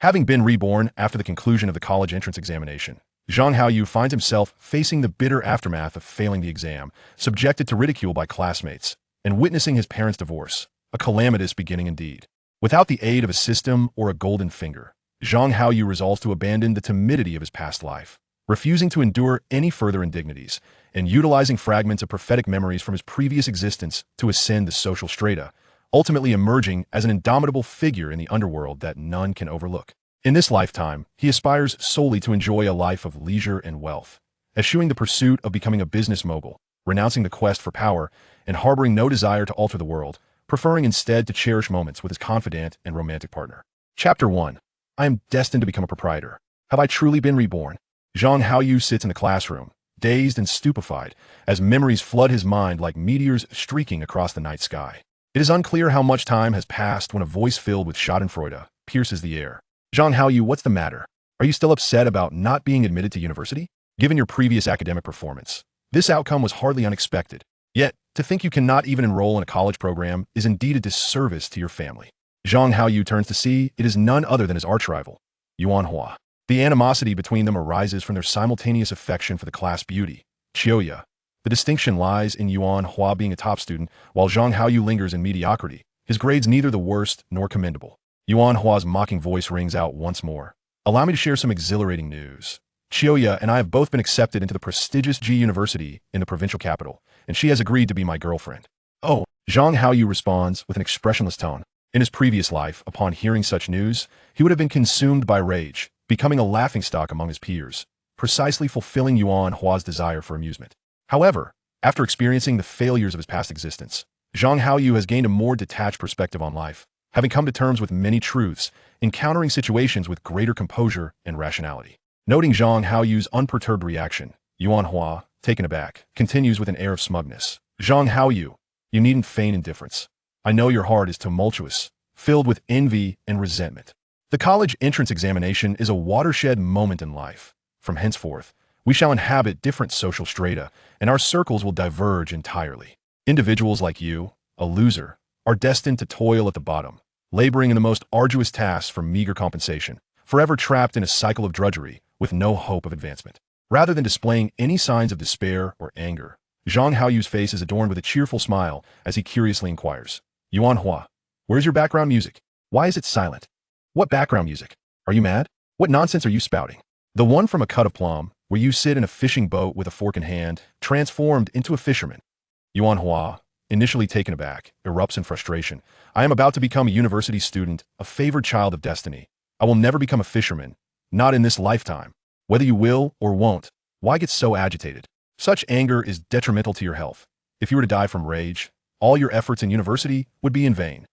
Having been reborn after the conclusion of the college entrance examination, Zhang Haoyu finds himself facing the bitter aftermath of failing the exam, subjected to ridicule by classmates, and witnessing his parents' divorce, a calamitous beginning indeed. Without the aid of a system or a golden finger, Zhang Haoyu resolves to abandon the timidity of his past life, refusing to endure any further indignities, and utilizing fragments of prophetic memories from his previous existence to ascend the social strata, ultimately emerging as an indomitable figure in the underworld that none can overlook. In this lifetime, he aspires solely to enjoy a life of leisure and wealth, eschewing the pursuit of becoming a business mogul, renouncing the quest for power, and harboring no desire to alter the world, preferring instead to cherish moments with his confidant and romantic partner. Chapter 1. I am destined to become a proprietor. Have I truly been reborn? Zhang Haoyu sits in the classroom, dazed and stupefied, as memories flood his mind like meteors streaking across the night sky. It is unclear how much time has passed when a voice filled with schadenfreude pierces the air. Zhang Haoyu, what's the matter? Are you still upset about not being admitted to university? Given your previous academic performance, this outcome was hardly unexpected. Yet, to think you cannot even enroll in a college program is indeed a disservice to your family. Zhang Haoyu turns to see it is none other than his archrival, Yuan Hua. The animosity between them arises from their simultaneous affection for the class beauty, Chiyoya. The distinction lies in Yuan Hua being a top student, while Zhang Haoyu lingers in mediocrity, his grades neither the worst nor commendable. Yuan Hua's mocking voice rings out once more. Allow me to share some exhilarating news. Chiyoya and I have both been accepted into the prestigious G University in the provincial capital, and she has agreed to be my girlfriend. Oh, Zhang Haoyu responds with an expressionless tone. In his previous life, upon hearing such news, he would have been consumed by rage, becoming a laughingstock among his peers, precisely fulfilling Yuan Hua's desire for amusement. However, after experiencing the failures of his past existence, Zhang Haoyu has gained a more detached perspective on life, having come to terms with many truths, encountering situations with greater composure and rationality. Noting Zhang Haoyu's unperturbed reaction, Yuan Hua, taken aback, continues with an air of smugness. Zhang Haoyu, you needn't feign indifference. I know your heart is tumultuous, filled with envy and resentment. The college entrance examination is a watershed moment in life. From henceforth, we shall inhabit different social strata, and our circles will diverge entirely. Individuals like you, a loser, are destined to toil at the bottom, laboring in the most arduous tasks for meager compensation, forever trapped in a cycle of drudgery with no hope of advancement. Rather than displaying any signs of despair or anger, Zhang Haoyu's face is adorned with a cheerful smile as he curiously inquires, Yuan Hua, where's your background music? Why is it silent? What background music? Are you mad? What nonsense are you spouting? The one from A Cut of Plum, where you sit in a fishing boat with a fork in hand, transformed into a fisherman. Yuan Hua, initially taken aback, erupts in frustration. I am about to become a university student, a favored child of destiny. I will never become a fisherman, not in this lifetime. Whether you will or won't, why get so agitated? Such anger is detrimental to your health. If you were to die from rage, all your efforts in university would be in vain.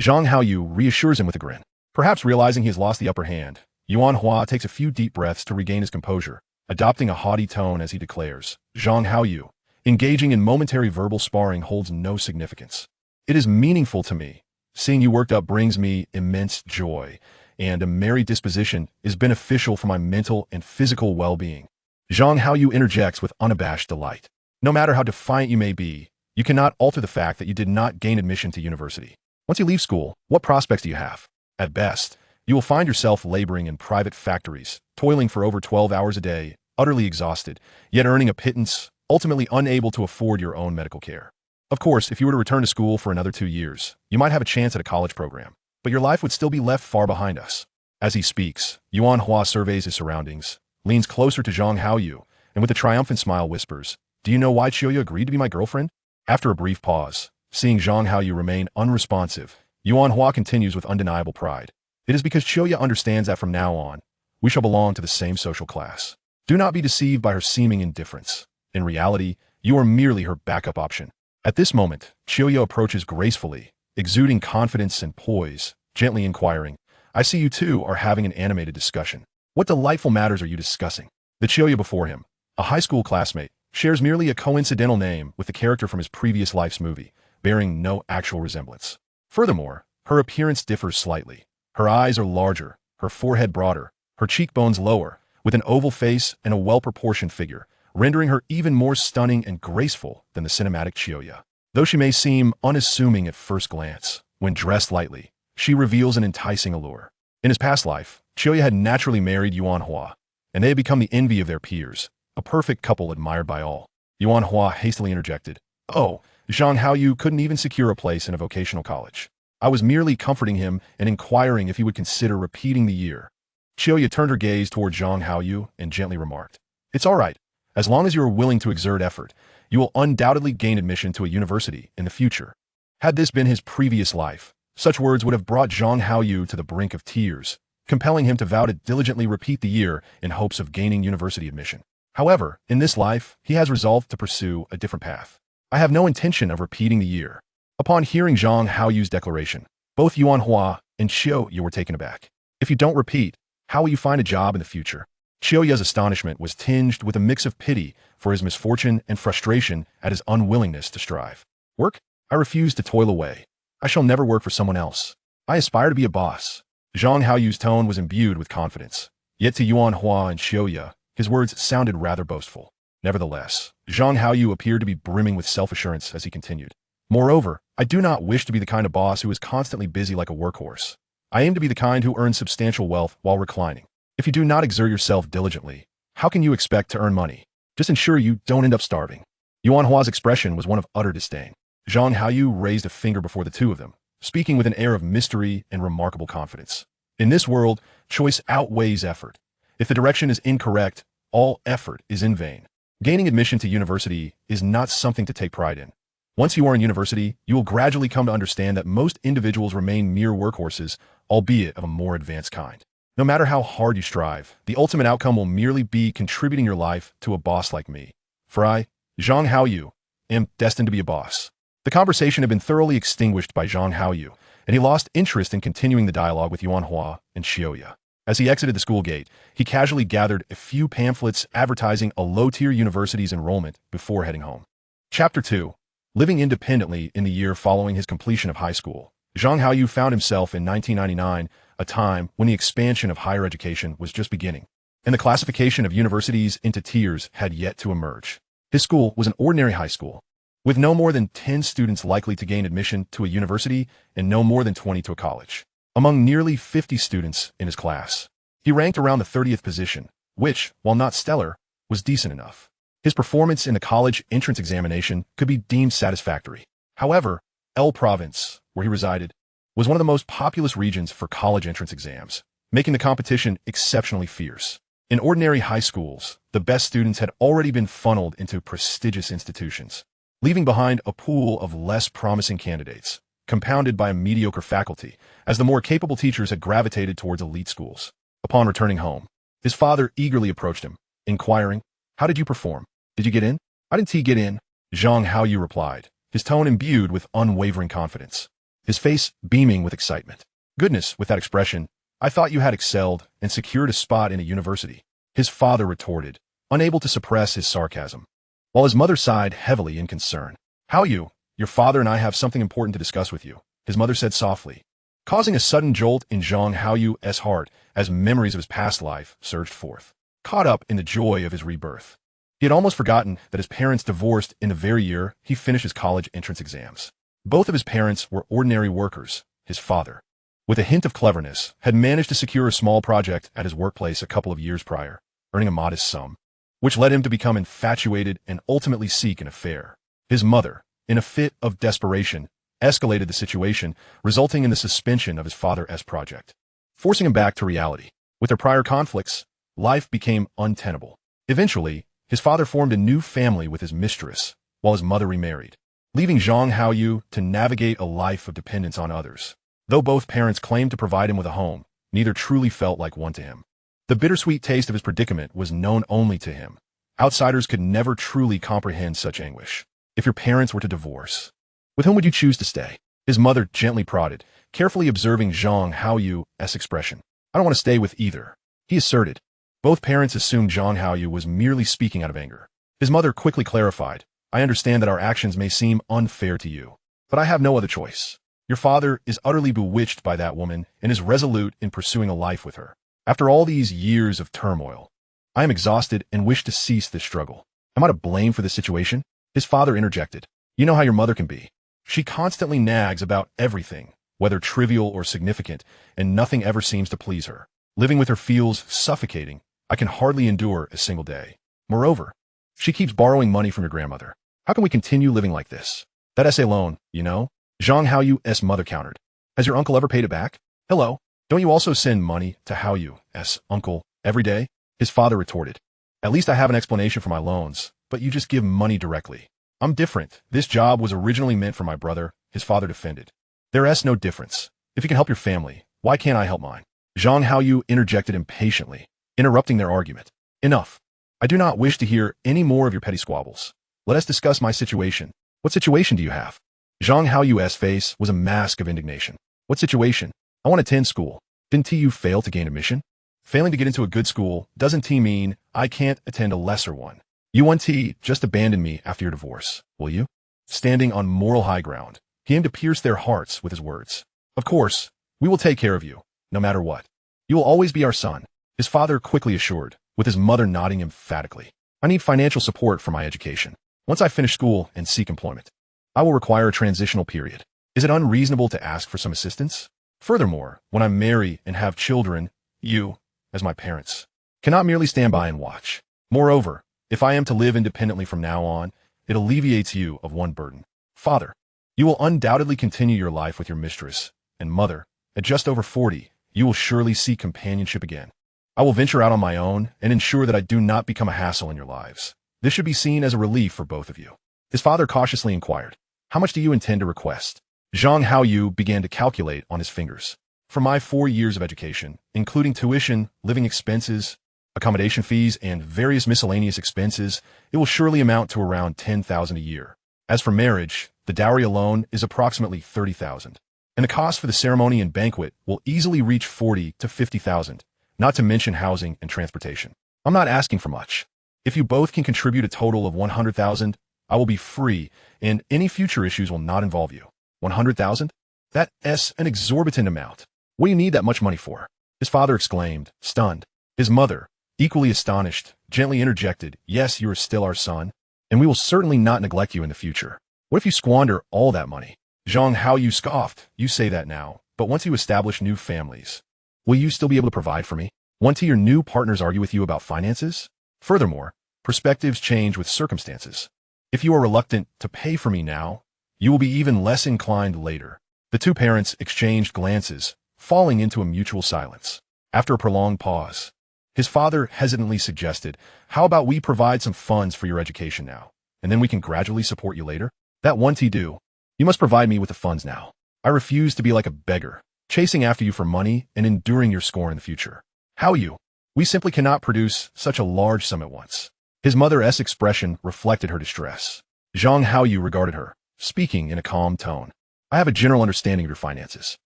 Zhang Haoyu reassures him with a grin. Perhaps realizing he has lost the upper hand, Yuan Hua takes a few deep breaths to regain his composure, adopting a haughty tone as he declares, Zhang Haoyu, engaging in momentary verbal sparring holds no significance. It is meaningful to me. Seeing you worked up brings me immense joy, and a merry disposition is beneficial for my mental and physical well-being. Zhang Haoyu interjects with unabashed delight. No matter how defiant you may be, you cannot alter the fact that you did not gain admission to university. Once you leave school, what prospects do you have? At best, you will find yourself laboring in private factories, toiling for over 12 hours a day, utterly exhausted, yet earning a pittance, ultimately unable to afford your own medical care. Of course, if you were to return to school for another 2 years, you might have a chance at a college program, but your life would still be left far behind us. As he speaks, Yuan Hua surveys his surroundings, leans closer to Zhang Haoyu, and with a triumphant smile whispers, Do you know why Chiyoya agreed to be my girlfriend? After a brief pause, seeing Zhang Haoyu remain unresponsive, Yuan Hua continues with undeniable pride. It is because Chiyoya understands that from now on, we shall belong to the same social class. Do not be deceived by her seeming indifference. In reality, you are merely her backup option. At this moment, Chiyoya approaches gracefully, exuding confidence and poise, gently inquiring, I see you two are having an animated discussion. What delightful matters are you discussing? The Chiyoya before him, a high school classmate, shares merely a coincidental name with the character from his previous life's movie, bearing no actual resemblance. Furthermore, her appearance differs slightly. Her eyes are larger, her forehead broader, her cheekbones lower, with an oval face and a well-proportioned figure, rendering her even more stunning and graceful than the cinematic Chiyoya. Though she may seem unassuming at first glance, when dressed lightly, she reveals an enticing allure. In his past life, Qiuya had naturally married Yuan Hua, and they had become the envy of their peers, a perfect couple admired by all. Yuan Hua hastily interjected, "Oh, Zhang Haoyu couldn't even secure a place in a vocational college. I was merely comforting him and inquiring if he would consider repeating the year." Qiuya turned her gaze toward Zhang Haoyu and gently remarked, "It's all right. As long as you are willing to exert effort, you will undoubtedly gain admission to a university in the future." Had this been his previous life, such words would have brought Zhang Haoyu to the brink of tears, compelling him to vow to diligently repeat the year in hopes of gaining university admission. However, in this life, he has resolved to pursue a different path. "I have no intention of repeating the year." Upon hearing Zhang Haoyu's declaration, both Yuan Hua and Qiuya were taken aback. "If you don't repeat, how will you find a job in the future?" Qiuya's astonishment was tinged with a mix of pity for his misfortune and frustration at his unwillingness to strive. "Work? I refuse to toil away. I shall never work for someone else. I aspire to be a boss." Zhang Haoyu's tone was imbued with confidence. Yet to Yuan Hua and Qiuya, his words sounded rather boastful. Nevertheless, Zhang Haoyu appeared to be brimming with self-assurance as he continued. "Moreover, I do not wish to be the kind of boss who is constantly busy like a workhorse. I aim to be the kind who earns substantial wealth while reclining. If you do not exert yourself diligently, how can you expect to earn money? Just ensure you don't end up starving." Yuan Hua's expression was one of utter disdain. Zhang Haoyu raised a finger before the two of them, speaking with an air of mystery and remarkable confidence. "In this world, choice outweighs effort. If the direction is incorrect, all effort is in vain. Gaining admission to university is not something to take pride in. Once you are in university, you will gradually come to understand that most individuals remain mere workhorses, albeit of a more advanced kind. No matter how hard you strive, the ultimate outcome will merely be contributing your life to a boss like me. For I, Zhang Haoyu, am destined to be a boss." The conversation had been thoroughly extinguished by Zhang Haoyu, and he lost interest in continuing the dialogue with Yuan Hua and Qiuya. As he exited the school gate, he casually gathered a few pamphlets advertising a low-tier university's enrollment before heading home. Chapter 2. Living independently in the year following his completion of high school, Zhang Haoyu found himself in 1999, a time when the expansion of higher education was just beginning, and the classification of universities into tiers had yet to emerge. His school was an ordinary high school, with no more than 10 students likely to gain admission to a university and no more than 20 to a college. Among nearly 50 students in his class, he ranked around the 30th position, which, while not stellar, was decent enough. His performance in the college entrance examination could be deemed satisfactory. However, El Province, where he resided, was one of the most populous regions for college entrance exams, making the competition exceptionally fierce. In ordinary high schools, the best students had already been funneled into prestigious institutions, leaving behind a pool of less promising candidates, compounded by a mediocre faculty, as the more capable teachers had gravitated towards elite schools. Upon returning home, his father eagerly approached him, inquiring, "How did you perform? Did you get in?" "I didn't get in," Zhang Haoyu replied, his tone imbued with unwavering confidence, his face beaming with excitement. "Goodness, with that expression, I thought you had excelled and secured a spot in a university," his father retorted, unable to suppress his sarcasm, while his mother sighed heavily in concern. "Haoyu, your father and I have something important to discuss with you," his mother said softly, causing a sudden jolt in Zhang Haoyu's heart as memories of his past life surged forth. Caught up in the joy of his rebirth, he had almost forgotten that his parents divorced in the very year he finished his college entrance exams. Both of his parents were ordinary workers. His father, with a hint of cleverness, had managed to secure a small project at his workplace a couple of years prior, earning a modest sum, which led him to become infatuated and ultimately seek an affair. His mother, in a fit of desperation, escalated the situation, resulting in the suspension of his father's project, forcing him back to reality. With their prior conflicts, life became untenable. Eventually, his father formed a new family with his mistress, while his mother remarried, leaving Zhang Haoyu to navigate a life of dependence on others. Though both parents claimed to provide him with a home, neither truly felt like one to him. The bittersweet taste of his predicament was known only to him. Outsiders could never truly comprehend such anguish. "If your parents were to divorce, with whom would you choose to stay?" His mother gently prodded, carefully observing Zhang Haoyu's expression. "I don't want to stay with either," he asserted. Both parents assumed Zhang Haoyu was merely speaking out of anger. His mother quickly clarified, "I understand that our actions may seem unfair to you, but I have no other choice. Your father is utterly bewitched by that woman and is resolute in pursuing a life with her. After all these years of turmoil, I am exhausted and wish to cease this struggle. Am I to blame for this situation?" His father interjected, "You know how your mother can be. She constantly nags about everything, whether trivial or significant, and nothing ever seems to please her. Living with her feels suffocating. I can hardly endure a single day. Moreover, she keeps borrowing money from your grandmother. How can we continue living like this? That essay loan, you know? Zhang Haoyu's mother countered. Has your uncle ever paid it back? Hello? Don't you also send money to Haoyu's uncle every day? His father retorted. At least I have an explanation for my loans, but you just give money directly. I'm different. This job was originally meant for my brother, his father defended. There's no difference. If you can help your family, why can't I help mine? Zhang Haoyu interjected impatiently, interrupting their argument. Enough. I do not wish to hear any more of your petty squabbles. Let us discuss my situation. What situation do you have? Zhang Haoyu's face was a mask of indignation. What situation? I want to attend school. Didn't you fail to gain admission? Failing to get into a good school doesn't mean I can't attend a lesser one. You want just abandon me after your divorce, will you? Standing on moral high ground, he aimed to pierce their hearts with his words. Of course, we will take care of you, no matter what. You will always be our son, his father quickly assured, with his mother nodding emphatically. I need financial support for my education. Once I finish school and seek employment, I will require a transitional period. Is it unreasonable to ask for some assistance? Furthermore, when I marry and have children, you, as my parents, cannot merely stand by and watch. Moreover, if I am to live independently from now on, it alleviates you of one burden. Father, you will undoubtedly continue your life with your mistress, and mother, at just over 40, you will surely seek companionship again. I will venture out on my own and ensure that I do not become a hassle in your lives. This should be seen as a relief for both of you. His father cautiously inquired, how much do you intend to request? Zhang Haoyu began to calculate on his fingers. For my 4 years of education, including tuition, living expenses, accommodation fees, and various miscellaneous expenses, it will surely amount to around 10,000 a year. As for marriage, the dowry alone is approximately 30,000. And the cost for the ceremony and banquet will easily reach 40 to 50,000, not to mention housing and transportation. I'm not asking for much. If you both can contribute a total of 100,000, I will be free, and any future issues will not involve you. 100,000? That's an exorbitant amount. What do you need that much money for? His father exclaimed, stunned. His mother, equally astonished, gently interjected, yes, you are still our son, and we will certainly not neglect you in the future. What if you squander all that money? Zhang Haoyu scoffed. You say that now, but once you establish new families, will you still be able to provide for me? Won't your new partners argue with you about finances? Furthermore, perspectives change with circumstances. If you are reluctant to pay for me now, you will be even less inclined later. The two parents exchanged glances, falling into a mutual silence. After a prolonged pause, his father hesitantly suggested, how about we provide some funds for your education now, and then we can gradually support you later? That won't do. You must provide me with the funds now. I refuse to be like a beggar, chasing after you for money and enduring your scorn in the future. Haoyu, we simply cannot produce such a large sum at once. His mother's expression reflected her distress. Zhang Haoyu regarded her, speaking in a calm tone. I have a general understanding of your finances.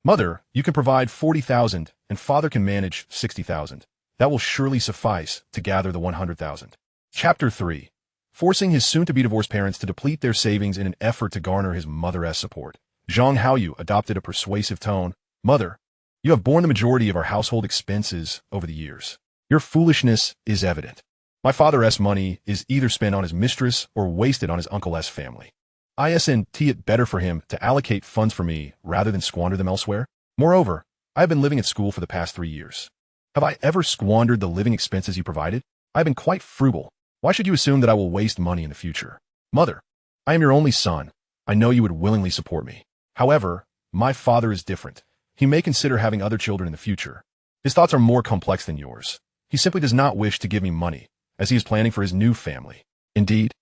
Mother, you can provide 40,000, and father can manage 60,000. That will surely suffice to gather the 100,000. Chapter 3. Forcing his soon-to-be-divorced parents to deplete their savings in an effort to garner his mother's support. Zhang Haoyu adopted a persuasive tone. Mother, you have borne the majority of our household expenses over the years. Your foolishness is evident. My father's money is either spent on his mistress or wasted on his uncle's family. Isn't it better for him to allocate funds for me rather than squander them elsewhere? Moreover, I have been living at school for the past 3 years. Have I ever squandered the living expenses you provided? I have been quite frugal. Why should you assume that I will waste money in the future? Mother, I am your only son. I know you would willingly support me. However, my father is different. He may consider having other children in the future. His thoughts are more complex than yours. He simply does not wish to give me money, as he is planning for his new family. Indeed,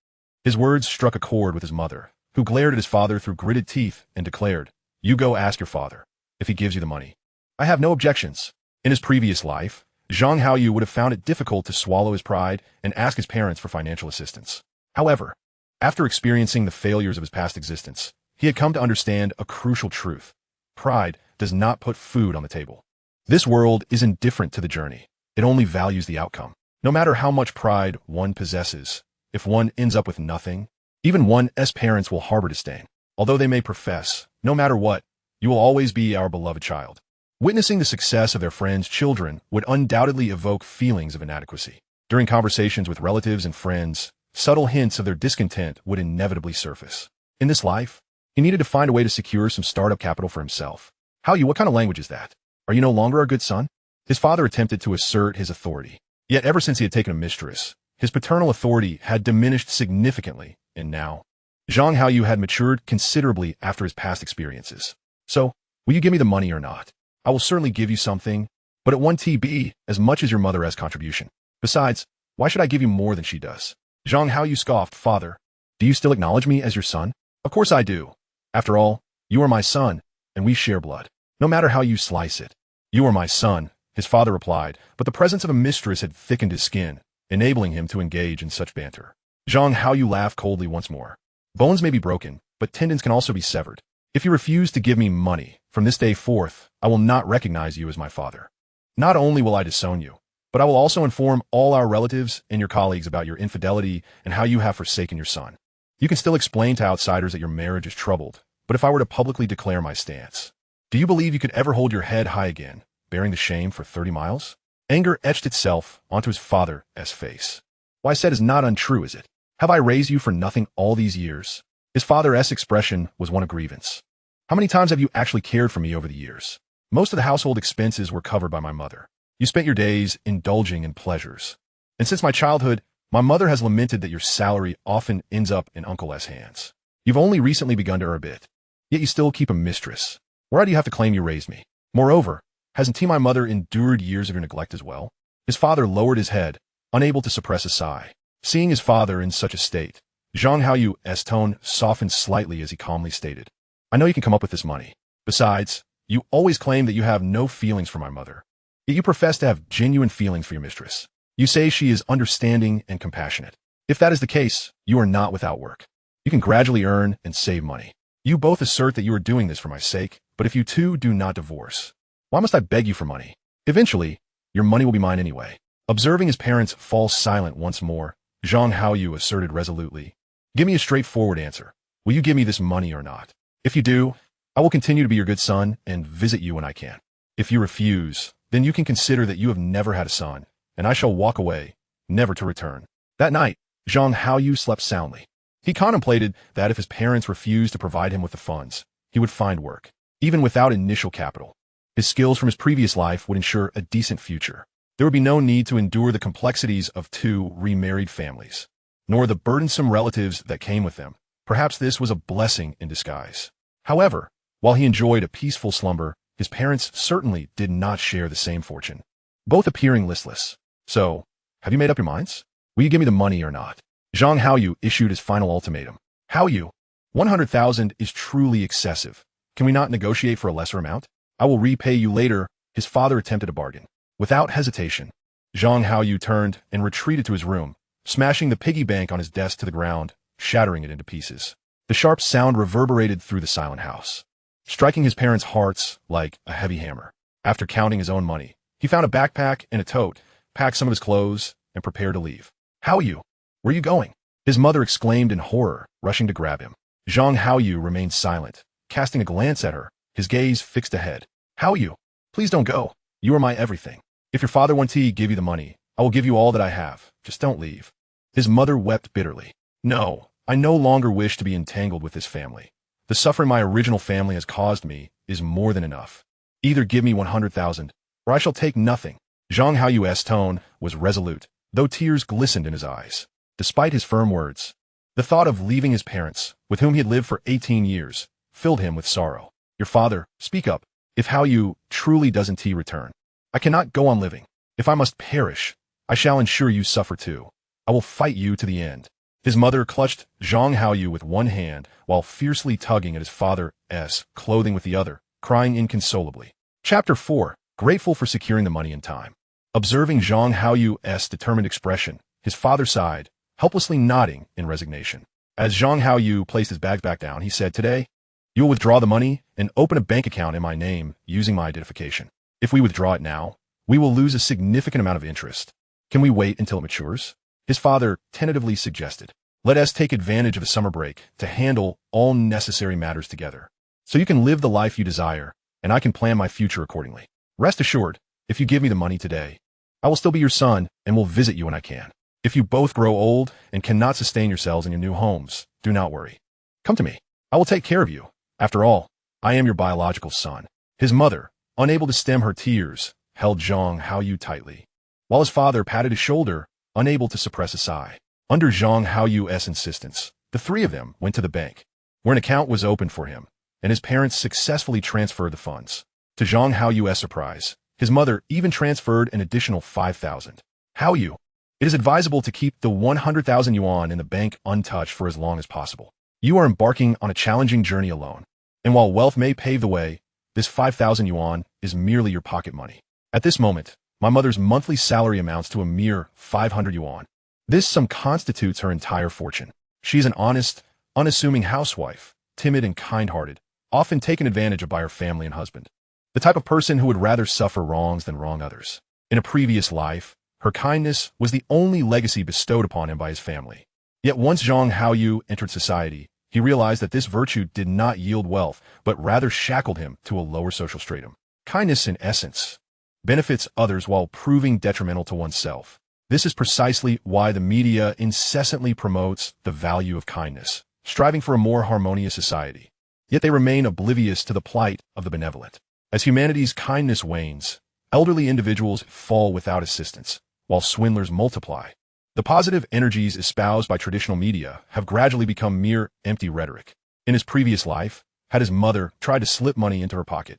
his words struck a chord with his mother, who glared at his father through gritted teeth and declared, you go ask your father if he gives you the money. I have no objections. In his previous life, Zhang Haoyu would have found it difficult to swallow his pride and ask his parents for financial assistance. However, after experiencing the failures of his past existence, he had come to understand a crucial truth. Pride does not put food on the table. This world is indifferent to the journey. It only values the outcome. No matter how much pride one possesses, if one ends up with nothing, even one's parents will harbor disdain. Although they may profess, no matter what, you will always be our beloved child. Witnessing the success of their friends' children would undoubtedly evoke feelings of inadequacy. During conversations with relatives and friends, subtle hints of their discontent would inevitably surface. In this life, he needed to find a way to secure some startup capital for himself. Haoyu, what kind of language is that? Are you no longer a good son? His father attempted to assert his authority. Yet ever since he had taken a mistress, his paternal authority had diminished significantly, and now, Zhang Haoyu had matured considerably after his past experiences. So, will you give me the money or not? I will certainly give you something, but it won't be as much as your mother's contribution. Besides, why should I give you more than she does? Zhang Haoyu scoffed. Father, do you still acknowledge me as your son? Of course I do. After all, you are my son, and we share blood. No matter how you slice it. You are my son, his father replied, but the presence of a mistress had thickened his skin, enabling him to engage in such banter. Zhang Haoyu laughed coldly once more. Bones may be broken, but tendons can also be severed. If you refuse to give me money, from this day forth, I will not recognize you as my father. Not only will I disown you, but I will also inform all our relatives and your colleagues about your infidelity and how you have forsaken your son. You can still explain to outsiders that your marriage is troubled, but if I were to publicly declare my stance, do you believe you could ever hold your head high again, bearing the shame for 30 miles? Anger etched itself onto his father's face. What I said is not untrue, is it? Have I raised you for nothing all these years? His father's expression was one of grievance. How many times have you actually cared for me over the years? Most of the household expenses were covered by my mother. You spent your days indulging in pleasures. And since my childhood, my mother has lamented that your salary often ends up in Uncle's hands. You've only recently begun to earn a bit, yet you still keep a mistress. Why do you have to claim you raised me? Moreover, hasn't my mother endured years of your neglect as well? His father lowered his head, unable to suppress a sigh. Seeing his father in such a state, Zhang Haoyu's tone softened slightly as he calmly stated, I know you can come up with this money. Besides, you always claim that you have no feelings for my mother. Yet you profess to have genuine feelings for your mistress. You say she is understanding and compassionate. If that is the case, you are not without work. You can gradually earn and save money. You both assert that you are doing this for my sake, but if you two do not divorce, why must I beg you for money? Eventually, your money will be mine anyway. Observing his parents fall silent once more, Zhang Haoyu asserted resolutely, give me a straightforward answer. Will you give me this money or not? If you do, I will continue to be your good son and visit you when I can. If you refuse, then you can consider that you have never had a son, and I shall walk away, never to return. That night, Zhang Haoyu slept soundly. He contemplated that if his parents refused to provide him with the funds, he would find work, even without initial capital. His skills from his previous life would ensure a decent future. There would be no need to endure the complexities of two remarried families, nor the burdensome relatives that came with them. Perhaps this was a blessing in disguise. However, while he enjoyed a peaceful slumber, his parents certainly did not share the same fortune, both appearing listless. So, have you made up your minds? Will you give me the money or not? Zhang Haoyu issued his final ultimatum. Haoyu, 100,000 is truly excessive. Can we not negotiate for a lesser amount? I will repay you later. His father attempted a bargain. Without hesitation, Zhang Haoyu turned and retreated to his room, smashing the piggy bank on his desk to the ground, shattering it into pieces. The sharp sound reverberated through the silent house, striking his parents' hearts like a heavy hammer. After counting his own money, he found a backpack and a tote, packed some of his clothes, and prepared to leave. Haoyu, where are you going? His mother exclaimed in horror, rushing to grab him. Zhang Haoyu remained silent, casting a glance at her, his gaze fixed ahead. Haoyu, please don't go. You are my everything. If your father wants to give you the money, I will give you all that I have. Just don't leave. His mother wept bitterly. No, I no longer wish to be entangled with this family. The suffering my original family has caused me is more than enough. Either give me 100,000, or I shall take nothing. Zhang Haoyu's tone was resolute, though tears glistened in his eyes. Despite his firm words, the thought of leaving his parents, with whom he had lived for 18 years, filled him with sorrow. Your father, speak up. If Haoyu truly doesn't return, I cannot go on living. If I must perish, I shall ensure you suffer too. I will fight you to the end. His mother clutched Zhang Haoyu with one hand while fiercely tugging at his father's clothing with the other, crying inconsolably. Chapter 4. Grateful for securing the money in time. Observing Zhang Haoyu's determined expression, his father sighed, helplessly nodding in resignation. As Zhang Haoyu placed his bags back down, he said, today, you will withdraw the money and open a bank account in my name using my identification. If we withdraw it now, we will lose a significant amount of interest. Can we wait until it matures? His father tentatively suggested. Let us take advantage of the summer break to handle all necessary matters together. So you can live the life you desire, and I can plan my future accordingly. Rest assured, if you give me the money today, I will still be your son and will visit you when I can. If you both grow old and cannot sustain yourselves in your new homes, do not worry. Come to me. I will take care of you. After all, I am your biological son. His mother, unable to stem her tears, held Zhang Haoyu tightly, while his father patted his shoulder, unable to suppress a sigh. Under Zhang Haoyu's insistence, the three of them went to the bank, where an account was opened for him, and his parents successfully transferred the funds. To Zhang Haoyu's surprise, his mother even transferred an additional 5,000. Haoyu, it is advisable to keep the 100,000 yuan in the bank untouched for as long as possible. You are embarking on a challenging journey alone, and while wealth may pave the way, this 5,000 yuan is merely your pocket money. At this moment, my mother's monthly salary amounts to a mere 500 yuan. This sum constitutes her entire fortune. She is an honest, unassuming housewife, timid and kind-hearted, often taken advantage of by her family and husband. The type of person who would rather suffer wrongs than wrong others. In a previous life, her kindness was the only legacy bestowed upon him by his family. Yet once Zhang Haoyu entered society, he realized that this virtue did not yield wealth, but rather shackled him to a lower social stratum. Kindness, in essence, benefits others while proving detrimental to oneself. This is precisely why the media incessantly promotes the value of kindness, striving for a more harmonious society. Yet they remain oblivious to the plight of the benevolent. As humanity's kindness wanes, elderly individuals fall without assistance, while swindlers multiply. The positive energies espoused by traditional media have gradually become mere empty rhetoric. In his previous life, had his mother tried to slip money into her pocket,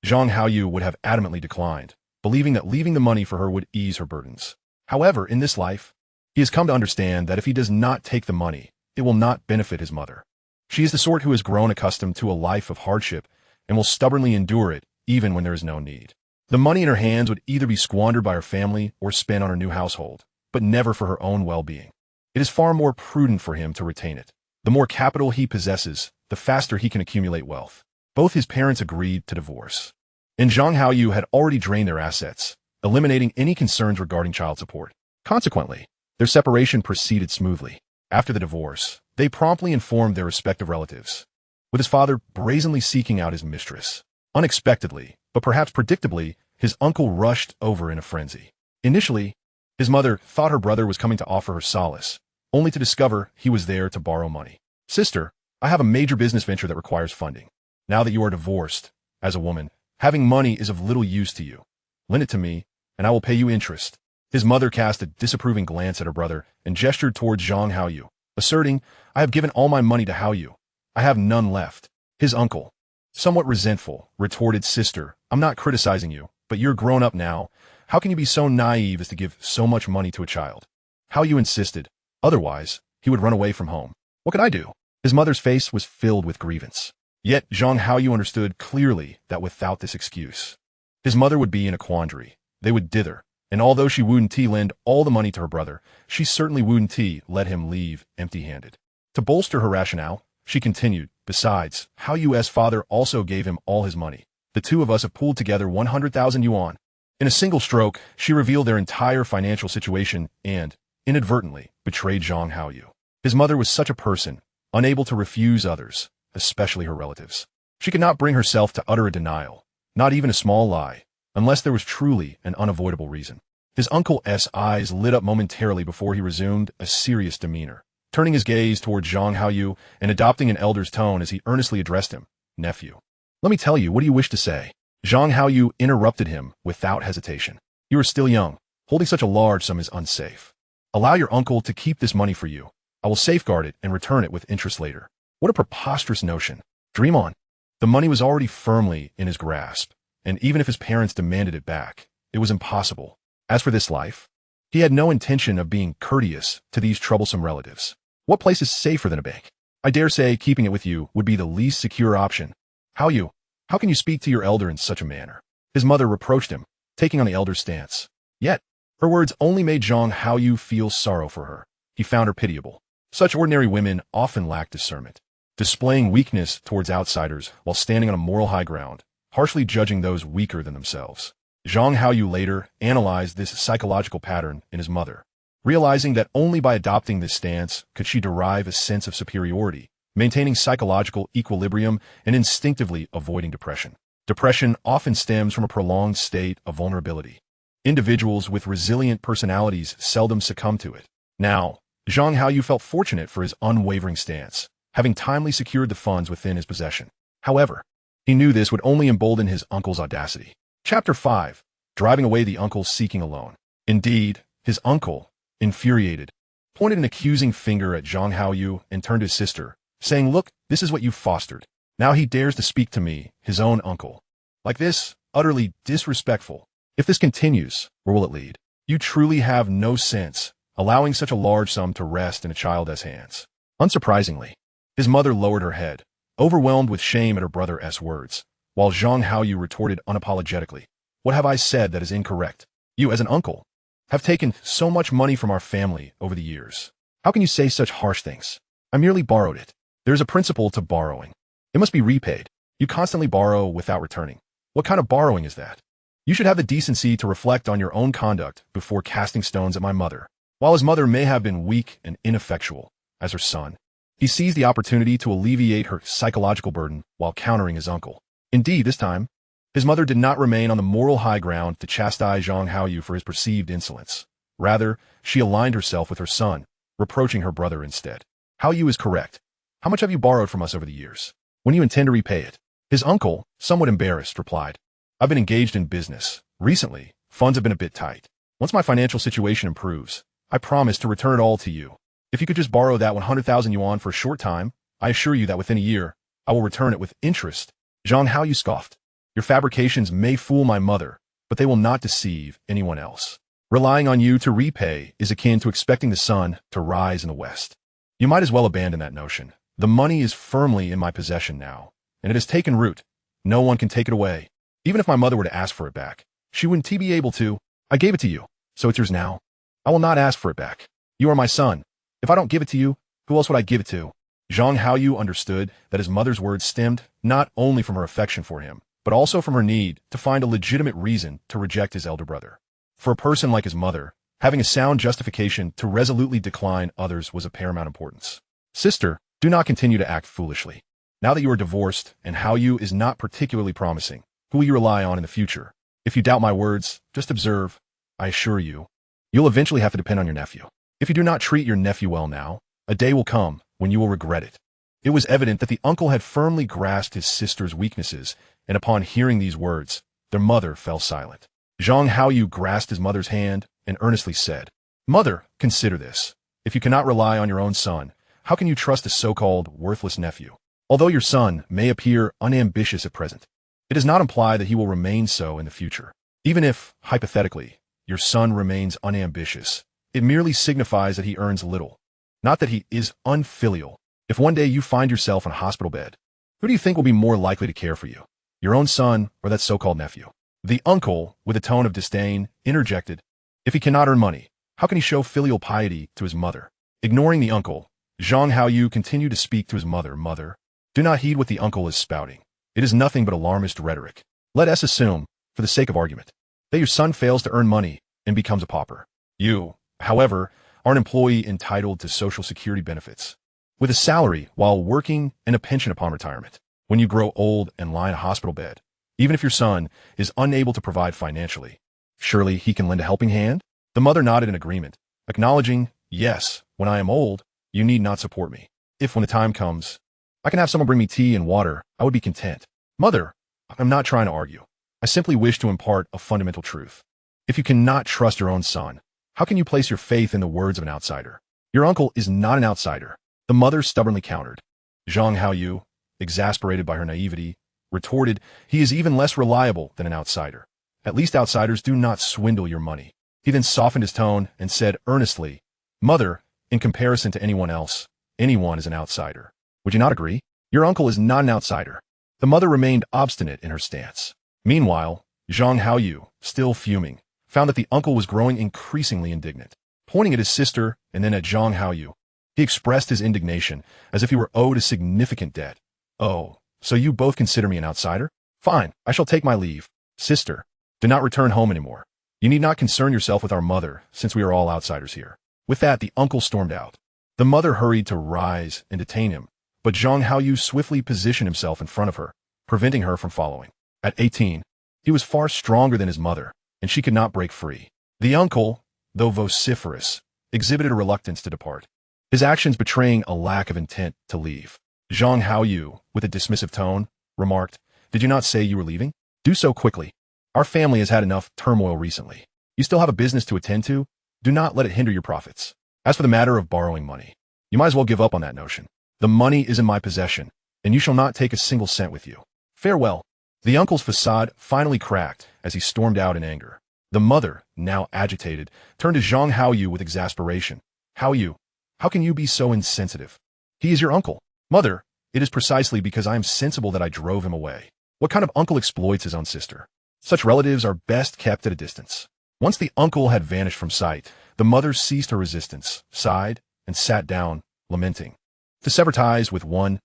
Zhang Haoyu would have adamantly declined, believing that leaving the money for her would ease her burdens. However, in this life, he has come to understand that if he does not take the money, it will not benefit his mother. She is the sort who has grown accustomed to a life of hardship and will stubbornly endure it even when there is no need. The money in her hands would either be squandered by her family or spent on her new household, but never for her own well-being. It is far more prudent for him to retain it. The more capital he possesses, the faster he can accumulate wealth. Both his parents agreed to divorce, and Zhang Haoyu had already drained their assets, eliminating any concerns regarding child support. Consequently, their separation proceeded smoothly. After the divorce, they promptly informed their respective relatives, with his father brazenly seeking out his mistress. Unexpectedly, but perhaps predictably, his uncle rushed over in a frenzy. Initially, his mother thought her brother was coming to offer her solace, only to discover he was there to borrow money. Sister, I have a major business venture that requires funding. Now that you are divorced, as a woman, having money is of little use to you. Lend it to me, and I will pay you interest. His mother cast a disapproving glance at her brother and gestured towards Zhang Haoyu, asserting, I have given all my money to Haoyu. I have none left. His uncle, somewhat resentful, retorted, Sister, I'm not criticizing you, but you're grown up now. How can you be so naive as to give so much money to a child? Haoyu insisted. Otherwise, he would run away from home. What could I do? His mother's face was filled with grievance. Yet Zhang Haoyu understood clearly that without this excuse, his mother would be in a quandary. They would dither, and although she wouldn't lend all the money to her brother, she certainly wouldn't let him leave empty-handed. To bolster her rationale, she continued, besides, Haoyu's father also gave him all his money. The two of us have pooled together 100,000 yuan. In a single stroke, she revealed their entire financial situation and, inadvertently, betrayed Zhang Haoyu. His mother was such a person, unable to refuse others, especially her relatives. She could not bring herself to utter a denial, not even a small lie, unless there was truly an unavoidable reason. His uncle's eyes lit up momentarily before he resumed a serious demeanor, turning his gaze towards Zhang Haoyu and adopting an elder's tone as he earnestly addressed him, Nephew. Let me tell you, what do you wish to say? Zhang Haoyu interrupted him without hesitation. You are still young. Holding such a large sum is unsafe. Allow your uncle to keep this money for you. I will safeguard it and return it with interest later. What a preposterous notion. Dream on. The money was already firmly in his grasp, and even if his parents demanded it back, it was impossible. As for this life, he had no intention of being courteous to these troublesome relatives. What place is safer than a bank? I dare say keeping it with you would be the least secure option. Haoyu, how can you speak to your elder in such a manner? His mother reproached him, taking on the elder's stance. Yet, her words only made Zhang Haoyu feel sorrow for her. He found her pitiable. Such ordinary women often lack discernment, displaying weakness towards outsiders while standing on a moral high ground, harshly judging those weaker than themselves. Zhang Haoyu later analyzed this psychological pattern in his mother, realizing that only by adopting this stance could she derive a sense of superiority, maintaining psychological equilibrium and instinctively avoiding depression. Depression often stems from a prolonged state of vulnerability. Individuals with resilient personalities seldom succumb to it. Now, Zhang Haoyu felt fortunate for his unwavering stance, having timely secured the funds within his possession. However, he knew this would only embolden his uncle's audacity. Chapter 5. driving away the uncle seeking a loan. Indeed, his uncle, infuriated, pointed an accusing finger at Zhang Haoyu and turned to his sister, saying, "Look, this is what you fostered. Now he dares to speak to me, his own uncle. Like this, utterly disrespectful. If this continues, where will it lead? You truly have no sense, allowing such a large sum to rest in a child's hands." Unsurprisingly, his mother lowered her head, overwhelmed with shame at her brother's words, while Zhang Haoyu retorted unapologetically, "What have I said that is incorrect? You, as an uncle, have taken so much money from our family over the years. How can you say such harsh things? I merely borrowed it. There is a principle to borrowing. It must be repaid. You constantly borrow without returning. What kind of borrowing is that? You should have the decency to reflect on your own conduct before casting stones at my mother." While his mother may have been weak and ineffectual, as her son, he seized the opportunity to alleviate her psychological burden while countering his uncle. Indeed, this time, his mother did not remain on the moral high ground to chastise Zhang Haoyu for his perceived insolence. Rather, she aligned herself with her son, reproaching her brother instead. "Haoyu is correct. How much have you borrowed from us over the years? When do you intend to repay it?" His uncle, somewhat embarrassed, replied, "I've been engaged in business. Recently, funds have been a bit tight. Once my financial situation improves, I promise to return it all to you. If you could just borrow that 100,000 yuan for a short time, I assure you that within a year, I will return it with interest." Zhang Haoyu scoffed. "Your fabrications may fool my mother, but they will not deceive anyone else. Relying on you to repay is akin to expecting the sun to rise in the west. You might as well abandon that notion. The money is firmly in my possession now, and it has taken root. No one can take it away. Even if my mother were to ask for it back, she wouldn't be able to. I gave it to you, so it's yours now. I will not ask for it back. You are my son. If I don't give it to you, who else would I give it to?" Zhang Haoyu understood that his mother's words stemmed not only from her affection for him, but also from her need to find a legitimate reason to reject his elder brother. For a person like his mother, having a sound justification to resolutely decline others was of paramount importance. "Sister, do not continue to act foolishly. Now that you are divorced and Haoyu is not particularly promising, who will you rely on in the future? If you doubt my words, just observe. I assure you, you'll eventually have to depend on your nephew. If you do not treat your nephew well now, a day will come when you will regret it." It was evident that the uncle had firmly grasped his sister's weaknesses, and upon hearing these words, their mother fell silent. Zhang Haoyu grasped his mother's hand and earnestly said, "Mother, consider this. If you cannot rely on your own son, how can you trust a so-called worthless nephew? Although your son may appear unambitious at present, it does not imply that he will remain so in the future. Even if, hypothetically, your son remains unambitious, it merely signifies that he earns little, not that he is unfilial. If one day you find yourself on a hospital bed, who do you think will be more likely to care for you? Your own son or that so-called nephew?" The uncle, with a tone of disdain, interjected, "If he cannot earn money, how can he show filial piety to his mother?" Ignoring the uncle, Zhang Haoyu continued to speak to his mother. "Mother, do not heed what the uncle is spouting. It is nothing but alarmist rhetoric. Let us assume, for the sake of argument, that your son fails to earn money and becomes a pauper. You, however, are an employee entitled to Social Security benefits, with a salary while working and a pension upon retirement. When you grow old and lie in a hospital bed, even if your son is unable to provide financially, surely he can lend a helping hand?" The mother nodded in agreement, acknowledging, "Yes, when I am old, you need not support me. If, when the time comes, I can have someone bring me tea and water, I would be content." "Mother, I'm not trying to argue. I simply wish to impart a fundamental truth. If you cannot trust your own son, how can you place your faith in the words of an outsider? Your uncle is not an outsider," the mother stubbornly countered. Zhang Haoyu, exasperated by her naivety, retorted, "He is even less reliable than an outsider. At least outsiders do not swindle your money." He then softened his tone and said earnestly, "Mother, in comparison to anyone else, anyone is an outsider. Would you not agree? Your uncle is not an outsider." The mother remained obstinate in her stance. Meanwhile, Zhang Haoyu, still fuming, found that the uncle was growing increasingly indignant. Pointing at his sister and then at Zhang Haoyu, he expressed his indignation as if he were owed a significant debt. "Oh, so you both consider me an outsider? Fine, I shall take my leave. Sister, do not return home anymore. You need not concern yourself with our mother, since we are all outsiders here." With that, the uncle stormed out. The mother hurried to rise and detain him, but Zhang Haoyu swiftly positioned himself in front of her, preventing her from following. At 18, he was far stronger than his mother, and she could not break free. The uncle, though vociferous, exhibited a reluctance to depart, his actions betraying a lack of intent to leave. Zhang Haoyu, with a dismissive tone, remarked, "Did you not say you were leaving? Do so quickly. Our family has had enough turmoil recently. You still have a business to attend to? Do not let it hinder your profits. As for the matter of borrowing money, you might as well give up on that notion. The money is in my possession, and you shall not take a single cent with you. Farewell." The uncle's facade finally cracked as he stormed out in anger. The mother, now agitated, turned to Zhang Haoyu with exasperation. "Haoyu, how can you be so insensitive? He is your uncle." "Mother, it is precisely because I am sensible that I drove him away. What kind of uncle exploits his own sister? Such relatives are best kept at a distance." Once the uncle had vanished from sight, the mother ceased her resistance, sighed, and sat down, lamenting. To sever ties with one's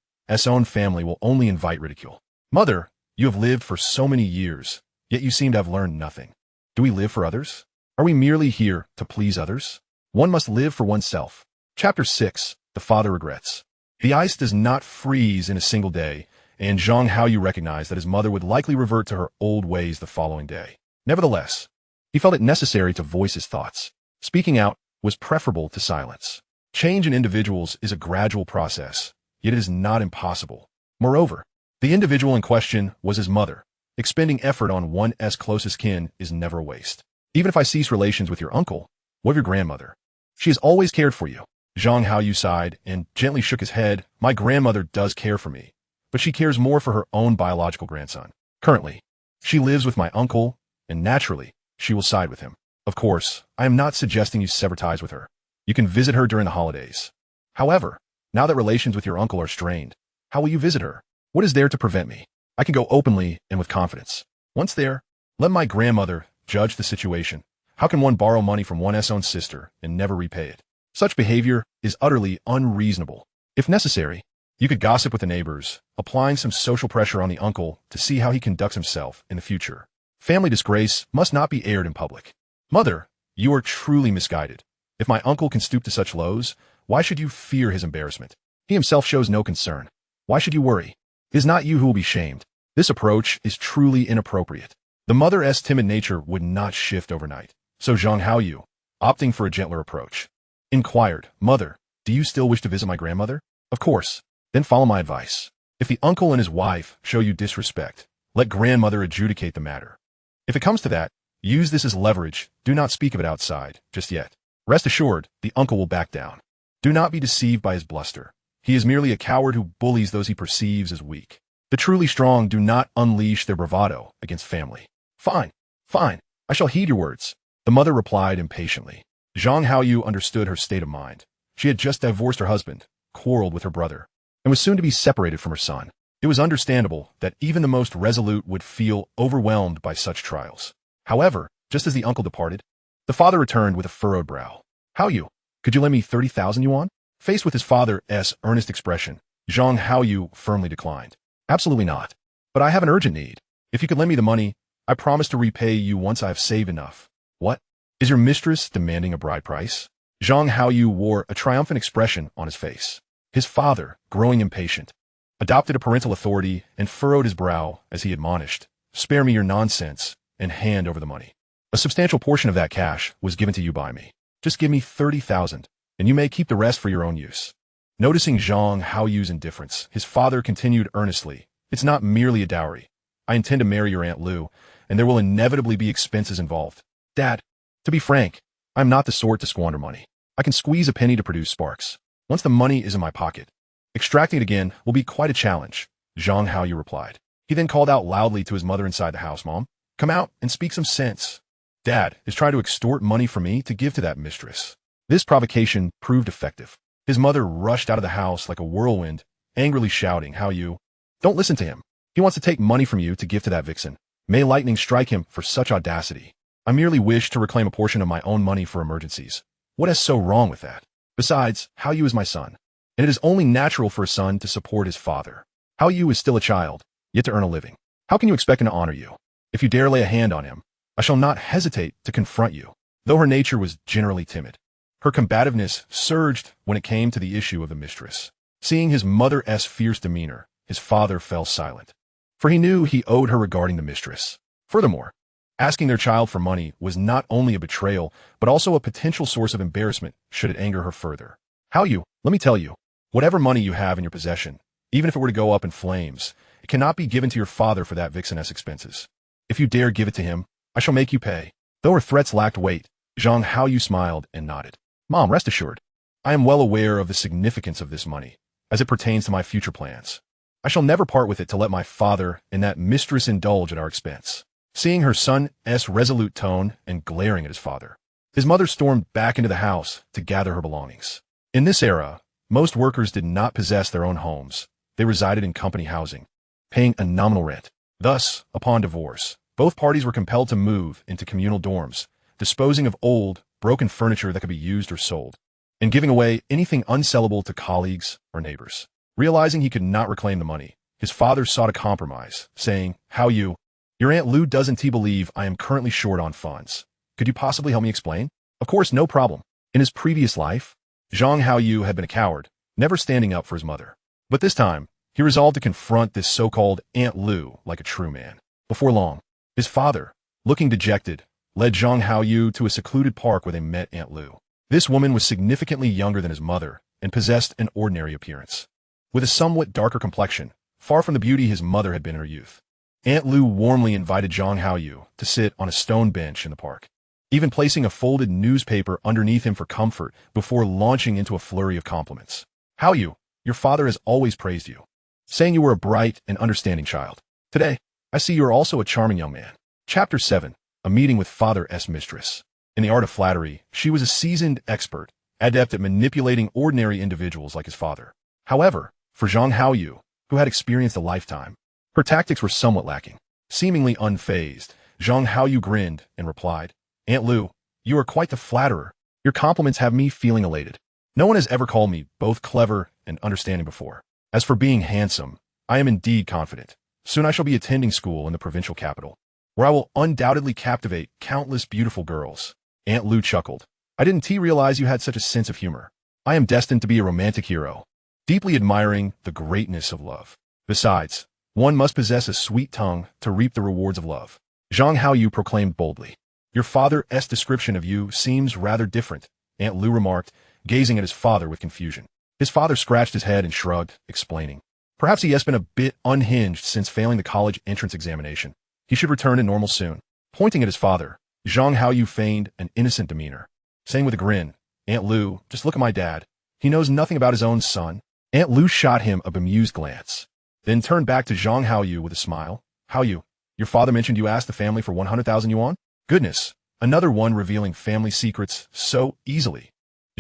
own family will only invite ridicule. "Mother, you have lived for so many years, yet you seem to have learned nothing. Do we live for others? Are we merely here to please others? One must live for oneself." Chapter 6. The Father Regrets. The ice does not freeze in a single day, and Zhang Haoyu recognized that his mother would likely revert to her old ways the following day. Nevertheless, he felt it necessary to voice his thoughts. Speaking out was preferable to silence. Change in individuals is a gradual process, yet it is not impossible. Moreover, the individual in question was his mother. Expending effort on one's closest kin is never a waste. "Even if I cease relations with your uncle, what of your grandmother? She has always cared for you." Zhang Haoyu sighed and gently shook his head. "My grandmother does care for me, but she cares more for her own biological grandson. Currently, she lives with my uncle, and naturally, she will side with him. Of course, I am not suggesting you sever ties with her. You can visit her during the holidays. However, now that relations with your uncle are strained, how will you visit her? What is there to prevent me? I can go openly and with confidence. Once there, let my grandmother judge the situation. How can one borrow money from one's own sister and never repay it? Such behavior is utterly unreasonable. If necessary, you could gossip with the neighbors, applying some social pressure on the uncle to see how he conducts himself in the future. Family disgrace must not be aired in public. Mother, you are truly misguided. If my uncle can stoop to such lows, why should you fear his embarrassment? He himself shows no concern. Why should you worry? It is not you who will be shamed. This approach is truly inappropriate. The mother's timid nature would not shift overnight. So Zhang Haoyu, opting for a gentler approach, inquired, "Mother, do you still wish to visit my grandmother?" "Of course." "Then follow my advice. If the uncle and his wife show you disrespect, let grandmother adjudicate the matter. If it comes to that, use this as leverage. Do not speak of it outside, just yet. Rest assured, the uncle will back down. Do not be deceived by his bluster. He is merely a coward who bullies those he perceives as weak. The truly strong do not unleash their bravado against family." "Fine, fine. I shall heed your words." The mother replied impatiently. Zhang Haoyu understood her state of mind. She had just divorced her husband, quarreled with her brother, and was soon to be separated from her son. It was understandable that even the most resolute would feel overwhelmed by such trials. However, just as the uncle departed, the father returned with a furrowed brow. "Haoyu, could you lend me 30,000 yuan?" Faced with his father's earnest expression, Zhang Haoyu firmly declined. "Absolutely not. But I have an urgent need. If you could lend me the money, I promise to repay you once I have saved enough." "What? Is your mistress demanding a bride price?" Zhang Haoyu wore a triumphant expression on his face. His father, growing impatient, adopted a parental authority and furrowed his brow as he admonished, "Spare me your nonsense and hand over the money. A substantial portion of that cash was given to you by me. Just give me 30,000, and you may keep the rest for your own use." Noticing Zhang Haoyu's indifference, his father continued earnestly, "It's not merely a dowry. I intend to marry your Aunt Lu, and there will inevitably be expenses involved. Dad, to be frank, I'm not the sort to squander money. I can squeeze a penny to produce sparks. Once the money is in my pocket, extracting it again will be quite a challenge," Zhang Haoyu replied. He then called out loudly to his mother inside the house, "Mom, come out and speak some sense. Dad is trying to extort money from me to give to that mistress." This provocation proved effective. His mother rushed out of the house like a whirlwind, angrily shouting, "Haoyu, don't listen to him. He wants to take money from you to give to that vixen. May lightning strike him for such audacity. I merely wish to reclaim a portion of my own money for emergencies. What is so wrong with that? Besides, Haoyu is my son, and it is only natural for a son to support his father. Haoyu is still a child, yet to earn a living. How can you expect him to honor you? If you dare lay a hand on him, I shall not hesitate to confront you." Though her nature was generally timid, her combativeness surged when it came to the issue of the mistress. Seeing his mother's fierce demeanor, his father fell silent, for he knew he owed her regarding the mistress. Furthermore, asking their child for money was not only a betrayal, but also a potential source of embarrassment should it anger her further. "Haoyu, let me tell you, whatever money you have in your possession, even if it were to go up in flames, it cannot be given to your father for that vixen's expenses. If you dare give it to him, I shall make you pay. Though her threats lacked weight, Zhang Haoyu smiled and nodded. Mom, rest assured. I am well aware of the significance of this money, as it pertains to my future plans. I shall never part with it to let my father and that mistress indulge at our expense. Seeing her son's resolute tone and glaring at his father, his mother stormed back into the house to gather her belongings. In this era, most workers did not possess their own homes. They resided in company housing, paying a nominal rent. Thus, upon divorce, both parties were compelled to move into communal dorms, disposing of old, broken furniture that could be used or sold, and giving away anything unsellable to colleagues or neighbors. Realizing he could not reclaim the money, his father sought a compromise, saying, Haoyu, your Aunt Lu doesn't believe I am currently short on funds. Could you possibly help me explain? Of course, no problem. In his previous life, Zhang Haoyu had been a coward, never standing up for his mother. But this time, he resolved to confront this so-called Aunt Lu like a true man. Before long, his father, looking dejected, led Zhang Haoyu to a secluded park where they met Aunt Lu. This woman was significantly younger than his mother and possessed an ordinary appearance. With a somewhat darker complexion, far from the beauty his mother had been in her youth. Aunt Lu warmly invited Zhang Haoyu to sit on a stone bench in the park, even placing a folded newspaper underneath him for comfort before launching into a flurry of compliments. Haoyu, your father has always praised you, saying you were a bright and understanding child. Today, I see you are also a charming young man. Chapter 7. A meeting with Father's mistress. In the art of flattery, she was a seasoned expert, adept at manipulating ordinary individuals like his father. However, for Zhang Haoyu, who had experienced a lifetime, her tactics were somewhat lacking. Seemingly unfazed, Zhang Haoyu grinned and replied, Aunt Lu, you are quite the flatterer. Your compliments have me feeling elated. No one has ever called me both clever and understanding before. As for being handsome, I am indeed confident. Soon I shall be attending school in the provincial capital, where I will undoubtedly captivate countless beautiful girls. Aunt Lu chuckled. I didn't realize you had such a sense of humor. I am destined to be a romantic hero, deeply admiring the greatness of love. Besides, one must possess a sweet tongue to reap the rewards of love. Zhang Haoyu proclaimed boldly. Your father's description of you seems rather different, Aunt Lu remarked, gazing at his father with confusion. His father scratched his head and shrugged, explaining. Perhaps he has been a bit unhinged since failing the college entrance examination. He should return to normal soon. Pointing at his father, Zhang Haoyu feigned an innocent demeanor, saying with a grin, Aunt Lu, just look at my dad. He knows nothing about his own son. Aunt Lu shot him a bemused glance, then turned back to Zhang Haoyu with a smile. Haoyu, your father mentioned you asked the family for 100,000 yuan? Goodness, another one revealing family secrets so easily.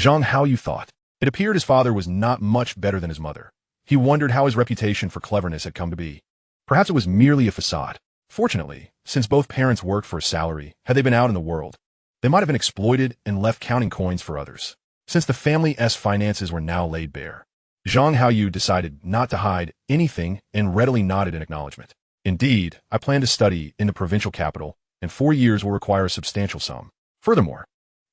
Zhang Haoyu thought. It appeared his father was not much better than his mother. He wondered how his reputation for cleverness had come to be. Perhaps it was merely a facade. Fortunately, since both parents worked for a salary, had they been out in the world, they might have been exploited and left counting coins for others. Since the family's finances were now laid bare, Zhang Haoyu decided not to hide anything and readily nodded in acknowledgement. Indeed, I plan to study in the provincial capital, and 4 years will require a substantial sum. Furthermore,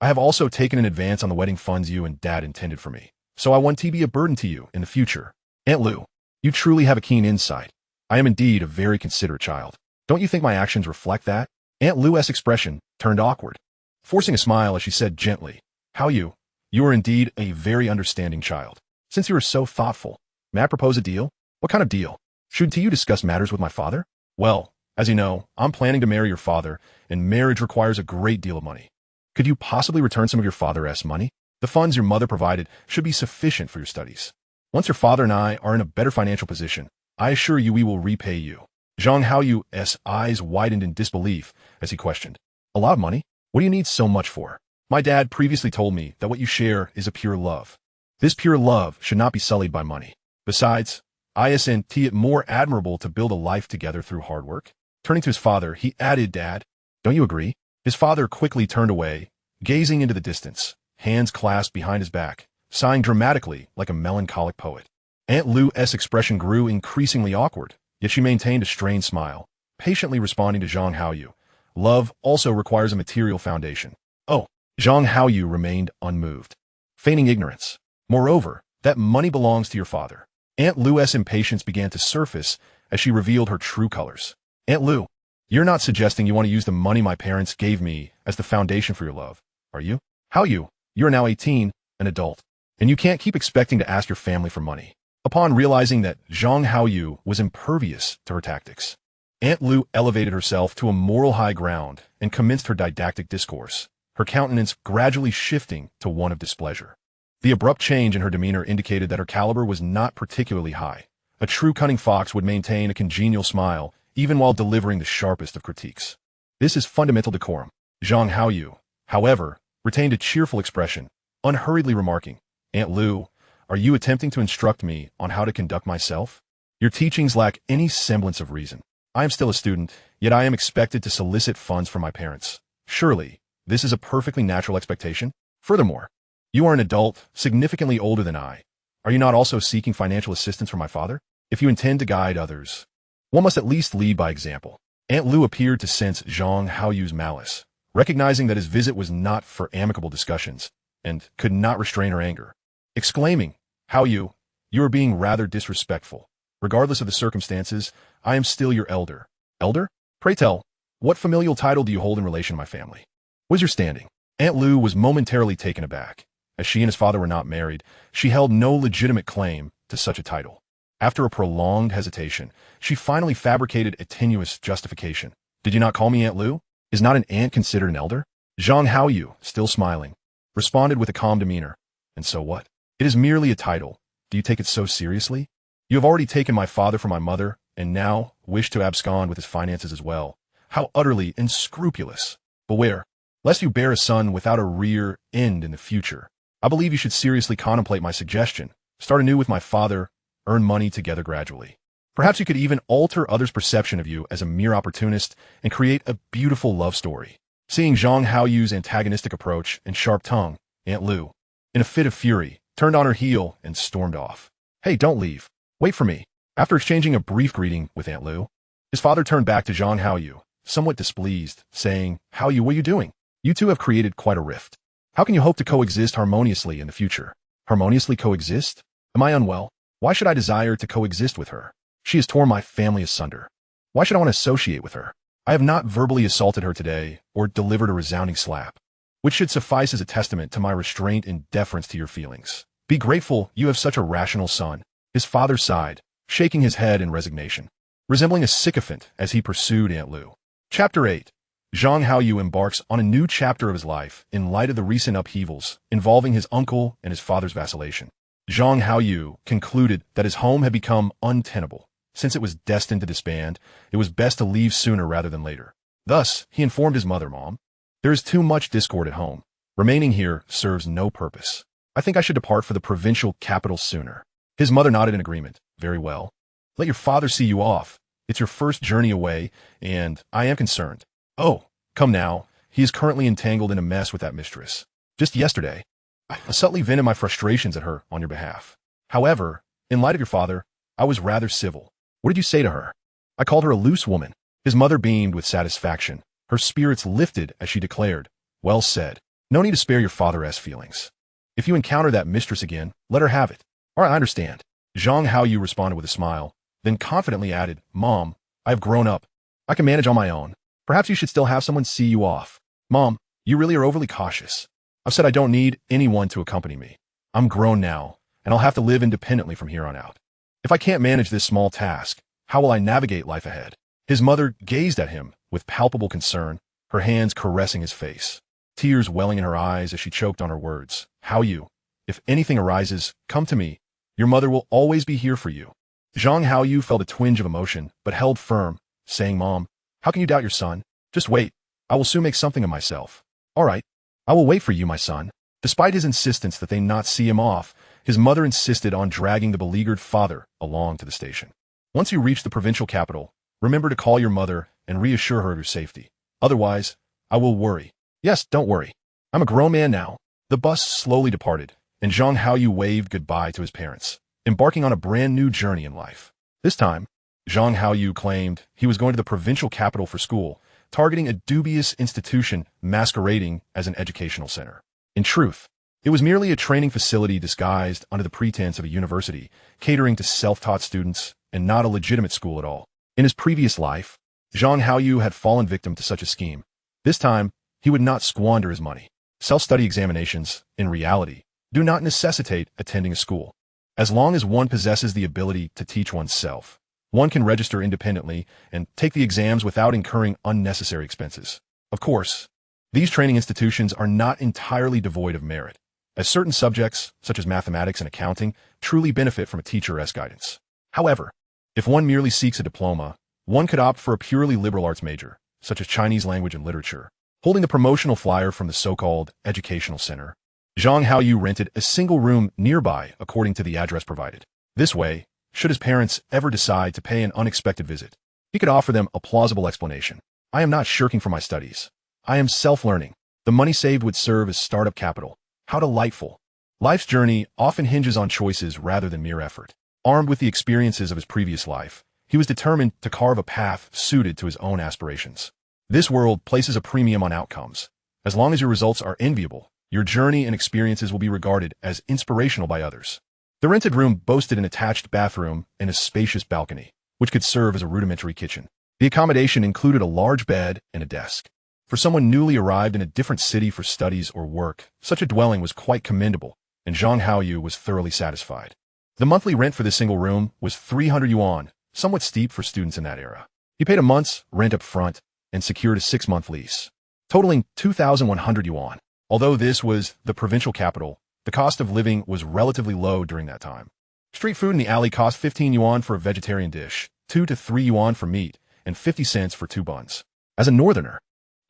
I have also taken an advance on the wedding funds you and Dad intended for me, so I want to be a burden to you in the future. Aunt Lu, you truly have a keen insight. I am indeed a very considerate child. Don't you think my actions reflect that? Aunt Lu's expression turned awkward, forcing a smile as she said gently, Haoyu, you are indeed a very understanding child. Since you are so thoughtful, may I propose a deal? What kind of deal? Should you discuss matters with my father? Well, as you know, I'm planning to marry your father, and marriage requires a great deal of money. Could you possibly return some of your father's money? The funds your mother provided should be sufficient for your studies. Once your father and I are in a better financial position, I assure you we will repay you. Zhang Haoyu's eyes widened in disbelief as he questioned. A lot of money? What do you need so much for? My dad previously told me that what you share is a pure love. This pure love should not be sullied by money. Besides, isn't it more admirable to build a life together through hard work? Turning to his father, he added, Dad, don't you agree? His father quickly turned away, gazing into the distance, hands clasped behind his back, sighing dramatically like a melancholic poet. Aunt Lu's expression grew increasingly awkward, yet she maintained a strained smile, patiently responding to Zhang Haoyu. Love also requires a material foundation. Oh, Zhang Haoyu remained unmoved, feigning ignorance. Moreover, that money belongs to your father. Aunt Lu's impatience began to surface as she revealed her true colors. Aunt Lu, you're not suggesting you want to use the money my parents gave me as the foundation for your love, are you? Haoyu, you're now 18, an adult, and you can't keep expecting to ask your family for money. Upon realizing that Zhang Haoyu was impervious to her tactics, Aunt Lu elevated herself to a moral high ground and commenced her didactic discourse, her countenance gradually shifting to one of displeasure. The abrupt change in her demeanor indicated that her caliber was not particularly high. A true cunning fox would maintain a congenial smile even while delivering the sharpest of critiques. This is fundamental decorum. Zhang Haoyu, however, retained a cheerful expression, unhurriedly remarking, Aunt Lu, are you attempting to instruct me on how to conduct myself? Your teachings lack any semblance of reason. I am still a student, yet I am expected to solicit funds from my parents. Surely, this is a perfectly natural expectation. Furthermore, you are an adult, significantly older than I. Are you not also seeking financial assistance from my father? If you intend to guide others, one must at least lead by example. Aunt Lu appeared to sense Zhang Haoyu's malice, recognizing that his visit was not for amicable discussions, and could not restrain her anger. Exclaiming, Haoyu, you are being rather disrespectful. Regardless of the circumstances, I am still your elder. Elder? Pray tell, what familial title do you hold in relation to my family? What is your standing? Aunt Lu was momentarily taken aback. As she and his father were not married, she held no legitimate claim to such a title. After a prolonged hesitation, she finally fabricated a tenuous justification. Did you not call me Aunt Lu? Is not an aunt considered an elder? Zhang Haoyu, still smiling, responded with a calm demeanor. And so what? It is merely a title. Do you take it so seriously? You have already taken my father from my mother, and now wish to abscond with his finances as well. How utterly unscrupulous. Beware, lest you bear a son without a rear end in the future. I believe you should seriously contemplate my suggestion. Start anew with my father, earn money together gradually. Perhaps you could even alter others' perception of you as a mere opportunist and create a beautiful love story. Seeing Zhang Haoyu's antagonistic approach and sharp tongue, Aunt Lu, in a fit of fury, turned on her heel and stormed off. Hey, don't leave. Wait for me. After exchanging a brief greeting with Aunt Lu, his father turned back to Zhang Haoyu, somewhat displeased, saying, Haoyu, what are you doing? You two have created quite a rift. How can you hope to coexist harmoniously in the future? Harmoniously coexist? Am I unwell? Why should I desire to coexist with her? She has torn my family asunder. Why should I want to associate with her? I have not verbally assaulted her today or delivered a resounding slap, which should suffice as a testament to my restraint and deference to your feelings. Be grateful you have such a rational son. His father sighed, shaking his head in resignation, resembling a sycophant as he pursued Aunt Lu. Chapter 8. Zhang Haoyu embarks on a new chapter of his life in light of the recent upheavals involving his uncle and his father's vacillation. Zhang Haoyu concluded that his home had become untenable. Since it was destined to disband, it was best to leave sooner rather than later. Thus, he informed his mother, Mom, there is too much discord at home. Remaining here serves no purpose. I think I should depart for the provincial capital sooner. His mother nodded in agreement. Very well. Let your father see you off. It's your first journey away, and I am concerned. Oh, come now. He is currently entangled in a mess with that mistress. Just yesterday, I subtly vented my frustrations at her on your behalf. However, in light of your father, I was rather civil. What did you say to her? I called her a loose woman. His mother beamed with satisfaction. Her spirits lifted as she declared, Well said. No need to spare your father's feelings. If you encounter that mistress again, let her have it. All right, I understand. Zhang Haoyu responded with a smile, then confidently added, Mom, I have grown up. I can manage on my own. Perhaps you should still have someone see you off. Mom, you really are overly cautious. I've said I don't need anyone to accompany me. I'm grown now, and I'll have to live independently from here on out. If I can't manage this small task, how will I navigate life ahead? His mother gazed at him with palpable concern, her hands caressing his face, tears welling in her eyes as she choked on her words. Haoyu, if anything arises, come to me. Your mother will always be here for you. Zhang Haoyu felt a twinge of emotion, but held firm, saying, Mom, how can you doubt your son? Just wait. I will soon make something of myself. All right. I will wait for you, my son. Despite his insistence that they not see him off, his mother insisted on dragging the beleaguered father along to the station. Once you reach the provincial capital, remember to call your mother and reassure her of your safety. Otherwise, I will worry. Yes, don't worry. I'm a grown man now. The bus slowly departed, and Zhang Haoyu waved goodbye to his parents, embarking on a brand new journey in life. This time, Zhang Haoyu claimed he was going to the provincial capital for school, targeting a dubious institution masquerading as an educational center. In truth, it was merely a training facility disguised under the pretense of a university, catering to self-taught students and not a legitimate school at all. In his previous life, Zhang Haoyu had fallen victim to such a scheme. This time, he would not squander his money. Self-study examinations, in reality, do not necessitate attending a school. As long as one possesses the ability to teach oneself, One can register independently and take the exams without incurring unnecessary expenses. Of course, these training institutions are not entirely devoid of merit, as certain subjects, such as mathematics and accounting, truly benefit from a teacher's guidance. However, if one merely seeks a diploma, one could opt for a purely liberal arts major, such as Chinese language and literature. Holding the promotional flyer from the so-called educational center, Zhang Haoyu rented a single room nearby according to the address provided. This way, should his parents ever decide to pay an unexpected visit, he could offer them a plausible explanation. I am not shirking from my studies. I am self-learning. The money saved would serve as startup capital. How delightful. Life's journey often hinges on choices rather than mere effort. Armed with the experiences of his previous life, he was determined to carve a path suited to his own aspirations. This world places a premium on outcomes. As long as your results are enviable, your journey and experiences will be regarded as inspirational by others. The rented room boasted an attached bathroom and a spacious balcony, which could serve as a rudimentary kitchen. The accommodation included a large bed and a desk. For someone newly arrived in a different city for studies or work, such a dwelling was quite commendable, and Zhang Haoyu was thoroughly satisfied. The monthly rent for this single room was 300 yuan, somewhat steep for students in that era. He paid a month's rent up front and secured a 6-month lease, totaling 2,100 yuan. Although this was the provincial capital, the cost of living was relatively low during that time. Street food in the alley cost 15 yuan for a vegetarian dish, 2 to 3 yuan for meat, and 50 cents for 2 buns. As a northerner,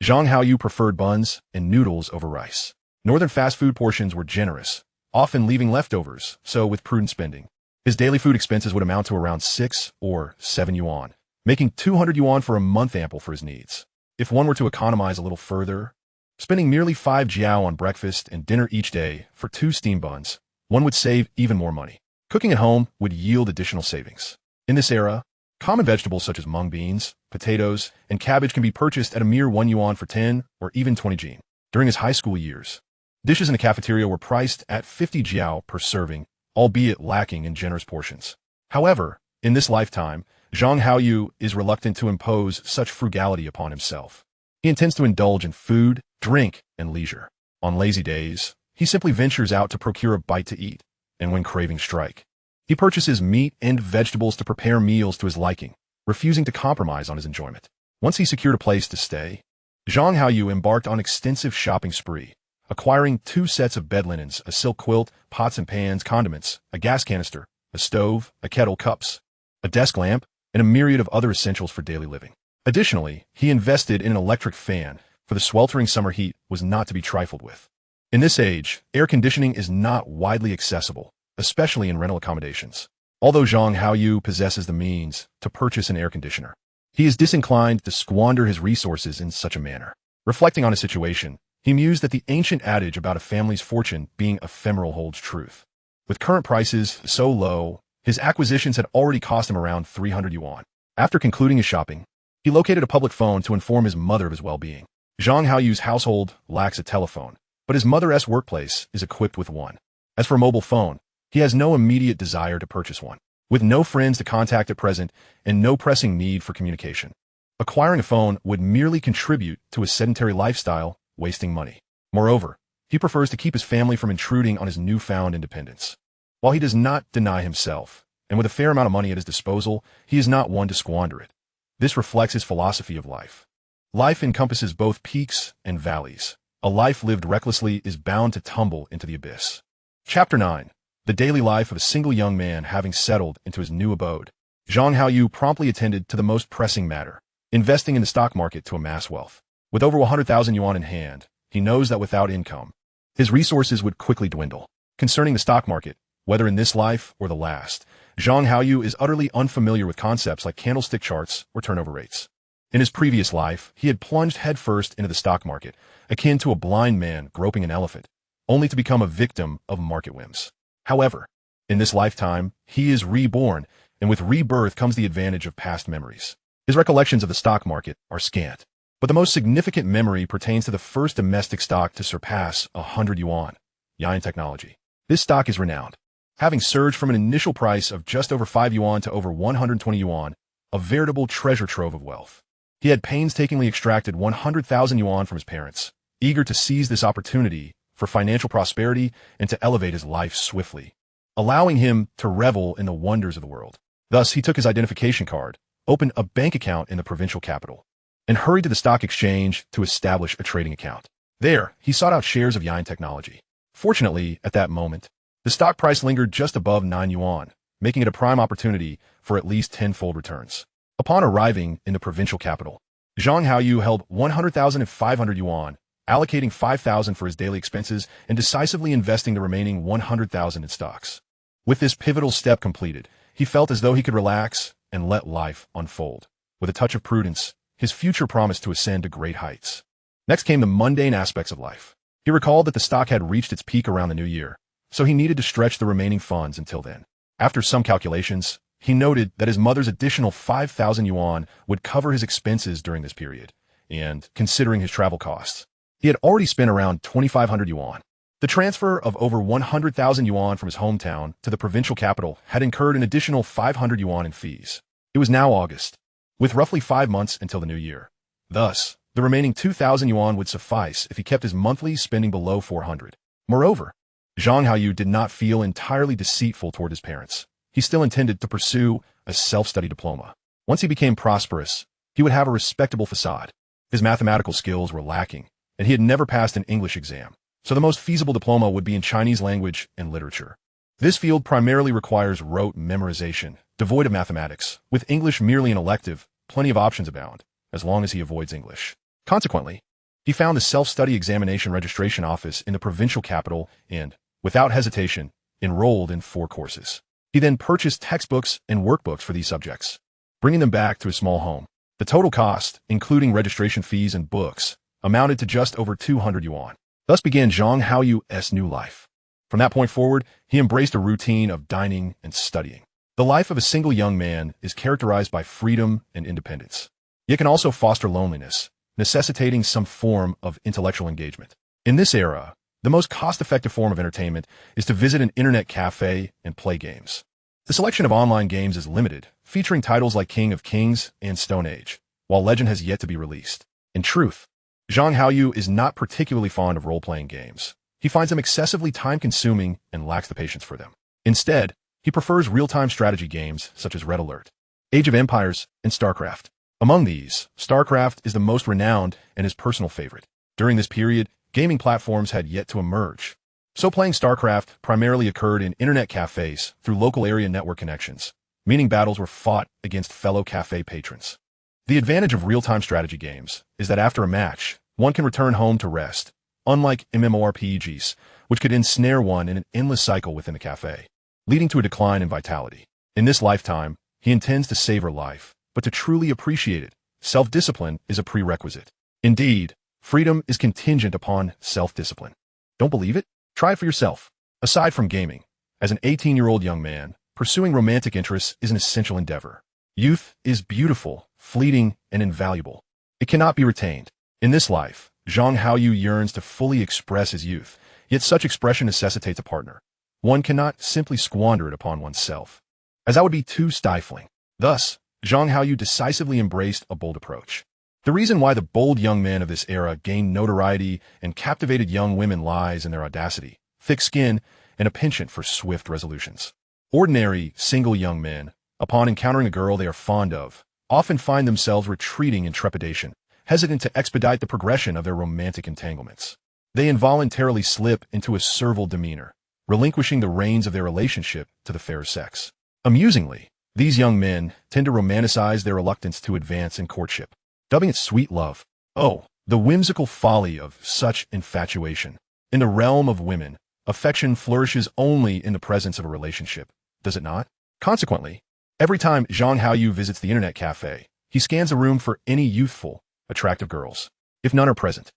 Zhang Haoyu preferred buns and noodles over rice. Northern fast food portions were generous, often leaving leftovers, so with prudent spending, his daily food expenses would amount to around 6 or 7 yuan, making 200 yuan for a month ample for his needs. If one were to economize a little further, spending merely 5 jiao on breakfast and dinner each day for 2 steam buns, one would save even more money. Cooking at home would yield additional savings. In this era, common vegetables such as mung beans, potatoes, and cabbage can be purchased at a mere 1 yuan for 10 or even 20 jin. During his high school years, dishes in the cafeteria were priced at 50 jiao per serving, albeit lacking in generous portions. However, in this lifetime, Zhang Haoyu is reluctant to impose such frugality upon himself. He intends to indulge in food, drink, and leisure. On lazy days, he simply ventures out to procure a bite to eat, and when cravings strike, he purchases meat and vegetables to prepare meals to his liking, refusing to compromise on his enjoyment. Once he secured a place to stay, Zhang Haoyu embarked on an extensive shopping spree, acquiring 2 sets of bed linens, a silk quilt, pots and pans, condiments, a gas canister, a stove, a kettle, cups, a desk lamp, and a myriad of other essentials for daily living. Additionally, he invested in an electric fan, for the sweltering summer heat was not to be trifled with. In this age, air conditioning is not widely accessible, especially in rental accommodations. Although Zhang Haoyu possesses the means to purchase an air conditioner, he is disinclined to squander his resources in such a manner. Reflecting on his situation, he mused that the ancient adage about a family's fortune being ephemeral holds truth. With current prices so low, his acquisitions had already cost him around 300 yuan. After concluding his shopping, he located a public phone to inform his mother of his well-being. Zhang Haoyu's household lacks a telephone, but his mother's workplace is equipped with one. As for a mobile phone, he has no immediate desire to purchase one. With no friends to contact at present and no pressing need for communication, acquiring a phone would merely contribute to a sedentary lifestyle, wasting money. Moreover, he prefers to keep his family from intruding on his newfound independence. While he does not deny himself, and with a fair amount of money at his disposal, he is not one to squander it. This reflects his philosophy of life. Life encompasses both peaks and valleys. A life lived recklessly is bound to tumble into the abyss. Chapter 9. The daily life of a single young man having settled into his new abode. Zhang Haoyu promptly attended to the most pressing matter, investing in the stock market to amass wealth. With over 100,000 yuan in hand, he knows that without income, his resources would quickly dwindle. Concerning the stock market, whether in this life or the last, Zhang Haoyu is utterly unfamiliar with concepts like candlestick charts or turnover rates. In his previous life, he had plunged headfirst into the stock market, akin to a blind man groping an elephant, only to become a victim of market whims. However, in this lifetime, he is reborn, and with rebirth comes the advantage of past memories. His recollections of the stock market are scant, but the most significant memory pertains to the first domestic stock to surpass 100 yuan, Yayan Technology. This stock is renowned, having surged from an initial price of just over 5 yuan to over 120 yuan, a veritable treasure trove of wealth. He had painstakingly extracted 100,000 yuan from his parents, eager to seize this opportunity for financial prosperity and to elevate his life swiftly, allowing him to revel in the wonders of the world. Thus, he took his identification card, opened a bank account in the provincial capital, and hurried to the stock exchange to establish a trading account. There, he sought out shares of Yain Technology. Fortunately, at that moment, the stock price lingered just above 9 yuan, making it a prime opportunity for at least tenfold returns. Upon arriving in the provincial capital, Zhang Haoyu held 100,500 yuan, allocating 5,000 for his daily expenses and decisively investing the remaining 100,000 in stocks. With this pivotal step completed, he felt as though he could relax and let life unfold. With a touch of prudence, his future promised to ascend to great heights. Next came the mundane aspects of life. He recalled that the stock had reached its peak around the new year, so he needed to stretch the remaining funds until then. After some calculations, he noted that his mother's additional 5,000 yuan would cover his expenses during this period, and considering his travel costs, he had already spent around 2,500 yuan. The transfer of over 100,000 yuan from his hometown to the provincial capital had incurred an additional 500 yuan in fees. It was now August, with roughly 5 months until the new year. Thus, the remaining 2,000 yuan would suffice if he kept his monthly spending below 400. Moreover, Zhang Haoyu did not feel entirely deceitful toward his parents. He still intended to pursue a self-study diploma. Once he became prosperous, he would have a respectable facade. His mathematical skills were lacking, and he had never passed an English exam, so the most feasible diploma would be in Chinese language and literature. This field primarily requires rote memorization, devoid of mathematics. With English merely an elective, plenty of options abound, as long as he avoids English. Consequently, he found the self-study examination registration office in the provincial capital and, without hesitation, enrolled in 4 courses. He then purchased textbooks and workbooks for these subjects, bringing them back to his small home. The total cost, including registration fees and books, amounted to just over 200 yuan. Thus began Zhang Haoyu's new life. From that point forward, he embraced a routine of dining and studying. The life of a single young man is characterized by freedom and independence. It can also foster loneliness, necessitating some form of intellectual engagement. In this era, the most cost-effective form of entertainment is to visit an internet cafe and play games. The selection of online games is limited, featuring titles like King of Kings and Stone Age, while Legend has yet to be released. In truth, Zhang Haoyu is not particularly fond of role-playing games. He finds them excessively time-consuming and lacks the patience for them. Instead, he prefers real-time strategy games such as Red Alert, Age of Empires, and StarCraft. Among these, StarCraft is the most renowned and his personal favorite. During this period, gaming platforms had yet to emerge, so playing StarCraft primarily occurred in internet cafes through local area network connections, meaning battles were fought against fellow cafe patrons. The advantage of real-time strategy games is that after a match, one can return home to rest, unlike MMORPGs, which could ensnare one in an endless cycle within the cafe, leading to a decline in vitality. In this lifetime, he intends to savor life, but to truly appreciate it, self-discipline is a prerequisite. Indeed, freedom is contingent upon self-discipline. Don't believe it? Try it for yourself. Aside from gaming, as an 18-year-old young man, pursuing romantic interests is an essential endeavor. Youth is beautiful, fleeting, and invaluable. It cannot be retained. In this life, Zhang Haoyu yearns to fully express his youth, yet such expression necessitates a partner. One cannot simply squander it upon oneself, as that would be too stifling. Thus, Zhang Haoyu decisively embraced a bold approach. The reason why the bold young men of this era gained notoriety and captivated young women lies in their audacity, thick skin, and a penchant for swift resolutions. Ordinary, single young men, upon encountering a girl they are fond of, often find themselves retreating in trepidation, hesitant to expedite the progression of their romantic entanglements. They involuntarily slip into a servile demeanor, relinquishing the reins of their relationship to the fair sex. Amusingly, these young men tend to romanticize their reluctance to advance in courtship, dubbing it sweet love. Oh, the whimsical folly of such infatuation. In the realm of women, affection flourishes only in the presence of a relationship, does it not? Consequently, every time Zhang Haoyu visits the internet cafe, he scans the room for any youthful, attractive girls. If none are present,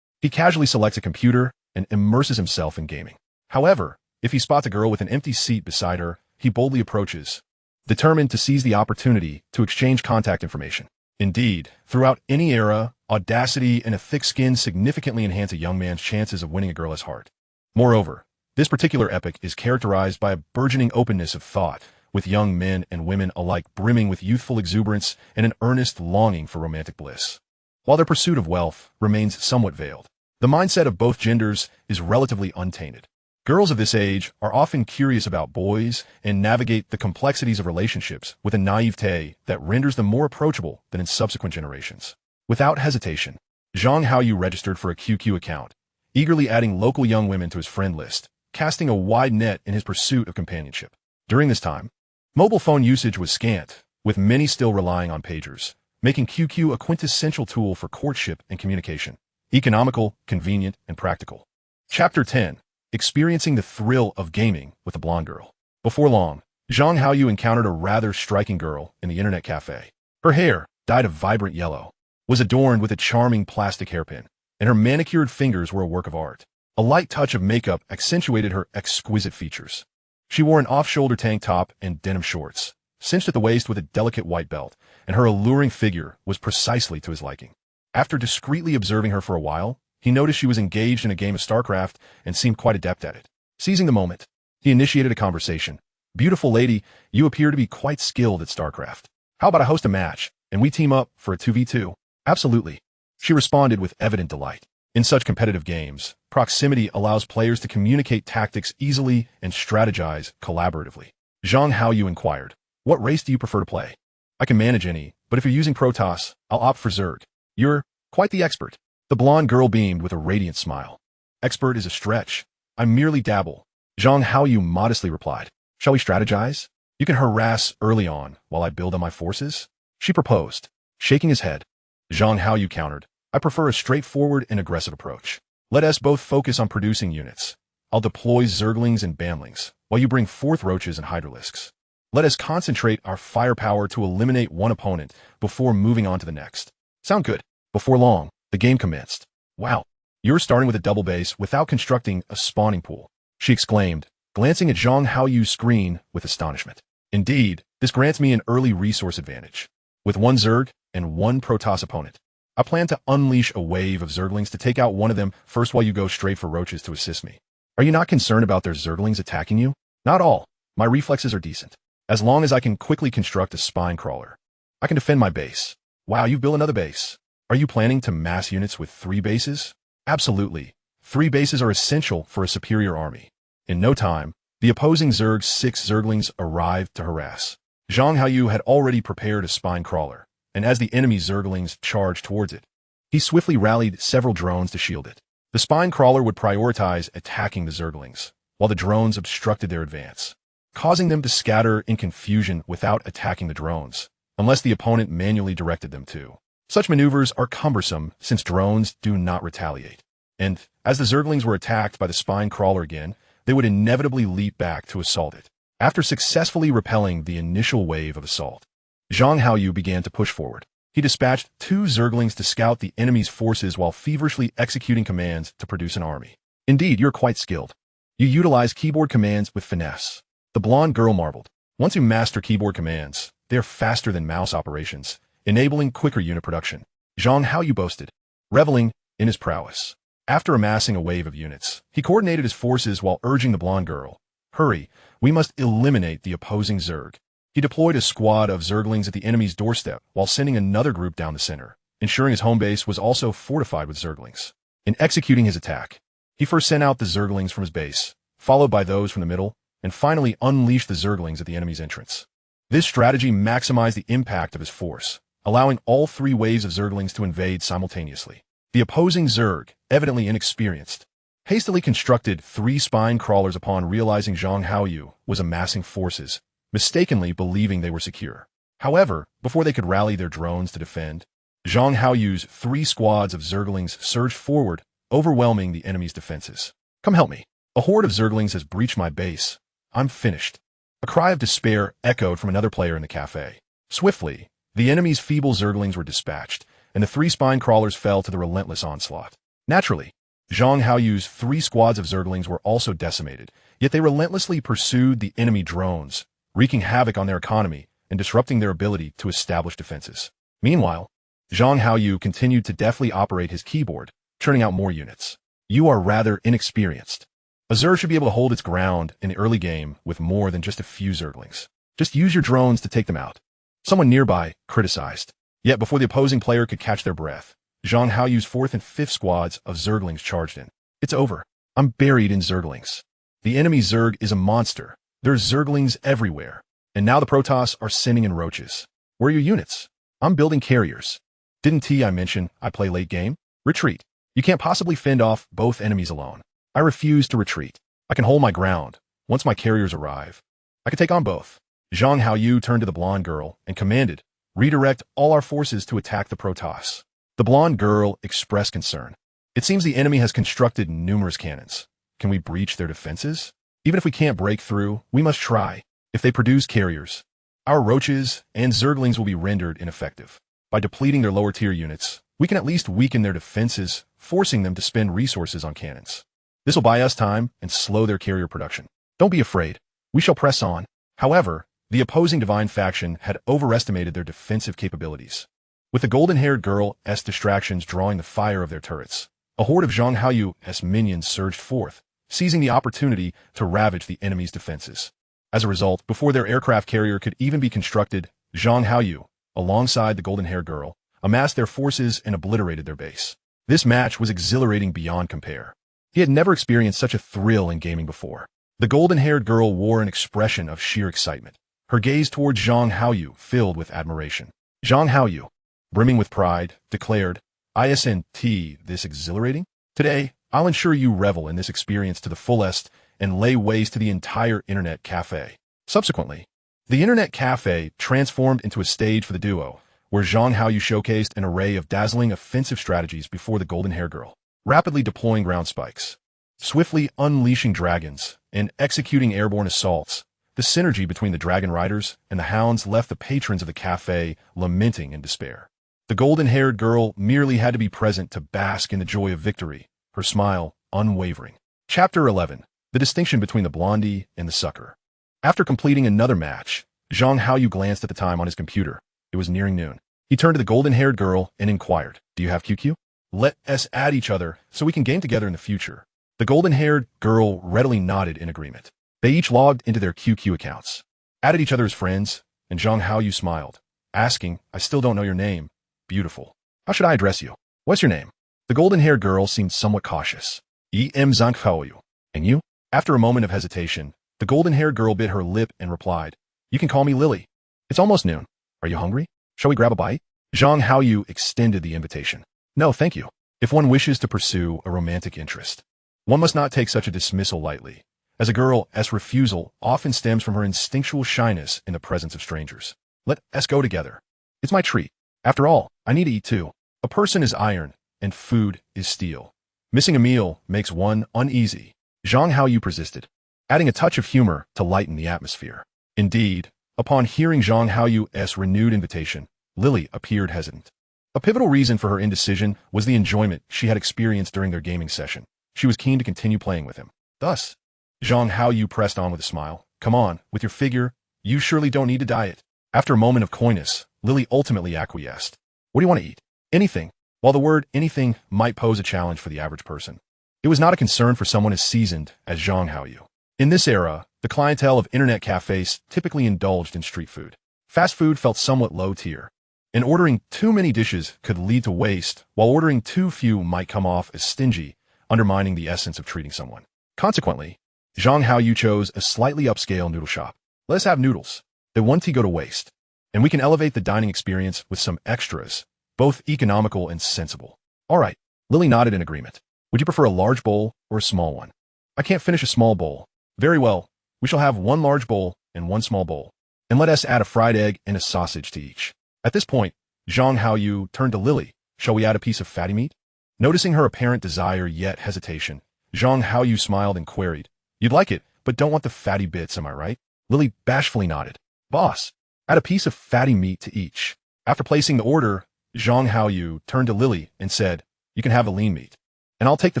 he casually selects a computer and immerses himself in gaming. However, if he spots a girl with an empty seat beside her, he boldly approaches, determined to seize the opportunity to exchange contact information. Indeed, throughout any era, audacity and a thick skin significantly enhance a young man's chances of winning a girl's heart. Moreover, this particular epoch is characterized by a burgeoning openness of thought, with young men and women alike brimming with youthful exuberance and an earnest longing for romantic bliss. While their pursuit of wealth remains somewhat veiled, the mindset of both genders is relatively untainted. Girls of this age are often curious about boys and navigate the complexities of relationships with a naivete that renders them more approachable than in subsequent generations. Without hesitation, Zhang Haoyu registered for a QQ account, eagerly adding local young women to his friend list, casting a wide net in his pursuit of companionship. During this time, mobile phone usage was scant, with many still relying on pagers, making QQ a quintessential tool for courtship and communication. Economical, convenient, and practical. Chapter 10. Experiencing the thrill of gaming with a blonde girl. Before long, Zhang Haoyu encountered a rather striking girl in the internet cafe. Her hair, dyed a vibrant yellow, was adorned with a charming plastic hairpin, and her manicured fingers were a work of art. A light touch of makeup accentuated her exquisite features. She wore an off-shoulder tank top and denim shorts, cinched at the waist with a delicate white belt, and her alluring figure was precisely to his liking. After discreetly observing her for a while, he noticed she was engaged in a game of StarCraft and seemed quite adept at it. Seizing the moment, he initiated a conversation. "Beautiful lady, you appear to be quite skilled at StarCraft. How about I host a match, and we team up for a 2v2? "Absolutely," she responded with evident delight. In such competitive games, proximity allows players to communicate tactics easily and strategize collaboratively. Zhang Haoyu inquired, "What race do you prefer to play?" "I can manage any, but if you're using Protoss, I'll opt for Zerg." "You're quite the expert." The blonde girl beamed with a radiant smile. "Expert is a stretch. I merely dabble," Zhang Haoyu modestly replied. "Shall we strategize? You can harass early on while I build on my forces," she proposed. Shaking his head, Zhang Haoyu countered, "I prefer a straightforward and aggressive approach. Let us both focus on producing units. I'll deploy Zerglings and Banlings, while you bring forth Roaches and Hydralisks. Let us concentrate our firepower to eliminate one opponent before moving on to the next." "Sound good." Before long, the game commenced. "Wow, you're starting with a double base without constructing a spawning pool," she exclaimed, glancing at Zhang Haoyu's screen with astonishment. "Indeed, this grants me an early resource advantage. With one Zerg and one Protoss opponent, I plan to unleash a wave of Zerglings to take out one of them first while you go straight for Roaches to assist me. Are you not concerned about their Zerglings attacking you?" "Not all. My reflexes are decent. As long as I can quickly construct a spine crawler, I can defend my base." "Wow, you've built another base. Are you planning to mass units with 3 bases?" "Absolutely. 3 bases are essential for a superior army." In no time, the opposing Zerg's 6 Zerglings arrived to harass. Zhang Haoyu had already prepared a spine crawler, and as the enemy Zerglings charged towards it, he swiftly rallied several drones to shield it. The spine crawler would prioritize attacking the Zerglings, while the drones obstructed their advance, causing them to scatter in confusion without attacking the drones, unless the opponent manually directed them to. Such maneuvers are cumbersome since drones do not retaliate, and as the Zerglings were attacked by the spine crawler again, they would inevitably leap back to assault it. After successfully repelling the initial wave of assault, Zhang Haoyu began to push forward. He dispatched 2 Zerglings to scout the enemy's forces while feverishly executing commands to produce an army. "Indeed, you're quite skilled. You utilize keyboard commands with finesse." The blonde girl marveled. Once you master keyboard commands, they're faster than mouse operations, enabling quicker unit production. Zhang Haoyu boasted, reveling in his prowess. After amassing a wave of units, he coordinated his forces while urging the blonde girl, "Hurry, we must eliminate the opposing Zerg." He deployed a squad of Zerglings at the enemy's doorstep while sending another group down the center, ensuring his home base was also fortified with Zerglings. In executing his attack, he first sent out the Zerglings from his base, followed by those from the middle, and finally unleashed the Zerglings at the enemy's entrance. This strategy maximized the impact of his force, allowing all 3 waves of Zerglings to invade simultaneously. The opposing Zerg, evidently inexperienced, hastily constructed 3 spine crawlers upon realizing Zhang Haoyu was amassing forces, mistakenly believing they were secure. However, before they could rally their drones to defend, Zhang Haoyu's 3 squads of Zerglings surged forward, overwhelming the enemy's defenses. "Come help me. A horde of Zerglings has breached my base. I'm finished." A cry of despair echoed from another player in the cafe. Swiftly, the enemy's feeble Zerglings were dispatched, and the 3 spine crawlers fell to the relentless onslaught. Naturally, Zhang Haoyu's 3 squads of Zerglings were also decimated, yet they relentlessly pursued the enemy drones, wreaking havoc on their economy and disrupting their ability to establish defenses. Meanwhile, Zhang Haoyu continued to deftly operate his keyboard, churning out more units. "You are rather inexperienced. A Zerg should be able to hold its ground in the early game with more than just a few Zerglings. Just use your drones to take them out," someone nearby criticized. Yet before the opposing player could catch their breath, Zhang Haoyu's 4th and 5th squads of Zerglings charged in. "It's over. I'm buried in Zerglings." The enemy Zerg is a monster. There's Zerglings everywhere. And now the Protoss are sending in roaches. Where are your units? I'm building carriers. Didn't I mention I play late game? Retreat. You can't possibly fend off both enemies alone. I refuse to retreat. I can hold my ground. Once my carriers arrive, I can take on both. Zhang Haoyu turned to the blonde girl and commanded, redirect all our forces to attack the Protoss. The blonde girl expressed concern. It seems the enemy has constructed numerous cannons. Can we breach their defenses? Even if we can't break through, we must try. If they produce carriers, our roaches and Zerglings will be rendered ineffective. By depleting their lower-tier units, we can at least weaken their defenses, forcing them to spend resources on cannons. This will buy us time and slow their carrier production. Don't be afraid. We shall press on. However, the opposing divine faction had overestimated their defensive capabilities. With the golden-haired girl's distractions drawing the fire of their turrets, a horde of Zhang Haoyu's minions surged forth, seizing the opportunity to ravage the enemy's defenses. As a result, before their aircraft carrier could even be constructed, Zhang Haoyu, alongside the golden-haired girl, amassed their forces and obliterated their base. This match was exhilarating beyond compare. He had never experienced such a thrill in gaming before. The golden-haired girl wore an expression of sheer excitement, her gaze towards Zhang Haoyu filled with admiration. Zhang Haoyu, brimming with pride, declared, "Isn't this exhilarating? Today, I'll ensure you revel in this experience to the fullest and lay waste to the entire internet cafe." Subsequently, the internet cafe transformed into a stage for the duo, where Zhang Haoyu showcased an array of dazzling offensive strategies before the golden-haired girl, rapidly deploying ground spikes, swiftly unleashing dragons, and executing airborne assaults. The synergy between the dragon riders and the hounds left the patrons of the cafe lamenting in despair. The golden-haired girl merely had to be present to bask in the joy of victory, her smile unwavering. Chapter 11. The distinction between the blondie and the sucker. After completing another match, Zhang Haoyu glanced at the time on his computer. It was nearing noon. He turned to the golden-haired girl and inquired, "Do you have QQ? Let us add each other so we can game together in the future." The golden-haired girl readily nodded in agreement. They each logged into their QQ accounts, added each other as friends, and Zhang Haoyu smiled, asking, "I still don't know your name. Beautiful. How should I address you? What's your name?" The golden-haired girl seemed somewhat cautious. Zhang Haoyu. And you? After a moment of hesitation, the golden-haired girl bit her lip and replied, "You can call me Lily. It's almost noon. Are you hungry? Shall we grab a bite?" Zhang Haoyu extended the invitation. "No, thank you. If one wishes to pursue a romantic interest, one must not take such a dismissal lightly, as a girl's refusal often stems from her instinctual shyness in the presence of strangers. Let us go together. It's my treat. After all, I need to eat too. A person is iron, and food is steel. Missing a meal makes one uneasy." Zhang Haoyu persisted, adding a touch of humor to lighten the atmosphere. Indeed, upon hearing Zhang Haoyu's renewed invitation, Lily appeared hesitant. A pivotal reason for her indecision was the enjoyment she had experienced during their gaming session. She was keen to continue playing with him. Thus, Zhang Haoyu pressed on with a smile. "Come on, with your figure, you surely don't need to diet." After a moment of coyness, Lily ultimately acquiesced. "What do you want to eat?" "Anything." While the word anything might pose a challenge for the average person, it was not a concern for someone as seasoned as Zhang Haoyu. In this era, the clientele of internet cafes typically indulged in street food. Fast food felt somewhat low tier, and ordering too many dishes could lead to waste, while ordering too few might come off as stingy, undermining the essence of treating someone. Consequently, Zhang Haoyu chose a slightly upscale noodle shop. "Let us have noodles. They won't go to waste, and we can elevate the dining experience with some extras, both economical and sensible." "All right." Lily nodded in agreement. "Would you prefer a large bowl or a small one?" "I can't finish a small bowl." "Very well. We shall have one large bowl and one small bowl. And let us add a fried egg and a sausage to each." At this point, Zhang Haoyu turned to Lily. "Shall we add a piece of fatty meat?" Noticing her apparent desire yet hesitation, Zhang Haoyu smiled and queried, "You'd like it, but don't want the fatty bits, am I right?" Lily bashfully nodded. "Boss, add a piece of fatty meat to each." After placing the order, Zhang Haoyu turned to Lily and said, "You can have the lean meat, and I'll take the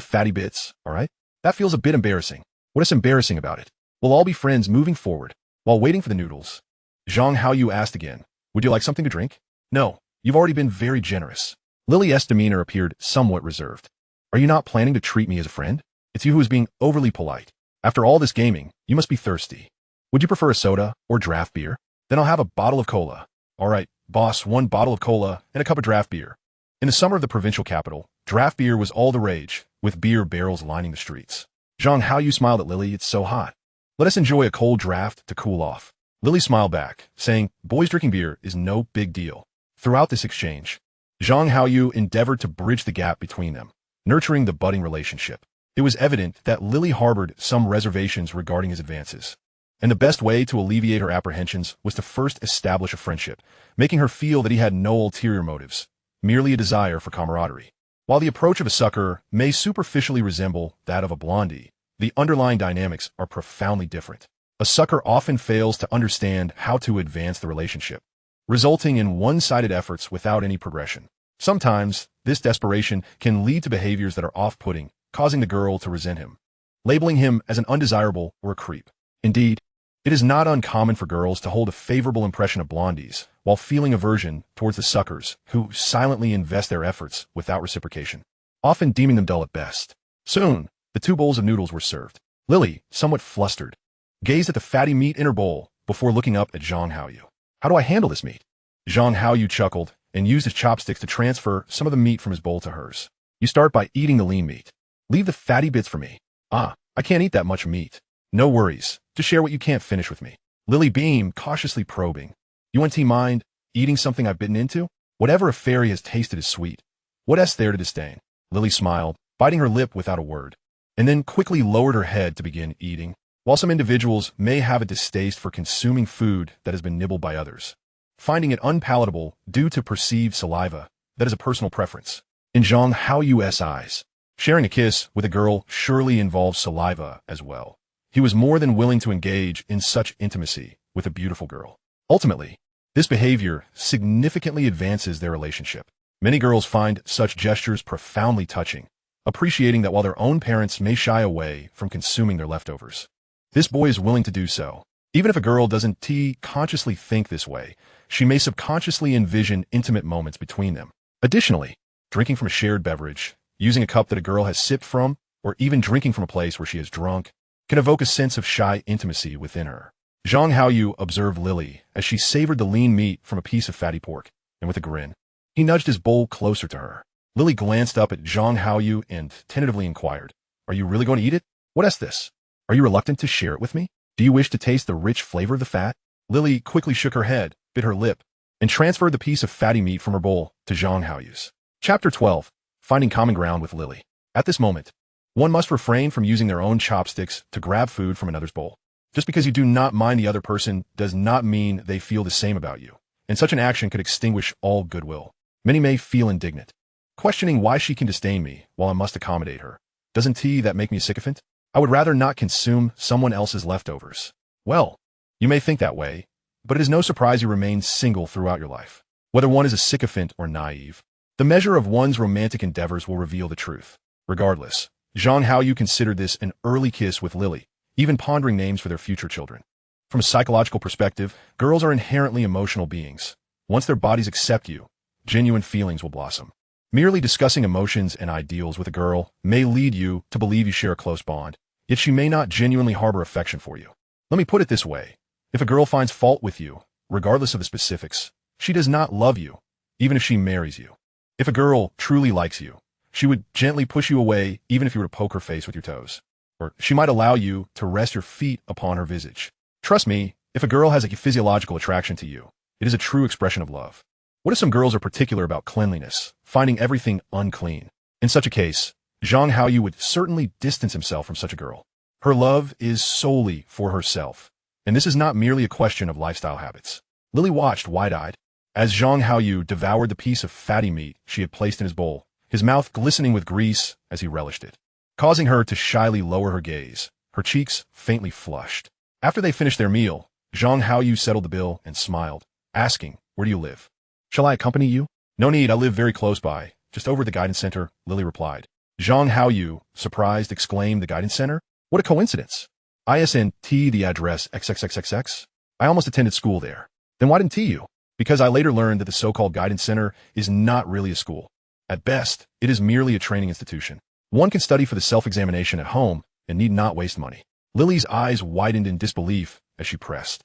fatty bits, all right?" "That feels a bit embarrassing." "What is embarrassing about it? We'll all be friends moving forward." While waiting for the noodles, Zhang Haoyu asked again, "Would you like something to drink?" "No, you've already been very generous." Lily's demeanor appeared somewhat reserved. "Are you not planning to treat me as a friend? It's you who is being overly polite. After all this gaming, you must be thirsty. Would you prefer a soda or draft beer? Then I'll have a bottle of cola." "All right, boss, one bottle of cola and a cup of draft beer." In the summer of the provincial capital, draft beer was all the rage, with beer barrels lining the streets. Zhang Haoyu smiled at Lily. It's so hot. Let us enjoy a cold draft to cool off. Lily smiled back, saying, boys drinking beer is no big deal. Throughout this exchange, Zhang Haoyu endeavored to bridge the gap between them, nurturing the budding relationship. It was evident that Lily harbored some reservations regarding his advances, and the best way to alleviate her apprehensions was to first establish a friendship, making her feel that he had no ulterior motives, merely a desire for camaraderie. While the approach of a sucker may superficially resemble that of a blondie, the underlying dynamics are profoundly different. A sucker often fails to understand how to advance the relationship, resulting in one-sided efforts without any progression. Sometimes, this desperation can lead to behaviors that are off-putting, causing the girl to resent him, labeling him as an undesirable or a creep. Indeed, it is not uncommon for girls to hold a favorable impression of blondies while feeling aversion towards the suckers who silently invest their efforts without reciprocation, often deeming them dull at best. Soon, the 2 bowls of noodles were served. Lily, somewhat flustered, gazed at the fatty meat in her bowl before looking up at Zhang Haoyu. How do I handle this meat? Zhang Haoyu chuckled and used his chopsticks to transfer some of the meat from his bowl to hers. You start by eating the lean meat. Leave the fatty bits for me. I can't eat that much meat. No worries. Just share what you can't finish with me. Lily beamed, cautiously probing. You and mind eating something I've bitten into? Whatever a fairy has tasted is sweet. What's there to disdain? Lily smiled, biting her lip without a word, and then quickly lowered her head to begin eating. While some individuals may have a distaste for consuming food that has been nibbled by others, finding it unpalatable due to perceived saliva, that is a personal preference. In Zhang Haoyu's eyes, sharing a kiss with a girl surely involves saliva as well. He was more than willing to engage in such intimacy with a beautiful girl. Ultimately, this behavior significantly advances their relationship. Many girls find such gestures profoundly touching, appreciating that while their own parents may shy away from consuming their leftovers, this boy is willing to do so. Even if a girl doesn't consciously think this way, she may subconsciously envision intimate moments between them. Additionally, drinking from a shared beverage, using a cup that a girl has sipped from, or even drinking from a place where she is drunk, can evoke a sense of shy intimacy within her. Zhang Haoyu observed Lily as she savored the lean meat from a piece of fatty pork, and with a grin, he nudged his bowl closer to her. Lily glanced up at Zhang Haoyu and tentatively inquired, Are you really going to eat it? What's this? Are you reluctant to share it with me? Do you wish to taste the rich flavor of the fat? Lily quickly shook her head, bit her lip, and transferred the piece of fatty meat from her bowl to Zhang Haoyu's. Chapter 12. Finding common ground with Lily. At this moment, one must refrain from using their own chopsticks to grab food from another's bowl. Just because you do not mind the other person does not mean they feel the same about you, and such an action could extinguish all goodwill. Many may feel indignant, questioning why she can disdain me while I must accommodate her. Doesn't that make me a sycophant? I would rather not consume someone else's leftovers. Well, you may think that way, but it is no surprise you remain single throughout your life. Whether one is a sycophant or naive, the measure of one's romantic endeavors will reveal the truth. Regardless, Zhang Haoyu considered this an early kiss with Lily, even pondering names for their future children. From a psychological perspective, girls are inherently emotional beings. Once their bodies accept you, genuine feelings will blossom. Merely discussing emotions and ideals with a girl may lead you to believe you share a close bond, yet she may not genuinely harbor affection for you. Let me put it this way. If a girl finds fault with you, regardless of the specifics, she does not love you, even if she marries you. If a girl truly likes you, she would gently push you away even if you were to poke her face with your toes. Or she might allow you to rest your feet upon her visage. Trust me, if a girl has a physiological attraction to you, it is a true expression of love. What if some girls are particular about cleanliness, finding everything unclean? In such a case, Zhang Haoyu would certainly distance himself from such a girl. Her love is solely for herself, and this is not merely a question of lifestyle habits. Lily watched wide-eyed as Zhang Haoyu devoured the piece of fatty meat she had placed in his bowl, his mouth glistening with grease as he relished it, causing her to shyly lower her gaze, her cheeks faintly flushed. After they finished their meal, Zhang Haoyu settled the bill and smiled, asking, Where do you live? Shall I accompany you? No need, I live very close by, just over at the guidance center, Lily replied. Zhang Haoyu, surprised, exclaimed, The guidance center? What a coincidence. ISNT the address XXXXX? I almost attended school there. Then why didn't you? Because I later learned that the so-called guidance center is not really a school. At best, it is merely a training institution. One can study for the self-examination at home and need not waste money. Lily's eyes widened in disbelief as she pressed.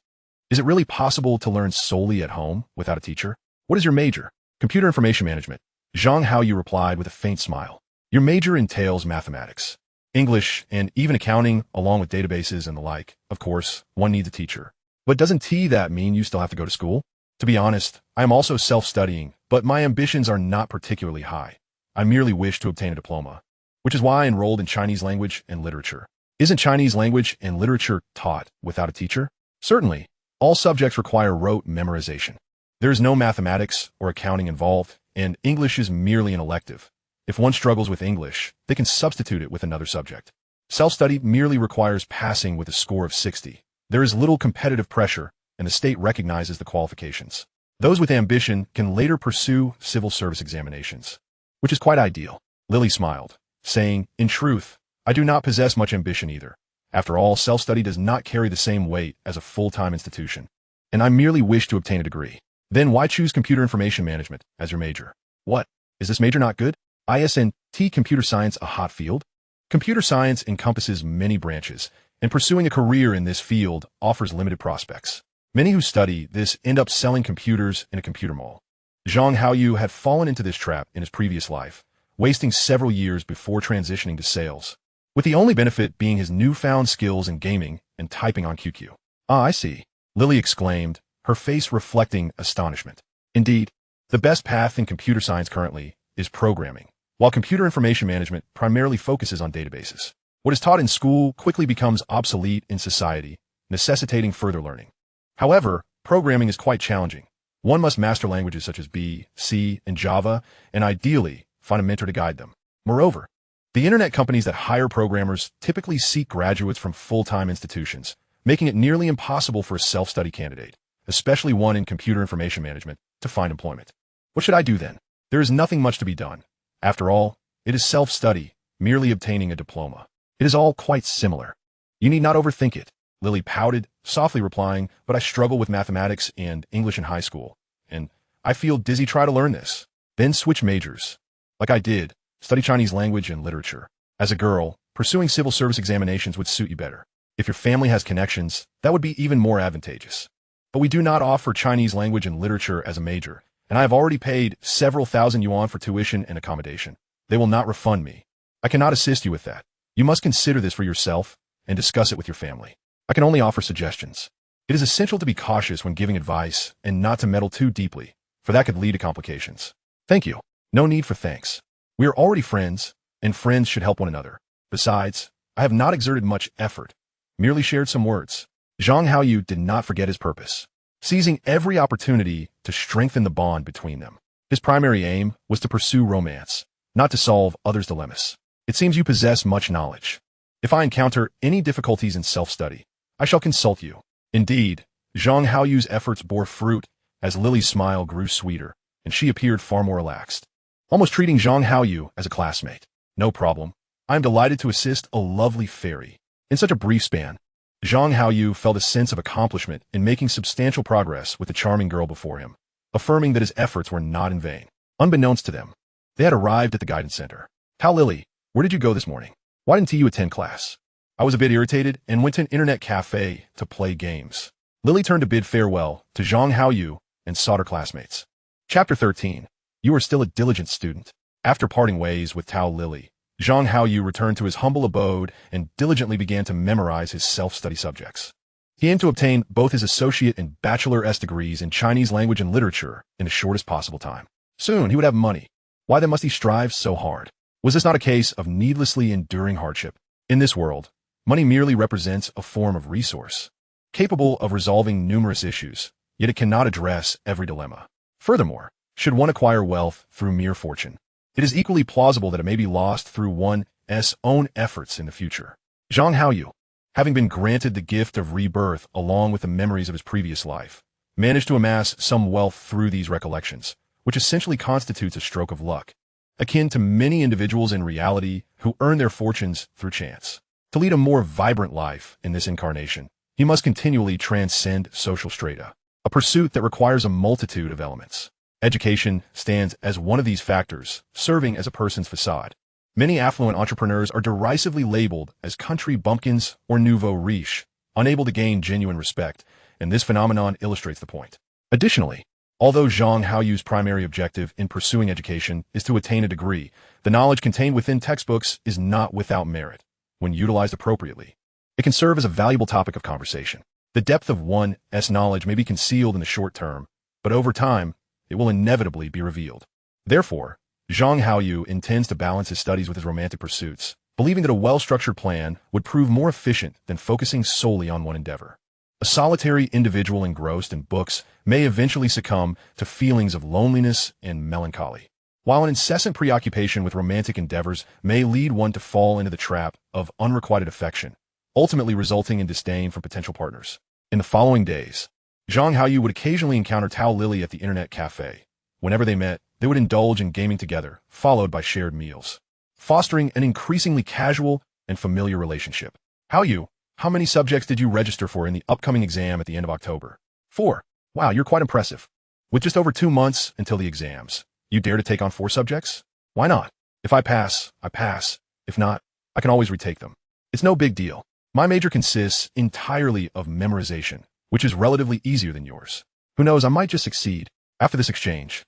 Is it really possible to learn solely at home without a teacher? What is your major? Computer information management. Zhang Haoyu replied with a faint smile. Your major entails mathematics. English, and even accounting, along with databases and the like. Of course, one needs a teacher. But doesn't that mean you still have to go to school? To be honest, I am also self-studying, but my ambitions are not particularly high. I merely wish to obtain a diploma, which is why I enrolled in Chinese language and literature. Isn't Chinese language and literature taught without a teacher? Certainly, all subjects require rote memorization. There is no mathematics or accounting involved, and English is merely an elective. If one struggles with English, they can substitute it with another subject. Self-study merely requires passing with a score of 60. There is little competitive pressure, and the state recognizes the qualifications. Those with ambition can later pursue civil service examinations, which is quite ideal. Lily smiled, saying, "In truth, I do not possess much ambition either. After all, self-study does not carry the same weight as a full-time institution, and I merely wish to obtain a degree." Then why choose computer information management as your major? What? Is this major not good? Isn't computer science a hot field? Computer science encompasses many branches, and pursuing a career in this field offers limited prospects. Many who study this end up selling computers in a computer mall. Zhang Haoyu had fallen into this trap in his previous life, wasting several years before transitioning to sales, with the only benefit being his newfound skills in gaming and typing on QQ. "Ah, I see," Lily exclaimed, her face reflecting astonishment. Indeed, the best path in computer science currently is programming, while computer information management primarily focuses on databases. What is taught in school quickly becomes obsolete in society, necessitating further learning. However, programming is quite challenging. One must master languages such as B, C, and Java, and ideally, find a mentor to guide them. Moreover, the internet companies that hire programmers typically seek graduates from full-time institutions, making it nearly impossible for a self-study candidate, especially one in computer information management, to find employment. What should I do then? There is nothing much to be done. After all, it is self-study, merely obtaining a diploma. It is all quite similar. You need not overthink it. Lily pouted, softly replying, "But I struggle with mathematics and English in high school, and I feel dizzy trying to learn this." Then switch majors. Like I did, study Chinese language and literature. As a girl, pursuing civil service examinations would suit you better. If your family has connections, that would be even more advantageous. But we do not offer Chinese language and literature as a major, and I have already paid several thousand yuan for tuition and accommodation. They will not refund me. I cannot assist you with that. You must consider this for yourself and discuss it with your family. I can only offer suggestions. It is essential to be cautious when giving advice and not to meddle too deeply, for that could lead to complications. Thank you. No need for thanks. We are already friends, and friends should help one another. Besides, I have not exerted much effort, merely shared some words. Zhang Haoyu did not forget his purpose, seizing every opportunity to strengthen the bond between them. His primary aim was to pursue romance, not to solve others' dilemmas. It seems you possess much knowledge. If I encounter any difficulties in self-study, I shall consult you. Indeed, Zhang Haoyu's efforts bore fruit as Lily's smile grew sweeter, and she appeared far more relaxed, almost treating Zhang Haoyu as a classmate. "No problem. I am delighted to assist a lovely fairy." In such a brief span, Zhang Haoyu felt a sense of accomplishment in making substantial progress with the charming girl before him, affirming that his efforts were not in vain. Unbeknownst to them, they had arrived at the guidance center. "How, Lily, where did you go this morning? Why didn't you attend class?" "I was a bit irritated and went to an internet cafe to play games." Lily turned to bid farewell to Zhang Haoyu and sought her classmates. Chapter 13. You are still a diligent student. After parting ways with Tao Lily, Zhang Haoyu returned to his humble abode and diligently began to memorize his self-study subjects. He aimed to obtain both his associate and bachelor's degrees in Chinese language and literature in the shortest possible time. Soon he would have money. Why then must he strive so hard? Was this not a case of needlessly enduring hardship? In this world, money merely represents a form of resource, capable of resolving numerous issues, yet it cannot address every dilemma. Furthermore, should one acquire wealth through mere fortune, it is equally plausible that it may be lost through one's own efforts in the future. Zhang Haoyu, having been granted the gift of rebirth along with the memories of his previous life, managed to amass some wealth through these recollections, which essentially constitutes a stroke of luck, akin to many individuals in reality who earn their fortunes through chance. To lead a more vibrant life in this incarnation, he must continually transcend social strata, a pursuit that requires a multitude of elements. Education stands as one of these factors, serving as a person's facade. Many affluent entrepreneurs are derisively labeled as country bumpkins or nouveau riche, unable to gain genuine respect, and this phenomenon illustrates the point. Additionally, although Zhang Haoyu's primary objective in pursuing education is to attain a degree, the knowledge contained within textbooks is not without merit. when utilized appropriately. It can serve as a valuable topic of conversation. The depth of one's knowledge may be concealed in the short term, but over time, it will inevitably be revealed. Therefore, Zhang Haoyu intends to balance his studies with his romantic pursuits, believing that a well-structured plan would prove more efficient than focusing solely on one endeavor. A solitary individual engrossed in books may eventually succumb to feelings of loneliness and melancholy, while an incessant preoccupation with romantic endeavors may lead one to fall into the trap of unrequited affection, ultimately resulting in disdain from potential partners. In the following days, Zhang Haoyu would occasionally encounter Tao Lily at the internet cafe. Whenever they met, they would indulge in gaming together, followed by shared meals, fostering an increasingly casual and familiar relationship. Haoyu, how many subjects did you register for in the upcoming exam at the end of October? 4. Wow, you're quite impressive. With just over 2 months until the exams, you dare to take on 4 subjects? Why not? If I pass, I pass. If not, I can always retake them. It's no big deal. My major consists entirely of memorization, which is relatively easier than yours. Who knows, I might just succeed. After this exchange,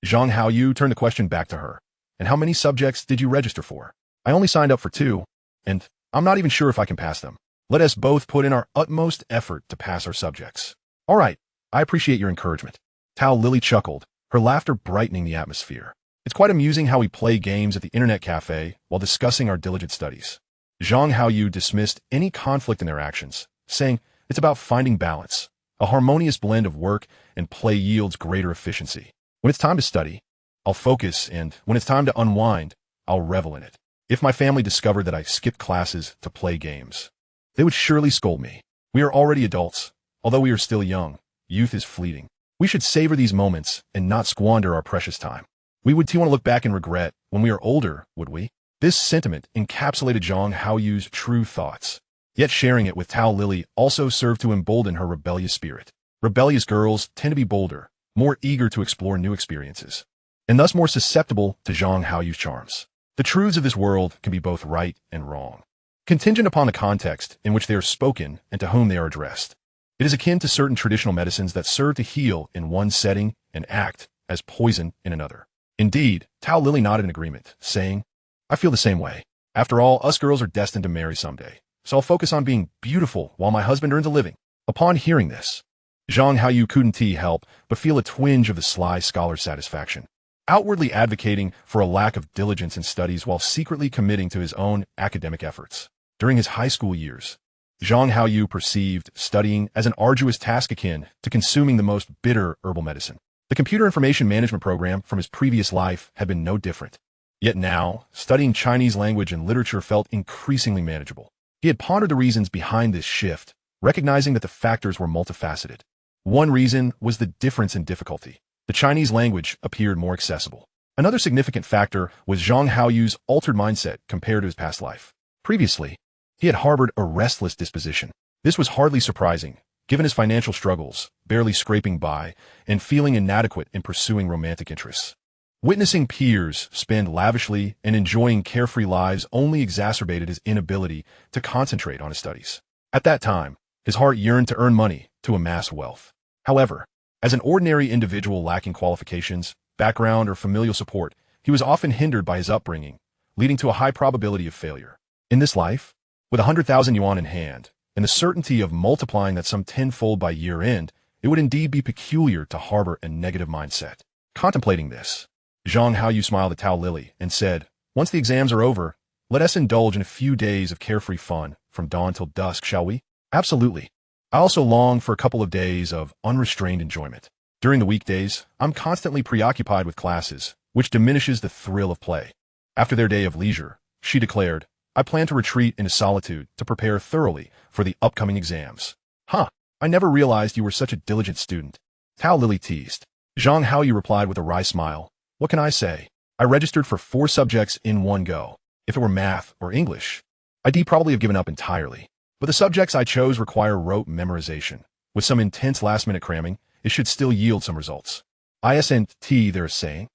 Zhang Haoyu turned the question back to her. And how many subjects did you register for? I only signed up for 2, and I'm not even sure if I can pass them. Let us both put in our utmost effort to pass our subjects. All right, I appreciate your encouragement. Tao Lily chuckled, her laughter brightening the atmosphere. It's quite amusing how we play games at the internet cafe while discussing our diligent studies. Zhang Haoyu dismissed any conflict in their actions, saying it's about finding balance. A harmonious blend of work and play yields greater efficiency. When it's time to study, I'll focus, and when it's time to unwind, I'll revel in it. If my family discovered that I skipped classes to play games, they would surely scold me. We are already adults. Although we are still young, youth is fleeting. We should savor these moments and not squander our precious time. We would want to look back and regret when we are older, would we? This sentiment encapsulated Zhang Haoyu's true thoughts. Yet sharing it with Tao Lily also served to embolden her rebellious spirit. Rebellious girls tend to be bolder, more eager to explore new experiences, and thus more susceptible to Zhang Haoyu's charms. The truths of this world can be both right and wrong, contingent upon the context in which they are spoken and to whom they are addressed. It is akin to certain traditional medicines that serve to heal in one setting and act as poison in another. Indeed, Tao Lily nodded in agreement, saying, I feel the same way. After all, us girls are destined to marry someday, so I'll focus on being beautiful while my husband earns a living. Upon hearing this, Zhang Haoyu couldn't help but feel a twinge of the sly scholar's satisfaction. Outwardly advocating for a lack of diligence in studies while secretly committing to his own academic efforts. During his high school years, Zhang Haoyu perceived studying as an arduous task akin to consuming the most bitter herbal medicine. The computer information management program from his previous life had been no different. Yet now, studying Chinese language and literature felt increasingly manageable. He had pondered the reasons behind this shift, recognizing that the factors were multifaceted. One reason was the difference in difficulty. The Chinese language appeared more accessible. Another significant factor was Zhang Haoyu's altered mindset compared to his past life. Previously, he had harbored a restless disposition. This was hardly surprising, given his financial struggles, barely scraping by, and feeling inadequate in pursuing romantic interests. Witnessing peers spend lavishly and enjoying carefree lives only exacerbated his inability to concentrate on his studies. At that time, his heart yearned to earn money, to amass wealth. However, as an ordinary individual lacking qualifications, background, or familial support, he was often hindered by his upbringing, leading to a high probability of failure. In this life, with 100,000 yuan in hand, and the certainty of multiplying that sum tenfold by year end, it would indeed be peculiar to harbor a negative mindset. Contemplating this, Zhang Haoyu smiled at Tao Lily and said, once the exams are over, let us indulge in a few days of carefree fun from dawn till dusk, shall we? Absolutely. I also long for a couple of days of unrestrained enjoyment. During the weekdays, I'm constantly preoccupied with classes, which diminishes the thrill of play. After their day of leisure, she declared, I plan to retreat into solitude to prepare thoroughly for the upcoming exams. Huh, I never realized you were such a diligent student. Tao Lily teased. Zhang Haoyu replied with a wry smile. What can I say? I registered for 4 subjects in one go. If it were math or English, I'd probably have given up entirely. But the subjects I chose require rote memorization. With some intense last-minute cramming, it should still yield some results. ISNT, there is saying.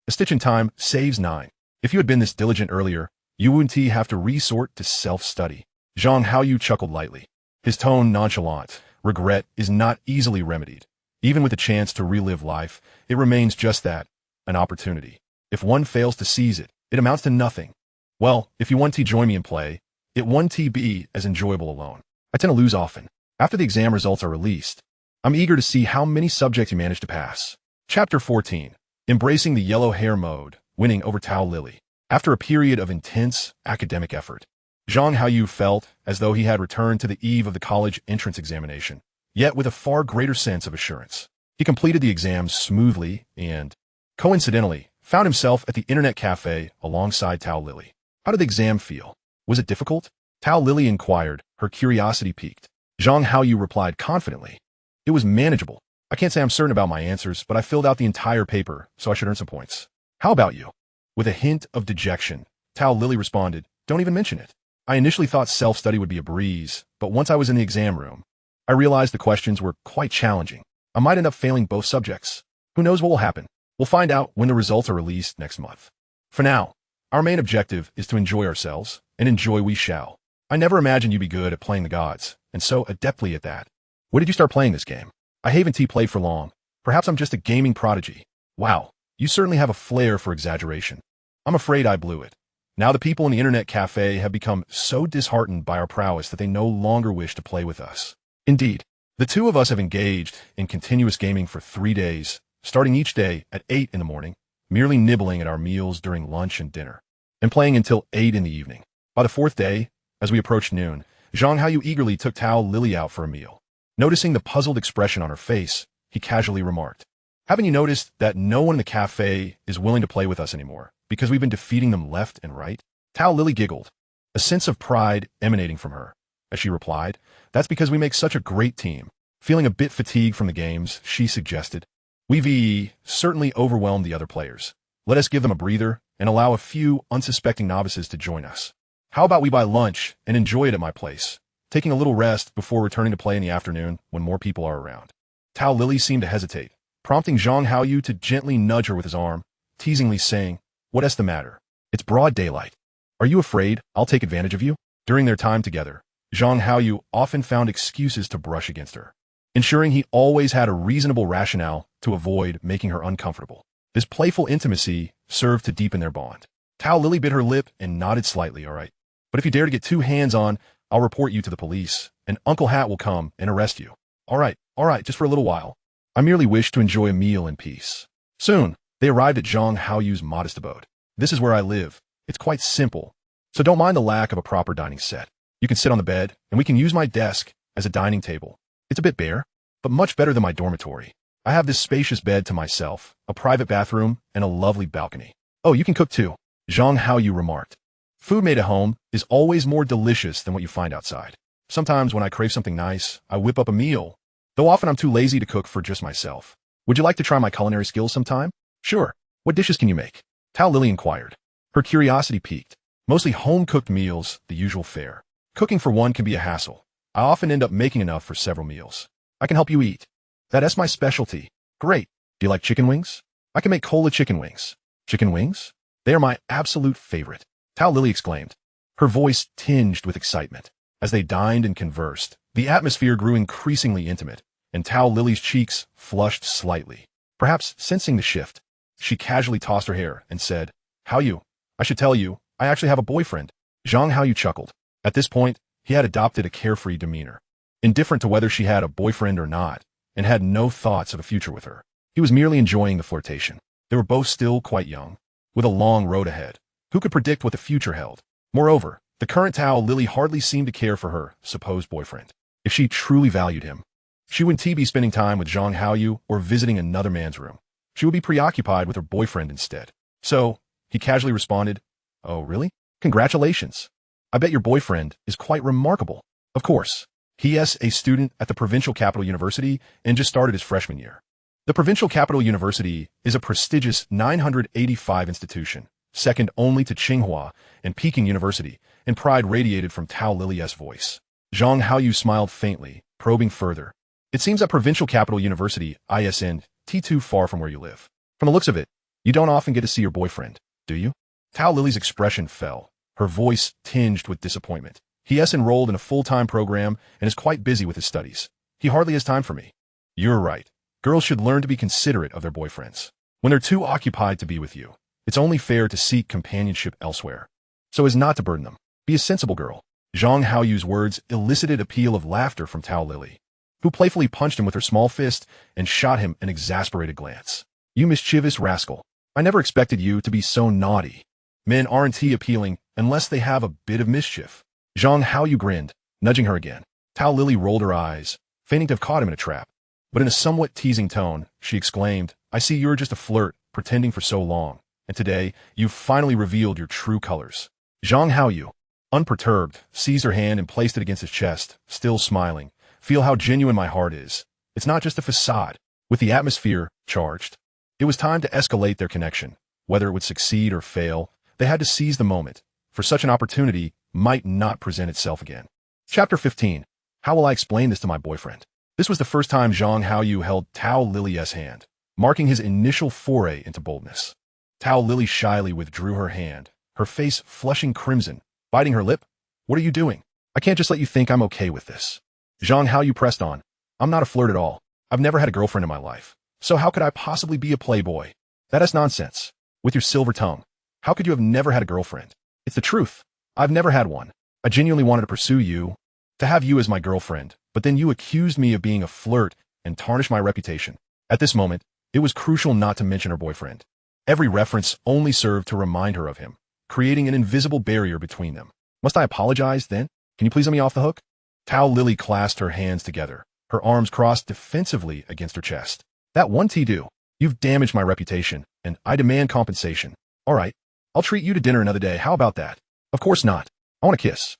A stitch in time saves 9. If you had been this diligent earlier, you wouldn't have to resort to self-study. Zhang Haoyu chuckled lightly, his tone nonchalant. Regret is not easily remedied. Even with a chance to relive life, it remains just that, an opportunity. If one fails to seize it, it amounts to nothing. Well, if you want to join me in play, It won't be as enjoyable alone. I tend to lose often. After the exam results are released, I'm eager to see how many subjects you managed to pass. Chapter 14. Embracing the yellow hair mode, winning over Tao Lily. After a period of intense academic effort, Zhang Haoyu felt as though he had returned to the eve of the college entrance examination, yet with a far greater sense of assurance. He completed the exam smoothly and, coincidentally, found himself at the internet cafe alongside Tao Lily. How did the exam feel? Was it difficult? Tao Lily inquired, her curiosity piqued. Zhang Haoyu replied confidently. It was manageable. I can't say I'm certain about my answers, but I filled out the entire paper, so I should earn some points. How about you? With a hint of dejection, Tao Lily responded, don't even mention it. I initially thought self-study would be a breeze, but once I was in the exam room, I realized the questions were quite challenging. I might end up failing both subjects. Who knows what will happen? We'll find out when the results are released next month. For now, our main objective is to enjoy ourselves, and enjoy we shall. I never imagined you'd be good at playing the gods, and so adeptly at that. When did you start playing this game? I haven't played for long. Perhaps I'm just a gaming prodigy. Wow, you certainly have a flair for exaggeration. I'm afraid I blew it. Now the people in the internet cafe have become so disheartened by our prowess that they no longer wish to play with us. Indeed, the two of us have engaged in continuous gaming for 3 days, starting each day at 8 in the morning, merely nibbling at our meals during lunch and dinner, and playing until 8 in the evening. By the 4th day, as we approached noon, Zhang Haoyu eagerly took Tao Lily out for a meal. Noticing the puzzled expression on her face, he casually remarked, haven't you noticed that no one in the cafe is willing to play with us anymore, because we've been defeating them left and right? Tao Lily giggled, a sense of pride emanating from her. As she replied, that's because we make such a great team. Feeling a bit fatigued from the games, she suggested, we've certainly overwhelmed the other players. Let us give them a breather and allow a few unsuspecting novices to join us. How about we buy lunch and enjoy it at my place, taking a little rest before returning to play in the afternoon when more people are around? Tao Lily seemed to hesitate, prompting Zhang Haoyu to gently nudge her with his arm, teasingly saying, what's the matter? It's broad daylight. Are you afraid I'll take advantage of you? During their time together, Zhang Haoyu often found excuses to brush against her, ensuring he always had a reasonable rationale to avoid making her uncomfortable. This playful intimacy served to deepen their bond. Tao Lily bit her lip and nodded slightly, all right. But if you dare to get too hands-on, I'll report you to the police, and Uncle Hat will come and arrest you. All right, just for a little while. I merely wish to enjoy a meal in peace. Soon, they arrived at Zhang Haoyu's modest abode. This is where I live. It's quite simple, so don't mind the lack of a proper dining set. You can sit on the bed, and we can use my desk as a dining table. It's a bit bare, but much better than my dormitory. I have this spacious bed to myself, a private bathroom, and a lovely balcony. Oh, you can cook too, Zhang Haoyu remarked. Food made at home is always more delicious than what you find outside. Sometimes when I crave something nice, I whip up a meal, though often I'm too lazy to cook for just myself. Would you like to try my culinary skills sometime? Sure. What dishes can you make? Tao Lily inquired. Her curiosity piqued. Mostly home-cooked meals, the usual fare. Cooking for one can be a hassle. I often end up making enough for several meals. I can help you eat. That's my specialty. Great. Do you like chicken wings? I can make cola chicken wings. Chicken wings? They are my absolute favorite, Tao Lily exclaimed, her voice tinged with excitement. As they dined and conversed, the atmosphere grew increasingly intimate, and Tao Lily's cheeks flushed slightly. Perhaps sensing the shift, she casually tossed her hair and said, Haoyu, I should tell you, I actually have a boyfriend. Zhang Haoyu chuckled. At this point, he had adopted a carefree demeanor, indifferent to whether she had a boyfriend or not, and had no thoughts of a future with her. He was merely enjoying the flirtation. They were both still quite young, with a long road ahead. Who could predict what the future held? Moreover, the current Tao Lily hardly seemed to care for her supposed boyfriend. If she truly valued him, she wouldn't be spending time with Zhang Haoyu or visiting another man's room. She would be preoccupied with her boyfriend instead. So, he casually responded, Oh, really? Congratulations. I bet your boyfriend is quite remarkable. Of course. He is a student at the Provincial Capital University and just started his freshman year. The Provincial Capital University is a prestigious 985 institution, second only to Tsinghua and Peking University, and pride radiated from Tao Lily's voice. Zhang Haoyu smiled faintly, probing further. It seems that Provincial Capital University isn't too far from where you live. From the looks of it, you don't often get to see your boyfriend, do you? Tao Lily's expression fell, her voice tinged with disappointment. He is enrolled in a full-time program and is quite busy with his studies. He hardly has time for me. You're right. Girls should learn to be considerate of their boyfriends. When they're too occupied to be with you, it's only fair to seek companionship elsewhere, so as not to burden them. Be a sensible girl. Zhang Haoyu's words elicited a peal of laughter from Tao Lily, who playfully punched him with her small fist and shot him an exasperated glance. You mischievous rascal. I never expected you to be so naughty. Men aren't appealing unless they have a bit of mischief. Zhang Haoyu grinned, nudging her again. Tao Lily rolled her eyes, feigning to have caught him in a trap. But in a somewhat teasing tone, she exclaimed, I see you're just a flirt, pretending for so long, and today you've finally revealed your true colors. Zhang Haoyu, unperturbed, seized her hand and placed it against his chest, still smiling. Feel how genuine my heart is. It's not just a facade. With the atmosphere charged, it was time to escalate their connection. Whether it would succeed or fail, they had to seize the moment, for such an opportunity might not present itself again. Chapter 15. How will I explain this to my boyfriend? This was the first time Zhang Haoyu held Tao Lily's hand, marking his initial foray into boldness. Tao Lily shyly withdrew her hand, her face flushing crimson, biting her lip. What are you doing? I can't just let you think I'm okay with this. Zhang Haoyu pressed on. I'm not a flirt at all. I've never had a girlfriend in my life. So how could I possibly be a playboy? That is nonsense. With your silver tongue. How could you have never had a girlfriend? It's the truth. I've never had one. I genuinely wanted to pursue you, to have you as my girlfriend, but then you accused me of being a flirt and tarnished my reputation. At this moment, it was crucial not to mention her boyfriend. Every reference only served to remind her of him, creating an invisible barrier between them. Must I apologize, then? Can you please let me off the hook? Tao Lily clasped her hands together, her arms crossed defensively against her chest. That won't do. You've damaged my reputation, and I demand compensation. All right, I'll treat you to dinner another day. How about that? Of course not. I want a kiss.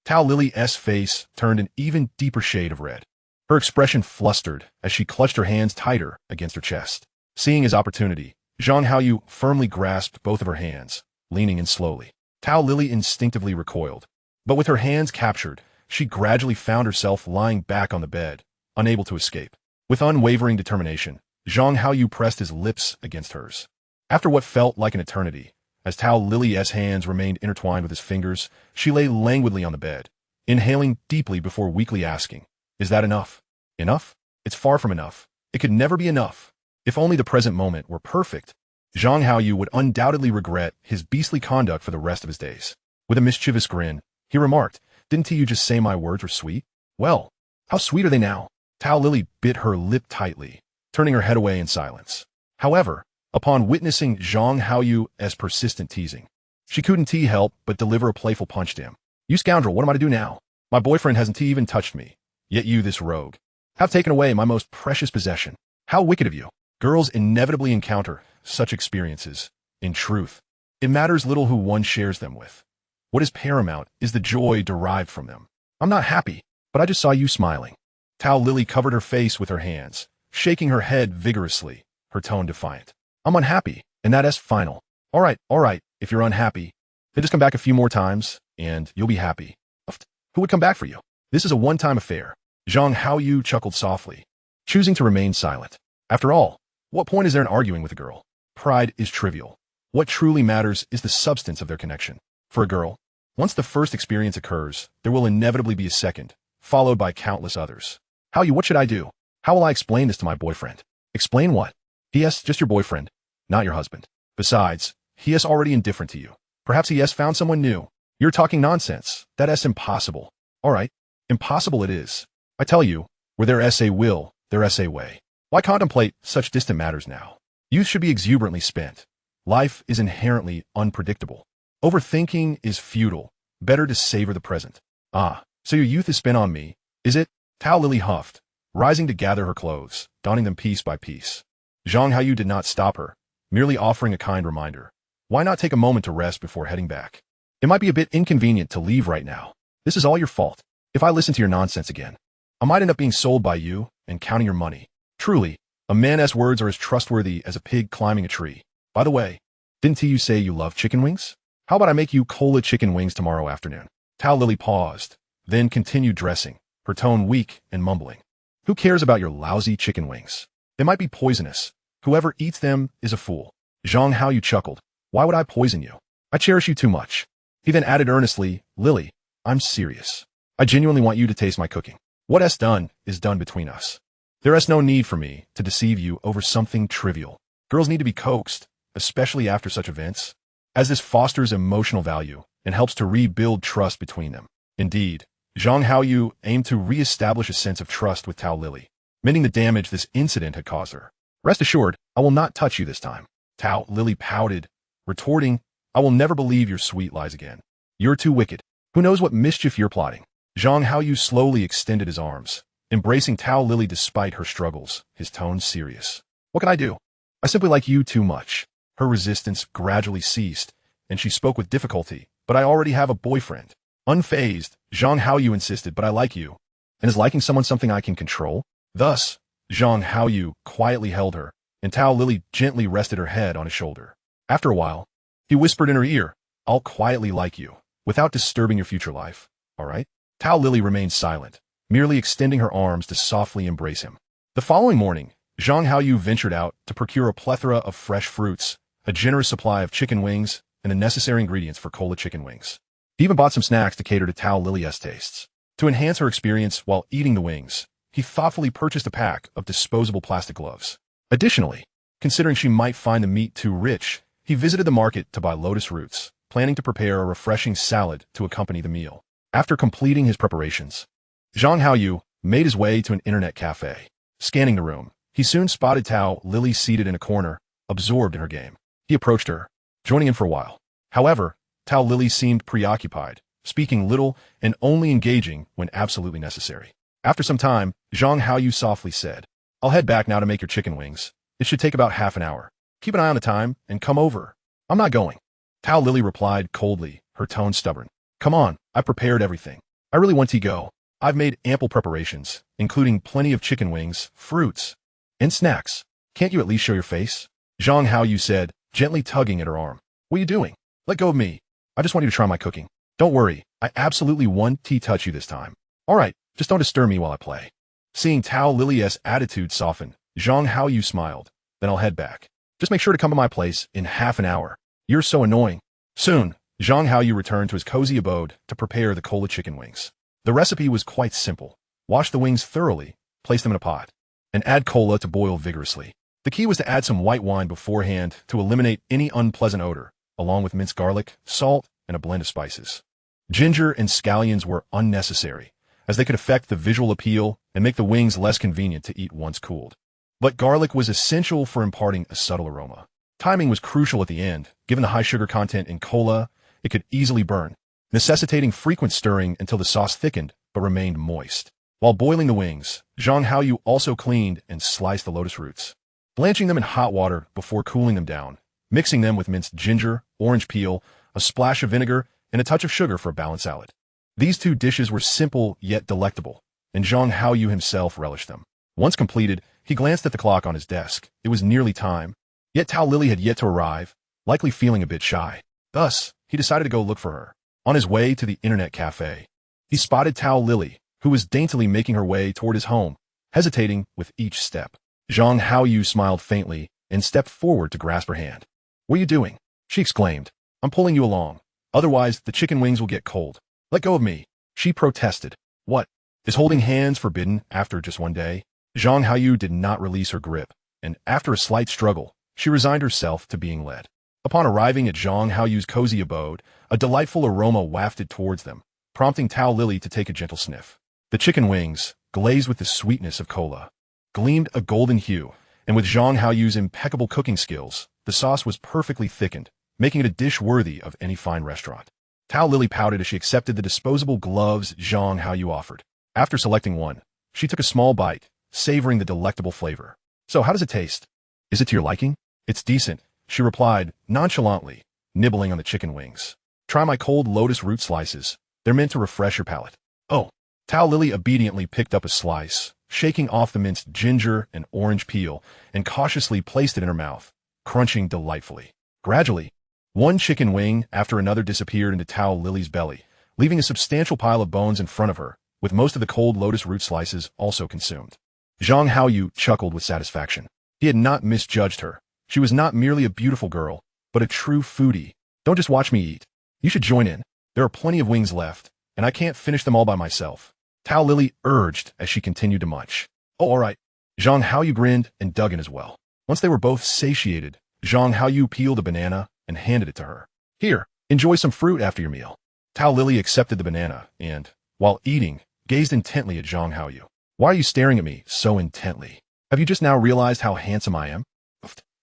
Tao Lily's face turned an even deeper shade of red. Her expression flustered as she clutched her hands tighter against her chest. Seeing his opportunity, Zhang Haoyu firmly grasped both of her hands, leaning in slowly. Tao Lily instinctively recoiled, but with her hands captured, she gradually found herself lying back on the bed, unable to escape. With unwavering determination, Zhang Haoyu pressed his lips against hers. After what felt like an eternity, as Tao Lily's hands remained intertwined with his fingers, she lay languidly on the bed, inhaling deeply before weakly asking, Is that enough? Enough? It's far from enough. It could never be enough. If only the present moment were perfect, Zhang Haoyu would undoubtedly regret his beastly conduct for the rest of his days. With a mischievous grin, he remarked, Didn't you just say my words were sweet? Well, how sweet are they now? Tao Lily bit her lip tightly, turning her head away in silence. However, upon witnessing Zhang Haoyu's persistent teasing, she couldn't help but deliver a playful punch to him. You scoundrel, what am I to do now? My boyfriend hasn't even touched me. Yet you, this rogue, have taken away my most precious possession. How wicked of you. Girls inevitably encounter such experiences. In truth, it matters little who one shares them with. What is paramount is the joy derived from them. I'm not happy, but I just saw you smiling. Tao Lily covered her face with her hands, shaking her head vigorously, her tone defiant. I'm unhappy, and that's final. All right, if you're unhappy, then just come back a few more times, and you'll be happy. Who would come back for you? This is a one-time affair. Zhang Haoyu chuckled softly, choosing to remain silent. After all, what point is there in arguing with a girl? Pride is trivial. What truly matters is the substance of their connection. For a girl, once the first experience occurs, there will inevitably be a second, followed by countless others. Haoyu, what should I do? How will I explain this to my boyfriend? Explain what? P.S. Just your boyfriend, not your husband. Besides, he is already indifferent to you. Perhaps he has found someone new. You're talking nonsense. That's impossible. All right, impossible it is. I tell you, where there is a will, there is a way. Why contemplate such distant matters now? Youth should be exuberantly spent. Life is inherently unpredictable. Overthinking is futile. Better to savor the present. So your youth is spent on me, is it? Tao Lily huffed, rising to gather her clothes, donning them piece by piece. Zhang Haoyu did not stop her, merely offering a kind reminder. Why not take a moment to rest before heading back? It might be a bit inconvenient to leave right now. This is all your fault. If I listen to your nonsense again, I might end up being sold by you and counting your money. Truly, a man's words are as trustworthy as a pig climbing a tree. By the way, didn't you say you love chicken wings? How about I make you cola chicken wings tomorrow afternoon? Tao Lily paused, then continued dressing, her tone weak and mumbling. Who cares about your lousy chicken wings? They might be poisonous. Whoever eats them is a fool. Zhang Haoyu chuckled. Why would I poison you? I cherish you too much. He then added earnestly, Lily, I'm serious. I genuinely want you to taste my cooking. What is done between us. There is no need for me to deceive you over something trivial. Girls need to be coaxed, especially after such events, as this fosters emotional value and helps to rebuild trust between them. Indeed, Zhang Haoyu aimed to re-establish a sense of trust with Tao Lily, mending the damage this incident had caused her. Rest assured, I will not touch you this time. Tao Lily pouted, retorting, I will never believe your sweet lies again. You're too wicked. Who knows what mischief you're plotting? Zhang Haoyu slowly extended his arms, embracing Tao Lily despite her struggles, his tone serious. What can I do? I simply like you too much. Her resistance gradually ceased, and she spoke with difficulty, but I already have a boyfriend. Unfazed, Zhang Haoyu insisted, but I like you. And is liking someone something I can control? Thus, Zhang Haoyu quietly held her, and Tao Lily gently rested her head on his shoulder. After a while, he whispered in her ear, I'll quietly like you, without disturbing your future life, all right? Tao Lily remained silent, merely extending her arms to softly embrace him. The following morning, Zhang Haoyu ventured out to procure a plethora of fresh fruits, a generous supply of chicken wings, and the necessary ingredients for cola chicken wings. He even bought some snacks to cater to Tao Lily's tastes. To enhance her experience while eating the wings, he thoughtfully purchased a pack of disposable plastic gloves. Additionally, considering she might find the meat too rich, he visited the market to buy lotus roots, planning to prepare a refreshing salad to accompany the meal. After completing his preparations, Zhang Haoyu made his way to an internet cafe. Scanning the room, he soon spotted Tao Lily seated in a corner, absorbed in her game. He approached her, joining in for a while. However, Tao Lily seemed preoccupied, speaking little and only engaging when absolutely necessary. After some time, Zhang Haoyu softly said, I'll head back now to make your chicken wings. It should take about half an hour. Keep an eye on the time and come over. I'm not going. Tao Lily replied coldly, her tone stubborn. Come on, I prepared everything. I really want to go. I've made ample preparations, including plenty of chicken wings, fruits, and snacks. Can't you at least show your face? Zhang Haoyu said, gently tugging at her arm. What are you doing? Let go of me. I just want you to try my cooking. Don't worry, I absolutely won't touch you this time. All right, just don't disturb me while I play. Seeing Tao Lily's attitude soften, Zhang Haoyu smiled. Then I'll head back. Just make sure to come to my place in half an hour. You're so annoying. Soon, Zhang Haoyu returned to his cozy abode to prepare the cola chicken wings. The recipe was quite simple. Wash the wings thoroughly, place them in a pot, and add cola to boil vigorously. The key was to add some white wine beforehand to eliminate any unpleasant odor, along with minced garlic, salt, and a blend of spices. Ginger and scallions were unnecessary, as they could affect the visual appeal and make the wings less convenient to eat once cooled. But garlic was essential for imparting a subtle aroma. Timing was crucial at the end. Given the high sugar content in cola, it could easily burn, necessitating frequent stirring until the sauce thickened but remained moist. While boiling the wings, Zhang Haoyu also cleaned and sliced the lotus roots, blanching them in hot water before cooling them down, mixing them with minced ginger, orange peel, a splash of vinegar, and a touch of sugar for a balanced salad. These two dishes were simple yet delectable, and Zhang Haoyu himself relished them. Once completed, he glanced at the clock on his desk. It was nearly time, yet Tao Lily had yet to arrive, likely feeling a bit shy. Thus, he decided to go look for her. On his way to the internet cafe, he spotted Tao Lily, who was daintily making her way toward his home, hesitating with each step. Zhang Haoyu smiled faintly and stepped forward to grasp her hand. What are you doing? She exclaimed. I'm pulling you along. Otherwise, the chicken wings will get cold. Let go of me. She protested. What? Is holding hands forbidden after just one day? Zhang Haoyu did not release her grip, and after a slight struggle, she resigned herself to being led. Upon arriving at Zhang Haoyu's cozy abode, a delightful aroma wafted towards them, prompting Tao Lily to take a gentle sniff. The chicken wings, glazed with the sweetness of cola, gleamed a golden hue, and with Zhang Haoyu's impeccable cooking skills, the sauce was perfectly thickened, making it a dish worthy of any fine restaurant. Tao Lily pouted as she accepted the disposable gloves Zhang Haoyu offered. After selecting one, she took a small bite, savoring the delectable flavor. So how does it taste? Is it to your liking? It's decent, she replied, nonchalantly, nibbling on the chicken wings. Try my cold lotus root slices. They're meant to refresh your palate. Oh. Tao Lily obediently picked up a slice, shaking off the minced ginger and orange peel, and cautiously placed it in her mouth, crunching delightfully. Gradually, one chicken wing after another disappeared into Tao Lily's belly, leaving a substantial pile of bones in front of her, with most of the cold lotus root slices also consumed. Zhang Haoyu chuckled with satisfaction. He had not misjudged her. She was not merely a beautiful girl, but a true foodie. Don't just watch me eat. You should join in. There are plenty of wings left, and I can't finish them all by myself. Tao Lily urged as she continued to munch. Oh, all right. Zhang Haoyu grinned and dug in as well. Once they were both satiated, Zhang Haoyu peeled a banana and handed it to her. Here, enjoy some fruit after your meal. Tao Lily accepted the banana and, while eating, gazed intently at Zhang Haoyu. Why are you staring at me so intently? Have you just now realized how handsome I am?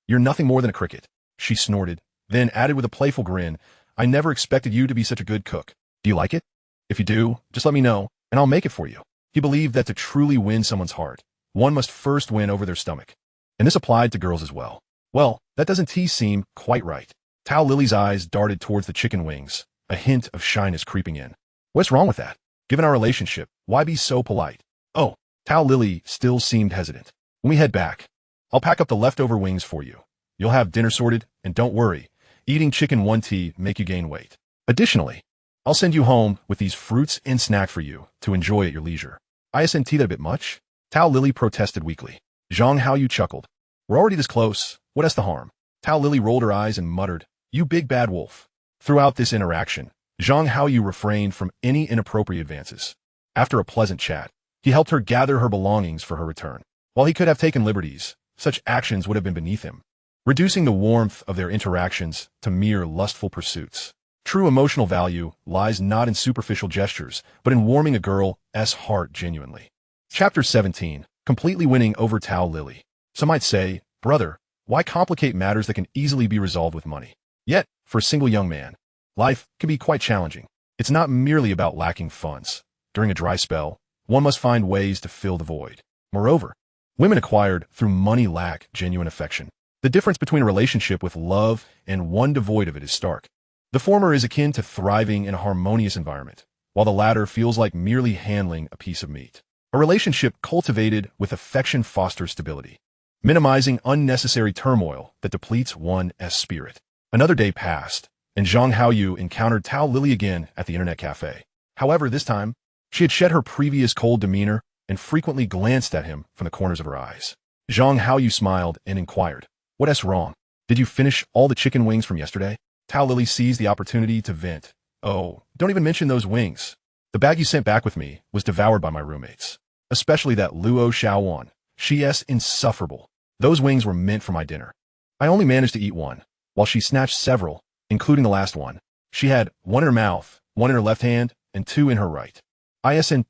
You're nothing more than a cricket, she snorted, then added with a playful grin, I never expected you to be such a good cook. Do you like it? If you do, just let me know, and I'll make it for you. He believed that to truly win someone's heart, one must first win over their stomach. And this applied to girls as well. Well, that doesn't seem quite right. Tao Lily's eyes darted towards the chicken wings, a hint of shyness creeping in. What's wrong with that? Given our relationship, why be so polite? Oh, Tao Lily still seemed hesitant. When we head back, I'll pack up the leftover wings for you. You'll have dinner sorted, and don't worry, eating chicken 1 make you gain weight. Additionally, I'll send you home with these fruits and snack for you to enjoy at your leisure. Isn't that a bit much? Tao Lily protested weakly. Zhang Haoyu chuckled. We're already this close. What's the harm? Tao Lily rolled her eyes and muttered, You big bad wolf. Throughout this interaction, Zhang Haoyu refrained from any inappropriate advances. After a pleasant chat, he helped her gather her belongings for her return. While he could have taken liberties, such actions would have been beneath him, reducing the warmth of their interactions to mere lustful pursuits. True emotional value lies not in superficial gestures, but in warming a girl's heart genuinely. Chapter 17. Completely winning over Tao Lily. Some might say, brother, why complicate matters that can easily be resolved with money? Yet, for a single young man, life can be quite challenging. It's not merely about lacking funds. During a dry spell, one must find ways to fill the void. Moreover, women acquired through money lack genuine affection. The difference between a relationship with love and one devoid of it is stark. The former is akin to thriving in a harmonious environment, while the latter feels like merely handling a piece of meat. A relationship cultivated with affection fosters stability, minimizing unnecessary turmoil that depletes one's spirit. Another day passed, and Zhang Haoyu encountered Tao Lily again at the internet cafe. However, this time, she had shed her previous cold demeanor and frequently glanced at him from the corners of her eyes. Zhang Haoyu smiled and inquired, What's wrong? Did you finish all the chicken wings from yesterday? Tao Lily seized the opportunity to vent. Oh, don't even mention those wings. The bag you sent back with me was devoured by my roommates. Especially that Luo Xiaowan. She's insufferable. Those wings were meant for my dinner. I only managed to eat one, while she snatched several, including the last one. She had one in her mouth, one in her left hand, and two in her right. Isn't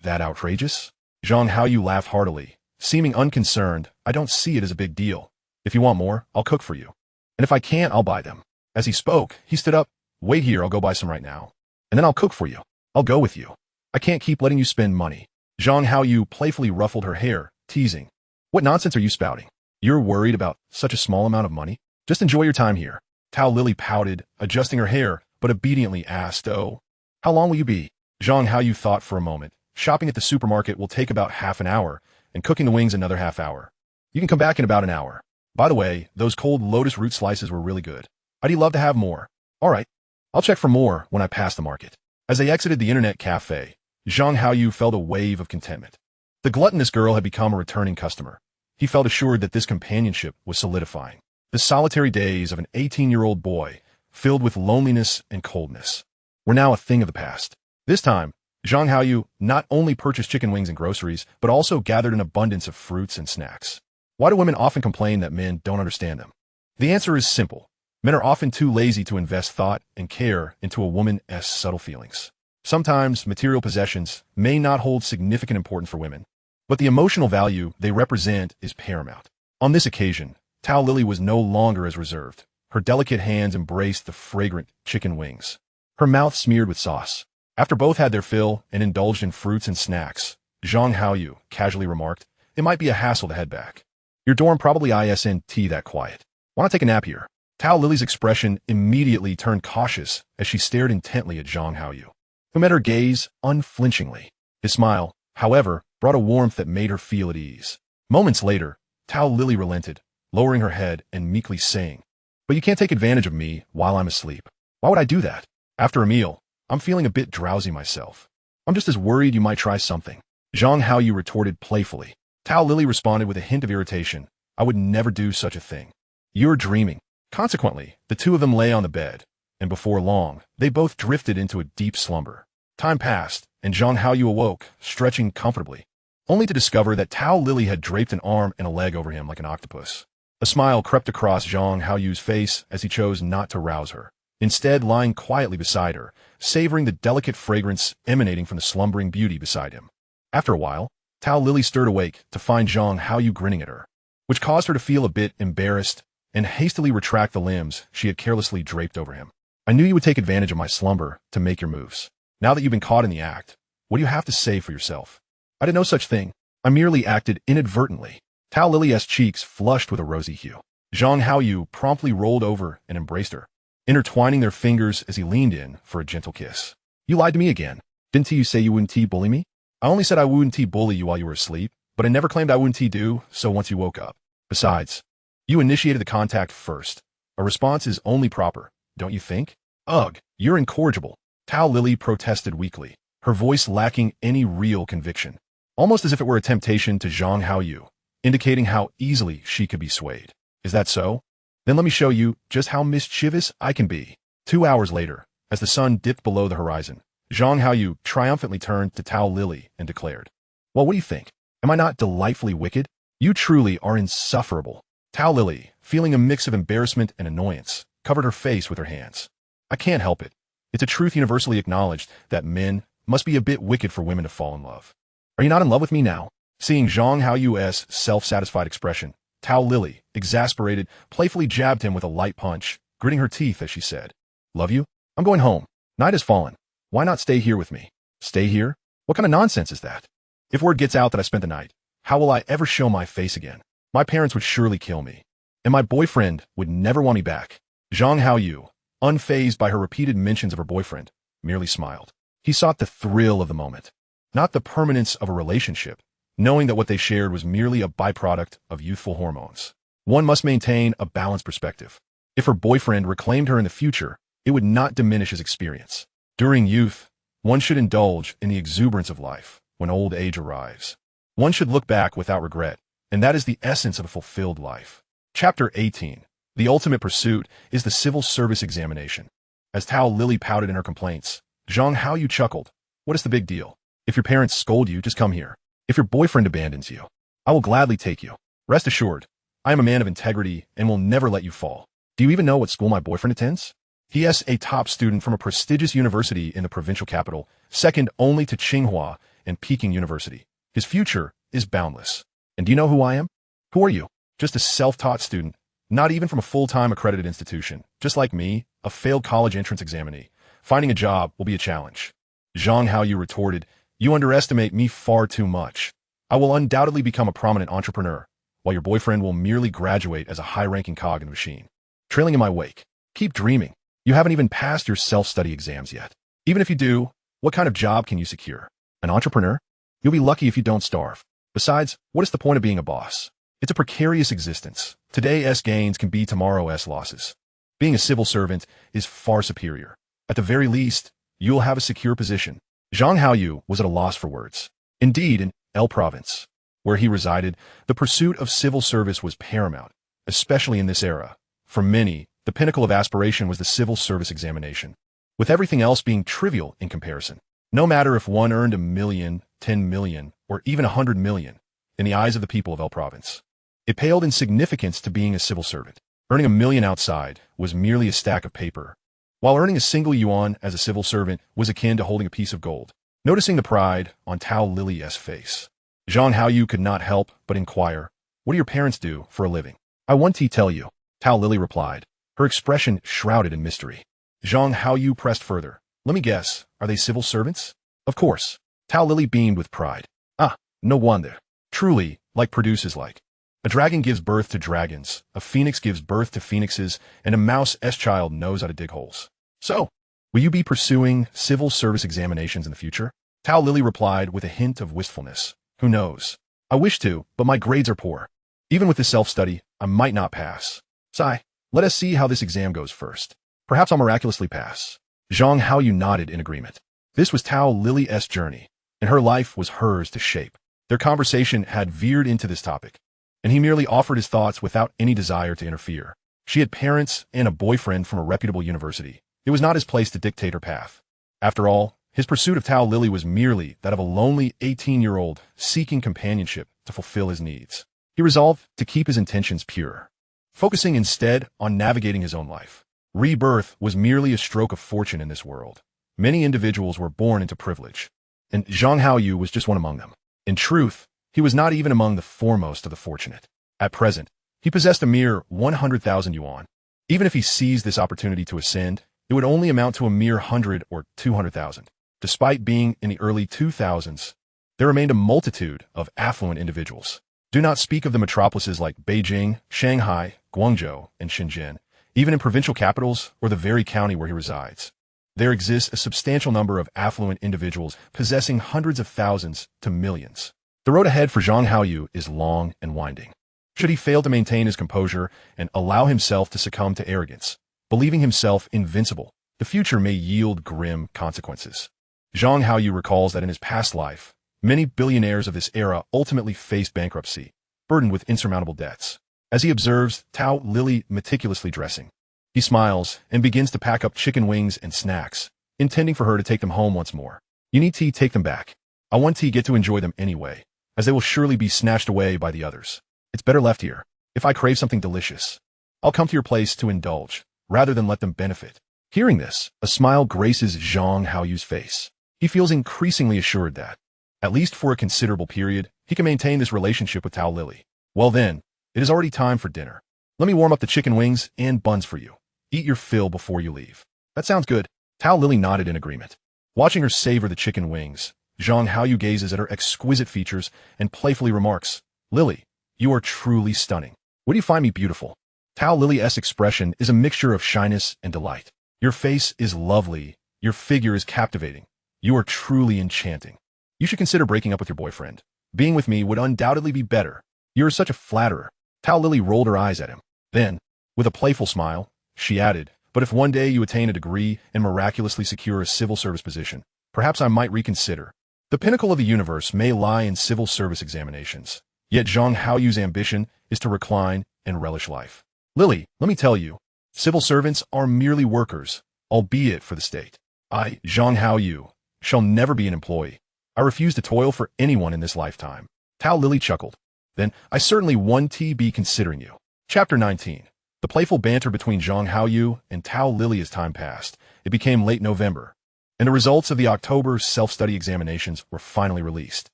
that outrageous? Zhang Haoyu laughed heartily, seeming unconcerned. I don't see it as a big deal. If you want more, I'll cook for you. And if I can't, I'll buy them. As he spoke, he stood up. Wait here, I'll go buy some right now. And then I'll cook for you. I'll go with you. I can't keep letting you spend money. Zhang Haoyu playfully ruffled her hair, teasing. What nonsense are you spouting? You're worried about such a small amount of money? Just enjoy your time here. Tao Lily pouted, adjusting her hair, but obediently asked, Oh, how long will you be? Zhang Haoyu thought for a moment. Shopping at the supermarket will take about half an hour, and cooking the wings another half hour. You can come back in about an hour. By the way, those cold lotus root slices were really good. I'd love to have more. All right, I'll check for more when I pass the market. As they exited the internet cafe, Zhang Haoyu felt a wave of contentment. The gluttonous girl had become a returning customer. He felt assured that this companionship was solidifying. The solitary days of an 18-year-old boy, filled with loneliness and coldness, were now a thing of the past. This time, Zhang Haoyu not only purchased chicken wings and groceries, but also gathered an abundance of fruits and snacks. Why do women often complain that men don't understand them? The answer is simple. Men are often too lazy to invest thought and care into a woman's subtle feelings. Sometimes material possessions may not hold significant importance for women, but the emotional value they represent is paramount. On this occasion, Tao Lily was no longer as reserved. Her delicate hands embraced the fragrant chicken wings, her mouth smeared with sauce. After both had their fill and indulged in fruits and snacks, Zhang Haoyu casually remarked, It might be a hassle to head back. Your dorm probably isn't that quiet. Why not take a nap here? Tao Lily's expression immediately turned cautious as she stared intently at Zhang Haoyu, who met her gaze unflinchingly. His smile, however, brought a warmth that made her feel at ease. Moments later, Tao Lily relented, lowering her head and meekly saying, But you can't take advantage of me while I'm asleep. Why would I do that? After a meal, I'm feeling a bit drowsy myself. I'm just as worried you might try something. Zhang Haoyu retorted playfully. Tao Lily responded with a hint of irritation. I would never do such a thing. You're dreaming. Consequently, the two of them lay on the bed, and before long, they both drifted into a deep slumber. Time passed, and Zhang Haoyu awoke, stretching comfortably, only to discover that Tao Lily had draped an arm and a leg over him like an octopus. A smile crept across Zhang Haoyu's face as he chose not to rouse her. instead lying quietly beside her, savoring the delicate fragrance emanating from the slumbering beauty beside him. After a while, Tao Lily stirred awake to find Zhang Haoyu grinning at her, which caused her to feel a bit embarrassed and hastily retract the limbs she had carelessly draped over him. I knew you would take advantage of my slumber to make your moves. Now that you've been caught in the act, what do you have to say for yourself? I did no such thing. I merely acted inadvertently. Tao Lily's cheeks flushed with a rosy hue. Zhang Haoyu promptly rolled over and embraced her, intertwining their fingers as he leaned in for a gentle kiss. You lied to me again. Didn't you say you wouldn't bully me? I only said I wouldn't bully you while you were asleep, but I never claimed I wouldn't do so once you woke up. Besides, you initiated the contact first. A response is only proper, don't you think? Ugh, you're incorrigible. Tao Lily protested weakly, her voice lacking any real conviction, almost as if it were a temptation to Zhang Haoyu, indicating how easily she could be swayed. Is that so? Then let me show you just how mischievous I can be. 2 hours later, as the sun dipped below the horizon, Zhang Haoyu triumphantly turned to Tao Lily and declared, Well, what do you think? Am I not delightfully wicked? You truly are insufferable. Tao Lily, feeling a mix of embarrassment and annoyance, covered her face with her hands. I can't help it. It's a truth universally acknowledged that men must be a bit wicked for women to fall in love. Are you not in love with me now? Seeing Zhang Haoyu's self-satisfied expression, Tao Lily, exasperated, playfully jabbed him with a light punch, gritting her teeth as she said, Love you? I'm going home. Night has fallen. Why not stay here with me? Stay here? What kind of nonsense is that? If word gets out that I spent the night, how will I ever show my face again? My parents would surely kill me, and my boyfriend would never want me back. Zhang Haoyu, unfazed by her repeated mentions of her boyfriend, merely smiled. He sought the thrill of the moment, not the permanence of a relationship, knowing that what they shared was merely a byproduct of youthful hormones. One must maintain a balanced perspective. If her boyfriend reclaimed her in the future, it would not diminish his experience. During youth, one should indulge in the exuberance of life. When old age arrives, one should look back without regret, and that is the essence of a fulfilled life. Chapter 18. The ultimate pursuit is the civil service examination. As Tao Lily pouted in her complaints, Zhang Haoyu chuckled. What is the big deal? If your parents scold you, just come here. If your boyfriend abandons you, I will gladly take you. Rest assured, I am a man of integrity and will never let you fall. Do you even know what school my boyfriend attends? He is a top student from a prestigious university in the provincial capital, second only to Tsinghua and Peking University. His future is boundless. And do you know who I am? Who are you? Just a self-taught student, not even from a full-time accredited institution. Just like me, a failed college entrance examinee. Finding a job will be a challenge. Zhang Haoyu retorted, You underestimate me far too much. I will undoubtedly become a prominent entrepreneur, while your boyfriend will merely graduate as a high-ranking cog in the machine. Trailing in my wake. Keep dreaming. You haven't even passed your self-study exams yet. Even if you do, what kind of job can you secure? An entrepreneur? You'll be lucky if you don't starve. Besides, what is the point of being a boss? It's a precarious existence. Today's gains can be tomorrow's losses. Being a civil servant is far superior. At the very least, you'll have a secure position. Zhang Haoyu was at a loss for words. Indeed, in El Province, where he resided, the pursuit of civil service was paramount, especially in this era. For many, the pinnacle of aspiration was the civil service examination, with everything else being trivial in comparison. No matter if one earned 1 million, 10 million, or even 100 million, in the eyes of the people of El Province, it paled in significance to being a civil servant. Earning 1 million outside was merely a stack of paper, while earning a single yuan as a civil servant was akin to holding a piece of gold. Noticing the pride on Tao Lily's face, Zhang Haoyu could not help but inquire, What do your parents do for a living? I want to tell you, Tao Lily replied, her expression shrouded in mystery. Zhang Haoyu pressed further. Let me guess, are they civil servants? Of course. Tao Lily beamed with pride. Ah, no wonder. Truly, like produces like. A dragon gives birth to dragons, a phoenix gives birth to phoenixes, and a mouse's child knows how to dig holes. So, will you be pursuing civil service examinations in the future? Tao Lily replied with a hint of wistfulness. Who knows? I wish to, but my grades are poor. Even with this self-study, I might not pass. Sigh, let us see how this exam goes first. Perhaps I'll miraculously pass. Zhang Haoyu nodded in agreement. This was Tao Lily's journey, and her life was hers to shape. Their conversation had veered into this topic, and he merely offered his thoughts without any desire to interfere. She had parents and a boyfriend from a reputable university. It was not his place to dictate her path. After all, his pursuit of Tao Lily was merely that of a lonely 18-year-old seeking companionship to fulfill his needs. He resolved to keep his intentions pure, focusing instead on navigating his own life. Rebirth was merely a stroke of fortune in this world. Many individuals were born into privilege, and Zhang Haoyu was just one among them. In truth, he was not even among the foremost of the fortunate. At present, he possessed a mere 100,000 yuan. Even if he seized this opportunity to ascend, it would only amount to a mere 100 or 200,000. Despite being in the early 2000s, there remained a multitude of affluent individuals. Do not speak of the metropolises like Beijing, Shanghai, Guangzhou, and Shenzhen, even in provincial capitals or the very county where he resides. There exists a substantial number of affluent individuals possessing hundreds of thousands to millions. The road ahead for Zhang Haoyu is long and winding. Should he fail to maintain his composure and allow himself to succumb to arrogance, believing himself invincible, the future may yield grim consequences. Zhang Haoyu recalls that in his past life, many billionaires of this era ultimately faced bankruptcy, burdened with insurmountable debts. As he observes Tao Lily meticulously dressing, he smiles and begins to pack up chicken wings and snacks, intending for her to take them home once more. You need tea, take them back. I want tea, get to enjoy them anyway, as they will surely be snatched away by the others. It's better left here. If I crave something delicious, I'll come to your place to indulge, rather than let them benefit. Hearing this, a smile graces Zhang Haoyu's face. He feels increasingly assured that, at least for a considerable period, he can maintain this relationship with Tao Lily. Well then, it is already time for dinner. Let me warm up the chicken wings and buns for you. Eat your fill before you leave. That sounds good. Tao Lily nodded in agreement. Watching her savor the chicken wings, Zhang Haoyu gazes at her exquisite features and playfully remarks, Lily, you are truly stunning. Would you find me beautiful? Tao Lily's expression is a mixture of shyness and delight. Your face is lovely. Your figure is captivating. You are truly enchanting. You should consider breaking up with your boyfriend. Being with me would undoubtedly be better. You are such a flatterer. Tao Lily rolled her eyes at him. Then, with a playful smile, she added, but if one day you attain a degree and miraculously secure a civil service position, perhaps I might reconsider. The pinnacle of the universe may lie in civil service examinations. Yet Zhang Haoyu's ambition is to recline and relish life. Lily, let me tell you, civil servants are merely workers, albeit for the state. I, Zhang Haoyu, shall never be an employee. I refuse to toil for anyone in this lifetime. Tao Lily chuckled. Then, I certainly won't be considering you. Chapter 19. The playful banter between Zhang Haoyu and Tao Lily as time passed. It became late November, and the results of the October self-study examinations were finally released.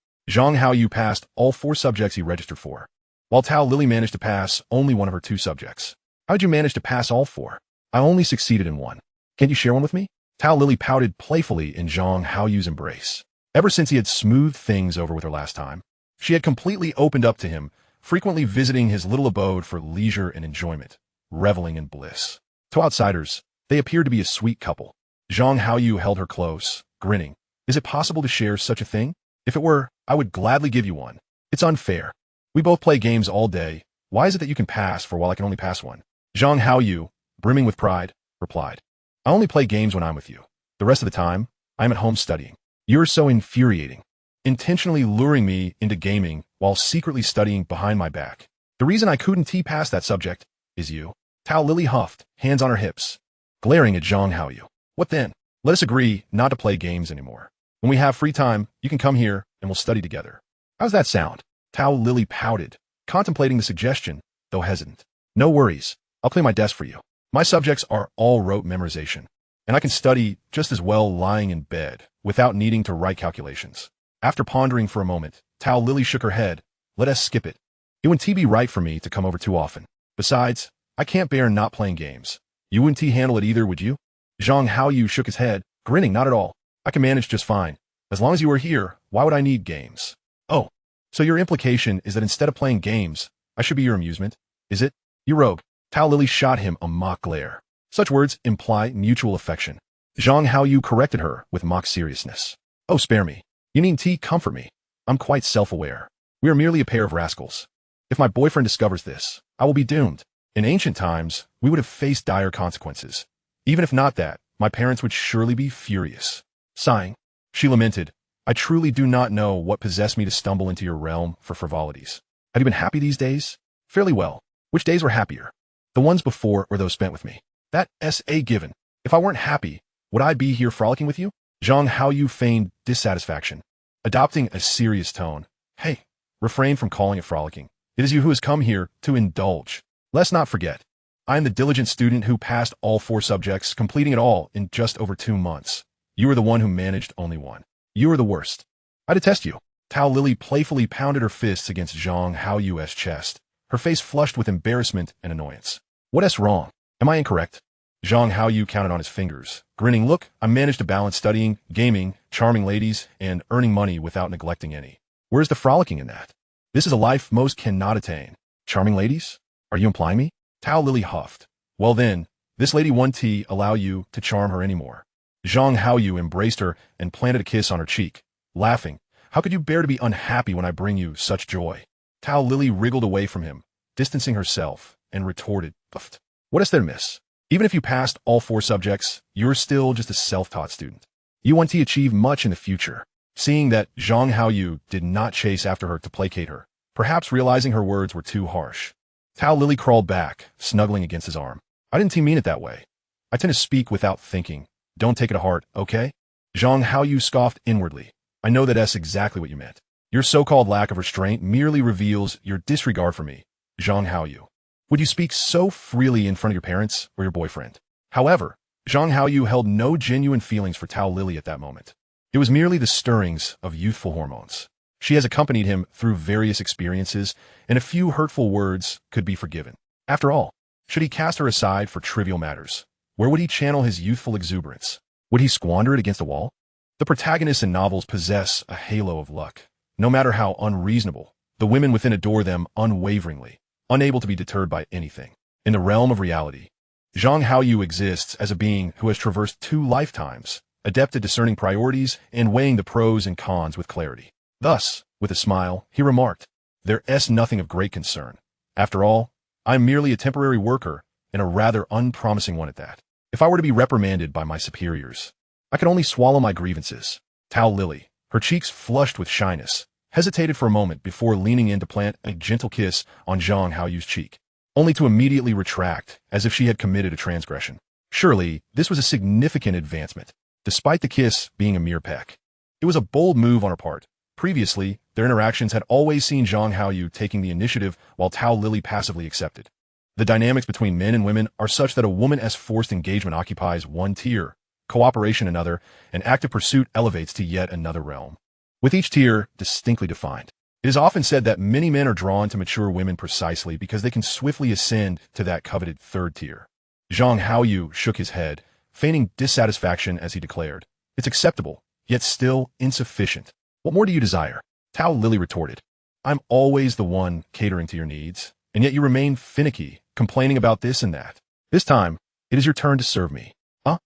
Zhang Haoyu passed all 4 subjects he registered for, while Tao Lily managed to pass only one of her 2 subjects. How'd you manage to pass all 4? I only succeeded in one. Can't you share one with me? Tao Lily pouted playfully in Zhang Haoyu's embrace. Ever since he had smoothed things over with her last time, she had completely opened up to him, frequently visiting his little abode for leisure and enjoyment, reveling in bliss. To outsiders, they appeared to be a sweet couple. Zhang Haoyu held her close, grinning. Is it possible to share such a thing? If it were, I would gladly give you one. It's unfair. We both play games all day. Why is it that you can pass for while I can only pass one? Zhang Haoyu, brimming with pride, replied. I only play games when I'm with you. The rest of the time, I'm at home studying. You're so infuriating, intentionally luring me into gaming while secretly studying behind my back. The reason I couldn't pass that subject is you. Tao Lily huffed, hands on her hips, glaring at Zhang Haoyu. What then? Let us agree not to play games anymore. When we have free time, you can come here and we'll study together. How's that sound? Tao Lily pouted, contemplating the suggestion, though hesitant. No worries. I'll clean my desk for you. My subjects are all rote memorization, and I can study just as well lying in bed without needing to write calculations. After pondering for a moment, Tao Lily shook her head. Let us skip it. It wouldn't be right for me to come over too often. Besides, I can't bear not playing games. You wouldn't handle it either, would you? Zhang Haoyu shook his head, grinning. Not at all. I can manage just fine. As long as you are here, why would I need games? Oh, so your implication is that instead of playing games, I should be your amusement, is it? You rogue. Tao Lily shot him a mock glare. Such words imply mutual affection. Zhang Haoyu corrected her with mock seriousness. Oh, spare me. You needn't comfort me. I'm quite self-aware. We are merely a pair of rascals. If my boyfriend discovers this, I will be doomed. In ancient times, we would have faced dire consequences. Even if not that, my parents would surely be furious. Sighing, she lamented, I truly do not know what possessed me to stumble into your realm for frivolities. Have you been happy these days? Fairly well. Which days were happier? The ones before or those spent with me? That's a given. If I weren't happy, would I be here frolicking with you? Zhang Haoyu feigned dissatisfaction, adopting a serious tone. Hey, refrain from calling it frolicking. It is you who has come here to indulge. Let's not forget, I am the diligent student who passed all 4 subjects, completing it all in just over 2 months. You are the one who managed only one. You are the worst. I detest you. Tao Lily playfully pounded her fists against Zhang Haoyu's chest, her face flushed with embarrassment and annoyance. What's wrong? Am I incorrect? Zhang Haoyu counted on his fingers, grinning. Look, I managed to balance studying, gaming, charming ladies, and earning money without neglecting any. Where's the frolicking in that? This is a life most cannot attain. Charming ladies? Are you implying me? Tao Lily huffed. Well then, this lady won't allow you to charm her anymore. Zhang Haoyu embraced her and planted a kiss on her cheek, laughing. How could you bear to be unhappy when I bring you such joy? Tao Lily wriggled away from him, distancing herself, and retorted, Puffed. What is there, miss? Even if you passed all 4 subjects, you're still just a self-taught student. You want to achieve much in the future. Seeing that Zhang Haoyu did not chase after her to placate her, perhaps realizing her words were too harsh, Tao Lily crawled back, snuggling against his arm. I didn't mean it that way. I tend to speak without thinking. Don't take it to heart, okay? Zhang Haoyu scoffed inwardly. I know that's exactly what you meant. Your so-called lack of restraint merely reveals your disregard for me, Zhang Haoyu. Would you speak so freely in front of your parents or your boyfriend? However, Zhang Haoyu held no genuine feelings for Tao Lily at that moment. It was merely the stirrings of youthful hormones. She has accompanied him through various experiences, and a few hurtful words could be forgiven. After all, should he cast her aside for trivial matters? Where would he channel his youthful exuberance? Would he squander it against a wall? The protagonists in novels possess a halo of luck. No matter how unreasonable, the women within adore them unwaveringly, unable to be deterred by anything. In the realm of reality, Zhang Haoyu exists as a being who has traversed 2 lifetimes, adept at discerning priorities and weighing the pros and cons with clarity. Thus, with a smile, he remarked, There's nothing of great concern. After all, I'm merely a temporary worker, and a rather unpromising one at that. If I were to be reprimanded by my superiors, I could only swallow my grievances. Tao Lily, her cheeks flushed with shyness, hesitated for a moment before leaning in to plant a gentle kiss on Zhang Haoyu's cheek, only to immediately retract as if she had committed a transgression. Surely, this was a significant advancement, despite the kiss being a mere peck. It was a bold move on her part. Previously, their interactions had always seen Zhang Haoyu taking the initiative while Tao Lily passively accepted. The dynamics between men and women are such that a woman's forced engagement occupies one tier, cooperation another, and active pursuit elevates to yet another realm, with each tier distinctly defined. It is often said that many men are drawn to mature women precisely because they can swiftly ascend to that coveted 3rd tier. Zhang Haoyu shook his head, feigning dissatisfaction as he declared, It's acceptable, yet still insufficient. What more do you desire? Tao Lily retorted. I'm always the one catering to your needs, and yet you remain finicky, complaining about this and that. This time, it is your turn to serve me. Huh?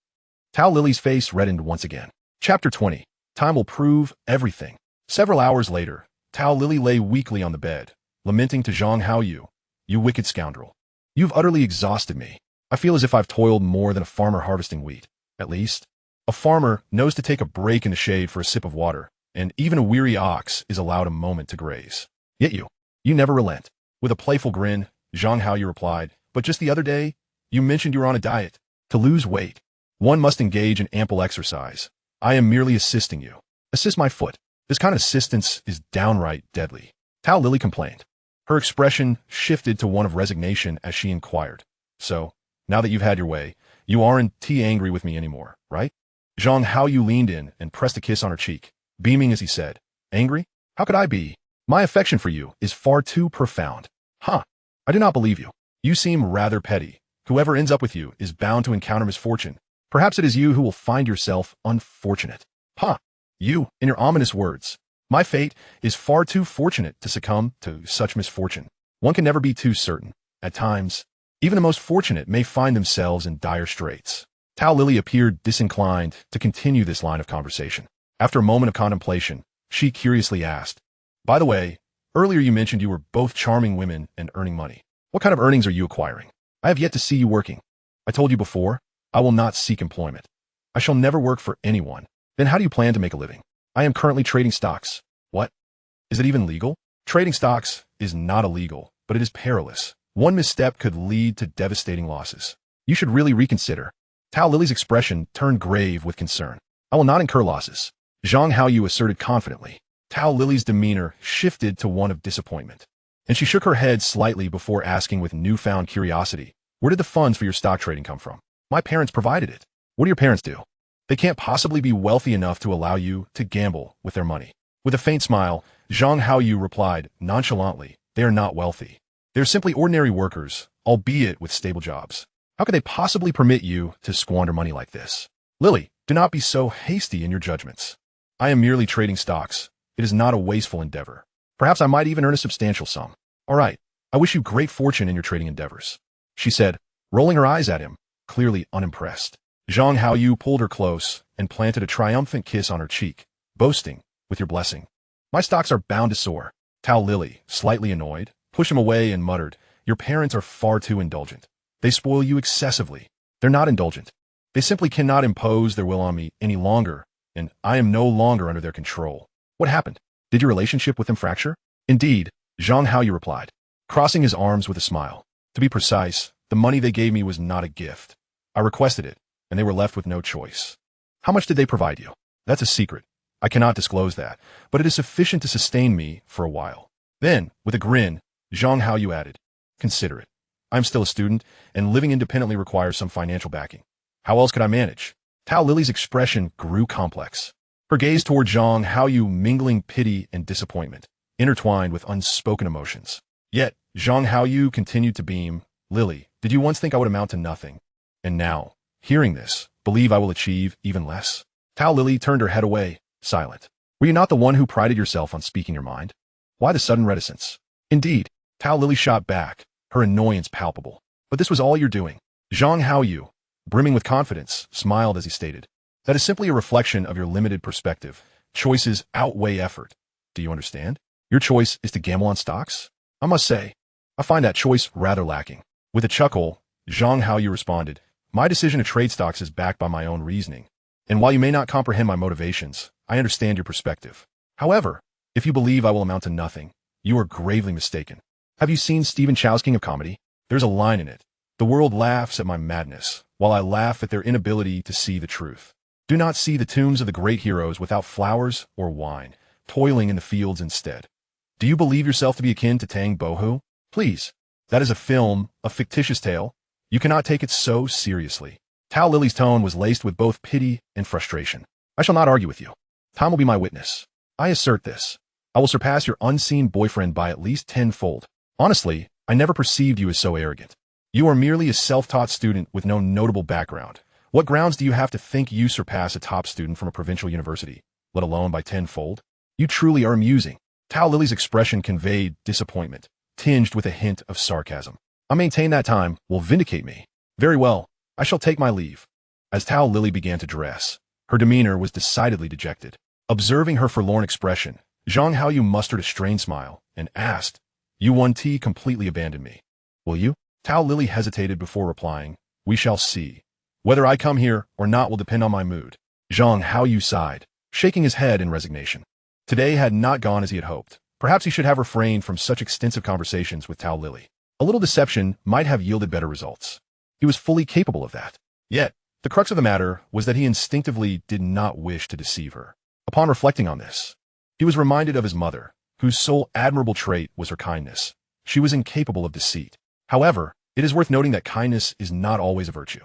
Tao Lily's face reddened once again. Chapter 20. Time will prove everything. Several hours later, Tao Lily lay weakly on the bed, lamenting to Zhang Haoyu, You wicked scoundrel. You've utterly exhausted me. I feel as if I've toiled more than a farmer harvesting wheat. At least, a farmer knows to take a break in the shade for a sip of water, and even a weary ox is allowed a moment to graze. Yet you never relent. With a playful grin, Zhang Haoyu replied, But just the other day, you mentioned you were on a diet. To lose weight, one must engage in ample exercise. I am merely assisting you. Assist my foot. This kind of assistance is downright deadly. Tao Lily complained. Her expression shifted to one of resignation as she inquired, So, now that you've had your way, you aren't angry with me anymore, right? Zhang Haoyu leaned in and pressed a kiss on her cheek, beaming as he said, Angry? How could I be? My affection for you is far too profound. Huh. I do not believe you. You seem rather petty. Whoever ends up with you is bound to encounter misfortune. Perhaps it is you who will find yourself unfortunate. Huh. You, in your ominous words. My fate is far too fortunate to succumb to such misfortune. One can never be too certain. At times, even the most fortunate may find themselves in dire straits. Tao Lily appeared disinclined to continue this line of conversation. After a moment of contemplation, she curiously asked, By the way, earlier you mentioned you were both charming women and earning money. What kind of earnings are you acquiring? I have yet to see you working. I told you before, I will not seek employment. I shall never work for anyone. Then how do you plan to make a living? I am currently trading stocks. What? Is it even legal? Trading stocks is not illegal, but it is perilous. One misstep could lead to devastating losses. You should really reconsider. Tao Lily's expression turned grave with concern. I will not incur losses, Zhang Haoyu asserted confidently. Tao Lily's demeanor shifted to one of disappointment, and she shook her head slightly before asking with newfound curiosity, Where did the funds for your stock trading come from? My parents provided it. What do your parents do? They can't possibly be wealthy enough to allow you to gamble with their money. With a faint smile, Zhang Haoyu replied nonchalantly, they are not wealthy. They are simply ordinary workers, albeit with stable jobs. How could they possibly permit you to squander money like this? Lily, do not be so hasty in your judgments. I am merely trading stocks. It is not a wasteful endeavor. Perhaps I might even earn a substantial sum. All right, I wish you great fortune in your trading endeavors, she said, rolling her eyes at him, clearly unimpressed. Zhang Haoyu pulled her close and planted a triumphant kiss on her cheek, boasting, with your blessing. My stocks are bound to soar. Tao Lily, slightly annoyed, pushed him away and muttered, your parents are far too indulgent. They spoil you excessively. They're not indulgent. They simply cannot impose their will on me any longer, and I am no longer under their control. What happened? Did your relationship with them fracture? Indeed, Zhang Haoyu replied, crossing his arms with a smile. To be precise, the money they gave me was not a gift. I requested it, and they were left with no choice. How much did they provide you? That's a secret. I cannot disclose that, but it is sufficient to sustain me for a while. Then, with a grin, Zhang Haoyu added, consider it. I am still a student, and living independently requires some financial backing. How else could I manage? Tao Lily's expression grew complex. Her gaze toward Zhang Haoyu mingling pity and disappointment, intertwined with unspoken emotions. Yet, Zhang Haoyu continued to beam, Lily, did you once think I would amount to nothing? And now, hearing this, believe I will achieve even less? Tao Lily turned her head away, silent. Were you not the one who prided yourself on speaking your mind? Why the sudden reticence? Indeed, Tao Lily shot back, her annoyance palpable. But this was all you're doing. Zhang Haoyu, brimming with confidence, smiled as he stated, that is simply a reflection of your limited perspective. Choices outweigh effort. Do you understand? Your choice is to gamble on stocks? I must say, I find that choice rather lacking. With a chuckle, Zhang Haoyu responded, my decision to trade stocks is backed by my own reasoning. And while you may not comprehend my motivations, I understand your perspective. However, if you believe I will amount to nothing, you are gravely mistaken. Have you seen Stephen Chow's King of Comedy? There's a line in it. The world laughs at my madness, while I laugh at their inability to see the truth. Do not see the tombs of the great heroes without flowers or wine, toiling in the fields instead. Do you believe yourself to be akin to Tang Bohu? Please, that is a film, a fictitious tale. You cannot take it so seriously. Tao Lily's tone was laced with both pity and frustration. I shall not argue with you. Time will be my witness. I assert this. I will surpass your unseen boyfriend by at least tenfold. Honestly, I never perceived you as so arrogant. You are merely a self-taught student with no notable background. What grounds do you have to think you surpass a top student from a provincial university, let alone by tenfold? You truly are amusing. Tao Lily's expression conveyed disappointment, tinged with a hint of sarcasm. I maintain that time will vindicate me. Very well, I shall take my leave. As Tao Lily began to dress, her demeanor was decidedly dejected. Observing her forlorn expression, Zhang Haoyu mustered a strained smile and asked, you 1T completely abandoned me. Will you? Tao Lily hesitated before replying, we shall see. Whether I come here or not will depend on my mood. Zhang Haoyu sighed, shaking his head in resignation. Today had not gone as he had hoped. Perhaps he should have refrained from such extensive conversations with Tao Lily. A little deception might have yielded better results. He was fully capable of that. Yet, the crux of the matter was that he instinctively did not wish to deceive her. Upon reflecting on this, he was reminded of his mother, whose sole admirable trait was her kindness. She was incapable of deceit. However, it is worth noting that kindness is not always a virtue.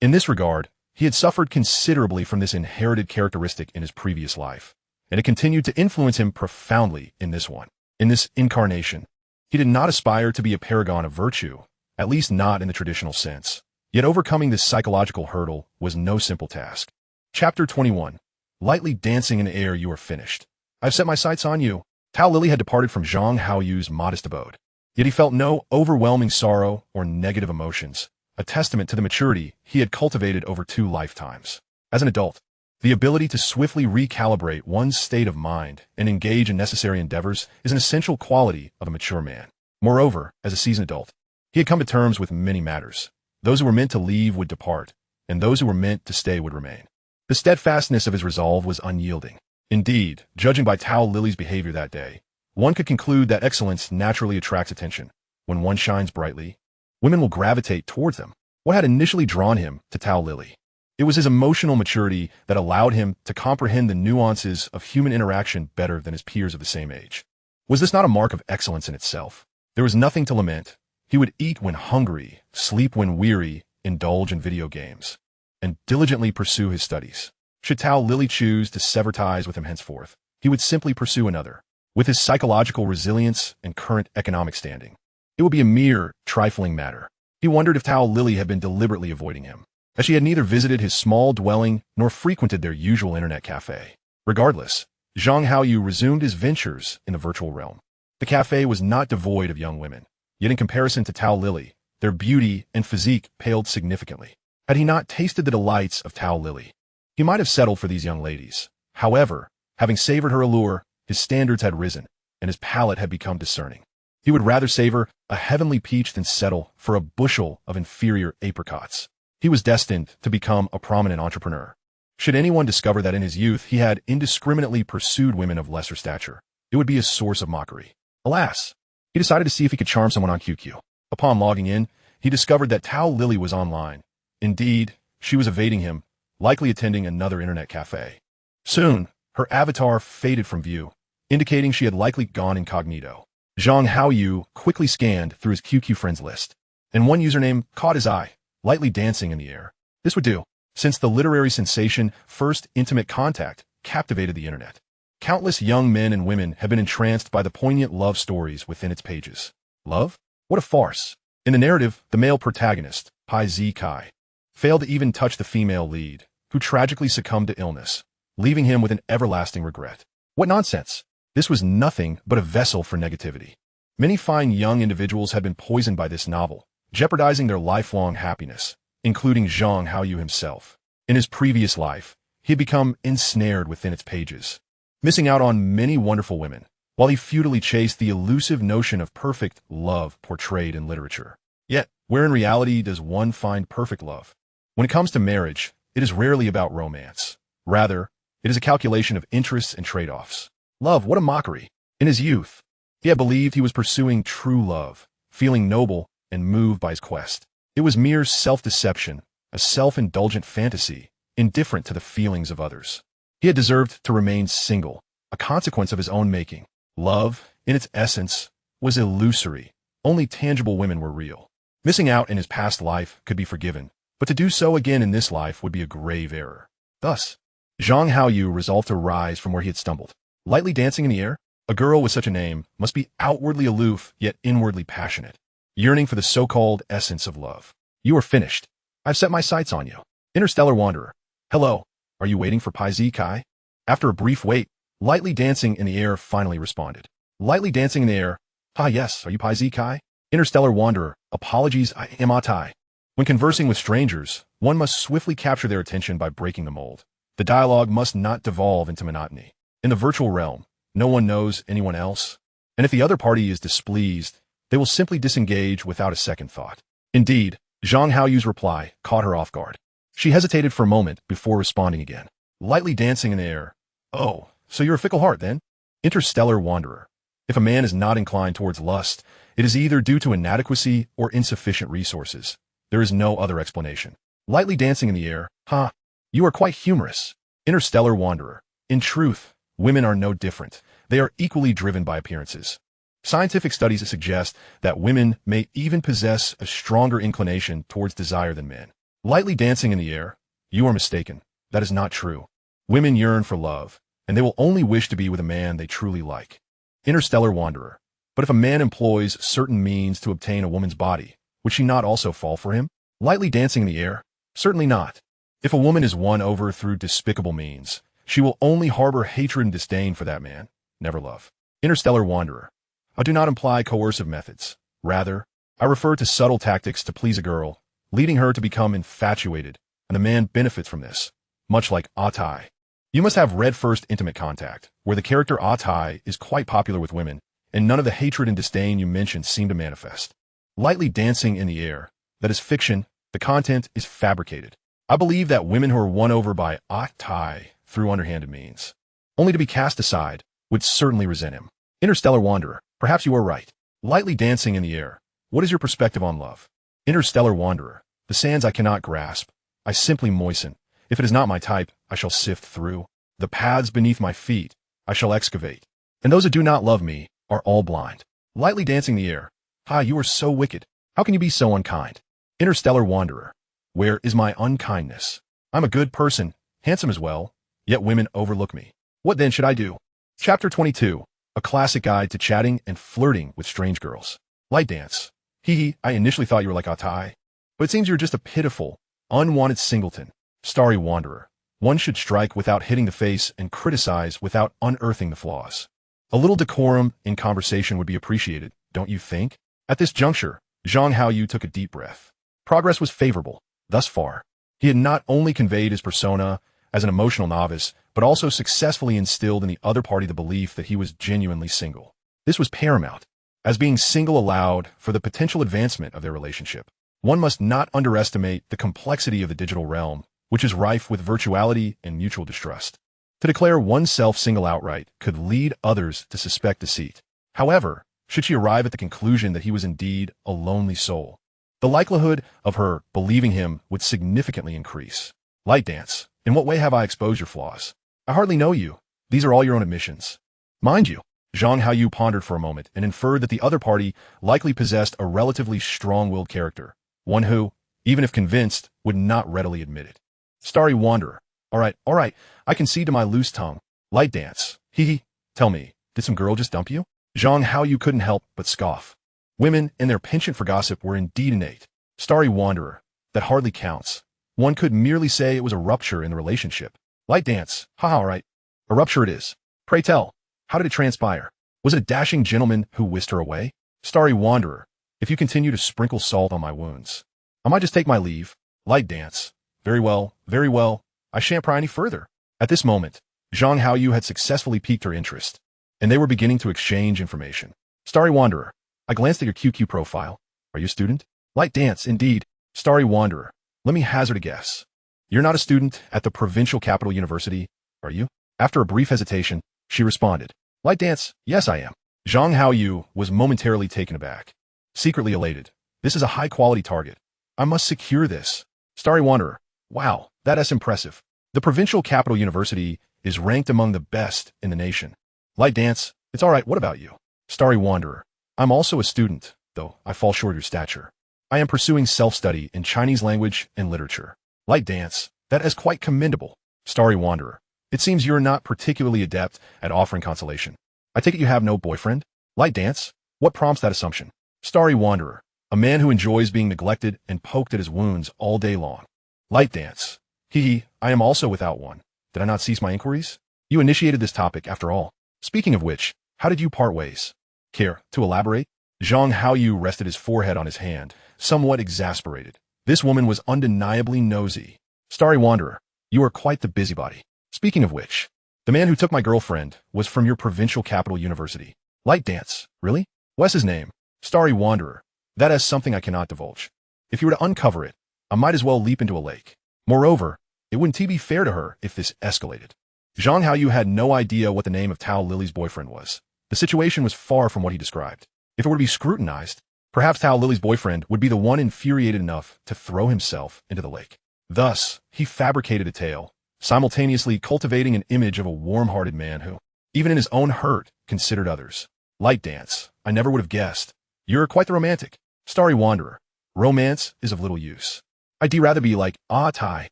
In this regard, he had suffered considerably from this inherited characteristic in his previous life, and it continued to influence him profoundly in this one. In this incarnation, he did not aspire to be a paragon of virtue, at least not in the traditional sense. Yet overcoming this psychological hurdle was no simple task. Chapter 21. Lightly dancing in the air, you are finished. I've set my sights on you. Tao Lily had departed from Zhang Haoyu's modest abode. Yet he felt no overwhelming sorrow or negative emotions, a testament to the maturity he had cultivated over 2 lifetimes. As an adult, the ability to swiftly recalibrate one's state of mind and engage in necessary endeavors is an essential quality of a mature man. Moreover, as a seasoned adult, he had come to terms with many matters. Those who were meant to leave would depart, and those who were meant to stay would remain. The steadfastness of his resolve was unyielding. Indeed, judging by Tao Lily's behavior that day, one could conclude that excellence naturally attracts attention. When one shines brightly, women will gravitate towards them. What had initially drawn him to Tao Lily? It was his emotional maturity that allowed him to comprehend the nuances of human interaction better than his peers of the same age. Was this not a mark of excellence in itself? There was nothing to lament. He would eat when hungry, sleep when weary, indulge in video games, and diligently pursue his studies. Should Tao Lily choose to sever ties with him henceforth, he would simply pursue another. With his psychological resilience and current economic standing, it would be a mere, trifling matter. He wondered if Tao Lily had been deliberately avoiding him, as she had neither visited his small dwelling nor frequented their usual internet cafe. Regardless, Zhang Haoyu resumed his ventures in the virtual realm. The cafe was not devoid of young women, yet in comparison to Tao Lily, their beauty and physique paled significantly. Had he not tasted the delights of Tao Lily, he might have settled for these young ladies. However, having savored her allure, his standards had risen, and his palate had become discerning. He would rather savor a heavenly peach than settle for a bushel of inferior apricots. He was destined to become a prominent entrepreneur. Should anyone discover that in his youth he had indiscriminately pursued women of lesser stature, it would be a source of mockery. Alas, he decided to see if he could charm someone on QQ. Upon logging in, he discovered that Tao Lily was online. Indeed, she was evading him, likely attending another internet cafe. Soon, her avatar faded from view, indicating she had likely gone incognito. Zhang Haoyu quickly scanned through his QQ friends list, and one username caught his eye, lightly dancing in the air. This would do, since the literary sensation First Intimate Contact captivated the internet. Countless young men and women have been entranced by the poignant love stories within its pages. Love? What a farce. In the narrative, the male protagonist, Pai Zi Kai, failed to even touch the female lead, who tragically succumbed to illness, leaving him with an everlasting regret. What nonsense! This was nothing but a vessel for negativity. Many fine young individuals had been poisoned by this novel, jeopardizing their lifelong happiness, including Zhang Haoyu himself. In his previous life, he had become ensnared within its pages, missing out on many wonderful women, while he futilely chased the elusive notion of perfect love portrayed in literature. Yet, where in reality does one find perfect love? When it comes to marriage, it is rarely about romance. Rather, it is a calculation of interests and trade-offs. Love, what a mockery. In his youth, he had believed he was pursuing true love, feeling noble and moved by his quest. It was mere self-deception, a self-indulgent fantasy, indifferent to the feelings of others. He had deserved to remain single, a consequence of his own making. Love, in its essence, was illusory. Only tangible women were real. Missing out in his past life could be forgiven, but to do so again in this life would be a grave error. Thus, Zhang Haoyu resolved to rise from where he had stumbled. Lightly dancing in the air, a girl with such a name must be outwardly aloof yet inwardly passionate, yearning for the so-called essence of love. You are finished. I've set my sights on you. Interstellar Wanderer. Hello. Are you waiting for Pai Zi Kai? After a brief wait, Lightly Dancing in the Air finally responded. Lightly Dancing in the Air. Ah yes, are you Pai Zi Kai? Interstellar Wanderer. Apologies, I am Atai. When conversing with strangers, one must swiftly capture their attention by breaking the mold. The dialogue must not devolve into monotony. In the virtual realm, no one knows anyone else, and if the other party is displeased, they will simply disengage without a second thought. Indeed, Zhang Haoyu's reply caught her off guard. She hesitated for a moment before responding again. Lightly dancing in the air. Oh, so you're a fickle heart then? Interstellar Wanderer. If a man is not inclined towards lust, it is either due to inadequacy or insufficient resources. There is no other explanation. Lightly dancing in the air. Ha! You are quite humorous. Interstellar Wanderer. In truth, women are no different. They are equally driven by appearances. Scientific studies suggest that women may even possess a stronger inclination towards desire than men. Lightly dancing in the air. You are mistaken. That is not true. Women yearn for love, and they will only wish to be with a man they truly like. Interstellar Wanderer. But if a man employs certain means to obtain a woman's body, would she not also fall for him? Lightly dancing in the air? Certainly not. If a woman is won over through despicable means, she will only harbor hatred and disdain for that man, never love. Interstellar Wanderer. I do not imply coercive methods. Rather, I refer to subtle tactics to please a girl, leading her to become infatuated, and the man benefits from this, much like Atai. You must have read First Intimate Contact, where the character Atai is quite popular with women, and none of the hatred and disdain you mentioned seem to manifest. Lightly dancing in the air. That is fiction. The content is fabricated. I believe that women who are won over by Atai through underhanded means, only to be cast aside, would certainly resent him. Interstellar Wanderer. Perhaps you are right. Lightly dancing in the air. What is your perspective on love? Interstellar Wanderer. The sands I cannot grasp. I simply moisten. If it is not my type, I shall sift through. The paths beneath my feet, I shall excavate. And those who do not love me are all blind. Lightly dancing in the air. Ah, you are so wicked. How can you be so unkind? Interstellar wanderer. Where is my unkindness? I'm a good person, handsome as well, yet women overlook me. What then should I do? Chapter 22. A classic guide to chatting and flirting with strange girls. Light dance. Hee hee, I initially thought you were like Atai, but it seems you're just a pitiful, unwanted singleton. Starry wanderer. One should strike without hitting the face and criticize without unearthing the flaws. A little decorum in conversation would be appreciated, don't you think? At this juncture, Zhang Haoyu took a deep breath. Progress was favorable, thus far. He had not only conveyed his persona as an emotional novice, but also successfully instilled in the other party the belief that he was genuinely single. This was paramount, as being single allowed for the potential advancement of their relationship. One must not underestimate the complexity of the digital realm, which is rife with virtuality and mutual distrust. To declare oneself single outright could lead others to suspect deceit. However, should she arrive at the conclusion that he was indeed a lonely soul, the likelihood of her believing him would significantly increase. Light dance. In what way have I exposed your flaws? I hardly know you. These are all your own admissions. Mind you, Zhang Haoyu pondered for a moment and inferred that the other party likely possessed a relatively strong-willed character, one who, even if convinced, would not readily admit it. Starry wanderer. All right, I concede to my loose tongue. Light dance. Hee hee. Tell me, did some girl just dump you? Zhang Haoyu couldn't help but scoff. Women and their penchant for gossip were indeed innate. Starry wanderer. That hardly counts. One could merely say it was a rupture in the relationship. Light dance. Ha, all right. A rupture it is. Pray tell, how did it transpire? Was it a dashing gentleman who whisked her away? Starry wanderer. If you continue to sprinkle salt on my wounds, I might just take my leave. Light dance. Very well, very well. I shan't pry any further. At this moment, Zhang Haoyu had successfully piqued her interest, and they were beginning to exchange information. Starry wanderer. I glanced at your QQ profile. Are you a student? Light dance, indeed. Starry wanderer. Let me hazard a guess. You're not a student at the provincial capital university, are you? After a brief hesitation, she responded. Light dance, yes I am. Zhang Haoyu was momentarily taken aback. Secretly elated. This is a high-quality target. I must secure this. Starry wanderer. Wow, that's impressive. The provincial capital university is ranked among the best in the nation. Light dance, it's all right, what about you? Starry wanderer. I'm also a student, though I fall short of your stature. I am pursuing self-study in Chinese language and literature. Light dance, that is quite commendable. Starry wanderer. It seems you're not particularly adept at offering consolation. I take it you have no boyfriend? Light dance, what prompts that assumption? Starry wanderer. A man who enjoys being neglected and poked at his wounds all day long. Light dance. Hee hee, I am also without one. Did I not cease my inquiries? You initiated this topic, after all. Speaking of which, how did you part ways? Care to elaborate? Zhang Haoyu rested his forehead on his hand, somewhat exasperated. This woman was undeniably nosy. Starry wanderer, you are quite the busybody. Speaking of which, the man who took my girlfriend was from your provincial capital university. Light dance, really? What's his name? Starry wanderer. That is something I cannot divulge. If you were to uncover it, I might as well leap into a lake. Moreover, it wouldn't be fair to her if this escalated. Zhang Haoyu had no idea what the name of Tao Lily's boyfriend was. The situation was far from what he described. If it were to be scrutinized, perhaps Tao Lily's boyfriend would be the one infuriated enough to throw himself into the lake. Thus, he fabricated a tale, simultaneously cultivating an image of a warm-hearted man who, even in his own hurt, considered others. Light dance, I never would have guessed. You're quite the romantic. Starry wanderer. Romance is of little use. I'd rather be like, Tai.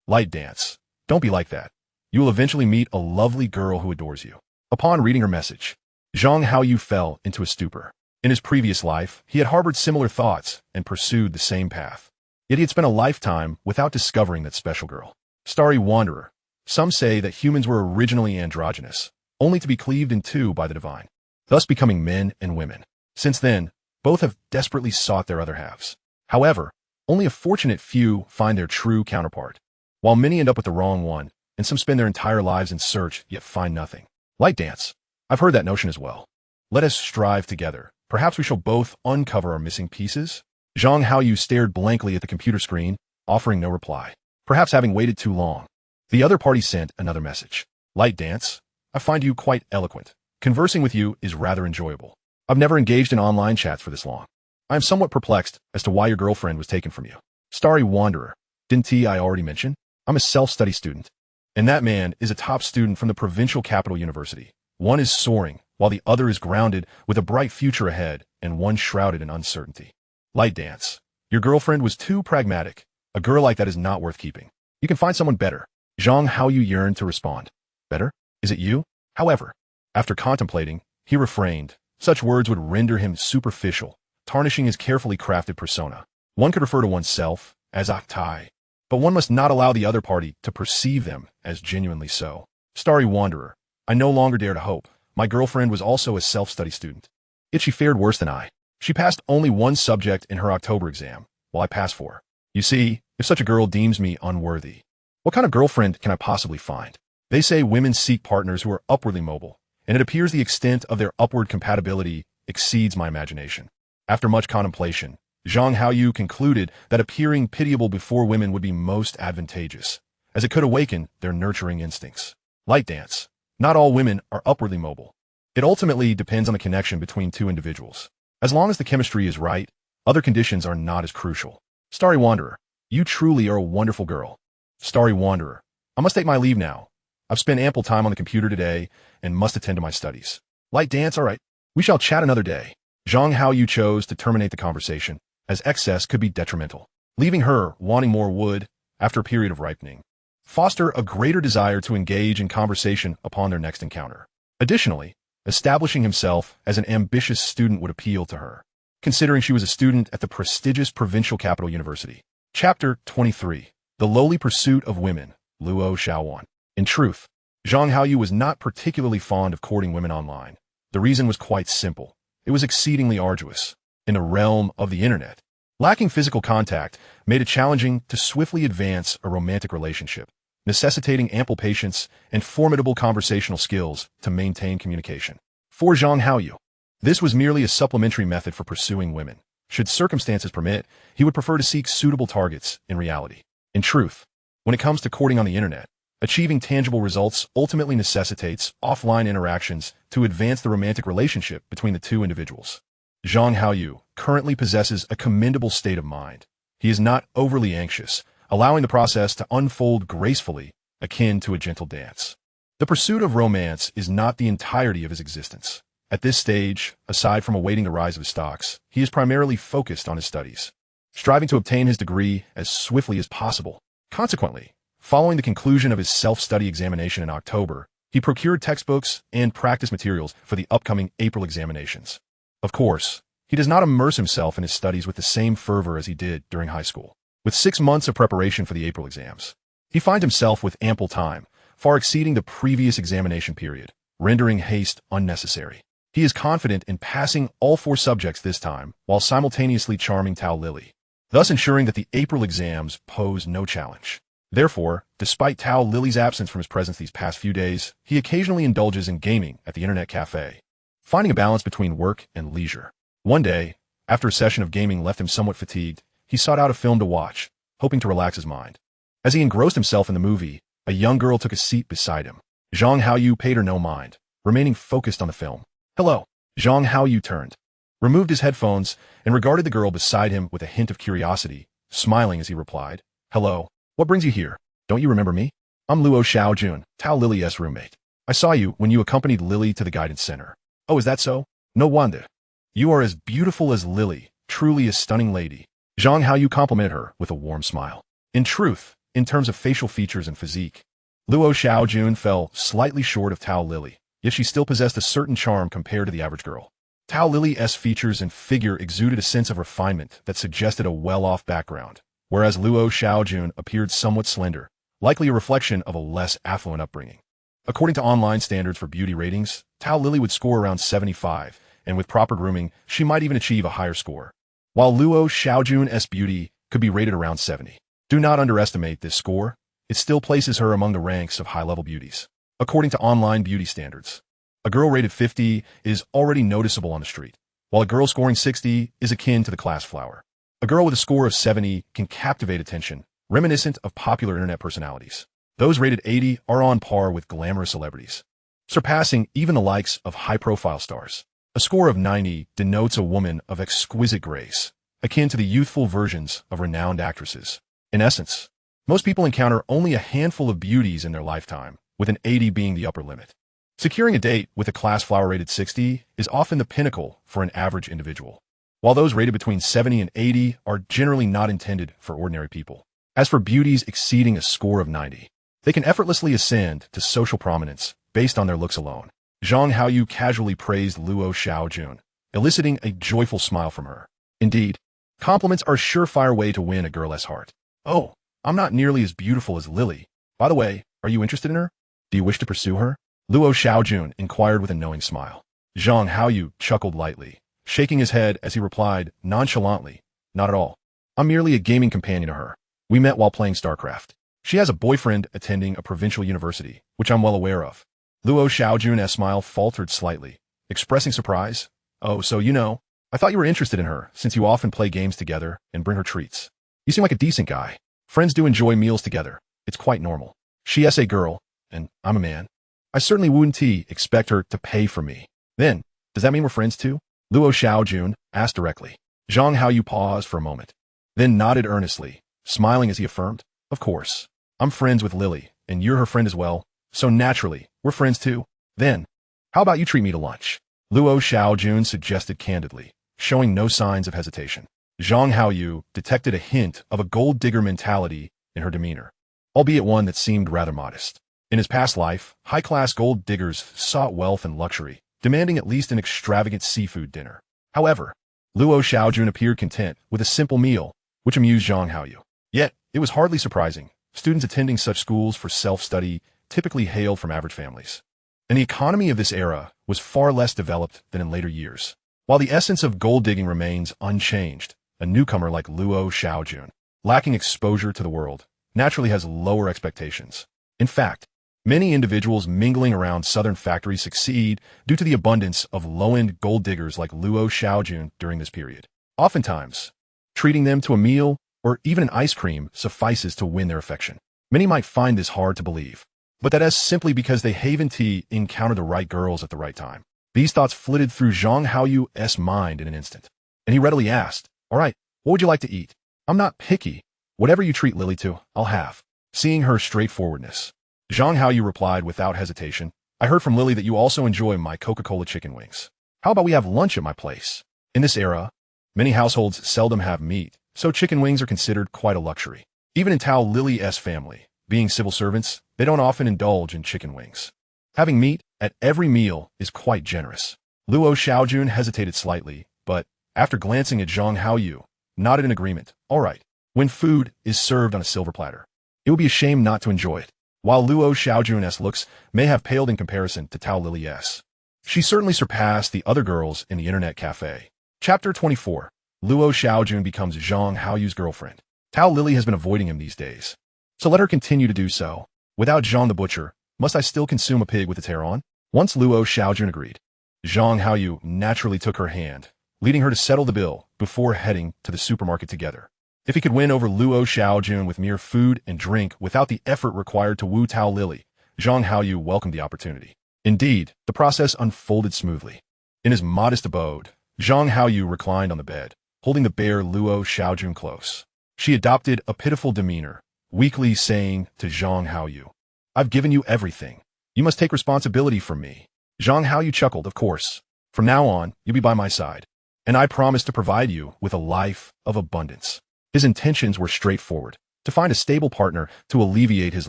Light dance. Don't be like that. You will eventually meet a lovely girl who adores you. Upon reading her message, Zhang Haoyu fell into a stupor. In his previous life, he had harbored similar thoughts and pursued the same path. Yet he had spent a lifetime without discovering that special girl. Starry wanderer. Some say that humans were originally androgynous, only to be cleaved in two by the divine, thus becoming men and women. Since then, both have desperately sought their other halves. However, only a fortunate few find their true counterpart, while many end up with the wrong one, and some spend their entire lives in search, yet find nothing. Light dance. I've heard that notion as well. Let us strive together. Perhaps we shall both uncover our missing pieces. Zhang Haoyu stared blankly at the computer screen, offering no reply. Perhaps having waited too long. The other party sent another message. Light dance. I find you quite eloquent. Conversing with you is rather enjoyable. I've never engaged in online chats for this long. I am somewhat perplexed as to why your girlfriend was taken from you. Starry wanderer. Didn't I already mention? I'm a self-study student. And that man is a top student from the provincial capital university. One is soaring, while the other is grounded with a bright future ahead and one shrouded in uncertainty. Light dance. Your girlfriend was too pragmatic. A girl like that is not worth keeping. You can find someone better. Zhang Haoyu yearned to respond. Better? Is it you? However, after contemplating, he refrained. Such words would render him superficial, tarnishing his carefully crafted persona. One could refer to oneself as Octai, but one must not allow the other party to perceive them as genuinely so. Starry Wanderer. I no longer dare to hope. My girlfriend was also a self-study student. Yet she fared worse than I. She passed only one subject in her October exam, while I passed 4. You see, if such a girl deems me unworthy, what kind of girlfriend can I possibly find? They say women seek partners who are upwardly mobile, and it appears the extent of their upward compatibility exceeds my imagination. After much contemplation, Zhang Haoyu concluded that appearing pitiable before women would be most advantageous, as it could awaken their nurturing instincts. Light dance. Not all women are upwardly mobile. It ultimately depends on the connection between two individuals. As long as the chemistry is right, other conditions are not as crucial. Starry Wanderer. You truly are a wonderful girl. Starry Wanderer. I must take my leave now. I've spent ample time on the computer today and must attend to my studies. Light dance, all right. We shall chat another day. Zhang Haoyu chose to terminate the conversation, as excess could be detrimental, leaving her wanting more would, after a period of ripening, foster a greater desire to engage in conversation upon their next encounter. Additionally, establishing himself as an ambitious student would appeal to her, considering she was a student at the prestigious provincial capital university. Chapter 23. The Lowly Pursuit of Women, Luo Xiaowan. In truth, Zhang Haoyu was not particularly fond of courting women online. The reason was quite simple. It was exceedingly arduous. In the realm of the internet, lacking physical contact made it challenging to swiftly advance a romantic relationship, necessitating ample patience and formidable conversational skills to maintain communication. For Zhang Haoyu, this was merely a supplementary method for pursuing women. Should circumstances permit, he would prefer to seek suitable targets in reality. In truth, when it comes to courting on the internet, achieving tangible results ultimately necessitates offline interactions to advance the romantic relationship between the two individuals. Zhang Haoyu currently possesses a commendable state of mind. He is not overly anxious, allowing the process to unfold gracefully, akin to a gentle dance. The pursuit of romance is not the entirety of his existence. At this stage, aside from awaiting the rise of his stocks, he is primarily focused on his studies, striving to obtain his degree as swiftly as possible. Consequently, following the conclusion of his self-study examination in October, he procured textbooks and practice materials for the upcoming April examinations. Of course, he does not immerse himself in his studies with the same fervor as he did during high school. With 6 months of preparation for the April exams, he finds himself with ample time, far exceeding the previous examination period, rendering haste unnecessary. He is confident in passing all 4 subjects this time, while simultaneously charming Tao Lily, thus ensuring that the April exams pose no challenge. Therefore, despite Tao Lily's absence from his presence these past few days, he occasionally indulges in gaming at the internet cafe, finding a balance between work and leisure. One day, after a session of gaming left him somewhat fatigued, he sought out a film to watch, hoping to relax his mind. As he engrossed himself in the movie, a young girl took a seat beside him. Zhang Haoyu paid her no mind, remaining focused on the film. Hello. Zhang Haoyu turned, removed his headphones, and regarded the girl beside him with a hint of curiosity, smiling as he replied, Hello. What brings you here? Don't you remember me? I'm Luo Xiaojun, Tao Lily's roommate. I saw you when you accompanied Lily to the guidance center. Oh, is that so? No wonder. You are as beautiful as Lily, truly a stunning lady. Zhang Haoyu complimented her with a warm smile. In truth, in terms of facial features and physique, Luo Xiaojun fell slightly short of Tao Lily, yet she still possessed a certain charm compared to the average girl. Tao Lily's features and figure exuded a sense of refinement that suggested a well-off background, whereas Luo Xiaojun appeared somewhat slender, likely a reflection of a less affluent upbringing. According to online standards for beauty ratings, Tao Lily would score around 75, and with proper grooming, she might even achieve a higher score, while Luo Xiaojun's beauty could be rated around 70. Do not underestimate this score. It still places her among the ranks of high-level beauties. According to online beauty standards, a girl rated 50 is already noticeable on the street, while a girl scoring 60 is akin to the class flower. A girl with a score of 70 can captivate attention, reminiscent of popular internet personalities. Those rated 80 are on par with glamorous celebrities, surpassing even the likes of high-profile stars. A score of 90 denotes a woman of exquisite grace, akin to the youthful versions of renowned actresses. In essence, most people encounter only a handful of beauties in their lifetime, with an 80 being the upper limit. Securing a date with a class flower rated 60 is often the pinnacle for an average individual. while those rated between 70 and 80 are generally not intended for ordinary people. As for beauties exceeding a score of 90, they can effortlessly ascend to social prominence based on their looks alone. Zhang Haoyu casually praised Luo Xiaojun, eliciting a joyful smile from her. Indeed, compliments are a surefire way to win a girl's heart. Oh, I'm not nearly as beautiful as Lily. By the way, are you interested in her? Do you wish to pursue her? Luo Xiaojun inquired with a knowing smile. Zhang Haoyu chuckled lightly, shaking his head as he replied nonchalantly, not at all. I'm merely a gaming companion to her. We met while playing StarCraft. She has a boyfriend attending a provincial university, which I'm well aware of. Luo Xiaojun's smile faltered slightly, expressing surprise. Oh, so you know. I thought you were interested in her, since you often play games together and bring her treats. You seem like a decent guy. Friends do enjoy meals together. It's quite normal. She is a girl, and I'm a man. I certainly wouldn't expect her to pay for me. Then, does that mean we're friends too? Luo Xiaojun asked directly. Zhang Haoyu paused for a moment, then nodded earnestly, smiling as he affirmed, of course. I'm friends with Lily, and you're her friend as well, so naturally, we're friends too. Then, how about you treat me to lunch? Luo Xiaojun suggested candidly, showing no signs of hesitation. Zhang Haoyu detected a hint of a gold digger mentality in her demeanor, albeit one that seemed rather modest. In his past life, high-class gold diggers sought wealth and luxury, demanding at least an extravagant seafood dinner. However, Luo Xiaojun appeared content with a simple meal, which amused Zhang Haoyu. Yet, it was hardly surprising. Students attending such schools for self-study typically hailed from average families, and the economy of this era was far less developed than in later years. While the essence of gold digging remains unchanged, a newcomer like Luo Xiaojun, lacking exposure to the world, naturally has lower expectations. In fact, many individuals mingling around southern factories succeed due to the abundance of low-end gold diggers like Luo Xiaojun during this period. Oftentimes, treating them to a meal or even an ice cream suffices to win their affection. Many might find this hard to believe, but that is simply because they haven't encountered the right girls at the right time. These thoughts flitted through Zhang Haoyu's mind in an instant, and he readily asked, all right, what would you like to eat? I'm not picky. Whatever you treat Lily to, I'll have. Seeing her straightforwardness, Zhang Haoyu replied without hesitation, I heard from Lily that you also enjoy my Coca-Cola chicken wings. How about we have lunch at my place? In this era, many households seldom have meat, so chicken wings are considered quite a luxury. Even in Tao Lily's family, being civil servants, they don't often indulge in chicken wings. Having meat at every meal is quite generous. Luo Xiaojun hesitated slightly, but, after glancing at Zhang Haoyu, nodded in agreement. All right, when food is served on a silver platter, it would be a shame not to enjoy it. While Luo Xiaojun's looks may have paled in comparison to Tao Lily's, she certainly surpassed the other girls in the internet cafe. Chapter 24. Luo Xiaojun becomes Zhang Haoyu's girlfriend. Tao Lily has been avoiding him these days, so let her continue to do so. Without Zhang the butcher, must I still consume a pig with its hair on? Once Luo Xiaojun agreed, Zhang Haoyu naturally took her hand, leading her to settle the bill before heading to the supermarket together. If he could win over Luo Xiaojun with mere food and drink without the effort required to woo Tao Lily, Zhang Haoyu welcomed the opportunity. Indeed, the process unfolded smoothly. In his modest abode, Zhang Haoyu reclined on the bed, holding the bare Luo Xiaojun close. She adopted a pitiful demeanor, weakly saying to Zhang Haoyu, I've given you everything. You must take responsibility for me. Zhang Haoyu chuckled, of course. From now on, you'll be by my side, and I promise to provide you with a life of abundance. His intentions were straightforward, to find a stable partner to alleviate his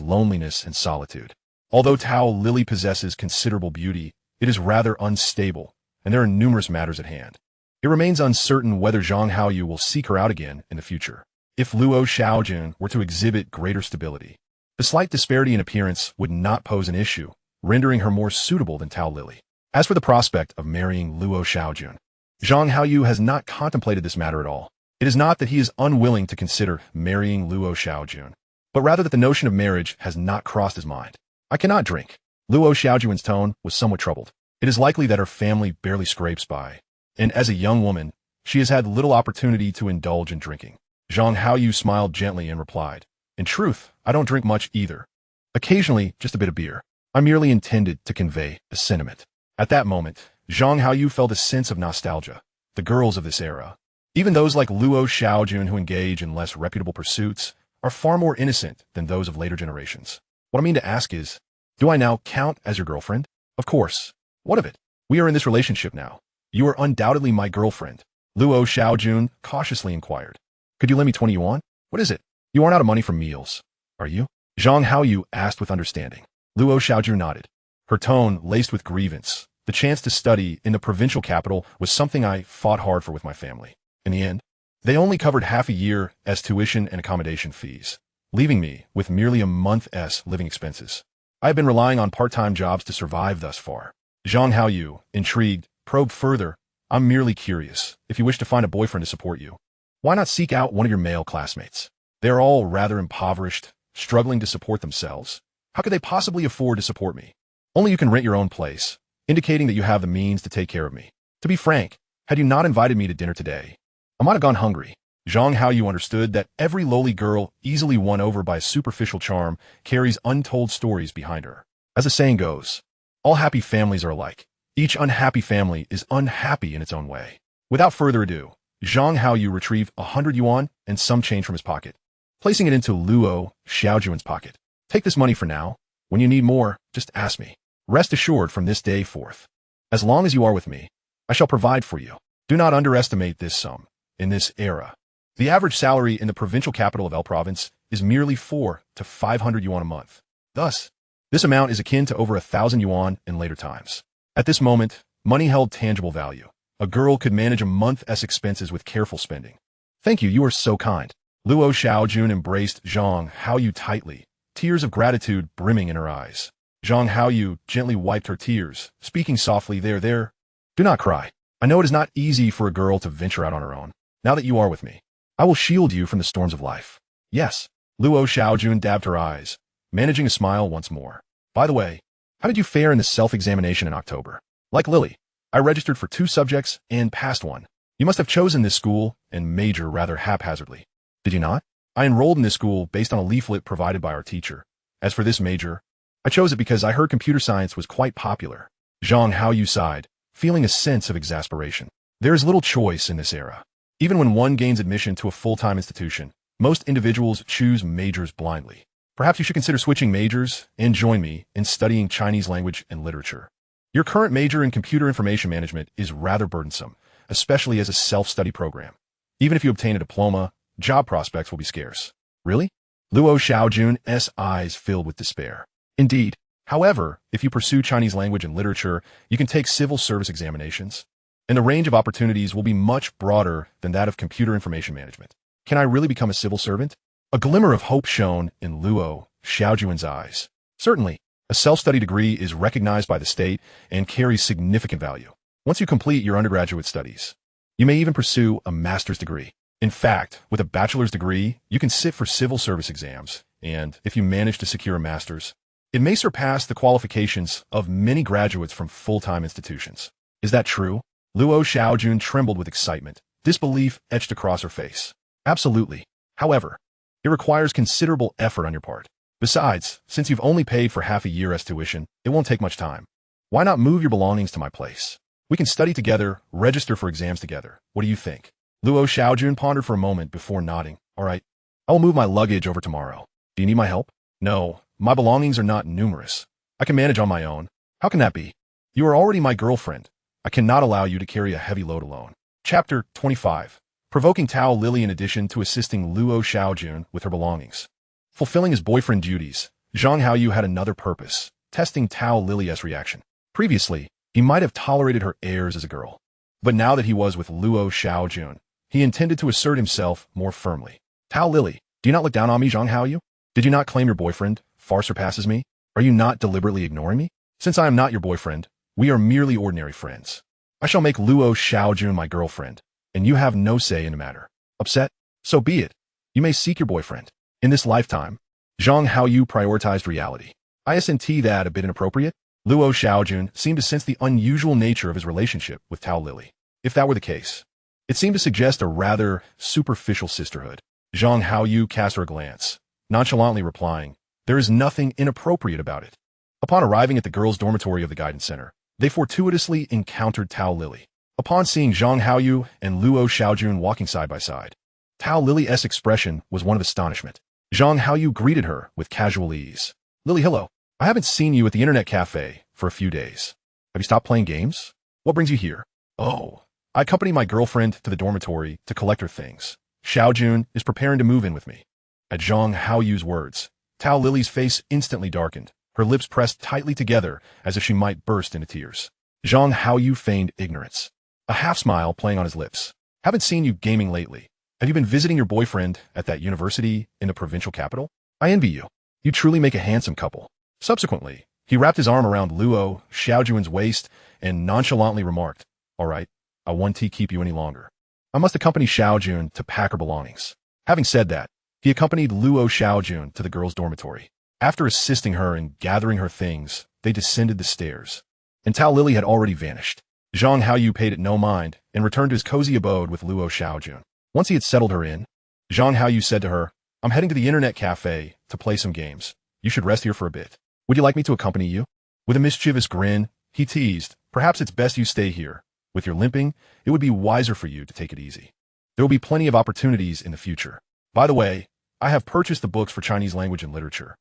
loneliness and solitude. Although Tao Lily possesses considerable beauty, it is rather unstable, and there are numerous matters at hand. It remains uncertain whether Zhang Haoyu will seek her out again in the future. If Luo Xiaojun were to exhibit greater stability, the slight disparity in appearance would not pose an issue, rendering her more suitable than Tao Lily. As for the prospect of marrying Luo Xiaojun, Zhang Haoyu has not contemplated this matter at all. It is not that he is unwilling to consider marrying Luo Xiaojun, but rather that the notion of marriage has not crossed his mind. I cannot drink. Luo Xiaojun's tone was somewhat troubled. It is likely that her family barely scrapes by, and as a young woman, she has had little opportunity to indulge in drinking. Zhang Haoyu smiled gently and replied, in truth, I don't drink much either. Occasionally, just a bit of beer. I merely intended to convey a sentiment. At that moment, Zhang Haoyu felt a sense of nostalgia. The girls of this era, even those like Luo Xiaojun who engage in less reputable pursuits, are far more innocent than those of later generations. What I mean to ask is, do I now count as your girlfriend? Of course. What of it? We are in this relationship now. You are undoubtedly my girlfriend. Luo Xiaojun cautiously inquired. Could you lend me 20 yuan? What is it? You aren't out of money from meals, are you? Zhang Haoyu asked with understanding. Luo Xiaojun nodded. Her tone laced with grievance. The chance to study in the provincial capital was something I fought hard for with my family. In the end, they only covered half a year as tuition and accommodation fees, leaving me with merely a month's living expenses. I have been relying on part-time jobs to survive thus far. Zhang Haoyu, intrigued, probed further. I'm merely curious. If you wish to find a boyfriend to support you, why not seek out one of your male classmates? They are all rather impoverished, struggling to support themselves. How could they possibly afford to support me? Only you can rent your own place, indicating that you have the means to take care of me. To be frank, had you not invited me to dinner today, I might have gone hungry. Zhang Haoyu understood that every lowly girl easily won over by a superficial charm carries untold stories behind her. As the saying goes, all happy families are alike. Each unhappy family is unhappy in its own way. Without further ado, Zhang Haoyu retrieved 100 yuan and some change from his pocket, placing it into Luo Xiaojun's pocket. Take this money for now. When you need more, just ask me. Rest assured from this day forth, as long as you are with me, I shall provide for you. Do not underestimate this sum. In this era, the average salary in the provincial capital of L province is merely 400 to 500 yuan a month. Thus, this amount is akin to over 1,000 yuan in later times. At this moment, money held tangible value. A girl could manage a month's expenses with careful spending. Thank you, you are so kind. Luo Xiaojun embraced Zhang Haoyu tightly, tears of gratitude brimming in her eyes. Zhang Haoyu gently wiped her tears, speaking softly, there. Do not cry. I know it is not easy for a girl to venture out on her own. Now that you are with me, I will shield you from the storms of life. Yes. Luo Xiaojun dabbed her eyes, managing a smile once more. By the way, how did you fare in the self-examination in October? Like Lily, I registered for 2 subjects and passed one. You must have chosen this school and major rather haphazardly. Did you not? I enrolled in this school based on a leaflet provided by our teacher. As for this major, I chose it because I heard computer science was quite popular. Zhang Haoyu sighed, feeling a sense of exasperation. There is little choice in this era. Even when one gains admission to a full-time institution, most individuals choose majors blindly. Perhaps you should consider switching majors and join me in studying Chinese language and literature. Your current major in computer information management is rather burdensome, especially as a self-study program. Even if you obtain a diploma, job prospects will be scarce. Really? Luo Xiaojun's eyes filled with despair. Indeed. However, if you pursue Chinese language and literature, you can take civil service examinations, and the range of opportunities will be much broader than that of computer information management. Can I really become a civil servant? A glimmer of hope shone in Luo Xiaojun's eyes. Certainly, a self-study degree is recognized by the state and carries significant value. Once you complete your undergraduate studies, you may even pursue a master's degree. In fact, with a bachelor's degree, you can sit for civil service exams, and if you manage to secure a master's, it may surpass the qualifications of many graduates from full-time institutions. Is that true? Luo Xiaojun trembled with excitement. Disbelief etched across her face. Absolutely. However, it requires considerable effort on your part. Besides, since you've only paid for half a year as tuition, it won't take much time. Why not move your belongings to my place? We can study together, register for exams together. What do you think? Luo Xiaojun pondered for a moment before nodding. All right, I will move my luggage over tomorrow. Do you need my help? No, my belongings are not numerous. I can manage on my own. How can that be? You are already my girlfriend. I cannot allow you to carry a heavy load alone. Chapter 25. Provoking Tao Lily in addition to assisting Luo Xiaojun with her belongings. Fulfilling his boyfriend duties, Zhang Haoyu had another purpose, testing Tao Lily's reaction. Previously, he might have tolerated her airs as a girl, but now that he was with Luo Xiaojun, he intended to assert himself more firmly. Tao Lily, do you not look down on me, Zhang Haoyu? Did you not claim your boyfriend far surpasses me? Are you not deliberately ignoring me? Since I am not your boyfriend, we are merely ordinary friends. I shall make Luo Xiaojun my girlfriend, and you have no say in the matter. Upset? So be it. You may seek your boyfriend. In this lifetime, Zhang Haoyu prioritized reality. Isn't that a bit inappropriate? Luo Xiaojun seemed to sense the unusual nature of his relationship with Tao Lily. If that were the case, it seemed to suggest a rather superficial sisterhood. Zhang Haoyu cast her a glance, nonchalantly replying, "There is nothing inappropriate about it." Upon arriving at the girls' dormitory of the guidance center, they fortuitously encountered Tao Lily. Upon seeing Zhang Haoyu and Luo Xiaojun walking side by side, Tao Lily's expression was one of astonishment. Zhang Haoyu greeted her with casual ease. "Lily, hello. I haven't seen you at the internet cafe for a few days. Have you stopped playing games? What brings you here?" "Oh, I accompany my girlfriend to the dormitory to collect her things. Xiaojun is preparing to move in with me. At Zhang Haoyu's words, Tao Lily's face instantly darkened, her lips pressed tightly together as if she might burst into tears. Zhang Haoyu feigned ignorance, a half-smile playing on his lips. Haven't seen you gaming lately. Have you been visiting your boyfriend at that university in the provincial capital? I envy you. You truly make a handsome couple. Subsequently, he wrapped his arm around Luo Xiaojun's waist and nonchalantly remarked, All right, I won't keep you any longer. I must accompany Xiaojun to pack her belongings. Having said that, he accompanied Luo Xiaojun to the girls' dormitory. After assisting her in gathering her things, they descended the stairs. And Tao Lily had already vanished. Zhang Haoyu paid it no mind and returned to his cozy abode with Luo Xiaojun. Once he had settled her in, Zhang Haoyu said to her, I'm heading to the internet cafe to play some games. You should rest here for a bit. Would you like me to accompany you? With a mischievous grin, he teased, Perhaps it's best you stay here. With your limping, it would be wiser for you to take it easy. There will be plenty of opportunities in the future. By the way, I have purchased the books for Chinese language and literature.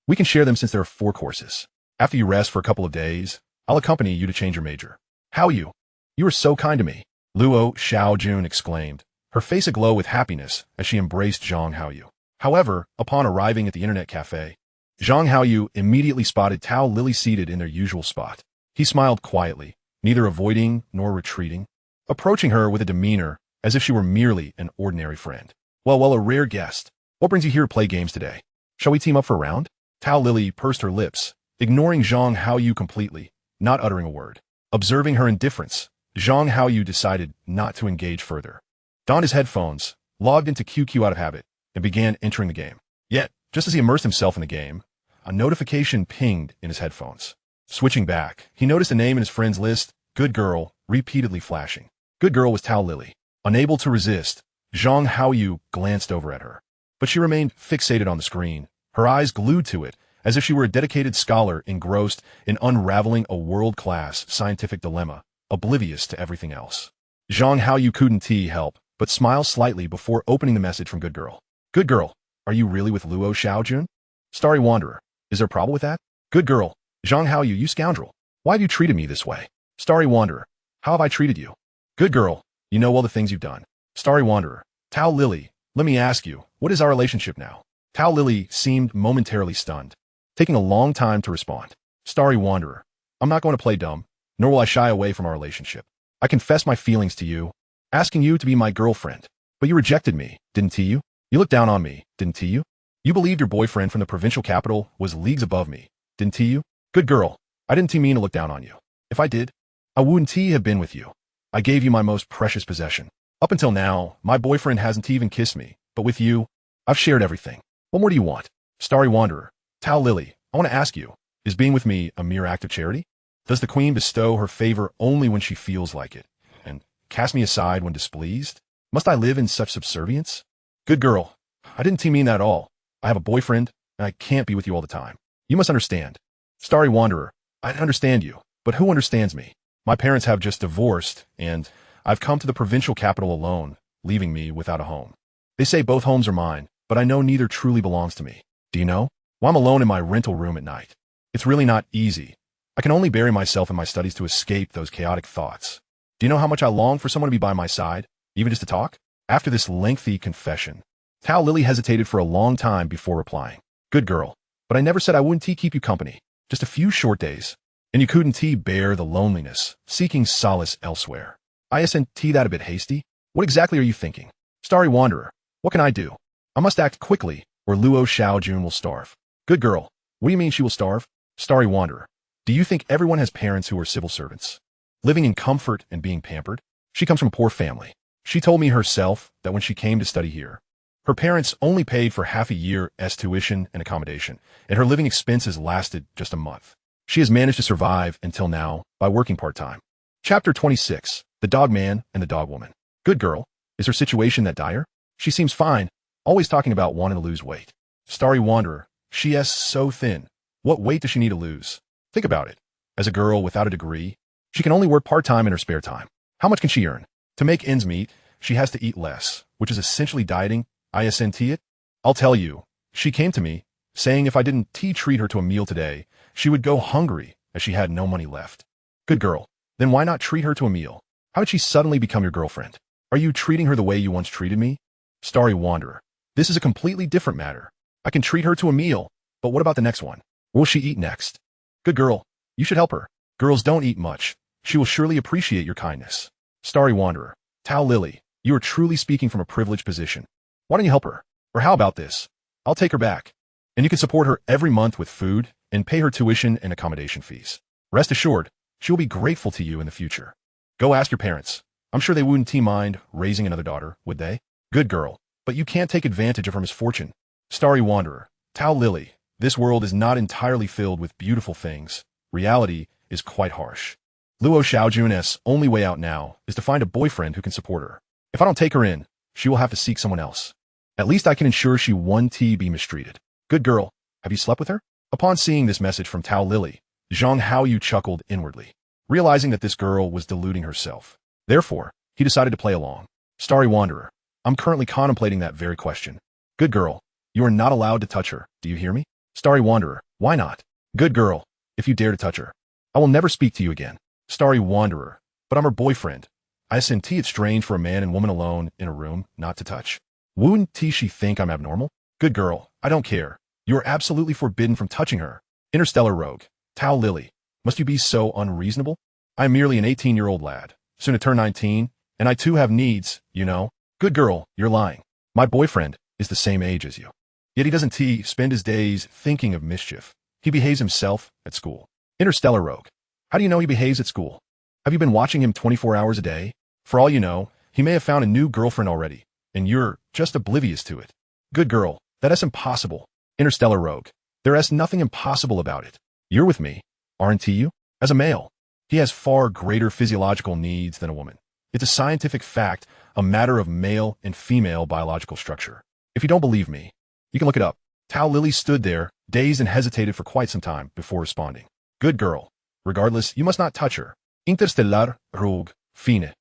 We can share them since there are 4 courses. After you rest for a couple of days, I'll accompany you to change your major. Haoyu, you are so kind to me, Luo Xiaojun exclaimed, her face aglow with happiness as she embraced Zhang Haoyu. However, upon arriving at the internet cafe, Zhang Haoyu immediately spotted Tao Lily seated in their usual spot. He smiled quietly, neither avoiding nor retreating, approaching her with a demeanor as if she were merely an ordinary friend. Well, a rare guest. What brings you here to play games today? Shall we team up for a round? Tao Lily pursed her lips, ignoring Zhang Haoyu completely, not uttering a word. Observing her indifference, Zhang Haoyu decided not to engage further. Donned his headphones, logged into QQ out of habit, and began entering the game. Yet, just as he immersed himself in the game, a notification pinged in his headphones. Switching back, he noticed a name in his friend's list, Good Girl, repeatedly flashing. Good Girl was Tao Lily. Unable to resist, Zhang Haoyu glanced over at her. But she remained fixated on the screen, her eyes glued to it, as if she were a dedicated scholar engrossed in unraveling a world-class scientific dilemma, oblivious to everything else. Zhang Haoyu couldn't help but smile slightly before opening the message from Good Girl. Good Girl, are you really with Luo Xiaojun? Starry Wanderer, is there a problem with that? Good Girl, Zhang Haoyu, you scoundrel. Why have you treated me this way? Starry Wanderer, how have I treated you? Good Girl, you know all the things you've done. Starry Wanderer, Tao Lily, let me ask you, what is our relationship now? Tao Lily seemed momentarily stunned, taking a long time to respond. Starry Wanderer, I'm not going to play dumb, nor will I shy away from our relationship. I confess my feelings to you, asking you to be my girlfriend. But you rejected me, didn't you? You looked down on me, didn't you? You believed your boyfriend from the provincial capital was leagues above me, didn't you? Good girl, I didn't mean to look down on you. If I did, I wouldn't have been with you. I gave you my most precious possession. Up until now, my boyfriend hasn't even kissed me, but with you, I've shared everything. What more do you want? Starry Wanderer, Tao Lily, I want to ask you, is being with me a mere act of charity? Does the queen bestow her favor only when she feels like it, and cast me aside when displeased? Must I live in such subservience? Good girl, I didn't mean that at all. I have a boyfriend, and I can't be with you all the time. You must understand. Starry Wanderer, I understand you, but who understands me? My parents have just divorced, and I've come to the provincial capital alone, leaving me without a home. They say both homes are mine, but I know neither truly belongs to me. Do you know? Well, I'm alone in my rental room at night. It's really not easy. I can only bury myself in my studies to escape those chaotic thoughts. Do you know how much I long for someone to be by my side, even just to talk? After this lengthy confession, Tao Lily hesitated for a long time before replying. Good girl, but I never said I wouldn't keep you company. Just a few short days. And you couldn't bear the loneliness, seeking solace elsewhere. Isn't that a bit hasty? What exactly are you thinking? Starry Wanderer, what can I do? I must act quickly, or Luo Xiaojun will starve. Good girl, what do you mean she will starve? Starry Wanderer, do you think everyone has parents who are civil servants, living in comfort and being pampered? She comes from a poor family. She told me herself that when she came to study here, her parents only paid for half a year's tuition and accommodation, and her living expenses lasted just a month. She has managed to survive until now by working part-time. Chapter 26, The Dog Man and the Dog Woman. Good girl, is her situation that dire? She seems fine, always talking about wanting to lose weight. Starry Wanderer, she is so thin. What weight does she need to lose? Think about it. As a girl without a degree, she can only work part-time in her spare time. How much can she earn? To make ends meet, she has to eat less, which is essentially dieting. Isn't it? I'll tell you, she came to me, saying if I didn't treat her to a meal today, she would go hungry as she had no money left. Good girl, then why not treat her to a meal? How did she suddenly become your girlfriend? Are you treating her the way you once treated me? Starry Wanderer. This is a completely different matter. I can treat her to a meal, but what about the next one? What will she eat next? Good girl. You should help her. Girls don't eat much. She will surely appreciate your kindness. Starry Wanderer. Tao Lily, you are truly speaking from a privileged position. Why don't you help her? Or how about this? I'll take her back. And you can support her every month with food and pay her tuition and accommodation fees. Rest assured, she will be grateful to you in the future. Go ask your parents. I'm sure they wouldn't mind raising another daughter, would they? Good girl, but you can't take advantage of her misfortune. Starry Wanderer. Tao Lily, this world is not entirely filled with beautiful things. Reality is quite harsh. Luo Xiaojun's only way out now is to find a boyfriend who can support her. If I don't take her in, she will have to seek someone else. At least I can ensure she won't be mistreated. Good girl, have you slept with her? Upon seeing this message from Tao Lily, Zhang Haoyu chuckled inwardly, realizing that this girl was deluding herself. Therefore, he decided to play along. Starry Wanderer, I'm currently contemplating that very question. Good girl, you are not allowed to touch her, do you hear me? Starry Wanderer, why not? Good girl, if you dare to touch her, I will never speak to you again. Starry Wanderer, but I'm her boyfriend. I sent it's strange for a man and woman alone in a room not to touch. Wouldn't she think I'm abnormal? Good girl, I don't care. You are absolutely forbidden from touching her. Interstellar Rogue, Tao Lily, must you be so unreasonable? I am merely an 18-year-old lad, soon to turn 19, and I too have needs, you know. Good girl, you're lying. My boyfriend is the same age as you. Yet he doesn't spend his days thinking of mischief. He behaves himself at school. Interstellar Rogue, how do you know he behaves at school? Have you been watching him 24 hours a day? For all you know, he may have found a new girlfriend already, and you're just oblivious to it. Good girl, that is impossible. Interstellar Rogue, there is nothing impossible about it. You're with me, aren't you? As a male, he has far greater physiological needs than a woman. It's a scientific fact, a matter of male and female biological structure. If you don't believe me, you can look it up. Tao Lily stood there, dazed and hesitated for quite some time before responding. Good girl. Regardless, you must not touch her. Interstellar Rogue, fine.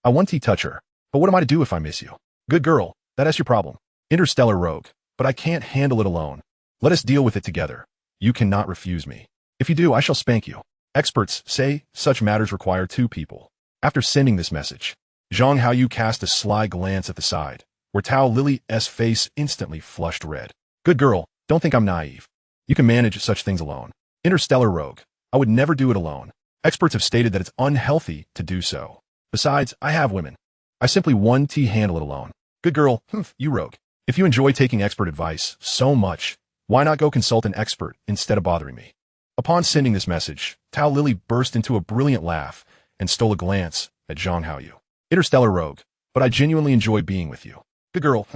I want to touch her, but what am I to do if I miss you? Good girl, that is your problem. Interstellar Rogue, but I can't handle it alone. Let us deal with it together. You cannot refuse me. If you do, I shall spank you. Experts say such matters require two people. After sending this message, Zhang Haoyu cast a sly glance at the side, where Tao Lily's face instantly flushed red. Good girl, don't think I'm naive. You can manage such things alone. Interstellar Rogue, I would never do it alone. Experts have stated that it's unhealthy to do so. Besides, I have women. I simply want to handle it alone. Good girl, you rogue. If you enjoy taking expert advice so much, why not go consult an expert instead of bothering me? Upon sending this message, Tao Lily burst into a brilliant laugh and stole a glance at Zhang Haoyu. Interstellar Rogue, but I genuinely enjoy being with you. Good girl,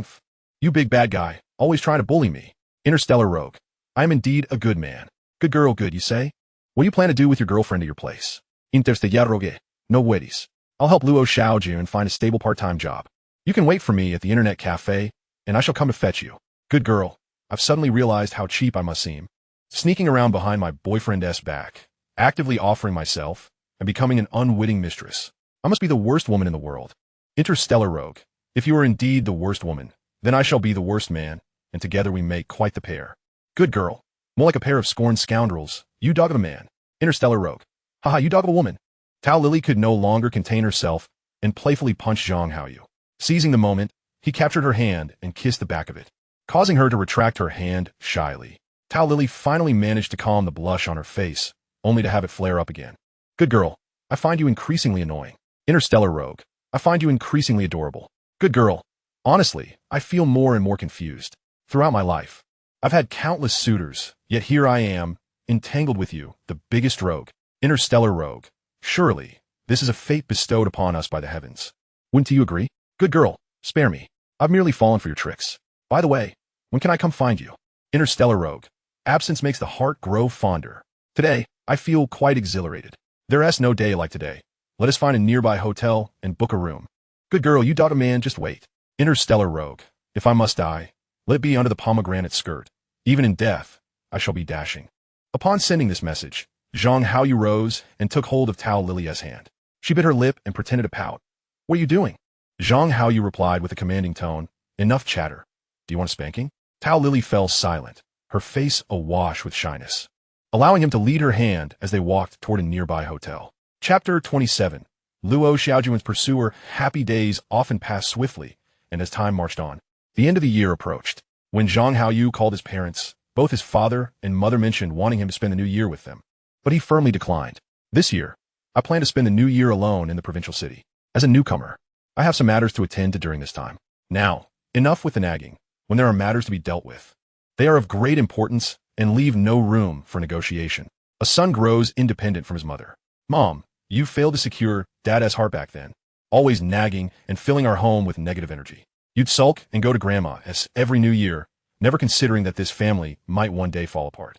you big bad guy, always trying to bully me. Interstellar Rogue, I am indeed a good man. Good girl, good, you say? What do you plan to do with your girlfriend at your place? Interstellar Rogue, no worries. I'll help Luo Xiaojun find a stable part-time job. You can wait for me at the internet cafe, and I shall come to fetch you. Good girl, I've suddenly realized how cheap I must seem. Sneaking around behind my boyfriend's back, actively offering myself, and becoming an unwitting mistress. I must be the worst woman in the world. Interstellar Rogue, if you are indeed the worst woman, then I shall be the worst man, and together we make quite the pair. Good girl, more like a pair of scorned scoundrels, you dog of a man. Interstellar Rogue, haha, you dog of a woman. Tao Lily could no longer contain herself and playfully punched Zhang Haoyu. Seizing the moment, he captured her hand and kissed the back of it, causing her to retract her hand shyly. Tao Lily finally managed to calm the blush on her face, only to have it flare up again. Good girl, I find you increasingly annoying. Interstellar Rogue, I find you increasingly adorable. Good girl, honestly, I feel more and more confused. Throughout my life, I've had countless suitors, yet here I am, entangled with you, the biggest rogue. Interstellar Rogue, surely, this is a fate bestowed upon us by the heavens. Wouldn't you agree? Good girl, spare me. I've merely fallen for your tricks. By the way, when can I come find you? Interstellar Rogue, absence makes the heart grow fonder. Today, I feel quite exhilarated. There is no day like today. Let us find a nearby hotel and book a room. Good girl, you dog a man, just wait. Interstellar Rogue, if I must die, let it be under the pomegranate skirt. Even in death, I shall be dashing. Upon sending this message, Zhang Haoyu rose and took hold of Tao Lily's hand. She bit her lip and pretended to pout. What are you doing? Zhang Haoyu replied with a commanding tone. Enough chatter. Do you want a spanking? Tao Lily fell silent, her face awash with shyness, allowing him to lead her hand as they walked toward a nearby hotel. Chapter 27. Luo Xiaojun's pursuer, happy days often passed swiftly, and as time marched on, the end of the year approached. When Zhang Haoyu called his parents, both his father and mother mentioned wanting him to spend the new year with them. But he firmly declined. This year, I plan to spend the new year alone in the provincial city. As a newcomer, I have some matters to attend to during this time. Now, enough with the nagging. When there are matters to be dealt with, they are of great importance and leave no room for negotiation. A son grows independent from his mother. Mom, you failed to secure Dad's heart back then, always nagging and filling our home with negative energy. You'd sulk and go to Grandma's every new year, never considering that this family might one day fall apart.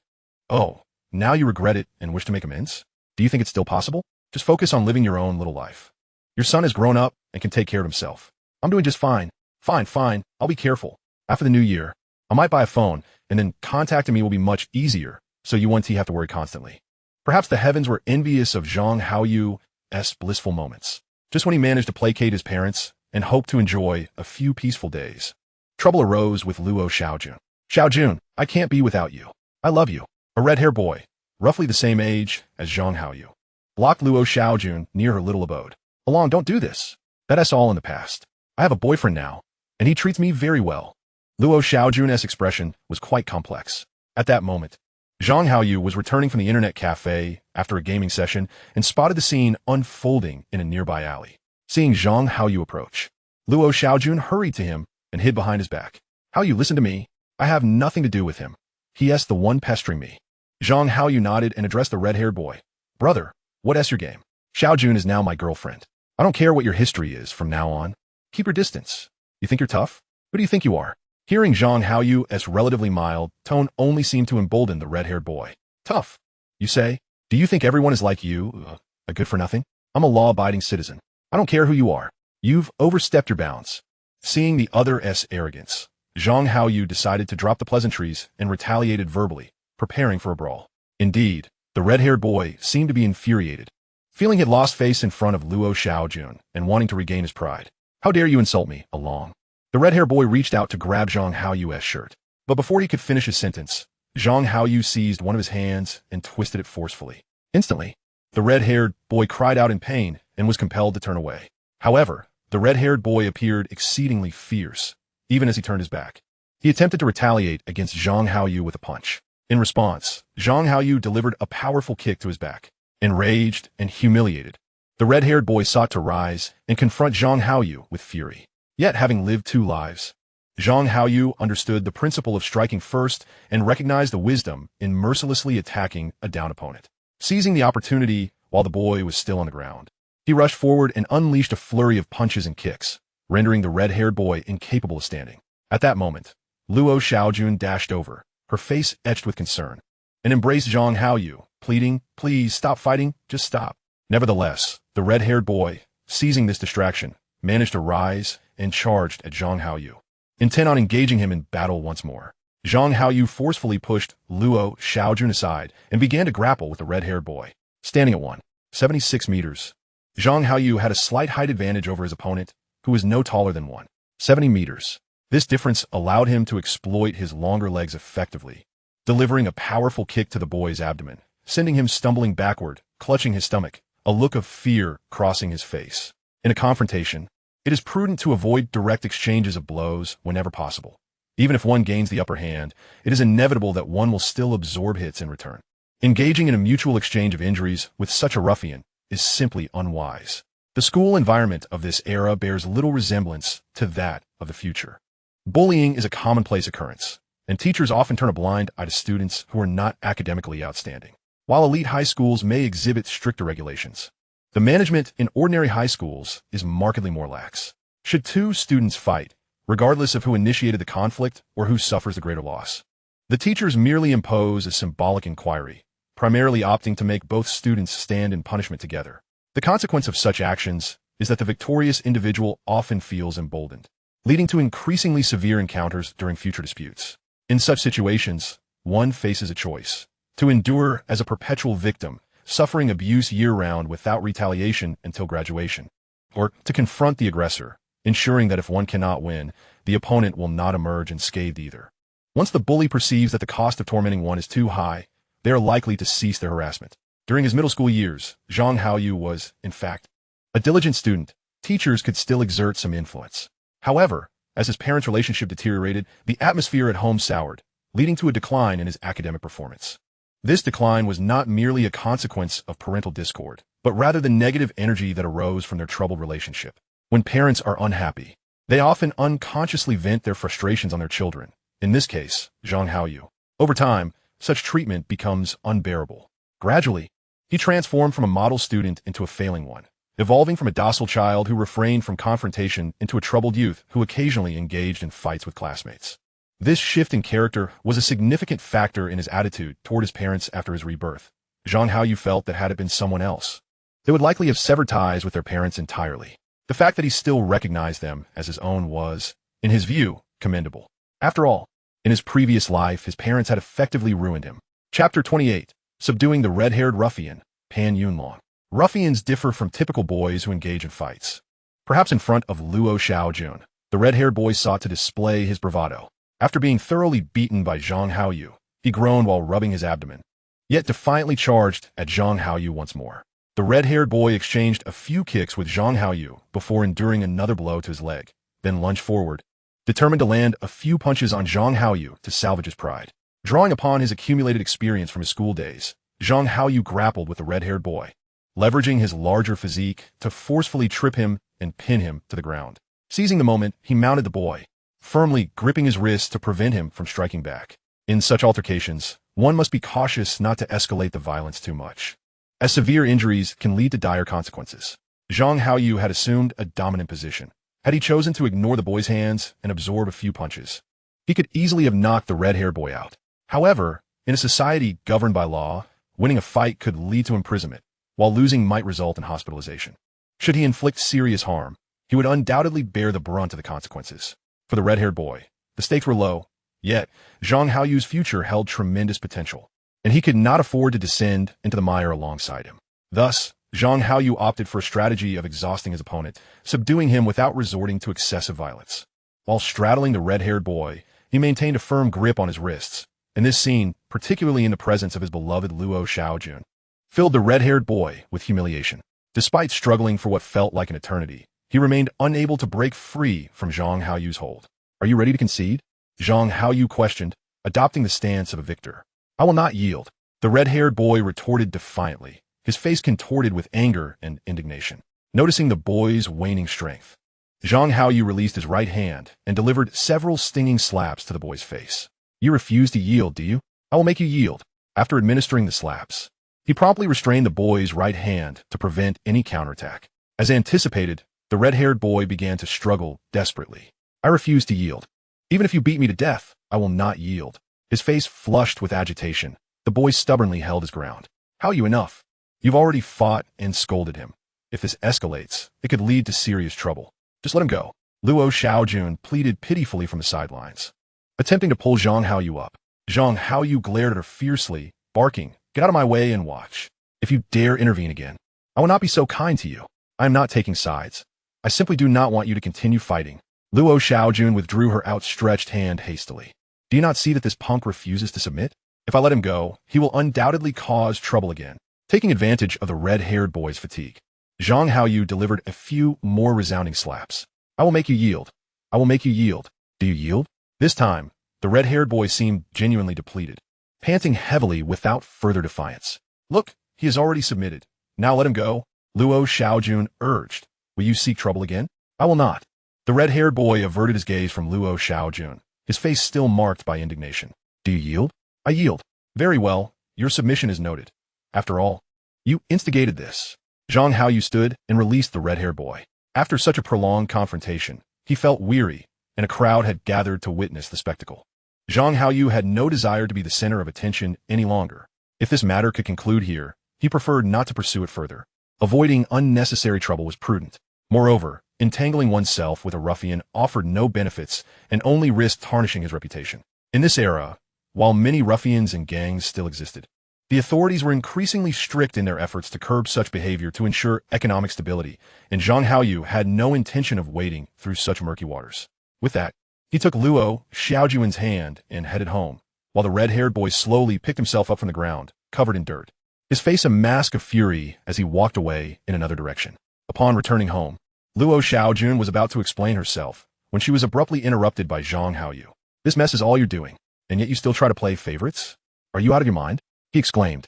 Oh, now you regret it and wish to make amends? Do you think it's still possible? Just focus on living your own little life. Your son has grown up and can take care of himself. I'm doing just fine. Fine, I'll be careful. After the new year, I might buy a phone, and then contacting me will be much easier, so you won't have to worry constantly. Perhaps the heavens were envious of Zhang Haoyu's blissful moments, just when he managed to placate his parents and hoped to enjoy a few peaceful days. Trouble arose with Luo Xiaojun. Xiaojun, I can't be without you. I love you. A red-haired boy, roughly the same age as Zhang Haoyu, blocked Luo Xiaojun near her little abode. Along, don't do this. That's all in the past. I have a boyfriend now, and he treats me very well. Luo Xiaojun's expression was quite complex. At that moment, Zhang Haoyu was returning from the internet cafe after a gaming session and spotted the scene unfolding in a nearby alley. Seeing Zhang Haoyu approach, Luo Xiaojun hurried to him and hid behind his back. Haoyu, listen to me. I have nothing to do with him. He's the one pestering me. Zhang Haoyu nodded and addressed the red-haired boy. Brother, what's your game? Xiaojun is now my girlfriend. I don't care what your history is from now on. Keep your distance. You think you're tough? Who do you think you are? Hearing Zhang Haoyu's relatively mild tone only seemed to embolden the red-haired boy. Tough, you say? Do you think everyone is like you, a good-for-nothing? I'm a law-abiding citizen. I don't care who you are. You've overstepped your bounds. Seeing the other's arrogance, Zhang Haoyu decided to drop the pleasantries and retaliated verbally, preparing for a brawl. Indeed, the red-haired boy seemed to be infuriated, feeling he had lost face in front of Luo Xiaojun and wanting to regain his pride. How dare you insult me, Along? The red-haired boy reached out to grab Zhang Haoyu's shirt, but before he could finish his sentence, Zhang Haoyu seized one of his hands and twisted it forcefully. Instantly, the red-haired boy cried out in pain and was compelled to turn away. However, the red-haired boy appeared exceedingly fierce, even as he turned his back. He attempted to retaliate against Zhang Haoyu with a punch. In response, Zhang Haoyu delivered a powerful kick to his back. Enraged and humiliated, the red-haired boy sought to rise and confront Zhang Haoyu with fury. Yet, having lived two lives, Zhang Haoyu understood the principle of striking first and recognized the wisdom in mercilessly attacking a down opponent. Seizing the opportunity while the boy was still on the ground, he rushed forward and unleashed a flurry of punches and kicks, rendering the red-haired boy incapable of standing. At that moment, Luo Xiaojun dashed over, her face etched with concern, and embraced Zhang Haoyu, pleading, "Please stop fighting, just stop." Nevertheless, the red-haired boy, seizing this distraction, managed to rise and charged at Zhang Haoyu, intent on engaging him in battle once more. Zhang Haoyu forcefully pushed Luo Xiaojun aside and began to grapple with the red-haired boy. Standing at 176 meters, Zhang Haoyu had a slight height advantage over his opponent, who was no taller than 170 meters. This difference allowed him to exploit his longer legs effectively, delivering a powerful kick to the boy's abdomen, sending him stumbling backward, clutching his stomach, a look of fear crossing his face. In a confrontation, it is prudent to avoid direct exchanges of blows whenever possible. Even if one gains the upper hand, it is inevitable that one will still absorb hits in return. Engaging in a mutual exchange of injuries with such a ruffian is simply unwise. The school environment of this era bears little resemblance to that of the future. Bullying is a commonplace occurrence, and teachers often turn a blind eye to students who are not academically outstanding. While elite high schools may exhibit stricter regulations, the management in ordinary high schools is markedly more lax. Should two students fight, regardless of who initiated the conflict or who suffers the greater loss, the teachers merely impose a symbolic inquiry, primarily opting to make both students stand in punishment together. The consequence of such actions is that the victorious individual often feels emboldened, leading to increasingly severe encounters during future disputes. In such situations, one faces a choice: to endure as a perpetual victim, suffering abuse year-round without retaliation until graduation, or to confront the aggressor, ensuring that if one cannot win, the opponent will not emerge unscathed either. Once the bully perceives that the cost of tormenting one is too high, they are likely to cease their harassment. During his middle school years, Zhang Haoyu was, in fact, A diligent student, teachers could still exert some influence. However, as his parents' relationship deteriorated, the atmosphere at home soured, leading to a decline in his academic performance. This decline was not merely a consequence of parental discord, but rather the negative energy that arose from their troubled relationship. When parents are unhappy, they often unconsciously vent their frustrations on their children, in this case, Zhang Haoyu. Over time, such treatment becomes unbearable. Gradually, he transformed from a model student into a failing one, evolving from a docile child who refrained from confrontation into a troubled youth who occasionally engaged in fights with classmates. This shift in character was a significant factor in his attitude toward his parents after his rebirth. Zhang Haoyu felt that had it been someone else, they would likely have severed ties with their parents entirely. The fact that he still recognized them as his own was, in his view, commendable. After all, in his previous life, his parents had effectively ruined him. Chapter 28. Subduing the Red-Haired Ruffian, Pan Yunlong. Ruffians differ from typical boys who engage in fights. Perhaps in front of Luo Xiaojun, the red-haired boy sought to display his bravado. After being thoroughly beaten by Zhang Haoyu, he groaned while rubbing his abdomen, yet defiantly charged at Zhang Haoyu once more. The red-haired boy exchanged a few kicks with Zhang Haoyu before enduring another blow to his leg, then lunged forward, determined to land a few punches on Zhang Haoyu to salvage his pride. Drawing upon his accumulated experience from his school days, Zhang Haoyu grappled with the red-haired boy, leveraging his larger physique to forcefully trip him and pin him to the ground. Seizing the moment, he mounted the boy, firmly gripping his wrist to prevent him from striking back. In such altercations, one must be cautious not to escalate the violence too much, as severe injuries can lead to dire consequences. Zhang Haoyu had assumed a dominant position. Had he chosen to ignore the boy's hands and absorb a few punches, he could easily have knocked the red-haired boy out. However, in a society governed by law, winning a fight could lead to imprisonment, while losing might result in hospitalization. Should he inflict serious harm, he would undoubtedly bear the brunt of the consequences. For the red-haired boy, the stakes were low, yet Zhang Haoyu's future held tremendous potential, and he could not afford to descend into the mire alongside him. Thus, Zhang Haoyu opted for a strategy of exhausting his opponent, subduing him without resorting to excessive violence. While straddling the red-haired boy, he maintained a firm grip on his wrists, and this scene, particularly in the presence of his beloved Luo Xiaojun, filled the red-haired boy with humiliation. Despite struggling for what felt like an eternity, he remained unable to break free from Zhang Haoyu's hold. "Are you ready to concede?" Zhang Haoyu questioned, adopting the stance of a victor. "I will not yield," the red-haired boy retorted defiantly, his face contorted with anger and indignation. Noticing the boy's waning strength, Zhang Haoyu released his right hand and delivered several stinging slaps to the boy's face. "You refuse to yield, do you? I will make you yield." After administering the slaps, he promptly restrained the boy's right hand to prevent any counterattack. As anticipated, the red-haired boy began to struggle desperately. "I refuse to yield. Even if you beat me to death, I will not yield." His face flushed with agitation, the boy stubbornly held his ground. "Haoyu, enough. You've already fought and scolded him. If this escalates, it could lead to serious trouble. Just let him go." Luo Xiaojun pleaded pitifully from the sidelines, attempting to pull Zhang Haoyu up. Zhang Haoyu glared at her fiercely, barking, "Get out of my way and watch. If you dare intervene again, I will not be so kind to you. I am not taking sides. I simply do not want you to continue fighting." Luo Xiaojun withdrew her outstretched hand hastily. "Do you not see that this punk refuses to submit? If I let him go, he will undoubtedly cause trouble again." Taking advantage of the red-haired boy's fatigue, Zhang Haoyu delivered a few more resounding slaps. "I will make you yield. I will make you yield. Do you yield?" This time, the red-haired boy seemed genuinely depleted, panting heavily without further defiance. "Look, he has already submitted. Now let him go," Luo Xiaojun urged. "Will you seek trouble again?" "I will not." The red-haired boy averted his gaze from Luo Xiaojun, his face still marked by indignation. "Do you yield?" "I yield." "Very well, your submission is noted. After all, you instigated this." Zhang Haoyu stood and released the red-haired boy. After such a prolonged confrontation, he felt weary, and a crowd had gathered to witness the spectacle. Zhang Haoyu had no desire to be the center of attention any longer. If this matter could conclude here, he preferred not to pursue it further. Avoiding unnecessary trouble was prudent. Moreover, entangling oneself with a ruffian offered no benefits and only risked tarnishing his reputation. In this era, while many ruffians and gangs still existed, the authorities were increasingly strict in their efforts to curb such behavior to ensure economic stability, and Zhang Haoyu had no intention of wading through such murky waters. With that, he took Luo Xiaojun's hand and headed home, while the red-haired boy slowly picked himself up from the ground, covered in dirt, his face a mask of fury as he walked away in another direction. Upon returning home, Luo Xiaojun was about to explain herself when she was abruptly interrupted by Zhang Haoyu. This mess is all you're doing, and yet you still try to play favorites? Are you out of your mind? He exclaimed.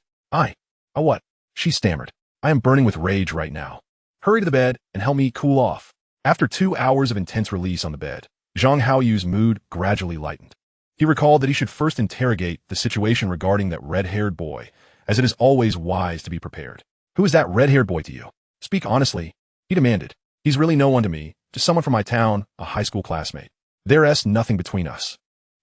What? She stammered. I am burning with rage right now. Hurry to the bed and help me cool off. After 2 hours of intense release on the bed, Zhang Haoyu's mood gradually lightened. He recalled that he should first interrogate the situation regarding that red-haired boy, as it is always wise to be prepared. Who is that red-haired boy to you? Speak honestly, he demanded. He's really no one to me, just someone from my town, a high school classmate. There's nothing between us.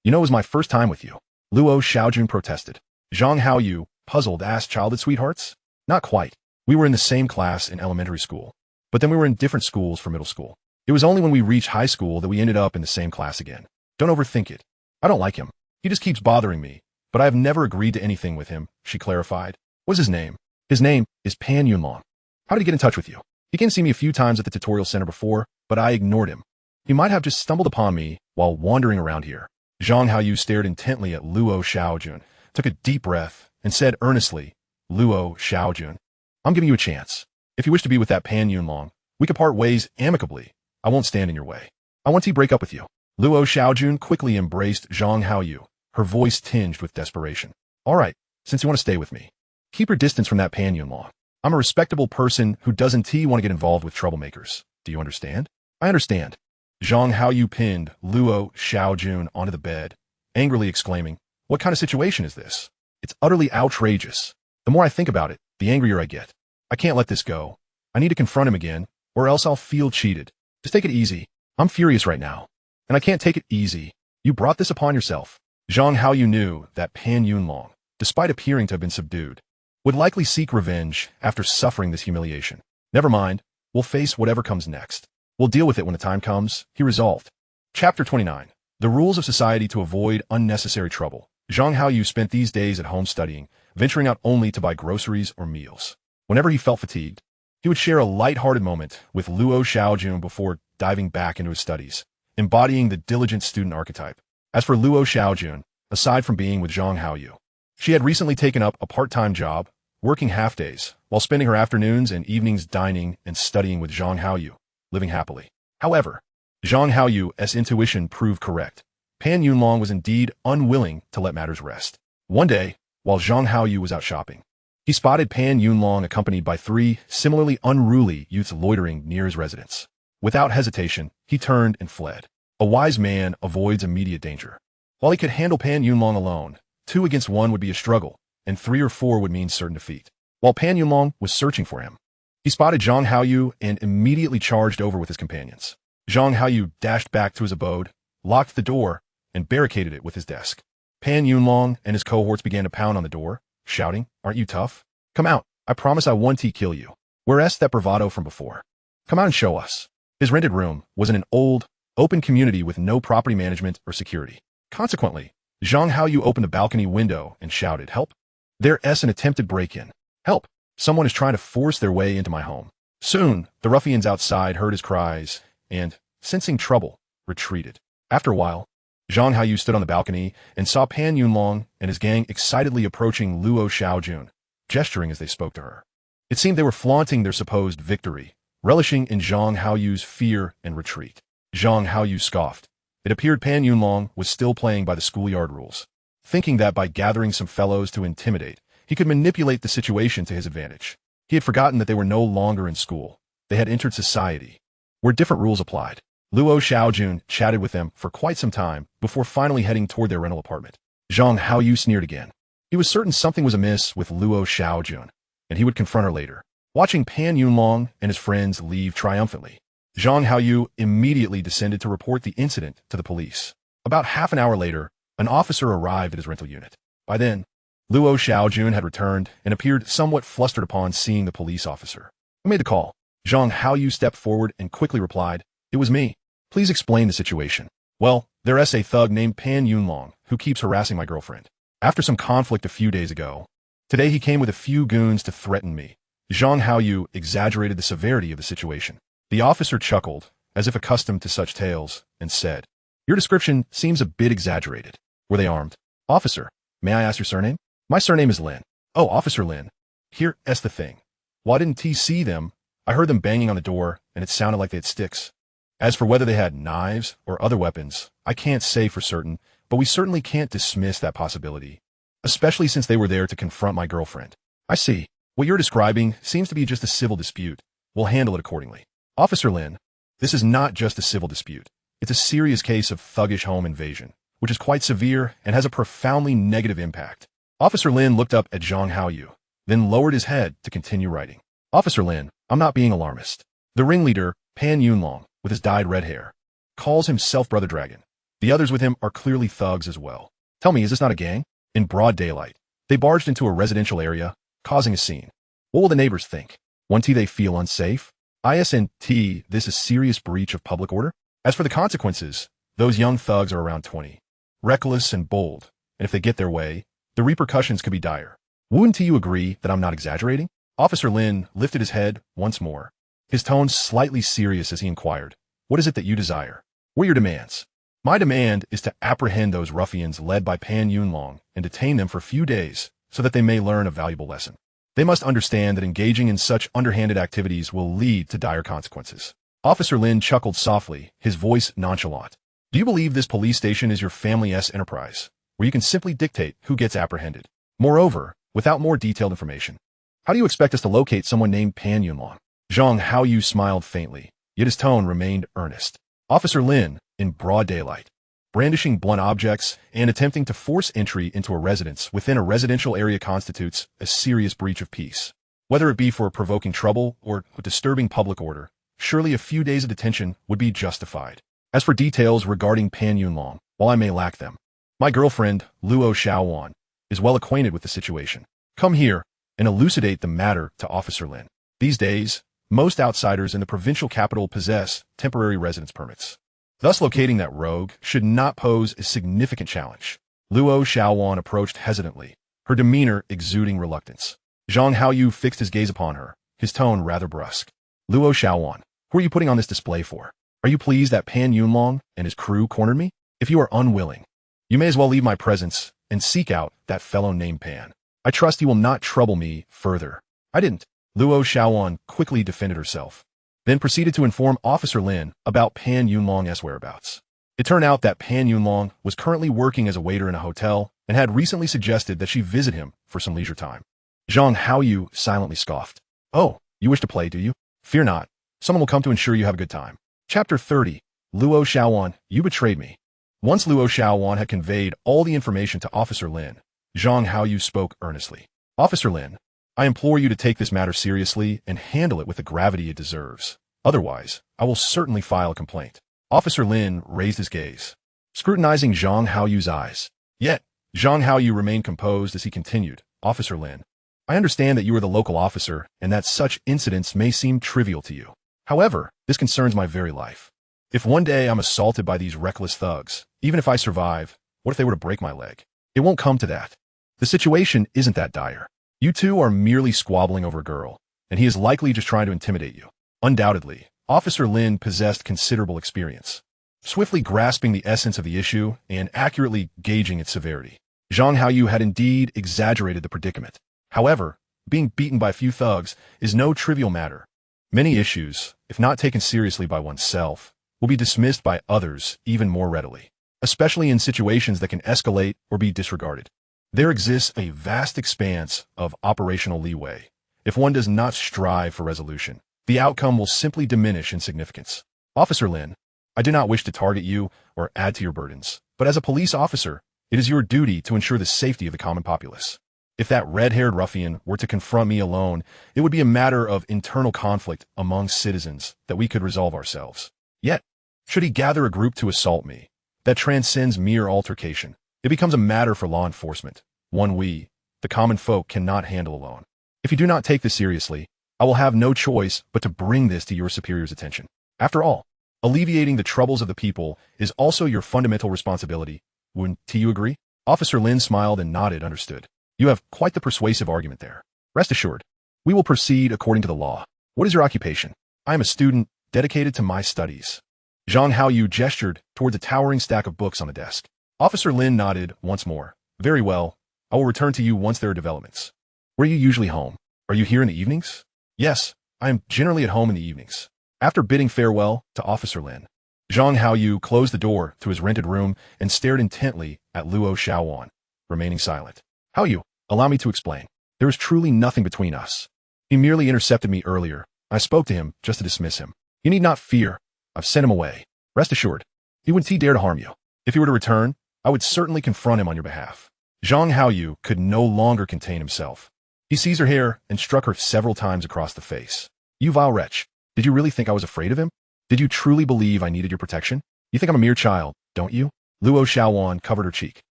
You know, it was my first time with you. Luo Xiaojun protested. Zhang Haoyu, puzzled, asked, childhood sweethearts? Not quite. We were in the same class in elementary school, but then we were in different schools for middle school. It was only when we reached high school that we ended up in the same class again. Don't overthink it. I don't like him. He just keeps bothering me, but I have never agreed to anything with him, she clarified. What's his name? His name is Pan Yunlong. How did he get in touch with you? He came to see me a few times at the tutorial center before, but I ignored him. He might have just stumbled upon me while wandering around here. Zhang Haoyu stared intently at Luo Xiaojun, took a deep breath, and said earnestly, Luo Xiaojun, I'm giving you a chance. If you wish to be with that Pan Yunlong, we could part ways amicably. I won't stand in your way. I want to break up with you. Luo Xiaojun quickly embraced Zhang Haoyu, her voice tinged with desperation. All right, since you want to stay with me, keep your distance from that Pan Yunlong. I'm a respectable person who doesn't want to get involved with troublemakers. Do you understand? I understand. Zhang Haoyu pinned Luo Xiaojun onto the bed, angrily exclaiming, what kind of situation is this? It's utterly outrageous. The more I think about it, the angrier I get. I can't let this go. I need to confront him again, or else I'll feel cheated. Just take it easy. I'm furious right now, and I can't take it easy. You brought this upon yourself. Zhang Haoyu knew that Pan Yunlong, despite appearing to have been subdued, would likely seek revenge after suffering this humiliation. Never mind, we'll face whatever comes next. We'll deal with it when the time comes, he resolved. Chapter 29. The Rules of Society to Avoid Unnecessary Trouble. Zhang Haoyu spent these days at home studying, venturing out only to buy groceries or meals. Whenever he felt fatigued, he would share a light-hearted moment with Luo Xiaojun before diving back into his studies, embodying the diligent student archetype. As for Luo Xiaojun, aside from being with Zhang Haoyu, she had recently taken up a part-time job, working half-days, while spending her afternoons and evenings dining and studying with Zhang Haoyu, living happily. However, Zhang Haoyu's intuition proved correct. Pan Yunlong was indeed unwilling to let matters rest. One day, while Zhang Haoyu was out shopping, he spotted Pan Yunlong accompanied by 3 similarly unruly youths loitering near his residence. Without hesitation, he turned and fled. A wise man avoids immediate danger. While he could handle Pan Yunlong alone, 2 against 1 would be a struggle, and 3 or 4 would mean certain defeat. While Pan Yunlong was searching for him, he spotted Zhang Haoyu and immediately charged over with his companions. Zhang Haoyu dashed back to his abode, locked the door, and barricaded it with his desk. Pan Yunlong and his cohorts began to pound on the door, shouting, Aren't you tough? Come out. I promise I won't kill you. Where's that bravado from before? Come out and show us. His rented room was in an old, open community with no property management or security. Consequently, Zhang Haoyu opened the balcony window and shouted, Help! There's an attempted break-in. Help! Someone is trying to force their way into my home. Soon, the ruffians outside heard his cries and, sensing trouble, retreated. After a while, Zhang Haoyu stood on the balcony and saw Pan Yunlong and his gang excitedly approaching Luo Xiaojun, gesturing as they spoke to her. It seemed they were flaunting their supposed victory, relishing in Zhang Haoyu's fear and retreat. Zhang Haoyu scoffed. It appeared Pan Yunlong was still playing by the schoolyard rules, thinking that by gathering some fellows to intimidate, he could manipulate the situation to his advantage. He had forgotten that they were no longer in school. They had entered society, where different rules applied. Luo Xiaojun chatted with them for quite some time before finally heading toward their rental apartment. Zhang Haoyu sneered again. He was certain something was amiss with Luo Xiaojun, and he would confront her later. Watching Pan Yunlong and his friends leave triumphantly, Zhang Haoyu immediately descended to report the incident to the police. About half an hour later, an officer arrived at his rental unit. By then, Luo Xiaojun had returned and appeared somewhat flustered upon seeing the police officer. Who made the call? Zhang Haoyu stepped forward and quickly replied, It was me. Please explain the situation. Well, there's a thug named Pan Yunlong who keeps harassing my girlfriend. After some conflict a few days ago, today he came with a few goons to threaten me. Zhang Haoyu exaggerated the severity of the situation. The officer chuckled, as if accustomed to such tales, and said, Your description seems a bit exaggerated. Were they armed? Officer, may I ask your surname? My surname is Lin. Oh, Officer Lin. Here's the thing. Why didn't he see them I heard them banging on the door, and it sounded like they had sticks. As for whether they had knives or other weapons, I can't say for certain, but we certainly can't dismiss that possibility, especially since they were there to confront my girlfriend. I see. What you're describing seems to be just a civil dispute. We'll handle it accordingly. Officer Lin, this is not just a civil dispute. It's a serious case of thuggish home invasion, which is quite severe and has a profoundly negative impact. Officer Lin looked up at Zhang Haoyu, then lowered his head to continue writing. Officer Lin, I'm not being alarmist. The ringleader, Pan Yunlong, with his dyed red hair, calls himself Brother Dragon. The others with him are clearly thugs as well. Tell me, is this not a gang? In broad daylight, they barged into a residential area, causing a scene. What will the neighbors think? Won't they feel unsafe? ISNT, this is serious breach of public order? As for the consequences, those young thugs are around 20. Reckless and bold, and if they get their way, the repercussions could be dire. Wouldn't you agree that I'm not exaggerating? Officer Lin lifted his head once more, his tone slightly serious as he inquired, what is it that you desire? What are your demands? My demand is to apprehend those ruffians led by Pan Yunlong and detain them for a few days so that they may learn a valuable lesson. They must understand that engaging in such underhanded activities will lead to dire consequences. Officer Lin chuckled softly, his voice nonchalant. Do you believe this police station is your family's enterprise, where you can simply dictate who gets apprehended? Moreover, without more detailed information, how do you expect us to locate someone named Pan Yunlong? Zhang Haoyu smiled faintly, yet his tone remained earnest. Officer Lin, in broad daylight, brandishing blunt objects and attempting to force entry into a residence within a residential area constitutes a serious breach of peace. Whether it be for provoking trouble or disturbing public order, surely a few days of detention would be justified. As for details regarding Pan Yunlong, while I may lack them, my girlfriend, Luo Xiaowan, is well acquainted with the situation. Come here and elucidate the matter to Officer Lin. These days, most outsiders in the provincial capital possess temporary residence permits. Thus, locating that rogue should not pose a significant challenge. Luo Xiaowan approached hesitantly, her demeanor exuding reluctance. Zhang Haoyu fixed his gaze upon her, his tone rather brusque. Luo Xiaowan, who are you putting on this display for? Are you pleased that Pan Yunlong and his crew cornered me? If you are unwilling, you may as well leave my presence and seek out that fellow named Pan. I trust he will not trouble me further. I didn't. Luo Xiaowan quickly defended herself, then proceeded to inform Officer Lin about Pan Yunlong's whereabouts. It turned out that Pan Yunlong was currently working as a waiter in a hotel and had recently suggested that she visit him for some leisure time. Zhang Haoyu silently scoffed. Oh, you wish to play, do you? Fear not. Someone will come to ensure you have a good time. Chapter 30. Luo Xiaowan, you betrayed me. Once Luo Xiaowan had conveyed all the information to Officer Lin, Zhang Haoyu spoke earnestly. Officer Lin, I implore you to take this matter seriously and handle it with the gravity it deserves. Otherwise, I will certainly file a complaint. Officer Lin raised his gaze, scrutinizing Zhang Haoyu's eyes. Yet, Zhang Haoyu remained composed as he continued. Officer Lin, I understand that you are the local officer and that such incidents may seem trivial to you. However, this concerns my very life. If one day I'm assaulted by these reckless thugs, even if I survive, what if they were to break my leg? It won't come to that. The situation isn't that dire. You two are merely squabbling over a girl, and he is likely just trying to intimidate you. Undoubtedly, Officer Lin possessed considerable experience, swiftly grasping the essence of the issue and accurately gauging its severity. Zhang Haoyu had indeed exaggerated the predicament. However, being beaten by a few thugs is no trivial matter. Many issues, if not taken seriously by oneself, will be dismissed by others even more readily, especially in situations that can escalate or be disregarded. There exists a vast expanse of operational leeway. If one does not strive for resolution, the outcome will simply diminish in significance. Officer Lin, I do not wish to target you or add to your burdens, but as a police officer, it is your duty to ensure the safety of the common populace. If that red-haired ruffian were to confront me alone, it would be a matter of internal conflict among citizens that we could resolve ourselves. Yet, should he gather a group to assault me, that transcends mere altercation. It becomes a matter for law enforcement, one we, the common folk, cannot handle alone. If you do not take this seriously, I will have no choice but to bring this to your superior's attention. After all, alleviating the troubles of the people is also your fundamental responsibility. Wouldn't you agree? Officer Lin smiled and nodded, understood. You have quite the persuasive argument there. Rest assured, we will proceed according to the law. What is your occupation? I am a student dedicated to my studies. Zhang Haoyu gestured towards a towering stack of books on the desk. Officer Lin nodded once more. Very well. I will return to you once there are developments. Where are you usually home? Are you here in the evenings? Yes, I am generally at home in the evenings. After bidding farewell to Officer Lin, Zhang Haoyu closed the door to his rented room and stared intently at Luo Xiaowan, remaining silent. Haoyu, allow me to explain. There is truly nothing between us. He merely intercepted me earlier. I spoke to him just to dismiss him. You need not fear. I've sent him away. Rest assured, he wouldn't dare to harm you. If he were to return, I would certainly confront him on your behalf. Zhang Haoyu could no longer contain himself. He seized her hair and struck her several times across the face. You vile wretch. Did you really think I was afraid of him? Did you truly believe I needed your protection? You think I'm a mere child, don't you? Luo Xiaowan covered her cheek,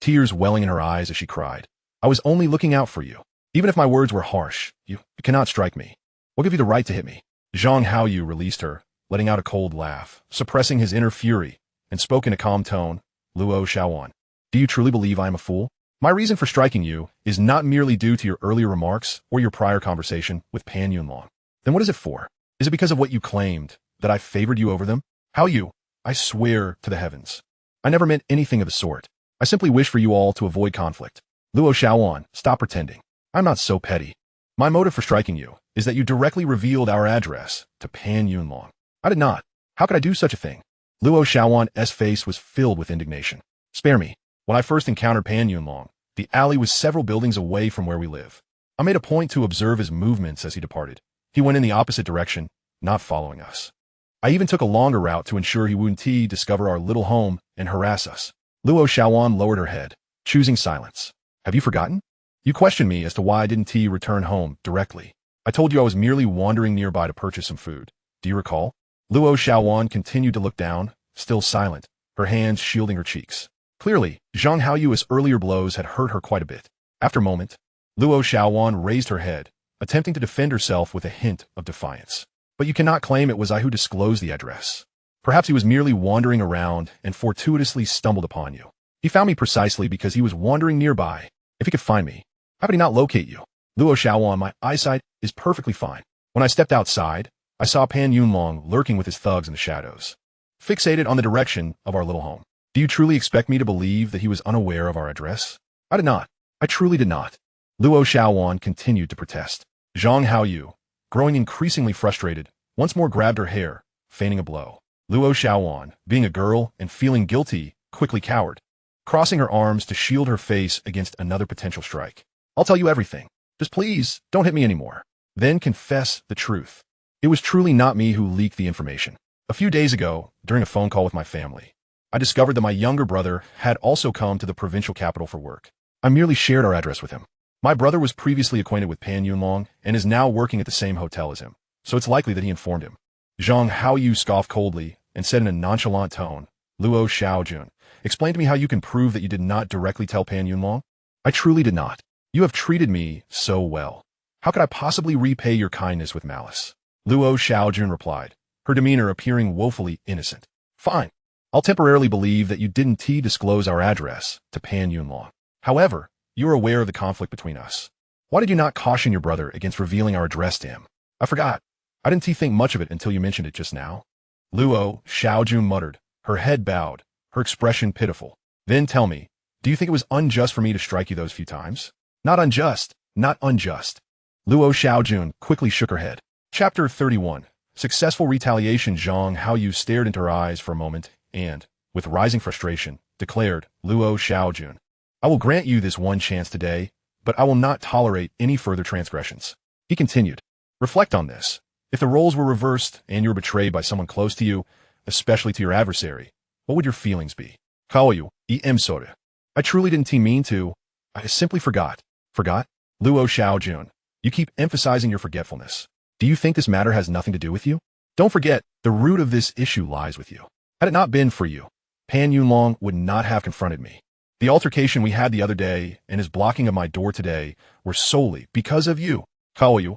tears welling in her eyes as she cried. I was only looking out for you. Even if my words were harsh, you cannot strike me. What give you the right to hit me? Zhang Haoyu released her, letting out a cold laugh, suppressing his inner fury, and spoke in a calm tone. Luo Xiaowan, do you truly believe I am a fool? My reason for striking you is not merely due to your earlier remarks or your prior conversation with Pan Yunlong. Then what is it for? Is it because of what you claimed, that I favored you over them? Haoyu, I swear to the heavens. I never meant anything of the sort. I simply wish for you all to avoid conflict. Luo Xiaowan, stop pretending. I'm not so petty. My motive for striking you is that you directly revealed our address to Pan Yunlong. I did not. How could I do such a thing? Luo Xiaowan's face was filled with indignation. Spare me. When I first encountered Pan Yunlong, the alley was several buildings away from where we live. I made a point to observe his movements as he departed. He went in the opposite direction, not following us. I even took a longer route to ensure he wouldn't discover our little home and harass us. Luo Xiaowan lowered her head, choosing silence. Have you forgotten? You questioned me as to why I didn't return home directly. I told you I was merely wandering nearby to purchase some food. Do you recall? Luo Xiaowan continued to look down, still silent, her hands shielding her cheeks. Clearly, Zhang Haoyu's earlier blows had hurt her quite a bit. After a moment, Luo Xiaowan raised her head, attempting to defend herself with a hint of defiance. But you cannot claim it was I who disclosed the address. Perhaps he was merely wandering around and fortuitously stumbled upon you. He found me precisely because he was wandering nearby. If he could find me, how could he not locate you? Luo Xiaowan, my eyesight is perfectly fine. When I stepped outside, I saw Pan Yunlong lurking with his thugs in the shadows, fixated on the direction of our little home. Do you truly expect me to believe that he was unaware of our address? I did not. I truly did not. Luo Xiaowan continued to protest. Zhang Haoyu, growing increasingly frustrated, once more grabbed her hair, feigning a blow. Luo Xiaowan, being a girl and feeling guilty, quickly cowered, crossing her arms to shield her face against another potential strike. I'll tell you everything. Just please, don't hit me anymore. Then confess the truth. It was truly not me who leaked the information. A few days ago, during a phone call with my family, I discovered that my younger brother had also come to the provincial capital for work. I merely shared our address with him. My brother was previously acquainted with Pan Yunlong and is now working at the same hotel as him, so it's likely that he informed him. Zhang Haoyu scoffed coldly and said in a nonchalant tone, Luo Xiaojun, explain to me how you can prove that you did not directly tell Pan Yunlong? I truly did not. You have treated me so well. How could I possibly repay your kindness with malice? Luo Xiaojun replied, her demeanor appearing woefully innocent. Fine. I'll temporarily believe that you didn't disclose our address to Pan Yunlong. However, you are aware of the conflict between us. Why did you not caution your brother against revealing our address to him? I forgot. I didn't think much of it until you mentioned it just now. Luo Xiaojun muttered, her head bowed, her expression pitiful. Then tell me, do you think it was unjust for me to strike you those few times? Not unjust, not unjust. Luo Xiaojun quickly shook her head. Chapter 31. Successful retaliation. Zhang Haoyu stared into her eyes for a moment and, with rising frustration, declared, Luo Xiaojun, I will grant you this one chance today, but I will not tolerate any further transgressions. He continued, reflect on this. If the roles were reversed and you were betrayed by someone close to you, especially to your adversary, what would your feelings be? Haoyu, sorry. I truly didn't mean to. I simply forgot. Forgot? Luo Xiaojun, you keep emphasizing your forgetfulness. Do you think this matter has nothing to do with you? Don't forget, the root of this issue lies with you. Had it not been for you, Pan Yunlong would not have confronted me. The altercation we had the other day and his blocking of my door today were solely because of you. Haoyu,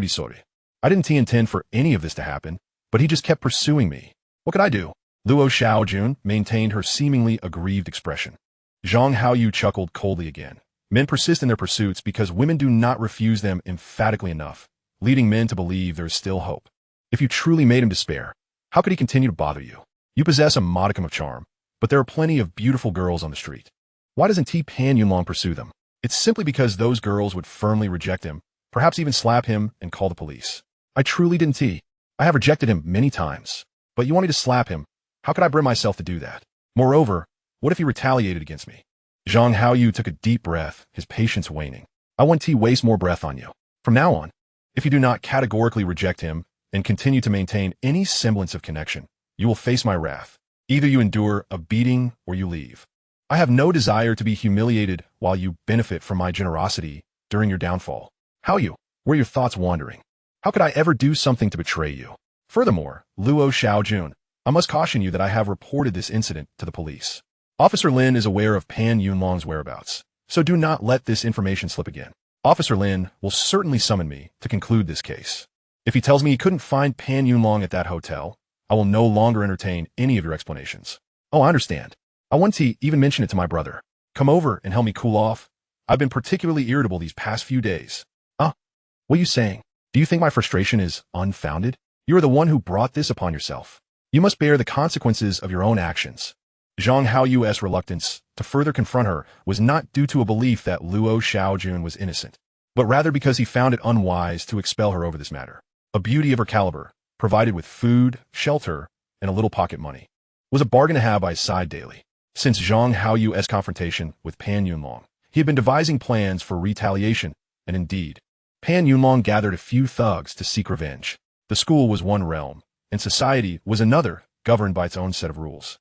sorry. I didn't intend for any of this to happen, but he just kept pursuing me. What could I do? Luo Xiaojun maintained her seemingly aggrieved expression. Zhang Haoyu chuckled coldly again. Men persist in their pursuits because women do not refuse them emphatically enough, leading men to believe there is still hope. If you truly made him despair, how could he continue to bother you? You possess a modicum of charm, but there are plenty of beautiful girls on the street. Why doesn't Pan Yunlong pursue them? It's simply because those girls would firmly reject him, perhaps even slap him and call the police. I truly didn't tea. I have rejected him many times. But you want me to slap him? How could I bring myself to do that? Moreover, what if he retaliated against me? Zhang Haoyu took a deep breath, his patience waning. I won't waste more breath on you. From now on, if you do not categorically reject him and continue to maintain any semblance of connection, you will face my wrath. Either you endure a beating or you leave. I have no desire to be humiliated while you benefit from my generosity during your downfall. Haoyu, where are your thoughts wandering? How could I ever do something to betray you? Furthermore, Luo Xiaojun, I must caution you that I have reported this incident to the police. Officer Lin is aware of Pan Yunlong's whereabouts, so do not let this information slip again. Officer Lin will certainly summon me to conclude this case. If he tells me he couldn't find Pan Yunlong at that hotel, I will no longer entertain any of your explanations. Oh, I understand. I want to even mention it to my brother. Come over and help me cool off. I've been particularly irritable these past few days. What are you saying? Do you think my frustration is unfounded? You are the one who brought this upon yourself. You must bear the consequences of your own actions. Zhang Haoyu's reluctance to further confront her was not due to a belief that Luo Xiaojun was innocent, but rather because he found it unwise to expel her over this matter. A beauty of her caliber, provided with food, shelter, and a little pocket money, was a bargain to have by his side daily. Since Zhang Haoyu's confrontation with Pan Yunlong, he had been devising plans for retaliation, and indeed, Pan Yunlong gathered a few thugs to seek revenge. The school was one realm, and society was another, governed by its own set of rules.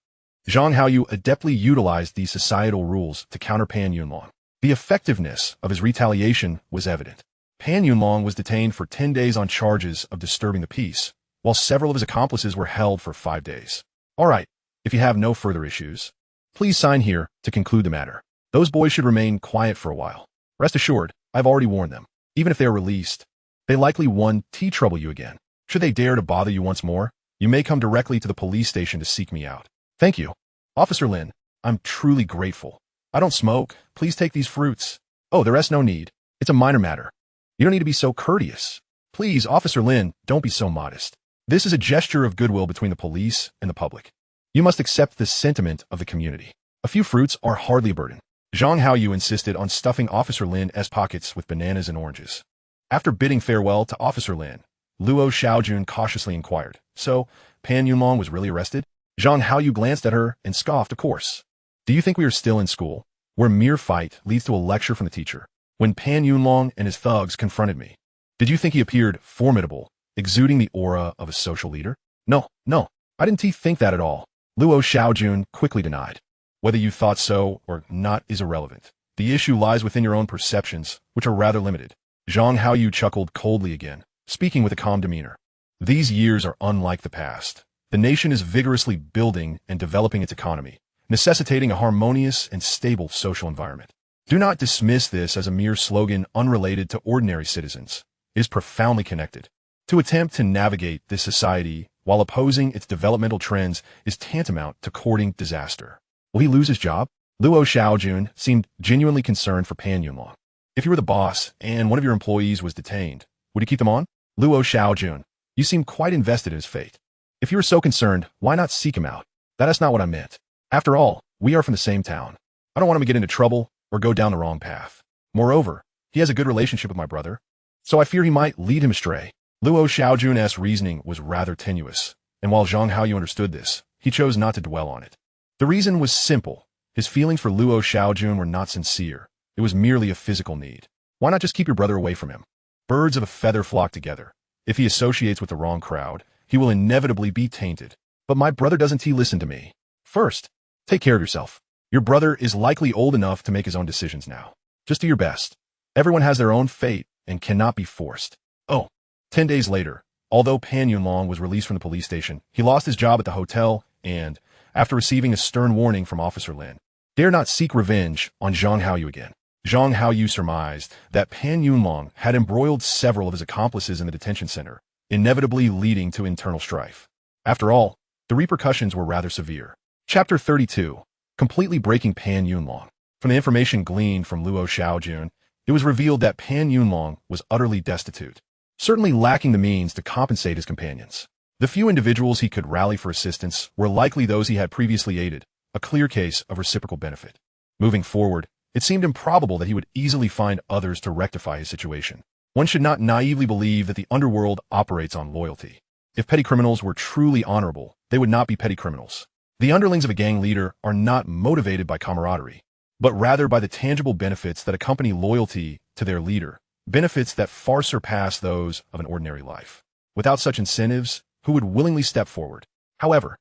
Zhang Haoyu adeptly utilized these societal rules to counter Pan Yunlong. The effectiveness of his retaliation was evident. Pan Yunlong was detained for 10 days on charges of disturbing the peace, while several of his accomplices were held for 5 days. All right, if you have no further issues, please sign here to conclude the matter. Those boys should remain quiet for a while. Rest assured, I've already warned them. Even if they are released, they likely won't trouble you again. Should they dare to bother you once more, you may come directly to the police station to seek me out. Thank you. Officer Lin, I'm truly grateful. I don't smoke. Please take these fruits. Oh, the rest no need. It's a minor matter. You don't need to be so courteous. Please, Officer Lin, don't be so modest. This is a gesture of goodwill between the police and the public. You must accept the sentiment of the community. A few fruits are hardly a burden. Zhang Haoyu insisted on stuffing Officer Lin's pockets with bananas and oranges. After bidding farewell to Officer Lin, Luo Xiaojun cautiously inquired, so, Pan Yunlong was really arrested? Zhang Haoyu glanced at her and scoffed, of course. Do you think we are still in school, where mere fight leads to a lecture from the teacher? When Pan Yunlong and his thugs confronted me, did you think he appeared formidable, exuding the aura of a social leader? No, I didn't think that at all. Luo Xiaojun quickly denied. Whether you thought so or not is irrelevant. The issue lies within your own perceptions, which are rather limited. Zhang Haoyu chuckled coldly again, speaking with a calm demeanor. These years are unlike the past. The nation is vigorously building and developing its economy, necessitating a harmonious and stable social environment. Do not dismiss this as a mere slogan unrelated to ordinary citizens. It is profoundly connected. To attempt to navigate this society while opposing its developmental trends is tantamount to courting disaster. Will he lose his job? Luo Xiaojun seemed genuinely concerned for Pan Yunlong. If you were the boss and one of your employees was detained, would you keep them on? Luo Xiaojun, you seem quite invested in his fate. If you are so concerned, why not seek him out? That is not what I meant. After all, we are from the same town. I don't want him to get into trouble or go down the wrong path. Moreover, he has a good relationship with my brother, so I fear he might lead him astray. Luo Xiaojun's reasoning was rather tenuous, and while Zhang Haoyu understood this, he chose not to dwell on it. The reason was simple. His feelings for Luo Xiaojun were not sincere. It was merely a physical need. Why not just keep your brother away from him? Birds of a feather flock together. If he associates with the wrong crowd, he will inevitably be tainted. But my brother doesn't listen to me. First, take care of yourself. Your brother is likely old enough to make his own decisions now. Just do your best. Everyone has their own fate and cannot be forced. 10 days later, although Pan Yunlong was released from the police station, he lost his job at the hotel and, after receiving a stern warning from Officer Lin, dare not seek revenge on Zhang Haoyu again. Zhang Haoyu surmised that Pan Yunlong had embroiled several of his accomplices in the detention center, inevitably leading to internal strife. After all, the repercussions were rather severe. Chapter 32. Completely breaking Pan Yunlong. From the information gleaned from Luo Xiaojun, it was revealed that Pan Yunlong was utterly destitute, certainly lacking the means to compensate his companions. The few individuals he could rally for assistance were likely those he had previously aided, a clear case of reciprocal benefit. Moving forward, it seemed improbable that he would easily find others to rectify his situation. One should not naively believe that the underworld operates on loyalty. If petty criminals were truly honorable, they would not be petty criminals. The underlings of a gang leader are not motivated by camaraderie, but rather by the tangible benefits that accompany loyalty to their leader, benefits that far surpass those of an ordinary life. Without such incentives, who would willingly step forward? However,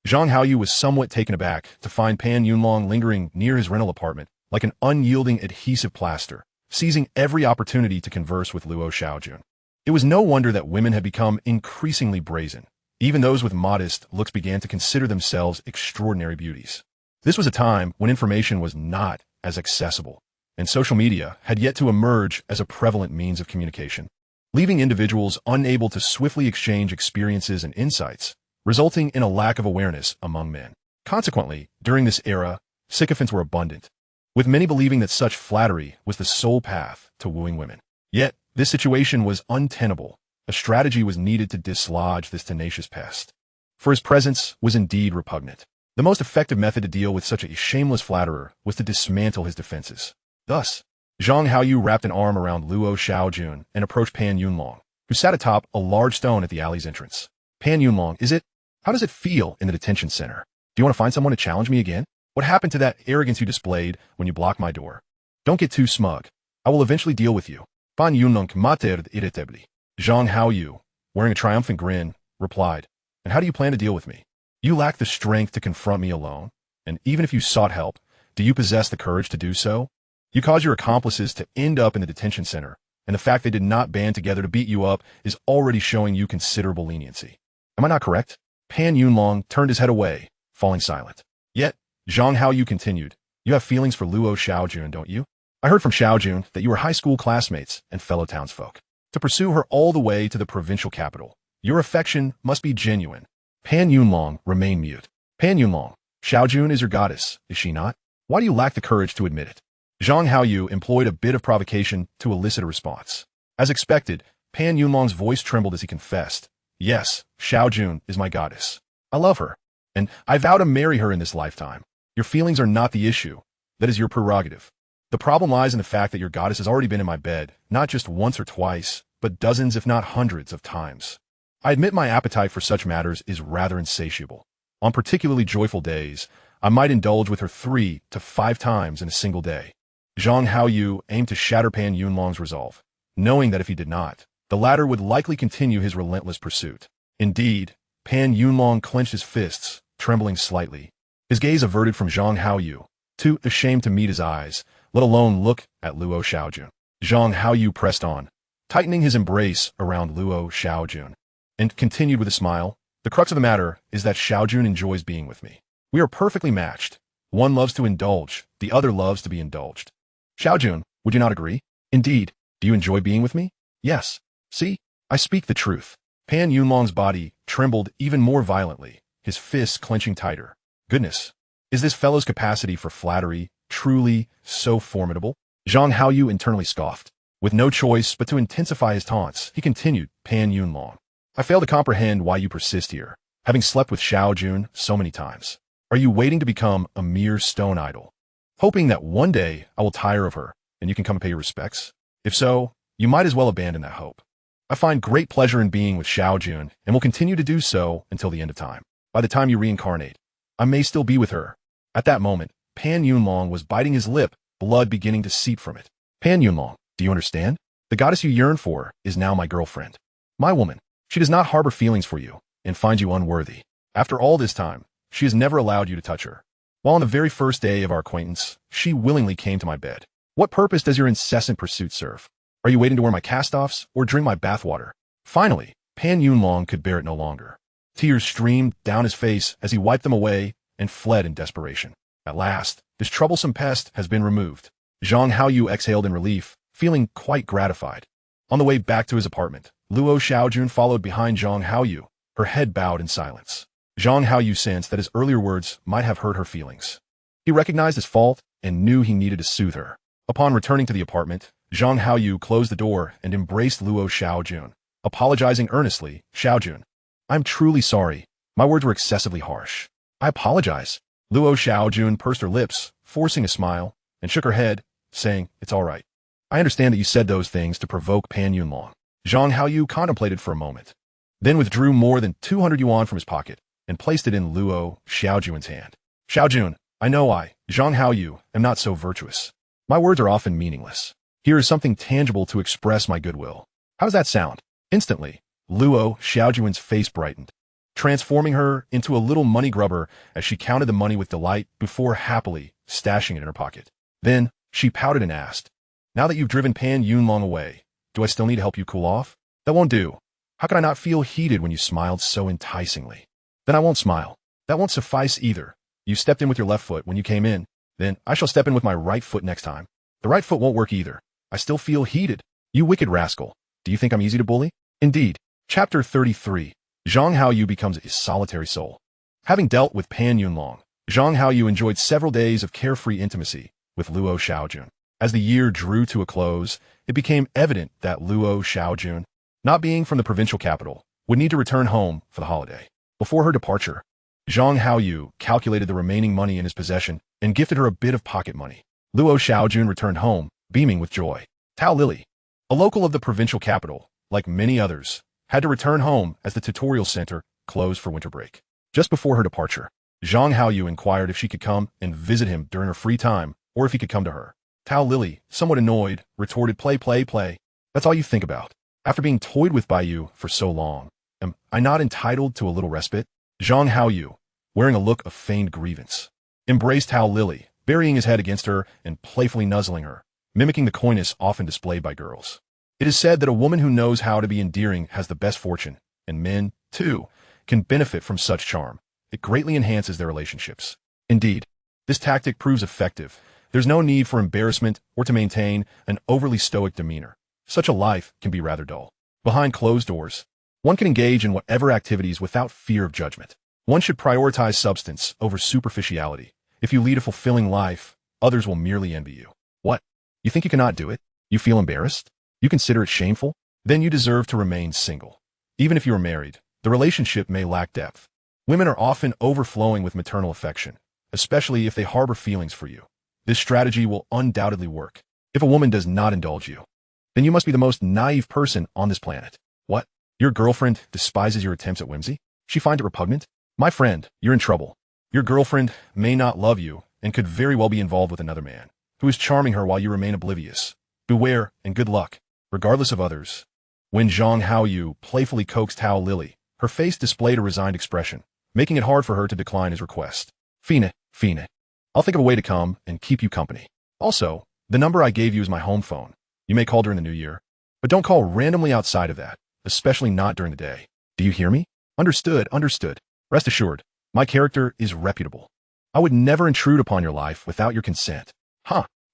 Zhang Haoyu was somewhat taken aback to find Pan Yunlong lingering near his rental apartment like an unyielding adhesive plaster, seizing every opportunity to converse with Luo Xiaojun. It was no wonder that women had become increasingly brazen. Even those with modest looks began to consider themselves extraordinary beauties. This was a time when information was not as accessible, and social media had yet to emerge as a prevalent means of communication, leaving individuals unable to swiftly exchange experiences and insights, resulting in a lack of awareness among men. Consequently, during this era, sycophants were abundant, with many believing that such flattery was the sole path to wooing women. Yet, this situation was untenable. A strategy was needed to dislodge this tenacious pest, for his presence was indeed repugnant. The most effective method to deal with such a shameless flatterer was to dismantle his defenses. Thus, Zhang Haoyu wrapped an arm around Luo Xiaojun and approached Pan Yunlong, who sat atop a large stone at the alley's entrance. Pan Yunlong, is it? How does it feel in the detention center? Do you want to find someone to challenge me again? What happened to that arrogance you displayed when you blocked my door? Don't get too smug. I will eventually deal with you. Pan Yunlong mater irritably. Zhang Haoyu, wearing a triumphant grin, replied, and how do you plan to deal with me? You lack the strength to confront me alone, and even if you sought help, do you possess the courage to do so? You caused your accomplices to end up in the detention center, and the fact they did not band together to beat you up is already showing you considerable leniency. Am I not correct? Pan Yunlong turned his head away, falling silent. Yet, Zhang Haoyu continued, you have feelings for Luo Xiaojun, don't you? I heard from Xiaojun that you were high school classmates and fellow townsfolk. To pursue her all the way to the provincial capital, your affection must be genuine. Pan Yunlong remained mute. Pan Yunlong, Xiaojun is your goddess, is she not? Why do you lack the courage to admit it? Zhang Haoyu employed a bit of provocation to elicit a response. As expected, Pan Yunlong's voice trembled as he confessed, yes, Xiaojun is my goddess. I love her, and I vow to marry her in this lifetime. Your feelings are not the issue. That is your prerogative. The problem lies in the fact that your goddess has already been in my bed, not just once or twice, but dozens if not hundreds of times. I admit my appetite for such matters is rather insatiable. On particularly joyful days, I might indulge with her 3 to 5 times in a single day. Zhang Haoyu aimed to shatter Pan Yunlong's resolve, knowing that if he did not, the latter would likely continue his relentless pursuit. Indeed, Pan Yunlong clenched his fists, trembling slightly. His gaze averted from Zhang Haoyu, too ashamed to meet his eyes, let alone look at Luo Xiaojun. Zhang Haoyu pressed on, tightening his embrace around Luo Xiaojun, and continued with a smile, the crux of the matter is that Xiaojun enjoys being with me. We are perfectly matched. One loves to indulge, the other loves to be indulged. Xiaojun, would you not agree? Indeed, do you enjoy being with me? Yes. See, I speak the truth. Pan Yunlong's body trembled even more violently, his fists clenching tighter. Goodness, is this fellow's capacity for flattery truly so formidable? Zhang Haoyu internally scoffed. With no choice but to intensify his taunts, he continued, Pan Yunlong, I fail to comprehend why you persist here, having slept with Xiaojun so many times. Are you waiting to become a mere stone idol, hoping that one day I will tire of her and you can come and pay your respects? If so, you might as well abandon that hope. I find great pleasure in being with Xiaojun and will continue to do so until the end of time. By the time you reincarnate, I may still be with her. At that moment, Pan Yunlong was biting his lip, blood beginning to seep from it. Pan Yunlong, do you understand? The goddess you yearn for is now my girlfriend. My woman. She does not harbor feelings for you and find you unworthy. After all this time, she has never allowed you to touch her. While on the very first day of our acquaintance, she willingly came to my bed. What purpose does your incessant pursuit serve? Are you waiting to wear my cast-offs or drink my bathwater? Finally, Pan Yunlong could bear it no longer. Tears streamed down his face as he wiped them away and fled in desperation. At last, this troublesome pest has been removed. Zhang Haoyu exhaled in relief, feeling quite gratified. On the way back to his apartment, Luo Xiaojun followed behind Zhang Haoyu, her head bowed in silence. Zhang Haoyu sensed that his earlier words might have hurt her feelings. He recognized his fault and knew he needed to soothe her. Upon returning to the apartment, Zhang Haoyu closed the door and embraced Luo Xiaojun, apologizing earnestly, Xiaojun, I'm truly sorry. My words were excessively harsh. I apologize. Luo Xiaojun pursed her lips, forcing a smile, and shook her head, saying, it's all right. I understand that you said those things to provoke Pan Yunlong. Zhang Haoyu contemplated for a moment, then withdrew more than 200 yuan from his pocket and placed it in Luo Xiaojun's hand. Xiaojun, I know Zhang Haoyu, am not so virtuous. My words are often meaningless. Here is something tangible to express my goodwill. How does that sound? Instantly, Luo Xiaojun's face brightened, transforming her into a little money grubber as she counted the money with delight before happily stashing it in her pocket. Then, she pouted and asked, now that you've driven Pan Yunlong away, do I still need to help you cool off? That won't do. How could I not feel heated when you smiled so enticingly? Then I won't smile. That won't suffice either. You stepped in with your left foot when you came in. Then I shall step in with my right foot next time. The right foot won't work either. I still feel heated. You wicked rascal. Do you think I'm easy to bully? Indeed. Chapter 33. Zhang Haoyu becomes a solitary soul. Having dealt with Pan Yunlong, Zhang Haoyu enjoyed several days of carefree intimacy with Luo Xiaojun. As the year drew to a close, it became evident that Luo Xiaojun, not being from the provincial capital, would need to return home for the holiday. Before her departure, Zhang Haoyu calculated the remaining money in his possession and gifted her a bit of pocket money. Luo Xiaojun returned home, beaming with joy. Tao Lily, a local of the provincial capital, like many others, had to return home as the tutorial center closed for winter break. Just before her departure, Zhang Haoyu inquired if she could come and visit him during her free time or if he could come to her. Tao Lily, somewhat annoyed, retorted, play. That's all you think about. After being toyed with by you for so long, am I not entitled to a little respite? Zhang Haoyu, wearing a look of feigned grievance, embraced Tao Lily, burying his head against her and playfully nuzzling her, mimicking the coyness often displayed by girls. It is said that a woman who knows how to be endearing has the best fortune, and men, too, can benefit from such charm. It greatly enhances their relationships. Indeed, this tactic proves effective. There's no need for embarrassment or to maintain an overly stoic demeanor. Such a life can be rather dull. Behind closed doors, one can engage in whatever activities without fear of judgment. One should prioritize substance over superficiality. If you lead a fulfilling life, others will merely envy you. What? You think you cannot do it? You feel embarrassed? You consider it shameful? Then you deserve to remain single. Even if you are married, the relationship may lack depth. Women are often overflowing with maternal affection, especially if they harbor feelings for you. This strategy will undoubtedly work. If a woman does not indulge you, then you must be the most naive person on this planet. What? Your girlfriend despises your attempts at whimsy? She finds it repugnant? My friend, you're in trouble. Your girlfriend may not love you and could very well be involved with another man, who is charming her while you remain oblivious. Beware and good luck, regardless of others. When Zhang Haoyu playfully coaxed Tao Lily, her face displayed a resigned expression, making it hard for her to decline his request. Fine. I'll think of a way to come and keep you company. Also, the number I gave you is my home phone. You may call during the new year, but don't call randomly outside of that, especially not during the day. Do you hear me? Understood. Rest assured, my character is reputable. I would never intrude upon your life without your consent.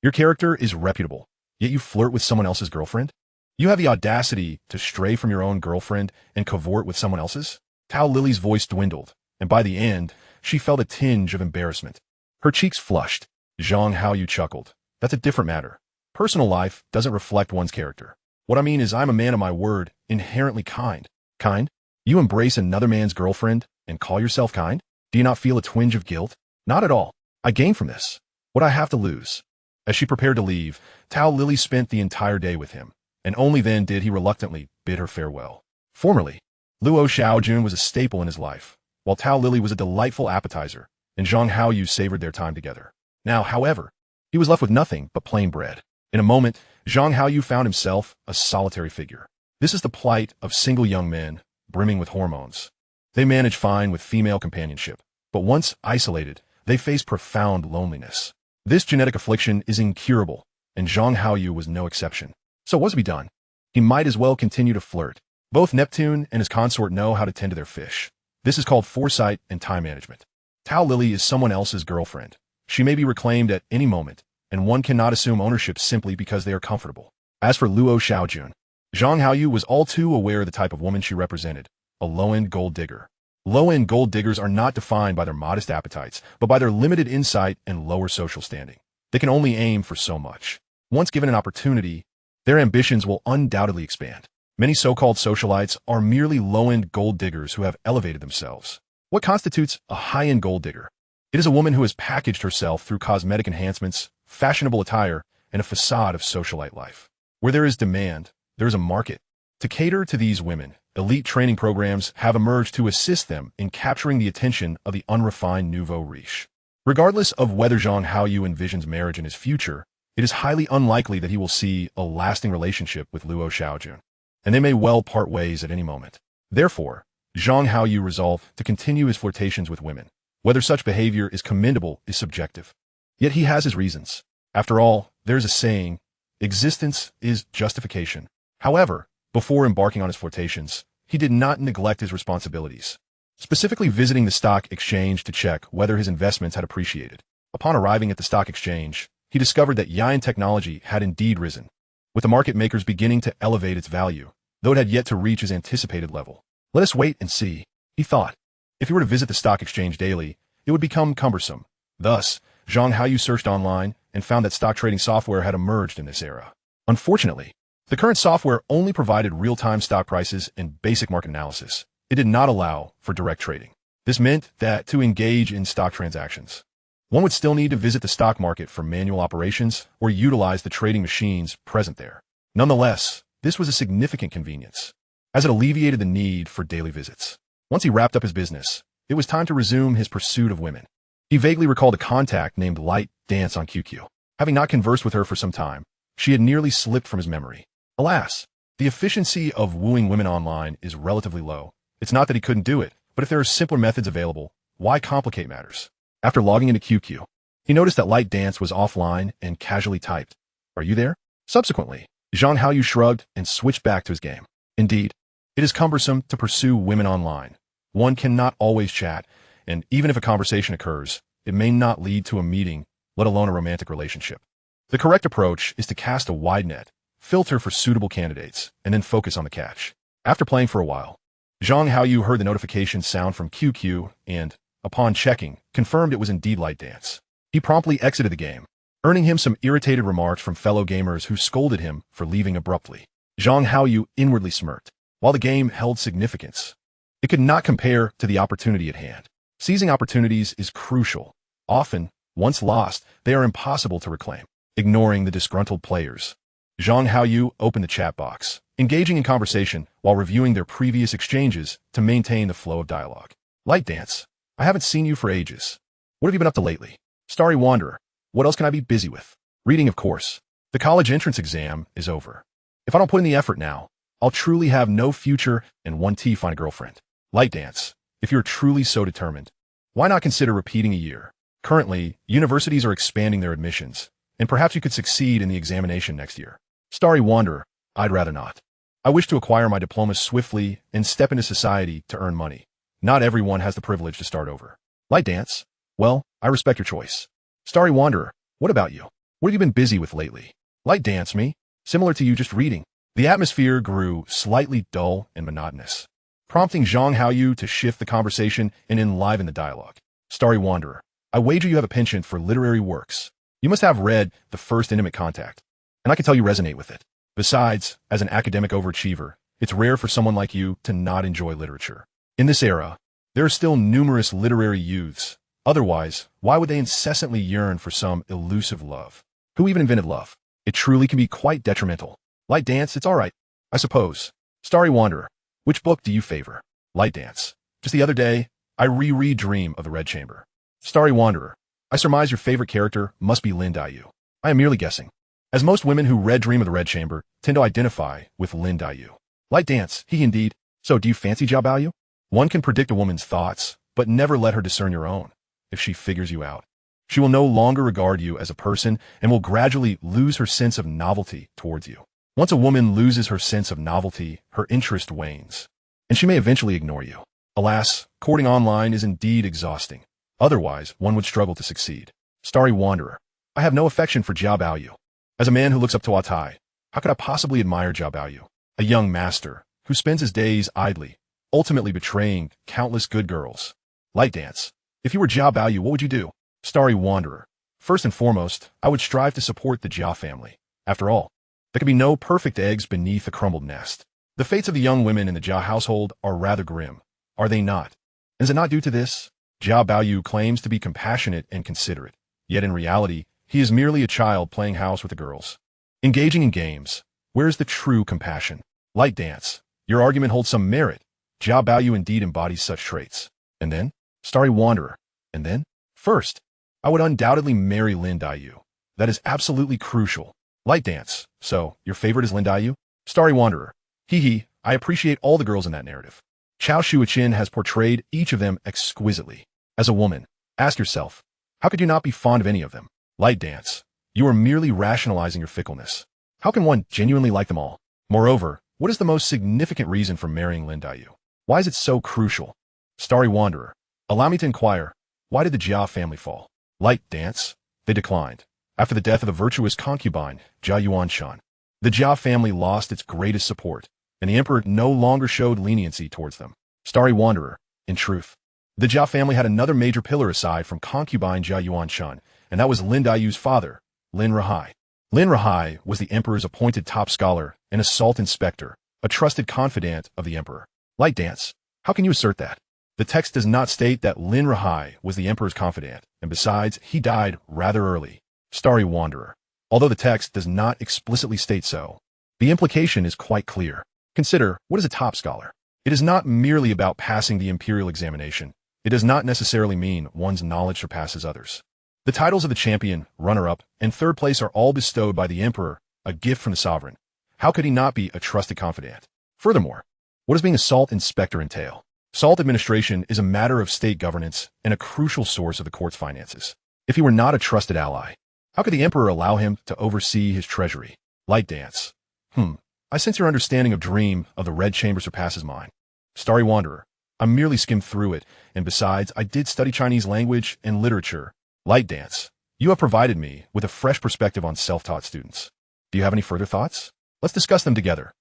Your character is reputable, yet you flirt with someone else's girlfriend? You have the audacity to stray from your own girlfriend and cavort with someone else's? Tao Lily's voice dwindled, and by the end, she felt a tinge of embarrassment. Her cheeks flushed. Zhang Haoyu chuckled. That's a different matter. Personal life doesn't reflect one's character. What I mean is I'm a man of my word, inherently kind. Kind? You embrace another man's girlfriend and call yourself kind? Do you not feel a twinge of guilt? Not at all. I gain from this. What I have to lose. As she prepared to leave, Tao Lily spent the entire day with him, and only then did he reluctantly bid her farewell. Formerly, Luo Xiaojun was a staple in his life, while Tao Lily was a delightful appetizer, and Zhang Haoyu savored their time together. Now, however, he was left with nothing but plain bread. In a moment, Zhang Haoyu found himself a solitary figure. This is the plight of single young men, brimming with hormones. They manage fine with female companionship, but once isolated, they face profound loneliness. This genetic affliction is incurable, and Zhang Haoyu was no exception. So what's to be done? He might as well continue to flirt. Both Neptune and his consort know how to tend to their fish. This is called foresight and time management. Tao Lily is someone else's girlfriend. She may be reclaimed at any moment, and one cannot assume ownership simply because they are comfortable. As for Luo Xiaojun, Zhang Haoyu was all too aware of the type of woman she represented, a low-end gold digger. Low-end gold diggers are not defined by their modest appetites, but by their limited insight and lower social standing. They can only aim for so much. Once given an opportunity, their ambitions will undoubtedly expand. Many so-called socialites are merely low-end gold diggers who have elevated themselves. What constitutes a high-end gold digger? It is a woman who has packaged herself through cosmetic enhancements, fashionable attire, and a facade of socialite life. Where there is demand, there is a market. To cater to these women, elite training programs have emerged to assist them in capturing the attention of the unrefined nouveau riche. Regardless of whether Zhang Haoyu envisions marriage in his future, it is highly unlikely that he will see a lasting relationship with Luo Xiaojun, and they may well part ways at any moment. Therefore, Zhang Haoyu resolved to continue his flirtations with women. Whether such behavior is commendable is subjective. Yet he has his reasons. After all, there is a saying, existence is justification. However, before embarking on his flirtations, he did not neglect his responsibilities, specifically visiting the stock exchange to check whether his investments had appreciated. Upon arriving at the stock exchange, he discovered that Yian technology had indeed risen, with the market makers beginning to elevate its value, though it had yet to reach his anticipated level. Let us wait and see, he thought. If he were to visit the stock exchange daily, it would become cumbersome. Thus, Zhang Haoyu searched online and found that stock trading software had emerged in this era. Unfortunately, the current software only provided real-time stock prices and basic market analysis. It did not allow for direct trading. This meant that to engage in stock transactions, one would still need to visit the stock market for manual operations or utilize the trading machines present there. Nonetheless, this was a significant convenience, as it alleviated the need for daily visits. Once he wrapped up his business, it was time to resume his pursuit of women. He vaguely recalled a contact named Light Dance on QQ. Having not conversed with her for some time, she had nearly slipped from his memory. Alas, the efficiency of wooing women online is relatively low. It's not that he couldn't do it, but if there are simpler methods available, why complicate matters? After logging into QQ, he noticed that Light Dance was offline and casually typed, "Are you there?" Subsequently, Zhang Haoyu shrugged and switched back to his game. Indeed, it is cumbersome to pursue women online. One cannot always chat, and even if a conversation occurs, it may not lead to a meeting, let alone a romantic relationship. The correct approach is to cast a wide net, filter for suitable candidates, and then focus on the catch. After playing for a while, Zhang Haoyu heard the notification sound from QQ and, upon checking, confirmed it was indeed Light Dance. He promptly exited the game, earning him some irritated remarks from fellow gamers who scolded him for leaving abruptly. Zhang Haoyu inwardly smirked. While the game held significance, it could not compare to the opportunity at hand. Seizing opportunities is crucial. Often, once lost, they are impossible to reclaim. Ignoring the disgruntled players, Zhang Haoyu opened the chat box, engaging in conversation while reviewing their previous exchanges to maintain the flow of dialogue. Light Dance, I haven't seen you for ages. What have you been up to lately? Starry Wanderer, what else can I be busy with? Reading, of course. The college entrance exam is over. If I don't put in the effort now, I'll truly have no future and one T find a girlfriend. Light Dance, if you're truly so determined, why not consider repeating a year? Currently, universities are expanding their admissions, and perhaps you could succeed in the examination next year. Starry Wanderer, I'd rather not. I wish to acquire my diploma swiftly and step into society to earn money. Not everyone has the privilege to start over. Light Dance, well, I respect your choice. Starry Wanderer, what about you? What have you been busy with lately? Light Dance, me? Similar to you, just reading. The atmosphere grew slightly dull and monotonous, prompting Zhang Haoyu to shift the conversation and enliven the dialogue. Starry Wanderer, I wager you have a penchant for literary works. You must have read The First Intimate Contact, and I can tell you resonate with it. Besides, as an academic overachiever, it's rare for someone like you to not enjoy literature. In this era, there are still numerous literary youths. Otherwise, why would they incessantly yearn for some elusive love? Who even invented love? It truly can be quite detrimental. Light Dance, it's all right, I suppose. Starry Wanderer, which book do you favor? Light Dance, just the other day, I reread Dream of the Red Chamber. Starry Wanderer, I surmise your favorite character must be Lin Daiyu. I am merely guessing, as most women who read Dream of the Red Chamber tend to identify with Lin Daiyu. Light Dance, he indeed. So do you fancy Zhao Baoyu? One can predict a woman's thoughts, but never let her discern your own. If she figures you out, she will no longer regard you as a person and will gradually lose her sense of novelty towards you. Once a woman loses her sense of novelty, her interest wanes, and she may eventually ignore you. Alas, courting online is indeed exhausting. Otherwise, one would struggle to succeed. Starry Wanderer, I have no affection for Zhao Baoyu. As a man who looks up to Watai, how could I possibly admire Zhao Baoyu? A young master who spends his days idly, ultimately betraying countless good girls. Light Dance, if you were Zhao Baoyu, what would you do? Starry Wanderer, first and foremost, I would strive to support the Jia family. After all, there can be no perfect eggs beneath a crumbled nest. The fates of the young women in the Jia household are rather grim, are they not? And is it not due to this? Zhao Baoyu claims to be compassionate and considerate, yet in reality, He is merely a child playing house with the girls. Engaging in games. Where is the true compassion? Light dance. Your argument holds some merit. Zhang Haoyu indeed embodies such traits. And then? Starry Wanderer. And then? First, I would undoubtedly marry Lin Dayu. That is absolutely crucial. Light dance. So, your favorite is Lin Dayu? Starry Wanderer. Hee, I appreciate all the girls in that narrative. Chao Shuichin has portrayed each of them exquisitely. As a woman, ask yourself, how could you not be fond of any of them? Light dance. You are merely rationalizing your fickleness. How can one genuinely like them all? Moreover, what is the most significant reason for marrying Lin Dayu? Why is it so crucial? Starry Wanderer. Allow me to inquire, why did the Jia family fall? Light dance. They declined. After the death of the virtuous concubine, Jia Yuanshan, the Jia family lost its greatest support, and the emperor no longer showed leniency towards them. Starry Wanderer. In truth, the Jia family had another major pillar aside from concubine Jia Yuanshan, and that was Lin Dayu's father, Lin Rahai. Lin Rahai was the emperor's appointed top scholar and assault inspector, a trusted confidant of the emperor. Light dance. How can you assert that? The text does not state that Lin Rahai was the emperor's confidant, and besides, he died rather early. Starry Wanderer. Although the text does not explicitly state so, the implication is quite clear. Consider, what is a top scholar? It is not merely about passing the imperial examination. It does not necessarily mean one's knowledge surpasses others. The titles of the champion, runner-up, and third place are all bestowed by the emperor, a gift from the sovereign. How could he not be a trusted confidant? Furthermore, what does being a salt inspector entail? Salt administration is a matter of state governance and a crucial source of the court's finances. If he were not a trusted ally, how could the emperor allow him to oversee his treasury? Light dance. I sense your understanding of Dream of the Red Chamber surpasses mine. Starry Wanderer. I merely skimmed through it, and besides, I did study Chinese language and literature. Light dance. You have provided me with a fresh perspective on self-taught students. Do you have any further thoughts? Let's discuss them together.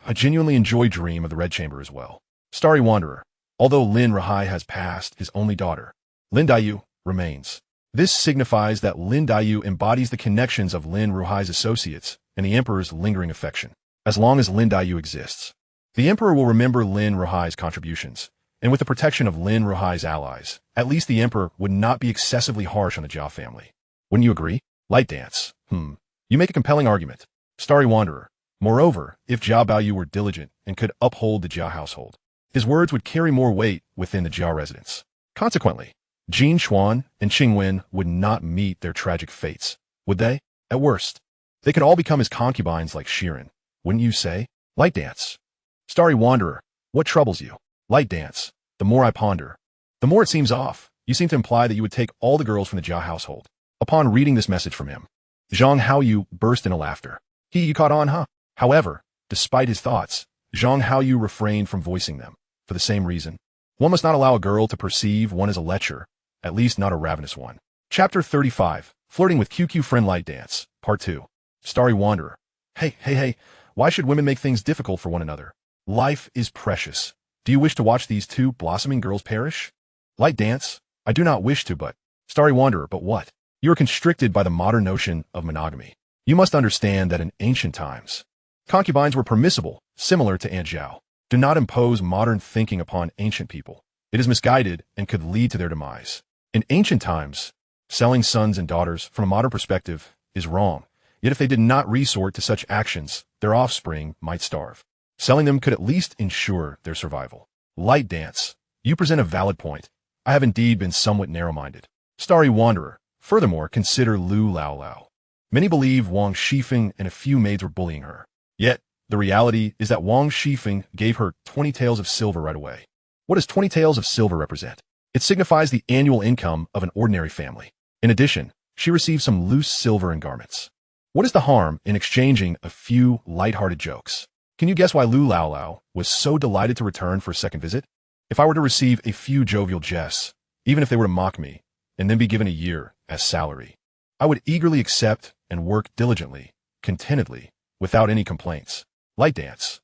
I genuinely enjoy Dream of the Red Chamber as well. Starry Wanderer. Although Lin Rahai has passed, his only daughter, Lin Dayu, remains. This signifies that Lin Dayu embodies the connections of Lin Rahai's associates and the emperor's lingering affection. As long as Lin Dayu exists, the emperor will remember Lin Rahai's contributions, and with the protection of Lin Rahai's allies, at least the emperor would not be excessively harsh on the Jia family. Wouldn't you agree? Light dance. You make a compelling argument. Starry Wanderer. Moreover, if Zhang Haoyu were diligent and could uphold the Jia household, his words would carry more weight within the Jia residence. Consequently, Jin Xuan and Qing Wen would not meet their tragic fates, would they? At worst, they could all become his concubines like Shirin. Wouldn't you say? Light dance. Starry Wanderer. What troubles you? Light dance. The more I ponder, the more it seems off. You seem to imply that you would take all the girls from the Jia household. Upon reading this message from him, Zhang Haoyu burst into laughter. You caught on, huh? However, despite his thoughts, Zhang Haoyu refrained from voicing them. For the same reason, one must not allow a girl to perceive one as a lecher, at least not a ravenous one. Chapter 35. Flirting with QQ Friend Light Dance. Part 2. Starry Wanderer. Hey, why should women make things difficult for one another? Life is precious. Do you wish to watch these two blossoming girls perish? Light dance? I do not wish to, but... Starry Wanderer, but what? You are constricted by the modern notion of monogamy. You must understand that in ancient times, concubines were permissible, similar to Aunt Zhao. Do not impose modern thinking upon ancient people. It is misguided and could lead to their demise. In ancient times, selling sons and daughters from a modern perspective is wrong. Yet if they did not resort to such actions, their offspring might starve. Selling them could at least ensure their survival. Light dance. You present a valid point. I have indeed been somewhat narrow-minded. Starry Wanderer. Furthermore, consider Lu Lao. Many believe Wang Shifeng and a few maids were bullying her. Yet, the reality is that Wang Shifeng gave her 20 taels of silver right away. What does 20 taels of silver represent? It signifies the annual income of an ordinary family. In addition, she received some loose silver and garments. What is the harm in exchanging a few light-hearted jokes? Can you guess why Lu Lao was so delighted to return for a second visit? If I were to receive a few jovial jests, even if they were to mock me, and then be given a year as salary, I would eagerly accept and work diligently, contentedly, without any complaints. Light dance.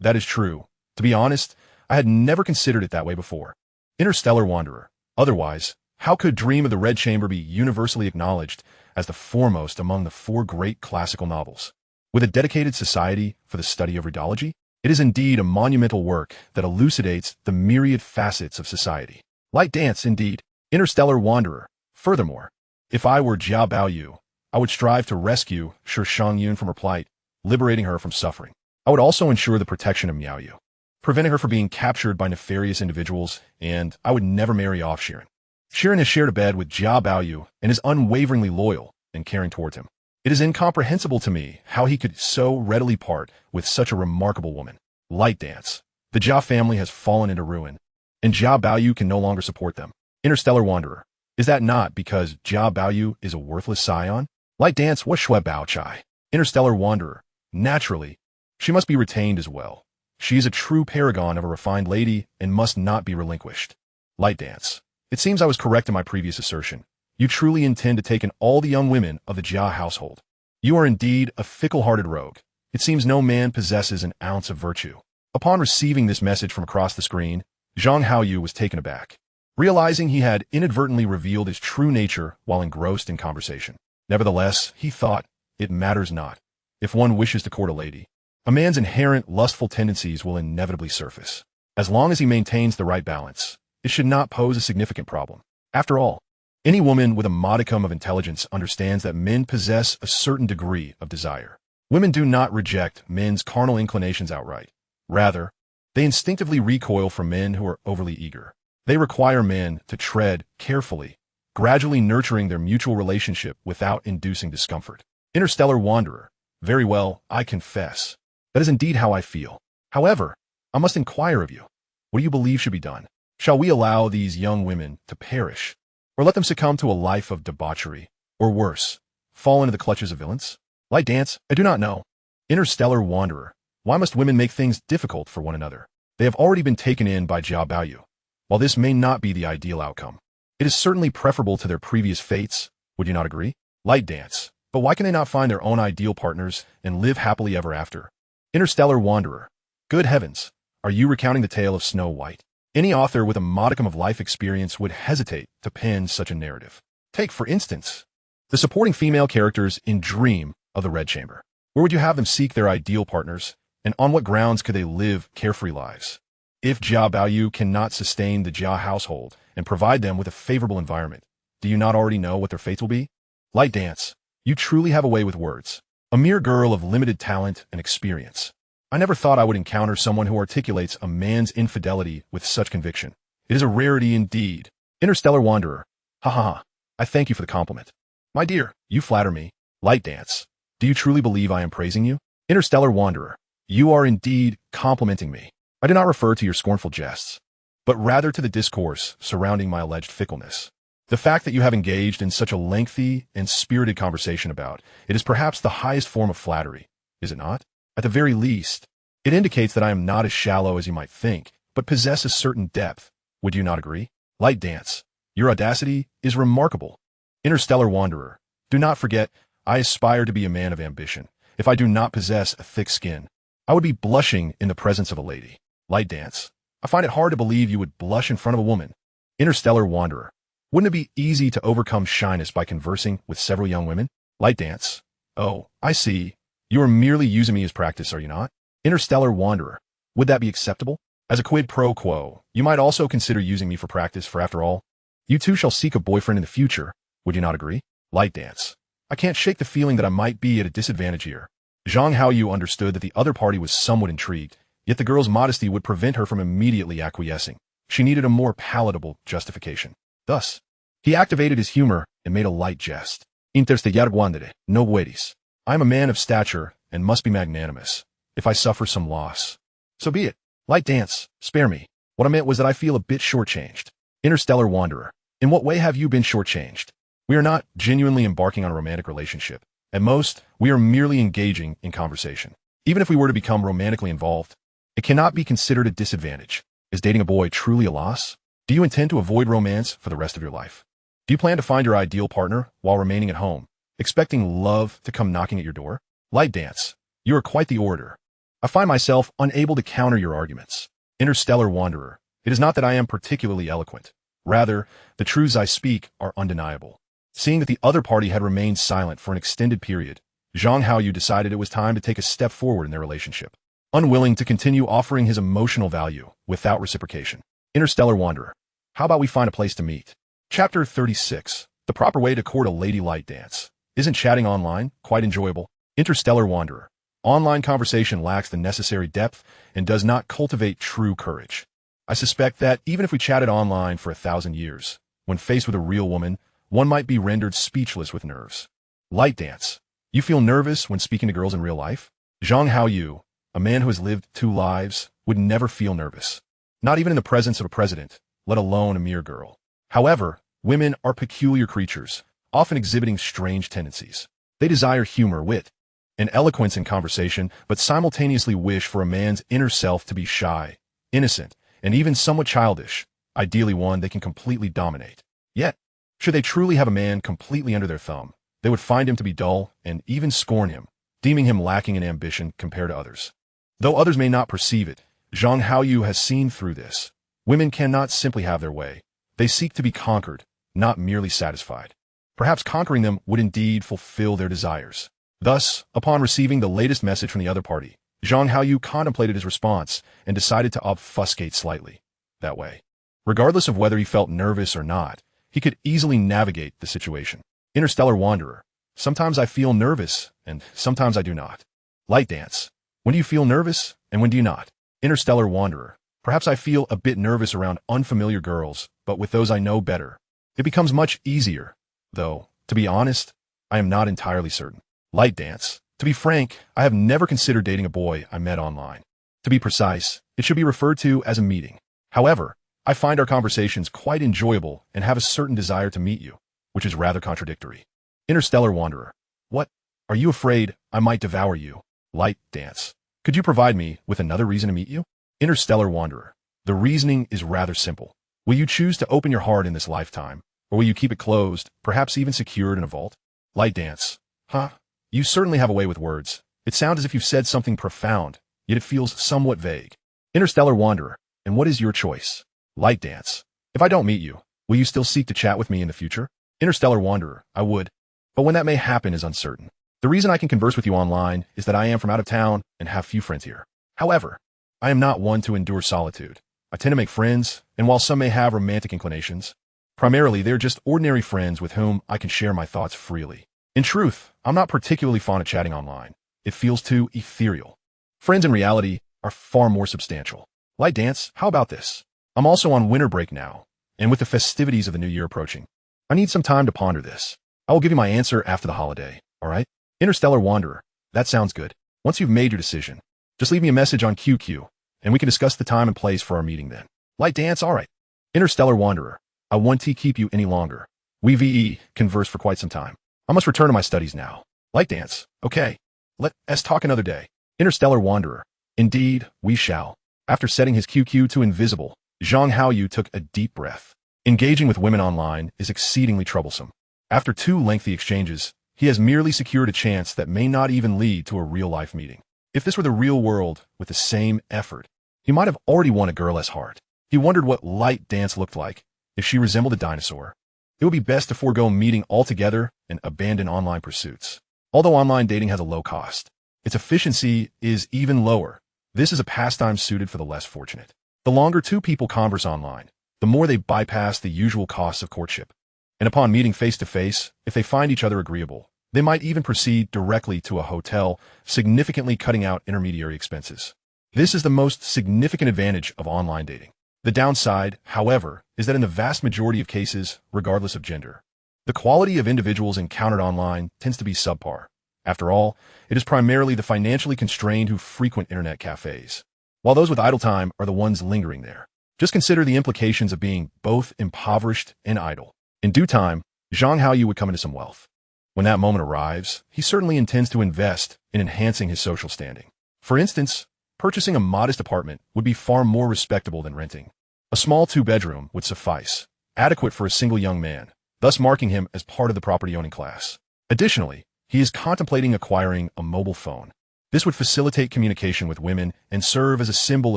That is true. To be honest, I had never considered it that way before. Interstellar Wanderer. Otherwise, how could Dream of the Red Chamber be universally acknowledged as the foremost among the 4 great classical novels? With a dedicated society for the study of ridology, it is indeed a monumental work that elucidates the myriad facets of society. Light dance, indeed. Interstellar Wanderer. Furthermore, If I were Jia Baoyu, I would strive to rescue Shi Shangyun from her plight, liberating her from suffering. I would also ensure the protection of Miaoyu, preventing her from being captured by nefarious individuals, and I would never marry off Shiren. Shiren has shared a bed with Jia Baoyu and is unwaveringly loyal and caring towards him. It is incomprehensible to me how he could so readily part with such a remarkable woman. Light dance. The Jia family has fallen into ruin, and Jia Baoyu can no longer support them. Interstellar Wanderer. Is that not because Jia Baoyu is a worthless scion? Light dance was Shui Bao Chai. Interstellar Wanderer. Naturally, she must be retained as well. She is a true paragon of a refined lady and must not be relinquished. Light dance. It seems I was correct in my previous assertion. You truly intend to take in all the young women of the Jia household. You are indeed a fickle-hearted rogue. It seems no man possesses an ounce of virtue. Upon receiving this message from across the screen, Zhang Haoyu was taken aback, realizing he had inadvertently revealed his true nature while engrossed in conversation. Nevertheless, he thought, it matters not. If one wishes to court a lady, a man's inherent lustful tendencies will inevitably surface. As long as he maintains the right balance, it should not pose a significant problem. After all, any woman with a modicum of intelligence understands that men possess a certain degree of desire. Women do not reject men's carnal inclinations outright. Rather, they instinctively recoil from men who are overly eager. They require men to tread carefully, gradually nurturing their mutual relationship without inducing discomfort. Interstellar Wanderer. Very well, I confess. That is indeed how I feel. However, I must inquire of you. What do you believe should be done? Shall we allow these young women to perish, or let them succumb to a life of debauchery, or worse, fall into the clutches of villains? Light dance? I do not know. Interstellar Wanderer. Why must women make things difficult for one another? They have already been taken in by Jia Baoyu. While this may not be the ideal outcome, it is certainly preferable to their previous fates. Would you not agree? Light dance. But why can they not find their own ideal partners and live happily ever after? Interstellar Wanderer. Good heavens, are you recounting the tale of Snow White? Any author with a modicum of life experience would hesitate to pen such a narrative. Take, for instance, the supporting female characters in Dream of the Red Chamber. Where would you have them seek their ideal partners, and on what grounds could they live carefree lives? If Jia Baoyu cannot sustain the Jia household and provide them with a favorable environment, do you not already know what their fates will be? Light dance. You truly have a way with words. A mere girl of limited talent and experience. I never thought I would encounter someone who articulates a man's infidelity with such conviction. It is a rarity indeed. Interstellar Wanderer. Ha ha ha. I thank you for the compliment. My dear, you flatter me. Light dance. Do you truly believe I am praising you? Interstellar Wanderer. You are indeed complimenting me. I do not refer to your scornful jests, but rather to the discourse surrounding my alleged fickleness. The fact that you have engaged in such a lengthy and spirited conversation about it is perhaps the highest form of flattery, is it not? At the very least, it indicates that I am not as shallow as you might think, but possess a certain depth. Would you not agree? Light dance. Your audacity is remarkable. Interstellar Wanderer. Do not forget, I aspire to be a man of ambition. If I do not possess a thick skin, I would be blushing in the presence of a lady. Light dance. I find it hard to believe you would blush in front of a woman. Interstellar Wanderer. Wouldn't it be easy to overcome shyness by conversing with several young women? Light dance. Oh, I see. You are merely using me as practice, are you not? Interstellar Wanderer. Would that be acceptable? As a quid pro quo, you might also consider using me for practice, for after all, you too shall seek a boyfriend in the future. Would you not agree? Light dance. I can't shake the feeling that I might be at a disadvantage here. Zhang Haoyu understood that the other party was somewhat intrigued, yet the girl's modesty would prevent her from immediately acquiescing. She needed a more palatable justification. Thus, he activated his humor and made a light jest. Interstellar Wanderer, no puedes. I am a man of stature and must be magnanimous. If I suffer some loss, so be it. Light dance, spare me. What I meant was that I feel a bit shortchanged. Interstellar Wanderer. In what way have you been shortchanged? We are not genuinely embarking on a romantic relationship. At most, we are merely engaging in conversation. Even if we were to become romantically involved, it cannot be considered a disadvantage. Is dating a boy truly a loss? Do you intend to avoid romance for the rest of your life? Do you plan to find your ideal partner while remaining at home, expecting love to come knocking at your door? Light dance. You are quite the orator. I find myself unable to counter your arguments. Interstellar Wanderer. It is not that I am particularly eloquent. Rather, the truths I speak are undeniable. Seeing that the other party had remained silent for an extended period, Zhang Haoyu decided it was time to take a step forward in their relationship, unwilling to continue offering his emotional value without reciprocation. Interstellar Wanderer. How about we find a place to meet? Chapter 36. The proper way to court a lady light dance. Isn't chatting online quite enjoyable? Interstellar Wanderer. Online conversation lacks the necessary depth and does not cultivate true courage. I suspect that even if we chatted online for 1,000 years, when faced with a real woman, one might be rendered speechless with nerves. Light dance. You feel nervous when speaking to girls in real life? Zhang Haoyu, a man who has lived 2 lives, would never feel nervous. Not even in the presence of a president, let alone a mere girl. However, women are peculiar creatures, often exhibiting strange tendencies. They desire humor, wit, and eloquence in conversation, but simultaneously wish for a man's inner self to be shy, innocent, and even somewhat childish, ideally one they can completely dominate. Yet, should they truly have a man completely under their thumb, they would find him to be dull and even scorn him, deeming him lacking in ambition compared to others. Though others may not perceive it, Zhang Haoyu has seen through this. Women cannot simply have their way. They seek to be conquered, not merely satisfied. Perhaps conquering them would indeed fulfill their desires. Thus, upon receiving the latest message from the other party, Zhang Haoyu contemplated his response and decided to obfuscate slightly. That way, regardless of whether he felt nervous or not, he could easily navigate the situation. Interstellar Wanderer. Sometimes I feel nervous, and sometimes I do not. Light dance. When do you feel nervous, and when do you not? Interstellar Wanderer. Perhaps I feel a bit nervous around unfamiliar girls, but with those I know better, it becomes much easier. Though, to be honest, I am not entirely certain. Light dance. To be frank, I have never considered dating a boy I met online. To be precise, it should be referred to as a meeting. However, I find our conversations quite enjoyable and have a certain desire to meet you, which is rather contradictory. Interstellar Wanderer. What? Are you afraid I might devour you? Light dance. Could you provide me with another reason to meet you? Interstellar Wanderer. The reasoning is rather simple. Will you choose to open your heart in this lifetime, or will you keep it closed, perhaps even secured in a vault? Light dance. Huh? You certainly have a way with words. It sounds as if you've said something profound, yet it feels somewhat vague. Interstellar Wanderer. And what is your choice? Light dance. If I don't meet you, will you still seek to chat with me in the future? Interstellar Wanderer. I would. But when that may happen is uncertain. The reason I can converse with you online is that I am from out of town and have few friends here. However, I am not one to endure solitude. I tend to make friends, and while some may have romantic inclinations, primarily they're just ordinary friends with whom I can share my thoughts freely. In truth, I'm not particularly fond of chatting online. It feels too ethereal. Friends in reality are far more substantial. Light dance, how about this? I'm also on winter break now, and with the festivities of the new year approaching, I need some time to ponder this. I will give you my answer after the holiday, all right? Interstellar Wanderer. That sounds good. Once you've made your decision, just leave me a message on QQ, and we can discuss the time and place for our meeting then. Light dance, all right. Interstellar Wanderer. I won't keep you any longer. We converse for quite some time. I must return to my studies now. Light dance. Okay. Let's talk another day. Interstellar Wanderer. Indeed, we shall. After setting his QQ to invisible, Zhang Haoyu took a deep breath. Engaging with women online is exceedingly troublesome. After 2 lengthy exchanges, he has merely secured a chance that may not even lead to a real-life meeting. If this were the real world with the same effort, he might have already won a girl's heart. He wondered what light dance looked like if she resembled a dinosaur. It would be best to forego meeting altogether and abandon online pursuits. Although online dating has a low cost, its efficiency is even lower. This is a pastime suited for the less fortunate. The longer 2 people converse online, the more they bypass the usual costs of courtship. And upon meeting face-to-face, if they find each other agreeable, they might even proceed directly to a hotel, significantly cutting out intermediary expenses. This is the most significant advantage of online dating. The downside, however, is that in the vast majority of cases, regardless of gender, the quality of individuals encountered online tends to be subpar. After all, it is primarily the financially constrained who frequent internet cafes, while those with idle time are the ones lingering there. Just consider the implications of being both impoverished and idle. In due time, Zhang Haoyu would come into some wealth. When that moment arrives, he certainly intends to invest in enhancing his social standing. For instance, purchasing a modest apartment would be far more respectable than renting. A small 2-bedroom would suffice, adequate for a single young man, thus marking him as part of the property-owning class. Additionally, he is contemplating acquiring a mobile phone. This would facilitate communication with women and serve as a symbol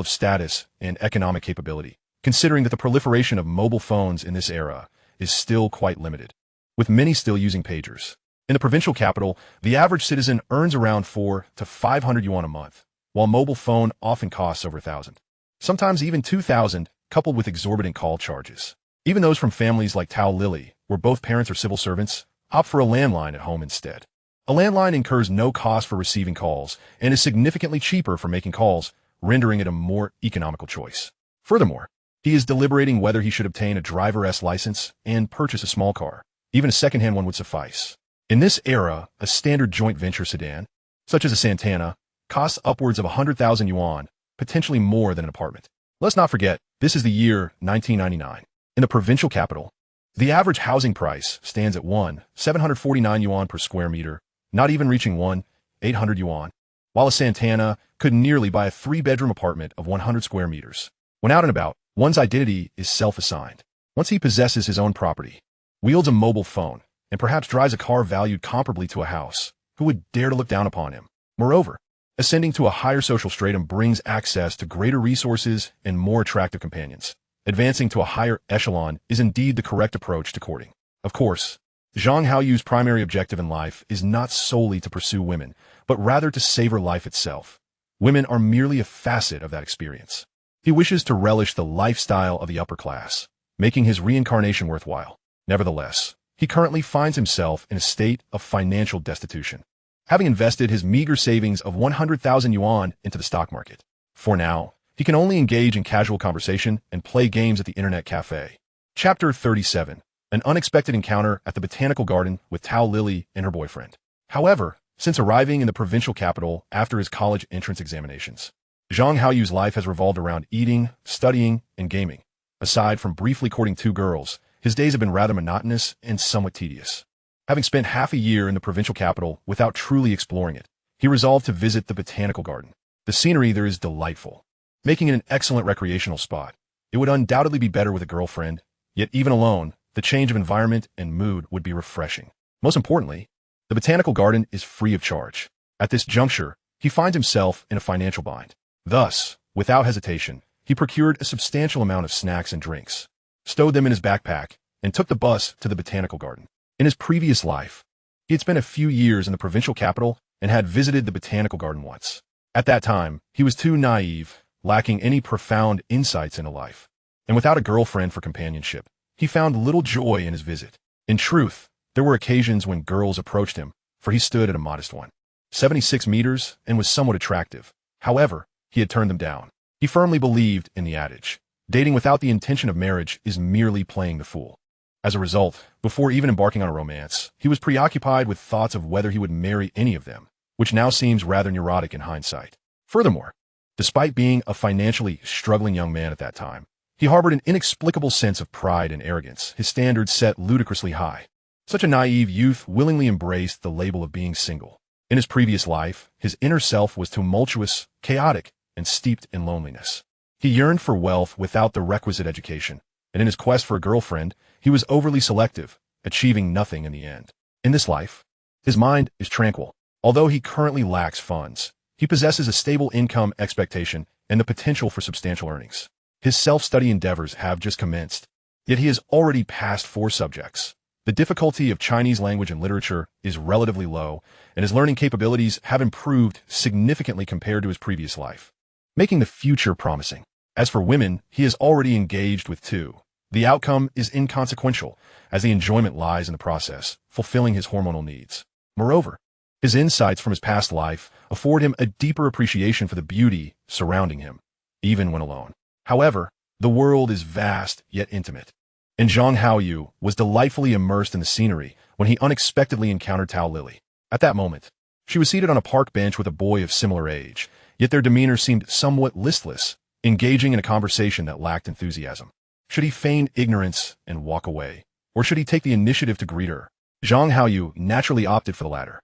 of status and economic capability, considering that the proliferation of mobile phones in this era is still quite limited, with many still using pagers. In the provincial capital, the average citizen earns around 400 to 500 yuan a month, while mobile phone often costs over 1,000, sometimes even 2,000, coupled with exorbitant call charges. Even those from families like Tao Lily, where both parents are civil servants, opt for a landline at home instead. A landline incurs no cost for receiving calls and is significantly cheaper for making calls, rendering it a more economical choice. Furthermore, he is deliberating whether he should obtain a driver's license and purchase a small car. Even a second-hand one would suffice. In this era, a standard joint venture sedan, such as a Santana, costs upwards of 100,000 yuan, potentially more than an apartment. Let's not forget, this is the year 1999. In the provincial capital, the average housing price stands at 749 yuan per square meter, not even reaching 800 yuan, while a Santana could nearly buy a 3-bedroom apartment of 100 square meters. When out and about, one's identity is self-assigned. Once he possesses his own property, wields a mobile phone, and perhaps drives a car valued comparably to a house, who would dare to look down upon him? Moreover, ascending to a higher social stratum brings access to greater resources and more attractive companions. Advancing to a higher echelon is indeed the correct approach to courting. Of course, Zhang Haoyu's primary objective in life is not solely to pursue women, but rather to savor life itself. Women are merely a facet of that experience. He wishes to relish the lifestyle of the upper class, making his reincarnation worthwhile. Nevertheless, he currently finds himself in a state of financial destitution, having invested his meager savings of 100,000 yuan into the stock market. For now, he can only engage in casual conversation and play games at the internet cafe. Chapter 37. An unexpected encounter at the botanical garden with Tao Lily and her boyfriend. However, since arriving in the provincial capital after his college entrance examinations, Zhang Haoyu's life has revolved around eating, studying, and gaming. Aside from briefly courting 2 girls, his days have been rather monotonous and somewhat tedious. Having spent half a year in the provincial capital without truly exploring it, he resolved to visit the botanical garden. The scenery there is delightful, making it an excellent recreational spot. It would undoubtedly be better with a girlfriend, yet even alone, the change of environment and mood would be refreshing. Most importantly, the botanical garden is free of charge. At this juncture, he finds himself in a financial bind. Thus, without hesitation, he procured a substantial amount of snacks and drinks, stowed them in his backpack, and took the bus to the botanical garden. In his previous life, he had spent a few years in the provincial capital and had visited the botanical garden once. At that time, he was too naive, lacking any profound insights into life, and without a girlfriend for companionship, he found little joy in his visit. In truth, there were occasions when girls approached him, for he stood at a modest 76 meters and was somewhat attractive. However, he had turned them down. He firmly believed in the adage, dating without the intention of marriage is merely playing the fool. As a result, before even embarking on a romance, he was preoccupied with thoughts of whether he would marry any of them, which now seems rather neurotic in hindsight. Furthermore, despite being a financially struggling young man at that time, he harbored an inexplicable sense of pride and arrogance, his standards set ludicrously high. Such a naive youth willingly embraced the label of being single. In his previous life, his inner self was tumultuous, chaotic, and steeped in loneliness. He yearned for wealth without the requisite education, and in his quest for a girlfriend, he was overly selective, achieving nothing in the end. In this life, his mind is tranquil. Although he currently lacks funds, he possesses a stable income expectation and the potential for substantial earnings. His self-study endeavors have just commenced, yet he has already passed 4 subjects. The difficulty of Chinese language and literature is relatively low, and his learning capabilities have improved significantly compared to his previous life, making the future promising. As for women, he is already engaged with 2. The outcome is inconsequential, as the enjoyment lies in the process, fulfilling his hormonal needs. Moreover, his insights from his past life afford him a deeper appreciation for the beauty surrounding him, even when alone. However, the world is vast yet intimate, and Zhang Haoyu was delightfully immersed in the scenery when he unexpectedly encountered Tao Lily. At that moment, she was seated on a park bench with a boy of similar age, yet their demeanor seemed somewhat listless, engaging in a conversation that lacked enthusiasm. Should he feign ignorance and walk away, or should he take the initiative to greet her? Zhang Haoyu naturally opted for the latter.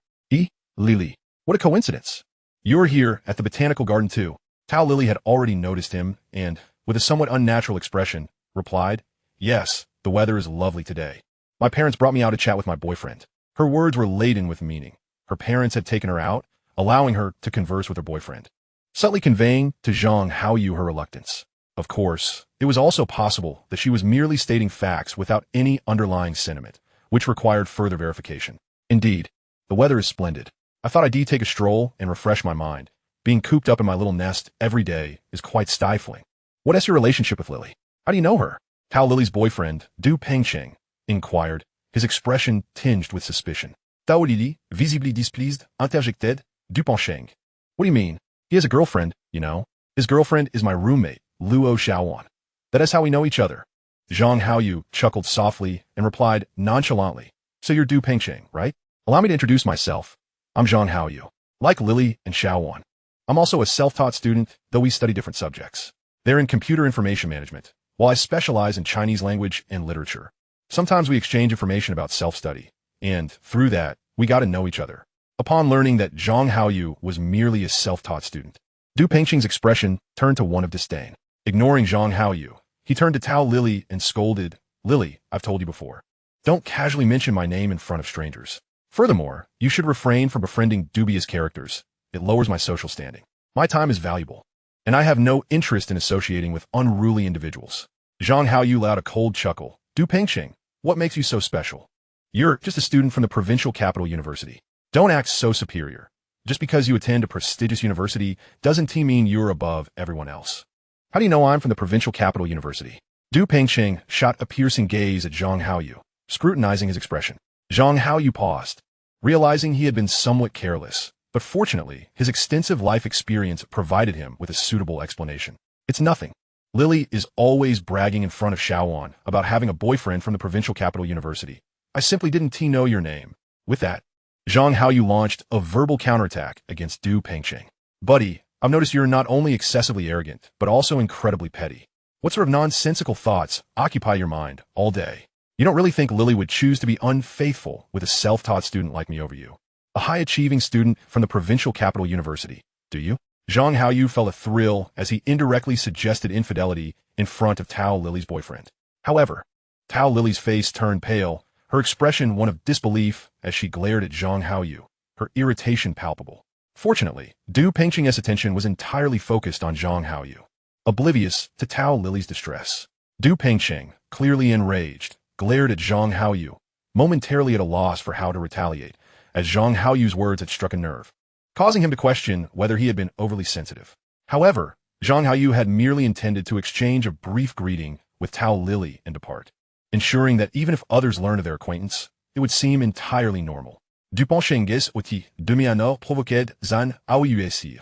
Lily, what a coincidence. You're here at the botanical garden too. Tao Lily had already noticed him and, with a somewhat unnatural expression, replied, Yes, the weather is lovely today. My parents brought me out to chat with my boyfriend. Her words were laden with meaning. Her parents had taken her out, allowing her to converse with her boyfriend, subtly conveying to Zhang Haoyu her reluctance. Of course, it was also possible that she was merely stating facts without any underlying sentiment, which required further verification. Indeed, the weather is splendid. I thought I'd take a stroll and refresh my mind. Being cooped up in my little nest every day is quite stifling. What is your relationship with Lily? How do you know her? Tao Lily's boyfriend, Du Pengcheng, inquired, his expression tinged with suspicion. Tao Lily, visibly displeased, interjected, Du Pengcheng. What do you mean? He has a girlfriend, you know. His girlfriend is my roommate, Luo Xiaowan. That is how we know each other. Zhang Haoyu chuckled softly and replied nonchalantly. So you're Du Pengcheng, right? Allow me to introduce myself. I'm Zhang Haoyu. Like Lily and Xiaowan, I'm also a self-taught student, though we study different subjects. They're in computer information management, while I specialize in Chinese language and literature. Sometimes we exchange information about self-study, and, through that, we got to know each other. Upon learning that Zhang Haoyu was merely a self-taught student, Du Pengcheng's expression turned to one of disdain. Ignoring Zhang Haoyu, he turned to Tao Lily and scolded, Lily, I've told you before. Don't casually mention my name in front of strangers. Furthermore, you should refrain from befriending dubious characters. It lowers my social standing. My time is valuable, and I have no interest in associating with unruly individuals. Zhang Haoyu let out a cold chuckle. Du Pengcheng, what makes you so special? You're just a student from the provincial capital university. Don't act so superior. Just because you attend a prestigious university doesn't mean you're above everyone else. How do you know I'm from the provincial capital university? Du Pengcheng shot a piercing gaze at Zhang Haoyu, scrutinizing his expression. Zhang Haoyu paused, realizing he had been somewhat careless, but fortunately, his extensive life experience provided him with a suitable explanation. It's nothing. Lily is always bragging in front of Xiaowan about having a boyfriend from the provincial capital university. I simply didn't know your name. With that, Zhang Haoyu launched a verbal counterattack against Du Pengcheng. Buddy, I've noticed you're not only excessively arrogant, but also incredibly petty. What sort of nonsensical thoughts occupy your mind all day? You don't really think Lily would choose to be unfaithful with a self-taught student like me over you? A high-achieving student from the provincial capital university, do you? Zhang Haoyu felt a thrill as he indirectly suggested infidelity in front of Tao Lily's boyfriend. However, Tao Lily's face turned pale, her expression one of disbelief as she glared at Zhang Haoyu, her irritation palpable. Fortunately, Du Pengcheng's attention was entirely focused on Zhang Haoyu, oblivious to Tao Lily's distress. Du Pengcheng, clearly enraged, glared at Zhang Haoyu, momentarily at a loss for how to retaliate, as Zhang Haoyu's words had struck a nerve, causing him to question whether he had been overly sensitive. However, Zhang Haoyu had merely intended to exchange a brief greeting with Tao Lily and depart, ensuring that even if others learned of their acquaintance, it would seem entirely normal. Du Pengcheng's outil demi-honneur provoquait Zhang Haoyu.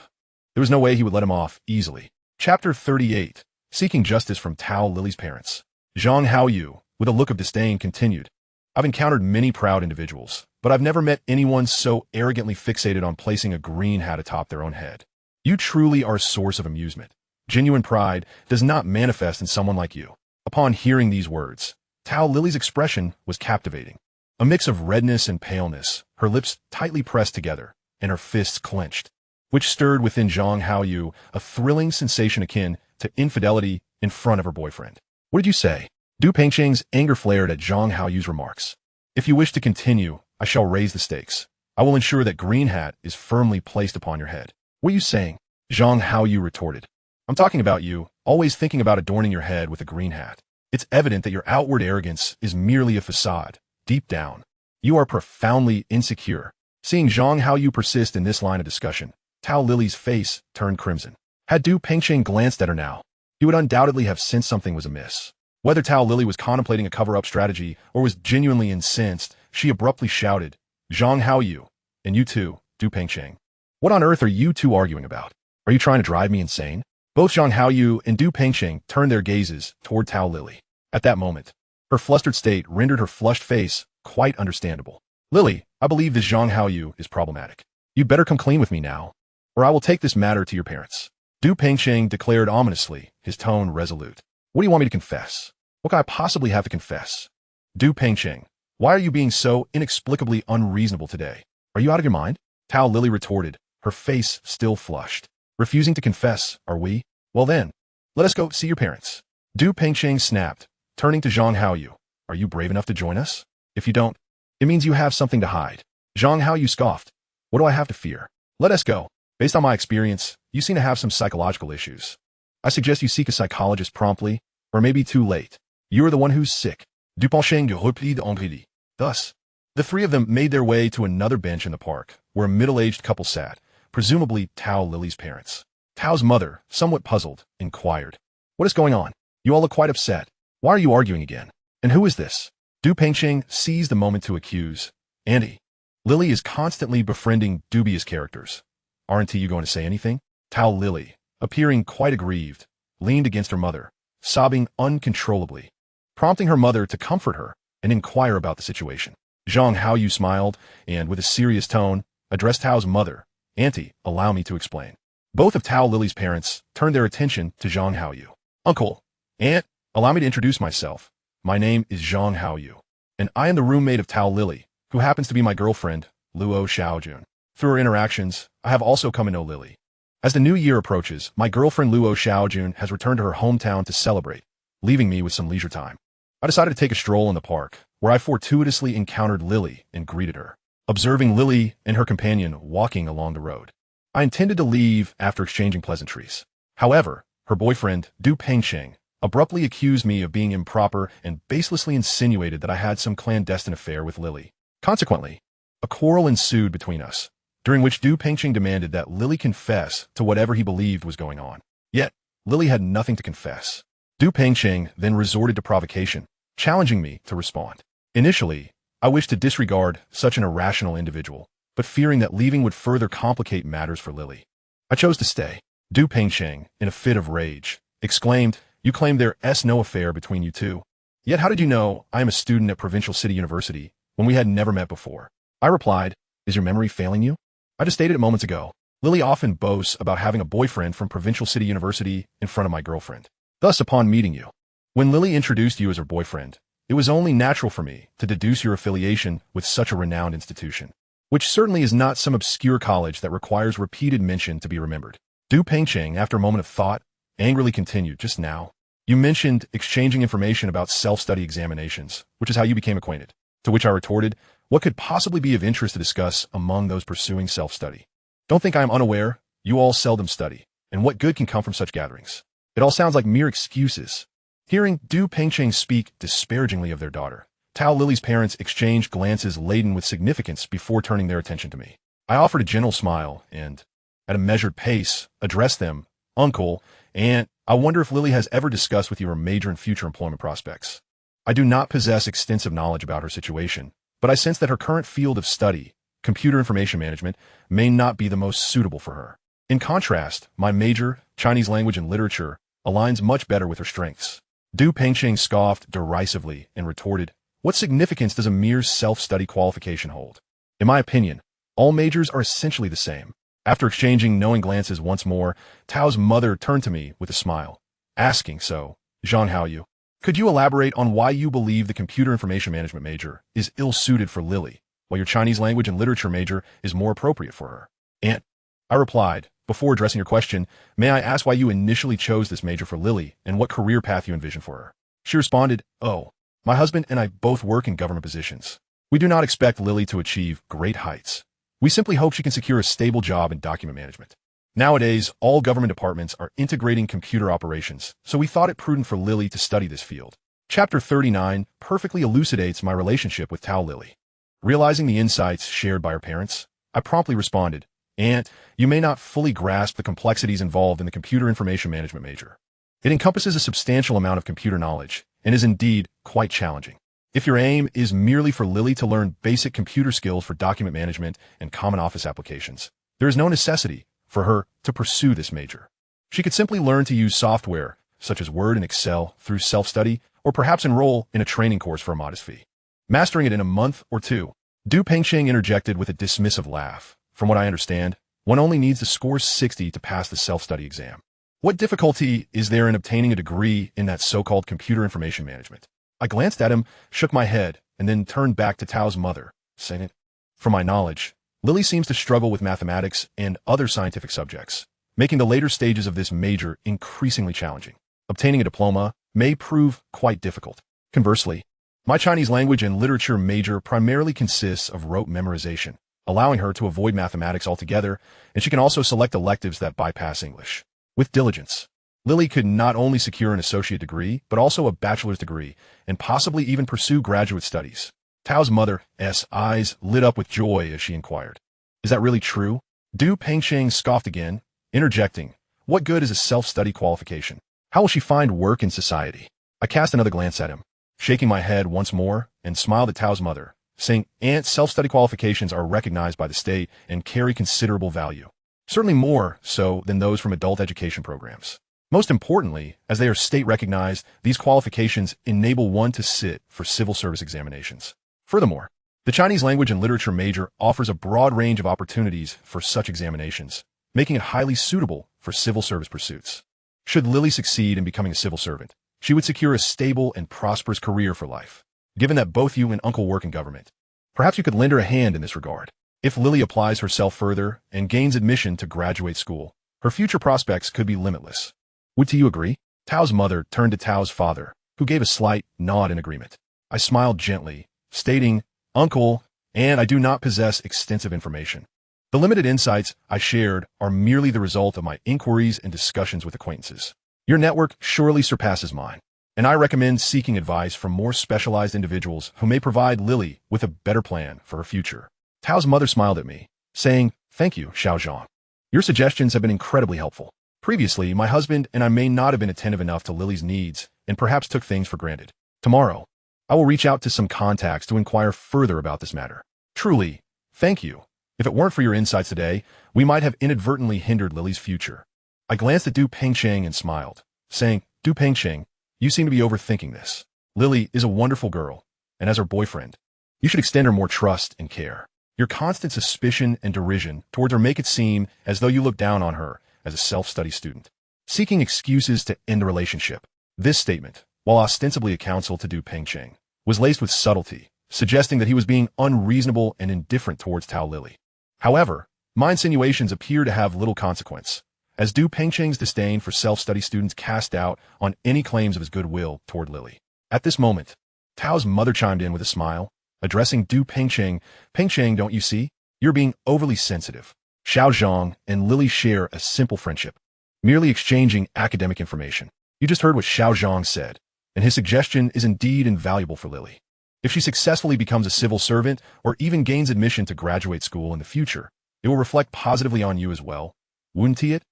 There was no way he would let him off easily. Chapter 38. Seeking Justice from Tao Lily's Parents. Zhang Haoyu, with a look of disdain, continued, I've encountered many proud individuals, but I've never met anyone so arrogantly fixated on placing a green hat atop their own head. You truly are a source of amusement. Genuine pride does not manifest in someone like you. Upon hearing these words, Tao Lily's expression was captivating. A mix of redness and paleness, her lips tightly pressed together, and her fists clenched, which stirred within Zhang Haoyu a thrilling sensation akin to infidelity in front of her boyfriend. What did you say? Du Pengcheng's anger flared at Zhang Haoyu's remarks. If you wish to continue, I shall raise the stakes. I will ensure that green hat is firmly placed upon your head. What are you saying? Zhang Haoyu retorted. I'm talking about you, always thinking about adorning your head with a green hat. It's evident that your outward arrogance is merely a facade. Deep down, you are profoundly insecure. Seeing Zhang Haoyu persist in this line of discussion, Tao Lily's face turned crimson. Had Du Pengcheng glanced at her now, he would undoubtedly have sensed something was amiss. Whether Tao Lily was contemplating a cover-up strategy or was genuinely incensed, she abruptly shouted, Zhang Haoyu, and you too, Du Pengcheng. What on earth are you two arguing about? Are you trying to drive me insane? Both Zhang Haoyu and Du Pengcheng turned their gazes toward Tao Lily. At that moment, her flustered state rendered her flushed face quite understandable. Lily, I believe this Zhang Haoyu is problematic. You'd better come clean with me now, or I will take this matter to your parents. Du Pengcheng declared ominously, his tone resolute. What do you want me to confess? What can I possibly have to confess? Du Pengcheng, why are you being so inexplicably unreasonable today? Are you out of your mind? Tao Lily retorted, her face still flushed. Refusing to confess, are we? Well then, let us go see your parents. Du Pengcheng snapped, turning to Zhang Haoyu. Are you brave enough to join us? If you don't, it means you have something to hide. Zhang Haoyu scoffed. What do I have to fear? Let us go. Based on my experience, you seem to have some psychological issues. I suggest you seek a psychologist promptly, or maybe too late. You are the one who's sick. Du Pengcheng replied angrily. Thus, the three of them made their way to another bench in the park, where a middle-aged couple sat, presumably Tao Lily's parents. Tao's mother, somewhat puzzled, inquired, What is going on? You all look quite upset. Why are you arguing again? And who is this? Du Pengqing seized the moment to accuse. Auntie, Lily is constantly befriending dubious characters. Aren't you going to say anything? Tao Lily, appearing quite aggrieved, leaned against her mother, sobbing uncontrollably, prompting her mother to comfort her and inquire about the situation. Zhang Haoyu smiled and, with a serious tone, addressed Tao's mother. Auntie, allow me to explain. Both of Tao Lily's parents turned their attention to Zhang Haoyu. Uncle, Aunt, allow me to introduce myself. My name is Zhang Haoyu, and I am the roommate of Tao Lily, who happens to be my girlfriend, Luo Xiaojun. Through our interactions, I have also come to know Lily. As the new year approaches, my girlfriend Luo Xiaojun has returned to her hometown to celebrate, leaving me with some leisure time. I decided to take a stroll in the park, where I fortuitously encountered Lily and greeted her. Observing Lily and her companion walking along the road, I intended to leave after exchanging pleasantries. However, her boyfriend, Du Pengqing, abruptly accused me of being improper and baselessly insinuated that I had some clandestine affair with Lily. Consequently, a quarrel ensued between us, during which Du Pengqing demanded that Lily confess to whatever he believed was going on. Yet, Lily had nothing to confess. Du Pengqing then resorted to provocation, challenging me to respond. Initially, I wished to disregard such an irrational individual, but fearing that leaving would further complicate matters for Lily, I chose to stay. Du Pengqing, in a fit of rage, exclaimed, "You claim there's no affair between you two. Yet how did you know I am a student at Provincial City University when we had never met before?" I replied, "Is your memory failing you? I just stated it moments ago. Lily often boasts about having a boyfriend from Provincial City University in front of my girlfriend. Thus, upon meeting you, when Lily introduced you as her boyfriend, it was only natural for me to deduce your affiliation with such a renowned institution, which certainly is not some obscure college that requires repeated mention to be remembered." Du Pengqing, after a moment of thought, angrily continued, "Just now, you mentioned exchanging information about self-study examinations, which is how you became acquainted." To which I retorted, "What could possibly be of interest to discuss among those pursuing self-study? Don't think I am unaware. You all seldom study, and what good can come from such gatherings? It all sounds like mere excuses." Hearing Du Pengqing speak disparagingly of their daughter, Tao Lily's parents exchanged glances laden with significance before turning their attention to me. I offered a gentle smile and, at a measured pace, addressed them, "Uncle, Aunt, I wonder if Lily has ever discussed with you her major and future employment prospects. I do not possess extensive knowledge about her situation, but I sense that her current field of study, computer information management, may not be the most suitable for her. In contrast, my major, Chinese language and literature, aligns much better with her strengths." Du Pengqing scoffed derisively and retorted, "What significance does a mere self-study qualification hold? In my opinion, all majors are essentially the same." After exchanging knowing glances once more, Tao's mother turned to me with a smile, asking, "So, Zhang Haoyu, could you elaborate on why you believe the computer information management major is ill-suited for Lily, while your Chinese language and literature major is more appropriate for her?" "Aunt," I replied, "before addressing your question, may I ask why you initially chose this major for Lily and what career path you envision for her?" She responded, "Oh, my husband and I both work in government positions. We do not expect Lily to achieve great heights. We simply hope she can secure a stable job in document management. Nowadays, all government departments are integrating computer operations, so we thought it prudent for Lily to study this field." Chapter 39 perfectly elucidates my relationship with Tao Lily. Realizing the insights shared by her parents, I promptly responded, "Aunt, you may not fully grasp the complexities involved in the computer information management major. It encompasses a substantial amount of computer knowledge and is indeed quite challenging. If your aim is merely for Lily to learn basic computer skills for document management and common office applications, there is no necessity for her to pursue this major. She could simply learn to use software, such as Word and Excel, through self-study, or perhaps enroll in a training course for a modest fee. Mastering it in a month or two." Du Pengqing interjected with a dismissive laugh. "From what I understand, one only needs to score 60 to pass the self-study exam. What difficulty is there in obtaining a degree in that so-called computer information management?" I glanced at him, shook my head, and then turned back to Tao's mother, saying, "From my knowledge, Lily seems to struggle with mathematics and other scientific subjects, making the later stages of this major increasingly challenging. Obtaining a diploma may prove quite difficult. Conversely, my Chinese language and literature major primarily consists of rote memorization, allowing her to avoid mathematics altogether, and she can also select electives that bypass English. With diligence, Lily could not only secure an associate degree, but also a bachelor's degree, and possibly even pursue graduate studies." Tao's mother's eyes lit up with joy as she inquired, "Is that really true?" Du Pengqing scoffed again, interjecting, "What good is a self-study qualification? How will she find work in society?" I cast another glance at him, shaking my head once more, and smiled at Tao's mother, saying, "Aunt, self-study qualifications are recognized by the state and carry considerable value. Certainly more so than those from adult education programs. Most importantly, as they are state-recognized, these qualifications enable one to sit for civil service examinations. Furthermore, the Chinese language and literature major offers a broad range of opportunities for such examinations, making it highly suitable for civil service pursuits. Should Lily succeed in becoming a civil servant, she would secure a stable and prosperous career for life. Given that both you and Uncle work in government, perhaps you could lend her a hand in this regard. If Lily applies herself further and gains admission to graduate school, her future prospects could be limitless. Would you agree?" Tao's mother turned to Tao's father, who gave a slight nod in agreement. I smiled gently, stating, "Uncle, and I do not possess extensive information. The limited insights I shared are merely the result of my inquiries and discussions with acquaintances. Your network surely surpasses mine, and I recommend seeking advice from more specialized individuals who may provide Lily with a better plan for her future." Tao's mother smiled at me, saying, "Thank you, Xiao Zhang. Your suggestions have been incredibly helpful. Previously, my husband and I may not have been attentive enough to Lily's needs and perhaps took things for granted. Tomorrow, I will reach out to some contacts to inquire further about this matter. Truly, thank you. If it weren't for your insights today, we might have inadvertently hindered Lily's future." I glanced at Du Pengcheng and smiled, saying, "Du Pengcheng, you seem to be overthinking this. Lily is a wonderful girl, and as her boyfriend, you should extend her more trust and care. Your constant suspicion and derision towards her make it seem as though you look down on her as a self-study student, seeking excuses to end the relationship." This statement, while ostensibly a counsel to Du Pengcheng, was laced with subtlety, suggesting that he was being unreasonable and indifferent towards Tao Lily. However, my insinuations appear to have little consequence, as Du Pengcheng's disdain for self-study students cast doubt on any claims of his goodwill toward Lily. At this moment, Tao's mother chimed in with a smile, addressing Du Pengcheng. "Pengcheng, don't you see? You're being overly sensitive. Xiao Zhang and Lily share a simple friendship, merely exchanging academic information. You just heard what Xiao Zhang said, and his suggestion is indeed invaluable for Lily. If she successfully becomes a civil servant or even gains admission to graduate school in the future, it will reflect positively on you as well. Wouldn't it?"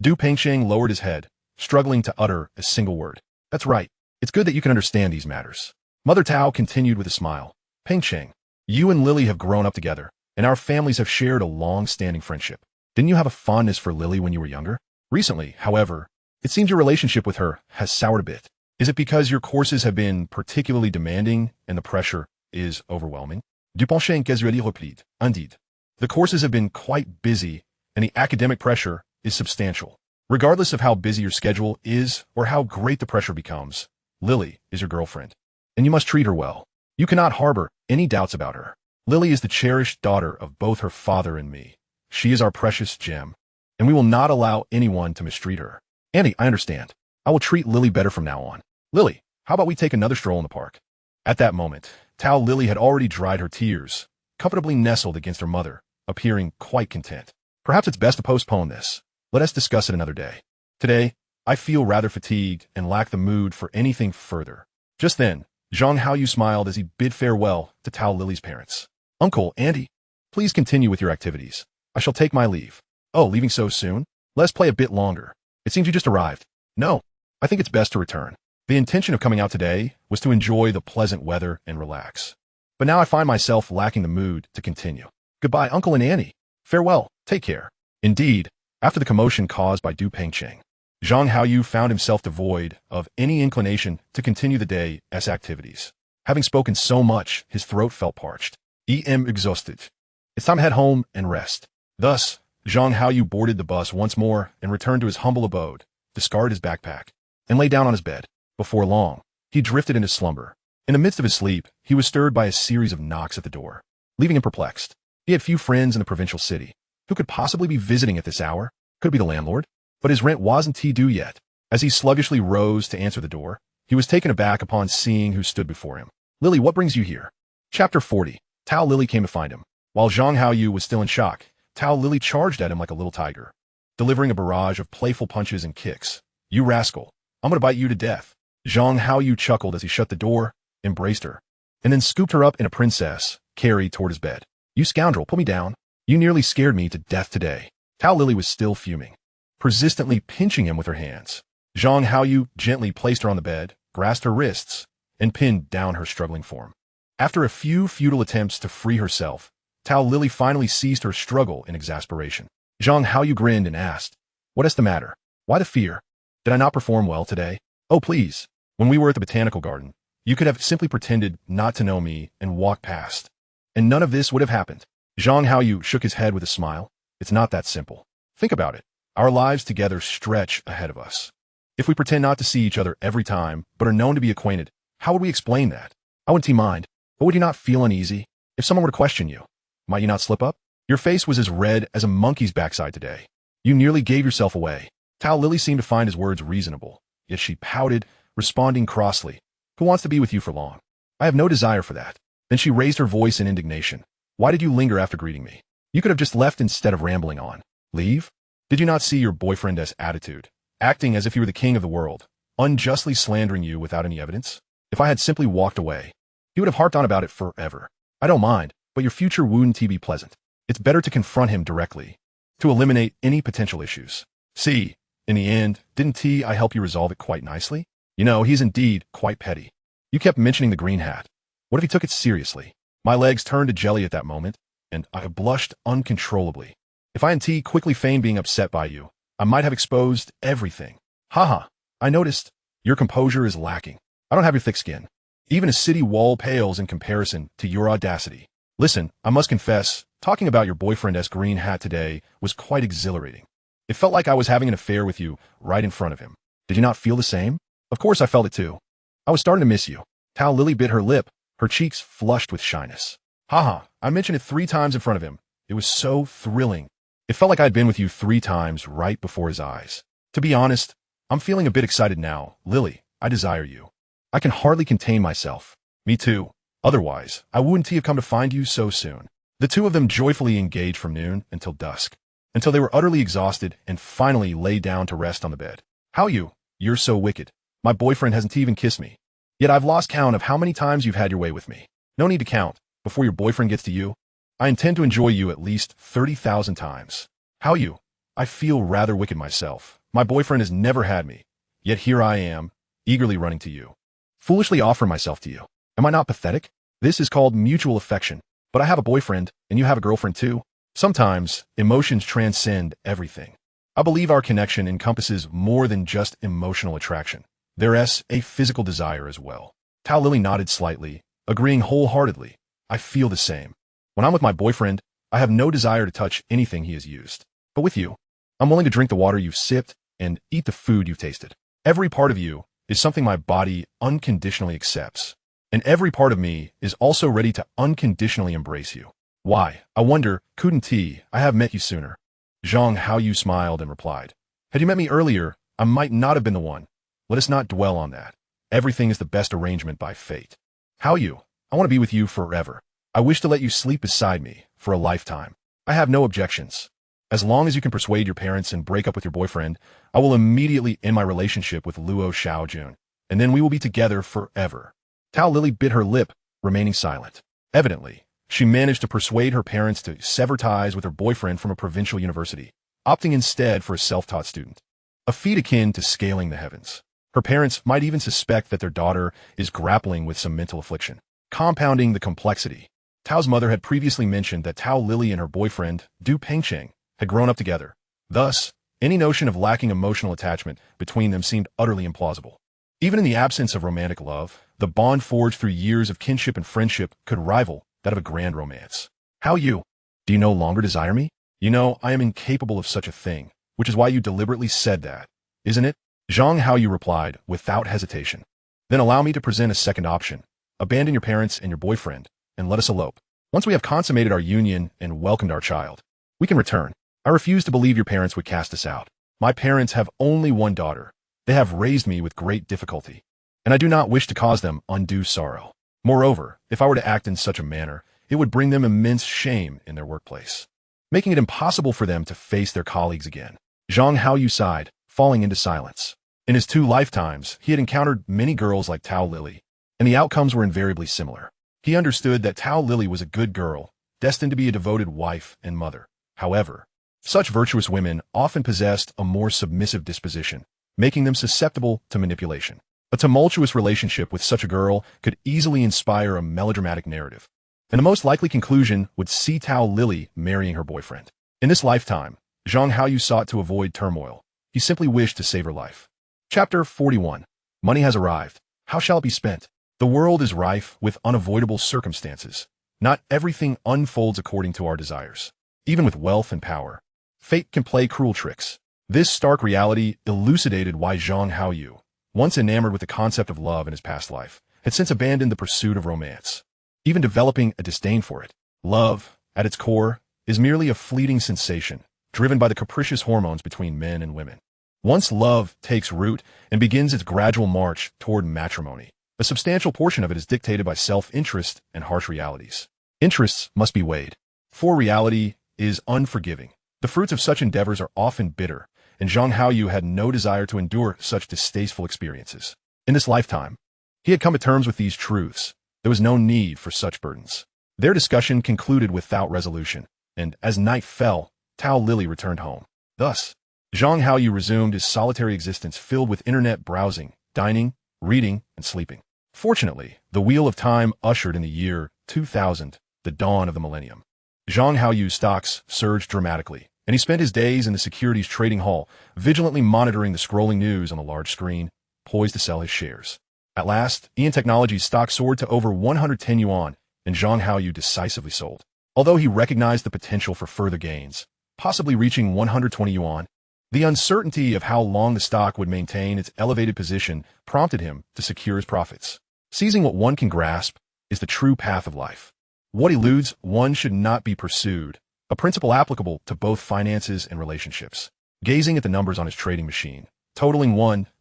Du Pengcheng lowered his head, struggling to utter a single word. "That's right. It's good that you can understand these matters." Mother Tao continued with a smile. "Pengcheng, you and Lily have grown up together, and our families have shared a long-standing friendship. Didn't you have a fondness for Lily when you were younger? Recently, however, it seems your relationship with her has soured a bit. Is it because your courses have been particularly demanding and the pressure is overwhelming?" Du Pengcheng is ridiculed. Indeed, the courses have been quite busy, and the academic pressure is substantial. Regardless of how busy your schedule is or how great the pressure becomes, Lily is your girlfriend, and you must treat her well. You cannot harbor any doubts about her. Lily is the cherished daughter of both her father and me. She is our precious gem, and we will not allow anyone to mistreat her. Annie, I understand. I will treat Lily better from now on. Lily, how about we take another stroll in the park?" At that moment, Tao Lily had already dried her tears, comfortably nestled against her mother, appearing quite content. "Perhaps it's best to postpone this. Let us discuss it another day. Today, I feel rather fatigued and lack the mood for anything further." Just then, Zhang Haoyu smiled as he bid farewell to Tao Lily's parents. "Uncle, Auntie, please continue with your activities. I shall take my leave." "Oh, leaving so soon? Let us play a bit longer. It seems you just arrived." "No, I think it's best to return. The intention of coming out today was to enjoy the pleasant weather and relax. But now I find myself lacking the mood to continue. Goodbye, Uncle and Auntie. Farewell. Take care." Indeed, after the commotion caused by Du Pengcheng, Zhang Haoyu found himself devoid of any inclination to continue the day's activities. Having spoken so much, his throat felt parched. "I'm exhausted. It's time to head home and rest." Thus, Zhang Haoyu boarded the bus once more and returned to his humble abode, discarded his backpack, and lay down on his bed. Before long, he drifted into slumber. In the midst of his sleep, he was stirred by a series of knocks at the door, leaving him perplexed. He had few friends in the provincial city. Who could possibly be visiting at this hour? Could it be the landlord? But his rent wasn't due yet. As he sluggishly rose to answer the door, he was taken aback upon seeing who stood before him. "Lily, what brings you here?" Chapter 40. Tao Lily came to find him. While Zhang Haoyu was still in shock, Tao Lily charged at him like a little tiger, delivering a barrage of playful punches and kicks. "You rascal, I'm going to bite you to death." Zhang Haoyu chuckled as he shut the door, embraced her, and then scooped her up in a princess carry toward his bed. "You scoundrel, put me down. You nearly scared me to death today." Tao Lily was still fuming, persistently pinching him with her hands. Zhang Haoyu gently placed her on the bed, grasped her wrists, and pinned down her struggling form. After a few futile attempts to free herself, Tao Lily finally ceased her struggle in exasperation. Zhang Haoyu grinned and asked, "What is the matter? Why the fear? Did I not perform well today? Oh, please. When we were at the botanical garden, you could have simply pretended not to know me and walked past. And none of this would have happened." Zhang Haoyu shook his head with a smile. "It's not that simple. Think about it. Our lives together stretch ahead of us. If we pretend not to see each other every time, but are known to be acquainted, how would we explain that? I wouldn't mind, but would you not feel uneasy? If someone were to question you, might you not slip up? Your face was as red as a monkey's backside today. You nearly gave yourself away." Tao Lily seemed to find his words reasonable, yet she pouted, responding crossly, "Who wants to be with you for long? I have no desire for that." Then she raised her voice in indignation. "Why did you linger after greeting me? You could have just left instead of rambling on. Leave? Did you not see your boyfriend's attitude? Acting as if you were the king of the world, unjustly slandering you without any evidence? If I had simply walked away, he would have harped on about it forever. I don't mind, but your future wouldn't be pleasant. It's better to confront him directly, to eliminate any potential issues. See, in the end, didn't I help you resolve it quite nicely? You know, he's indeed quite petty. You kept mentioning the green hat. What if he took it seriously?" My legs turned to jelly at that moment, and I blushed uncontrollably. If I and quickly feigned being upset by you, I might have exposed everything. Haha, I noticed. Your composure is lacking. I don't have your thick skin. Even a city wall pales in comparison to your audacity. Listen, I must confess, talking about your boyfriend's green hat today was quite exhilarating. It felt like I was having an affair with you right in front of him. Did you not feel the same? Of course I felt it too. I was starting to miss you. Tao Lily bit her lip, her cheeks flushed with shyness. Haha, I mentioned it 3 times in front of him. It was so thrilling. It felt like I'd been with you 3 times right before his eyes. To be honest, I'm feeling a bit excited now. Lily, I desire you. I can hardly contain myself. Me too. Otherwise, I wouldn't have come to find you so soon. The two of them joyfully engaged from noon until dusk, until they were utterly exhausted and finally lay down to rest on the bed. Haoyu, you're so wicked. My boyfriend hasn't even kissed me. Yet I've lost count of how many times you've had your way with me. No need to count. Before your boyfriend gets to you, I intend to enjoy you at least 30,000 times. Haoyu, I feel rather wicked myself. My boyfriend has never had me. Yet here I am, eagerly running to you. Foolishly offer myself to you. Am I not pathetic? This is called mutual affection. But I have a boyfriend, and you have a girlfriend too. Sometimes, emotions transcend everything. I believe our connection encompasses more than just emotional attraction. There's a physical desire as well. Tao Lily nodded slightly, agreeing wholeheartedly. I feel the same. When I'm with my boyfriend, I have no desire to touch anything he has used. But with you, I'm willing to drink the water you've sipped and eat the food you've tasted. Every part of you is something my body unconditionally accepts. And every part of me is also ready to unconditionally embrace you. Why, I wonder, couldn't I have met you sooner? Zhang Haoyu smiled and replied, Had you met me earlier, I might not have been the one. Let us not dwell on that. Everything is the best arrangement by fate. Haoyu, I want to be with you forever. I wish to let you sleep beside me for a lifetime. I have no objections. As long as you can persuade your parents and break up with your boyfriend, I will immediately end my relationship with Luo Xiaojun, and then we will be together forever. Tao Lily bit her lip, remaining silent. Evidently, she managed to persuade her parents to sever ties with her boyfriend from a provincial university, opting instead for a self-taught student. A feat akin to scaling the heavens. Her parents might even suspect that their daughter is grappling with some mental affliction, compounding the complexity. Tao's mother had previously mentioned that Tao Lily and her boyfriend, Du Pengcheng, had grown up together. Thus, any notion of lacking emotional attachment between them seemed utterly implausible. Even in the absence of romantic love, the bond forged through years of kinship and friendship could rival that of a grand romance. Haoyu, do you no longer desire me? You know, I am incapable of such a thing, which is why you deliberately said that, isn't it? Zhang Haoyu replied, without hesitation. Then allow me to present a second option. Abandon your parents and your boyfriend, and let us elope. Once we have consummated our union and welcomed our child, we can return. I refuse to believe your parents would cast us out. My parents have only one daughter. They have raised me with great difficulty, and I do not wish to cause them undue sorrow. Moreover, if I were to act in such a manner, it would bring them immense shame in their workplace, making it impossible for them to face their colleagues again. Zhang Haoyu sighed, falling into silence. In his 2 lifetimes, he had encountered many girls like Tao Lily, and the outcomes were invariably similar. He understood that Tao Lily was a good girl, destined to be a devoted wife and mother. However, such virtuous women often possessed a more submissive disposition, making them susceptible to manipulation. A tumultuous relationship with such a girl could easily inspire a melodramatic narrative, and the most likely conclusion would see Tao Lily marrying her boyfriend. In this lifetime, Zhang Haoyu sought to avoid turmoil. He simply wished to save her life. Chapter 41. Money has arrived. How shall it be spent? The world is rife with unavoidable circumstances. Not everything unfolds according to our desires. Even with wealth and power, fate can play cruel tricks. This stark reality elucidated why Zhang Haoyu, once enamored with the concept of love in his past life, had since abandoned the pursuit of romance, even developing a disdain for it. Love, at its core, is merely a fleeting sensation, driven by the capricious hormones between men and women. Once love takes root and begins its gradual march toward matrimony, a substantial portion of it is dictated by self-interest and harsh realities. Interests must be weighed, for reality is unforgiving. The fruits of such endeavors are often bitter, and Zhang Haoyu had no desire to endure such distasteful experiences. In this lifetime, he had come to terms with these truths. There was no need for such burdens. Their discussion concluded without resolution, and as night fell, Tao Lily returned home. Thus, Zhang Haoyu resumed his solitary existence filled with internet browsing, dining, reading, and sleeping. Fortunately, the wheel of time ushered in the year 2000, the dawn of the millennium. Zhang Haoyu's stocks surged dramatically, and he spent his days in the securities trading hall, vigilantly monitoring the scrolling news on the large screen, poised to sell his shares. At last, Ian Technology's stock soared to over 110 yuan, and Zhang Haoyu decisively sold. Although he recognized the potential for further gains, possibly reaching 120 yuan, the uncertainty of how long the stock would maintain its elevated position prompted him to secure his profits. Seizing what one can grasp is the true path of life. What eludes one should not be pursued, a principle applicable to both finances and relationships. Gazing at the numbers on his trading machine, totaling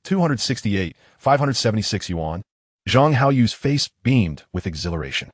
268,576 yuan, Zhang Haoyu's face beamed with exhilaration.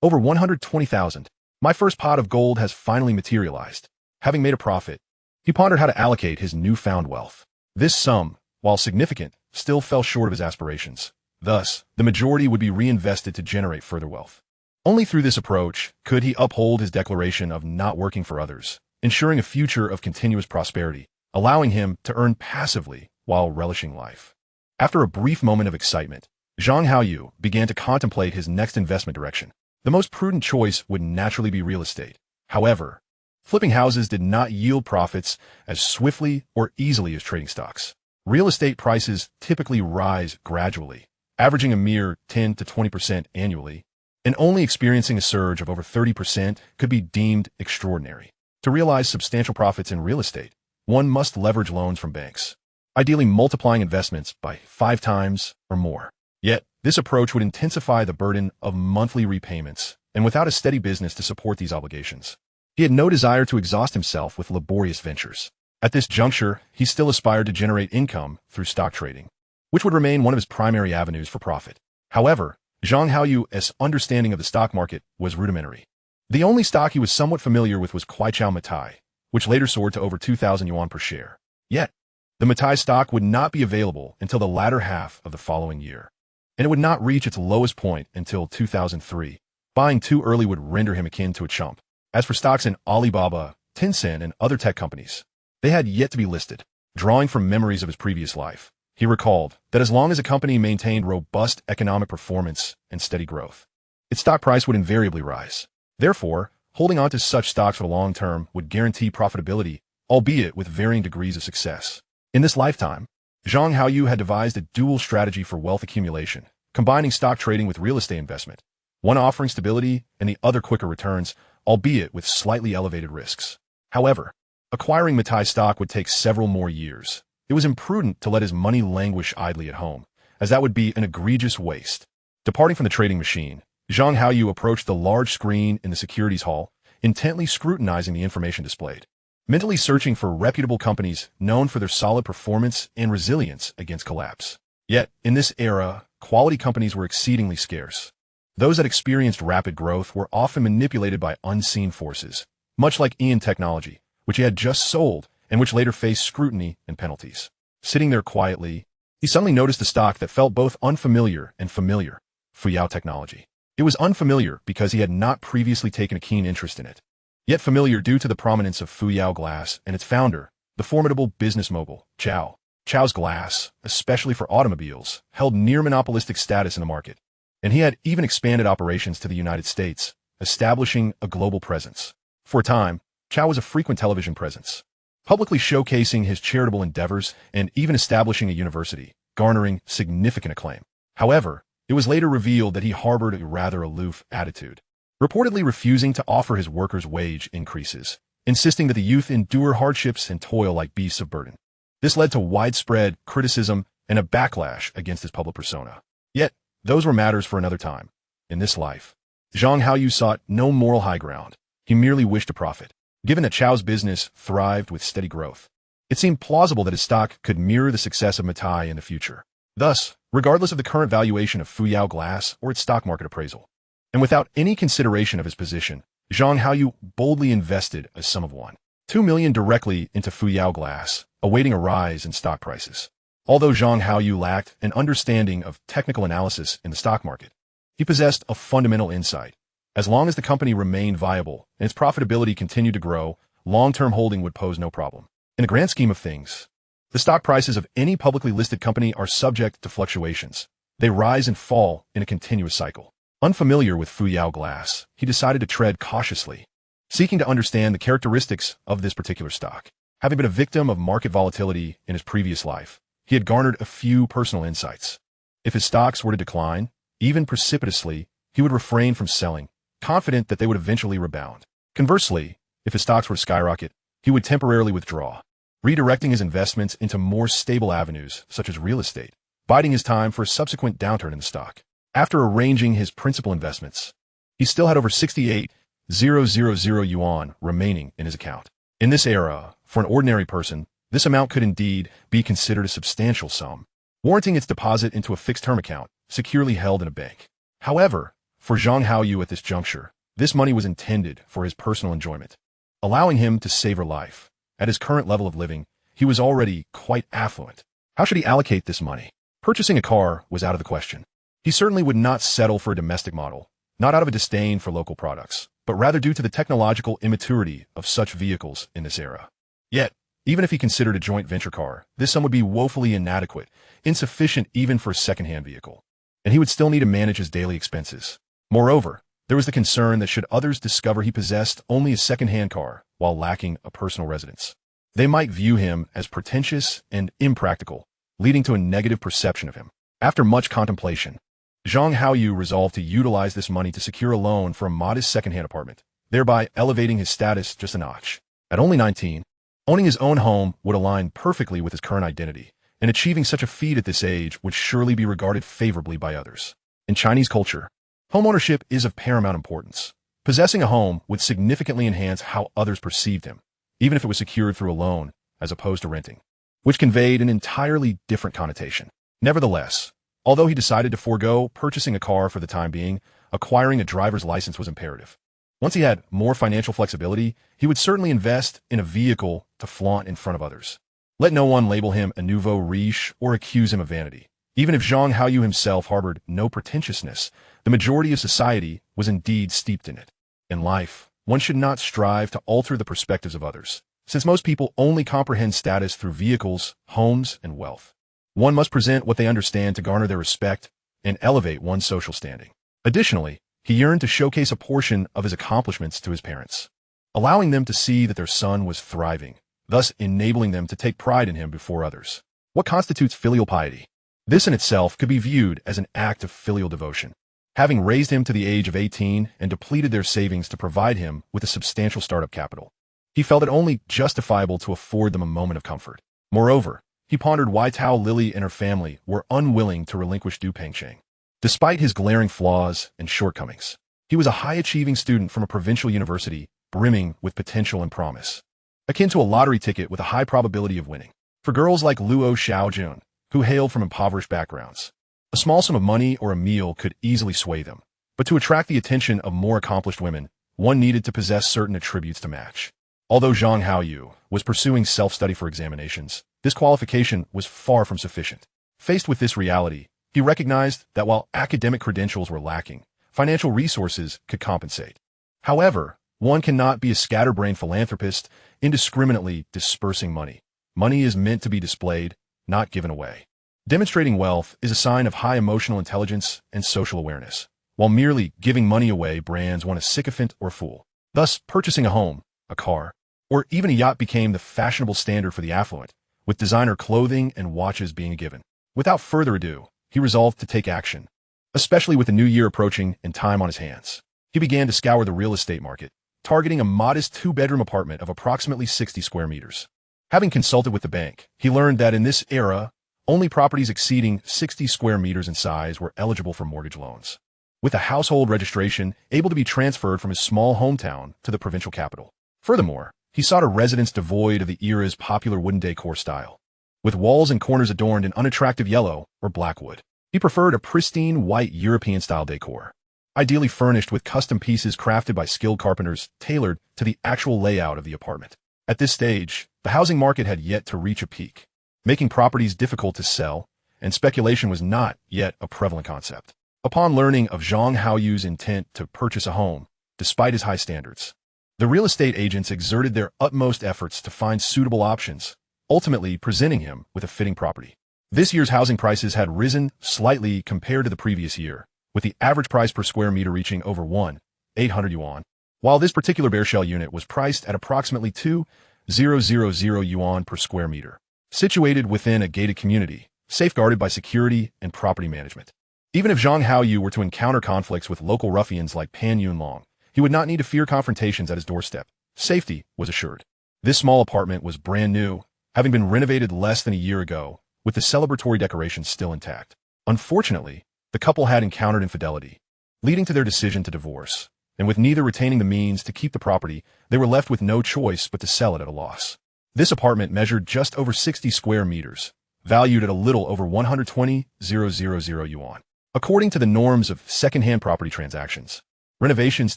Over 120,000. My first pot of gold has finally materialized. Having made a profit, he pondered how to allocate his newfound wealth. This sum, while significant, still fell short of his aspirations. Thus, the majority would be reinvested to generate further wealth. Only through this approach could he uphold his declaration of not working for others, ensuring a future of continuous prosperity, allowing him to earn passively while relishing life. After a brief moment of excitement, Zhang Haoyu began to contemplate his next investment direction. The most prudent choice would naturally be real estate. However, flipping houses did not yield profits as swiftly or easily as trading stocks. Real estate prices typically rise gradually, averaging a mere 10 to 20% annually, and only experiencing a surge of over 30% could be deemed extraordinary. To realize substantial profits in real estate, one must leverage loans from banks, ideally multiplying investments by 5 times or more. Yet, this approach would intensify the burden of monthly repayments, and without a steady business to support these obligations, he had no desire to exhaust himself with laborious ventures. At this juncture, he still aspired to generate income through stock trading, which would remain one of his primary avenues for profit. However, Zhang Haoyu's understanding of the stock market was rudimentary. The only stock he was somewhat familiar with was Kuaichao Matai, which later soared to over 2,000 yuan per share. Yet, the Matai stock would not be available until the latter half of the following year, and it would not reach its lowest point until 2003. Buying too early would render him akin to a chump. As for stocks in Alibaba, Tencent, and other tech companies, they had yet to be listed. Drawing from memories of his previous life, he recalled that as long as a company maintained robust economic performance and steady growth, its stock price would invariably rise. Therefore, holding on to such stocks for the long term would guarantee profitability, albeit with varying degrees of success. In this lifetime, Zhang Haoyu had devised a dual strategy for wealth accumulation, combining stock trading with real estate investment, one offering stability and the other quicker returns, albeit with slightly elevated risks. However, acquiring Matai stock would take several more years. It was imprudent to let his money languish idly at home, as that would be an egregious waste. Departing from the trading machine, Zhang Haoyu approached the large screen in the securities hall, intently scrutinizing the information displayed, mentally searching for reputable companies known for their solid performance and resilience against collapse. Yet, in this era, quality companies were exceedingly scarce. Those that experienced rapid growth were often manipulated by unseen forces, much like Ian Technology, which he had just sold and which later faced scrutiny and penalties. Sitting there quietly, he suddenly noticed a stock that felt both unfamiliar and familiar, Fuyao Technology. It was unfamiliar because he had not previously taken a keen interest in it, yet familiar due to the prominence of Fuyao Glass and its founder, the formidable business mogul, Zhao Chao's glass, especially for automobiles, held near monopolistic status in the market, and he had even expanded operations to the United States, establishing a global presence. For a time, Chao was a frequent television presence, publicly showcasing his charitable endeavors and even establishing a university, garnering significant acclaim. However, it was later revealed that he harbored a rather aloof attitude, reportedly refusing to offer his workers wage increases, insisting that the youth endure hardships and toil like beasts of burden. This led to widespread criticism and a backlash against his public persona. Yet, those were matters for another time. In this life, Zhang Haoyu sought no moral high ground. He merely wished to profit. Given that Chao's business thrived with steady growth, it seemed plausible that his stock could mirror the success of Matai in the future. Thus, regardless of the current valuation of Fuyao Glass or its stock market appraisal, and without any consideration of his position, Zhang Haoyu boldly invested a sum of $1.2 million directly into Fuyao Glass, awaiting a rise in stock prices. Although Zhang Haoyu lacked an understanding of technical analysis in the stock market, he possessed a fundamental insight. As long as the company remained viable and its profitability continued to grow, long-term holding would pose no problem. In the grand scheme of things, the stock prices of any publicly listed company are subject to fluctuations. They rise and fall in a continuous cycle. Unfamiliar with Fuyao Glass, he decided to tread cautiously, seeking to understand the characteristics of this particular stock. Having been a victim of market volatility in his previous life, he had garnered a few personal insights. If his stocks were to decline, even precipitously, he would refrain from selling, confident that they would eventually rebound. Conversely, if his stocks were to skyrocket, he would temporarily withdraw, redirecting his investments into more stable avenues, such as real estate, biding his time for a subsequent downturn in the stock. After arranging his principal investments, he still had over 68,000 yuan remaining in his account. In this era, for an ordinary person, this amount could indeed be considered a substantial sum, warranting its deposit into a fixed-term account, securely held in a bank. However, for Zhang Haoyu at this juncture, this money was intended for his personal enjoyment, allowing him to savor life. At his current level of living, he was already quite affluent. How should he allocate this money? Purchasing a car was out of the question. He certainly would not settle for a domestic model, not out of a disdain for local products, but rather due to the technological immaturity of such vehicles in this era. Yet, even if he considered a joint venture car, this sum would be woefully inadequate, insufficient even for a second-hand vehicle, and he would still need to manage his daily expenses. Moreover, there was the concern that should others discover he possessed only a second-hand car while lacking a personal residence, they might view him as pretentious and impractical, leading to a negative perception of him. After much contemplation, Zhang Haoyu resolved to utilize this money to secure a loan for a modest second-hand apartment, thereby elevating his status just a notch. At only 19, owning his own home would align perfectly with his current identity, and achieving such a feat at this age would surely be regarded favorably by others. In Chinese culture, homeownership is of paramount importance. Possessing a home would significantly enhance how others perceived him, even if it was secured through a loan as opposed to renting, which conveyed an entirely different connotation. Nevertheless, although he decided to forego purchasing a car for the time being, acquiring a driver's license was imperative. Once he had more financial flexibility, he would certainly invest in a vehicle to flaunt in front of others. Let no one label him a nouveau riche or accuse him of vanity. Even if Zhang Haoyu himself harbored no pretentiousness, the majority of society was indeed steeped in it. In life, one should not strive to alter the perspectives of others, since most people only comprehend status through vehicles, homes, and wealth. One must present what they understand to garner their respect and elevate one's social standing. Additionally, he yearned to showcase a portion of his accomplishments to his parents, allowing them to see that their son was thriving, thus enabling them to take pride in him before others. What constitutes filial piety? This in itself could be viewed as an act of filial devotion. Having raised him to the age of 18 and depleted their savings to provide him with a substantial startup capital, he felt it only justifiable to afford them a moment of comfort. Moreover, he pondered why Tao Lily and her family were unwilling to relinquish Du Pengcheng. Despite his glaring flaws and shortcomings, he was a high-achieving student from a provincial university brimming with potential and promise, akin to a lottery ticket with a high probability of winning. For girls like Luo Xiaojun, who hailed from impoverished backgrounds, a small sum of money or a meal could easily sway them. But to attract the attention of more accomplished women, one needed to possess certain attributes to match. Although Zhang Haoyu was pursuing self-study for examinations, this qualification was far from sufficient. Faced with this reality, he recognized that while academic credentials were lacking, financial resources could compensate. However, one cannot be a scatterbrained philanthropist indiscriminately dispersing money. Money is meant to be displayed, not given away. Demonstrating wealth is a sign of high emotional intelligence and social awareness, while merely giving money away brands one a sycophant or fool. Thus, purchasing a home, a car, or even a yacht became the fashionable standard for the affluent, with designer clothing and watches being a given. Without further ado, he resolved to take action, especially with the new year approaching and time on his hands. He began to scour the real estate market, targeting a modest two-bedroom apartment of approximately 60 square meters. Having consulted with the bank, he learned that in this era, only properties exceeding 60 square meters in size were eligible for mortgage loans, with a household registration able to be transferred from his small hometown to the provincial capital. Furthermore, he sought a residence devoid of the era's popular wooden decor style, with walls and corners adorned in unattractive yellow or black wood. He preferred a pristine white European-style decor, ideally furnished with custom pieces crafted by skilled carpenters tailored to the actual layout of the apartment. At this stage, the housing market had yet to reach a peak, making properties difficult to sell, and speculation was not yet a prevalent concept. Upon learning of Zhang Haoyu's intent to purchase a home, despite his high standards, the real estate agents exerted their utmost efforts to find suitable options, ultimately presenting him with a fitting property. This year's housing prices had risen slightly compared to the previous year, with the average price per square meter reaching over 1,800 yuan, while this particular bare shell unit was priced at approximately 2,000 yuan per square meter. Situated within a gated community, safeguarded by security and property management. Even if Zhang Haoyu were to encounter conflicts with local ruffians like Pan Yunlong, he would not need to fear confrontations at his doorstep. Safety was assured. This small apartment was brand new, having been renovated less than a year ago, with the celebratory decorations still intact. Unfortunately, the couple had encountered infidelity, leading to their decision to divorce, and with neither retaining the means to keep the property, they were left with no choice but to sell it at a loss. This apartment measured just over 60 square meters, valued at a little over 120,000 yuan. According to the norms of second-hand property transactions, renovations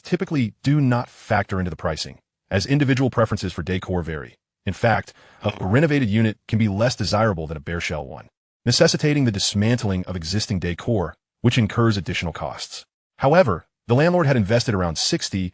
typically do not factor into the pricing, as individual preferences for decor vary. In fact, a renovated unit can be less desirable than a bare shell one, necessitating the dismantling of existing decor, which incurs additional costs. However, the landlord had invested around 60,000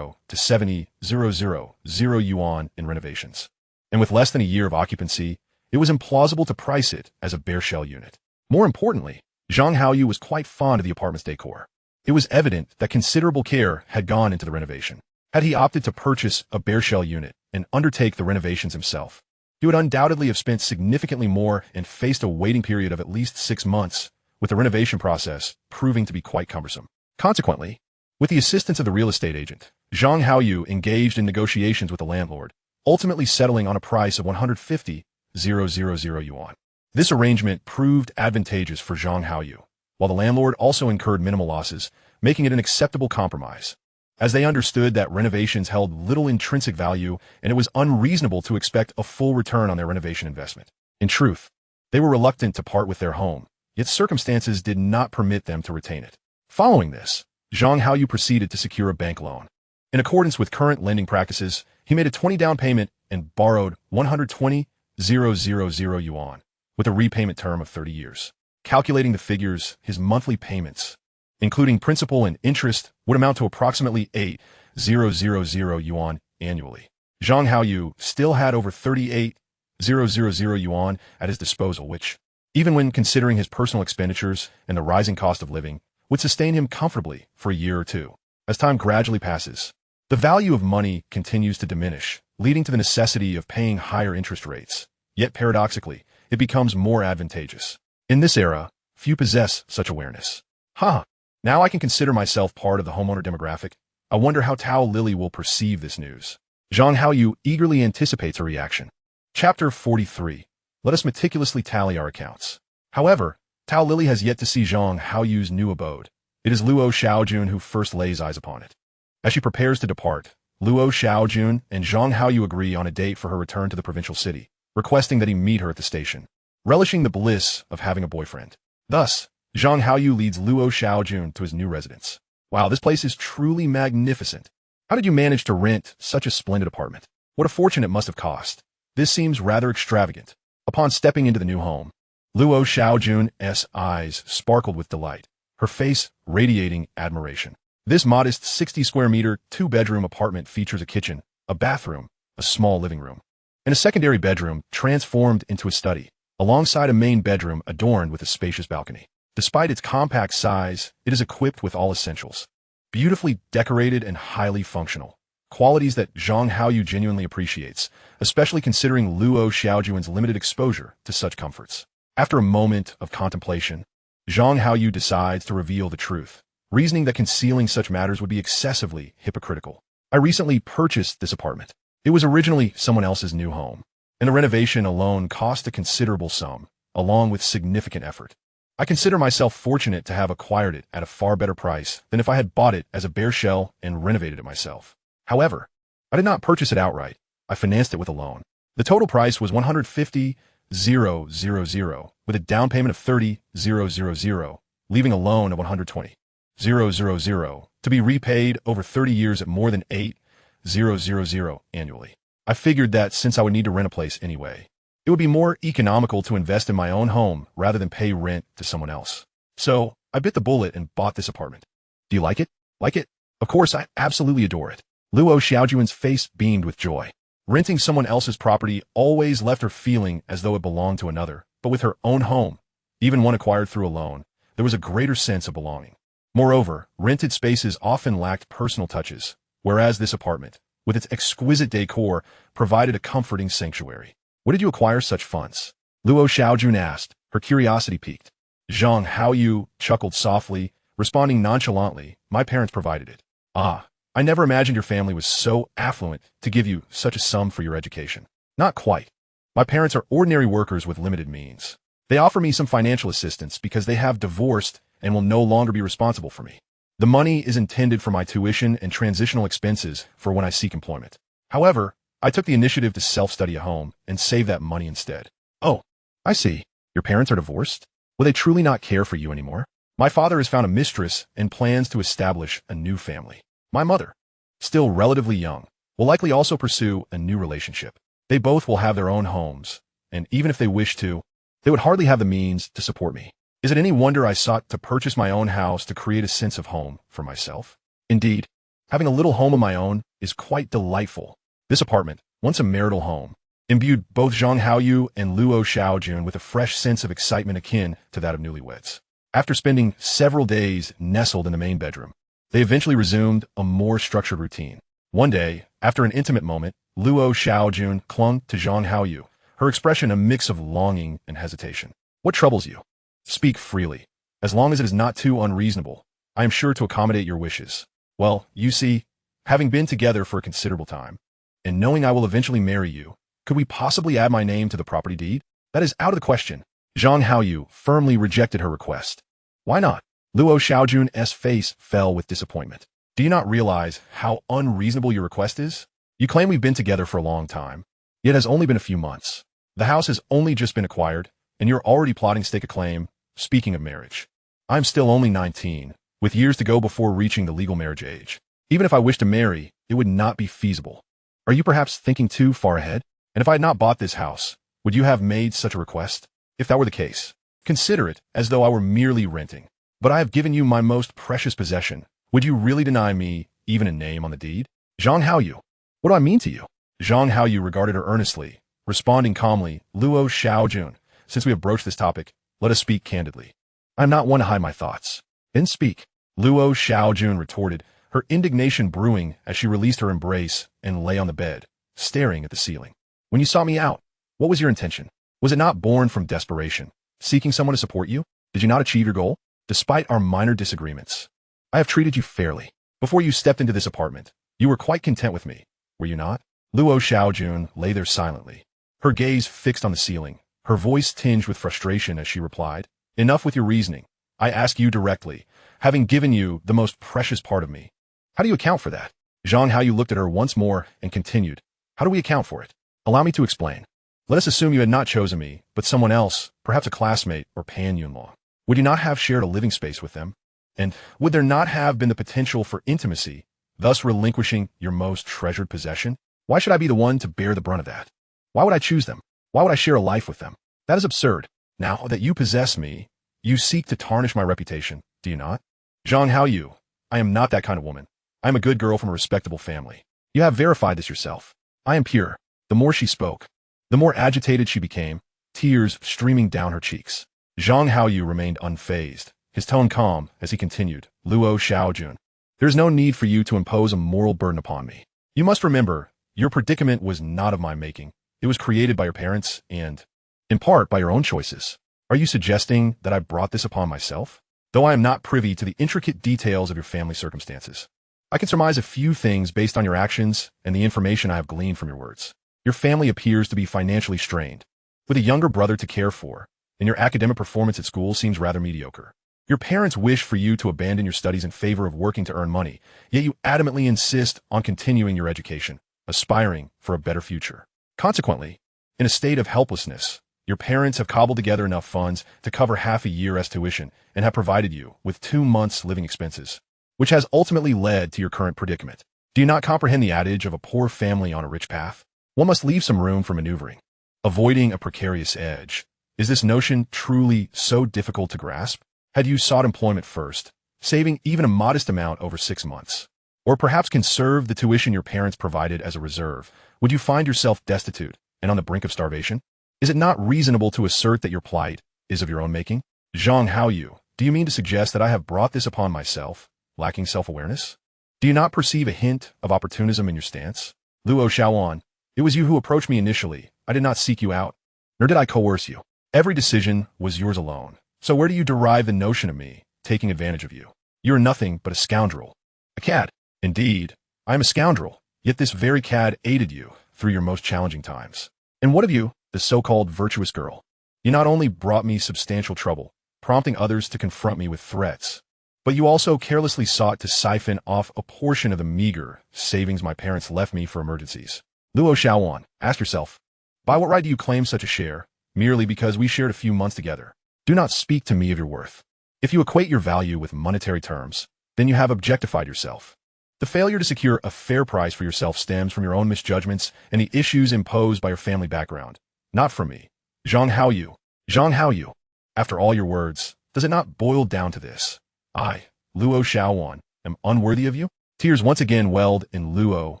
to 70,000 yuan in renovations, and with less than a year of occupancy, it was implausible to price it as a bare shell unit. More importantly, Zhang Haoyu was quite fond of the apartment's decor. It was evident that considerable care had gone into the renovation. Had he opted to purchase a bare shell unit and undertake the renovations himself, he would undoubtedly have spent significantly more and faced a waiting period of at least 6 months, with the renovation process proving to be quite cumbersome. Consequently, with the assistance of the real estate agent, Zhang Haoyu engaged in negotiations with the landlord, ultimately settling on a price of 150,000 yuan. This arrangement proved advantageous for Zhang Haoyu, while the landlord also incurred minimal losses, making it an acceptable compromise, as they understood that renovations held little intrinsic value and it was unreasonable to expect a full return on their renovation investment. In truth, they were reluctant to part with their home, yet circumstances did not permit them to retain it. Following this, Zhang Haoyu proceeded to secure a bank loan. In accordance with current lending practices, he made a 20 down payment and borrowed 120,000 yuan, with a repayment term of 30 years. Calculating the figures, his monthly payments, including principal and interest, would amount to approximately 8,000 yuan annually. Zhang Haoyu still had over 38,000 yuan at his disposal, which, even when considering his personal expenditures and the rising cost of living, would sustain him comfortably for a year or two. As time gradually passes, the value of money continues to diminish, leading to the necessity of paying higher interest rates. Yet paradoxically, it becomes more advantageous. In this era, few possess such awareness. Now I can consider myself part of the homeowner demographic. I wonder how Tao Lily will perceive this news. Zhang Haoyu eagerly anticipates her reaction. Chapter 43. Let us meticulously tally our accounts. However, Tao Lily has yet to see Zhang Haoyu's new abode. It is Luo Xiaojun who first lays eyes upon it. As she prepares to depart, Luo Xiaojun and Zhang Haoyu agree on a date for her return to the provincial city, requesting that he meet her at the station, relishing the bliss of having a boyfriend. Thus, Zhang Haoyu leads Luo Xiaojun to his new residence. Wow, this place is truly magnificent. How did you manage to rent such a splendid apartment? What a fortune it must have cost. This seems rather extravagant. Upon stepping into the new home, Luo Xiaojun's eyes sparkled with delight, her face radiating admiration. This modest 60 square meter, 2-bedroom apartment features a kitchen, a bathroom, a small living room, and a secondary bedroom transformed into a study. alongside a main bedroom adorned with a spacious balcony. Despite its compact size, it is equipped with all essentials. Beautifully decorated and highly functional. Qualities that Zhang Haoyu genuinely appreciates, especially considering Luo Xiaojuan's limited exposure to such comforts. After a moment of contemplation, Zhang Haoyu decides to reveal the truth, reasoning that concealing such matters would be excessively hypocritical. I recently purchased this apartment. It was originally someone else's new home, and the renovation alone cost a considerable sum, along with significant effort. I consider myself fortunate to have acquired it at a far better price than if I had bought it as a bare shell and renovated it myself. However, I did not purchase it outright. I financed it with a loan. The total price was $150,000 with a down payment of $30,000, leaving a loan of $120,000 to be repaid over 30 years at more than $8,000 annually. I figured that since I would need to rent a place anyway, it would be more economical to invest in my own home rather than pay rent to someone else. So I bit the bullet and bought this apartment. Do you like it? Like it? Of course, I absolutely adore it. Luo Xiaojuan's face beamed with joy. Renting someone else's property always left her feeling as though it belonged to another, but with her own home, even one acquired through a loan, there was a greater sense of belonging. Moreover, rented spaces often lacked personal touches, whereas this apartment, with its exquisite decor, provided a comforting sanctuary. Where did you acquire such funds? Luo Xiaojun asked, her curiosity piqued. Zhang Haoyu chuckled softly, responding nonchalantly, my parents provided it. Ah, I never imagined your family was so affluent to give you such a sum for your education. Not quite. My parents are ordinary workers with limited means. They offer me some financial assistance because they have divorced and will no longer be responsible for me. The money is intended for my tuition and transitional expenses for when I seek employment. However, I took the initiative to self-study at home and save that money instead. Oh, I see. Your parents are divorced? Will they truly not care for you anymore? My father has found a mistress and plans to establish a new family. My mother, still relatively young, will likely also pursue a new relationship. They both will have their own homes, and even if they wish to, they would hardly have the means to support me. Is it any wonder I sought to purchase my own house to create a sense of home for myself? Indeed, having a little home of my own is quite delightful. This apartment, once a marital home, imbued both Zhang Haoyu and Luo Xiaojun with a fresh sense of excitement akin to that of newlyweds. After spending several days nestled in the main bedroom, they eventually resumed a more structured routine. One day, after an intimate moment, Luo Xiaojun clung to Zhang Haoyu, her expression a mix of longing and hesitation. What troubles you? Speak freely. As long as it is not too unreasonable, I am sure to accommodate your wishes. Well, you see, having been together for a considerable time, and knowing I will eventually marry you, could we possibly add my name to the property deed? That is out of the question. Zhang Haoyu firmly rejected her request. Why not? Luo Xiaojun's face fell with disappointment. Do you not realize how unreasonable your request is? You claim we've been together for a long time, yet it has only been a few months. The house has only just been acquired, and you're already plotting to stake a claim, speaking of marriage. I'm still only 19, with years to go before reaching the legal marriage age. Even if I wish to marry, it would not be feasible. Are you perhaps thinking too far ahead? And if I had not bought this house, would you have made such a request? If that were the case, consider it as though I were merely renting. But I have given you my most precious possession. Would you really deny me even a name on the deed? Zhang Haoyu, what do I mean to you? Zhang Haoyu regarded her earnestly, responding calmly, Luo Xiaojun, since we have broached this topic, let us speak candidly. I am not one to hide my thoughts. Then speak. Luo Xiaojun retorted, her indignation brewing as she released her embrace and lay on the bed, staring at the ceiling. When you sought me out, what was your intention? Was it not born from desperation, seeking someone to support you? Did you not achieve your goal? Despite our minor disagreements, I have treated you fairly. Before you stepped into this apartment, you were quite content with me, were you not? Luo Xiaojun lay there silently, her gaze fixed on the ceiling, her voice tinged with frustration as she replied, enough with your reasoning. I ask you directly, having given you the most precious part of me. How do you account for that? Zhang Haoyu looked at her once more and continued, how do we account for it? Allow me to explain. Let us assume you had not chosen me, but someone else, perhaps a classmate or pan-yunlaw. Would you not have shared a living space with them? And would there not have been the potential for intimacy, thus relinquishing your most treasured possession? Why should I be the one to bear the brunt of that? Why would I choose them? Why would I share a life with them? That is absurd. Now that you possess me, you seek to tarnish my reputation, do you not? Zhang Haoyu, I am not that kind of woman. I am a good girl from a respectable family. You have verified this yourself. I am pure. The more she spoke, the more agitated she became, tears streaming down her cheeks. Zhang Haoyu remained unfazed, his tone calm as he continued, Luo Xiaojun. There is no need for you to impose a moral burden upon me. You must remember, your predicament was not of my making. It was created by your parents and, in part, by your own choices. Are you suggesting that I brought this upon myself? Though I am not privy to the intricate details of your family circumstances, I can surmise a few things based on your actions and the information I have gleaned from your words. Your family appears to be financially strained, with a younger brother to care for, and your academic performance at school seems rather mediocre. Your parents wish for you to abandon your studies in favor of working to earn money, yet you adamantly insist on continuing your education, aspiring for a better future. Consequently, in a state of helplessness, your parents have cobbled together enough funds to cover half a year's tuition and have provided you with 2 months' living expenses, which has ultimately led to your current predicament. Do you not comprehend the adage of a poor family on a rich path? One must leave some room for maneuvering, avoiding a precarious edge. Is this notion truly so difficult to grasp? Had you sought employment first, saving even a modest amount over 6 months, or perhaps conserved the tuition your parents provided as a reserve, would you find yourself destitute and on the brink of starvation? Is it not reasonable to assert that your plight is of your own making? Zhang Haoyu, do you mean to suggest that I have brought this upon myself, lacking self-awareness? Do you not perceive a hint of opportunism in your stance? Luo Xiaoan, it was you who approached me initially. I did not seek you out, nor did I coerce you. Every decision was yours alone. So where do you derive the notion of me taking advantage of you? You are nothing but a scoundrel. A cad. Indeed, I am a scoundrel, yet this very cad aided you through your most challenging times. And what of you, the so-called virtuous girl? You not only brought me substantial trouble, prompting others to confront me with threats, but you also carelessly sought to siphon off a portion of the meager savings my parents left me for emergencies. Luo Xiaoan, ask yourself, by what right do you claim such a share, merely because we shared a few months together? Do not speak to me of your worth. If you equate your value with monetary terms, then you have objectified yourself. The failure to secure a fair price for yourself stems from your own misjudgments and the issues imposed by your family background, not from me. Zhang Haoyu, after all your words, does it not boil down to this? I, Luo Xiaowan, am unworthy of you? Tears once again welled in Luo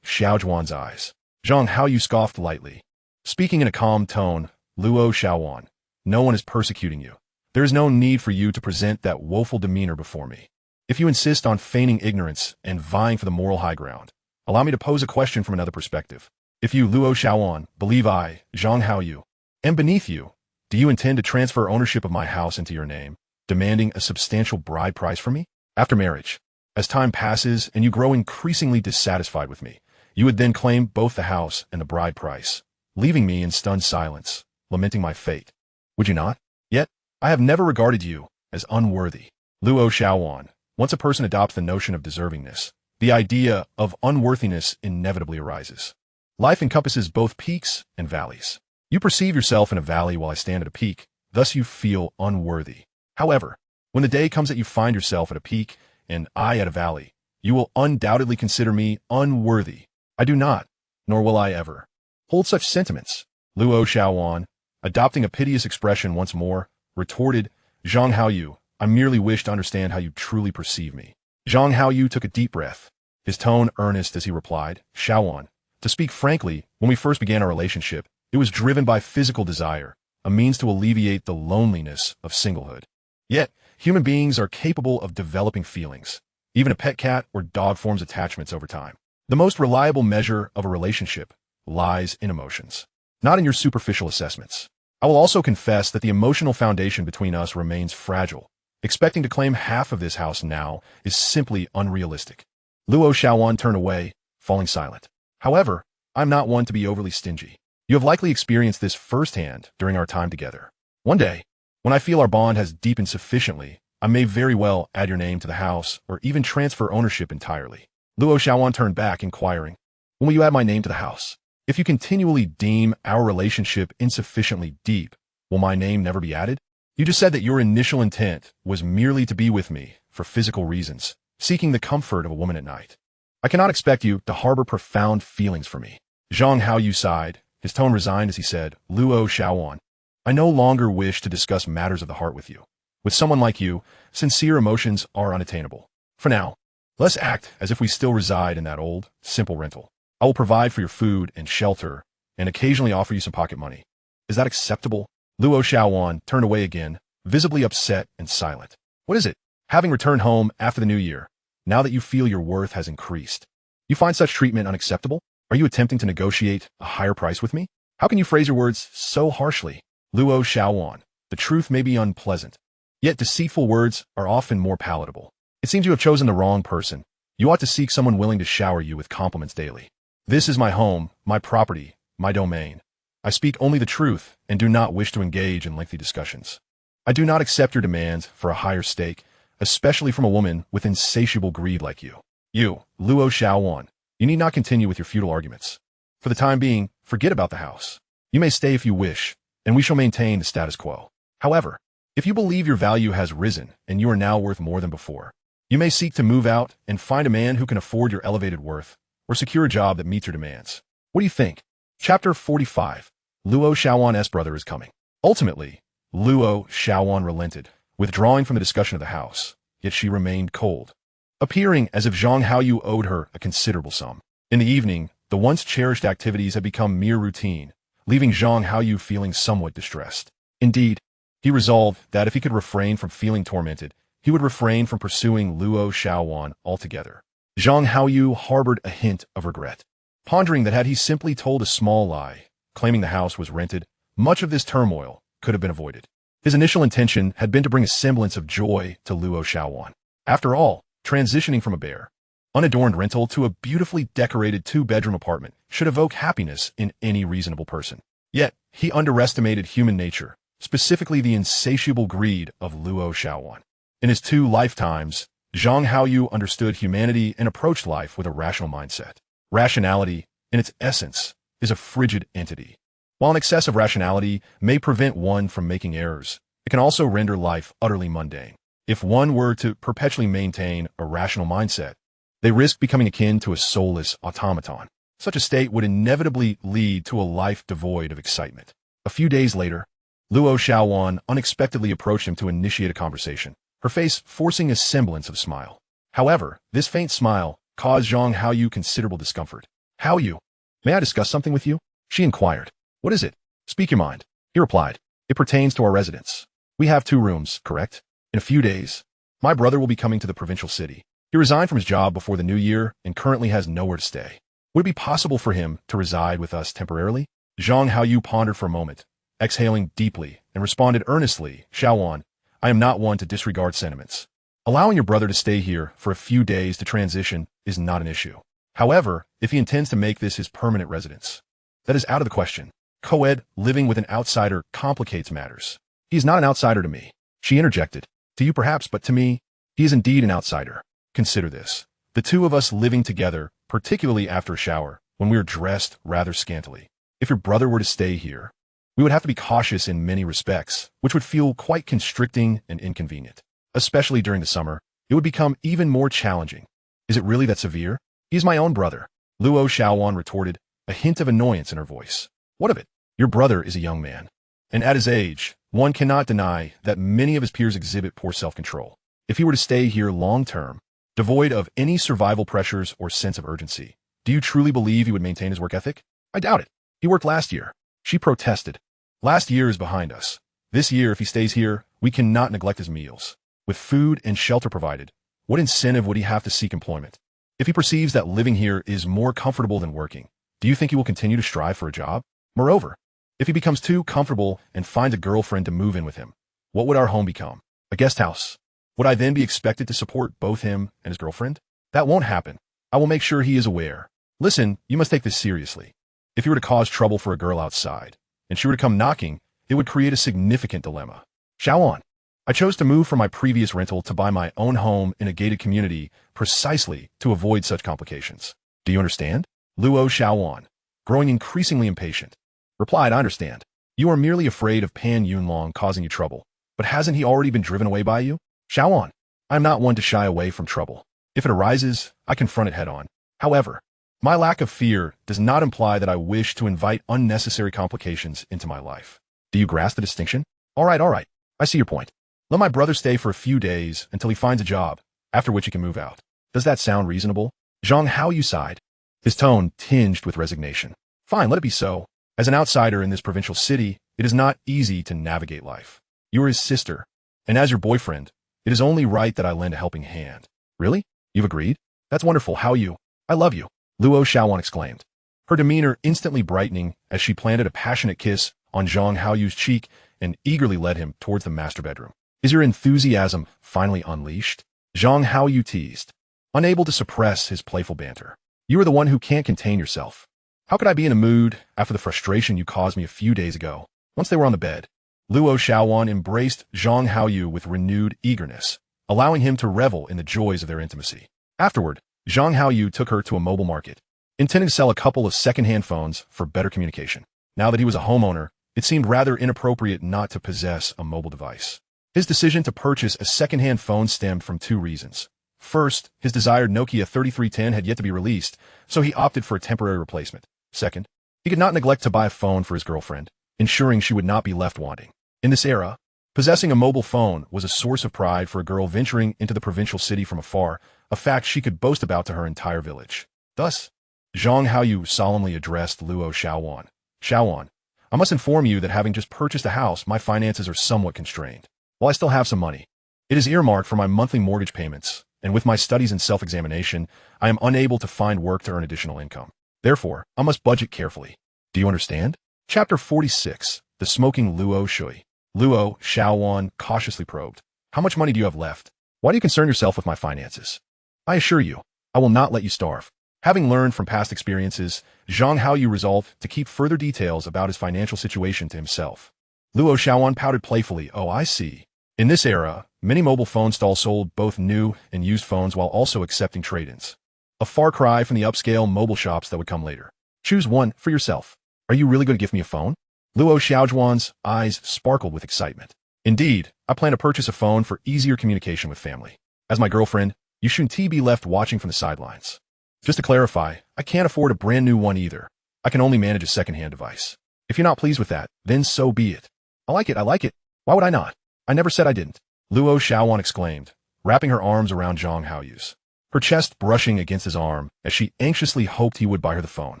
Xiaojuan's eyes. Zhang Haoyu scoffed lightly. Speaking in a calm tone, Luo Xiaowan, no one is persecuting you. There is no need for you to present that woeful demeanor before me. If you insist on feigning ignorance and vying for the moral high ground, allow me to pose a question from another perspective. If you, Luo Xiaowan, believe I, Zhang Haoyu, am beneath you, do you intend to transfer ownership of my house into your name, demanding a substantial bride price from me? After marriage, as time passes and you grow increasingly dissatisfied with me, you would then claim both the house and the bride price, leaving me in stunned silence, lamenting my fate. Would you not? Yet, I have never regarded you as unworthy. Luo Xiaowan, once a person adopts the notion of deservingness, the idea of unworthiness inevitably arises. Life encompasses both peaks and valleys. You perceive yourself in a valley while I stand at a peak, thus you feel unworthy. However, when the day comes that you find yourself at a peak and I at a valley, you will undoubtedly consider me unworthy. I do not, nor will I ever, hold such sentiments. Luo Xiaowan, adopting a piteous expression once more, retorted, Zhang Haoyu, I merely wish to understand how you truly perceive me. Zhang Haoyu took a deep breath, his tone earnest as he replied, Xiaowan, to speak frankly, when we first began our relationship, it was driven by physical desire, a means to alleviate the loneliness of singlehood. Yet, human beings are capable of developing feelings. Even a pet cat or dog forms attachments over time. The most reliable measure of a relationship lies in emotions, not in your superficial assessments. I will also confess that the emotional foundation between us remains fragile. Expecting to claim half of this house now is simply unrealistic. Luo Xiaowan turned away, falling silent. However, I'm not one to be overly stingy. You have likely experienced this firsthand during our time together. One day, when I feel our bond has deepened sufficiently, I may very well add your name to the house or even transfer ownership entirely. Luo Xiaowan turned back, inquiring, when will you add my name to the house? If you continually deem our relationship insufficiently deep, will my name never be added? You just said that your initial intent was merely to be with me for physical reasons, seeking the comfort of a woman at night. I cannot expect you to harbor profound feelings for me. Zhang Haoyu sighed, his tone resigned as he said, Luo Xiaowan, I no longer wish to discuss matters of the heart with you. With someone like you, sincere emotions are unattainable. For now, let's act as if we still reside in that old, simple rental. I will provide for your food and shelter, and occasionally offer you some pocket money. Is that acceptable? Luo Xiaowan turned away again, visibly upset and silent. What is it? Having returned home after the new year, now that you feel your worth has increased, you find such treatment unacceptable? Are you attempting to negotiate a higher price with me? How can you phrase your words so harshly? Luo Xiaowan, the truth may be unpleasant, yet deceitful words are often more palatable. It seems you have chosen the wrong person. You ought to seek someone willing to shower you with compliments daily. This is my home, my property, my domain. I speak only the truth and do not wish to engage in lengthy discussions. I do not accept your demands for a higher stake, especially from a woman with insatiable greed like you. You, Luo Xiaowan, you need not continue with your futile arguments. For the time being, forget about the house. You may stay if you wish, and we shall maintain the status quo. However, if you believe your value has risen and you are now worth more than before, you may seek to move out and find a man who can afford your elevated worth or secure a job that meets your demands. What do you think? Chapter 45. Luo Xiaowan's brother is coming. Ultimately, Luo Xiaowan relented, withdrawing from the discussion of the house, yet she remained cold, appearing as if Zhang Haoyu owed her a considerable sum. In the evening, the once cherished activities had become mere routine, leaving Zhang Haoyu feeling somewhat distressed. Indeed, he resolved that if he could refrain from feeling tormented, he would refrain from pursuing Luo Xiaowan altogether. Zhang Haoyu harbored a hint of regret, pondering that had he simply told a small lie, claiming the house was rented, much of this turmoil could have been avoided. His initial intention had been to bring a semblance of joy to Luo Xiaowan. After all, transitioning from a bare, unadorned rental to a beautifully decorated two-bedroom apartment should evoke happiness in any reasonable person. Yet, he underestimated human nature, specifically the insatiable greed of Luo Xiaowan. In his 2 lifetimes, Zhang Haoyu understood humanity and approached life with a rational mindset. Rationality, in its essence, is a frigid entity. While an excess of rationality may prevent one from making errors, it can also render life utterly mundane. If one were to perpetually maintain a rational mindset, they risk becoming akin to a soulless automaton. Such a state would inevitably lead to a life devoid of excitement. A few days later, Luo Xiaowan unexpectedly approached him to initiate a conversation, her face forcing a semblance of a smile. However, this faint smile caused Zhang Haoyu considerable discomfort. Haoyu, may I discuss something with you? She inquired. What is it? Speak your mind. He replied. It pertains to our residence. We have 2 rooms, correct? In a few days, my brother will be coming to the provincial city. He resigned from his job before the new year and currently has nowhere to stay. Would it be possible for him to reside with us temporarily? Zhang Haoyu pondered for a moment, exhaling deeply, and responded earnestly, Xiaowan, I am not one to disregard sentiments. Allowing your brother to stay here for a few days to transition is not an issue. However, if he intends to make this his permanent residence, that is out of the question. Co-ed living with an outsider complicates matters. He is not an outsider to me. She interjected. To you perhaps, but to me, he is indeed an outsider. Consider this. The 2 of us living together, particularly after a shower, when we are dressed rather scantily. If your brother were to stay here, we would have to be cautious in many respects, which would feel quite constricting and inconvenient. Especially during the summer, it would become even more challenging. Is it really that severe? He is my own brother, Luo Xiaowan retorted, a hint of annoyance in her voice. What of it? Your brother is a young man, and at his age, one cannot deny that many of his peers exhibit poor self-control. If he were to stay here long-term, devoid of any survival pressures or sense of urgency, do you truly believe he would maintain his work ethic? I doubt it. He worked last year. She protested. Last year is behind us. This year, if he stays here, we cannot neglect his meals. With food and shelter provided, what incentive would he have to seek employment? If he perceives that living here is more comfortable than working, do you think he will continue to strive for a job? Moreover, if he becomes too comfortable and finds a girlfriend to move in with him, what would our home become? A guest house. Would I then be expected to support both him and his girlfriend? That won't happen. I will make sure he is aware. Listen, you must take this seriously. If you were to cause trouble for a girl outside, and she were to come knocking, it would create a significant dilemma. Xiaowan, I chose to move from my previous rental to buy my own home in a gated community precisely to avoid such complications. Do you understand? Luo Xiaowan, growing increasingly impatient, replied, I understand. You are merely afraid of Pan Yunlong causing you trouble, but hasn't he already been driven away by you? Xiaowan, I am not one to shy away from trouble. If it arises, I confront it head-on. However, my lack of fear does not imply that I wish to invite unnecessary complications into my life. Do you grasp the distinction? All right, I see your point. Let my brother stay for a few days until he finds a job, after which he can move out. Does that sound reasonable? Zhang Haoyu sighed, his tone tinged with resignation. Fine, let it be so. As an outsider in this provincial city, it is not easy to navigate life. You are his sister, and as your boyfriend, it is only right that I lend a helping hand. Really? You've agreed? That's wonderful. Haoyu. I love you, Luo Xiaowan exclaimed, her demeanor instantly brightening as she planted a passionate kiss on Zhang Haoyu's cheek and eagerly led him towards the master bedroom. Is your enthusiasm finally unleashed? Zhang Haoyu teased, unable to suppress his playful banter. You are the one who can't contain yourself. How could I be in a mood after the frustration you caused me a few days ago? Once they were on the bed, Luo Xiaowan embraced Zhang Haoyu with renewed eagerness, allowing him to revel in the joys of their intimacy. Afterward, Zhang Haoyu took her to a mobile market, intending to sell a couple of second-hand phones for better communication. Now that he was a homeowner, it seemed rather inappropriate not to possess a mobile device. His decision to purchase a second-hand phone stemmed from two reasons. First, his desired Nokia 3310 had yet to be released, so he opted for a temporary replacement. Second, he could not neglect to buy a phone for his girlfriend, ensuring she would not be left wanting. In this era, possessing a mobile phone was a source of pride for a girl venturing into the provincial city from afar, a fact she could boast about to her entire village. Thus, Zhang Haoyu solemnly addressed Luo Xiaowan. Xiaowan, I must inform you that having just purchased a house, my finances are somewhat constrained. While I still have some money, it is earmarked for my monthly mortgage payments, and with my studies and self-examination, I am unable to find work to earn additional income. Therefore, I must budget carefully. Do you understand? Chapter 46. The Smoking Luo Shui. Luo Xiaowan cautiously probed. How much money do you have left? Why do you concern yourself with my finances? I assure you, I will not let you starve. Having learned from past experiences, Zhang Haoyu resolved to keep further details about his financial situation to himself. Luo Xiaowan pouted playfully. Oh, I see. In this era, many mobile phone stalls sold both new and used phones while also accepting trade-ins. A far cry from the upscale mobile shops that would come later. Choose one for yourself. Are you really going to give me a phone? Luo Xiaojuan's eyes sparkled with excitement. Indeed, I plan to purchase a phone for easier communication with family. As my girlfriend, you shouldn't be left watching from the sidelines. Just to clarify, I can't afford a brand new one either. I can only manage a second-hand device. If you're not pleased with that, then so be it. I like it. Why would I not? I never said I didn't. Luo Xiaowan exclaimed, wrapping her arms around Zhang Haoyu's, her chest brushing against his arm as she anxiously hoped he would buy her the phone.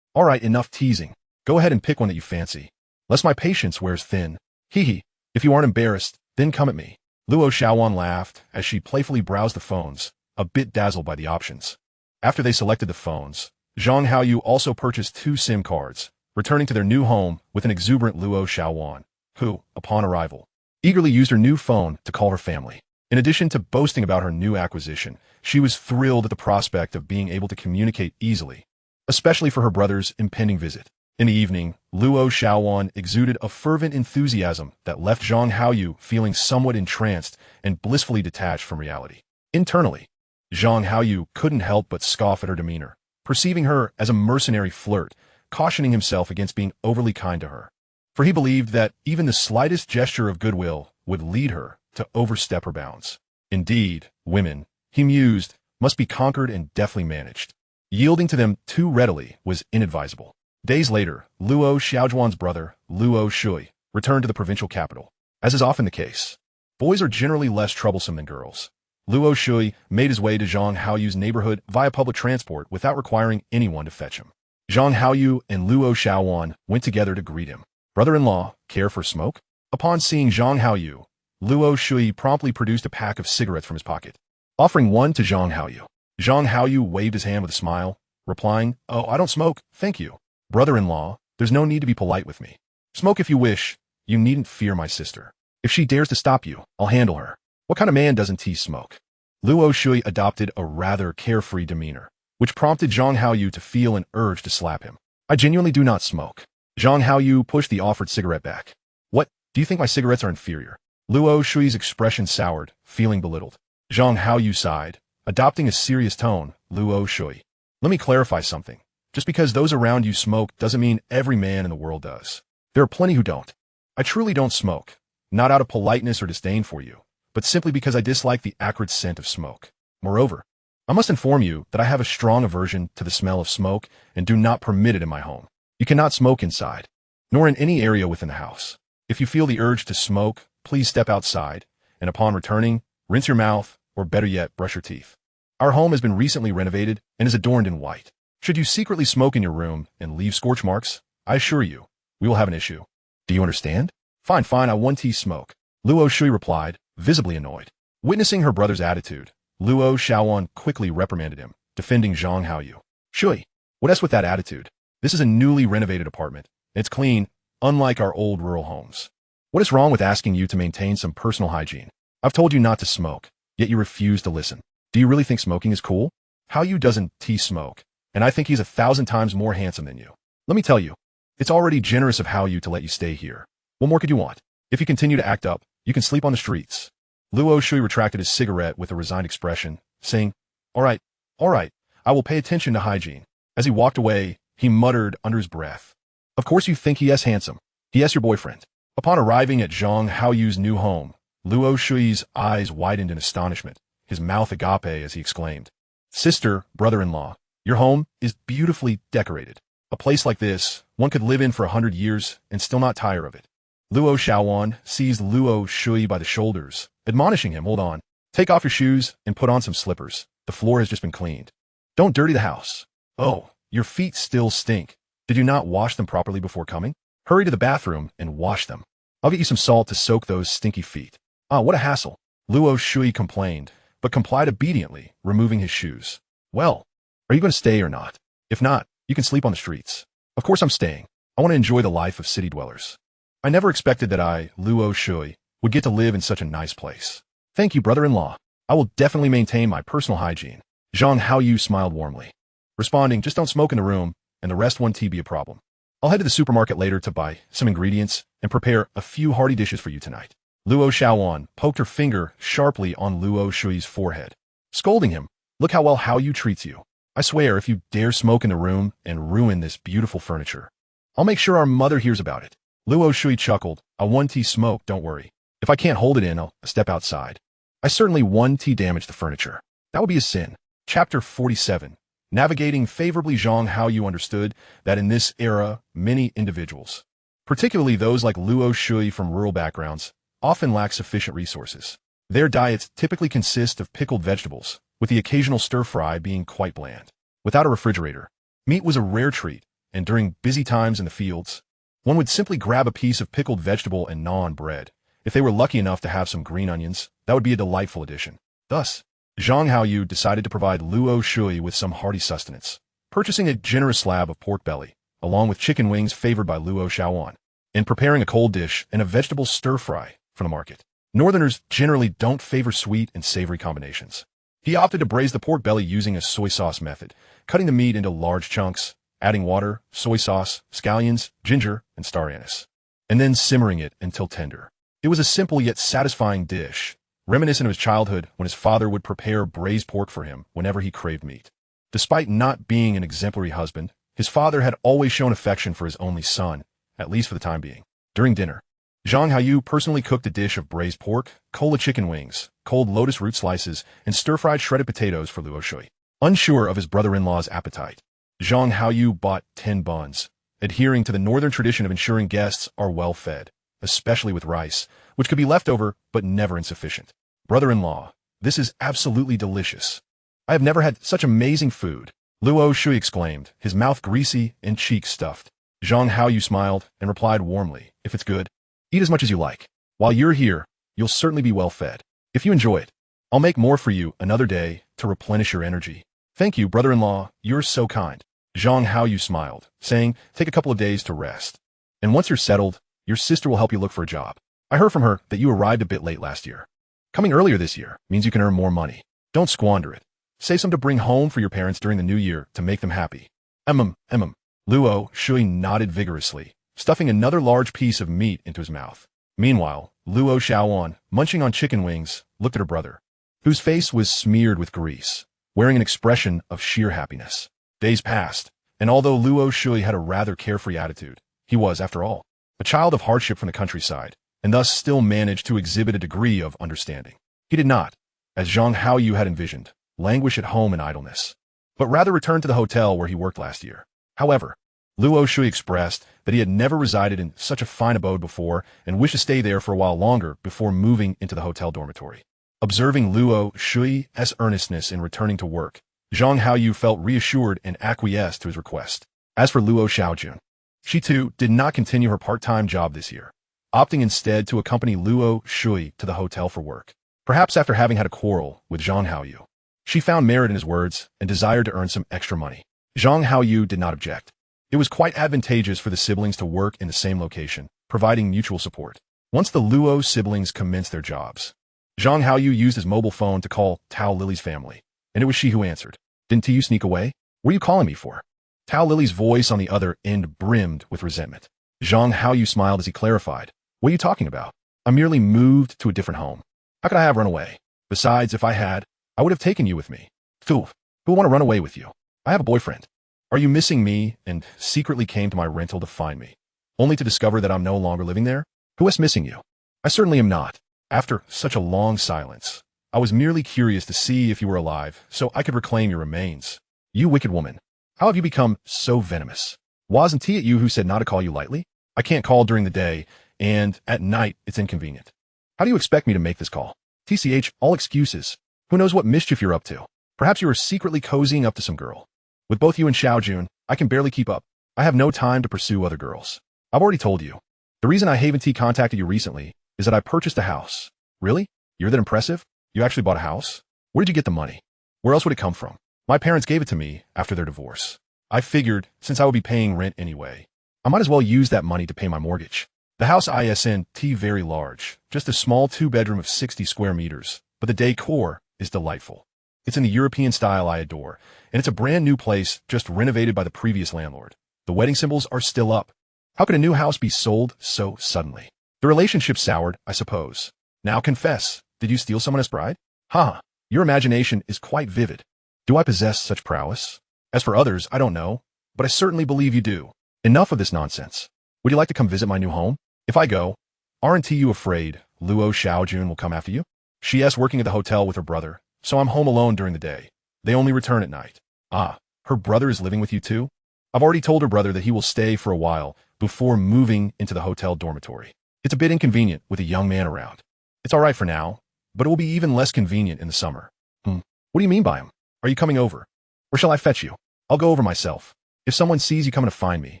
All right, enough teasing. Go ahead and pick one that you fancy. Lest my patience wears thin. Hee. If you aren't embarrassed, then come at me. Luo Xiaowan laughed as she playfully browsed the phones, a bit dazzled by the options. After they selected the phones, Zhang Haoyu also purchased 2 SIM cards, returning to their new home with an exuberant Luo Xiaowan, who, upon arrival, eagerly used her new phone to call her family. In addition to boasting about her new acquisition, she was thrilled at the prospect of being able to communicate easily, especially for her brother's impending visit. In the evening, Luo Xiaowan exuded a fervent enthusiasm that left Zhang Haoyu feeling somewhat entranced and blissfully detached from reality. Internally, Zhang Haoyu couldn't help but scoff at her demeanor, perceiving her as a mercenary flirt, cautioning himself against being overly kind to her. For he believed that even the slightest gesture of goodwill would lead her to overstep her bounds. Indeed, women, he mused, must be conquered and deftly managed. Yielding to them too readily was inadvisable. Days later, Luo Xiaojuan's brother, Luo Shui, returned to the provincial capital. As is often the case, boys are generally less troublesome than girls. Luo Shui made his way to Zhang Haoyu's neighborhood via public transport without requiring anyone to fetch him. Zhang Haoyu and Luo Xiaowan went together to greet him. Brother-in-law, care for a smoke? Upon seeing Zhang Haoyu, Luo Shui promptly produced a pack of cigarettes from his pocket, offering one to Zhang Haoyu. Zhang Haoyu waved his hand with a smile, replying, "Oh, I don't smoke, thank you. Brother-in-law, there's no need to be polite with me. Smoke if you wish. You needn't fear my sister. If she dares to stop you, I'll handle her. What kind of man doesn't tease smoke?" Luo Shui adopted a rather carefree demeanor, which prompted Zhang Haoyu to feel an urge to slap him. "I genuinely do not smoke." Zhang Haoyu pushed the offered cigarette back. "What, do you think my cigarettes are inferior?" Luo Shui's expression soured, feeling belittled. Zhang Haoyu sighed, adopting a serious tone. "Luo Shui, let me clarify something. Just because those around you smoke doesn't mean every man in the world does. There are plenty who don't. I truly don't smoke, not out of politeness or disdain for you, but simply because I dislike the acrid scent of smoke. Moreover, I must inform you that I have a strong aversion to the smell of smoke and do not permit it in my home. You cannot smoke inside, nor in any area within the house. If you feel the urge to smoke, please step outside, and upon returning, rinse your mouth, or better yet, brush your teeth. Our home has been recently renovated and is adorned in white. Should you secretly smoke in your room and leave scorch marks, I assure you, we will have an issue." Do you understand? Fine, fine, I want tea smoke. Luo Shui replied, visibly annoyed. Witnessing her brother's attitude, Luo Xiaoan quickly reprimanded him, defending Zhang Haoyu. Shui, what's with that attitude? This is a newly renovated apartment. It's clean, unlike our old rural homes. What is wrong with asking you to maintain some personal hygiene? I've told you not to smoke, yet you refuse to listen. Do you really think smoking is cool? Haoyu doesn't tea smoke, and I think he's 1,000 times more handsome than you. Let me tell you, it's already generous of Haoyu to let you stay here. What more could you want? If you continue to act up, you can sleep on the streets. Luo Shui retracted his cigarette with a resigned expression, saying, all right, I will pay attention to hygiene. As he walked away, he muttered under his breath, of course you think he is handsome. He is your boyfriend. Upon arriving at Zhang Haoyu's new home, Luo Shui's eyes widened in astonishment, his mouth agape as he exclaimed, sister, brother-in-law, your home is beautifully decorated. A place like this, one could live in for 100 years and still not tire of it. Luo Xiaoan seized Luo Shui by the shoulders, admonishing him, hold on, take off your shoes and put on some slippers. The floor has just been cleaned. Don't dirty the house. Oh, your feet still stink. Did you not wash them properly before coming? Hurry to the bathroom and wash them. I'll get you some salt to soak those stinky feet. Ah, what a hassle. Luo Shui complained, but complied obediently, removing his shoes. Well, are you going to stay or not? If not, you can sleep on the streets. Of course I'm staying. I want to enjoy the life of city dwellers. I never expected that I, Luo Shui, would get to live in such a nice place. Thank you, brother-in-law. I will definitely maintain my personal hygiene. Zhang Haoyu smiled warmly, responding, just don't smoke in the room, and the rest won't be a problem. I'll head to the supermarket later to buy some ingredients and prepare a few hearty dishes for you tonight. Luo Xiaoan poked her finger sharply on Luo Shui's forehead, scolding him, look how well Haoyu treats you. I swear if you dare smoke in the room and ruin this beautiful furniture, I'll make sure our mother hears about it. Luo Shui chuckled, I won't smoke, don't worry. If I can't hold it in, I'll step outside. I certainly won't damage the furniture. That would be a sin. Chapter 47. Navigating favorably. Zhang Haoyu understood that in this era, many individuals, particularly those like Luo Shui from rural backgrounds, often lack sufficient resources. Their diets typically consist of pickled vegetables, with the occasional stir-fry being quite bland. Without a refrigerator, meat was a rare treat, and during busy times in the fields, one would simply grab a piece of pickled vegetable and gnaw on bread. If they were lucky enough to have some green onions, that would be a delightful addition. Thus, Zhang Haoyu decided to provide Luo Shui with some hearty sustenance, purchasing a generous slab of pork belly, along with chicken wings favored by Luo Xiaoan, and preparing a cold dish and a vegetable stir-fry from the market. Northerners generally don't favor sweet and savory combinations. He opted to braise the pork belly using a soy sauce method, cutting the meat into large chunks, adding water, soy sauce, scallions, ginger, and star anise, and then simmering it until tender. It was a simple yet satisfying dish, reminiscent of his childhood when his father would prepare braised pork for him whenever he craved meat. Despite not being an exemplary husband, his father had always shown affection for his only son, at least for the time being. During dinner, Zhang Haoyu personally cooked a dish of braised pork, cola chicken wings, cold lotus root slices, and stir-fried shredded potatoes for Luo Shui. Unsure of his brother-in-law's appetite, Zhang Haoyu bought 10 buns, adhering to the northern tradition of ensuring guests are well fed, especially with rice, which could be left over but never insufficient. Brother-in-law, this is absolutely delicious. I have never had such amazing food, Luo Shui exclaimed, his mouth greasy and cheeks stuffed. Zhang Haoyu smiled and replied warmly, if it's good, eat as much as you like. While you're here, you'll certainly be well fed. If you enjoy it, I'll make more for you another day to replenish your energy. Thank you, brother-in-law, you're so kind. Zhang Haoyu smiled, saying, take a couple of days to rest. And once you're settled, your sister will help you look for a job. I heard from her that you arrived a bit late last year. Coming earlier this year means you can earn more money. Don't squander it. Save some to bring home for your parents during the new year to make them happy. Luo Shui nodded vigorously, stuffing another large piece of meat into his mouth. Meanwhile, Luo Xiaoan, munching on chicken wings, looked at her brother, whose face was smeared with grease, wearing an expression of sheer happiness. Days passed, and although Luo Shui had a rather carefree attitude, he was, after all, a child of hardship from the countryside, and thus still managed to exhibit a degree of understanding. He did not, as Zhang Haoyu had envisioned, languish at home in idleness, but rather return to the hotel where he worked last year. However, Luo Shui expressed that he had never resided in such a fine abode before and wished to stay there for a while longer before moving into the hotel dormitory. Observing Luo Shui's earnestness in returning to work, Zhang Haoyu felt reassured and acquiesced to his request. As for Luo Xiaojun, She too did not continue her part-time job this year, opting instead to accompany Luo Shui to the hotel for work. Perhaps after having had a quarrel with Zhang Haoyu, she found merit in his words and desired to earn some extra money. Zhang Haoyu did not object. It was quite advantageous for the siblings to work in the same location, providing mutual support. Once the Luo siblings commenced their jobs, Zhang Haoyu used his mobile phone to call Tao Lily's family, and it was she who answered. Didn't you sneak away? What are you calling me for? Tao Lily's voice on the other end brimmed with resentment. Zhang Haoyu smiled as he clarified. What are you talking about? I merely moved to a different home. How could I have run away? Besides, if I had, I would have taken you with me. Who would want to run away with you? I have a boyfriend. Are you missing me and secretly came to my rental to find me, only to discover that I'm no longer living there? Who is missing you? I certainly am not. After such a long silence, I was merely curious to see if you were alive, so I could reclaim your remains. You wicked woman. How have you become so venomous? Wasn't it you who said not to call you lightly? I can't call during the day, and at night it's inconvenient. How do you expect me to make this call? TCH, all excuses. Who knows what mischief you're up to? Perhaps you are secretly cozying up to some girl. With both you and Xiaojun, I can barely keep up. I have no time to pursue other girls. I've already told you. The reason I haven't contacted you recently is that I purchased a house. Really? You're that impressive? You actually bought a house? Where did you get the money? Where else would it come from? My parents gave it to me after their divorce. I figured, since I would be paying rent anyway, I might as well use that money to pay my mortgage. The house isn't very large, just a small 2-bedroom of 60 square meters, but the decor is delightful. It's in the European style I adore, and it's a brand new place just renovated by the previous landlord. The wedding symbols are still up. How could a new house be sold so suddenly? The relationship soured, I suppose. Now confess, did you steal someone as bride? Ha! Your imagination is quite vivid. Do I possess such prowess? As for others, I don't know, but I certainly believe you do. Enough of this nonsense. Would you like to come visit my new home? If I go, aren't you afraid Luo Xiaojun will come after you? She's working at the hotel with her brother, so I'm home alone during the day. They only return at night. Ah, her brother is living with you too? I've already told her brother that he will stay for a while before moving into the hotel dormitory. It's a bit inconvenient with a young man around. It's all right for now, but it will be even less convenient in the summer. What do you mean by him? Are you coming over? Or shall I fetch you? I'll go over myself. If someone sees you coming to find me,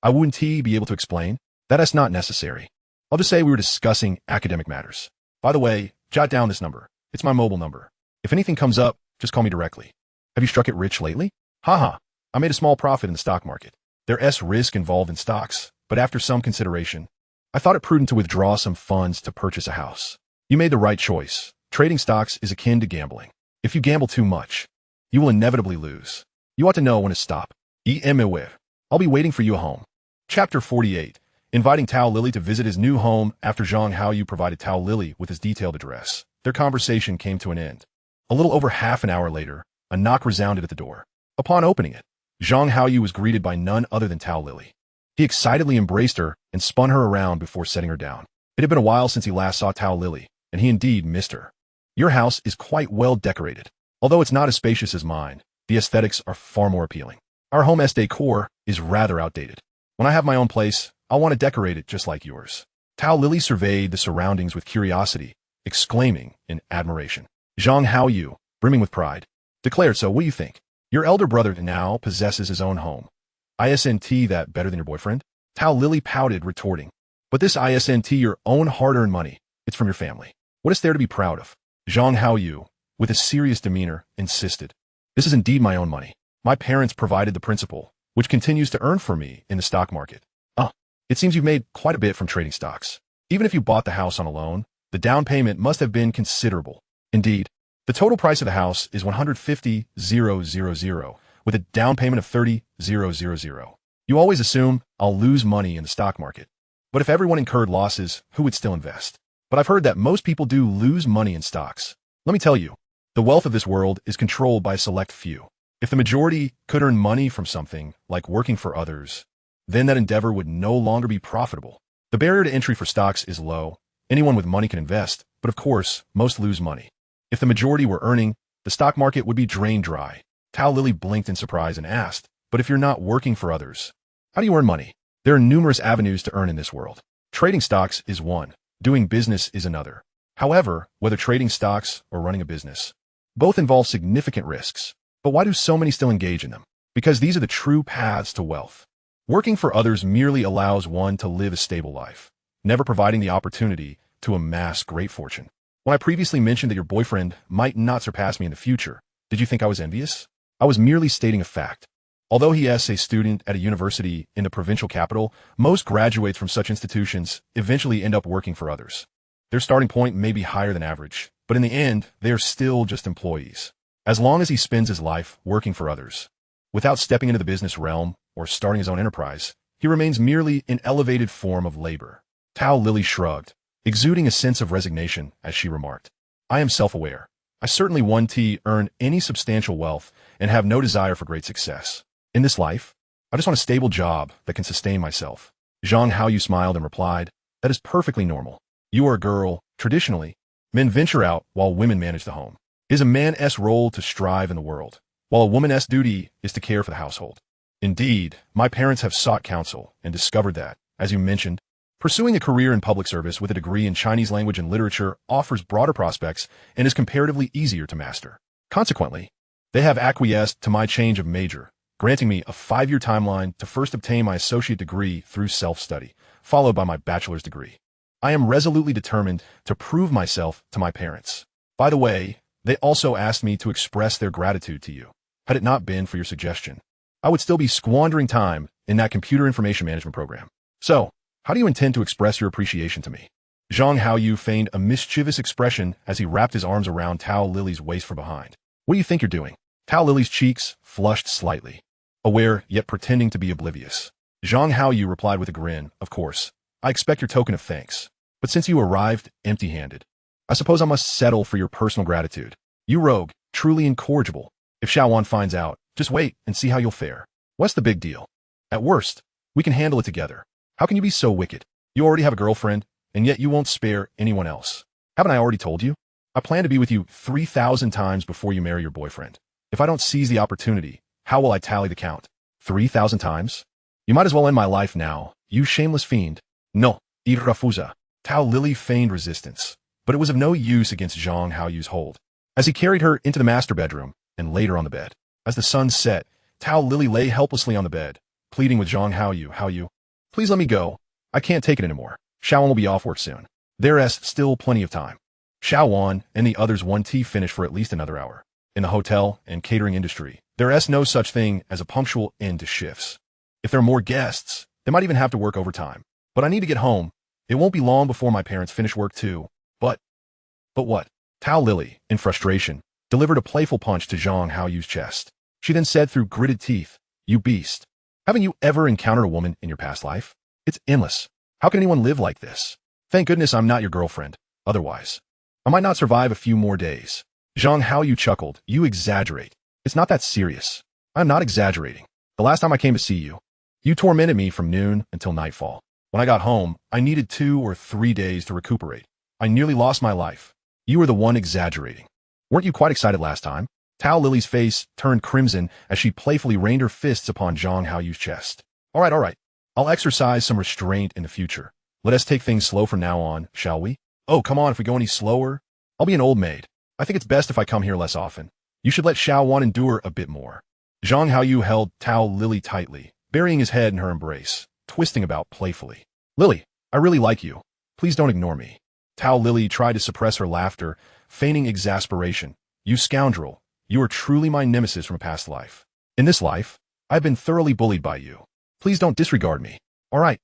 I wouldn't be able to explain. That's not necessary. I'll just say we were discussing academic matters. By the way, jot down this number. It's my mobile number. If anything comes up, just call me directly. Have you struck it rich lately? Haha, I made a small profit in the stock market. There's risk involved in stocks, but after some consideration, I thought it prudent to withdraw some funds to purchase a house. You made the right choice. Trading stocks is akin to gambling. If you gamble too much, you will inevitably lose. You ought to know when to stop. I'll be waiting for you at home. Chapter 48. Inviting Tao Lily to visit his new home after Zhang Haoyu provided Tao Lily with his detailed address. Their conversation came to an end. A little over half an hour later, a knock resounded at the door. Upon opening it, Zhang Haoyu was greeted by none other than Tao Lily. He excitedly embraced her and spun her around before setting her down. It had been a while since he last saw Tao Lily, and he indeed missed her. Your house is quite well decorated. Although it's not as spacious as mine, the aesthetics are far more appealing. Our home's decor is rather outdated. When I have my own place, I'll want to decorate it just like yours. Tao Lily surveyed the surroundings with curiosity, exclaiming in admiration. Zhang Haoyu, brimming with pride, declared, so what do you think? Your elder brother now possesses his own home. Isn't that better than your boyfriend? Tao Lily pouted, retorting. But this isn't your own hard-earned money. It's from your family. What is there to be proud of? Zhang Haoyu, with a serious demeanor, insisted. This is indeed my own money. My parents provided the principal, which continues to earn for me in the stock market. It seems you've made quite a bit from trading stocks. Even if you bought the house on a loan, the down payment must have been considerable. Indeed, the total price of the house is 150,000, with a down payment of 30,000. You always assume I'll lose money in the stock market. But if everyone incurred losses, who would still invest? But I've heard that most people do lose money in stocks. Let me tell you, the wealth of this world is controlled by a select few. If the majority could earn money from something, like working for others, then that endeavor would no longer be profitable. The barrier to entry for stocks is low. Anyone with money can invest, but of course, most lose money. If the majority were earning, the stock market would be drained dry. Tao Lily blinked in surprise and asked, but if you're not working for others, how do you earn money? There are numerous avenues to earn in this world. Trading stocks is one. Doing business is another. However, whether trading stocks or running a business, both involve significant risks. But why do so many still engage in them? Because these are the true paths to wealth. Working for others merely allows one to live a stable life, never providing the opportunity to amass great fortune. When I previously mentioned that your boyfriend might not surpass me in the future, did you think I was envious? I was merely stating a fact. Although he is a student at a university in the provincial capital, most graduates from such institutions eventually end up working for others. Their starting point may be higher than average, but in the end, they are still just employees. As long as he spends his life working for others, without stepping into the business realm or starting his own enterprise, he remains merely an elevated form of labor. Tao Lily shrugged, exuding a sense of resignation as she remarked, I am self-aware. I certainly want to earn any substantial wealth and have no desire for great success. In this life, I just want a stable job that can sustain myself. Zhang Haoyu smiled and replied, that is perfectly normal. You are a girl. Traditionally, men venture out while women manage the home. It is a man's role to strive in the world, while a woman's duty is to care for the household. Indeed, my parents have sought counsel and discovered that, as you mentioned, pursuing a career in public service with a degree in Chinese language and literature offers broader prospects and is comparatively easier to master. Consequently, they have acquiesced to my change of major, granting me a 5-year timeline to first obtain my associate degree through self-study, followed by my bachelor's degree. I am resolutely determined to prove myself to my parents. By the way, they also asked me to express their gratitude to you. Had it not been for your suggestion, I would still be squandering time in that computer information management program. So, how do you intend to express your appreciation to me? Zhang Haoyu feigned a mischievous expression as he wrapped his arms around Tao Lily's waist from behind. What do you think you're doing? Tao Lily's cheeks flushed slightly, aware yet pretending to be oblivious. Zhang Haoyu replied with a grin, of course, I expect your token of thanks. But since you arrived empty-handed, I suppose I must settle for your personal gratitude. You rogue, truly incorrigible. If Xiaowan finds out, just wait and see how you'll fare. What's the big deal? At worst, we can handle it together. How can you be so wicked? You already have a girlfriend, and yet you won't spare anyone else. Haven't I already told you? I plan to be with you 3,000 times before you marry your boyfriend. If I don't seize the opportunity, how will I tally the count? 3,000 times? You might as well end my life now, you shameless fiend. No, il refusa. Tao Lily feigned resistance, but it was of no use against Zhang Haoyu's hold. As he carried her into the master bedroom and laid her on the bed. As the sun set, Tao Lily lay helplessly on the bed, pleading with Zhang Haoyu, please let me go. I can't take it anymore. Xiaowan will be off work soon. There's still plenty of time. Xiaowan and the others want to finish for at least another hour. In the hotel and catering industry, there's no such thing as a punctual end to shifts. If there are more guests, they might even have to work overtime. But I need to get home. It won't be long before my parents finish work too. But what? Tao Lily, in frustration, delivered a playful punch to Zhang Haoyu's chest. She then said through gritted teeth, you beast. Haven't you ever encountered a woman in your past life? It's endless. How can anyone live like this? Thank goodness I'm not your girlfriend. Otherwise, I might not survive a few more days. Zhang Haoyu chuckled. You exaggerate. It's not that serious. I'm not exaggerating. The last time I came to see you, you tormented me from noon until nightfall. When I got home, I needed 2 or 3 days to recuperate. I nearly lost my life. You were the one exaggerating. Weren't you quite excited last time? Tao Lily's face turned crimson as she playfully rained her fists upon Zhang Haoyu's chest. All right. I'll exercise some restraint in the future. Let us take things slow from now on, shall we? Oh, come on, if we go any slower, I'll be an old maid. I think it's best if I come here less often. You should let Xiaowan endure a bit more. Zhang Haoyu held Tao Lily tightly, burying his head in her embrace, twisting about playfully. Lily, I really like you. Please don't ignore me. Tao Lily tried to suppress her laughter, feigning exasperation. You scoundrel. You are truly my nemesis from a past life. In this life, I've been thoroughly bullied by you. Please don't disregard me. All right.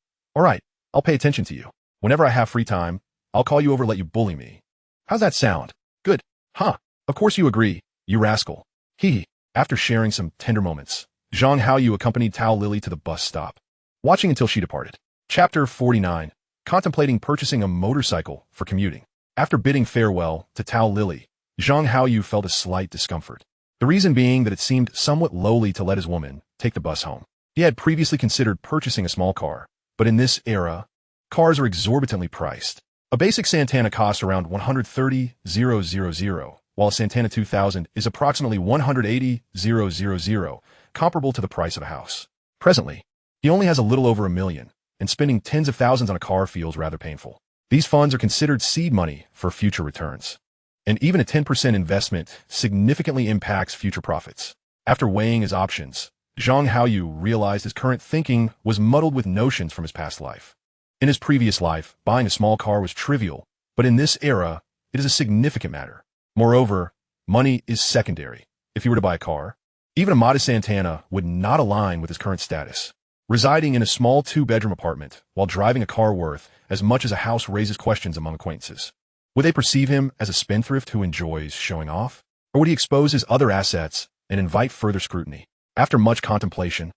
I'll pay attention to you. Whenever I have free time, I'll call you over and let you bully me. How's that sound? Good. Huh. Of course you agree, you rascal. Hee. After sharing some tender moments, Zhang Haoyu accompanied Tao Lily to the bus stop, watching until she departed. Chapter 49. Contemplating purchasing a motorcycle for commuting. After bidding farewell to Tao Lily, Zhang Haoyu felt a slight discomfort. The reason being that it seemed somewhat lowly to let his woman take the bus home. He had previously considered purchasing a small car, but in this era, cars are exorbitantly priced. A basic Santana costs around $130,000, while a Santana 2000 is approximately $180,000, comparable to the price of a house. Presently, he only has a little over $1 million, and spending tens of thousands on a car feels rather painful. These funds are considered seed money for future returns, and even a 10% investment significantly impacts future profits. After weighing his options, Zhang Haoyu realized his current thinking was muddled with notions from his past life. In his previous life, buying a small car was trivial, but in this era, it is a significant matter. Moreover, money is secondary. If he were to buy a car, even a modest Santana would not align with his current status. Residing in a small 2-bedroom apartment while driving a car worth as much as a house raises questions among acquaintances. Would they perceive him as a spendthrift who enjoys showing off? Or would he expose his other assets and invite further scrutiny? After much contemplation,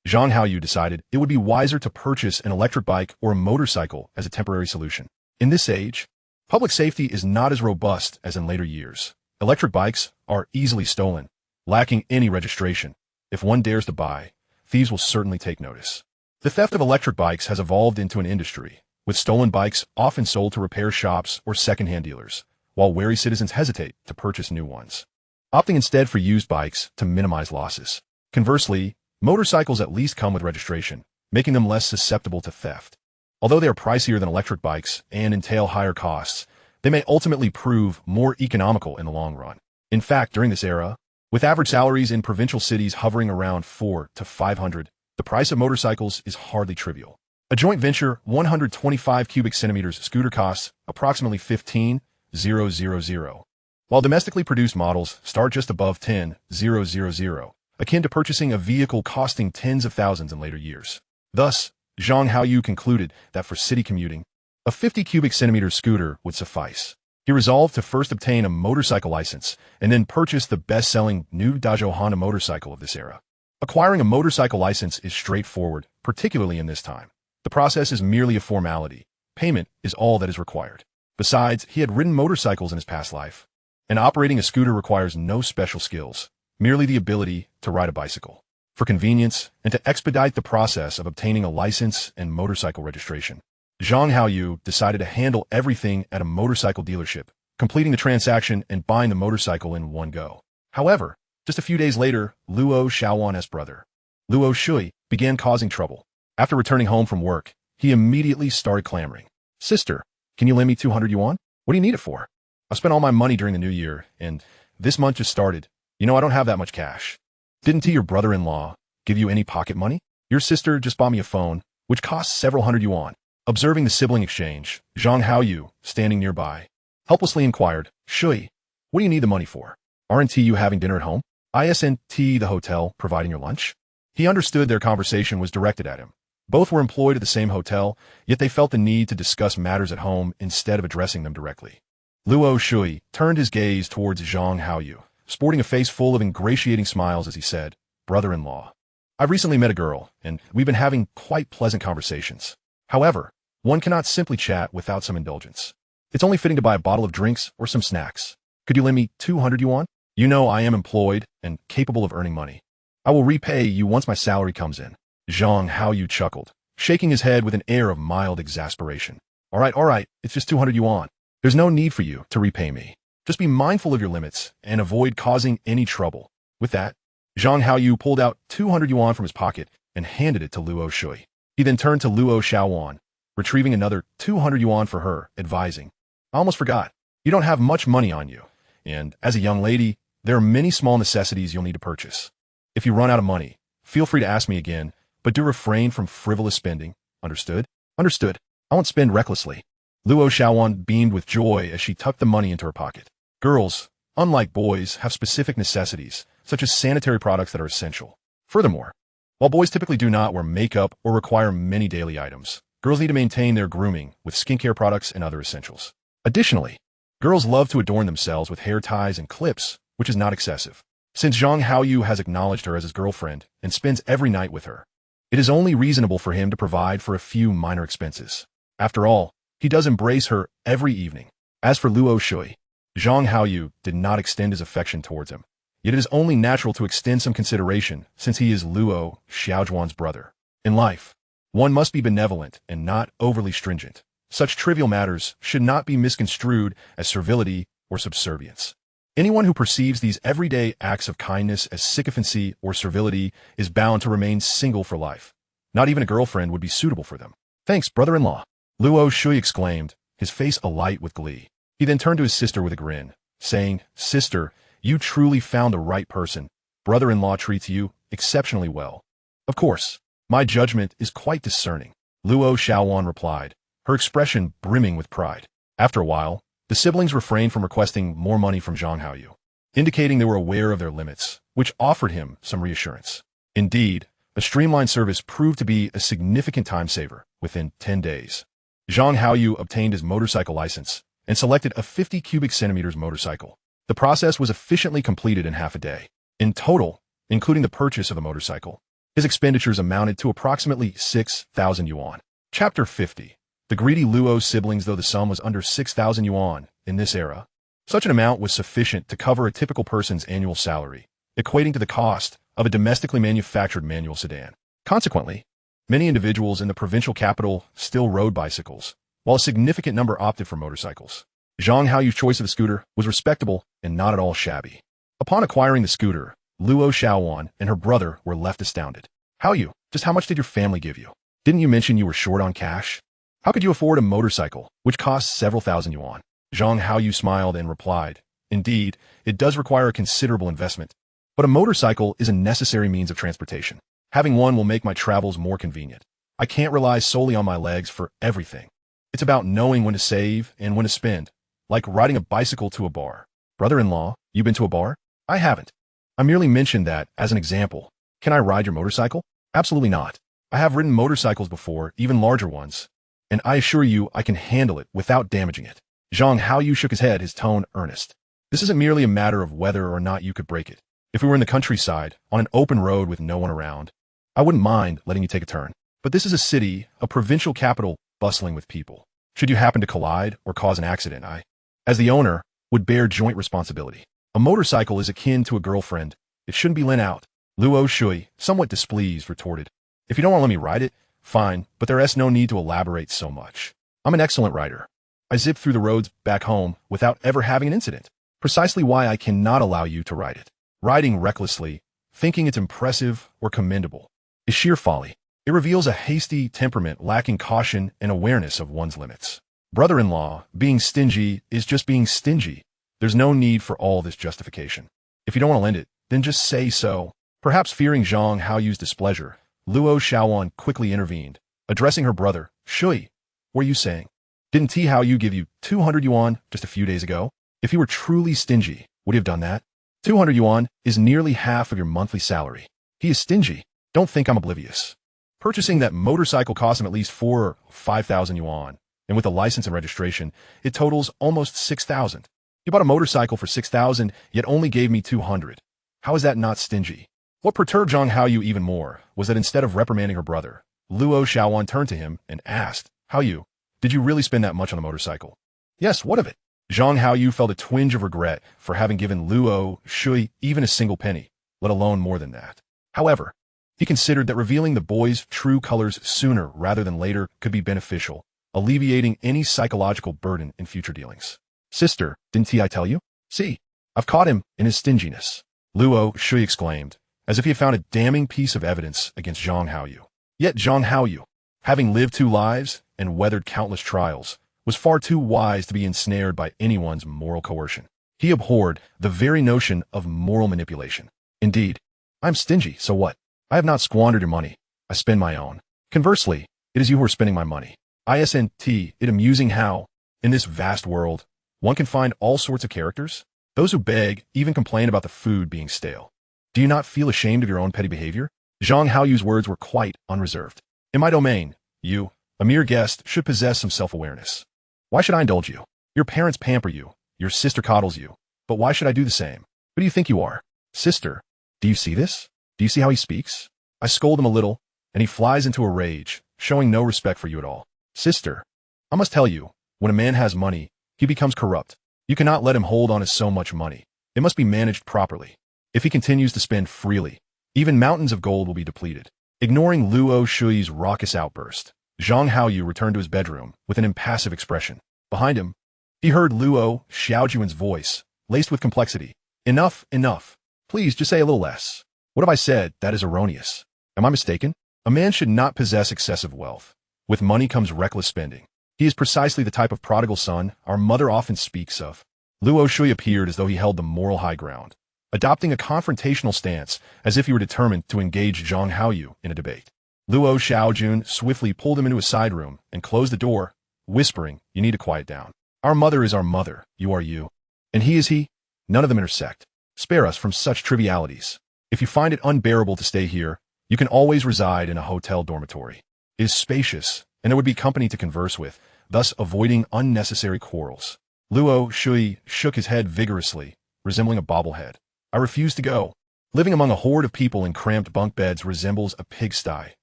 Zhang Haoyu decided it would be wiser to purchase an electric bike or a motorcycle as a temporary solution. In this age, public safety is not as robust as in later years. Electric bikes are easily stolen, lacking any registration. If one dares to buy, thieves will certainly take notice. The theft of electric bikes has evolved into an industry, with stolen bikes often sold to repair shops or second-hand dealers, while wary citizens hesitate to purchase new ones, opting instead for used bikes to minimize losses. Conversely, motorcycles at least come with registration, making them less susceptible to theft. Although they are pricier than electric bikes and entail higher costs, they may ultimately prove more economical in the long run. In fact, during this era, with average salaries in provincial cities hovering around $400 to $500, the price of motorcycles is hardly trivial. A joint venture 125 cubic centimeters scooter costs approximately $15,000, while domestically produced models start just above $10,000, akin to purchasing a vehicle costing tens of thousands in later years. Thus, Zhang Haoyu concluded that for city commuting, a 50 cubic centimeter scooter would suffice. He resolved to first obtain a motorcycle license and then purchase the best-selling new Daijo Honda motorcycle of this era. Acquiring a motorcycle license is straightforward, particularly in this time. The process is merely a formality. Payment is all that is required. Besides, he had ridden motorcycles in his past life, and operating a scooter requires no special skills, merely the ability to ride a bicycle. For convenience and to expedite the process of obtaining a license and motorcycle registration, Zhang Haoyu decided to handle everything at a motorcycle dealership, completing the transaction and buying the motorcycle in one go. However, just a few days later, Luo Xiaowan's brother, Luo Shui, began causing trouble. After returning home from work, he immediately started clamoring. "Sister, can you lend me 200 yuan? What do you need it for? I spent all my money during the new year, and this month just started. You know I don't have that much cash. Didn't your brother-in-law give you any pocket money? Your sister just bought me a phone, which costs several hundred yuan." Observing the sibling exchange, Zhang Haoyu, standing nearby, helplessly inquired, "Shui, what do you need the money for? Aren't you having dinner at home? Isn't the hotel providing your lunch?" He understood their conversation was directed at him. Both were employed at the same hotel, yet they felt the need to discuss matters at home instead of addressing them directly. Luo Shui turned his gaze towards Zhang Haoyu, sporting a face full of ingratiating smiles as he said, "Brother-in-law, I've recently met a girl, and we've been having quite pleasant conversations. However, one cannot simply chat without some indulgence. It's only fitting to buy a bottle of drinks or some snacks. Could you lend me 200 yuan? You know I am employed and capable of earning money. I will repay you once my salary comes in." Zhang Haoyu chuckled, shaking his head with an air of mild exasperation. All right, it's just 200 yuan. There's no need for you to repay me. Just be mindful of your limits and avoid causing any trouble." With that, Zhang Haoyu pulled out 200 yuan from his pocket and handed it to Luo Shui. He then turned to Luo Xiaowan, retrieving another 200 yuan for her, advising, "I almost forgot. You don't have much money on you, and as a young lady, there are many small necessities you'll need to purchase. If you run out of money, feel free to ask me again, but do refrain from frivolous spending. Understood?" "Understood. I won't spend recklessly." Luo Xiaowan beamed with joy as she tucked the money into her pocket. Girls, unlike boys, have specific necessities, such as sanitary products that are essential. Furthermore, while boys typically do not wear makeup or require many daily items, girls need to maintain their grooming with skincare products and other essentials. Additionally, girls love to adorn themselves with hair ties and clips, which is not excessive. Since Zhang Haoyu has acknowledged her as his girlfriend and spends every night with her, it is only reasonable for him to provide for a few minor expenses. After all, he does embrace her every evening. As for Luo Shui, Zhang Haoyu did not extend his affection towards him. Yet it is only natural to extend some consideration since he is Luo Xiaojuan's brother. In life, one must be benevolent and not overly stringent. Such trivial matters should not be misconstrued as servility or subservience. Anyone who perceives these everyday acts of kindness as sycophancy or servility is bound to remain single for life. Not even a girlfriend would be suitable for them. "Thanks, brother-in-law," Luo Shui exclaimed, his face alight with glee. He then turned to his sister with a grin, saying, "Sister, you truly found the right person. Brother-in-law treats you exceptionally well. Of course, my judgment is quite discerning, Luo Xiaowan replied, her expression brimming with pride. After a while, the siblings refrained from requesting more money from Zhang Haoyu, indicating they were aware of their limits, which offered him some reassurance. Indeed, a streamlined service proved to be a significant time saver within 10 days. Zhang Haoyu obtained his motorcycle license and selected a 50 cubic centimeters motorcycle. The process was efficiently completed in half a day. In total, including the purchase of the motorcycle, his expenditures amounted to approximately 6,000 yuan. Chapter 50. The greedy Luo siblings. Though the sum was under 6,000 yuan in this era, such an amount was sufficient to cover a typical person's annual salary, equating to the cost of a domestically manufactured manual sedan. Consequently, many individuals in the provincial capital still rode bicycles, while a significant number opted for motorcycles. Zhang Haoyu's choice of the scooter was respectable and not at all shabby. Upon acquiring the scooter, Luo Xiaowan and her brother were left astounded. Haoyu, just how much did your family give you? Didn't you mention you were short on cash? How could you afford a motorcycle, which costs several thousand yuan? Zhang Haoyu smiled and replied, indeed, it does require a considerable investment, but a motorcycle is a necessary means of transportation. Having one will make my travels more convenient. I can't rely solely on my legs for everything. It's about knowing when to save and when to spend, like riding a bicycle to a bar. Brother-in-law, you been to a bar? I haven't. I merely mentioned that as an example. Can I ride your motorcycle? Absolutely not. I have ridden motorcycles before, even larger ones, and I assure you I can handle it without damaging it. Zhang Haoyu shook his head, his tone earnest. This isn't merely a matter of whether or not you could break it. If we were in the countryside, on an open road with no one around, I wouldn't mind letting you take a turn. But this is a city, a provincial capital, bustling with people. Should you happen to collide or cause an accident, I, as the owner, would bear joint responsibility. A motorcycle is akin to a girlfriend. It shouldn't be lent out. Luo Shui, somewhat displeased, retorted. If you don't want to let me ride it, fine, but there's no need to elaborate so much. I'm an excellent rider. I zip through the roads back home without ever having an incident. Precisely why I cannot allow you to ride it. Riding recklessly, thinking it's impressive or commendable, is sheer folly. It reveals a hasty temperament lacking caution and awareness of one's limits. Brother-in-law, being stingy is just being stingy. There's no need for all this justification. If you don't want to lend it, then just say so. Perhaps fearing Zhang Haoyu's displeasure, Luo Xiaowan quickly intervened, addressing her brother. Shui, what are you saying? Didn't T Haoyu give you 200 yuan just a few days ago? If he were truly stingy, would he have done that? 200 yuan is nearly half of your monthly salary. He is stingy. Don't think I'm oblivious. Purchasing that motorcycle cost him at least 4,000 or 5,000 yuan, and with a license and registration, it totals almost 6,000. He bought a motorcycle for 6,000, yet only gave me 200. How is that not stingy? What perturbed Zhang Haoyu even more was that instead of reprimanding her brother, Luo Xiaowan turned to him and asked, Haoyu, did you really spend that much on the motorcycle? Yes, what of it? Zhang Haoyu felt a twinge of regret for having given Luo Shui even a single penny, let alone more than that. However, he considered that revealing the boy's true colors sooner rather than later could be beneficial, alleviating any psychological burden in future dealings. Sister, didn't I tell you? See, I've caught him in his stinginess, Luo Shui exclaimed, as if he had found a damning piece of evidence against Zhang Haoyu. Yet Zhang Haoyu, having lived 2 lives and weathered countless trials, was far too wise to be ensnared by anyone's moral coercion. He abhorred the very notion of moral manipulation. Indeed, I'm stingy, so what? I have not squandered your money. I spend my own. Conversely, it is you who are spending my money. Isn't it amusing how, in this vast world, one can find all sorts of characters? Those who beg even complain about the food being stale. Do you not feel ashamed of your own petty behavior? Zhang Haoyu's words were quite unreserved. In my domain, you, a mere guest, should possess some self-awareness. Why should I indulge you? Your parents pamper you. Your sister coddles you. But why should I do the same? Who do you think you are? Sister, do you see this? Do you see how he speaks? I scold him a little, and he flies into a rage, showing no respect for you at all. Sister, I must tell you, when a man has money, he becomes corrupt. You cannot let him hold on to so much money. It must be managed properly. If he continues to spend freely, even mountains of gold will be depleted. Ignoring Luo Shui's raucous outburst, Zhang Haoyu returned to his bedroom with an impassive expression. Behind him, he heard Luo Xiaojuan's voice, laced with complexity. Enough, enough. Please, just say a little less. What have I said that is erroneous? Am I mistaken? A man should not possess excessive wealth. With money comes reckless spending. He is precisely the type of prodigal son our mother often speaks of. Luo Shui appeared as though he held the moral high ground, adopting a confrontational stance as if he were determined to engage Zhang Haoyu in a debate. Luo Xiaojun swiftly pulled him into a side room and closed the door, whispering, "You need to quiet down. Our mother is our mother, you are you. And he is he. None of them intersect. Spare us from such trivialities. If you find it unbearable to stay here, you can always reside in a hotel dormitory. It is spacious, and there would be company to converse with, thus avoiding unnecessary quarrels." Luo Shui shook his head vigorously, resembling a bobblehead. "I refuse to go. Living among a horde of people in cramped bunk beds resembles a pigsty,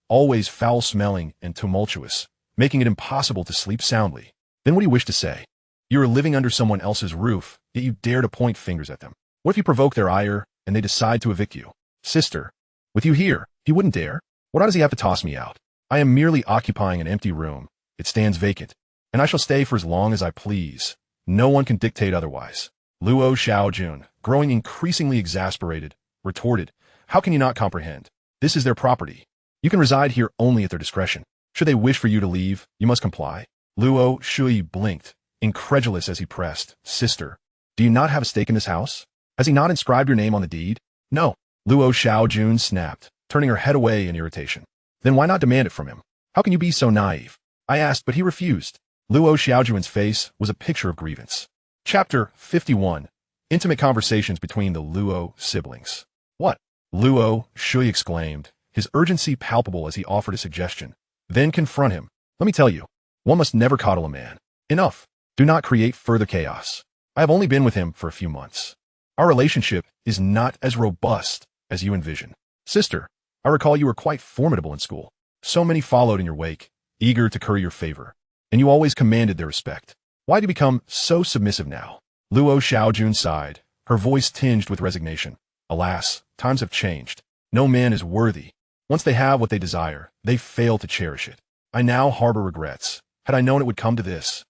always foul-smelling and tumultuous, making it impossible to sleep soundly. Then what do you wish to say? You are living under someone else's roof, yet you dare to point fingers at them. What if you provoke their ire, and they decide to evict you? Sister, with you here, he wouldn't dare. What does he have to toss me out? I am merely occupying an empty room. It stands vacant, and I shall stay for as long as I please. No one can dictate otherwise." Luo Xiaojun, growing increasingly exasperated, retorted, "How can you not comprehend? This is their property. You can reside here only at their discretion. Should they wish for you to leave, you must comply." Luo Shui blinked, incredulous as he pressed, "Sister, do you not have a stake in this house? Has he not inscribed your name on the deed?" "No." Luo Xiaojun snapped, turning her head away in irritation. "Then why not demand it from him? How can you be so naive? I asked, but he refused." Luo Xiaojun's face was a picture of grievance. Chapter 51. Intimate Conversations Between the Luo Siblings. "What?" Luo Shui exclaimed, his urgency palpable as he offered a suggestion. "Then confront him. Let me tell you, one must never coddle a man. Enough. Do not create further chaos. I have only been with him for a few months. Our relationship is not as robust as you envision. Sister, I recall you were quite formidable in school. So many followed in your wake, eager to curry your favor, and you always commanded their respect. Why do you become so submissive now?" Luo Xiaojun sighed, her voice tinged with resignation. "Alas, times have changed. No man is worthy. Once they have what they desire, they fail to cherish it. I now harbor regrets. Had I known it would come to this,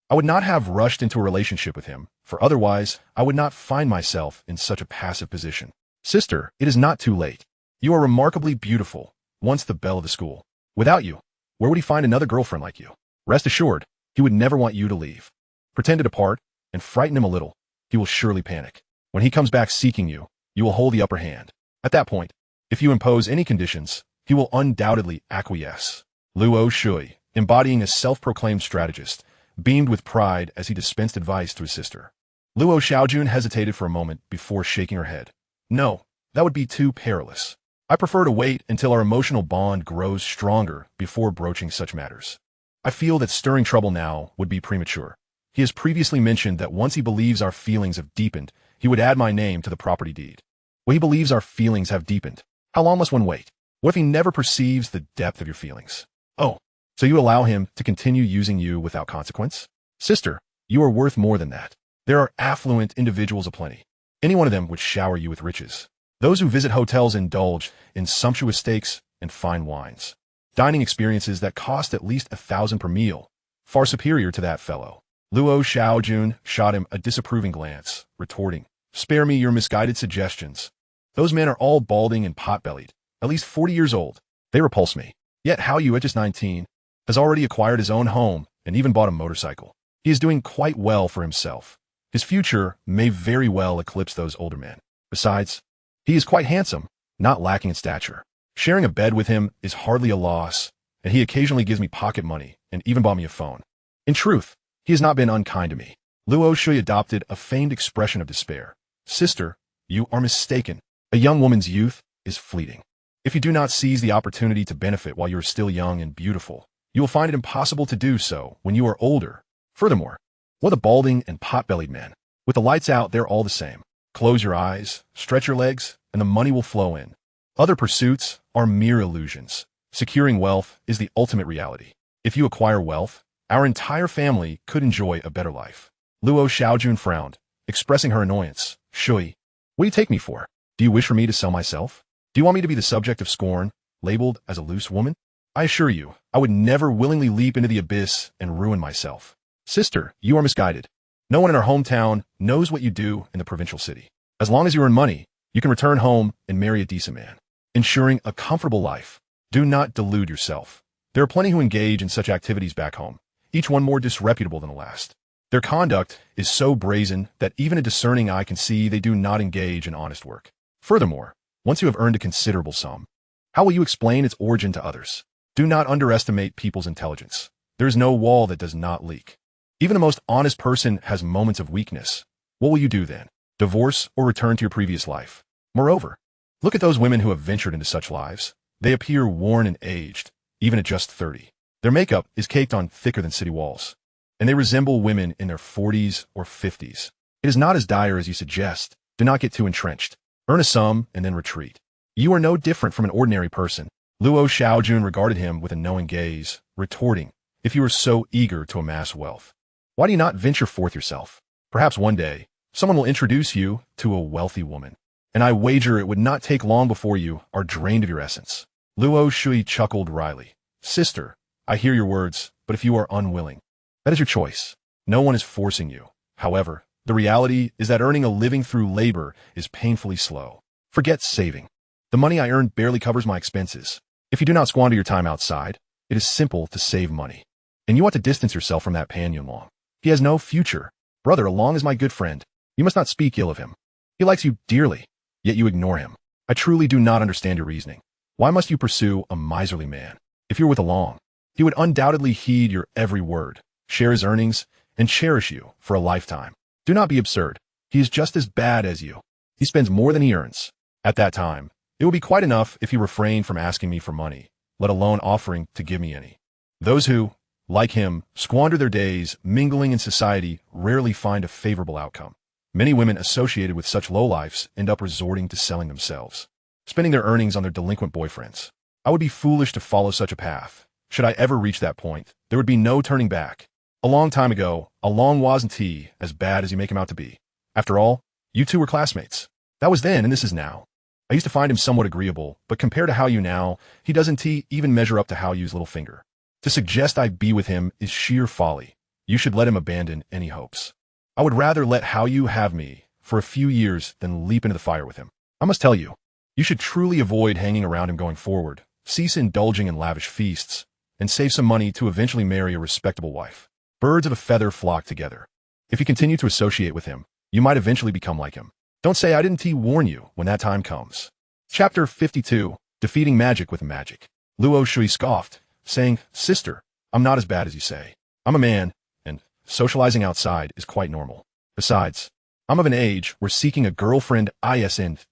I would not have rushed into a relationship with him, for otherwise I would not find myself in such a passive position. Sister, it is not too late. You are remarkably beautiful, once the belle of the school. Without you, where would he find another girlfriend like you? Rest assured, he would never want you to leave. Pretend to depart, and frighten him a little. He will surely panic. When he comes back seeking you, you will hold the upper hand. At that point, if you impose any conditions, he will undoubtedly acquiesce." Luo Shui, embodying a self-proclaimed strategist, beamed with pride as he dispensed advice to his sister. Luo Xiaojun hesitated for a moment before shaking her head. "No, that would be too perilous. I prefer to wait until our emotional bond grows stronger before broaching such matters. I feel that stirring trouble now would be premature. He has previously mentioned that once he believes our feelings have deepened, he would add my name to the property deed. Well, he believes our feelings have deepened. How long must one wait? What if he never perceives the depth of your feelings? Oh, so you allow him to continue using you without consequence? Sister, you are worth more than that. There are affluent individuals aplenty. Any one of them would shower you with riches. Those who visit hotels indulge in sumptuous steaks and fine wines. Dining experiences that cost at least 1,000 per meal, far superior to that fellow." Luo Xiaojun shot him a disapproving glance, retorting, "Spare me your misguided suggestions. Those men are all balding and pot-bellied, at least 40 years old. They repulse me. Yet Haoyu, at just 19, has already acquired his own home and even bought a motorcycle. He is doing quite well for himself. His future may very well eclipse those older men. Besides, he is quite handsome, not lacking in stature. Sharing a bed with him is hardly a loss, and he occasionally gives me pocket money and even bought me a phone. In truth, he has not been unkind to me." Luo Shui adopted a feigned expression of despair. "Sister, you are mistaken. A young woman's youth is fleeting. If you do not seize the opportunity to benefit while you are still young and beautiful, you will find it impossible to do so when you are older. Furthermore, what a balding and pot-bellied men. With the lights out, they're all the same. Close your eyes, stretch your legs, and the money will flow in. Other pursuits are mere illusions. Securing wealth is the ultimate reality. If you acquire wealth, our entire family could enjoy a better life." Luo Xiaojun frowned, expressing her annoyance. "Shui, what do you take me for? Do you wish for me to sell myself? Do you want me to be the subject of scorn, labeled as a loose woman? I assure you, I would never willingly leap into the abyss and ruin myself. Sister, you are misguided. No one in our hometown knows what you do in the provincial city. As long as you earn money, you can return home and marry a decent man, ensuring a comfortable life. Do not delude yourself. There are plenty who engage in such activities back home, each one more disreputable than the last. Their conduct is so brazen that even a discerning eye can see they do not engage in honest work. Furthermore, once you have earned a considerable sum, how will you explain its origin to others? Do not underestimate people's intelligence. There is no wall that does not leak. Even the most honest person has moments of weakness. What will you do then? Divorce or return to your previous life? Moreover, look at those women who have ventured into such lives. They appear worn and aged, even at just 30. Their makeup is caked on thicker than city walls, and they resemble women in their 40s or 50s. It is not as dire as you suggest. Do not get too entrenched. Earn a sum and then retreat. You are no different from an ordinary person. Luo Xiaojun regarded him with a knowing gaze, retorting, if you are so eager to amass wealth, why do you not venture forth yourself? Perhaps one day, someone will introduce you to a wealthy woman, and I wager it would not take long before you are drained of your essence. Luo Shui chuckled wryly. Sister, I hear your words, but if you are unwilling, that is your choice. No one is forcing you. However, the reality is that earning a living through labor is painfully slow. Forget saving. The money I earn barely covers my expenses. If you do not squander your time outside, it is simple to save money. And you ought to distance yourself from that Pan Yunlong. He has no future. Brother Along is my good friend. You must not speak ill of him. He likes you dearly, yet you ignore him. I truly do not understand your reasoning. Why must you pursue a miserly man? If you're with Along, he would undoubtedly heed your every word, share his earnings, and cherish you for a lifetime. Do not be absurd. He is just as bad as you. He spends more than he earns. At that time, it will be quite enough if he refrained from asking me for money, let alone offering to give me any. Those who, like him, squander their days mingling in society rarely find a favorable outcome. Many women associated with such lowlifes end up resorting to selling themselves, spending their earnings on their delinquent boyfriends. I would be foolish to follow such a path. Should I ever reach that point, there would be no turning back. A long time ago, Along wasn't he as bad as you make him out to be. After all, you two were classmates. That was then and this is now. I used to find him somewhat agreeable, but compared to Haoyu now, he doesn't even measure up to Haoyu's little finger. To suggest I be with him is sheer folly. You should let him abandon any hopes. I would rather let Haoyu have me for a few years than leap into the fire with him. I must tell you, you should truly avoid hanging around him going forward, cease indulging in lavish feasts, and save some money to eventually marry a respectable wife. Birds of a feather flock together. If you continue to associate with him, you might eventually become like him. Don't say I didn't warn you when that time comes. Chapter 52, Defeating Magic with Magic. Luo Shui scoffed, saying, Sister, I'm not as bad as you say. I'm a man, and socializing outside is quite normal. Besides, I'm of an age where seeking a girlfriend isn't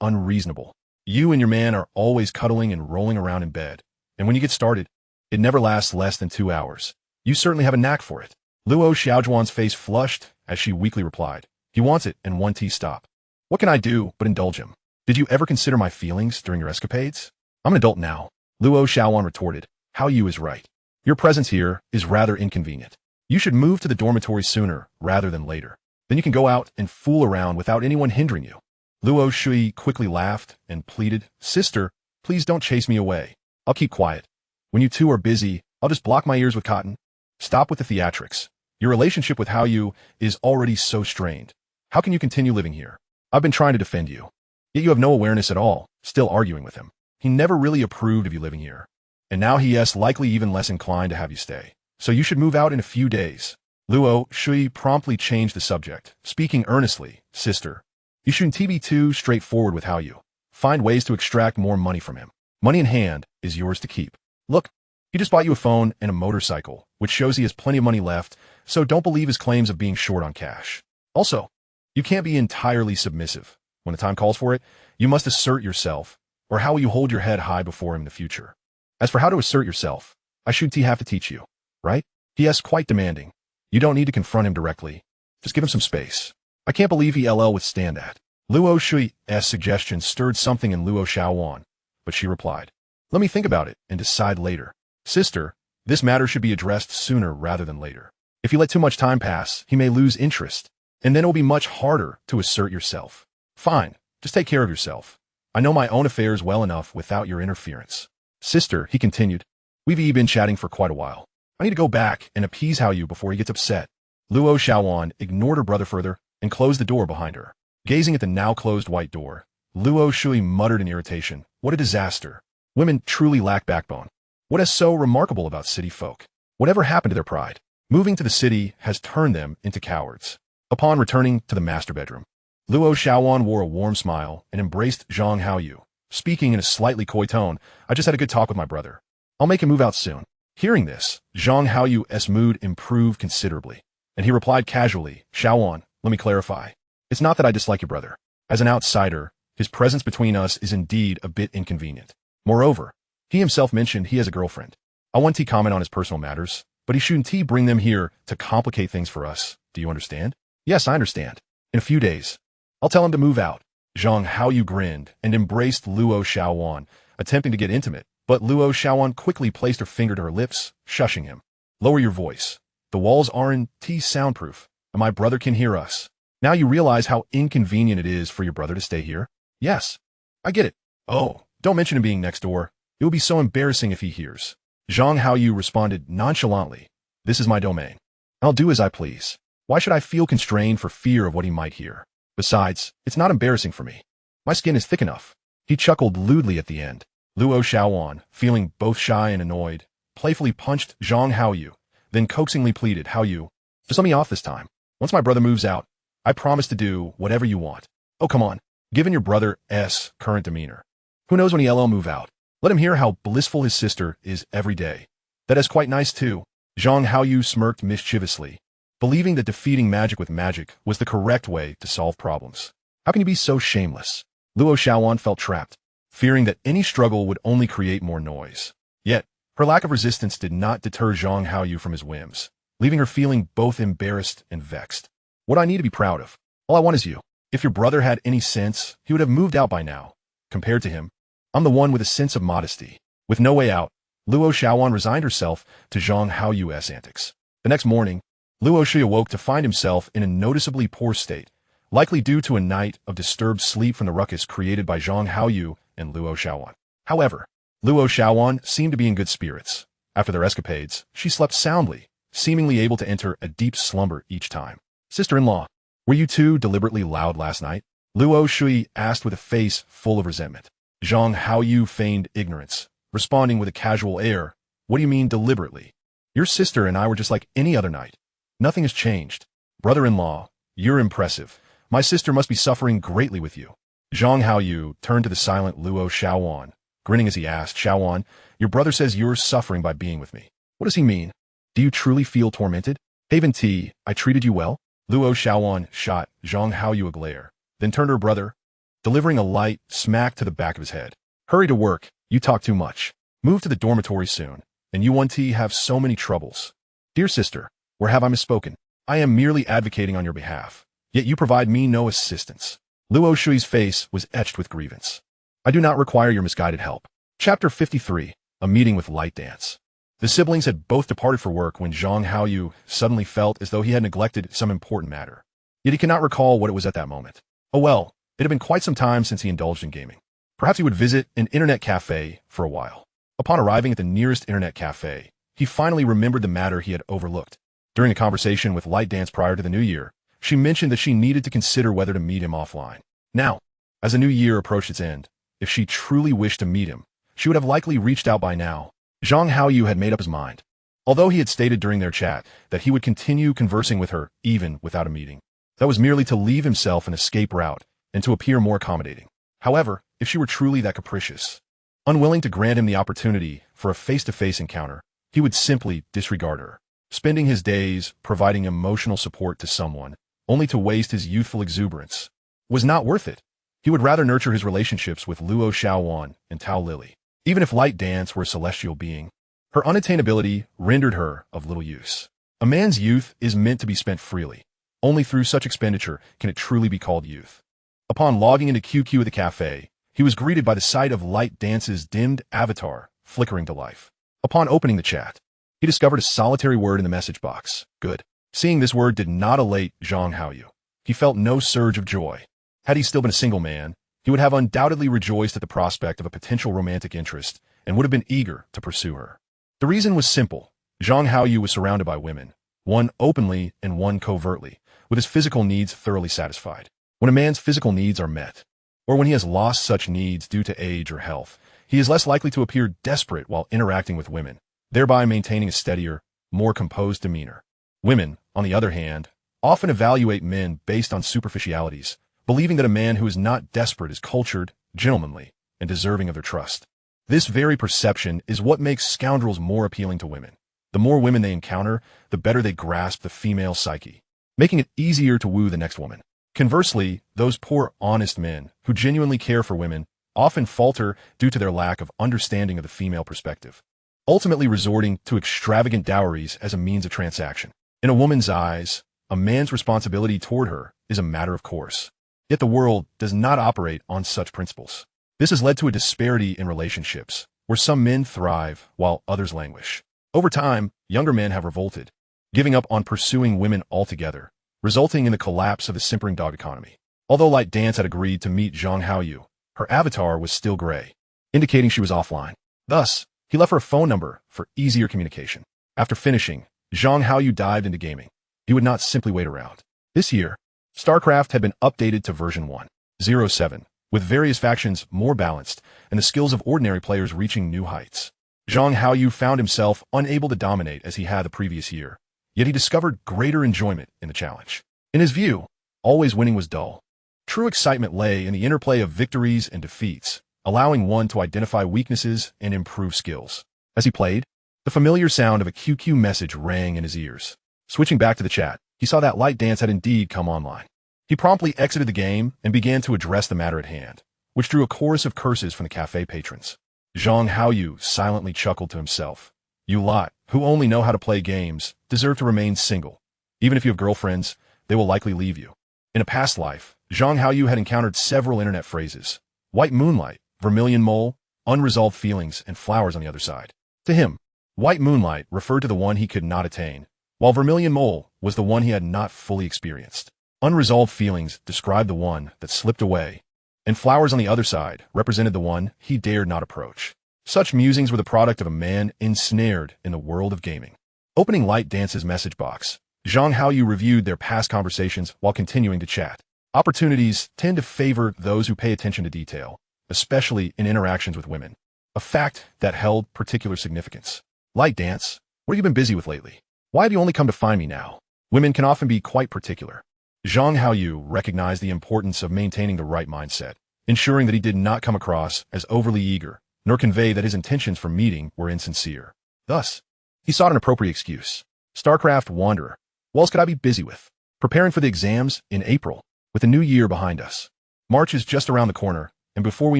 unreasonable. You and your man are always cuddling and rolling around in bed, and when you get started, it never lasts less than 2 hours. You certainly have a knack for it. Luo Xiaozhuan's face flushed as she weakly replied, He wants it in one stop. What can I do but indulge him? Did you ever consider my feelings during your escapades? I'm an adult now. Luo Xiaowan retorted, Haoyu is right. Your presence here is rather inconvenient. You should move to the dormitory sooner rather than later. Then you can go out and fool around without anyone hindering you. Luo Shui quickly laughed and pleaded, Sister, please don't chase me away. I'll keep quiet. When you two are busy, I'll just block my ears with cotton. Stop with the theatrics. Your relationship with Haoyu is already so strained. How can you continue living here? I've been trying to defend you. Yet you have no awareness at all, still arguing with him. He never really approved of you living here. And now he is likely even less inclined to have you stay. So you should move out in a few days. Luo Shui promptly changed the subject, speaking earnestly, Sister, you shouldn't be too straightforward with Haoyu. Find ways to extract more money from him. Money in hand is yours to keep. Look, he just bought you a phone and a motorcycle, which shows he has plenty of money left, so don't believe his claims of being short on cash. Also, you can't be entirely submissive. When the time calls for it, you must assert yourself, or how will you hold your head high before him in the future? As for how to assert yourself, I shouldn't have to teach you, right? He is quite demanding. You don't need to confront him directly. Just give him some space. I can't believe he withstand that. Luo Shui's suggestion stirred something in Luo Xiaowan, but she replied, Let me think about it and decide later. Sister, this matter should be addressed sooner rather than later. If you let too much time pass, he may lose interest, and then it will be much harder to assert yourself. Fine, just take care of yourself. I know my own affairs well enough without your interference. Sister, he continued, we've been chatting for quite a while. I need to go back and appease Haoyu before he gets upset. Luo Xiaowan ignored her brother further and closed the door behind her. Gazing at the now closed white door, Luo Shui muttered in irritation, What a disaster. Women truly lack backbone. What is so remarkable about city folk? Whatever happened to their pride? Moving to the city has turned them into cowards. Upon returning to the master bedroom, Luo Xiaowan wore a warm smile and embraced Zhang Haoyu, speaking in a slightly coy tone. I just had a good talk with my brother. I'll make him move out soon. Hearing this, Zhang Haoyu's mood improved considerably, and he replied casually, Xiaowan, let me clarify. It's not that I dislike your brother. As an outsider, his presence between us is indeed a bit inconvenient. Moreover, he himself mentioned he has a girlfriend. I want to comment on his personal matters, but he shouldn't bring them here to complicate things for us. Do you understand? Yes, I understand. In a few days, I'll tell him to move out. Zhang Haoyu grinned and embraced Luo Xiaowan, attempting to get intimate, but Luo Xiaowan quickly placed her finger to her lips, shushing him. Lower your voice. The walls aren't soundproof, and my brother can hear us. Now you realize how inconvenient it is for your brother to stay here? Yes, I get it. Oh, don't mention him being next door. It will be so embarrassing if he hears. Zhang Haoyu responded nonchalantly. This is my domain. I'll do as I please. Why should I feel constrained for fear of what he might hear? Besides, it's not embarrassing for me. My skin is thick enough. He chuckled lewdly at the end. Luo Xiaowan, feeling both shy and annoyed, playfully punched Zhang Haoyu, then coaxingly pleaded, Haoyu, just let me off this time. Once my brother moves out, I promise to do whatever you want. Oh, come on. Given your brother's current demeanor, who knows when he'll move out? Let him hear how blissful his sister is every day. That is quite nice too. Zhang Haoyu smirked mischievously, believing that defeating magic with magic was the correct way to solve problems. How can you be so shameless? Luo Xiaowan felt trapped, fearing that any struggle would only create more noise. Yet, her lack of resistance did not deter Zhang Haoyu from his whims, leaving her feeling both embarrassed and vexed. What I need to be proud of. All I want is you. If your brother had any sense, he would have moved out by now. Compared to him, I'm the one with a sense of modesty. With no way out, Luo Xiaowan resigned herself to Zhang Haoyu's antics. The next morning, Luo Shi awoke to find himself in a noticeably poor state, likely due to a night of disturbed sleep from the ruckus created by Zhang Haoyu and Luo Xiaowan. However, Luo Xiaowan seemed to be in good spirits. After their escapades, she slept soundly, seemingly able to enter a deep slumber each time. Sister-in-law, were you two deliberately loud last night? Luo Shui asked with a face full of resentment. Zhang Haoyu feigned ignorance, responding with a casual air, What do you mean deliberately? Your sister and I were just like any other night. Nothing has changed. Brother-in-law, you're impressive. My sister must be suffering greatly with you. Zhang Haoyu turned to the silent Luo Xiaowan, grinning as he asked, Xiaowan, your brother says you're suffering by being with me. What does he mean? Do you truly feel tormented? Haven T, I treated you well? Luo Xiaowan shot Zhang Haoyu a glare, then turned to her brother, delivering a light smack to the back of his head. Hurry to work, you talk too much. Move to the dormitory soon, and you 1T have so many troubles. Dear sister, where have I misspoken? I am merely advocating on your behalf, yet you provide me no assistance. Luo Shui's face was etched with grievance. I do not require your misguided help. Chapter 53, A Meeting with Light Dance. The siblings had both departed for work when Zhang Haoyu suddenly felt as though he had neglected some important matter. Yet he could not recall what it was at that moment. Oh well, it had been quite some time since he indulged in gaming. Perhaps he would visit an internet cafe for a while. Upon arriving at the nearest internet cafe, he finally remembered the matter he had overlooked. During a conversation with Light Dance prior to the new year, she mentioned that she needed to consider whether to meet him offline. Now, as the new year approached its end, if she truly wished to meet him, she would have likely reached out by now. Zhang Haoyu had made up his mind. Although he had stated during their chat that he would continue conversing with her even without a meeting, that was merely to leave himself an escape route and to appear more accommodating. However, if she were truly that capricious, unwilling to grant him the opportunity for a face-to-face encounter, he would simply disregard her, spending his days providing emotional support to someone, only to waste his youthful exuberance. Was not worth it. He would rather nurture his relationships with Luo Xiaowan and Tao Lily. Even if Light Dance were a celestial being, her unattainability rendered her of little use. A man's youth is meant to be spent freely. Only through such expenditure can it truly be called youth. Upon logging into QQ at the cafe, he was greeted by the sight of Light Dance's dimmed avatar flickering to life. Upon opening the chat, he discovered a solitary word in the message box. Good. Seeing this word did not elate Zhang Haoyu. He felt no surge of joy. Had he still been a single man, he would have undoubtedly rejoiced at the prospect of a potential romantic interest and would have been eager to pursue her. The reason was simple. Zhang Haoyu was surrounded by women, one openly and one covertly, with his physical needs thoroughly satisfied. When a man's physical needs are met, or when he has lost such needs due to age or health, he is less likely to appear desperate while interacting with women, thereby maintaining a steadier, more composed demeanor. Women, on the other hand, often evaluate men based on superficialities, believing that a man who is not desperate is cultured, gentlemanly, and deserving of their trust. This very perception is what makes scoundrels more appealing to women. The more women they encounter, the better they grasp the female psyche, making it easier to woo the next woman. Conversely, those poor, honest men who genuinely care for women often falter due to their lack of understanding of the female perspective, ultimately resorting to extravagant dowries as a means of transaction. In a woman's eyes, a man's responsibility toward her is a matter of course. Yet the world does not operate on such principles. This has led to a disparity in relationships, where some men thrive while others languish. Over time, younger men have revolted, giving up on pursuing women altogether, resulting in the collapse of the simpering dog economy. Although Light Dance had agreed to meet Zhang Haoyu, her avatar was still gray, indicating she was offline. Thus, he left her a phone number for easier communication. After finishing, Zhang Haoyu dived into gaming. He would not simply wait around. This year, StarCraft had been updated to version 1.07, with various factions more balanced and the skills of ordinary players reaching new heights. Zhang Haoyu found himself unable to dominate as he had the previous year, yet he discovered greater enjoyment in the challenge. In his view, always winning was dull. True excitement lay in the interplay of victories and defeats, allowing one to identify weaknesses and improve skills. As he played, the familiar sound of a QQ message rang in his ears. Switching back to the chat, he saw that Light Dance had indeed come online. He promptly exited the game and began to address the matter at hand, which drew a chorus of curses from the cafe patrons. Zhang Haoyu silently chuckled to himself. You lot, who only know how to play games, deserve to remain single. Even if you have girlfriends, they will likely leave you. In a past life, Zhang Haoyu had encountered several internet phrases: white moonlight, vermilion mole, unresolved feelings, and flowers on the other side. To him, white moonlight referred to the one he could not attain, while vermilion mole was the one he had not fully experienced. Unresolved feelings described the one that slipped away, and flowers on the other side represented the one he dared not approach. Such musings were the product of a man ensnared in the world of gaming. Opening Light Dance's message box, Zhang Haoyu reviewed their past conversations while continuing to chat. Opportunities tend to favor those who pay attention to detail, especially in interactions with women, a fact that held particular significance. Light Dance, what have you been busy with lately? Why have you only come to find me now? Women can often be quite particular. Zhang Haoyu recognized the importance of maintaining the right mindset, ensuring that he did not come across as overly eager, nor convey that his intentions for meeting were insincere. Thus, he sought an appropriate excuse. StarCraft Wanderer. What else could I be busy with? Preparing for the exams in April, with the new year behind us. March is just around the corner, and before we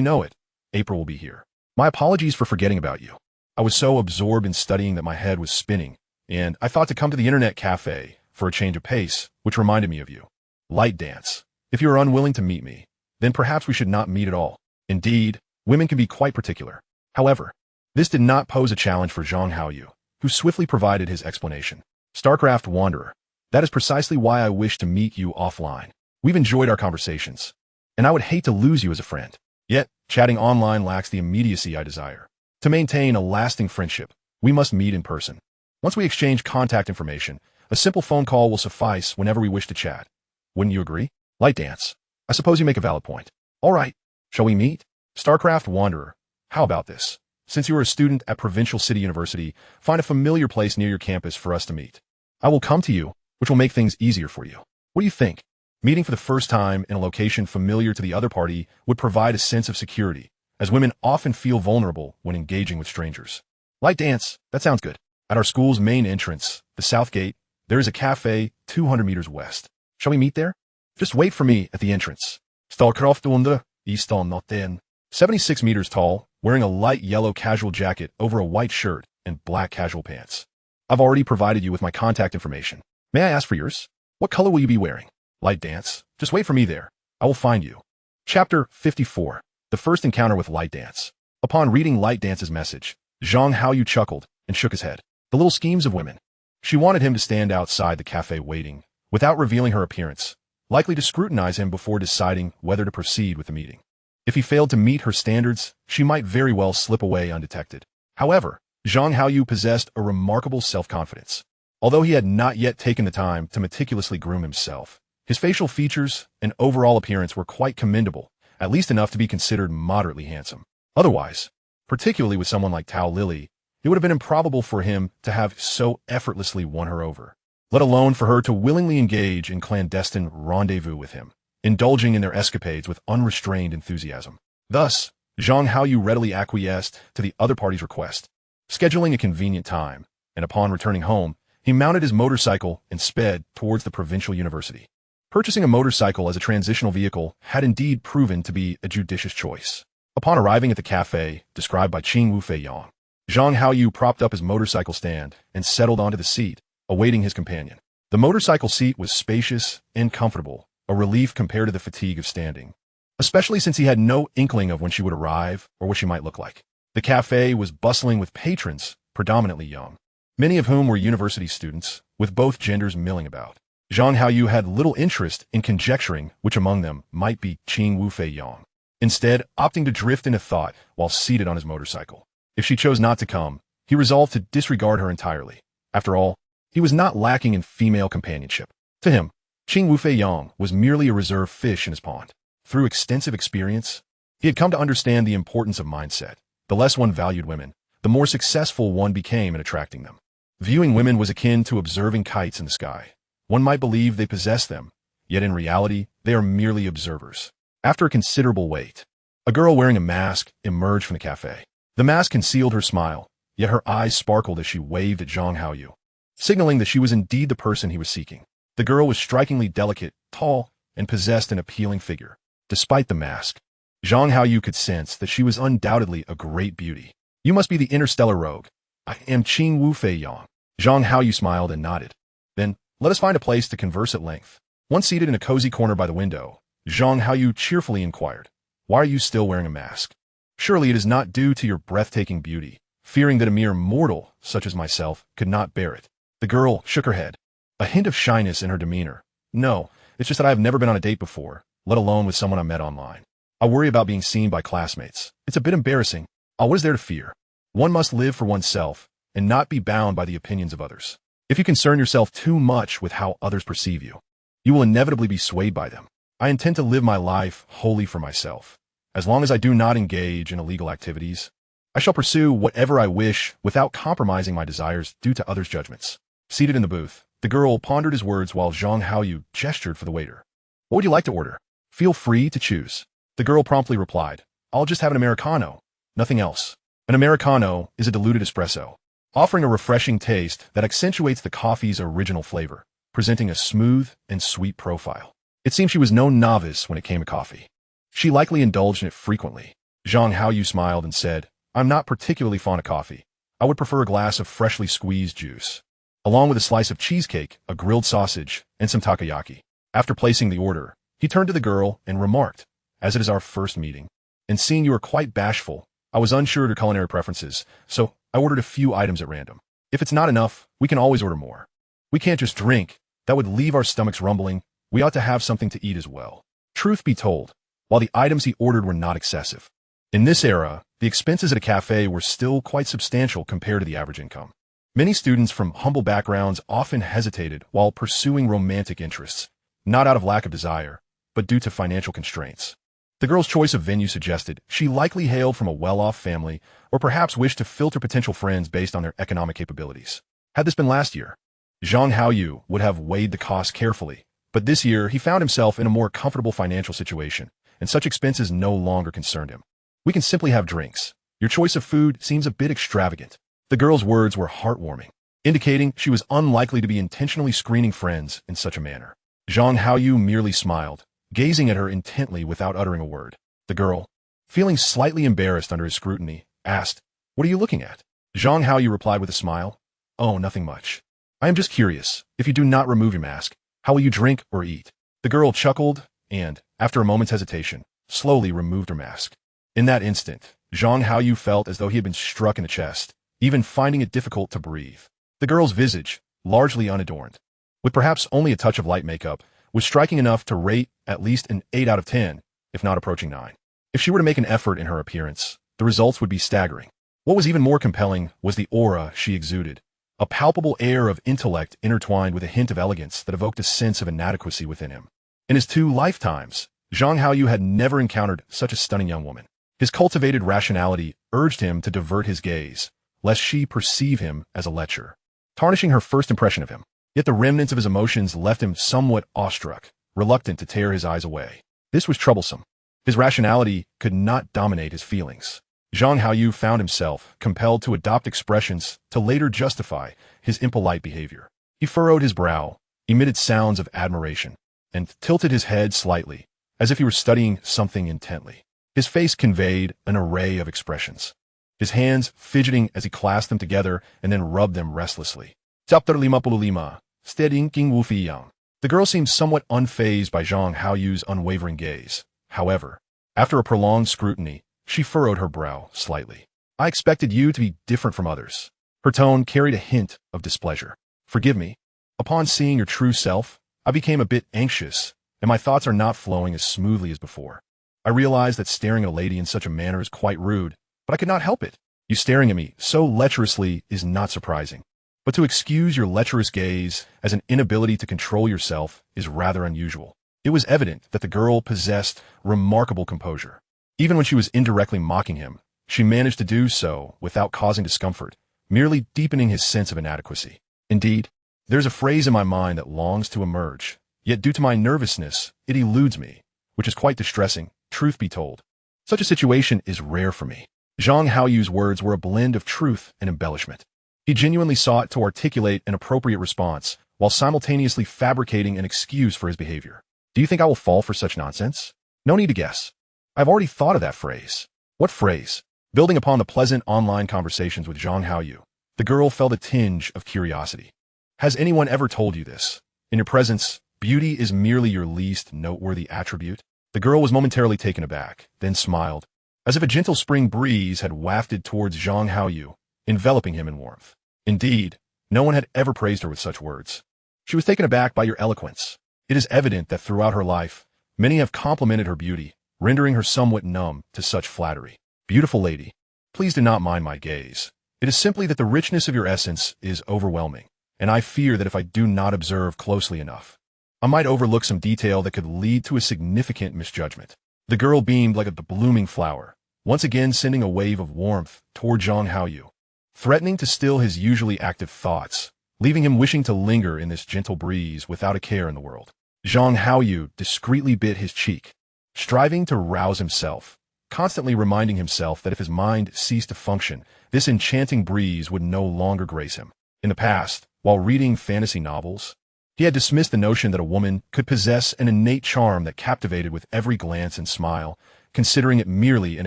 know it, April will be here. My apologies for forgetting about you. I was so absorbed in studying that my head was spinning, and I thought to come to the internet cafe for a change of pace, which reminded me of you. Light Dance. If you are unwilling to meet me, then perhaps we should not meet at all. Indeed, women can be quite particular. However, this did not pose a challenge for Zhang Haoyu, who swiftly provided his explanation. StarCraft Wanderer. That is precisely why I wish to meet you offline. We've enjoyed our conversations, and I would hate to lose you as a friend. Yet, chatting online lacks the immediacy I desire. To maintain a lasting friendship, we must meet in person. Once we exchange contact information, a simple phone call will suffice whenever we wish to chat. Wouldn't you agree? Light Dance. I suppose you make a valid point. All right. Shall we meet? StarCraft Wanderer. How about this? Since you are a student at Provincial City University, find a familiar place near your campus for us to meet. I will come to you, which will make things easier for you. What do you think? Meeting for the first time in a location familiar to the other party would provide a sense of security, as women often feel vulnerable when engaging with strangers. Light Dance. That sounds good. At our school's main entrance, the South Gate, there is a cafe 200 meters west. Shall we meet there? Just wait for me at the entrance. StarCraft under Easton not in. 76 meters tall, wearing a light yellow casual jacket over a white shirt and black casual pants. I've already provided you with my contact information. May I ask for yours? What color will you be wearing? Light Dance. Just wait for me there. I will find you. Chapter 54. The first encounter with Light Dance. Upon reading Light Dance's message, Zhang Haoyu chuckled and shook his head. The little schemes of women. She wanted him to stand outside the cafe waiting, without revealing her appearance, likely to scrutinize him before deciding whether to proceed with the meeting. If he failed to meet her standards, she might very well slip away undetected. However, Zhang Haoyu possessed a remarkable self-confidence. Although he had not yet taken the time to meticulously groom himself, his facial features and overall appearance were quite commendable, at least enough to be considered moderately handsome. Otherwise, particularly with someone like Tao Lily, it would have been improbable for him to have so effortlessly won her over. let alone for her to willingly engage in clandestine rendezvous with him, indulging in their escapades with unrestrained enthusiasm. Thus, Zhang Haoyu readily acquiesced to the other party's request, scheduling a convenient time, and upon returning home, he mounted his motorcycle and sped towards the provincial university. Purchasing a motorcycle as a transitional vehicle had indeed proven to be a judicious choice. Upon arriving at the cafe described by Qing Wufei Yang, Zhang Haoyu propped up his motorcycle stand and settled onto the seat, awaiting his companion. The motorcycle seat was spacious and comfortable, a relief compared to the fatigue of standing, especially since he had no inkling of when she would arrive or what she might look like. The cafe was bustling with patrons, predominantly young, many of whom were university students, with both genders milling about. Zhang Haoyu had little interest in conjecturing which among them might be Qing Wufei Yang, instead opting to drift into thought while seated on his motorcycle. If she chose not to come, he resolved to disregard her entirely. After all, he was not lacking in female companionship. To him, Qing Wufei Yang was merely a reserve fish in his pond. Through extensive experience, he had come to understand the importance of mindset. The less one valued women, the more successful one became in attracting them. Viewing women was akin to observing kites in the sky. One might believe they possess them, yet in reality, they are merely observers. After a considerable wait, a girl wearing a mask emerged from the cafe. The mask concealed her smile, yet her eyes sparkled as she waved at Zhang Haoyu, signaling that she was indeed the person he was seeking. The girl was strikingly delicate, tall, and possessed an appealing figure. Despite the mask, Zhang Haoyu could sense that she was undoubtedly a great beauty. "You must be the interstellar rogue. I am Qing Wufei Yang." Zhang Haoyu smiled and nodded. "Then, let us find a place to converse at length." Once seated in a cozy corner by the window, Zhang Haoyu cheerfully inquired, "Why are you still wearing a mask? Surely it is not due to your breathtaking beauty," fearing that a mere mortal, such as myself, could not bear it. The girl shook her head, a hint of shyness in her demeanor. "No, it's just that I have never been on a date before, let alone with someone I met online. I worry about being seen by classmates. It's a bit embarrassing. What is there to fear? One must live for oneself and not be bound by the opinions of others. If you concern yourself too much with how others perceive you, you will inevitably be swayed by them. I intend to live my life wholly for myself. As long as I do not engage in illegal activities, I shall pursue whatever I wish without compromising my desires due to others' judgments." Seated in the booth, the girl pondered his words while Zhang Haoyu gestured for the waiter. "What would you like to order? Feel free to choose." The girl promptly replied, "I'll just have an Americano, nothing else." An Americano is a diluted espresso, offering a refreshing taste that accentuates the coffee's original flavor, presenting a smooth and sweet profile. It seemed she was no novice when it came to coffee. She likely indulged in it frequently. Zhang Haoyu smiled and said, "I'm not particularly fond of coffee. I would prefer a glass of freshly squeezed juice, along with a slice of cheesecake, a grilled sausage, and some takoyaki." After placing the order, he turned to the girl and remarked, "As it is our first meeting, and seeing you are quite bashful, I was unsure of your culinary preferences, so I ordered a few items at random. If it's not enough, we can always order more. We can't just drink. That would leave our stomachs rumbling. We ought to have something to eat as well." Truth be told, while the items he ordered were not excessive, in this era, the expenses at a cafe were still quite substantial compared to the average income. Many students from humble backgrounds often hesitated while pursuing romantic interests, not out of lack of desire, but due to financial constraints. The girl's choice of venue suggested she likely hailed from a well-off family or perhaps wished to filter potential friends based on their economic capabilities. Had this been last year, Zhang Haoyu would have weighed the cost carefully, but this year he found himself in a more comfortable financial situation, and such expenses no longer concerned him. "We can simply have drinks. Your choice of food seems a bit extravagant." The girl's words were heartwarming, indicating she was unlikely to be intentionally screening friends in such a manner. Zhang Haoyu merely smiled, gazing at her intently without uttering a word. The girl, feeling slightly embarrassed under his scrutiny, asked, "What are you looking at?" Zhang Haoyu replied with a smile, "Oh, nothing much. I am just curious, if you do not remove your mask, how will you drink or eat?" The girl chuckled and, after a moment's hesitation, slowly removed her mask. In that instant, Zhang Haoyu felt as though he had been struck in the chest, even finding it difficult to breathe. The girl's visage, largely unadorned, with perhaps only a touch of light makeup, was striking enough to rate at least an 8 out of 10, if not approaching 9. If she were to make an effort in her appearance, the results would be staggering. What was even more compelling was the aura she exuded, a palpable air of intellect intertwined with a hint of elegance that evoked a sense of inadequacy within him. In his 2 lifetimes, Zhang Haoyu had never encountered such a stunning young woman. His cultivated rationality urged him to divert his gaze, lest she perceive him as a lecher, tarnishing her first impression of him. Yet the remnants of his emotions left him somewhat awestruck, reluctant to tear his eyes away. This was troublesome. His rationality could not dominate his feelings. Zhang Haoyu found himself compelled to adopt expressions to later justify his impolite behavior. He furrowed his brow, emitted sounds of admiration, and tilted his head slightly, as if he were studying something intently. His face conveyed an array of expressions, his hands fidgeting as he clasped them together and then rubbed them restlessly. Chapter 55. Steadying King Wufiyang. The girl seemed somewhat unfazed by Zhang Haoyu's unwavering gaze. However, after a prolonged scrutiny, she furrowed her brow slightly. I expected you to be different from others. Her tone carried a hint of displeasure. Forgive me. Upon seeing your true self, I became a bit anxious, and my thoughts are not flowing as smoothly as before. I realize that staring at a lady in such a manner is quite rude, but I could not help it. You staring at me so lecherously is not surprising. But to excuse your lecherous gaze as an inability to control yourself is rather unusual. It was evident that the girl possessed remarkable composure. Even when she was indirectly mocking him, she managed to do so without causing discomfort, merely deepening his sense of inadequacy. Indeed, there's a phrase in my mind that longs to emerge, yet due to my nervousness, it eludes me, which is quite distressing, truth be told. Such a situation is rare for me. Zhang Haoyu's words were a blend of truth and embellishment. He genuinely sought to articulate an appropriate response, while simultaneously fabricating an excuse for his behavior. Do you think I will fall for such nonsense? No need to guess. I've already thought of that phrase. What phrase? Building upon the pleasant online conversations with Zhang Haoyu, the girl felt a tinge of curiosity. Has anyone ever told you this? In your presence, beauty is merely your least noteworthy attribute? The girl was momentarily taken aback, then smiled, as if a gentle spring breeze had wafted towards Zhang Haoyu, enveloping him in warmth. Indeed, no one had ever praised her with such words. She was taken aback by your eloquence. It is evident that throughout her life, many have complimented her beauty, rendering her somewhat numb to such flattery. Beautiful lady, please do not mind my gaze. It is simply that the richness of your essence is overwhelming, and I fear that if I do not observe closely enough, I might overlook some detail that could lead to a significant misjudgment. The girl beamed like a blooming flower, once again sending a wave of warmth toward Zhang Haoyu, threatening to still his usually active thoughts, leaving him wishing to linger in this gentle breeze without a care in the world. Zhang Haoyu discreetly bit his cheek, striving to rouse himself, constantly reminding himself that if his mind ceased to function, this enchanting breeze would no longer grace him. In the past, while reading fantasy novels, he had dismissed the notion that a woman could possess an innate charm that captivated with every glance and smile, considering it merely an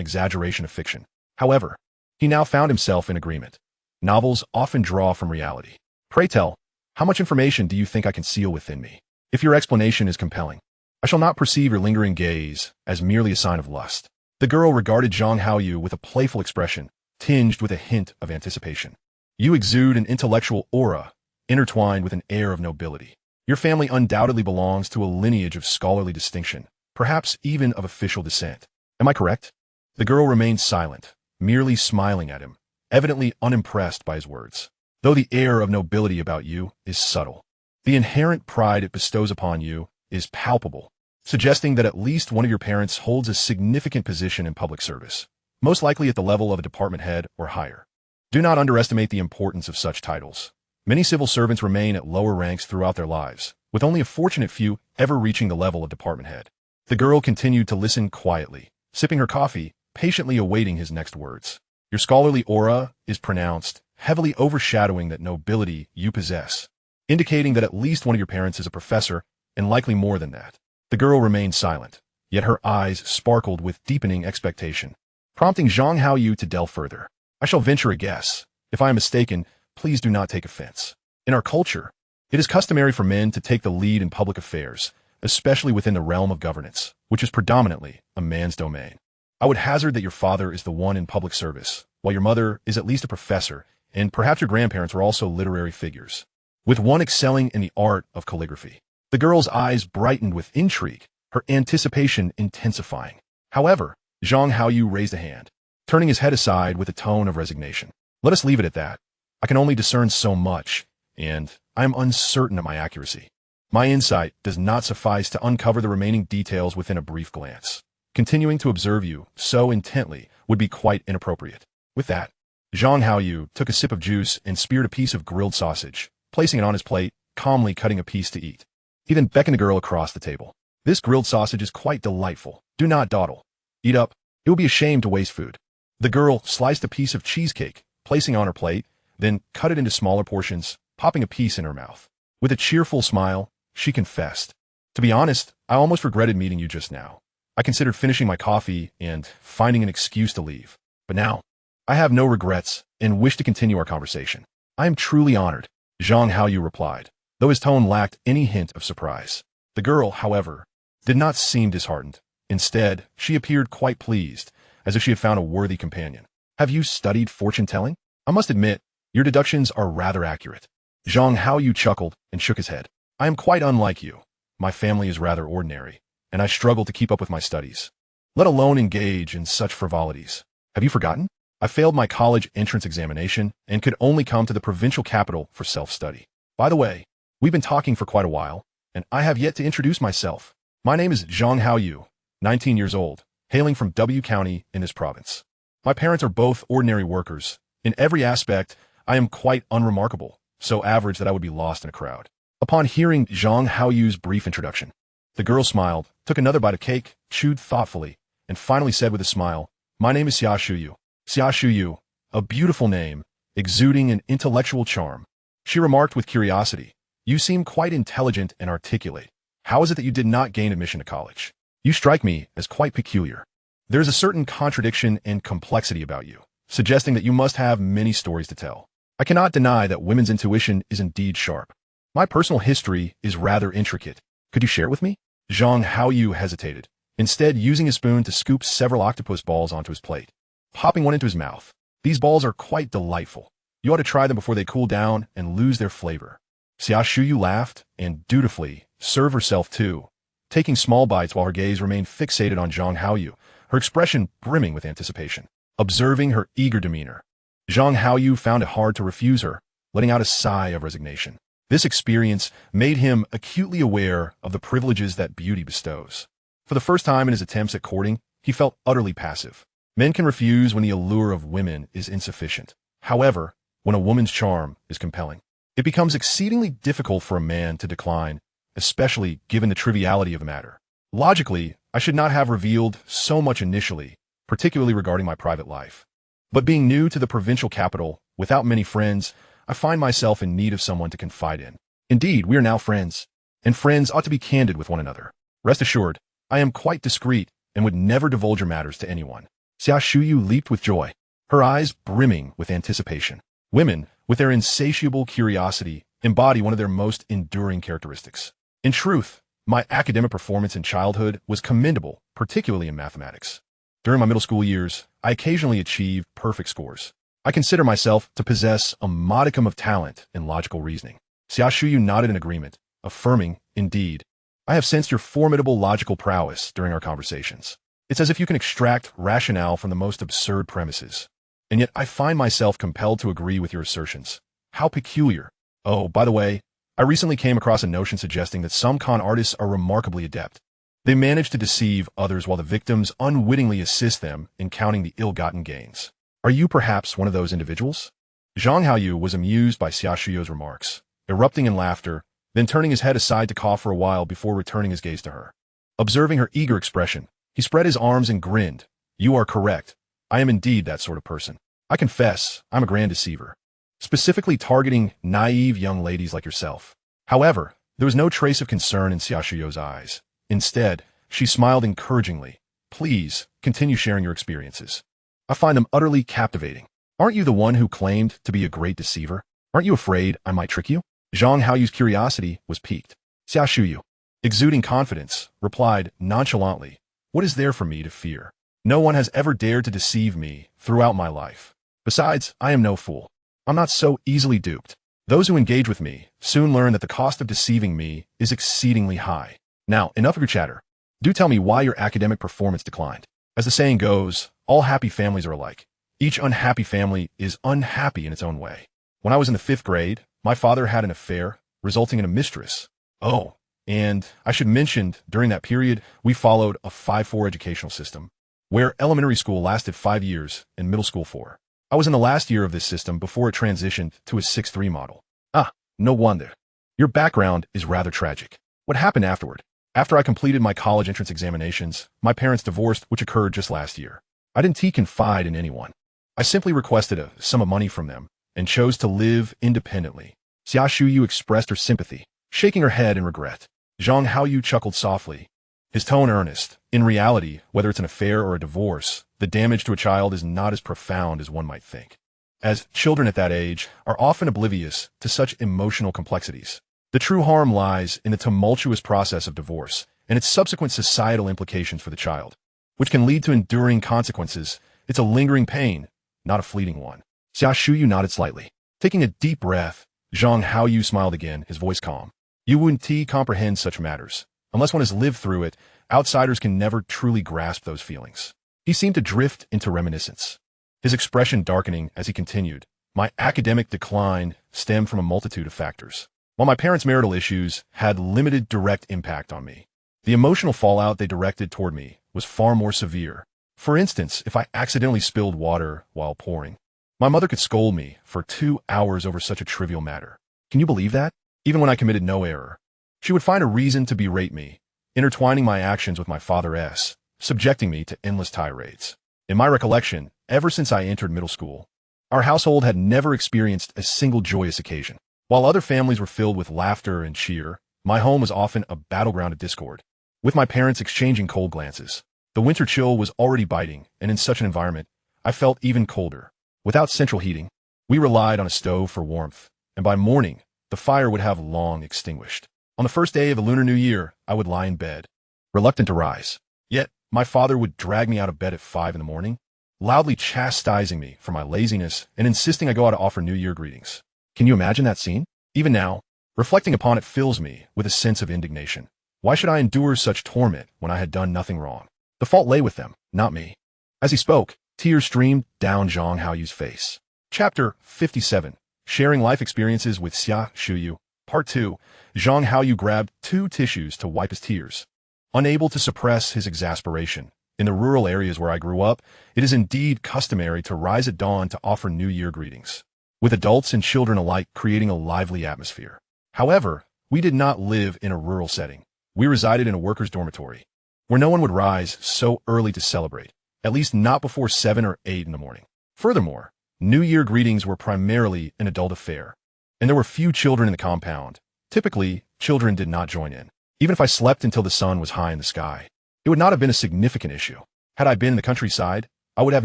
exaggeration of fiction. However, he now found himself in agreement. Novels often draw from reality. Pray tell, how much information do you think I conceal within me? If your explanation is compelling, I shall not perceive your lingering gaze as merely a sign of lust. The girl regarded Zhang Haoyu with a playful expression, tinged with a hint of anticipation. You exude an intellectual aura, intertwined with an air of nobility. Your family undoubtedly belongs to a lineage of scholarly distinction, perhaps even of official descent. Am I correct? The girl remained silent, merely smiling at him, evidently unimpressed by his words. Though the air of nobility about you is subtle, the inherent pride it bestows upon you is palpable, suggesting that at least one of your parents holds a significant position in public service, most likely at the level of a department head or higher. Do not underestimate the importance of such titles. Many civil servants remain at lower ranks throughout their lives, with only a fortunate few ever reaching the level of department head. The girl continued to listen quietly, sipping her coffee, patiently awaiting his next words. Your scholarly aura is pronounced, heavily overshadowing that nobility you possess, indicating that at least one of your parents is a professor, and likely more than that. The girl remained silent, yet her eyes sparkled with deepening expectation, prompting Zhang Haoyu to delve further. I shall venture a guess. If I am mistaken, please do not take offense. In our culture, it is customary for men to take the lead in public affairs, especially within the realm of governance, which is predominantly a man's domain. I would hazard that your father is the one in public service, while your mother is at least a professor, and perhaps your grandparents were also literary figures, with one excelling in the art of calligraphy. The girl's eyes brightened with intrigue, her anticipation intensifying. However, Zhang Haoyu raised a hand, turning his head aside with a tone of resignation. Let us leave it at that. I can only discern so much, and I am uncertain of my accuracy. My insight does not suffice to uncover the remaining details within a brief glance. Continuing to observe you so intently would be quite inappropriate. With that, Zhang Haoyu took a sip of juice and speared a piece of grilled sausage, placing it on his plate calmly cutting a piece to eat. He then beckoned the girl across the table. This grilled sausage is quite delightful. Do not dawdle. Eat up. It would be a shame to waste food. The girl sliced a piece of cheesecake, placing it on her plate, then cut it into smaller portions, popping a piece in her mouth. With a cheerful smile, she confessed, "To be honest, I almost regretted meeting you just now. I considered finishing my coffee and finding an excuse to leave. But now, I have no regrets and wish to continue our conversation." "I am truly honored," Zhang Haoyu replied, though his tone lacked any hint of surprise. The girl, however, did not seem disheartened. Instead, she appeared quite pleased, as if she had found a worthy companion. "Have you studied fortune-telling? I must admit, your deductions are rather accurate." Zhang Haoyu chuckled and shook his head. "I am quite unlike you. My family is rather ordinary, and I struggle to keep up with my studies, let alone engage in such frivolities. Have you forgotten? I failed my college entrance examination and could only come to the provincial capital for self-study. By the way, we've been talking for quite a while, and I have yet to introduce myself. My name is Zhang Haoyu, 19 years old, hailing from W County in this province. My parents are both ordinary workers. In every aspect, I am quite unremarkable, so average that I would be lost in a crowd." Upon hearing Zhang Haoyu's brief introduction, the girl smiled, took another bite of cake, chewed thoughtfully, and finally said with a smile, "My name is Xia Shuyu." Xia Shuyu, a beautiful name, exuding an intellectual charm. She remarked with curiosity, "You seem quite intelligent and articulate. How is it that you did not gain admission to college? You strike me as quite peculiar. There is a certain contradiction and complexity about you, suggesting that you must have many stories to tell. I cannot deny that women's intuition is indeed sharp. My personal history is rather intricate. Could you share it with me?" Zhang Haoyu hesitated, instead using his spoon to scoop several octopus balls onto his plate, popping one into his mouth. "These balls are quite delightful. You ought to try them before they cool down and lose their flavor." Xia Shuyu laughed and dutifully served herself too, taking small bites while her gaze remained fixated on Zhang Haoyu, her expression brimming with anticipation. Observing her eager demeanor, Zhang Haoyu found it hard to refuse her, letting out a sigh of resignation. This experience made him acutely aware of the privileges that beauty bestows. For the first time in his attempts at courting, he felt utterly passive. Men can refuse when the allure of women is insufficient. However, when a woman's charm is compelling, it becomes exceedingly difficult for a man to decline, especially given the triviality of the matter. Logically, I should not have revealed so much initially, particularly regarding my private life. But being new to the provincial capital, without many friends, I find myself in need of someone to confide in. Indeed, we are now friends, and friends ought to be candid with one another. Rest assured, I am quite discreet and would never divulge your matters to anyone." Xia Shuyu leaped with joy, her eyes brimming with anticipation. Women, with their insatiable curiosity, embody one of their most enduring characteristics. In truth, my academic performance in childhood was commendable, particularly in mathematics. During my middle school years, I occasionally achieved perfect scores. I consider myself to possess a modicum of talent in logical reasoning. Xia Shuyu nodded in agreement, affirming, "Indeed, I have sensed your formidable logical prowess during our conversations. It's as if you can extract rationale from the most absurd premises. And yet I find myself compelled to agree with your assertions. How peculiar. Oh, by the way, I recently came across a notion suggesting that some con artists are remarkably adept. They manage to deceive others while the victims unwittingly assist them in counting the ill-gotten gains. Are you perhaps one of those individuals?" Zhang Haoyu was amused by Xia Shuyu's remarks, erupting in laughter, then turning his head aside to cough for a while before returning his gaze to her. Observing her eager expression, he spread his arms and grinned. "You are correct. I am indeed that sort of person. I confess, I'm a grand deceiver, specifically targeting naive young ladies like yourself." However, there was no trace of concern in Xia Shuyu's eyes. Instead, she smiled encouragingly. "Please, continue sharing your experiences. I find them utterly captivating. Aren't you the one who claimed to be a great deceiver? Aren't you afraid I might trick you?" Zhang Haoyu's curiosity was piqued. Xia Shuyu, exuding confidence, replied nonchalantly, "What is there for me to fear? No one has ever dared to deceive me throughout my life. Besides, I am no fool. I'm not so easily duped. Those who engage with me soon learn that the cost of deceiving me is exceedingly high. Now, enough of your chatter. Do tell me why your academic performance declined. As the saying goes, all happy families are alike. Each unhappy family is unhappy in its own way. When I was in the 5th grade, my father had an affair, resulting in a mistress. Oh, and I should mention, during that period, we followed a 5-4 educational system, where elementary school lasted 5 years and middle school 4. I was in the last year of this system before it transitioned to a 6-3 model. Ah, no wonder. Your background is rather tragic. What happened afterward? After I completed my college entrance examinations, my parents divorced, which occurred just last year. I didn't confide in anyone. I simply requested a sum of money from them and chose to live independently. Xia Shuyu expressed her sympathy, shaking her head in regret. Zhang Haoyu chuckled softly, his tone earnest. In reality, whether it's an affair or a divorce, the damage to a child is not as profound as one might think, as children at that age are often oblivious to such emotional complexities. The true harm lies in the tumultuous process of divorce and its subsequent societal implications for the child, which can lead to enduring consequences. It's a lingering pain, not a fleeting one. Xia Shuyu nodded slightly. Taking a deep breath, Zhang Haoyu smiled again, his voice calm. You wouldn't comprehend such matters. Unless one has lived through it, outsiders can never truly grasp those feelings. He seemed to drift into reminiscence, his expression darkening as he continued. My academic decline stemmed from a multitude of factors. While my parents' marital issues had limited direct impact on me, the emotional fallout they directed toward me was far more severe. For instance, if I accidentally spilled water while pouring, my mother could scold me for 2 hours over such a trivial matter. Can you believe that? Even when I committed no error, she would find a reason to berate me, intertwining my actions with my father's, subjecting me to endless tirades. In my recollection, ever since I entered middle school, our household had never experienced a single joyous occasion. While other families were filled with laughter and cheer, my home was often a battleground of discord, with my parents exchanging cold glances. The winter chill was already biting, and in such an environment, I felt even colder. Without central heating, we relied on a stove for warmth, and by morning, the fire would have long extinguished. On the first day of the Lunar New Year, I would lie in bed, reluctant to rise. Yet, my father would drag me out of bed at 5 in the morning, loudly chastising me for my laziness and insisting I go out to offer New Year greetings. Can you imagine that scene? Even now, reflecting upon it fills me with a sense of indignation. Why should I endure such torment when I had done nothing wrong? The fault lay with them, not me. As he spoke, tears streamed down Zhang Haoyu's face. Chapter 57. Sharing Life Experiences with Xia Shuyu. Part 2. Zhang Haoyu grabbed 2 tissues to wipe his tears, unable to suppress his exasperation. In the rural areas where I grew up, it is indeed customary to rise at dawn to offer New Year greetings, with adults and children alike creating a lively atmosphere. However, we did not live in a rural setting. We resided in a workers' dormitory, where no one would rise so early to celebrate, at least not before 7 or 8 in the morning. Furthermore, New Year greetings were primarily an adult affair, and there were few children in the compound. Typically, children did not join in. Even if I slept until the sun was high in the sky, it would not have been a significant issue. Had I been in the countryside, I would have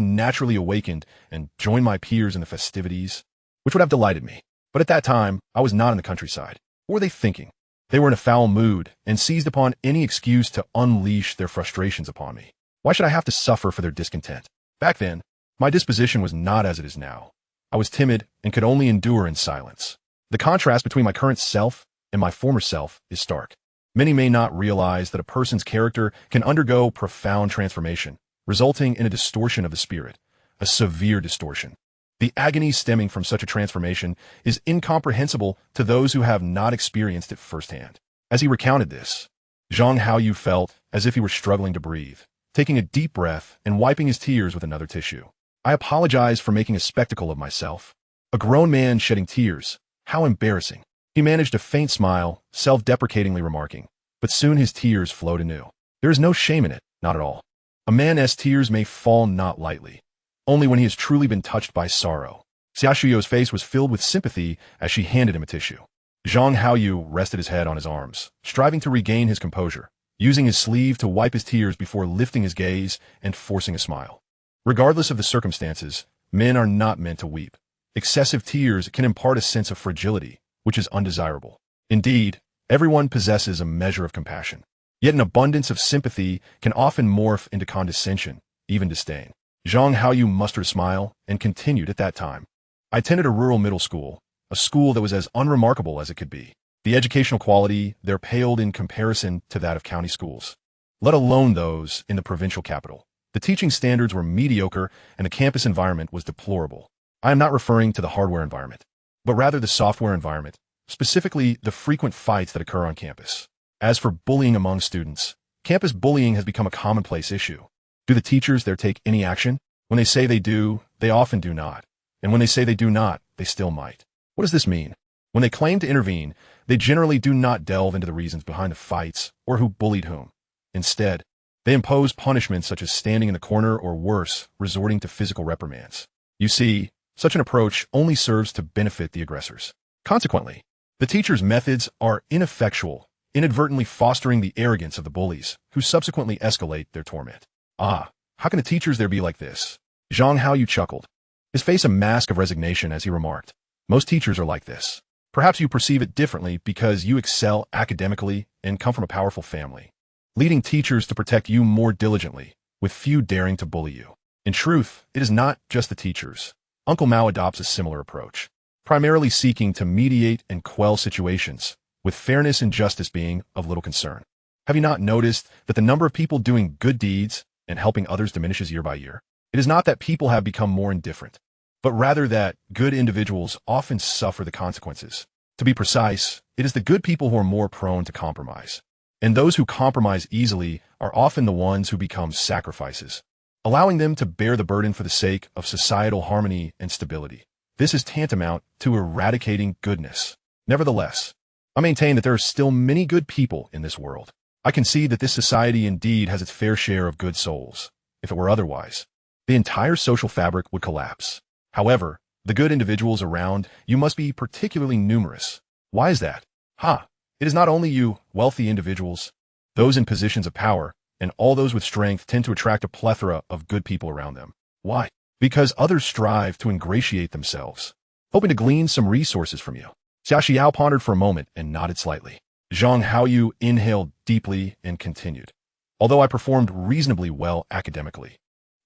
naturally awakened and joined my peers in the festivities, which would have delighted me. But at that time, I was not in the countryside. What were they thinking? They were in a foul mood and seized upon any excuse to unleash their frustrations upon me. Why should I have to suffer for their discontent? Back then, my disposition was not as it is now. I was timid and could only endure in silence. The contrast between my current self and my former self is stark. Many may not realize that a person's character can undergo profound transformation, resulting in a distortion of the spirit, a severe distortion. The agony stemming from such a transformation is incomprehensible to those who have not experienced it firsthand. As he recounted this, Zhang Haoyu felt as if he were struggling to breathe, taking a deep breath and wiping his tears with another tissue. I apologize for making a spectacle of myself. A grown man shedding tears. How embarrassing. He managed a faint smile, self-deprecatingly remarking, but soon his tears flowed anew. There is no shame in it, not at all. A man's tears may fall not lightly, only when he has truly been touched by sorrow. Xia Shuyu's face was filled with sympathy as she handed him a tissue. Zhang Haoyu rested his head on his arms, striving to regain his composure, using his sleeve to wipe his tears before lifting his gaze and forcing a smile. Regardless of the circumstances, men are not meant to weep. Excessive tears can impart a sense of fragility, which is undesirable. Indeed, everyone possesses a measure of compassion. Yet an abundance of sympathy can often morph into condescension, even disdain. Zhang Haoyu mustered a smile and continued at that time. I attended a rural middle school, a school that was as unremarkable as it could be. The educational quality there paled in comparison to that of county schools, let alone those in the provincial capital. The teaching standards were mediocre and the campus environment was deplorable. I am not referring to the hardware environment, but rather the software environment, specifically the frequent fights that occur on campus. As for bullying among students, campus bullying has become a commonplace issue. Do the teachers there take any action? When they say they do, they often do not. And when they say they do not, they still might. What does this mean? When they claim to intervene, they generally do not delve into the reasons behind the fights or who bullied whom. Instead, they impose punishments such as standing in the corner or worse, resorting to physical reprimands. You see, such an approach only serves to benefit the aggressors. Consequently, the teacher's methods are ineffectual, inadvertently fostering the arrogance of the bullies, who subsequently escalate their torment. Ah, how can the teachers there be like this? Zhang Haoyu chuckled, his face a mask of resignation as he remarked, most teachers are like this. Perhaps you perceive it differently because you excel academically and come from a powerful family, leading teachers to protect you more diligently, with few daring to bully you. In truth, it is not just the teachers. Uncle Mao adopts a similar approach, primarily seeking to mediate and quell situations, with fairness and justice being of little concern. Have you not noticed that the number of people doing good deeds and helping others diminishes year by year? It is not that people have become more indifferent, but rather that good individuals often suffer the consequences. To be precise, it is the good people who are more prone to compromise. And those who compromise easily are often the ones who become sacrifices, allowing them to bear the burden for the sake of societal harmony and stability. This is tantamount to eradicating goodness. Nevertheless, I maintain that there are still many good people in this world. I concede that this society indeed has its fair share of good souls. If it were otherwise, the entire social fabric would collapse. However, the good individuals around you must be particularly numerous. Why is that? It is not only you, wealthy individuals, those in positions of power, and all those with strength tend to attract a plethora of good people around them. Why? Because others strive to ingratiate themselves, hoping to glean some resources from you. Xia Xiao pondered for a moment and nodded slightly. Zhang Haoyu inhaled deeply and continued. Although I performed reasonably well academically,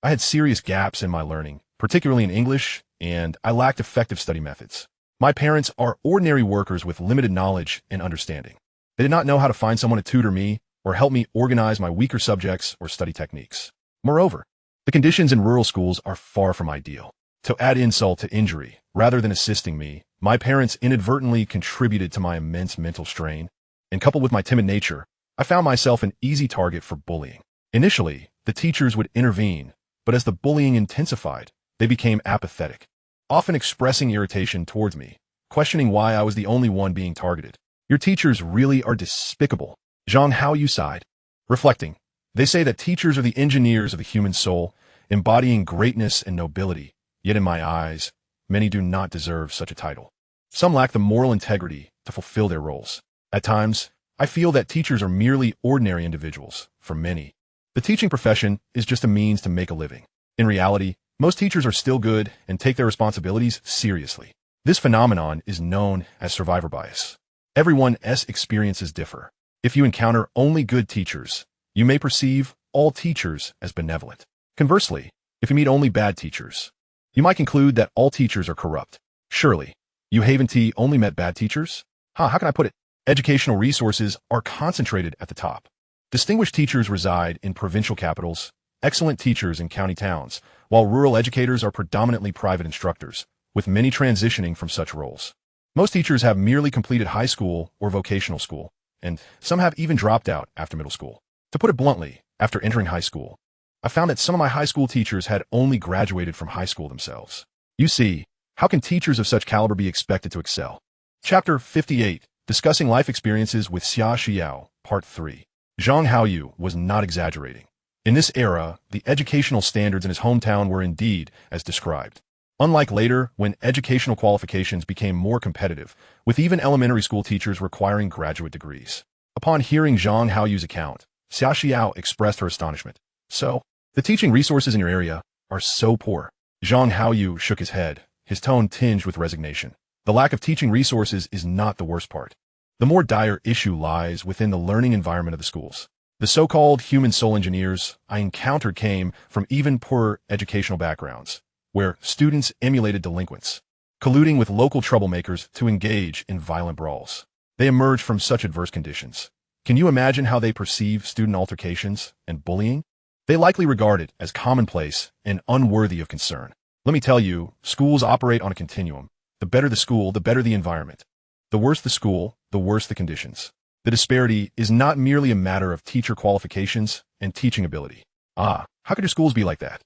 I had serious gaps in my learning, particularly in English, and I lacked effective study methods. My parents are ordinary workers with limited knowledge and understanding. They did not know how to find someone to tutor me or help me organize my weaker subjects or study techniques. Moreover, the conditions in rural schools are far from ideal. To add insult to injury, rather than assisting me, my parents inadvertently contributed to my immense mental strain, and coupled with my timid nature, I found myself an easy target for bullying. Initially, the teachers would intervene, but as the bullying intensified, they became apathetic, often expressing irritation towards me, questioning why I was the only one being targeted. Your teachers really are despicable. Zhang Haoyu sighed, reflecting. They say that teachers are the engineers of the human soul, embodying greatness and nobility. Yet in my eyes, many do not deserve such a title. Some lack the moral integrity to fulfill their roles. At times, I feel that teachers are merely ordinary individuals. For many, the teaching profession is just a means to make a living. In reality, most teachers are still good and take their responsibilities seriously. This phenomenon is known as survivor bias. Everyone's experiences differ. If you encounter only good teachers, you may perceive all teachers as benevolent. Conversely, if you meet only bad teachers, you might conclude that all teachers are corrupt. Surely, you Haven only met bad teachers? How can I put it? Educational resources are concentrated at the top. Distinguished teachers reside in provincial capitals, excellent teachers in county towns, while rural educators are predominantly private instructors, with many transitioning from such roles. Most teachers have merely completed high school or vocational school, and some have even dropped out after middle school. To put it bluntly, after entering high school, I found that some of my high school teachers had only graduated from high school themselves. You see, how can teachers of such caliber be expected to excel? Chapter 58, Discussing Life Experiences with Xia Xiao, Part 3. Zhang Haoyu was not exaggerating. In this era, the educational standards in his hometown were indeed as described. Unlike later, when educational qualifications became more competitive, with even elementary school teachers requiring graduate degrees. Upon hearing Zhang Haoyu's account, Xia Xiao expressed her astonishment. So, the teaching resources in your area are so poor. Zhang Haoyu shook his head, his tone tinged with resignation. The lack of teaching resources is not the worst part. The more dire issue lies within the learning environment of the schools. The so-called human soul engineers I encountered came from even poorer educational backgrounds, where students emulated delinquents, colluding with local troublemakers to engage in violent brawls. They emerged from such adverse conditions. Can you imagine how they perceive student altercations and bullying? They likely regard it as commonplace and unworthy of concern. Let me tell you, schools operate on a continuum. The better the school, the better the environment. The worse the school, the worse the conditions. The disparity is not merely a matter of teacher qualifications and teaching ability. How could your schools be like that?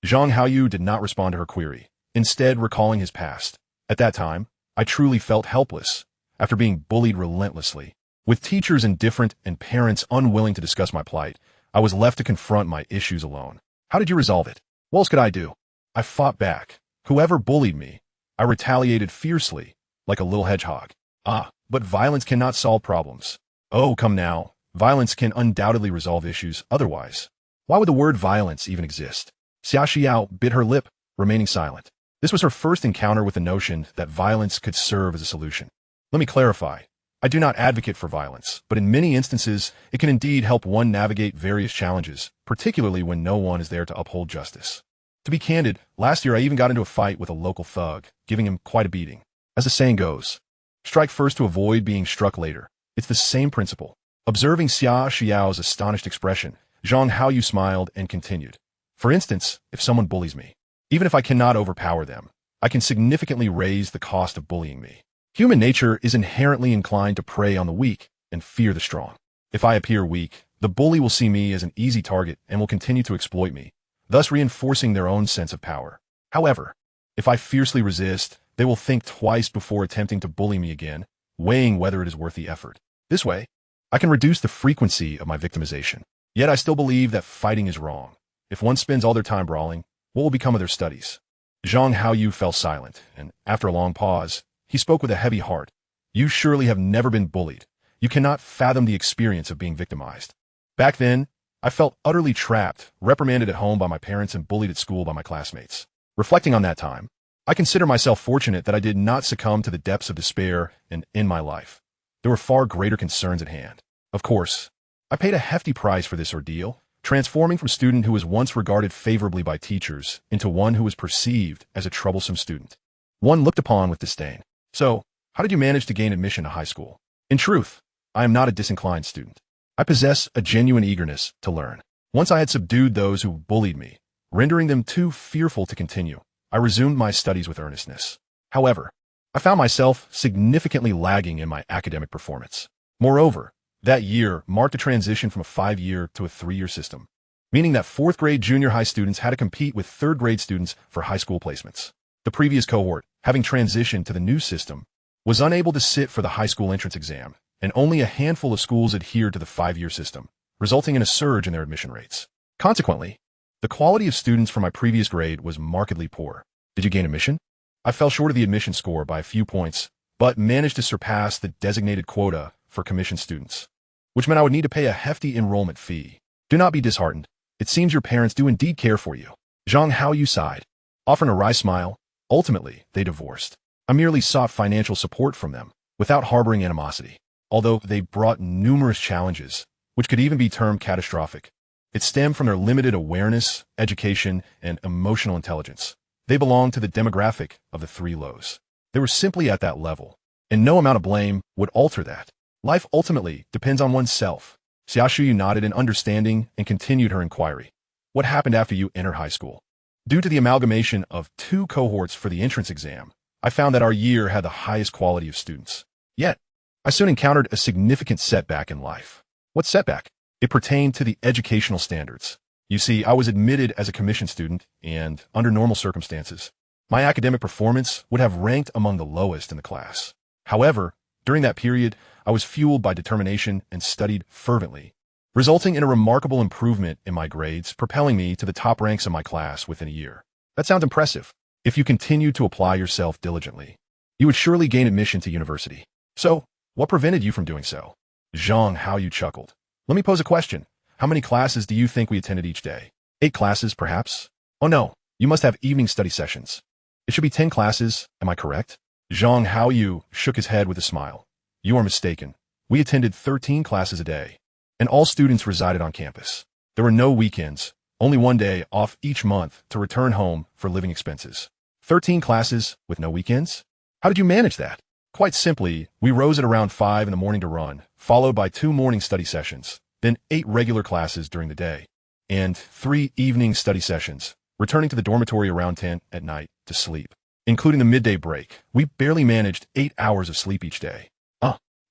Zhang Haoyu did not respond to her query, instead recalling his past. At that time, I truly felt helpless, after being bullied relentlessly. With teachers indifferent and parents unwilling to discuss my plight, I was left to confront my issues alone. How did you resolve it? What else could I do? I fought back. Whoever bullied me, I retaliated fiercely, like a little hedgehog. But violence cannot solve problems. Oh, come now. Violence can undoubtedly resolve issues otherwise. Why would the word violence even exist? Xia Xiao bit her lip, remaining silent. This was her first encounter with the notion that violence could serve as a solution. Let me clarify. I do not advocate for violence, but in many instances, it can indeed help one navigate various challenges, particularly when no one is there to uphold justice. To be candid, last year I even got into a fight with a local thug, giving him quite a beating. As the saying goes, strike first to avoid being struck later. It's the same principle. Observing Xia Xiao's astonished expression, Zhang Haoyu smiled and continued. For instance, if someone bullies me, even if I cannot overpower them, I can significantly raise the cost of bullying me. Human nature is inherently inclined to prey on the weak and fear the strong. If I appear weak, the bully will see me as an easy target and will continue to exploit me, thus reinforcing their own sense of power. However, if I fiercely resist, they will think twice before attempting to bully me again, weighing whether it is worth the effort. This way, I can reduce the frequency of my victimization. Yet I still believe that fighting is wrong. If one spends all their time brawling, what will become of their studies? Zhang Haoyu fell silent, and after a long pause, he spoke with a heavy heart. You surely have never been bullied. You cannot fathom the experience of being victimized. Back then, I felt utterly trapped, reprimanded at home by my parents and bullied at school by my classmates. Reflecting on that time, I consider myself fortunate that I did not succumb to the depths of despair and in my life. There were far greater concerns at hand. Of course, I paid a hefty price for this ordeal, transforming from student who was once regarded favorably by teachers into one who was perceived as a troublesome student. One looked upon with disdain. So, how did you manage to gain admission to high school? In truth, I am not a disinclined student. I possess a genuine eagerness to learn. Once I had subdued those who bullied me, rendering them too fearful to continue, I resumed my studies with earnestness. However, I found myself significantly lagging in my academic performance. Moreover, that year marked a transition from a 5-year to a 3-year system, meaning that 4th grade junior high students had to compete with 3rd grade students for high school placements. The previous cohort, having transitioned to the new system, was unable to sit for the high school entrance exam, and only a handful of schools adhered to the 5-year system, resulting in a surge in their admission rates. Consequently, the quality of students from my previous grade was markedly poor. Did you gain admission? I fell short of the admission score by a few points, but managed to surpass the designated quota for commissioned students, which meant I would need to pay a hefty enrollment fee. Do not be disheartened. It seems your parents do indeed care for you. Zhang Haoyu sighed, offering a wry smile. Ultimately, they divorced. I merely sought financial support from them, without harboring animosity. Although they brought numerous challenges, which could even be termed catastrophic, it stemmed from their limited awareness, education, and emotional intelligence. They belonged to the demographic of the 3 lows. They were simply at that level, and no amount of blame would alter that. Life ultimately depends on oneself. Xia Xiaoyu nodded in understanding and continued her inquiry. What happened after you entered high school? Due to the amalgamation of 2 cohorts for the entrance exam, I found that our year had the highest quality of students. Yet, I soon encountered a significant setback in life. What setback? It pertained to the educational standards. You see, I was admitted as a commissioned student, and under normal circumstances, my academic performance would have ranked among the lowest in the class. However, during that period, I was fueled by determination and studied fervently, resulting in a remarkable improvement in my grades, propelling me to the top ranks of my class within a year. That sounds impressive. If you continued to apply yourself diligently, you would surely gain admission to university. So, what prevented you from doing so? Zhang Haoyu chuckled. Let me pose a question. How many classes do you think we attended each day? 8 classes, perhaps? Oh no, you must have evening study sessions. It should be 10 classes, am I correct? Zhang Haoyu shook his head with a smile. You are mistaken. We attended 13 classes a day, and all students resided on campus. There were no weekends, only one day off each month to return home for living expenses. 13 classes with no weekends? How did you manage that? Quite simply, we rose at around 5 in the morning to run, followed by 2 morning study sessions, then 8 regular classes during the day, and 3 evening study sessions, returning to the dormitory around 10 at night to sleep. Including the midday break, we barely managed 8 hours of sleep each day.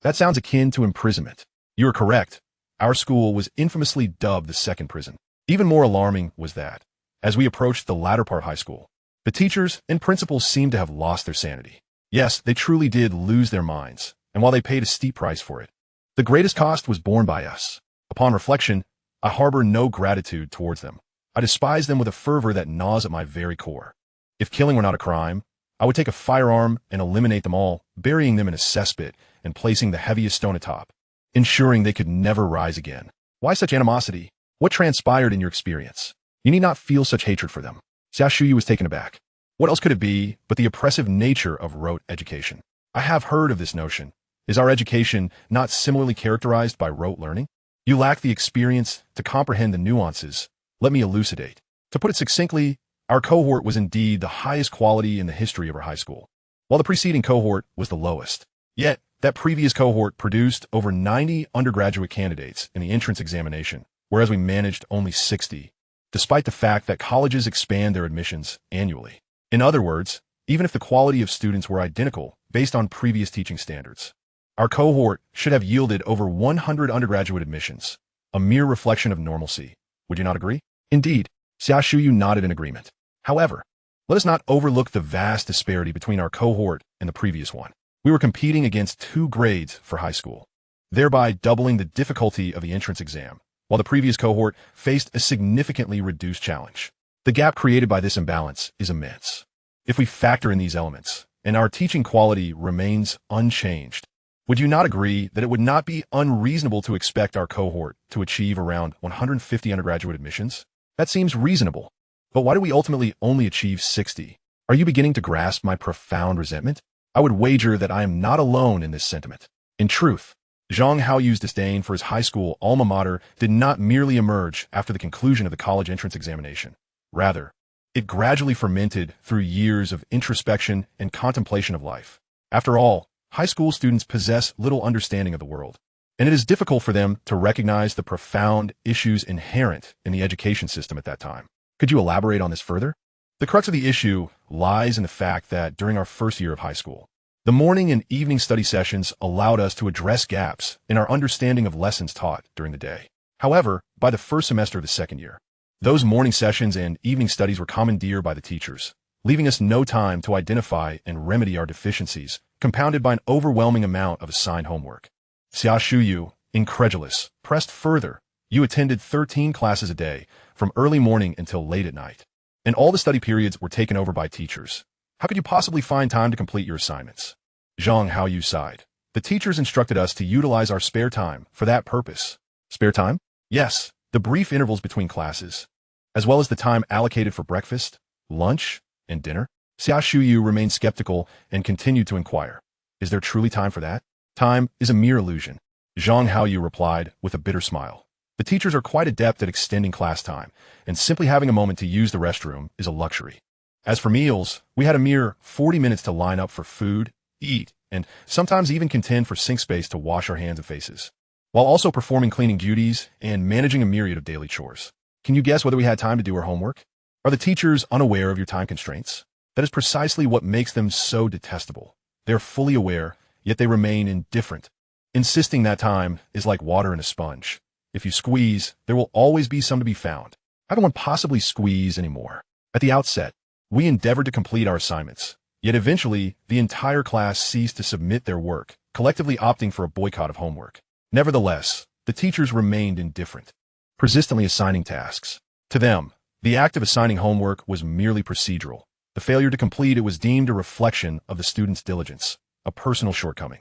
That sounds akin to imprisonment. You are correct. Our school was infamously dubbed the second prison. Even more alarming was that, as we approached the latter part high school, the teachers and principals seemed to have lost their sanity. Yes, they truly did lose their minds, and while they paid a steep price for it, the greatest cost was borne by us. Upon reflection, I harbor no gratitude towards them. I despise them with a fervor that gnaws at my very core. If killing were not a crime, I would take a firearm and eliminate them all, burying them in a cesspit and placing the heaviest stone atop, ensuring they could never rise again. Why such animosity? What transpired in your experience? You need not feel such hatred for them. Zhang Haoyu was taken aback. What else could it be but the oppressive nature of rote education? I have heard of this notion. Is our education not similarly characterized by rote learning? You lack the experience to comprehend the nuances. Let me elucidate. To put it succinctly, our cohort was indeed the highest quality in the history of our high school, while the preceding cohort was the lowest. Yet, that previous cohort produced over 90 undergraduate candidates in the entrance examination, whereas we managed only 60, despite the fact that colleges expand their admissions annually. In other words, even if the quality of students were identical based on previous teaching standards, our cohort should have yielded over 100 undergraduate admissions, a mere reflection of normalcy. Would you not agree? Indeed, Zhang Haoyu nodded in agreement. However, let us not overlook the vast disparity between our cohort and the previous one. We were competing against 2 grades for high school, thereby doubling the difficulty of the entrance exam, while the previous cohort faced a significantly reduced challenge. The gap created by this imbalance is immense. If we factor in these elements, and our teaching quality remains unchanged, would you not agree that it would not be unreasonable to expect our cohort to achieve around 150 undergraduate admissions? That seems reasonable. But why do we ultimately only achieve 60? Are you beginning to grasp my profound resentment? I would wager that I am not alone in this sentiment. In truth, Zhang Haoyu's disdain for his high school alma mater did not merely emerge after the conclusion of the college entrance examination. Rather, it gradually fermented through years of introspection and contemplation of life. After all, high school students possess little understanding of the world, and it is difficult for them to recognize the profound issues inherent in the education system at that time. Could you elaborate on this further? The crux of the issue lies in the fact that during our first year of high school, the morning and evening study sessions allowed us to address gaps in our understanding of lessons taught during the day. However, by the first semester of the second year, those morning sessions and evening studies were commandeered by the teachers, leaving us no time to identify and remedy our deficiencies, compounded by an overwhelming amount of assigned homework. Zhang Haoyu, incredulous, pressed further. You attended 13 classes a day, from early morning until late at night, and all the study periods were taken over by teachers. How could you possibly find time to complete your assignments? Zhang Haoyu sighed. The teachers instructed us to utilize our spare time for that purpose. Spare time? Yes, the brief intervals between classes, as well as the time allocated for breakfast, lunch, and dinner. Zhang Haoyu remained skeptical and continued to inquire. Is there truly time for that? Time is a mere illusion. Zhang Haoyu replied with a bitter smile. The teachers are quite adept at extending class time, and simply having a moment to use the restroom is a luxury. As for meals, we had a mere 40 minutes to line up for food, eat, and sometimes even contend for sink space to wash our hands and faces, while also performing cleaning duties and managing a myriad of daily chores. Can you guess whether we had time to do our homework? Are the teachers unaware of your time constraints? That is precisely what makes them so detestable. They are fully aware, yet they remain indifferent, insisting that time is like water in a sponge. If you squeeze, there will always be some to be found. How can one possibly squeeze anymore? At the outset, we endeavored to complete our assignments, yet eventually the entire class ceased to submit their work, collectively opting for a boycott of homework. Nevertheless, the teachers remained indifferent, persistently assigning tasks. To them, the act of assigning homework was merely procedural. The failure to complete it was deemed a reflection of the student's diligence, a personal shortcoming.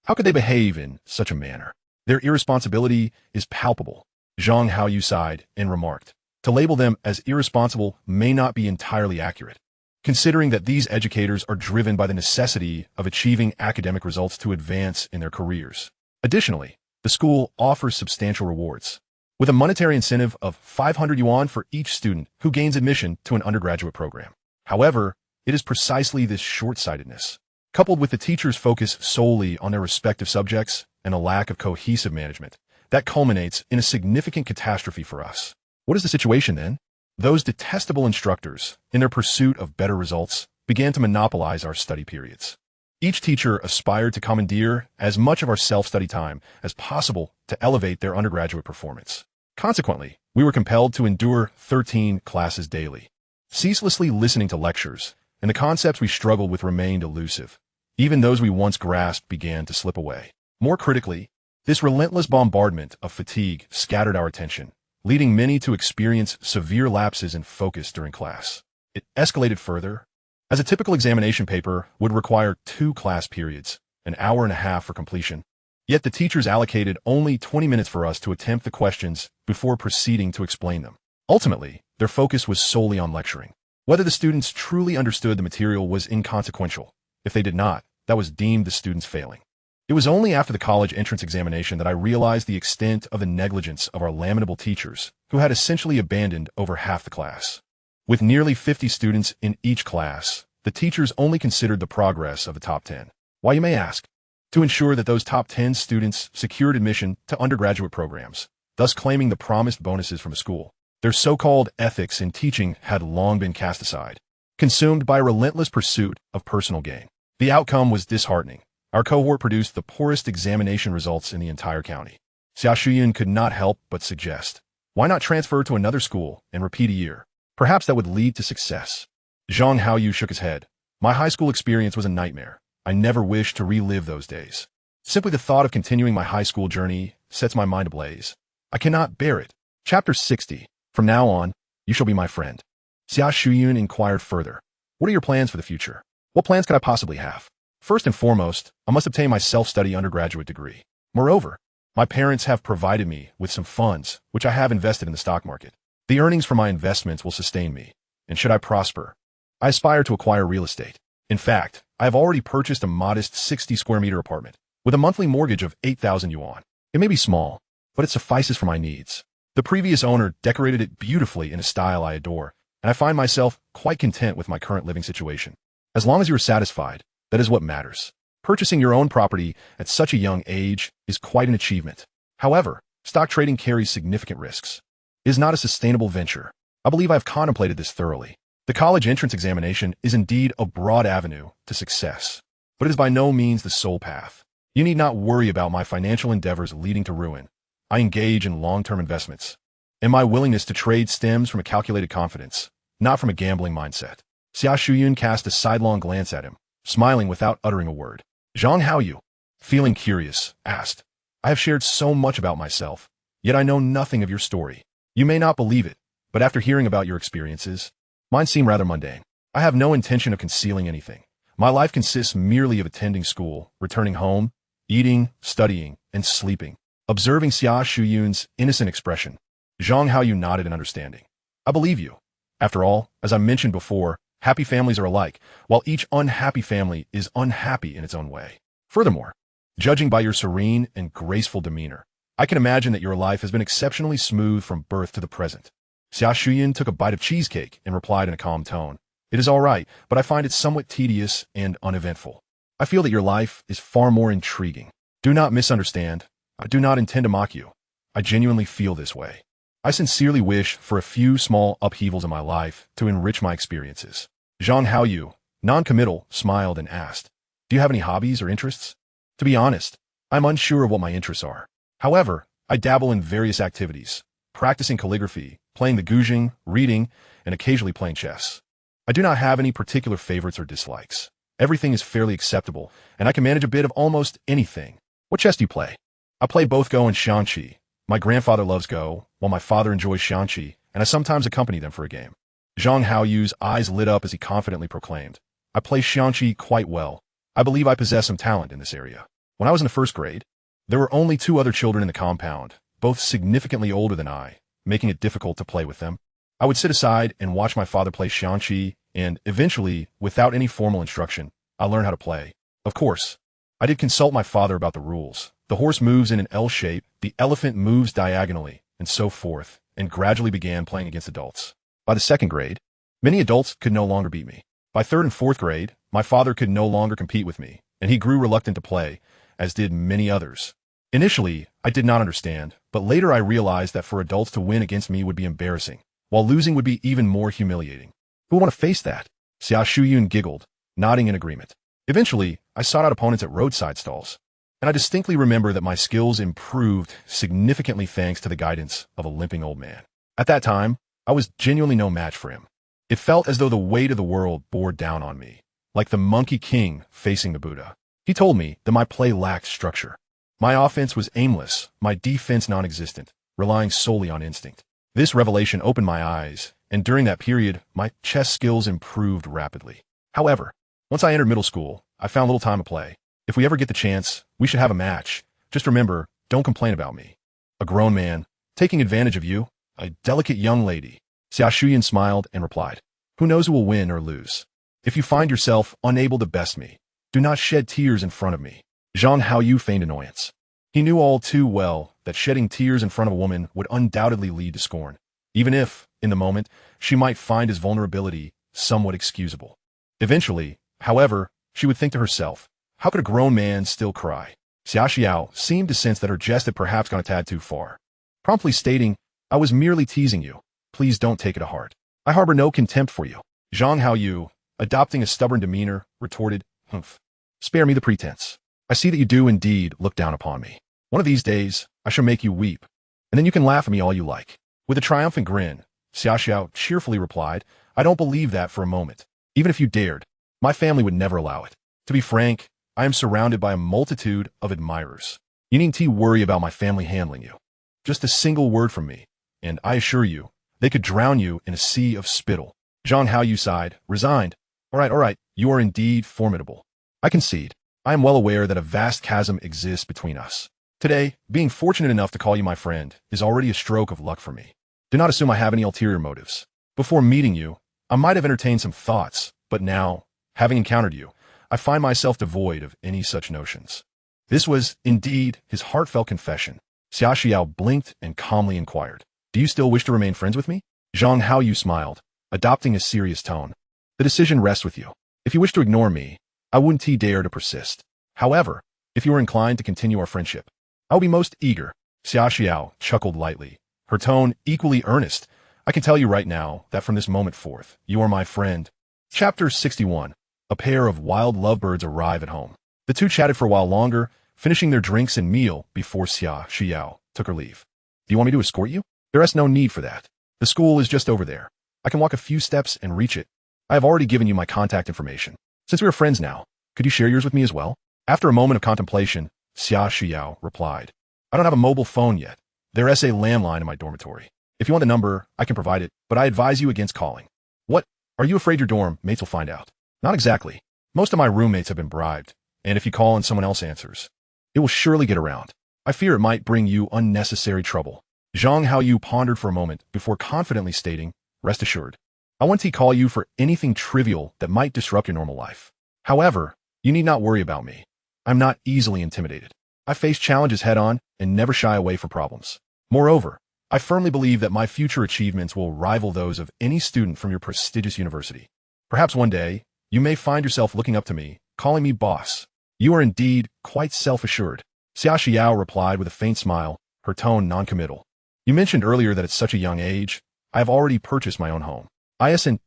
How could they behave in such a manner? Their irresponsibility is palpable. Zhang Haoyu sighed and remarked, to label them as irresponsible may not be entirely accurate, considering that these educators are driven by the necessity of achieving academic results to advance in their careers. Additionally, the school offers substantial rewards, with a monetary incentive of 500 yuan for each student who gains admission to an undergraduate program. However, it is precisely this short-sightedness, coupled with the teachers' focus solely on their respective subjects and a lack of cohesive management, that culminates in a significant catastrophe for us. What is the situation then? Those detestable instructors, in their pursuit of better results, began to monopolize our study periods. Each teacher aspired to commandeer as much of our self-study time as possible to elevate their undergraduate performance. Consequently, we were compelled to endure 13 classes daily, ceaselessly listening to lectures, and the concepts we struggled with remained elusive. Even those we once grasped began to slip away. More critically, this relentless bombardment of fatigue scattered our attention, leading many to experience severe lapses in focus during class. It escalated further, as a typical examination paper would require 2 class periods, an hour and a half for completion. Yet the teachers allocated only 20 minutes for us to attempt the questions before proceeding to explain them. Ultimately, their focus was solely on lecturing. Whether the students truly understood the material was inconsequential. If they did not, that was deemed the students failing. It was only after the college entrance examination that I realized the extent of the negligence of our lamentable teachers, who had essentially abandoned over half the class. With nearly 50 students in each class, the teachers only considered the progress of the top 10. Why, you may ask? To ensure that those top 10 students secured admission to undergraduate programs, thus claiming the promised bonuses from a school. Their so-called ethics in teaching had long been cast aside, consumed by a relentless pursuit of personal gain. The outcome was disheartening. Our cohort produced the poorest examination results in the entire county. Xia Shuyun could not help but suggest, why not transfer to another school and repeat a year? Perhaps that would lead to success. Zhang Haoyu shook his head. My high school experience was a nightmare. I never wished to relive those days. Simply the thought of continuing my high school journey sets my mind ablaze. I cannot bear it. Chapter 60. From now on, you shall be my friend. Xia Shuyun inquired further. What are your plans for the future? What plans could I possibly have? First and foremost, I must obtain my self-study undergraduate degree. Moreover, my parents have provided me with some funds, which I have invested in the stock market. The earnings from my investments will sustain me, and should I prosper, I aspire to acquire real estate. In fact, I have already purchased a modest 60 square meter apartment, with a monthly mortgage of 8,000 yuan. It may be small, but it suffices for my needs. The previous owner decorated it beautifully in a style I adore, and I find myself quite content with my current living situation. As long as you are satisfied, that is what matters. Purchasing your own property at such a young age is quite an achievement. However, stock trading carries significant risks. It is not a sustainable venture. I believe I have contemplated this thoroughly. The college entrance examination is indeed a broad avenue to success, but it is by no means the sole path. You need not worry about my financial endeavors leading to ruin. I engage in long-term investments, and my willingness to trade stems from a calculated confidence, not from a gambling mindset. Xia Shuyun cast a sidelong glance at him, smiling without uttering a word. Zhang Haoyu, feeling curious, asked, I have shared so much about myself, yet I know nothing of your story. You may not believe it, but after hearing about your experiences, mine seem rather mundane. I have no intention of concealing anything. My life consists merely of attending school, returning home, eating, studying, and sleeping. Observing Xia Shuyun's innocent expression, Zhang Haoyu nodded in understanding. I believe you. After all, as I mentioned before, happy families are alike, while each unhappy family is unhappy in its own way. Furthermore, judging by your serene and graceful demeanor, I can imagine that your life has been exceptionally smooth from birth to the present. Xia Shuyun took a bite of cheesecake and replied in a calm tone. It is all right, but I find it somewhat tedious and uneventful. I feel that your life is far more intriguing. Do not misunderstand. I do not intend to mock you. I genuinely feel this way. I sincerely wish for a few small upheavals in my life to enrich my experiences. Zhang Haoyu, non-committal, smiled and asked, do you have any hobbies or interests? To be honest, I'm unsure of what my interests are. However, I dabble in various activities, practicing calligraphy, playing the guzheng, reading, and occasionally playing chess. I do not have any particular favorites or dislikes. Everything is fairly acceptable, and I can manage a bit of almost anything. What chess do you play? I play both Go and Xiangqi. My grandfather loves Go, while my father enjoys Xiangqi, and I sometimes accompany them for a game. Zhang Haoyu's eyes lit up as he confidently proclaimed, I play Xiangqi quite well. I believe I possess some talent in this area. When I was in the first grade, there were only 2 other children in the compound, both significantly older than I, making it difficult to play with them. I would sit aside and watch my father play Xiangqi, and eventually, without any formal instruction, I learned how to play. Of course, I did consult my father about the rules. The horse moves in an L shape, the elephant moves diagonally, and so forth, and gradually began playing against adults. By the 2nd grade, many adults could no longer beat me. By 3rd and 4th grade, my father could no longer compete with me, and he grew reluctant to play, as did many others. Initially, I did not understand, but later I realized that for adults to win against me would be embarrassing, while losing would be even more humiliating. Who would want to face that? Xia Shuyun giggled, nodding in agreement. Eventually, I sought out opponents at roadside stalls, and I distinctly remember that my skills improved significantly thanks to the guidance of a limping old man. At that time, I was genuinely no match for him. It felt as though the weight of the world bore down on me, like the Monkey King facing the Buddha. He told me that my play lacked structure. My offense was aimless, my defense non-existent, relying solely on instinct. This revelation opened my eyes, and during that period, my chess skills improved rapidly. However, once I entered middle school, I found little time to play. If we ever get the chance, we should have a match. Just remember, don't complain about me. A grown man, taking advantage of you, a delicate young lady. Xia Shuyan smiled and replied, who knows who will win or lose? If you find yourself unable to best me, do not shed tears in front of me. Zhang Haoyu feigned annoyance. He knew all too well that shedding tears in front of a woman would undoubtedly lead to scorn, even if, in the moment, she might find his vulnerability somewhat excusable. Eventually, however, she would think to herself, how could a grown man still cry? Xia Xiao seemed to sense that her jest had perhaps gone a tad too far, promptly stating, I was merely teasing you. Please don't take it to heart. I harbor no contempt for you. Zhang Haoyu, adopting a stubborn demeanor, retorted, humph. Spare me the pretense. I see that you do indeed look down upon me. One of these days, I shall make you weep, and then you can laugh at me all you like. With a triumphant grin, Xia Xiao cheerfully replied, I don't believe that for a moment. Even if you dared, my family would never allow it. To be frank, I am surrounded by a multitude of admirers. You needn't worry about my family handling you. Just a single word from me, and I assure you, they could drown you in a sea of spittle. Zhang Haoyu sighed, resigned. All right, you are indeed formidable. I concede. I am well aware that a vast chasm exists between us. Today, being fortunate enough to call you my friend is already a stroke of luck for me. Do not assume I have any ulterior motives. Before meeting you, I might have entertained some thoughts, but now, having encountered you, I find myself devoid of any such notions. This was, indeed, his heartfelt confession. Xia Xiao blinked and calmly inquired, do you still wish to remain friends with me? Zhang Haoyu smiled, adopting a serious tone. The decision rests with you. If you wish to ignore me, I wouldn't dare to persist. However, if you are inclined to continue our friendship, I will be most eager. Xia Xiao chuckled lightly, her tone equally earnest. I can tell you right now that from this moment forth, you are my friend. Chapter 61. A pair of wild lovebirds arrive at home. The two chatted for a while longer, finishing their drinks and meal before Xia Xiao took her leave. Do you want me to escort you? There is no need for that. The school is just over there. I can walk a few steps and reach it. I have already given you my contact information. Since we are friends now, could you share yours with me as well? After a moment of contemplation, Xia Xiao replied, I don't have a mobile phone yet. There is a landline in my dormitory. If you want the number, I can provide it, but I advise you against calling. What? Are you afraid your dorm mates will find out? Not exactly. Most of my roommates have been bribed, and if you call and someone else answers, it will surely get around. I fear it might bring you unnecessary trouble. Zhang Haoyu pondered for a moment before confidently stating, rest assured, I won't call you for anything trivial that might disrupt your normal life. However, you need not worry about me. I'm not easily intimidated. I face challenges head-on and never shy away from problems. Moreover, I firmly believe that my future achievements will rival those of any student from your prestigious university. Perhaps one day, you may find yourself looking up to me, calling me boss. You are indeed quite self-assured. Xia Xiao replied with a faint smile, her tone non-committal. You mentioned earlier that at such a young age, I have already purchased my own home. Isn't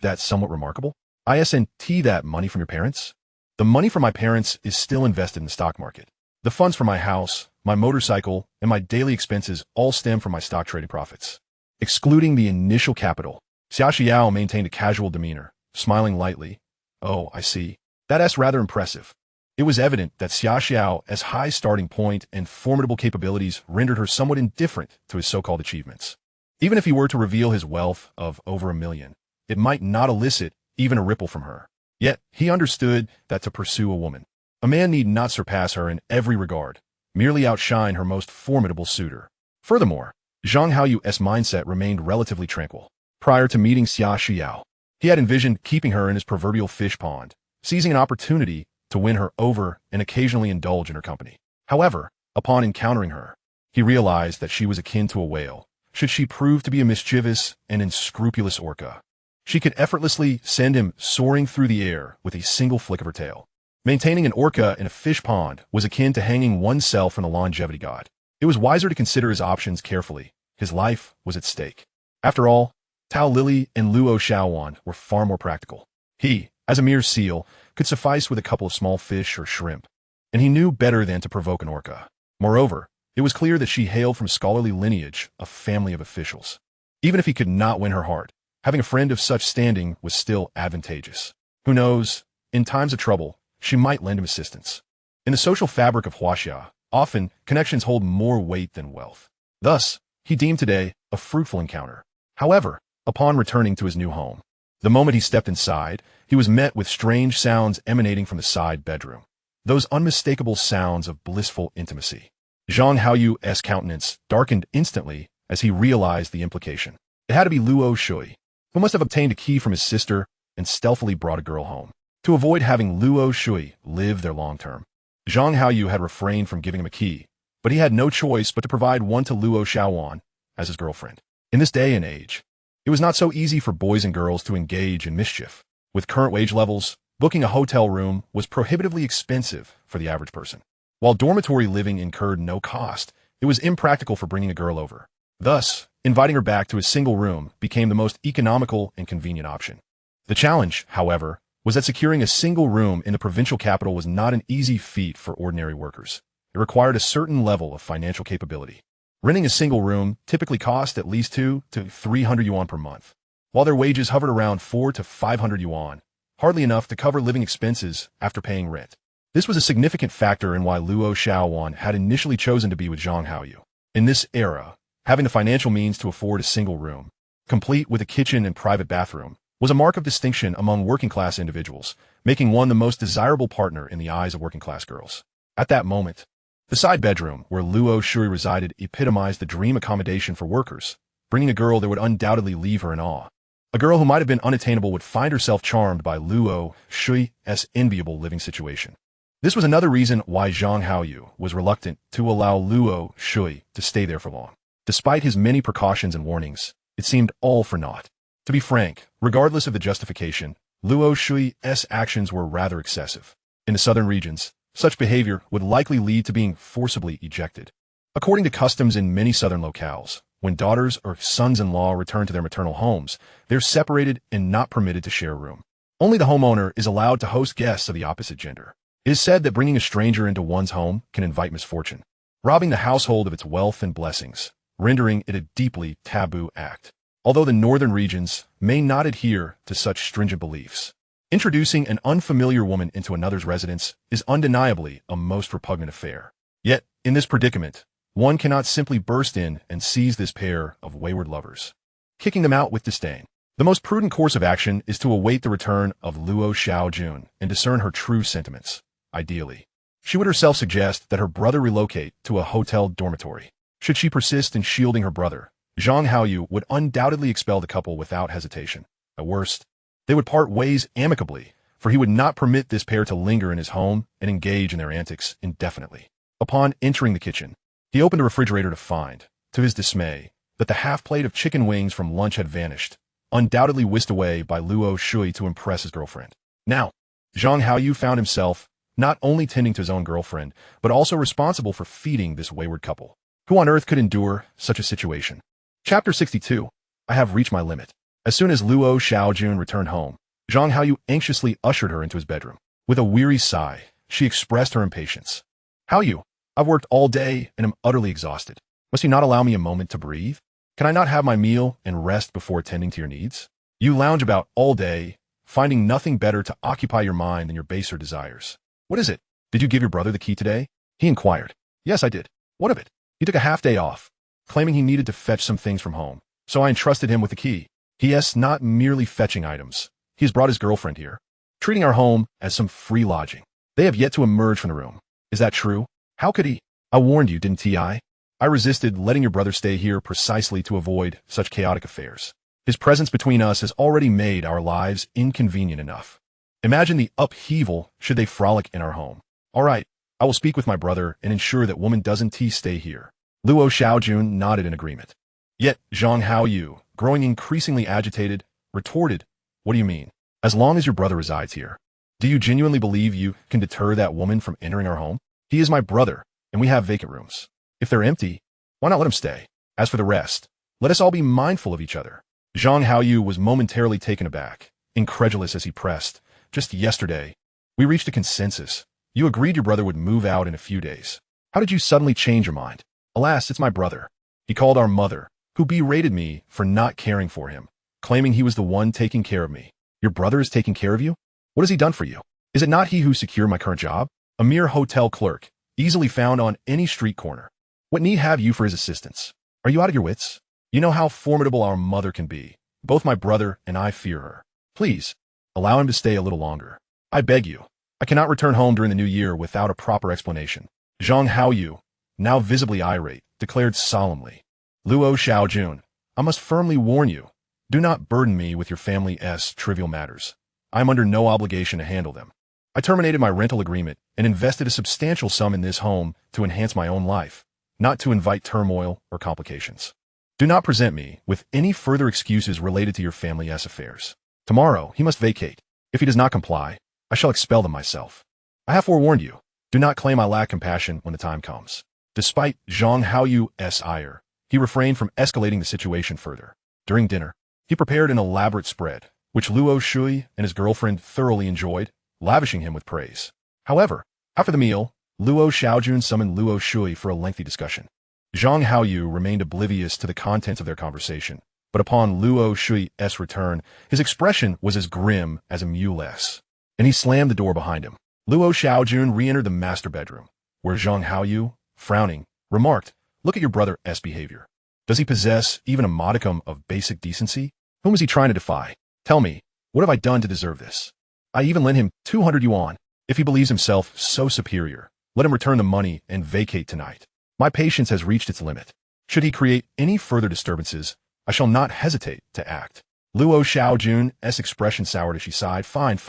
that somewhat remarkable? Isn't that money from your parents? The money from my parents is still invested in the stock market. The funds for my house, my motorcycle, and my daily expenses all stem from my stock trading profits. Excluding the initial capital, Xia Xiao maintained a casual demeanor, smiling lightly. Oh, I see. That's rather impressive. It was evident that Xia Xiao's high starting point and formidable capabilities rendered her somewhat indifferent to his so-called achievements. Even if he were to reveal his wealth of over $1 million, it might not elicit even a ripple from her. Yet, he understood that to pursue a woman, a man need not surpass her in every regard, merely outshine her most formidable suitor. Furthermore, Zhang Haoyu's mindset remained relatively tranquil. Prior to meeting Xia Xiao, he had envisioned keeping her in his proverbial fish pond, seizing an opportunity to win her over and occasionally indulge in her company. However, upon encountering her, he realized that she was akin to a whale. Should she prove to be a mischievous and unscrupulous orca, she could effortlessly send him soaring through the air with a single flick of her tail. Maintaining an orca in a fish pond was akin to hanging oneself from the longevity god. It was wiser to consider his options carefully. His life was at stake. After all, Tao Lily and Luo Xiaowan were far more practical. He, as a mere seal, could suffice with a couple of small fish or shrimp, and he knew better than to provoke an orca. Moreover, it was clear that she hailed from scholarly lineage, a family of officials. Even if he could not win her heart, having a friend of such standing was still advantageous. Who knows, in times of trouble, she might lend him assistance. In the social fabric of Huaxia, often, connections hold more weight than wealth. Thus, he deemed today a fruitful encounter. However, upon returning to his new home, the moment he stepped inside, he was met with strange sounds emanating from the side bedroom. Those unmistakable sounds of blissful intimacy. Zhang Haoyu's countenance darkened instantly as he realized the implication. It had to be Luo Shui, who must have obtained a key from his sister and stealthily brought a girl home, to avoid having Luo Shui live there long term. Zhang Haoyu had refrained from giving him a key, but he had no choice but to provide one to Luo Xiaowan as his girlfriend. In this day and age, it was not so easy for boys and girls to engage in mischief. With current wage levels, booking a hotel room was prohibitively expensive for the average person. While dormitory living incurred no cost, it was impractical for bringing a girl over. Thus, inviting her back to a single room became the most economical and convenient option. The challenge, however, was that securing a single room in the provincial capital was not an easy feat for ordinary workers. It required a certain level of financial capability. Renting a single room typically cost at least 200 to 300 yuan per month, while their wages hovered around 400 to 500 yuan, hardly enough to cover living expenses after paying rent. This was a significant factor in why Luo Xiaowan had initially chosen to be with Zhang Haoyu. In this era, having the financial means to afford a single room, complete with a kitchen and private bathroom, was a mark of distinction among working-class individuals, making one the most desirable partner in the eyes of working-class girls. At that moment, the side bedroom where Luo Shui resided epitomized the dream accommodation for workers, bringing a girl that would undoubtedly leave her in awe. A girl who might have been unattainable would find herself charmed by Luo Shui's enviable living situation. This was another reason why Zhang Haoyu was reluctant to allow Luo Shui to stay there for long. Despite his many precautions and warnings, it seemed all for naught. To be frank, regardless of the justification, Luo Shui's actions were rather excessive. In the southern regions, such behavior would likely lead to being forcibly ejected. According to customs in many southern locales, when daughters or sons-in-law return to their maternal homes, they're separated and not permitted to share a room. Only the homeowner is allowed to host guests of the opposite gender. It is said that bringing a stranger into one's home can invite misfortune, robbing the household of its wealth and blessings, rendering it a deeply taboo act. Although the northern regions may not adhere to such stringent beliefs, introducing an unfamiliar woman into another's residence is undeniably a most repugnant affair. Yet, in this predicament, one cannot simply burst in and seize this pair of wayward lovers, kicking them out with disdain. The most prudent course of action is to await the return of Luo Xiaojun and discern her true sentiments. Ideally, she would herself suggest that her brother relocate to a hotel dormitory. Should she persist in shielding her brother, Zhang Haoyu would undoubtedly expel the couple without hesitation. At worst, they would part ways amicably, for he would not permit this pair to linger in his home and engage in their antics indefinitely. Upon entering the kitchen, he opened the refrigerator to find, to his dismay, that the half-plate of chicken wings from lunch had vanished, undoubtedly whisked away by Luo Shui to impress his girlfriend. Now, Zhang Haoyu found himself not only tending to his own girlfriend, but also responsible for feeding this wayward couple. Who on earth could endure such a situation? Chapter 62. I have reached my limit. As soon as Luo Xiaojun returned home, Zhang Haoyu anxiously ushered her into his bedroom. With a weary sigh, she expressed her impatience. Haoyu, I've worked all day and am utterly exhausted. Must you not allow me a moment to breathe? Can I not have my meal and rest before attending to your needs? You lounge about all day, finding nothing better to occupy your mind than your baser desires. What is it? Did you give your brother the key today? He inquired. Yes, I did. What of it? He took a half-day off, claiming he needed to fetch some things from home, so I entrusted him with the key. He is not merely fetching items. He has brought his girlfriend here, treating our home as some free lodging. They have yet to emerge from the room. Is that true? How could he? I warned you, didn't I? I resisted letting your brother stay here precisely to avoid such chaotic affairs. His presence between us has already made our lives inconvenient enough. Imagine the upheaval should they frolic in our home. All right, I will speak with my brother and ensure that woman doesn't stay here. Luo Xiaojun nodded in agreement. Yet Zhang Haoyu, growing increasingly agitated, retorted, What do you mean? As long as your brother resides here. Do you genuinely believe you can deter that woman from entering our home? He is my brother, and we have vacant rooms. If they're empty, why not let him stay? As for the rest, let us all be mindful of each other. Zhang Haoyu was momentarily taken aback, incredulous as he pressed. Just yesterday, we reached a consensus. You agreed your brother would move out in a few days. How did you suddenly change your mind? Alas, it's my brother. He called our mother, who berated me for not caring for him, claiming he was the one taking care of me. Your brother is taking care of you? What has he done for you? Is it not he who secured my current job? A mere hotel clerk, easily found on any street corner. What need have you for his assistance? Are you out of your wits? You know how formidable our mother can be. Both my brother and I fear her. Please, allow him to stay a little longer. I beg you. I cannot return home during the new year without a proper explanation. Zhang Haoyu, now visibly irate, declared solemnly. Luo Xiaojun, I must firmly warn you. Do not burden me with your family's trivial matters. I am under no obligation to handle them. I terminated my rental agreement and invested a substantial sum in this home to enhance my own life, not to invite turmoil or complications. Do not present me with any further excuses related to your family's affairs. Tomorrow, he must vacate. If he does not comply, I shall expel them myself. I have forewarned you. Do not claim I lack compassion when the time comes. Despite Zhang Haoyu's ire, he refrained from escalating the situation further. During dinner, he prepared an elaborate spread, which Luo Shui and his girlfriend thoroughly enjoyed, lavishing him with praise. However, after the meal, Luo Xiaojun summoned Luo Shui for a lengthy discussion. Zhang Haoyu remained oblivious to the contents of their conversation, but upon Luo Shui's return, his expression was as grim as a mule's, and he slammed the door behind him. Luo Xiaojun re-entered the master bedroom, where Zhang Haoyu, frowning, remarked, "Look at your brother's behavior. Does he possess even a modicum of basic decency? Whom is he trying to defy? Tell me, what have I done to deserve this? I even lent him 200 yuan. If he believes himself so superior, let him return the money and vacate tonight. My patience has reached its limit. Should he create any further disturbances, I shall not hesitate to act." Luo Xiaojun's expression soured as she sighed. Fine.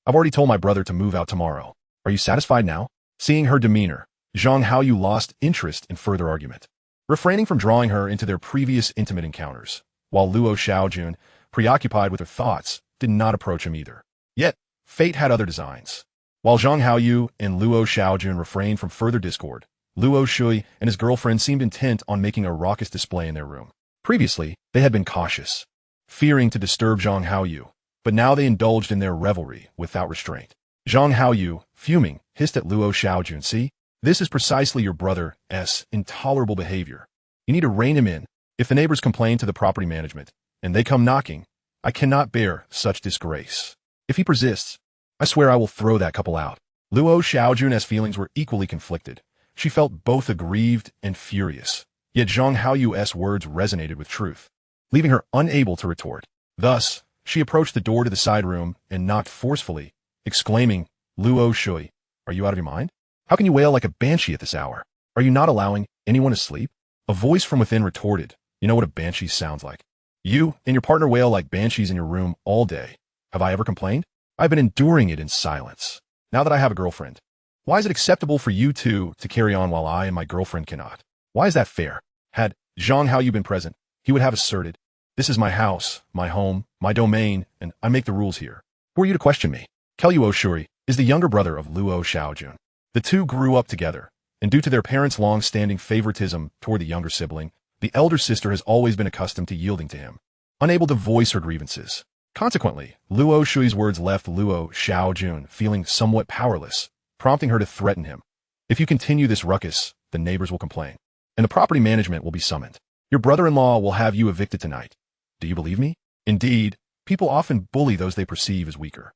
I've already told my brother to move out tomorrow. Are you satisfied now? Seeing her demeanor, Zhang Haoyu lost interest in further argument, refraining from drawing her into their previous intimate encounters, while Luo Xiaojun, preoccupied with her thoughts, did not approach him either. Yet, fate had other designs. While Zhang Haoyu and Luo Xiaojun refrained from further discord, Luo Shui and his girlfriend seemed intent on making a raucous display in their room. Previously, they had been cautious, fearing to disturb Zhang Haoyu, but now they indulged in their revelry without restraint. Zhang Haoyu, fuming, hissed at Luo Xiaojun, "See, this is precisely your brother's intolerable behavior. You need to rein him in. If the neighbors complain to the property management, and they come knocking, I cannot bear such disgrace. If he persists, I swear I will throw that couple out." Luo Xiaojun's feelings were equally conflicted. She felt both aggrieved and furious, yet Zhang Haoyu's words resonated with truth, leaving her unable to retort. Thus, she approached the door to the side room and knocked forcefully, exclaiming, "Luo Shui, are you out of your mind? How can you wail like a banshee at this hour? Are you not allowing anyone to sleep?" A voice from within retorted, "You know what a banshee sounds like. You and your partner wail like banshees in your room all day. Have I ever complained? I've been enduring it in silence. Now that I have a girlfriend, why is it acceptable for you two to carry on while I and my girlfriend cannot? Why is that fair?" Had Zhang Haoyu been present, he would have asserted, "This is my house, my home, my domain, and I make the rules here. Who are you to question me?" Luo Shui is the younger brother of Luo Xiaojun. The two grew up together, and due to their parents' long-standing favoritism toward the younger sibling, the elder sister has always been accustomed to yielding to him, unable to voice her grievances. Consequently, Luo Shui's words left Luo Xiaojun feeling somewhat powerless, prompting her to threaten him. "If you continue this ruckus, the neighbors will complain, and the property management will be summoned. Your brother-in-law will have you evicted tonight. Do you believe me?" Indeed, people often bully those they perceive as weaker.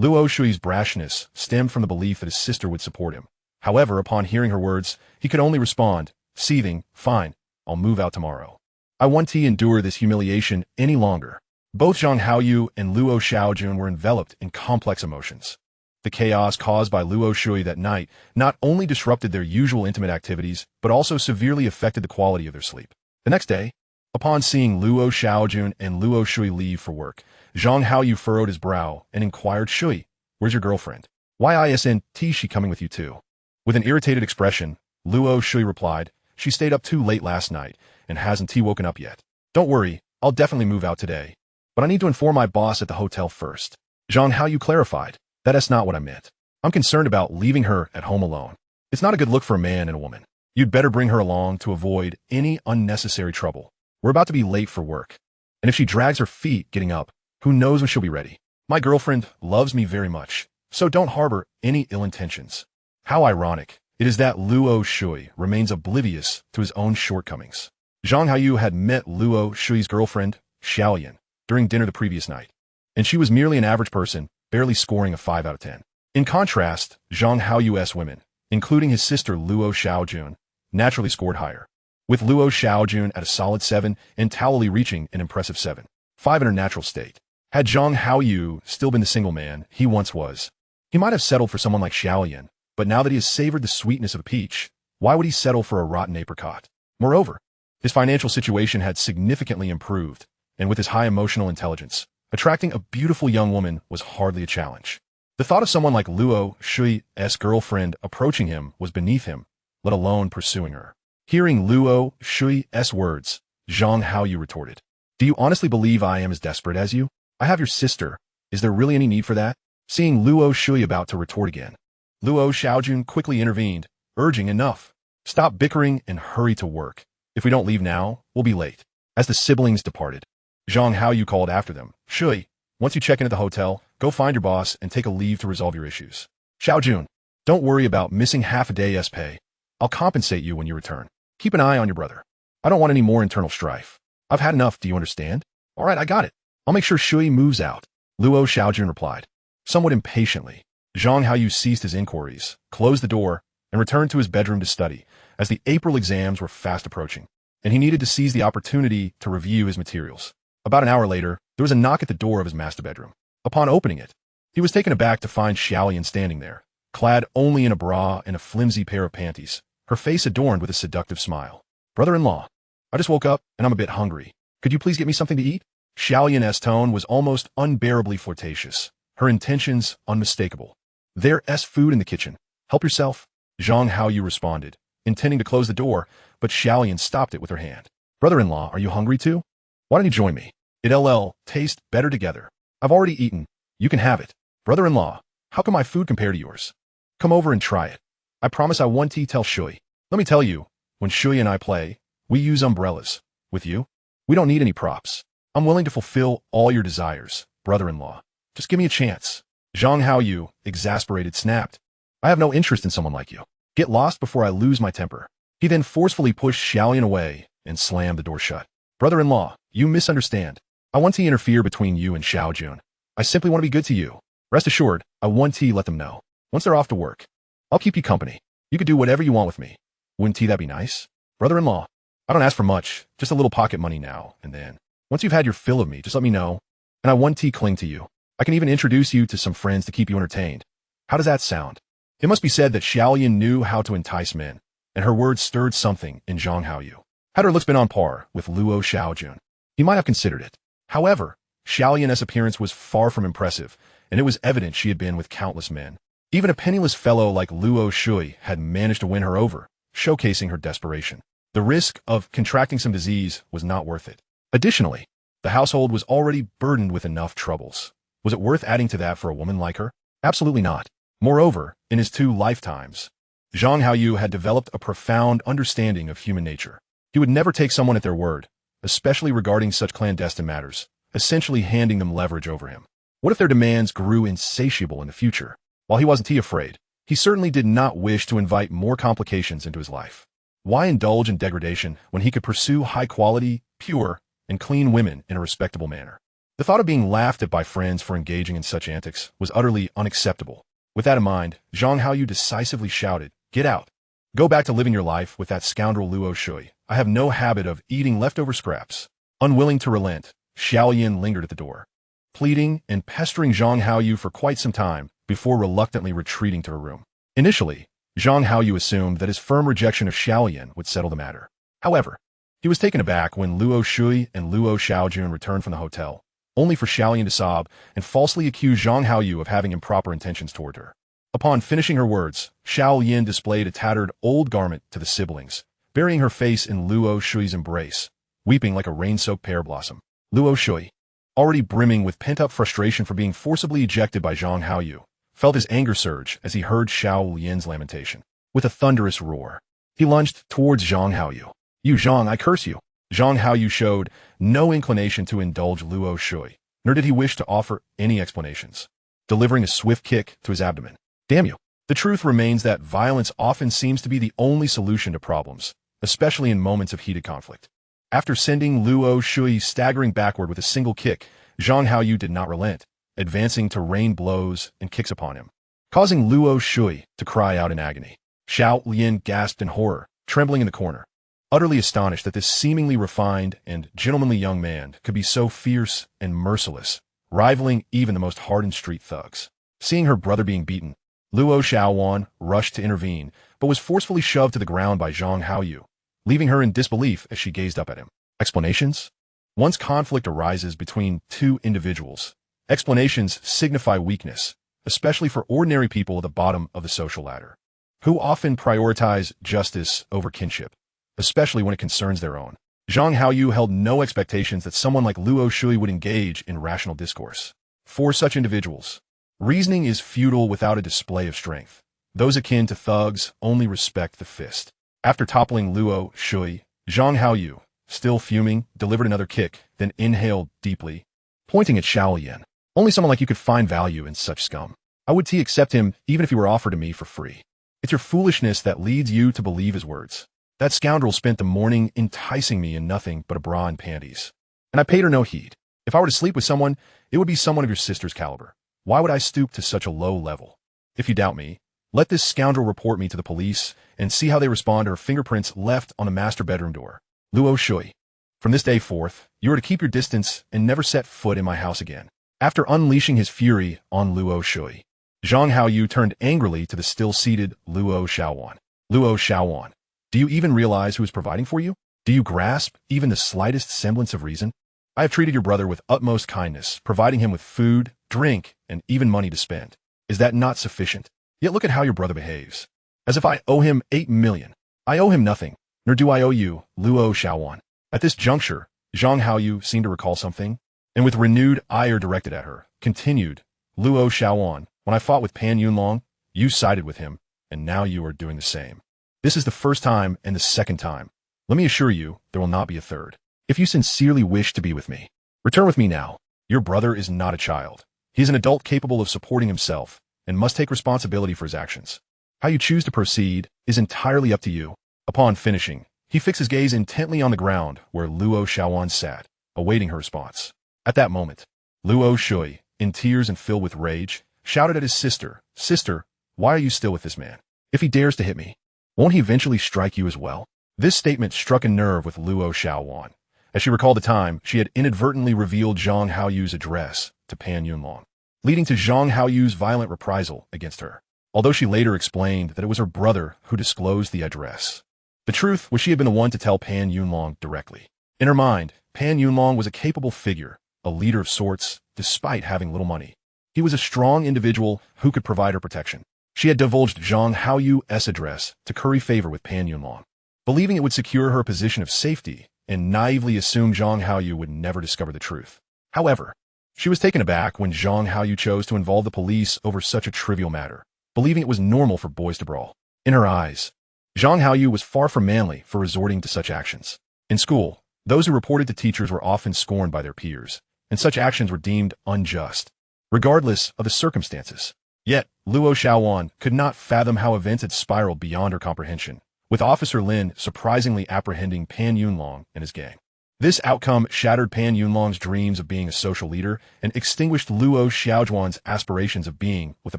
Luo Shui's brashness stemmed from the belief that his sister would support him. However, upon hearing her words, he could only respond, seething, "Fine, I'll move out tomorrow. I won't endure this humiliation any longer." Both Zhang Haoyu and Luo Xiaojun were enveloped in complex emotions. The chaos caused by Luo Shui that night not only disrupted their usual intimate activities, but also severely affected the quality of their sleep. The next day, upon seeing Luo Xiaojun and Luo Shui leave for work, Zhang Haoyu furrowed his brow and inquired, "Shui, where's your girlfriend? Why isn't she coming with you too?" With an irritated expression, Luo Shui replied, "She stayed up too late last night and hasn't woken up yet. Don't worry, I'll definitely move out today. But I need to inform my boss at the hotel first." Zhang Haoyu clarified, "That's not what I meant. I'm concerned about leaving her at home alone. It's not a good look for a man and a woman. You'd better bring her along to avoid any unnecessary trouble. We're about to be late for work. And if she drags her feet getting up, who knows when she'll be ready. My girlfriend loves me very much, so don't harbor any ill intentions." How ironic it is that Luo Shui remains oblivious to his own shortcomings. Zhang Haoyu had met Luo Shui's girlfriend, Xiaoyan, during dinner the previous night, and she was merely an average person, barely scoring a 5 out of 10. In contrast, Zhang Haoyu's women, including his sister Luo Xiaojun, naturally scored higher, with Luo Xiaojun at a solid 7 and Taoli reaching an impressive 7.5 in her natural state. Had Zhang Haoyu still been the single man he once was, he might have settled for someone like Xiaolian, but now that he has savored the sweetness of a peach, why would he settle for a rotten apricot? Moreover, his financial situation had significantly improved, and with his high emotional intelligence, attracting a beautiful young woman was hardly a challenge. The thought of someone like Luo Shui's girlfriend approaching him was beneath him, let alone pursuing her. Hearing Luo Shui's words, Zhang Haoyu retorted, "Do you honestly believe I am as desperate as you? I have your sister. Is there really any need for that?" Seeing Luo Shui about to retort again, Luo Xiaojun quickly intervened, urging, "Enough. Stop bickering and hurry to work. If we don't leave now, we'll be late." As the siblings departed, Zhang Haoyu called after them, "Shui, once you check into the hotel, go find your boss and take a leave to resolve your issues. Xiaojun, don't worry about missing half a day's pay. I'll compensate you when you return. Keep an eye on your brother. I don't want any more internal strife. I've had enough, do you understand?" "All right, I got it. I'll make sure Shui moves out," Luo Xiaojun replied. Somewhat impatiently, Zhang Haoyu ceased his inquiries, closed the door, and returned to his bedroom to study, as the April exams were fast approaching, and he needed to seize the opportunity to review his materials. About an hour later, there was a knock at the door of his master bedroom. Upon opening it, he was taken aback to find Xiaolian standing there, clad only in a bra and a flimsy pair of panties, her face adorned with a seductive smile. "Brother-in-law, I just woke up and I'm a bit hungry. Could you please get me something to eat?" Xiaolian's tone was almost unbearably flirtatious, her intentions unmistakable. "There's food in the kitchen. Help yourself," Zhang Haoyu responded, intending to close the door, but Xiaolian stopped it with her hand. "Brother-in-law, are you hungry too? Why don't you join me? It'll taste better together. I've already eaten. You can have it." "Brother-in-law, how can my food compare to yours? Come over and try it. I promise I won't tell Shui. Let me tell you, when Shui and I play, we use umbrellas. With you, we don't need any props. I'm willing to fulfill all your desires, brother-in-law. Just give me a chance." Zhang Haoyu, exasperated, snapped, "I have no interest in someone like you. Get lost before I lose my temper." He then forcefully pushed Xiaolian away and slammed the door shut. "Brother-in-law, you misunderstand. I want to interfere between you and Xiaojun. I simply want to be good to you. Rest assured, I want to let them know. Once they're off to work, I'll keep you company. You could do whatever you want with me. Wouldn't that be nice? Brother-in-law, I don't ask for much, just a little pocket money now and then. Once you've had your fill of me, just let me know, and I want to cling to you. I can even introduce you to some friends to keep you entertained. How does that sound?" It must be said that Xiaolian knew how to entice men, and her words stirred something in Zhang Haoyu. Had her looks been on par with Luo Xiaojun, he might have considered it. However, Xiaolian's appearance was far from impressive, and it was evident she had been with countless men. Even a penniless fellow like Luo Shui had managed to win her over, showcasing her desperation. The risk of contracting some disease was not worth it. Additionally, the household was already burdened with enough troubles. Was it worth adding to that for a woman like her? Absolutely not. Moreover, in his 2 lifetimes, Zhang Haoyu had developed a profound understanding of human nature. He would never take someone at their word, especially regarding such clandestine matters, essentially handing them leverage over him. What if their demands grew insatiable in the future? While he wasn't afraid, he certainly did not wish to invite more complications into his life. Why indulge in degradation when he could pursue high-quality, pure, and clean women in a respectable manner? The thought of being laughed at by friends for engaging in such antics was utterly unacceptable. With that in mind, Zhang Haoyu decisively shouted, "Get out. Go back to living your life with that scoundrel Luo Shui. I have no habit of eating leftover scraps." Unwilling to relent, Xiaolian lingered at the door, pleading and pestering Zhang Haoyu for quite some time before reluctantly retreating to her room. Initially, Zhang Haoyu assumed that his firm rejection of Xiaolian would settle the matter. However, he was taken aback when Luo Shui and Luo Xiaojun returned from the hotel, only for Xiaolian to sob and falsely accuse Zhang Haoyu of having improper intentions toward her. Upon finishing her words, Xiaolian displayed a tattered old garment to the siblings, burying her face in Luo Shui's embrace, weeping like a rain-soaked pear blossom. Luo Shui, already brimming with pent-up frustration for being forcibly ejected by Zhang Haoyu, felt his anger surge as he heard Xiaolian's lamentation. With a thunderous roar, he lunged towards Zhang Haoyu. "You Zhang, I curse you!" Zhang Haoyu showed no inclination to indulge Luo Shui, nor did he wish to offer any explanations, delivering a swift kick to his abdomen. "Damn you!" The truth remains that violence often seems to be the only solution to problems, especially in moments of heated conflict. After sending Luo Shui staggering backward with a single kick, Zhang Haoyu did not relent, advancing to rain blows and kicks upon him. causing Luo Shui to cry out in agony. Xiao Lian gasped in horror, trembling in the corner, utterly astonished that this seemingly refined and gentlemanly young man could be so fierce and merciless, rivaling even the most hardened street thugs. Seeing her brother being beaten, Luo Xiaowan rushed to intervene, but was forcefully shoved to the ground by Zhang Haoyu, leaving her in disbelief as she gazed up at him. Explanations? Once conflict arises between two individuals, explanations signify weakness, especially for ordinary people at the bottom of the social ladder, who often prioritize justice over kinship, especially when it concerns their own. Zhang Haoyu held no expectations that someone like Luo Shui would engage in rational discourse. For such individuals, reasoning is futile without a display of strength. Those akin to thugs only respect the fist. After toppling Luo Shui, Zhang Haoyu, still fuming, delivered another kick, then inhaled deeply, pointing at Xiao Lian. Only someone like you could find value in such scum. I would accept him even if he were offered to me for free. It's your foolishness that leads you to believe his words. That scoundrel spent the morning enticing me in nothing but a bra and panties, and I paid her no heed. If I were to sleep with someone, it would be someone of your sister's caliber. Why would I stoop to such a low level? If you doubt me, let this scoundrel report me to the police and see how they respond to her fingerprints left on the master bedroom door. Luo Shui. From this day forth, you are to keep your distance and never set foot in my house again. After unleashing his fury on Luo Shui, Zhang Haoyu turned angrily to the still-seated Luo Xiaowan. Luo Xiaowan, do you even realize who is providing for you? Do you grasp even the slightest semblance of reason? I have treated your brother with utmost kindness, providing him with food, drink, and even money to spend. Is that not sufficient? Yet look at how your brother behaves. As if I owe him 8 million. I owe him nothing, nor do I owe you, Luo Xiaowan. At this juncture, Zhang Haoyu seemed to recall something, and with renewed ire directed at her, continued, Luo Xiaowan, when I fought with Pan Yunlong, you sided with him, and now you are doing the same. This is the first time and the second time. Let me assure you, there will not be a third. If you sincerely wish to be with me, return with me now. Your brother is not a child. He is an adult capable of supporting himself and must take responsibility for his actions. How you choose to proceed is entirely up to you. Upon finishing, he fixed his gaze intently on the ground where Luo Xiaowan sat, awaiting her response. At that moment, Luo Shui, in tears and filled with rage, shouted at his sister, Sister, why are you still with this man? If he dares to hit me, won't he eventually strike you as well? This statement struck a nerve with Luo Xiaowan, as she recalled the time she had inadvertently revealed Zhang Haoyu's address to Pan Yunlong, leading to Zhang Haoyu's violent reprisal against her, although she later explained that it was her brother who disclosed the address. The truth was she had been the one to tell Pan Yunlong directly. In her mind, Pan Yunlong was a capable figure, a leader of sorts, despite having little money. He was a strong individual who could provide her protection. She had divulged Zhang Haoyu's address to curry favor with Pan Yunlong, believing it would secure her a position of safety, and naively assumed Zhang Haoyu would never discover the truth. However, she was taken aback when Zhang Haoyu chose to involve the police over such a trivial matter, believing it was normal for boys to brawl. In her eyes, Zhang Haoyu was far from manly for resorting to such actions. In school, those who reported to teachers were often scorned by their peers, and such actions were deemed unjust, regardless of the circumstances. Yet, Luo Xiaowan could not fathom how events had spiraled beyond her comprehension, with Officer Lin surprisingly apprehending Pan Yunlong and his gang. This outcome shattered Pan Yunlong's dreams of being a social leader and extinguished Luo Xiaojuan's aspirations of being with a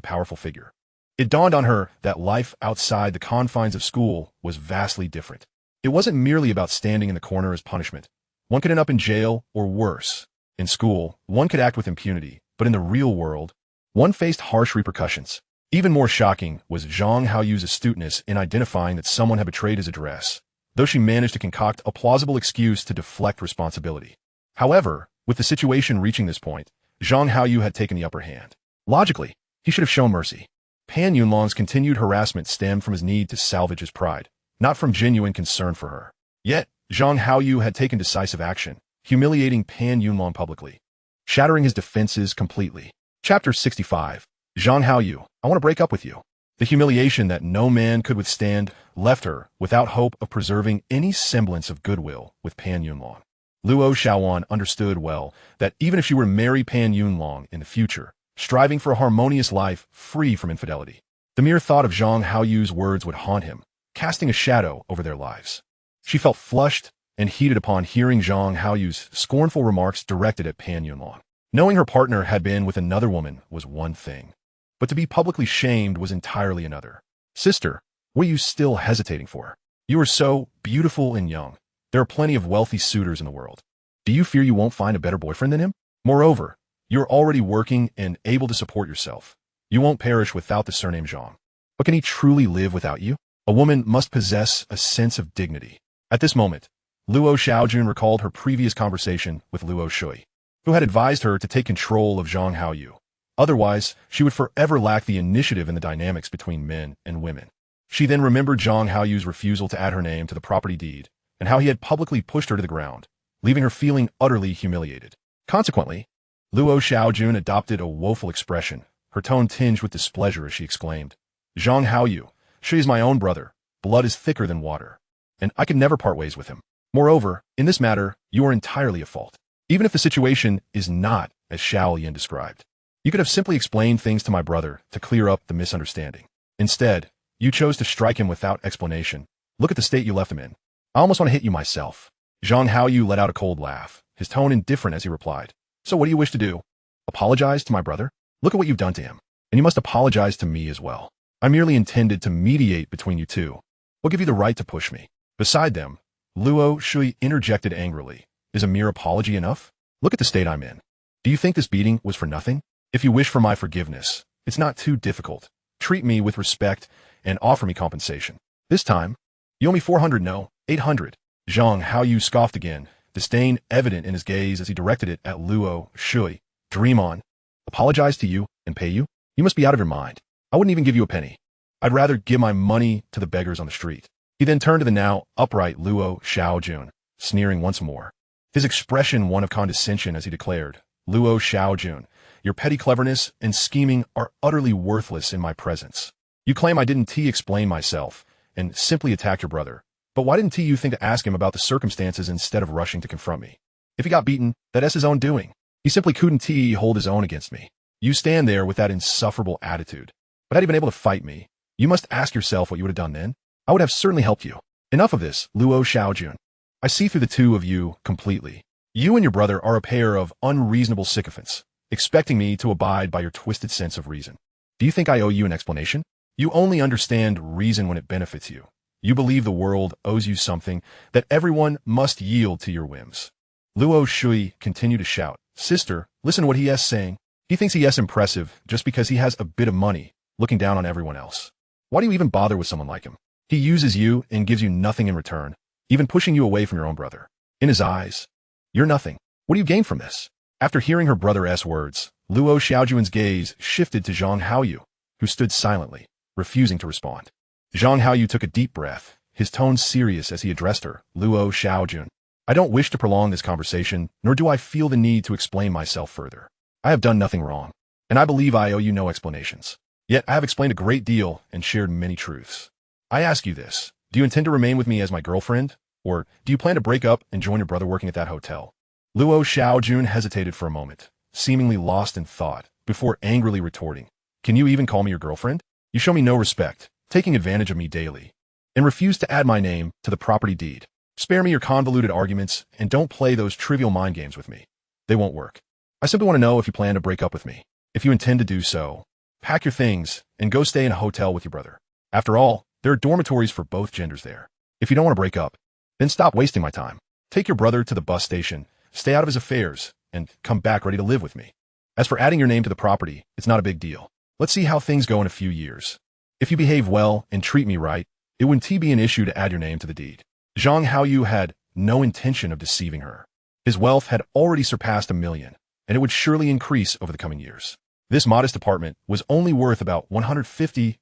powerful figure. It dawned on her that life outside the confines of school was vastly different. It wasn't merely about standing in the corner as punishment. One could end up in jail or worse. In school, one could act with impunity, but in the real world, one faced harsh repercussions. Even more shocking was Zhang Haoyu's astuteness in identifying that someone had betrayed his address, though she managed to concoct a plausible excuse to deflect responsibility. However, with the situation reaching this point, Zhang Haoyu had taken the upper hand. Logically, he should have shown mercy. Pan Yunlong's continued harassment stemmed from his need to salvage his pride, not from genuine concern for her. Yet, Zhang Haoyu had taken decisive action, humiliating Pan Yunlong publicly, shattering his defenses completely. Chapter 65. Zhang Haoyu, I want to break up with you. The humiliation that no man could withstand left her without hope of preserving any semblance of goodwill with Pan Yunlong. Luo Xiaowan understood well that even if she were to marry Pan Yunlong in the future, striving for a harmonious life free from infidelity, the mere thought of Zhang Haoyu's words would haunt him, casting a shadow over their lives. She felt flushed and heated upon hearing Zhang Haoyu's scornful remarks directed at Pan Yunlong. Knowing her partner had been with another woman was one thing, but to be publicly shamed was entirely another. Sister, what are you still hesitating for? You are so beautiful and young. There are plenty of wealthy suitors in the world. Do you fear you won't find a better boyfriend than him? Moreover, you're already working and able to support yourself. You won't perish without the surname Zhang. But can he truly live without you? A woman must possess a sense of dignity. At this moment, Luo Xiaojun recalled her previous conversation with Luo Shui, who had advised her to take control of Zhang Haoyu. Otherwise, she would forever lack the initiative in the dynamics between men and women. She then remembered Zhang Haoyu's refusal to add her name to the property deed, and how he had publicly pushed her to the ground, leaving her feeling utterly humiliated. Consequently, Luo Xiaojun adopted a woeful expression, her tone tinged with displeasure as she exclaimed, Zhang Haoyu, she is my own brother, blood is thicker than water, and I could never part ways with him. Moreover, in this matter, you are entirely at fault. Even if the situation is not as Xiao Yan described. You could have simply explained things to my brother to clear up the misunderstanding. Instead, you chose to strike him without explanation. Look at the state you left him in. I almost want to hit you myself. Zhang Haoyu let out a cold laugh, his tone indifferent as he replied. So what do you wish to do? Apologize to my brother? Look at what you've done to him. And you must apologize to me as well. I merely intended to mediate between you two. What give you the right to push me? Beside them, Luo Shui interjected angrily. Is a mere apology enough? Look at the state I'm in. Do you think this beating was for nothing? If you wish for my forgiveness, it's not too difficult. Treat me with respect and offer me compensation. This time, you owe me 400, no, 800. Zhang Haoyu scoffed again, disdain evident in his gaze as he directed it at Luo Shui. Dream on. Apologize to you and pay you? You must be out of your mind. I wouldn't even give you a penny. I'd rather give my money to the beggars on the street. He then turned to the now upright Luo Xiaojun, sneering once more. His expression one of condescension as he declared, Luo Xiaojun, your petty cleverness and scheming are utterly worthless in my presence. You claim I didn't explain myself and simply attacked your brother. But why didn't you think to ask him about the circumstances instead of rushing to confront me? If he got beaten, that's his own doing. He simply couldn't hold his own against me. You stand there with that insufferable attitude. But had he been able to fight me, you must ask yourself what you would have done then. I would have certainly helped you. Enough of this, Luo Xiaojun. I see through the two of you completely. You and your brother are a pair of unreasonable sycophants, expecting me to abide by your twisted sense of reason. Do you think I owe you an explanation? You only understand reason when it benefits you. You believe the world owes you something, that everyone must yield to your whims. Luo Shui continued to shout, Sister, listen to what he is saying. He thinks he is impressive just because he has a bit of money, looking down on everyone else. Why do you even bother with someone like him? He uses you and gives you nothing in return, even pushing you away from your own brother. In his eyes, you're nothing. What do you gain from this? After hearing her brother's words, Luo Xiaojun's gaze shifted to Zhang Haoyu, who stood silently, refusing to respond. Zhang Haoyu took a deep breath, his tone serious as he addressed her, Luo Xiaojun. I don't wish to prolong this conversation, nor do I feel the need to explain myself further. I have done nothing wrong, and I believe I owe you no explanations. Yet I have explained a great deal and shared many truths. I ask you this, do you intend to remain with me as my girlfriend, or do you plan to break up and join your brother working at that hotel? Luo Xiaojun hesitated for a moment, seemingly lost in thought, before angrily retorting, Can you even call me your girlfriend? You show me no respect, taking advantage of me daily, and refuse to add my name to the property deed. Spare me your convoluted arguments and don't play those trivial mind games with me. They won't work. I simply want to know if you plan to break up with me. If you intend to do so, pack your things and go stay in a hotel with your brother. After all, there are dormitories for both genders there. If you don't want to break up, then stop wasting my time. Take your brother to the bus station, stay out of his affairs, and come back ready to live with me. As for adding your name to the property, it's not a big deal. Let's see how things go in a few years. If you behave well and treat me right, it wouldn't be an issue to add your name to the deed. Zhang Haoyu had no intention of deceiving her. His wealth had already surpassed 1 million, and it would surely increase over the coming years. This modest apartment was only worth about 150,000.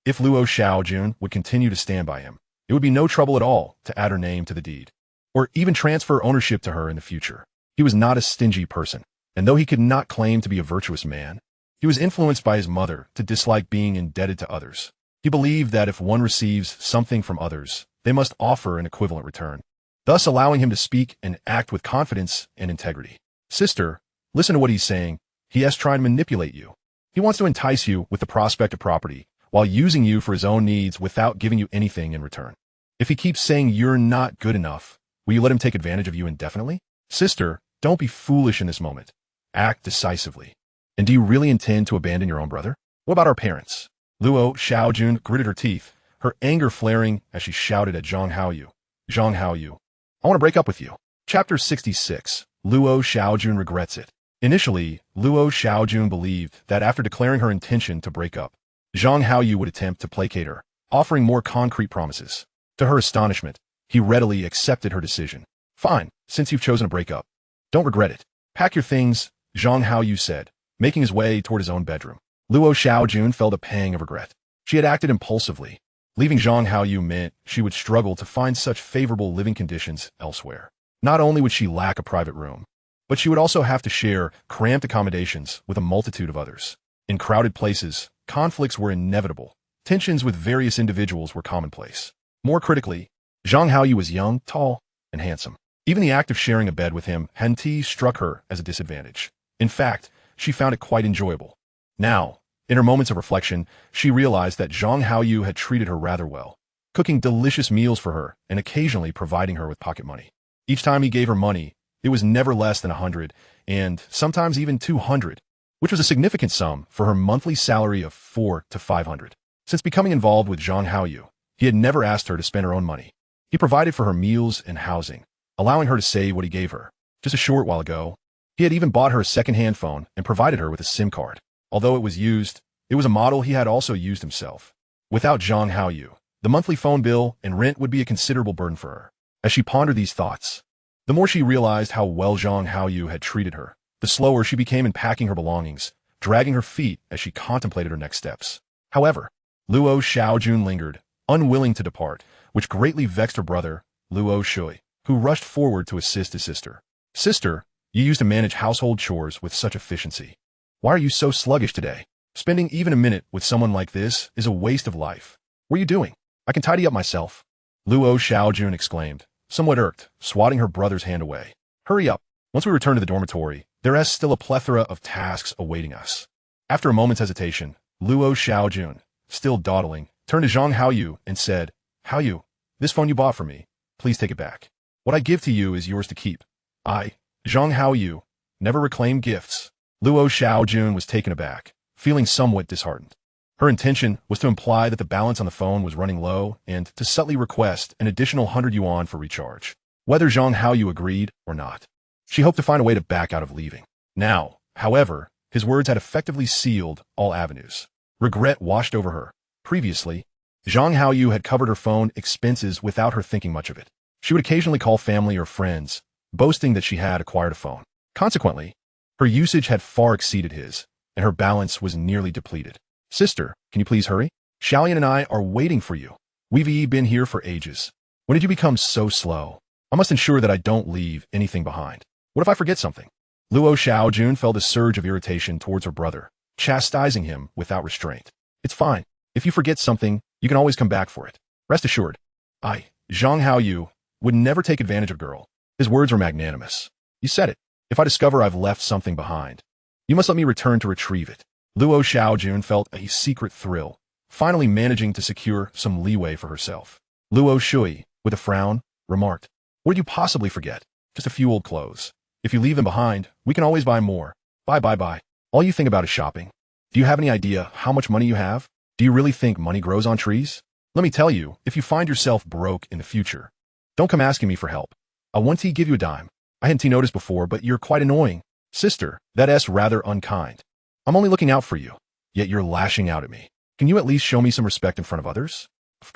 If Luo Xiaojun would continue to stand by him, it would be no trouble at all to add her name to the deed, or even transfer ownership to her in the future. He was not a stingy person, and though he could not claim to be a virtuous man, he was influenced by his mother to dislike being indebted to others. He believed that if one receives something from others, they must offer an equivalent return, thus allowing him to speak and act with confidence and integrity. Sister, listen to what he's saying. He is trying to manipulate you. He wants to entice you with the prospect of property, while using you for his own needs without giving you anything in return. If he keeps saying you're not good enough, will you let him take advantage of you indefinitely? Sister, don't be foolish in this moment. Act decisively. And do you really intend to abandon your own brother? What about our parents? Luo Xiaojun gritted her teeth, her anger flaring as she shouted at Zhang Haoyu. Zhang Haoyu, I want to break up with you. Chapter 66. Luo Xiaojun regrets it. Initially, Luo Xiaojun believed that after declaring her intention to break up, Zhang Haoyu would attempt to placate her, offering more concrete promises. To her astonishment, he readily accepted her decision. Fine, since you've chosen to break up. Don't regret it. Pack your things, Zhang Haoyu said, making his way toward his own bedroom. Luo Xiaojun felt a pang of regret. She had acted impulsively. Leaving Zhang Haoyu meant she would struggle to find such favorable living conditions elsewhere. Not only would she lack a private room, but she would also have to share cramped accommodations with a multitude of others. In crowded places, conflicts were inevitable. Tensions with various individuals were commonplace. More critically, Zhang Haoyu was young, tall, and handsome. Even the act of sharing a bed with him hadn't struck her as a disadvantage. In fact, she found it quite enjoyable. Now, in her moments of reflection, she realized that Zhang Haoyu had treated her rather well, cooking delicious meals for her and occasionally providing her with pocket money. Each time he gave her money, it was never less than 100, and sometimes even 200, which was a significant sum for her monthly salary of 400 to 500. Since becoming involved with Zhang Haoyu, he had never asked her to spend her own money. He provided for her meals and housing, allowing her to save what he gave her. Just a short while ago, he had even bought her a second-hand phone and provided her with a SIM card. Although it was used, it was a model he had also used himself. Without Zhang Haoyu, the monthly phone bill and rent would be a considerable burden for her. As she pondered these thoughts, the more she realized how well Zhang Haoyu had treated her, the slower she became in packing her belongings, dragging her feet as she contemplated her next steps. However, Luo Xiaojun lingered, unwilling to depart, which greatly vexed her brother, Luo Shui, who rushed forward to assist his sister. Sister, you used to manage household chores with such efficiency. Why are you so sluggish today? Spending even a minute with someone like this is a waste of life. What are you doing? I can tidy up myself. Luo Xiaojun exclaimed, somewhat irked, swatting her brother's hand away. Hurry up. Once we return to the dormitory, there is still a plethora of tasks awaiting us. After a moment's hesitation, Luo Xiaojun, still dawdling, turned to Zhang Haoyu and said, Haoyu, this phone you bought for me, please take it back. What I give to you is yours to keep. I, Zhang Haoyu, never reclaim gifts. Luo Xiaojun was taken aback, feeling somewhat disheartened. Her intention was to imply that the balance on the phone was running low and to subtly request an additional 100 yuan for recharge, whether Zhang Haoyu agreed or not. She hoped to find a way to back out of leaving. Now, however, his words had effectively sealed all avenues. Regret washed over her. Previously, Zhang Haoyu had covered her phone expenses without her thinking much of it. She would occasionally call family or friends, boasting that she had acquired a phone. Consequently, her usage had far exceeded his, and her balance was nearly depleted. Sister, can you please hurry? Xiaoyan and I are waiting for you. We've been here for ages. When did you become so slow? I must ensure that I don't leave anything behind. What if I forget something? Luo Xiaojun felt a surge of irritation towards her brother, chastising him without restraint. It's fine. If you forget something, you can always come back for it. Rest assured. I, Zhang Haoyu, would never take advantage of a girl. His words were magnanimous. You said it. If I discover I've left something behind, you must let me return to retrieve it. Luo Xiaojun felt a secret thrill, finally managing to secure some leeway for herself. Luo Shui, with a frown, remarked, what did you possibly forget? Just a few old clothes. If you leave them behind, we can always buy more. Bye. All you think about is shopping. Do you have any idea how much money you have? Do you really think money grows on trees? Let me tell you, if you find yourself broke in the future, don't come asking me for help. I won't give you a dime. I hadn't noticed before, but you're quite annoying. Sister, that's rather unkind. I'm only looking out for you, yet you're lashing out at me. Can you at least show me some respect in front of others?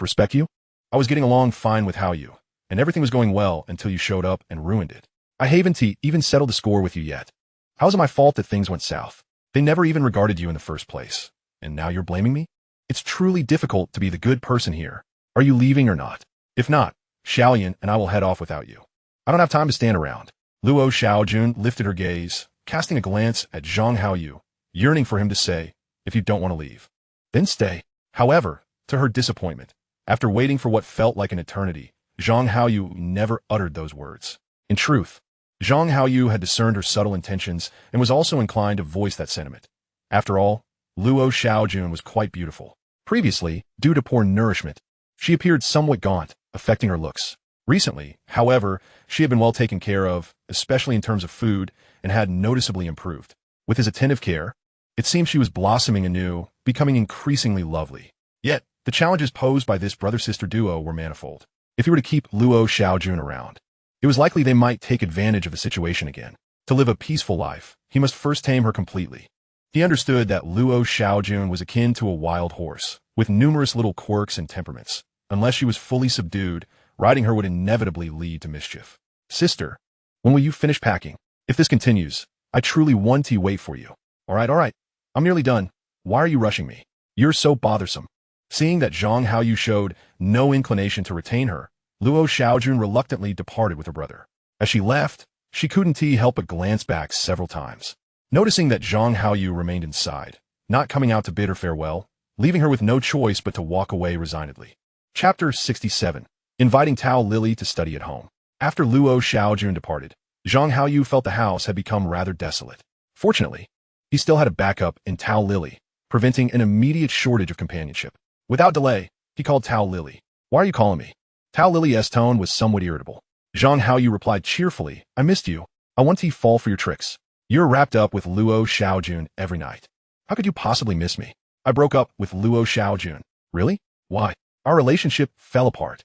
Respect you? I was getting along fine with Haoyu, and everything was going well until you showed up and ruined it. I haven't even settled the score with you yet. How is it my fault that things went south? They never even regarded you in the first place, and now you're blaming me? It's truly difficult to be the good person here. Are you leaving or not? If not, Xiaoyan and I will head off without you. I don't have time to stand around. Luo Xiaojun lifted her gaze, casting a glance at Zhang Haoyu, yearning for him to say, if you don't want to leave, then stay. However, to her disappointment, after waiting for what felt like an eternity, Zhang Haoyu never uttered those words. In truth, Zhang Haoyu had discerned her subtle intentions and was also inclined to voice that sentiment. After all, Luo Xiaojun was quite beautiful. Previously, due to poor nourishment, she appeared somewhat gaunt, affecting her looks. Recently, however, she had been well taken care of, especially in terms of food, and had noticeably improved. With his attentive care, It seemed she was blossoming anew, becoming increasingly lovely. Yet, the challenges posed by this brother-sister duo were manifold. If he were to keep Luo Xiaojun around, it was likely they might take advantage of the situation again. To live a peaceful life, he must first tame her completely. He understood that Luo Xiaojun was akin to a wild horse, with numerous little quirks and temperaments. Unless she was fully subdued, riding her would inevitably lead to mischief. Sister, when will you finish packing? If this continues, I truly want to wait for you. All right, I'm nearly done. Why are you rushing me? You're so bothersome. Seeing that Zhang Haoyu showed no inclination to retain her, Luo Xiaojun reluctantly departed with her brother. As she left, she couldn't help but glance back several times. Noticing that Zhang Haoyu remained inside, not coming out to bid her farewell, leaving her with no choice but to walk away resignedly. Chapter 67. Inviting Tao Lily to study at home. After Luo Xiaojun departed, Zhang Haoyu felt the house had become rather desolate. Fortunately, he still had a backup in Tao Lily, preventing an immediate shortage of companionship. Without delay, he called Tao Lily. Why are you calling me? Tao Lily's tone was somewhat irritable. Zhang Haoyu replied cheerfully, I missed you. I want to fall for your tricks. You're wrapped up with Luo Xiaojun every night. How could you possibly miss me? I broke up with Luo Xiaojun. Really? Why? Our relationship fell apart.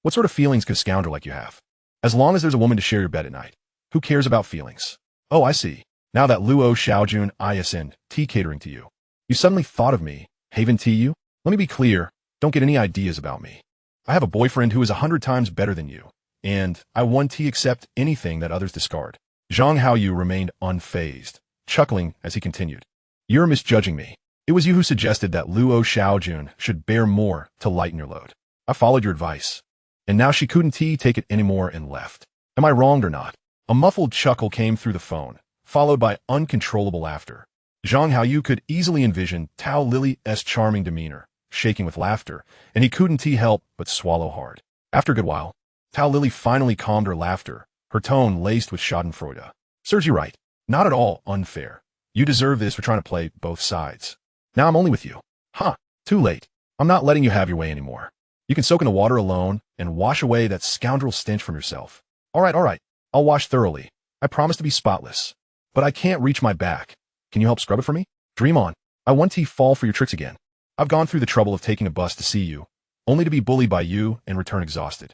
What sort of feelings could a scoundrel like you have? As long as there's a woman to share your bed at night. Who cares about feelings? Oh, I see. Now that Luo Xiaojun isn't catering to you, you suddenly thought of me, Haven you? Let me be clear, don't get any ideas about me. I have a boyfriend who is 100 times better than you, and I want to accept anything that others discard. Zhang Haoyu remained unfazed, chuckling as he continued. You're misjudging me. It was you who suggested that Luo Xiaojun should bear more to lighten your load. I followed your advice, and now she couldn't take it anymore and left. Am I wronged or not? A muffled chuckle came through the phone, followed by uncontrollable laughter. Zhang Haoyu could easily envision Tao Lily's charming demeanor, shaking with laughter, and he couldn't help but swallow hard. After a good while, Tao Lily finally calmed her laughter, her tone laced with schadenfreude. Serves you right. Not at all unfair. You deserve this for trying to play both sides. Now I'm only with you. Too late. I'm not letting you have your way anymore. You can soak in the water alone and wash away that scoundrel stench from yourself. All right. I'll wash thoroughly. I promise to be spotless. But I can't reach my back. Can you help scrub it for me? Dream on. I want to fall for your tricks again. I've gone through the trouble of taking a bus to see you, only to be bullied by you and return exhausted.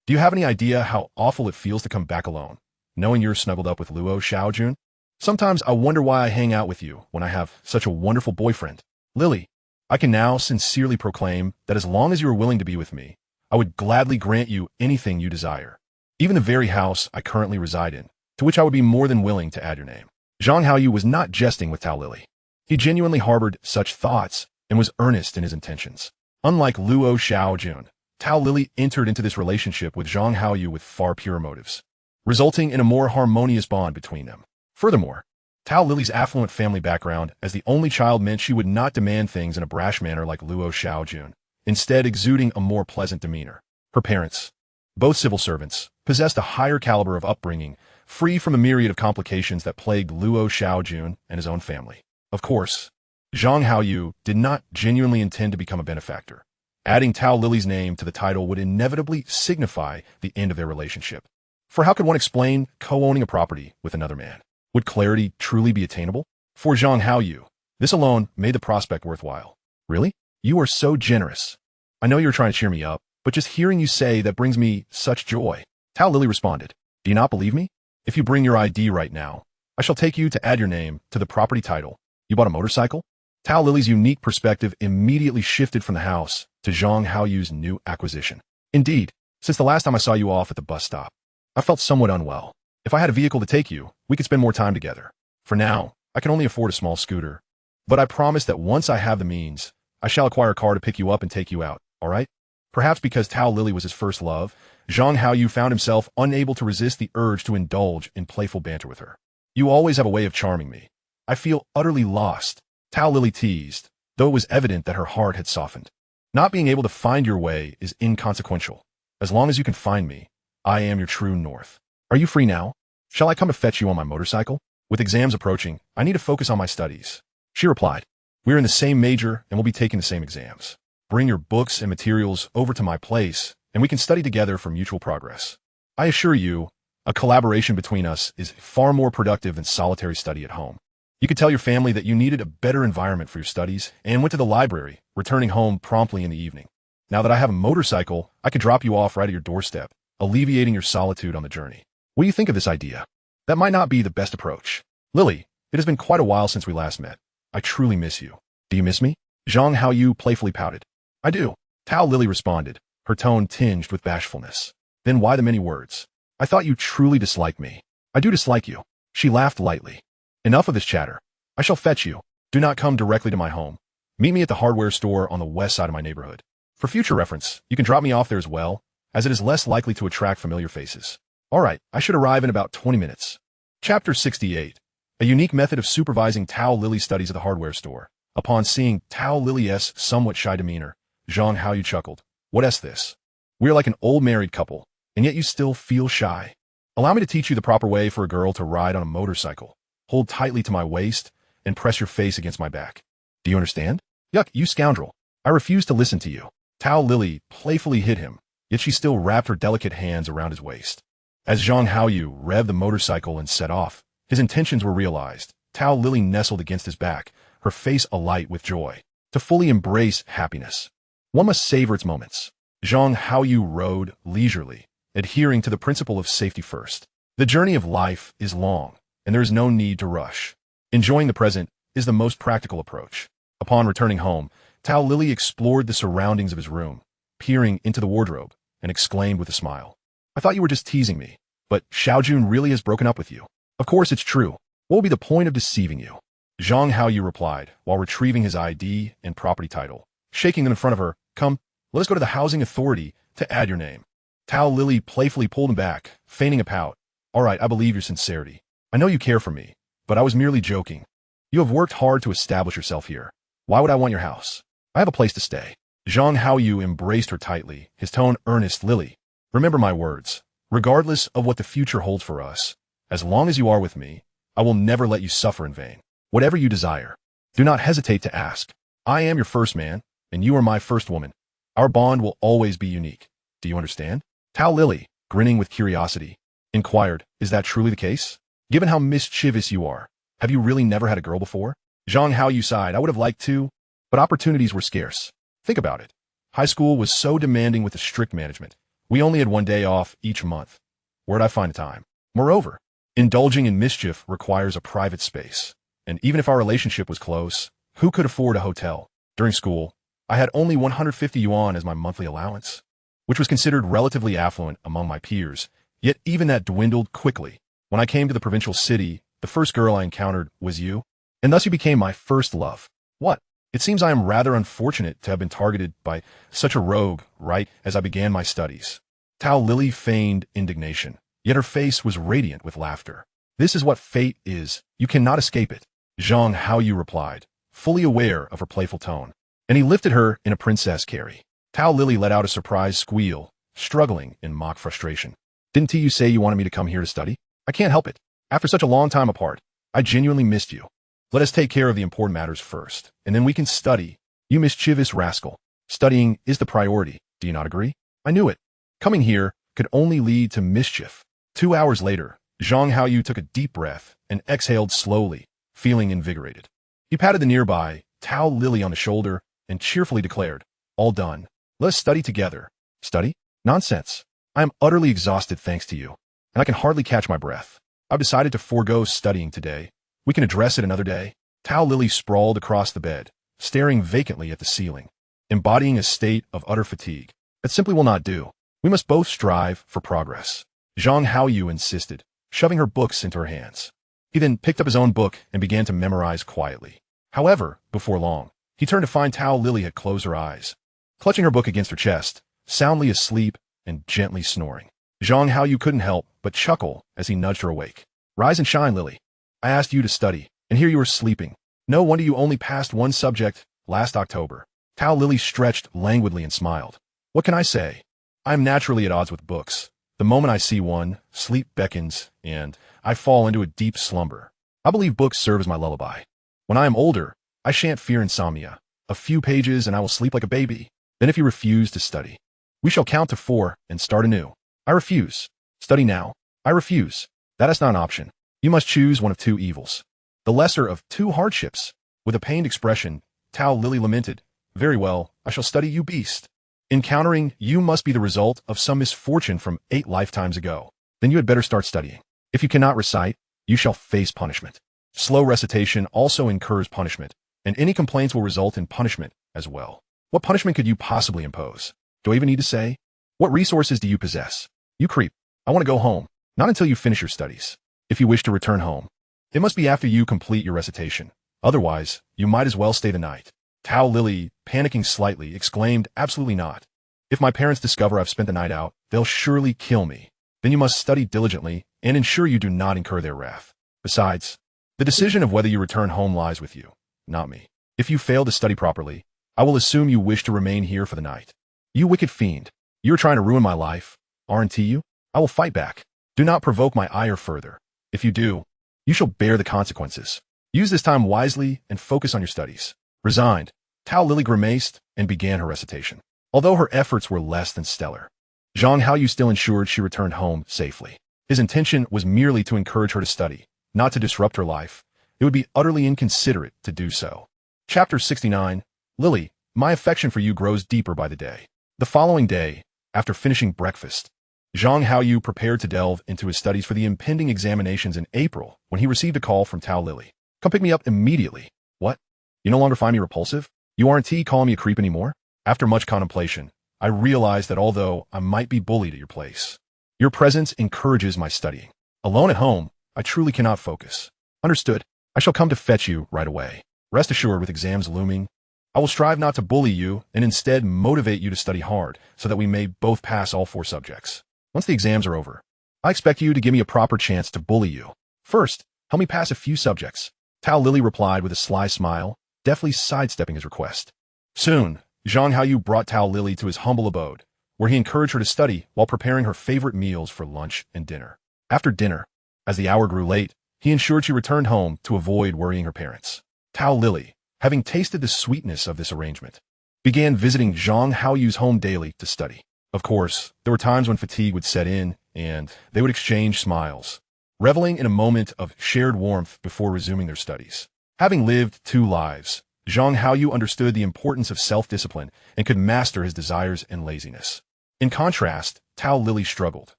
Do you have any idea how awful it feels to come back alone, knowing you're snuggled up with Luo Xiaojun? Sometimes I wonder why I hang out with you when I have such a wonderful boyfriend. Lily, I can now sincerely proclaim that as long as you are willing to be with me, I would gladly grant you anything you desire. Even the very house I currently reside in, to which I would be more than willing to add your name. Zhang Haoyu was not jesting with Tao Lily. He genuinely harbored such thoughts and was earnest in his intentions. Unlike Luo Xiaojun, Tao Lily entered into this relationship with Zhang Haoyu with far purer motives, resulting in a more harmonious bond between them. Furthermore, Tao Lily's affluent family background as the only child meant she would not demand things in a brash manner like Luo Xiaojun, instead exuding a more pleasant demeanor. Her parents, both civil servants, possessed a higher caliber of upbringing, free from a myriad of complications that plagued Luo Xiaojun and his own family. Of course, Zhang Haoyu did not genuinely intend to become a benefactor. Adding Tao Lily's name to the title would inevitably signify the end of their relationship. For how could one explain co-owning a property with another man? Would clarity truly be attainable? For Zhang Haoyu, this alone made the prospect worthwhile. Really? You are so generous. I know you're trying to cheer me up, but just hearing you say that brings me such joy. Tao Lily responded, do you not believe me? If you bring your ID right now, I shall take you to add your name to the property title. You bought a motorcycle? Tao Lily's unique perspective immediately shifted from the house to Zhang Haoyu's new acquisition. Indeed, since the last time I saw you off at the bus stop, I felt somewhat unwell. If I had a vehicle to take you, we could spend more time together. For now, I can only afford a small scooter. But I promise that once I have the means, I shall acquire a car to pick you up and take you out, all right? Perhaps because Tao Lily was his first love, Zhang Haoyu found himself unable to resist the urge to indulge in playful banter with her. You always have a way of charming me. I feel utterly lost, Tao Lily teased, though it was evident that her heart had softened. Not being able to find your way is inconsequential. As long as you can find me, I am your true north. Are you free now? Shall I come to fetch you on my motorcycle? With exams approaching, I need to focus on my studies. She replied, we're in the same major and we'll be taking the same exams. Bring your books and materials over to my place, and we can study together for mutual progress. I assure you, a collaboration between us is far more productive than solitary study at home. You could tell your family that you needed a better environment for your studies and went to the library, returning home promptly in the evening. Now that I have a motorcycle, I could drop you off right at your doorstep, alleviating your solitude on the journey. What do you think of this idea? That might not be the best approach. Lily, it has been quite a while since we last met. I truly miss you. Do you miss me? Zhang Haoyu playfully pouted. I do. Tao Lily responded, her tone tinged with bashfulness. Then why the many words? I thought you truly disliked me. I do dislike you. She laughed lightly. Enough of this chatter. I shall fetch you. Do not come directly to my home. Meet me at the hardware store on the west side of my neighborhood. For future reference, you can drop me off there as well, as it is less likely to attract familiar faces. All right, I should arrive in about 20 minutes. Chapter 68. A unique method of supervising Tao Lily's studies at the hardware store. Upon seeing Tao Lily's somewhat shy demeanor, Zhang Haoyu chuckled. What's this? We're like an old married couple, and yet you still feel shy. Allow me to teach you the proper way for a girl to ride on a motorcycle. Hold tightly to my waist and press your face against my back. Do you understand? Yuck, you scoundrel. I refuse to listen to you. Tao Lily playfully hit him, yet she still wrapped her delicate hands around his waist. As Zhang Haoyu revved the motorcycle and set off, his intentions were realized. Tao Lily nestled against his back, her face alight with joy. To fully embrace happiness, one must savor its moments. Zhang Haoyu rode leisurely, adhering to the principle of safety first. The journey of life is long, and there is no need to rush. Enjoying the present is the most practical approach. Upon returning home, Tao Lily explored the surroundings of his room, peering into the wardrobe, and exclaimed with a smile. I thought you were just teasing me, but Xiaojun really has broken up with you. Of course it's true. What will be the point of deceiving you? Zhang Haoyu replied, while retrieving his ID and property title. Shaking them in front of her, Come, let us go to the housing authority to add your name. Tao Lily playfully pulled him back, feigning a pout. All right, I believe your sincerity. I know you care for me, but I was merely joking. You have worked hard to establish yourself here. Why would I want your house? I have a place to stay. Zhang Haoyu embraced her tightly, his tone earnest. Lily, remember my words. Regardless of what the future holds for us, as long as you are with me, I will never let you suffer in vain. Whatever you desire, do not hesitate to ask. I am your first man, and you are my first woman. Our bond will always be unique. Do you understand? Tao Lily, grinning with curiosity, inquired, Is that truly the case? Given how mischievous you are, have you really never had a girl before? Zhang Haoyu sighed. I would have liked to, but opportunities were scarce. Think about it. High school was so demanding with the strict management. We only had one day off each month. Where'd I find the time? Moreover, indulging in mischief requires a private space. And even if our relationship was close, who could afford a hotel? During school, I had only 150 yuan as my monthly allowance, which was considered relatively affluent among my peers, yet even that dwindled quickly. When I came to the provincial city, the first girl I encountered was you, and thus you became my first love. What? It seems I am rather unfortunate to have been targeted by such a rogue right as I began my studies. Tao Lily feigned indignation, yet her face was radiant with laughter. This is what fate is. You cannot escape it. Zhang Haoyu replied, fully aware of her playful tone, and he lifted her in a princess carry. Tao Lily let out a surprised squeal, struggling in mock frustration. Didn't you say you wanted me to come here to study? I can't help it. After such a long time apart, I genuinely missed you. Let us take care of the important matters first, and then we can study. You mischievous rascal. Studying is the priority. Do you not agree? I knew it. Coming here could only lead to mischief. 2 hours later, Zhang Haoyu took a deep breath and exhaled slowly, feeling invigorated. He patted the nearby Tao Lily on the shoulder and cheerfully declared, All done. Let us study together. Study? Nonsense. I am utterly exhausted thanks to you, and I can hardly catch my breath. I've decided to forego studying today. We can address it another day. Tao Lily sprawled across the bed, staring vacantly at the ceiling, embodying a state of utter fatigue. That simply will not do. We must both strive for progress. Zhang Haoyu insisted, shoving her books into her hands. He then picked up his own book and began to memorize quietly. However, before long, he turned to find Tao Lily had closed her eyes, clutching her book against her chest, soundly asleep and gently snoring. Zhang Haoyu couldn't help but chuckle as he nudged her awake. Rise and shine, Lily. I asked you to study, and here you are sleeping. No wonder you only passed one subject last October. Tao Lily stretched languidly and smiled. What can I say? I am naturally at odds with books. The moment I see one, sleep beckons, and I fall into a deep slumber. I believe books serve as my lullaby. When I am older, I shan't fear insomnia. A few pages and I will sleep like a baby. Then if you refuse to study, we shall count to 4 and start anew. I refuse. Study now. I refuse. That is not an option. You must choose one of two evils. The lesser of two hardships. With a pained expression, Tao Lily lamented, "Very well, I shall study you, beast. Encountering you must be the result of some misfortune from 8 lifetimes ago. Then you had better start studying. If you cannot recite, you shall face punishment." Slow recitation also incurs punishment, and any complaints will result in punishment as well. What punishment could you possibly impose? Do I even need to say? What resources do you possess? You creep. I want to go home. Not until you finish your studies. If you wish to return home, it must be after you complete your recitation. Otherwise, you might as well stay the night. Tao Lily, panicking slightly, exclaimed, "Absolutely not. If my parents discover I've spent the night out, they'll surely kill me. Then you must study diligently and ensure you do not incur their wrath. Besides, the decision of whether you return home lies with you, not me. If you fail to study properly, I will assume you wish to remain here for the night. You wicked fiend, you are trying to ruin my life, aren't you? I will fight back. Do not provoke my ire further. If you do, you shall bear the consequences. Use this time wisely and focus on your studies." Resigned, Tao Lily grimaced and began her recitation. Although her efforts were less than stellar, Zhang Haoyu still ensured she returned home safely. His intention was merely to encourage her to study, not to disrupt her life. It would be utterly inconsiderate to do so. Chapter 69. Lily, my affection for you grows deeper by the day. The following day, after finishing breakfast, Zhang Haoyu prepared to delve into his studies for the impending examinations in April when he received a call from Tao Lily. "Come pick me up immediately." "What? You no longer find me repulsive? You aren't calling me a creep anymore?" After much contemplation, I realized that although I might be bullied at your place, your presence encourages my studying. Alone at home, I truly cannot focus. Understood. I shall come to fetch you right away. Rest assured, with exams looming, I will strive not to bully you and instead motivate you to study hard so that we may both pass all 4 subjects. Once the exams are over, I expect you to give me a proper chance to bully you. First, help me pass a few subjects. Tao Lily replied with a sly smile, deftly sidestepping his request. Soon, Zhang Haoyu brought Tao Lily to his humble abode, where he encouraged her to study while preparing her favorite meals for lunch and dinner. After dinner, as the hour grew late, he ensured she returned home to avoid worrying her parents. Tao Lily, having tasted the sweetness of this arrangement, began visiting Zhang Haoyu's home daily to study. Of course, there were times when fatigue would set in, and they would exchange smiles, reveling in a moment of shared warmth before resuming their studies. Having lived 2 lives, Zhang Haoyu understood the importance of self-discipline and could master his desires and laziness. In contrast, Tao Lily struggled.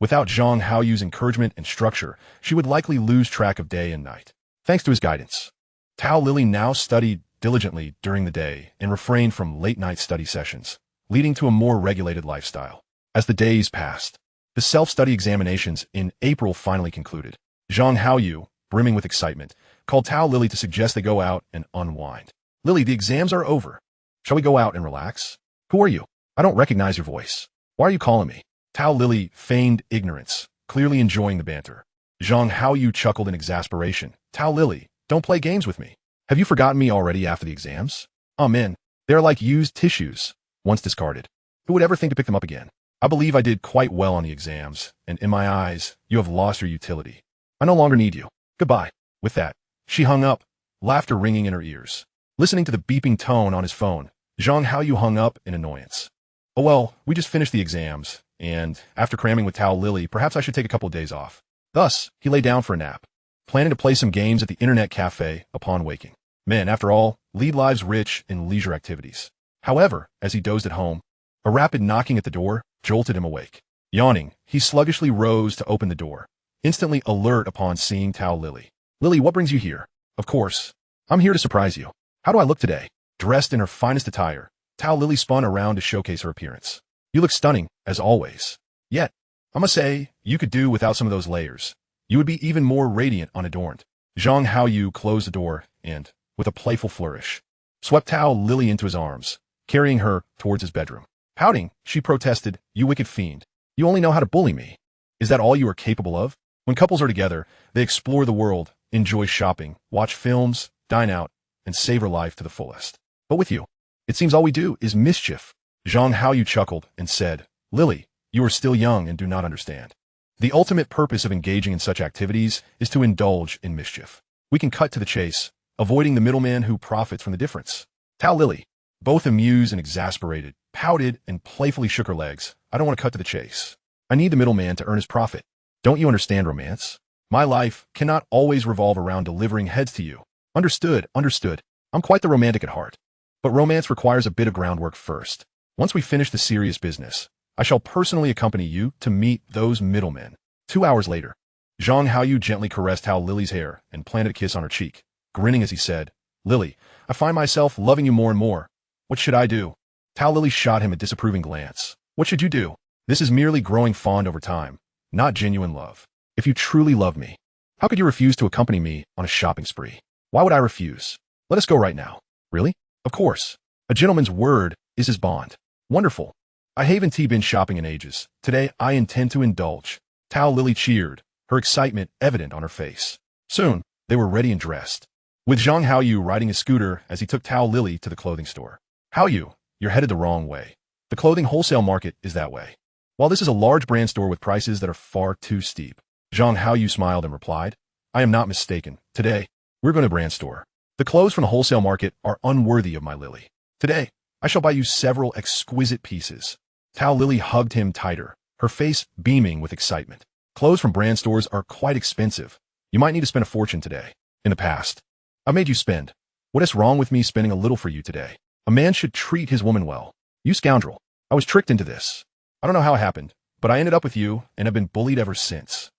Without Zhang Haoyu's encouragement and structure, she would likely lose track of day and night. Thanks to his guidance, Tao Lily now studied diligently during the day and refrained from late-night study sessions, leading to a more regulated lifestyle. As the days passed, the self-study examinations in April finally concluded. Zhang Haoyu, brimming with excitement, called Tao Lily to suggest they go out and unwind. "Lily, the exams are over. Shall we go out and relax?" "Who are you? I don't recognize your voice. Why are you calling me?" Tao Lily feigned ignorance, clearly enjoying the banter. Zhang Haoyu chuckled in exasperation. "Tao Lily, don't play games with me. Have you forgotten me already after the exams? Oh man, they are like used tissues, once discarded. Who would ever think to pick them up again? I believe I did quite well on the exams, and in my eyes, you have lost your utility. I no longer need you. Goodbye." With that, she hung up, laughter ringing in her ears. Listening to the beeping tone on his phone, Zhang Haoyu hung up in annoyance. "Oh well, we just finished the exams, and after cramming with Tao Lily, perhaps I should take a couple of days off." Thus, he lay down for a nap, planning to play some games at the internet cafe upon waking. Men, after all, lead lives rich in leisure activities. However, as he dozed at home, a rapid knocking at the door jolted him awake. Yawning, he sluggishly rose to open the door, instantly alert upon seeing Tao Lily. "Lily, what brings you here?" "Of course, I'm here to surprise you. How do I look today?" Dressed in her finest attire, Tao Lily spun around to showcase her appearance. "You look stunning, as always. Yet, I must say, you could do without some of those layers. You would be even more radiant unadorned." Zhang Haoyu closed the door and, with a playful flourish, swept Tao Lily into his arms, carrying her towards his bedroom. Pouting, she protested, "You wicked fiend. You only know how to bully me. Is that all you are capable of?" When couples are together, they explore the world, enjoy shopping, watch films, dine out, and savor life to the fullest. But with you, it seems all we do is mischief. Zhang Haoyu chuckled and said, "Lily, you are still young and do not understand. The ultimate purpose of engaging in such activities is to indulge in mischief. We can cut to the chase, avoiding the middleman who profits from the difference." Tao Lily, both amused and exasperated, pouted and playfully shook her legs. "I don't want to cut to the chase. I need the middleman to earn his profit. Don't you understand romance? My life cannot always revolve around delivering heads to you. Understood, understood. I'm quite the romantic at heart. But romance requires a bit of groundwork first. Once we finish the serious business, I shall personally accompany you to meet those middlemen. 2 hours later, Zhang Haoyu gently caressed Tao Lily's hair and planted a kiss on her cheek, grinning as he said, Lily, I find myself loving you more and more. What should I do? Tao Lily shot him a disapproving glance. What should you do? This is merely growing fond over time, not genuine love. If you truly love me, how could you refuse to accompany me on a shopping spree? Why would I refuse? Let us go right now. Really? Of course. A gentleman's word is his bond. Wonderful. I haven't been shopping in ages. Today I intend to indulge. Tao Lily cheered, her excitement evident on her face. Soon, they were ready and dressed, with Zhang Haoyu riding his scooter as he took Tao Lily to the clothing store. Haoyu, you're headed the wrong way. The clothing wholesale market is that way. While this is a large brand store with prices that are far too steep. Zhang Haoyu smiled and replied, I am not mistaken. Today, we're going to brand store. The clothes from the wholesale market are unworthy of my Lily. Today, I shall buy you several exquisite pieces. Tao Lily hugged him tighter, her face beaming with excitement. Clothes from brand stores are quite expensive. You might need to spend a fortune today. In the past, I made you spend. What is wrong with me spending a little for you today? A man should treat his woman well. You scoundrel. I was tricked into this. I don't know how it happened, but I ended up with you and have been bullied ever since.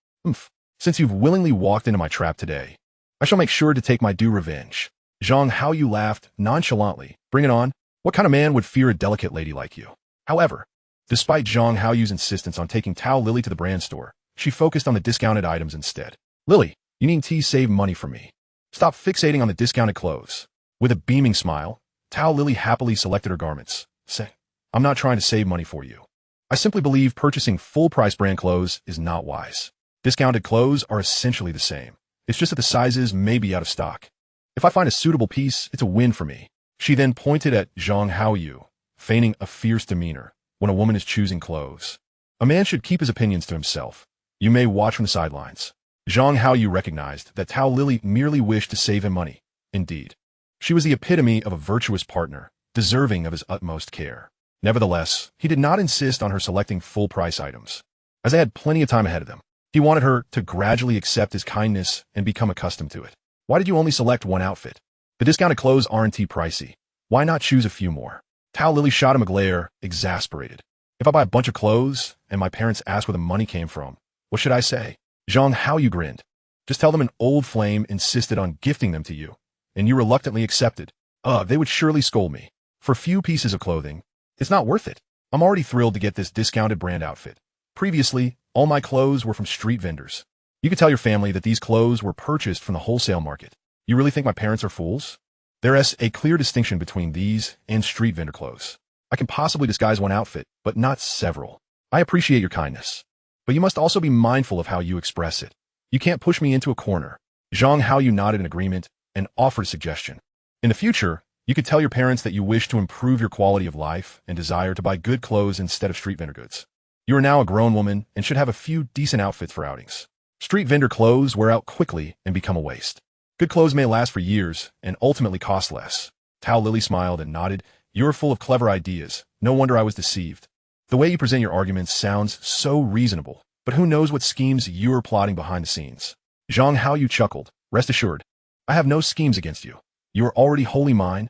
Since you've willingly walked into my trap today, I shall make sure to take my due revenge. Zhang Haoyu laughed nonchalantly. Bring it on. What kind of man would fear a delicate lady like you? However, despite Zhang Haoyu's insistence on taking Tao Lily to the brand store, she focused on the discounted items instead. Lily, you need to save money for me. Stop fixating on the discounted clothes. With a beaming smile, Tao Lily happily selected her garments. Say, I'm not trying to save money for you. I simply believe purchasing full-price brand clothes is not wise. Discounted clothes are essentially the same. It's just that the sizes may be out of stock. If I find a suitable piece, it's a win for me. She then pointed at Zhang Haoyu, feigning a fierce demeanor when a woman is choosing clothes. A man should keep his opinions to himself. You may watch from the sidelines. Zhang Haoyu recognized that Tao Lily merely wished to save him money. Indeed, she was the epitome of a virtuous partner, deserving of his utmost care. Nevertheless, he did not insist on her selecting full-price items, as they had plenty of time ahead of them. He wanted her to gradually accept his kindness and become accustomed to it. Why did you only select one outfit? The discounted clothes aren't too pricey. Why not choose a few more? Tao Lily shot him a glare, exasperated. If I buy a bunch of clothes and my parents ask where the money came from, what should I say? Zhang Haoyu grinned. Just tell them an old flame insisted on gifting them to you, and you reluctantly accepted. They would surely scold me. For few pieces of clothing, it's not worth it. I'm already thrilled to get this discounted brand outfit. Previously, all my clothes were from street vendors. You could tell your family that these clothes were purchased from the wholesale market. You really think my parents are fools? There is a clear distinction between these and street vendor clothes. I can possibly disguise one outfit, but not several. I appreciate your kindness, but you must also be mindful of how you express it. You can't push me into a corner. Zhang Haoyu nodded in agreement and offered a suggestion. In the future, you could tell your parents that you wish to improve your quality of life and desire to buy good clothes instead of street vendor goods. You are now a grown woman and should have a few decent outfits for outings. Street vendor clothes wear out quickly and become a waste. Good clothes may last for years and ultimately cost less. Tao Lily smiled and nodded. You're full of clever ideas. No wonder I was deceived. The way you present your arguments sounds so reasonable, but who knows what schemes you're plotting behind the scenes. Zhang Haoyu chuckled. Rest assured, I have no schemes against you. You are already wholly mine.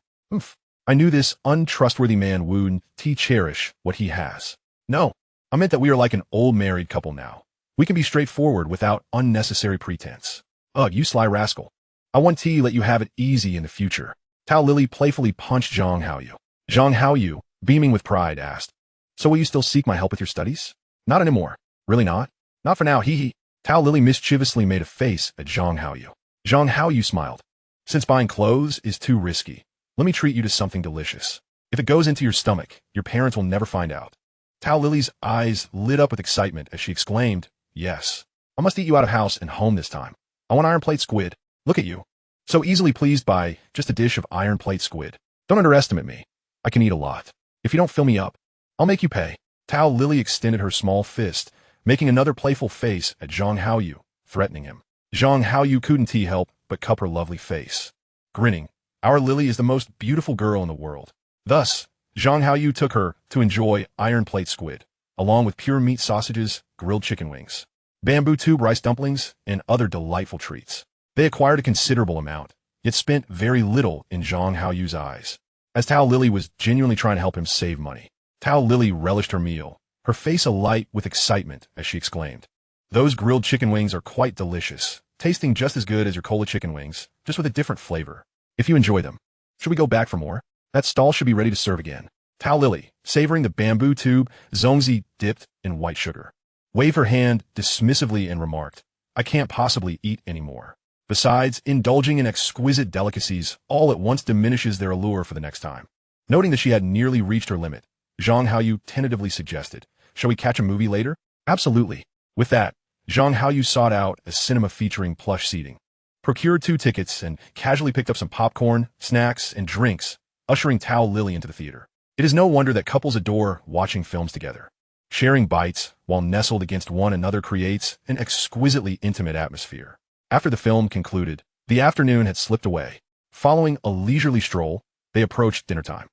I knew this untrustworthy man would cherish what he has. No, I meant that we are like an old married couple now. We can be straightforward without unnecessary pretense. Ugh, you sly rascal. I want to let you have it easy in the future. Tao Lily playfully punched Zhang Haoyu. Zhang Haoyu, beaming with pride, asked, So will you still seek my help with your studies? Not anymore. Really not? Not for now, hee. Tao Lily mischievously made a face at Zhang Haoyu. Zhang Haoyu smiled. Since buying clothes is too risky, let me treat you to something delicious. If it goes into your stomach, your parents will never find out. Tao Lily's eyes lit up with excitement as she exclaimed, Yes. I must eat you out of house and home this time. I want iron plate squid. Look at you. So easily pleased by just a dish of iron plate squid. Don't underestimate me. I can eat a lot. If you don't fill me up, I'll make you pay. Tao Lily extended her small fist, making another playful face at Zhang Haoyu, threatening him. Zhang Haoyu couldn't help but cup her lovely face. Grinning, our Lily is the most beautiful girl in the world. Thus, Zhang Haoyu took her to enjoy iron plate squid, along with pure meat sausages, grilled chicken wings, bamboo tube rice dumplings, and other delightful treats. They acquired a considerable amount, yet spent very little in Zhang Haoyu's eyes. As Tao Lily was genuinely trying to help him save money, Tao Lily relished her meal, her face alight with excitement as she exclaimed, "Those grilled chicken wings are quite delicious, tasting just as good as your cola chicken wings, just with a different flavor. If you enjoy them, should we go back for more? That stall should be ready to serve again." Tao Lily, savoring the bamboo tube zongzi dipped in white sugar, waved her hand dismissively and remarked, "I can't possibly eat anymore. Besides, indulging in exquisite delicacies all at once diminishes their allure for the next time." Noting that she had nearly reached her limit, Zhang Haoyu tentatively suggested, "Shall we catch a movie later?" "Absolutely." With that, Zhang Haoyu sought out a cinema featuring plush seating, procured 2 tickets, and casually picked up some popcorn, snacks, and drinks, ushering Tao Lily into the theater. It is no wonder that couples adore watching films together. Sharing bites while nestled against one another creates an exquisitely intimate atmosphere. After the film concluded, the afternoon had slipped away. Following a leisurely stroll, they approached dinner time.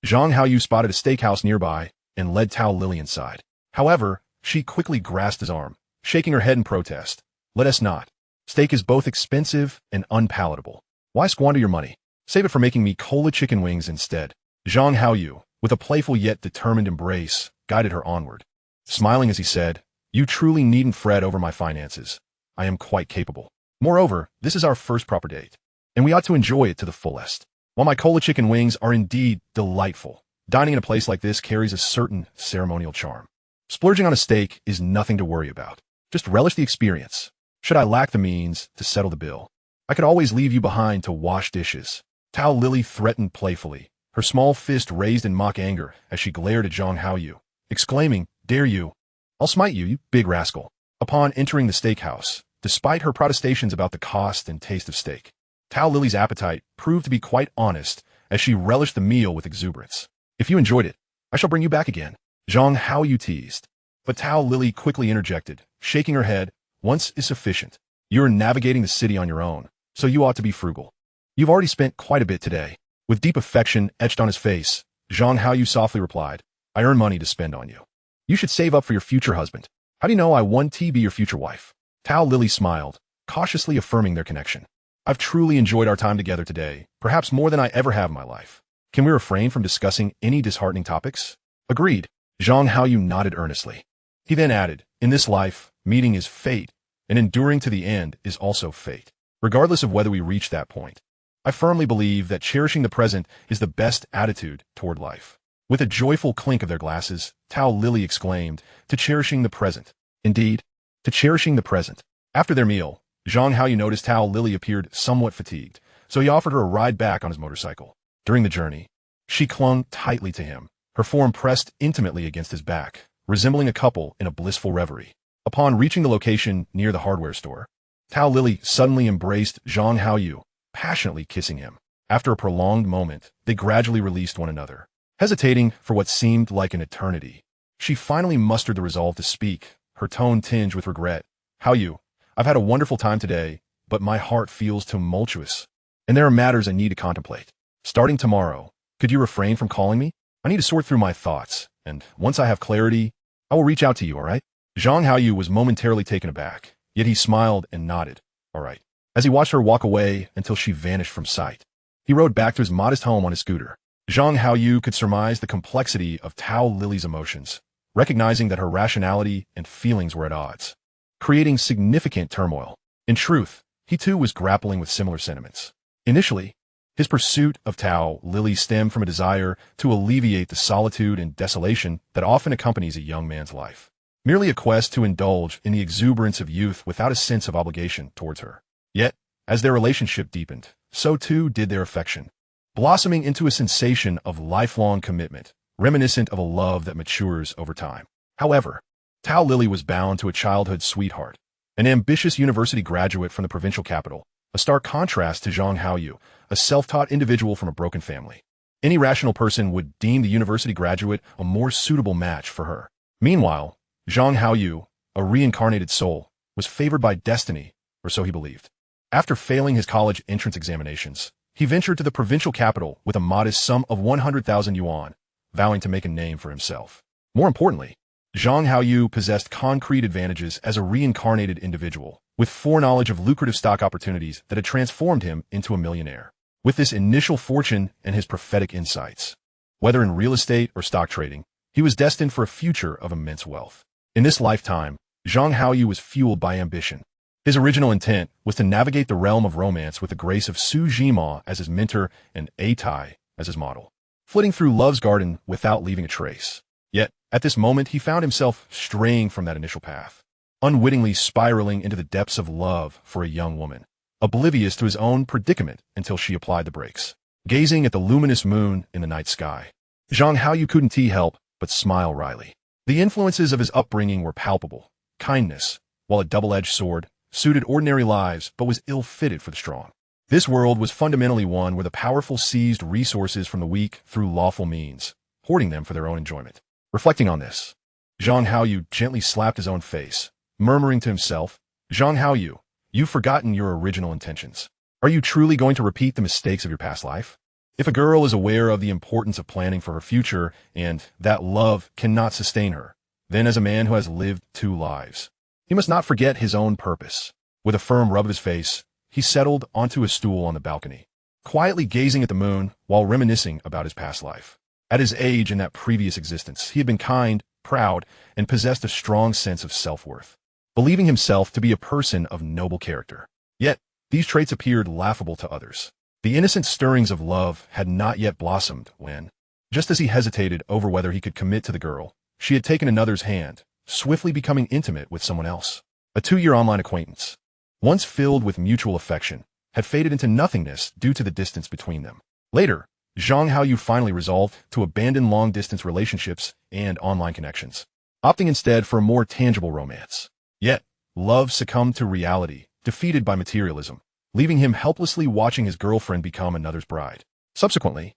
Zhang Haoyu spotted a steakhouse nearby and led Tao Lily inside. However, she quickly grasped his arm, shaking her head in protest. "Let us not. Steak is both expensive and unpalatable. Why squander your money? Save it for making me cola chicken wings instead." Zhang Haoyu, with a playful yet determined embrace, guided her onward. Smiling as he said, "You truly needn't fret over my finances. I am quite capable. Moreover, this is our first proper date, and we ought to enjoy it to the fullest. While my cola chicken wings are indeed delightful, dining in a place like this carries a certain ceremonial charm. Splurging on a steak is nothing to worry about. Just relish the experience. Should I lack the means to settle the bill, I could always leave you behind to wash dishes." Tao Lily threatened playfully, her small fist raised in mock anger as she glared at Zhang Haoyu, exclaiming, "Dare you? I'll smite you, you big rascal." Upon entering the steakhouse, despite her protestations about the cost and taste of steak, Tao Lily's appetite proved to be quite honest as she relished the meal with exuberance. "If you enjoyed it, I shall bring you back again." Zhang Haoyu teased. But Tao Lily quickly interjected, shaking her head, "Once is sufficient. You're navigating the city on your own, so you ought to be frugal. You've already spent quite a bit today." With deep affection etched on his face, Zhang Haoyu softly replied, "I earn money to spend on you. You should save up for your future husband. How do you know I want to be your future wife?" Tao Lily smiled, cautiously affirming their connection. "I've truly enjoyed our time together today, perhaps more than I ever have in my life. Can we refrain from discussing any disheartening topics?" "Agreed." Zhang Haoyu nodded earnestly. He then added, "In this life, meeting is fate, and enduring to the end is also fate. Regardless of whether we reach that point, I firmly believe that cherishing the present is the best attitude toward life." With a joyful clink of their glasses, Tao Lily exclaimed, "To cherishing the present. Indeed, to cherishing the present." After their meal, Zhang Haoyu noticed Tao Lily appeared somewhat fatigued, so he offered her a ride back on his motorcycle. During the journey, she clung tightly to him, her form pressed intimately against his back, resembling a couple in a blissful reverie. Upon reaching the location near the hardware store, Tao Lily suddenly embraced Zhang Haoyu, passionately kissing him. After a prolonged moment, they gradually released one another. Hesitating for what seemed like an eternity, she finally mustered the resolve to speak, her tone tinged with regret. "Haoyu, I've had a wonderful time today, but my heart feels tumultuous, and there are matters I need to contemplate. Starting tomorrow, could you refrain from calling me? I need to sort through my thoughts, and once I have clarity, I will reach out to you, all right?" Zhang Haoyu was momentarily taken aback, yet he smiled and nodded, "All right," as he watched her walk away until she vanished from sight. He rode back to his modest home on his scooter. Zhang Haoyu could surmise the complexity of Tao Lily's emotions, recognizing that her rationality and feelings were at odds, creating significant turmoil. In truth, he too was grappling with similar sentiments. Initially, his pursuit of Tao Lily stemmed from a desire to alleviate the solitude and desolation that often accompanies a young man's life. Merely a quest to indulge in the exuberance of youth without a sense of obligation towards her. Yet, as their relationship deepened, so too did their affection, blossoming into a sensation of lifelong commitment, reminiscent of a love that matures over time. However, Tao Lily was bound to a childhood sweetheart, an ambitious university graduate from the provincial capital, a stark contrast to Zhang Haoyu, a self-taught individual from a broken family. Any rational person would deem the university graduate a more suitable match for her. Meanwhile, Zhang Haoyu, a reincarnated soul, was favored by destiny, or so he believed. After failing his college entrance examinations, he ventured to the provincial capital with a modest sum of 100,000 yuan, vowing to make a name for himself. More importantly, Zhang Haoyu possessed concrete advantages as a reincarnated individual, with foreknowledge of lucrative stock opportunities that had transformed him into a millionaire. With this initial fortune and his prophetic insights, whether in real estate or stock trading, he was destined for a future of immense wealth. In this lifetime, Zhang Haoyu was fueled by ambition. His original intent was to navigate the realm of romance with the grace of Su Jima as his mentor and A Tai as his model, flitting through love's garden without leaving a trace. Yet, at this moment, he found himself straying from that initial path, unwittingly spiraling into the depths of love for a young woman, oblivious to his own predicament until she applied the brakes. Gazing at the luminous moon in the night sky, Zhang Haoyu couldn't help but smile wryly. The influences of his upbringing were palpable. Kindness, while a double-edged sword, suited ordinary lives but was ill-fitted for the strong. This world was fundamentally one where the powerful seized resources from the weak through lawful means, hoarding them for their own enjoyment. Reflecting on this, Zhang Haoyu gently slapped his own face, murmuring to himself, "Zhang Haoyu, you've forgotten your original intentions. Are you truly going to repeat the mistakes of your past life? If a girl is aware of the importance of planning for her future and that love cannot sustain her, then as a man who has lived 2 lives, he must not forget his own purpose." With a firm rub of his face, he settled onto a stool on the balcony, quietly gazing at the moon while reminiscing about his past life. At his age in that previous existence, he had been kind, proud, and possessed a strong sense of self-worth, believing himself to be a person of noble character. Yet, these traits appeared laughable to others. The innocent stirrings of love had not yet blossomed when, just as he hesitated over whether he could commit to the girl, she had taken another's hand, swiftly becoming intimate with someone else. A 2-year online acquaintance, once filled with mutual affection, had faded into nothingness due to the distance between them. Later, Zhang Haoyu finally resolved to abandon long-distance relationships and online connections, opting instead for a more tangible romance. Yet, love succumbed to reality, defeated by materialism, leaving him helplessly watching his girlfriend become another's bride. Subsequently,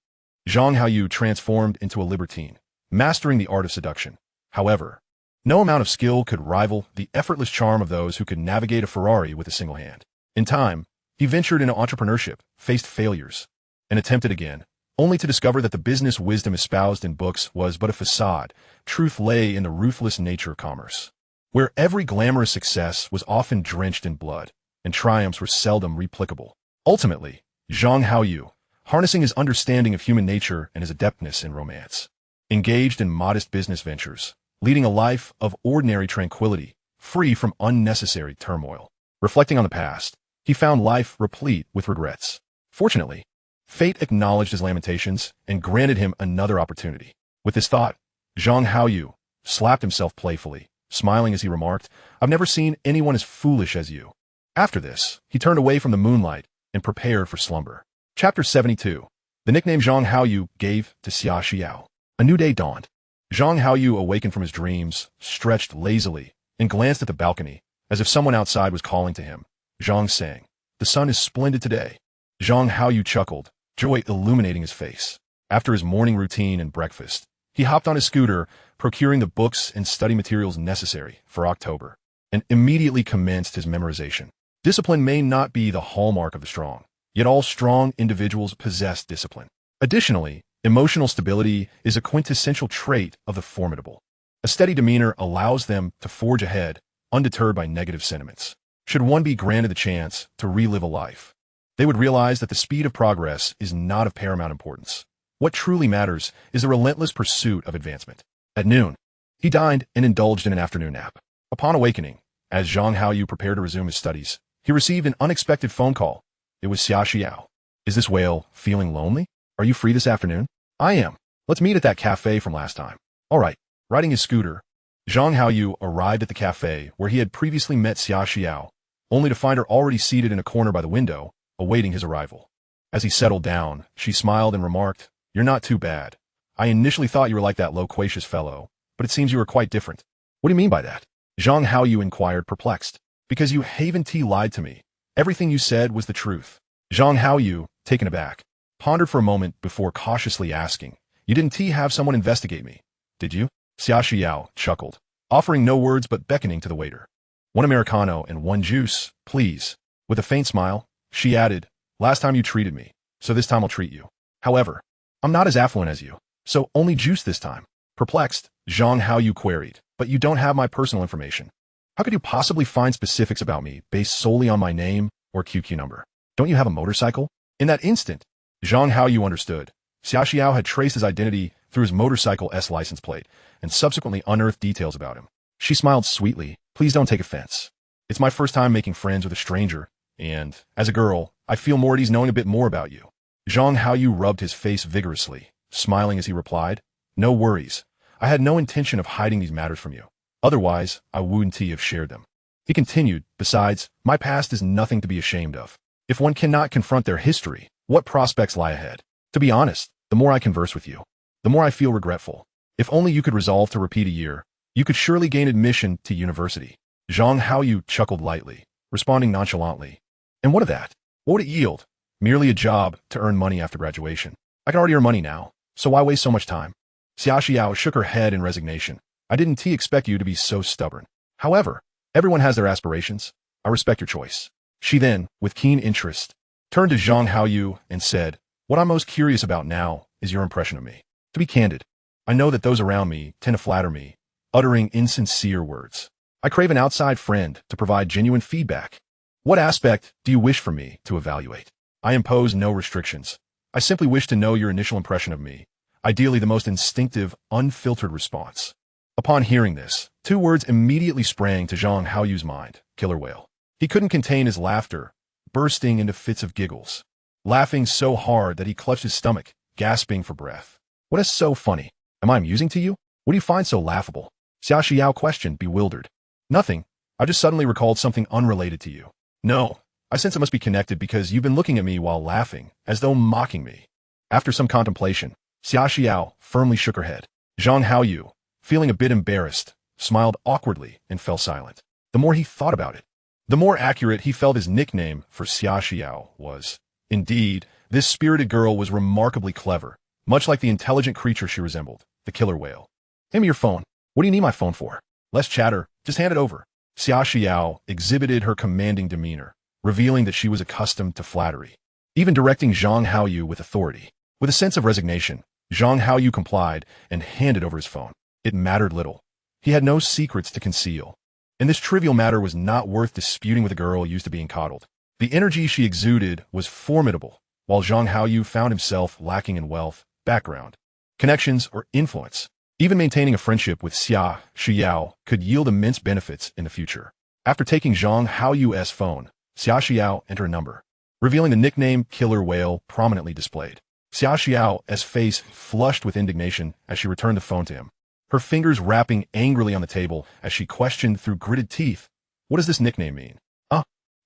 Zhang Haoyu transformed into a libertine, mastering the art of seduction. However, no amount of skill could rival the effortless charm of those who could navigate a Ferrari with a single hand. In time, he ventured into entrepreneurship, faced failures, and attempted again, only to discover that the business wisdom espoused in books was but a facade. Truth lay in the ruthless nature of commerce, where every glamorous success was often drenched in blood, and triumphs were seldom replicable. Ultimately, Zhang Haoyu, harnessing his understanding of human nature and his adeptness in romance, engaged in modest business ventures, leading a life of ordinary tranquility, free from unnecessary turmoil. Reflecting on the past, he found life replete with regrets. Fortunately, fate acknowledged his lamentations and granted him another opportunity. With this thought, Zhang Haoyu slapped himself playfully, smiling as he remarked, "I've never seen anyone as foolish as you." After this, he turned away from the moonlight and prepared for slumber. Chapter 72. The nickname Zhang Haoyu gave to Xia Xiao. A new day dawned. Zhang Haoyu awakened from his dreams, stretched lazily, and glanced at the balcony, as if someone outside was calling to him. Zhang sang, "The sun is splendid today." Zhang Haoyu chuckled, joy illuminating his face. After his morning routine and breakfast, he hopped on his scooter, procuring the books and study materials necessary for October, and immediately commenced his memorization. Discipline may not be the hallmark of the strong, yet all strong individuals possess discipline. Additionally, emotional stability is a quintessential trait of the formidable. A steady demeanor allows them to forge ahead, undeterred by negative sentiments. Should one be granted the chance to relive a life, they would realize that the speed of progress is not of paramount importance. What truly matters is the relentless pursuit of advancement. At noon, he dined and indulged in an afternoon nap. Upon awakening, as Zhang Haoyu prepared to resume his studies, he received an unexpected phone call. It was Xia Xiao. "Is this whale feeling lonely? Are you free this afternoon?" "I am. Let's meet at that cafe from last time." "All right." Riding his scooter, Zhang Haoyu arrived at the cafe where he had previously met Xia Xiao, only to find her already seated in a corner by the window, awaiting his arrival. As he settled down, she smiled and remarked, "You're not too bad. I initially thought you were like that loquacious fellow, but it seems you are quite different." "What do you mean by that?" Zhang Haoyu inquired, perplexed. "Because you haven't lied to me. Everything you said was the truth." Zhang Haoyu, taken aback, pondered for a moment before cautiously asking, "You didn't have someone investigate me, did you?" Xia Xiao chuckled, offering no words but beckoning to the waiter. "1 Americano and 1 juice, please." With a faint smile, she added, "Last time you treated me, so this time I'll treat you. However, I'm not as affluent as you, so only juice this time." Perplexed, Zhang Haoyu queried, But you don't have my personal information. How could you possibly find specifics about me based solely on my name or QQ number? Don't you have a motorcycle? In that instant, Zhang Haoyu understood. Xia Xiao had traced his identity through his motorcycle license plate and subsequently unearthed details about him. She smiled sweetly. Please don't take offense. It's my first time making friends with a stranger, and, as a girl, I feel more at ease knowing a bit more about you. Zhang Haoyu rubbed his face vigorously, smiling as he replied, No worries. I had no intention of hiding these matters from you. Otherwise, I wouldn't have shared them. He continued, Besides, my past is nothing to be ashamed of. If one cannot confront their history, what prospects lie ahead? To be honest, the more I converse with you, the more I feel regretful. If only you could resolve to repeat a year, you could surely gain admission to university. Zhang Haoyu chuckled lightly, responding nonchalantly. And what of that? What would it yield? Merely a job to earn money after graduation. I can already earn money now, so why waste so much time? Xia Xiao shook her head in resignation. I didn't expect you to be so stubborn. However, everyone has their aspirations. I respect your choice. She then, with keen interest, turned to Zhang Haoyu and said, What I'm most curious about now is your impression of me. To be candid, I know that those around me tend to flatter me, uttering insincere words. I crave an outside friend to provide genuine feedback. What aspect do you wish for me to evaluate? I impose no restrictions. I simply wish to know your initial impression of me, ideally the most instinctive, unfiltered response. Upon hearing this, two words immediately sprang to Zhang Haoyu's mind, killer whale. He couldn't contain his laughter, bursting into fits of giggles, laughing so hard that he clutched his stomach, gasping for breath. What is so funny? Am I amusing to you? What do you find so laughable? Xia Xiao questioned, bewildered. Nothing. I just suddenly recalled something unrelated to you. No, I sense it must be connected because you've been looking at me while laughing, as though mocking me. After some contemplation, Xia Xiao firmly shook her head. Zhang Haoyu, feeling a bit embarrassed, smiled awkwardly and fell silent. The more he thought about it, the more accurate he felt his nickname for Xia Xiao was. Indeed, this spirited girl was remarkably clever, much like the intelligent creature she resembled, the killer whale. Hand me your phone. What do you need my phone for? Less chatter. Just hand it over. Xia Xiao exhibited her commanding demeanor, revealing that she was accustomed to flattery, even directing Zhang Haoyu with authority. With a sense of resignation, Zhang Haoyu complied and handed over his phone. It mattered little. He had no secrets to conceal, and this trivial matter was not worth disputing with a girl used to being coddled. The energy she exuded was formidable, while Zhang Haoyu found himself lacking in wealth, background, connections, or influence. Even maintaining a friendship with Xia Xiao could yield immense benefits in the future. After taking Zhang Haoyu's phone, Xia Xiao entered a number, revealing the nickname Killer Whale prominently displayed. Xia Xiao's face flushed with indignation as she returned the phone to him, her fingers rapping angrily on the table as she questioned through gritted teeth, What does this nickname mean?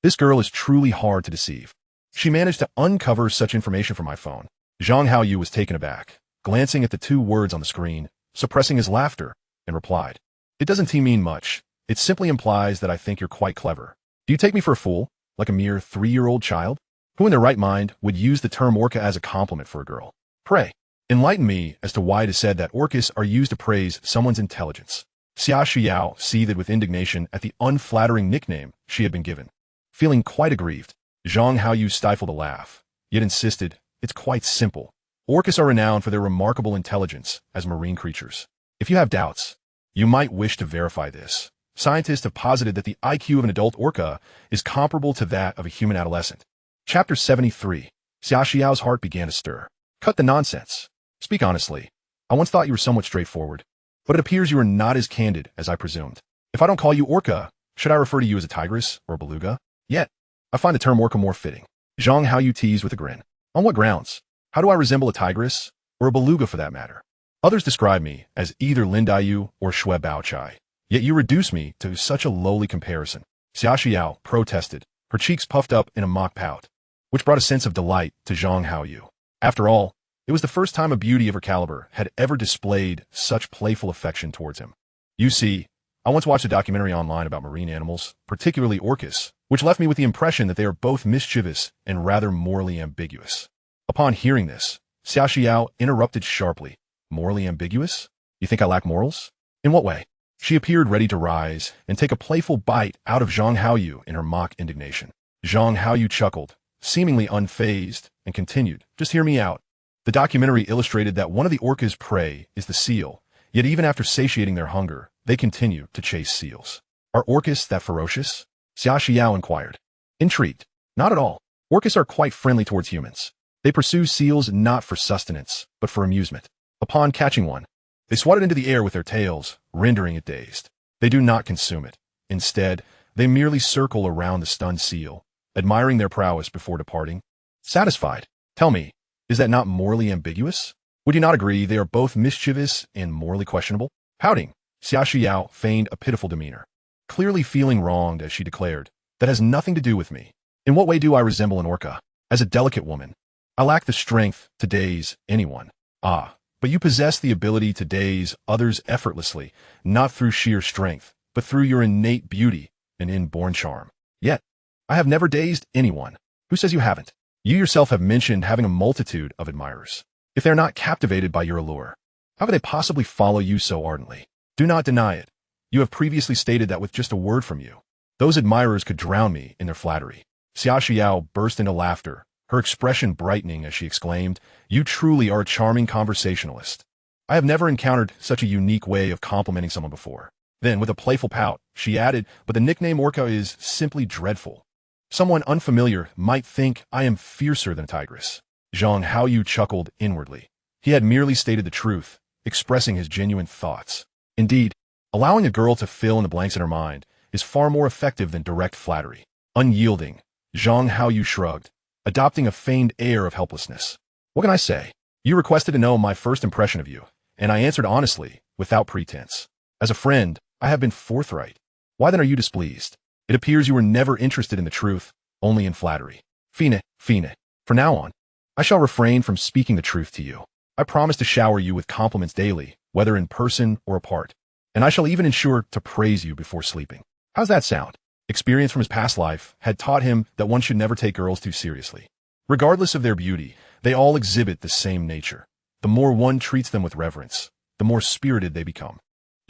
This girl is truly hard to deceive. She managed to uncover such information from my phone. Zhang Haoyu was taken aback, glancing at the two words on the screen, suppressing his laughter, and replied, It doesn't mean much. It simply implies that I think you're quite clever. Do you take me for a fool, like a mere 3-year-old child? Who in their right mind would use the term orca as a compliment for a girl? Pray, enlighten me as to why it is said that orcas are used to praise someone's intelligence. Xia Xiao seethed with indignation at the unflattering nickname she had been given. Feeling quite aggrieved, Zhang Haoyu stifled a laugh, yet insisted, It's quite simple. Orcas are renowned for their remarkable intelligence as marine creatures. If you have doubts, you might wish to verify this. Scientists have posited that the IQ of an adult orca is comparable to that of a human adolescent. Chapter 73. Xia Xiao's heart began to stir. Cut the nonsense. Speak honestly. I once thought you were somewhat straightforward, but it appears you are not as candid as I presumed. If I don't call you orca, should I refer to you as a tigress or a beluga? Yet, I find the term orca more fitting. Zhang Haoyu teased with a grin. On what grounds? How do I resemble a tigress, or a beluga for that matter? Others describe me as either Lin Daiyu or Shui Baochai, yet you reduce me to such a lowly comparison. Xia Xiao protested, her cheeks puffed up in a mock pout, which brought a sense of delight to Zhang Haoyu. After all, it was the first time a beauty of her caliber had ever displayed such playful affection towards him. You see, I once watched a documentary online about marine animals, particularly orcas, which left me with the impression that they are both mischievous and rather morally ambiguous. Upon hearing this, Xia Xiao interrupted sharply. Morally ambiguous? You think I lack morals? In what way? She appeared ready to rise and take a playful bite out of Zhang Haoyu in her mock indignation. Zhang Haoyu chuckled, seemingly unfazed, and continued, Just hear me out. The documentary illustrated that one of the orca's prey is the seal, yet even after satiating their hunger, they continue to chase seals. Are orcas that ferocious? Xia Xiao inquired. Intrigued. Not at all. Orcas are quite friendly towards humans. They pursue seals not for sustenance, but for amusement. Upon catching one, they swat it into the air with their tails, rendering it dazed. They do not consume it. Instead, they merely circle around the stunned seal, admiring their prowess before departing. Satisfied. Tell me, is that not morally ambiguous? Would you not agree they are both mischievous and morally questionable? Pouting, Xia Xiao feigned a pitiful demeanor. Clearly feeling wronged as she declared, that has nothing to do with me. In what way do I resemble an orca? As a delicate woman, I lack the strength to daze anyone. Ah, but you possess the ability to daze others effortlessly, not through sheer strength, but through your innate beauty and inborn charm. Yet, I have never dazed anyone. Who says you haven't? You yourself have mentioned having a multitude of admirers. If they are not captivated by your allure, how could they possibly follow you so ardently? Do not deny it. You have previously stated that with just a word from you, those admirers could drown me in their flattery. Xia Xiao burst into laughter, her expression brightening as she exclaimed, "You truly are a charming conversationalist. I have never encountered such a unique way of complimenting someone before." Then, with a playful pout, she added, "But the nickname orca is simply dreadful. Someone unfamiliar might think I am fiercer than a tigress." Zhang Haoyu chuckled inwardly. He had merely stated the truth, expressing his genuine thoughts. Indeed, allowing a girl to fill in the blanks in her mind is far more effective than direct flattery. Unyielding, Zhang Haoyu shrugged, adopting a feigned air of helplessness. "What can I say? You requested to know my first impression of you, and I answered honestly, without pretense. As a friend, I have been forthright. Why then are you displeased? It appears you were never interested in the truth, only in flattery. Fine. From now on, I shall refrain from speaking the truth to you. I promise to shower you with compliments daily, whether in person or apart, and I shall even ensure to praise you before sleeping." How's that sound? Experience from his past life had taught him that one should never take girls too seriously. Regardless of their beauty, they all exhibit the same nature. The more one treats them with reverence, the more spirited they become.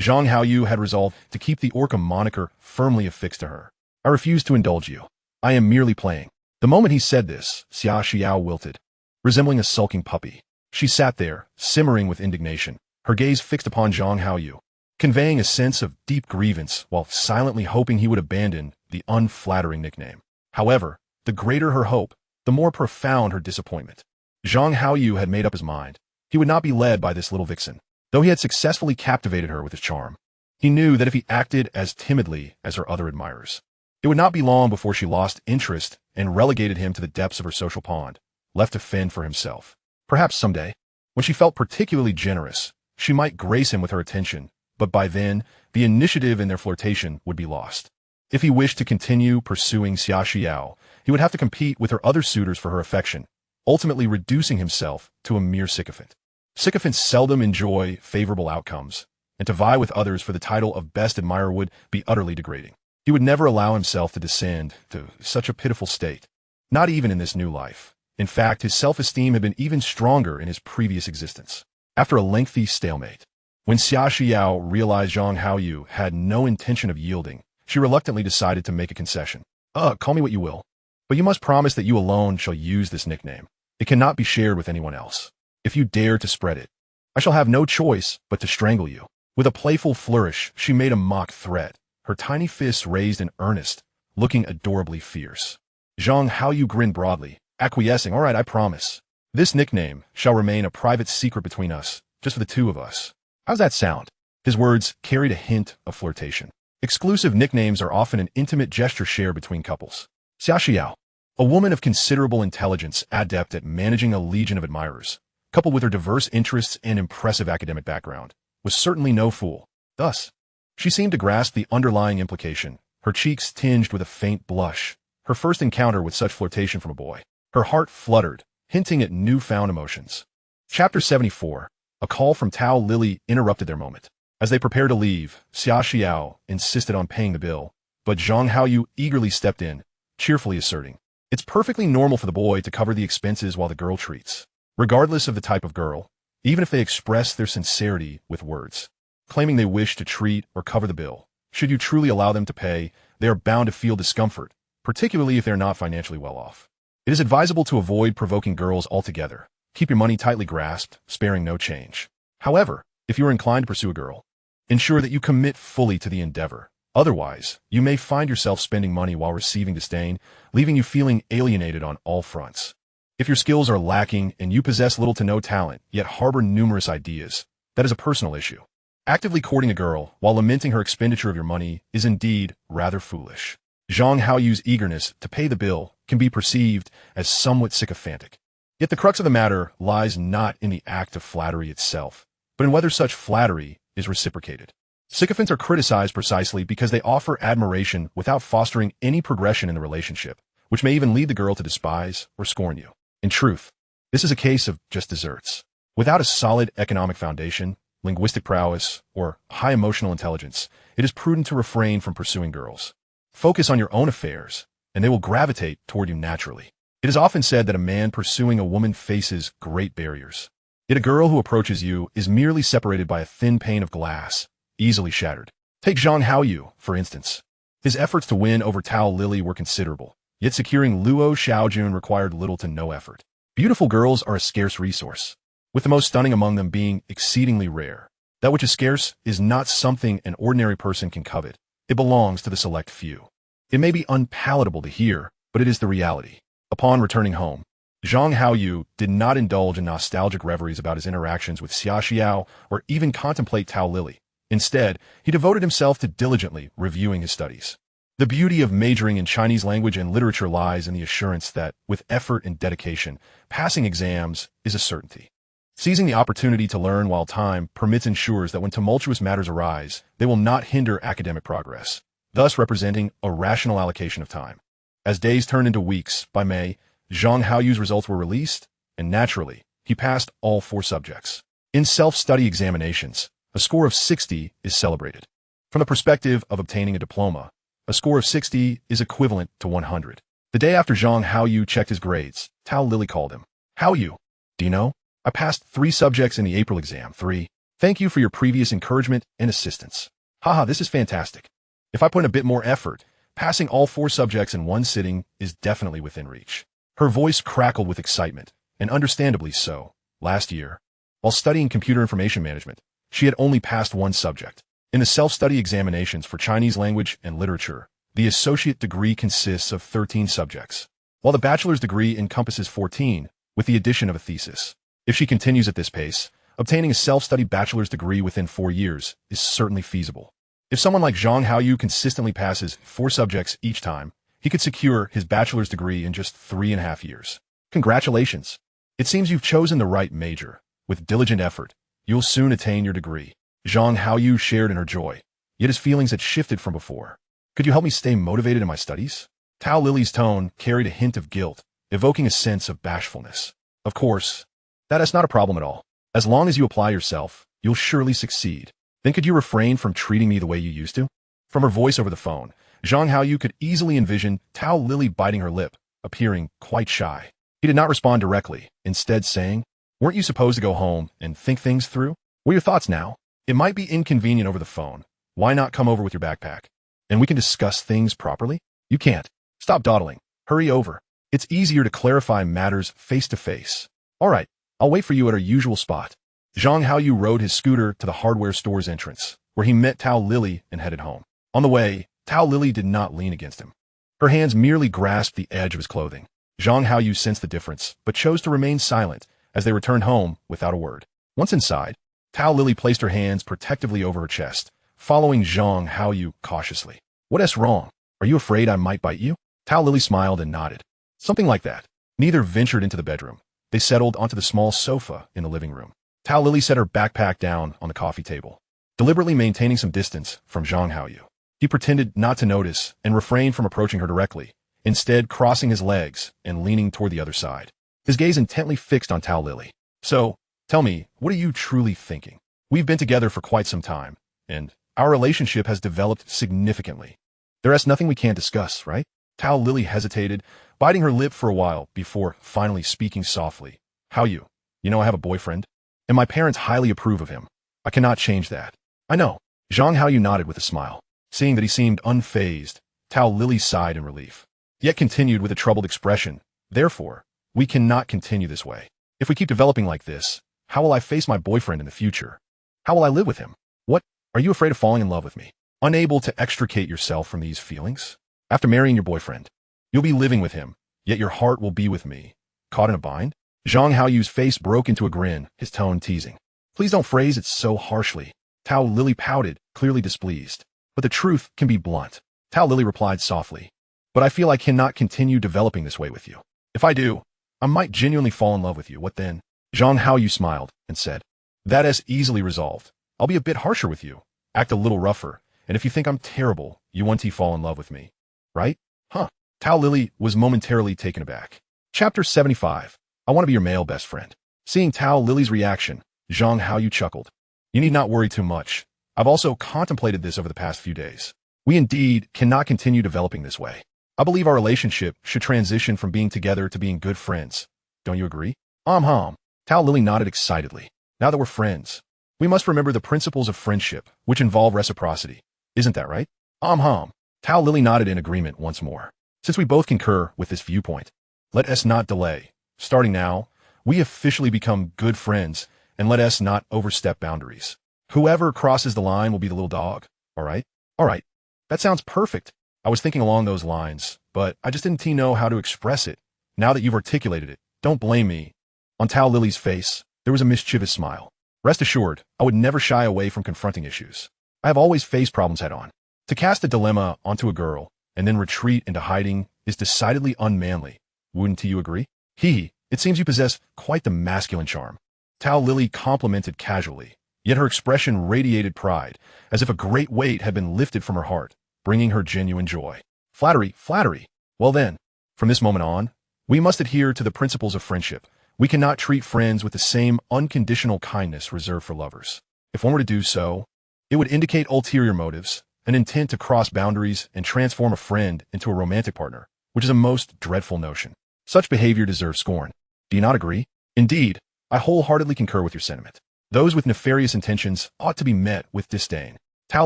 Zhang Haoyu had resolved to keep the orca moniker firmly affixed to her. "I refuse to indulge you. I am merely playing." The moment he said this, Xia Xiao wilted. Resembling a sulking puppy, she sat there, simmering with indignation, her gaze fixed upon Zhang Haoyu, conveying a sense of deep grievance while silently hoping he would abandon the unflattering nickname. However, the greater her hope, the more profound her disappointment. Zhang Haoyu had made up his mind. He would not be led by this little vixen, though he had successfully captivated her with his charm. He knew that if he acted as timidly as her other admirers, it would not be long before she lost interest and relegated him to the depths of her social pond, left to fend for himself. Perhaps someday, when she felt particularly generous, she might grace him with her attention, but by then, the initiative in their flirtation would be lost. If he wished to continue pursuing Xia Xiao, he would have to compete with her other suitors for her affection, ultimately reducing himself to a mere sycophant. Sycophants seldom enjoy favorable outcomes, and to vie with others for the title of best admirer would be utterly degrading. He would never allow himself to descend to such a pitiful state, not even in this new life. In fact, his self-esteem had been even stronger in his previous existence. After a lengthy stalemate, when Xia Xiao realized Zhang Haoyu had no intention of yielding, she reluctantly decided to make a concession. Call me what you will, but you must promise that you alone shall use this nickname. It cannot be shared with anyone else. If you dare to spread it, I shall have no choice but to strangle you." With a playful flourish, she made a mock threat, her tiny fists raised in earnest, looking adorably fierce. Zhang Haoyu grinned broadly, acquiescing. "All right, I promise. This nickname shall remain a private secret between us, just for the two of us. How's that sound?" His words carried a hint of flirtation. Exclusive nicknames are often an intimate gesture shared between couples. Xia Xiao, a woman of considerable intelligence, adept at managing a legion of admirers, coupled with her diverse interests and impressive academic background, was certainly no fool. Thus, she seemed to grasp the underlying implication, her cheeks tinged with a faint blush, her first encounter with such flirtation from a boy. Her heart fluttered, hinting at newfound emotions. Chapter 74. A call from Tao Lily interrupted their moment. As they prepared to leave, Xia Xiao insisted on paying the bill, but Zhang Haoyu eagerly stepped in, cheerfully asserting, "It's perfectly normal for the boy to cover the expenses while the girl treats, regardless of the type of girl, even if they express their sincerity with words. Claiming they wish to treat or cover the bill, should you truly allow them to pay, they are bound to feel discomfort, particularly if they are not financially well off. It is advisable to avoid provoking girls altogether. Keep your money tightly grasped, sparing no change. However, if you are inclined to pursue a girl, Ensure that you commit fully to the endeavor. Otherwise, you may find yourself spending money while receiving disdain, leaving you feeling alienated on all fronts. If your skills are lacking and you possess little to no talent, yet harbor numerous ideas, that is a personal issue. Actively courting a girl while lamenting her expenditure of your money is indeed rather foolish. Zhang Haoyu's eagerness to pay the bill can be perceived as somewhat sycophantic. Yet the crux of the matter lies not in the act of flattery itself, but in whether such flattery is reciprocated. Sycophants are criticized precisely because they offer admiration without fostering any progression in the relationship, which may even lead the girl to despise or scorn you. In truth, this is a case of just desserts. Without a solid economic foundation, linguistic prowess, or high emotional intelligence, it is prudent to refrain from pursuing girls. Focus on your own affairs, and they will gravitate toward you naturally. It is often said that a man pursuing a woman faces great barriers. Yet a girl who approaches you is merely separated by a thin pane of glass, easily shattered. Take Zhang Haoyu, for instance. His efforts to win over Tao Lily were considerable, yet securing Luo Xiaojun required little to no effort. Beautiful girls are a scarce resource, with the most stunning among them being exceedingly rare. That which is scarce is not something an ordinary person can covet. It belongs to the select few. It may be unpalatable to hear, but it is the reality. Upon returning home, Zhang Haoyu did not indulge in nostalgic reveries about his interactions with Xia Xiao or even contemplate Tao Lily. Instead, he devoted himself to diligently reviewing his studies. The beauty of majoring in Chinese language and literature lies in the assurance that, with effort and dedication, passing exams is a certainty. Seizing the opportunity to learn while time permits ensures that when tumultuous matters arise, they will not hinder academic progress, thus representing a rational allocation of time. As days turned into weeks, by May, Zhang Haoyu's results were released, and naturally, he passed all 4 subjects. In self-study examinations, a score of 60 is celebrated. From the perspective of obtaining a diploma, a score of 60 is equivalent to 100. The day after Zhang Haoyu checked his grades, Tao Lily called him. Haoyu, do you know? I passed 3 subjects in the April exam. 3. Thank you for your previous encouragement and assistance. Haha, this is fantastic. If I put in a bit more effort, passing all 4 subjects in one sitting is definitely within reach. Her voice crackled with excitement, and understandably so. Last year, while studying computer information management, she had only passed 1 subject. In the self-study examinations for Chinese language and literature, the associate degree consists of 13 subjects, while the bachelor's degree encompasses 14, with the addition of a thesis. If she continues at this pace, obtaining a self-study bachelor's degree within 4 years is certainly feasible. If someone like Zhang Haoyu consistently passes 4 subjects each time, he could secure his bachelor's degree in just 3.5 years. Congratulations! It seems you've chosen the right major. With diligent effort, you'll soon attain your degree. Zhang Haoyu shared in her joy, yet his feelings had shifted from before. Could you help me stay motivated in my studies? Tao Lily's tone carried a hint of guilt, evoking a sense of bashfulness. Of course, that is not a problem at all. As long as you apply yourself, you'll surely succeed. Then could you refrain from treating me the way you used to? From her voice over the phone, Zhang Haoyu could easily envision Tao Lily biting her lip, appearing quite shy. He did not respond directly, instead saying, "Weren't you supposed to go home and think things through? What are your thoughts now? It might be inconvenient over the phone. Why not come over with your backpack? And we can discuss things properly?" "You can't. Stop dawdling. Hurry over. It's easier to clarify matters face to face." "All right, I'll wait for you at our usual spot." Zhang Haoyu rode his scooter to the hardware store's entrance, where he met Tao Lily and headed home. On the way, Tao Lily did not lean against him. Her hands merely grasped the edge of his clothing. Zhang Haoyu sensed the difference, but chose to remain silent as they returned home without a word. Once inside, Tao Lily placed her hands protectively over her chest, following Zhang Haoyu cautiously. "What's wrong? Are you afraid I might bite you?" Tao Lily smiled and nodded. "Something like that." Neither ventured into the bedroom. They settled onto the small sofa in the living room. Tao Lily set her backpack down on the coffee table, deliberately maintaining some distance from Zhang Haoyu. He pretended not to notice and refrained from approaching her directly, instead crossing his legs and leaning toward the other side, his gaze intently fixed on Tao Lily. "So, tell me, what are you truly thinking? We've been together for quite some time, and our relationship has developed significantly. There is nothing we can't discuss, right?" Tao Lily hesitated, biting her lip for a while before finally speaking softly. "Haoyu, you know I have a boyfriend, and my parents highly approve of him. I cannot change that." "I know." Zhang Haoyu nodded with a smile. Seeing that he seemed unfazed, Tao Lily sighed in relief, yet continued with a troubled expression. "Therefore, we cannot continue this way. If we keep developing like this, how will I face my boyfriend in the future? How will I live with him? What Are you afraid of falling in love with me? Unable to extricate yourself from these feelings? After marrying your boyfriend, you'll be living with him, yet your heart will be with me. Caught in a bind? Zhang Haoyu's face broke into a grin, his tone teasing. Please don't phrase it so harshly. Tao Lily pouted, clearly displeased. But the truth can be blunt. Tao Lily replied softly. But I feel I cannot continue developing this way with you. If I do, I might genuinely fall in love with you. What then? Zhang Haoyu smiled and said, that is easily resolved. I'll be a bit harsher with you, act a little rougher, and if you think I'm terrible, you want to fall in love with me. Right? Huh. Tao Lily was momentarily taken aback. Chapter 75. I want to be your male best friend. Seeing Tao Lily's reaction, Zhang Haoyu chuckled. You need not worry too much. I've also contemplated this over the past few days. We indeed cannot continue developing this way. I believe our relationship should transition from being together to being good friends. Don't you agree? Tao Lily nodded excitedly. Now that we're friends, we must remember the principles of friendship, which involve reciprocity. Isn't that right? Tao Lily nodded in agreement once more. Since we both concur with this viewpoint, let us not delay. Starting now, we officially become good friends, and let us not overstep boundaries. Whoever crosses the line will be the little dog. All right? All right. That sounds perfect. I was thinking along those lines, but I just didn't know how to express it. Now that you've articulated it, don't blame me. On Tao Lily's face, there was a mischievous smile. Rest assured, I would never shy away from confronting issues. I have always faced problems head-on. To cast a dilemma onto a girl and then retreat into hiding is decidedly unmanly. Wouldn't you agree? It seems you possess quite the masculine charm. Tao Lily complimented casually, yet her expression radiated pride, as if a great weight had been lifted from her heart, bringing her genuine joy. Flattery, flattery. Well then, from this moment on, we must adhere to the principles of friendship. We cannot treat friends with the same unconditional kindness reserved for lovers. If one were to do so, it would indicate ulterior motives, an intent to cross boundaries and transform a friend into a romantic partner, which is a most dreadful notion. Such behavior deserves scorn. Do you not agree? Indeed, I wholeheartedly concur with your sentiment. Those with nefarious intentions ought to be met with disdain. Tao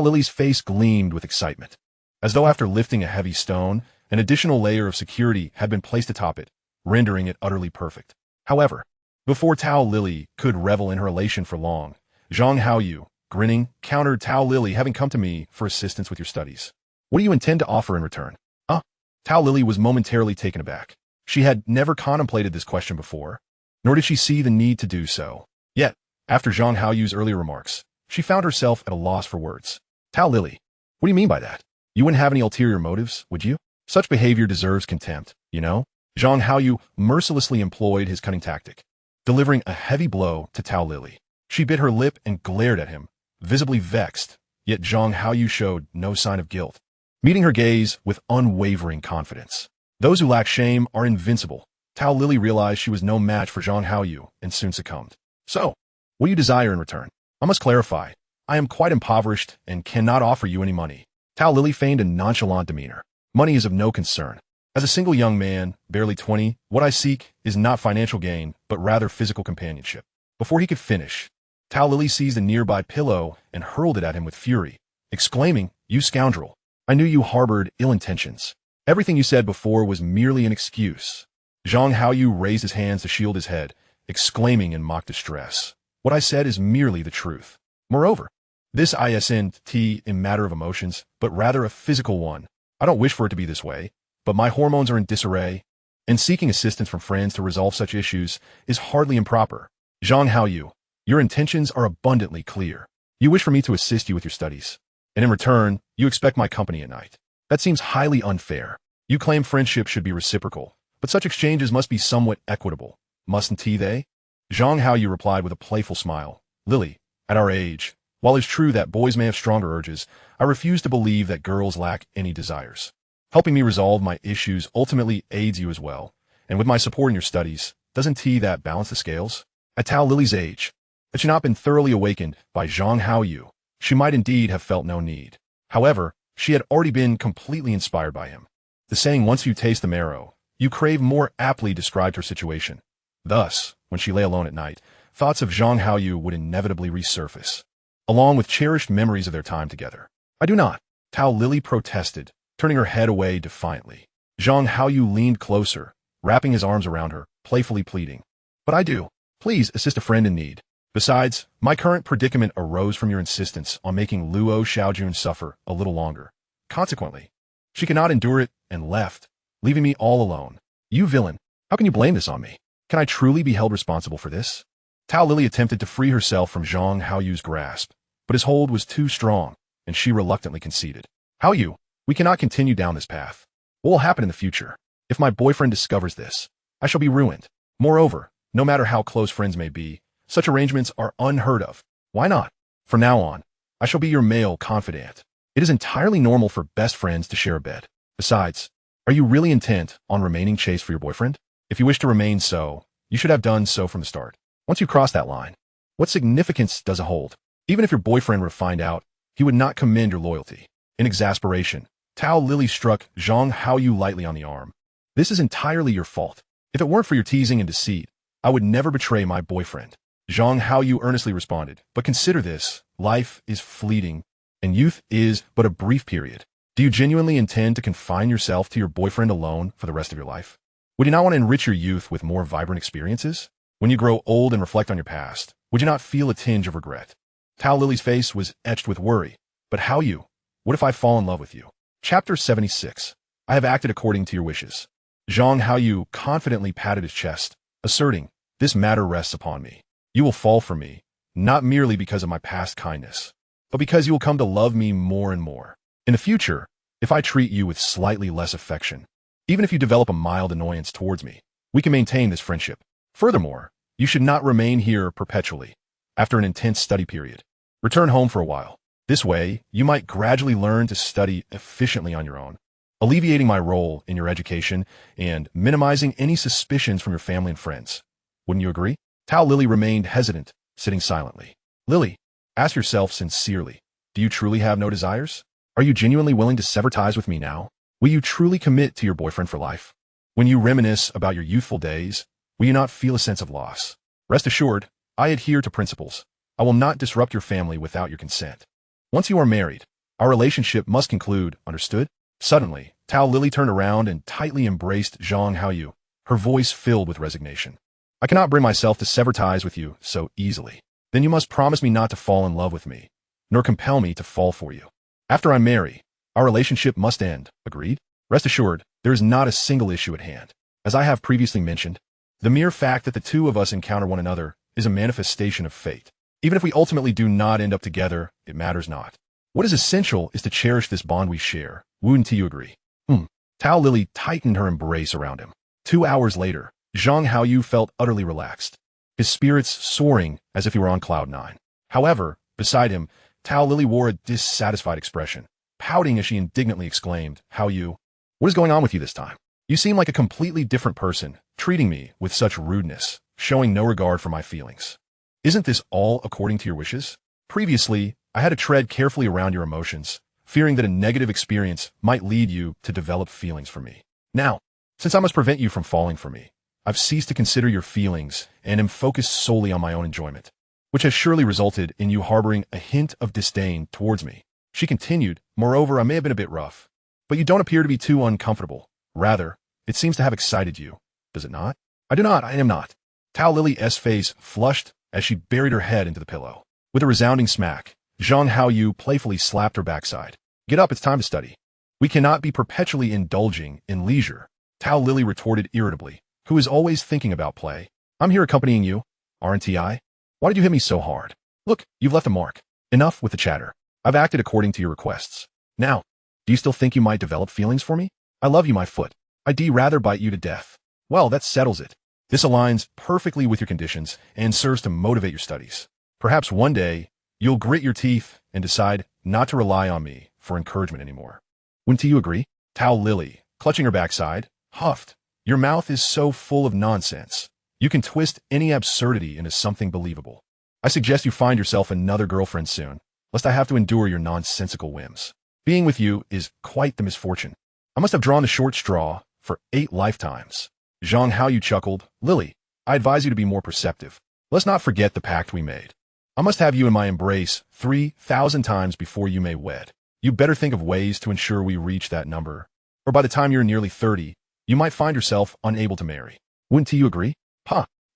Lily's face gleamed with excitement. As though after lifting a heavy stone, an additional layer of security had been placed atop it, rendering it utterly perfect. However, before Tao Lily could revel in her elation for long, Zhang Haoyu, grinning, countered Tao Lily, having come to me for assistance with your studies. What do you intend to offer in return? Tao Lily was momentarily taken aback. She had never contemplated this question before, nor did she see the need to do so. Yet, after Zhang Haoyu's earlier remarks, she found herself at a loss for words. Tao Lily, what do you mean by that? You wouldn't have any ulterior motives, would you? Such behavior deserves contempt, you know? Zhang Haoyu mercilessly employed his cunning tactic, delivering a heavy blow to Tao Lily. She bit her lip and glared at him, visibly vexed, yet Zhang Haoyu showed no sign of guilt, meeting her gaze with unwavering confidence. Those who lack shame are invincible. Tao Lily realized she was no match for Zhang Haoyu and soon succumbed. So, what do you desire in return? I must clarify. I am quite impoverished and cannot offer you any money. Tao Lily feigned a nonchalant demeanor. Money is of no concern. As a single young man, barely 20, what I seek is not financial gain, but rather physical companionship. Before he could finish, Tao Lily seized a nearby pillow and hurled it at him with fury, exclaiming, "You scoundrel! I knew you harbored ill intentions. Everything you said before was merely an excuse." Zhang Haoyu raised his hands to shield his head, exclaiming in mock distress, "What I said is merely the truth. Moreover, this isn't a matter of emotions, but rather a physical one. I don't wish for it to be this way, but my hormones are in disarray, and seeking assistance from friends to resolve such issues is hardly improper. Zhang Haoyu, your intentions are abundantly clear. You wish for me to assist you with your studies, and in return, you expect my company at night. That seems highly unfair. You claim friendship should be reciprocal, but such exchanges must be somewhat equitable, mustn't they?" Zhang Haoyu replied with a playful smile. "Lily, at our age, while it's true that boys may have stronger urges, I refuse to believe that girls lack any desires. Helping me resolve my issues ultimately aids you as well, and with my support in your studies, doesn't that balance the scales?" At Tao Lily's age, had she not been thoroughly awakened by Zhang Haoyu, she might indeed have felt no need. However, she had already been completely inspired by him. The saying, "Once you taste the marrow, you crave more," aptly described her situation. Thus, when she lay alone at night, thoughts of Zhang Haoyu would inevitably resurface, along with cherished memories of their time together. "I do not," Tao Lily protested, turning her head away defiantly. Zhang Haoyu leaned closer, wrapping his arms around her, playfully pleading. "But I do. Please assist a friend in need." Besides, my current predicament arose from your insistence on making Luo Xiaojun suffer a little longer. Consequently, she could not endure it and left, leaving me all alone. You villain, how can you blame this on me? Can I truly be held responsible for this? Tao Lily attempted to free herself from Zhang Haoyu's grasp, but his hold was too strong, and she reluctantly conceded. Haoyu, we cannot continue down this path. What will happen in the future? If my boyfriend discovers this, I shall be ruined. Moreover, no matter how close friends may be, such arrangements are unheard of. Why not? From now on, I shall be your male confidant. It is entirely normal for best friends to share a bed. Besides, are you really intent on remaining chaste for your boyfriend? If you wish to remain so, you should have done so from the start. Once you cross that line, what significance does it hold? Even if your boyfriend were to find out, he would not commend your loyalty. In exasperation, Tao Lily struck Zhang Haoyu lightly on the arm. This is entirely your fault. If it weren't for your teasing and deceit, I would never betray my boyfriend. Zhang Haoyu earnestly responded, but consider this, life is fleeting, and youth is but a brief period. Do you genuinely intend to confine yourself to your boyfriend alone for the rest of your life? Would you not want to enrich your youth with more vibrant experiences? When you grow old and reflect on your past, would you not feel a tinge of regret? Tao Lily's face was etched with worry. But Haoyu, what if I fall in love with you? Chapter 76. I have acted according to your wishes. Zhang Haoyu confidently patted his chest, asserting, this matter rests upon me. You will fall for me, not merely because of my past kindness, but because you will come to love me more and more. In the future, if I treat you with slightly less affection, even if you develop a mild annoyance towards me, we can maintain this friendship. Furthermore, you should not remain here perpetually. After an intense study period, return home for a while. This way, you might gradually learn to study efficiently on your own, alleviating my role in your education and minimizing any suspicions from your family and friends. Wouldn't you agree? Tao Lily remained hesitant, sitting silently. Lily, ask yourself sincerely, do you truly have no desires? Are you genuinely willing to sever ties with me now? Will you truly commit to your boyfriend for life? When you reminisce about your youthful days, will you not feel a sense of loss? Rest assured, I adhere to principles. I will not disrupt your family without your consent. Once you are married, our relationship must conclude, understood? Suddenly, Tao Lily turned around and tightly embraced Zhang Haoyu, her voice filled with resignation. I cannot bring myself to sever ties with you so easily. Then you must promise me not to fall in love with me, nor compel me to fall for you. After I marry, our relationship must end, agreed? Rest assured, there is not a single issue at hand. As I have previously mentioned, the mere fact that the two of us encounter one another is a manifestation of fate. Even if we ultimately do not end up together, it matters not. What is essential is to cherish this bond we share. Wouldn't you agree? Tao Lily tightened her embrace around him. 2 hours later, Zhang Haoyu felt utterly relaxed, his spirits soaring as if he were on cloud 9. However, beside him, Tao Lily wore a dissatisfied expression, pouting as she indignantly exclaimed, Haoyu, what is going on with you this time? You seem like a completely different person, treating me with such rudeness, showing no regard for my feelings. Isn't this all according to your wishes? Previously, I had to tread carefully around your emotions, fearing that a negative experience might lead you to develop feelings for me. Now, since I must prevent you from falling for me, I've ceased to consider your feelings and am focused solely on my own enjoyment, which has surely resulted in you harboring a hint of disdain towards me. She continued, moreover, I may have been a bit rough, but you don't appear to be too uncomfortable. Rather, it seems to have excited you. Does it not? I am not. Tao Lily's face flushed as she buried her head into the pillow. With a resounding smack, Zhang Haoyu playfully slapped her backside. Get up, it's time to study. We cannot be perpetually indulging in leisure. Tao Lily retorted irritably, who is always thinking about play. I'm here accompanying you, aren't I? Why did you hit me so hard? Look, you've left a mark. Enough with the chatter. I've acted according to your requests. Now, do you still think you might develop feelings for me? I love you, my foot. I'd rather bite you to death. Well, that settles it. This aligns perfectly with your conditions and serves to motivate your studies. Perhaps one day, you'll grit your teeth and decide not to rely on me for encouragement anymore. Wouldn't you agree? Tao Lily, clutching her backside, huffed. Your mouth is so full of nonsense. You can twist any absurdity into something believable. I suggest you find yourself another girlfriend soon, lest I have to endure your nonsensical whims. Being with you is quite the misfortune. I must have drawn the short straw for 8 lifetimes. Zhang Haoyu chuckled. Lily, I advise you to be more perceptive. Let's not forget the pact we made. I must have you in my embrace 3,000 times before you may wed. You better think of ways to ensure we reach that number, or by the time you're nearly 30, you might find yourself unable to marry. Wouldn't you agree?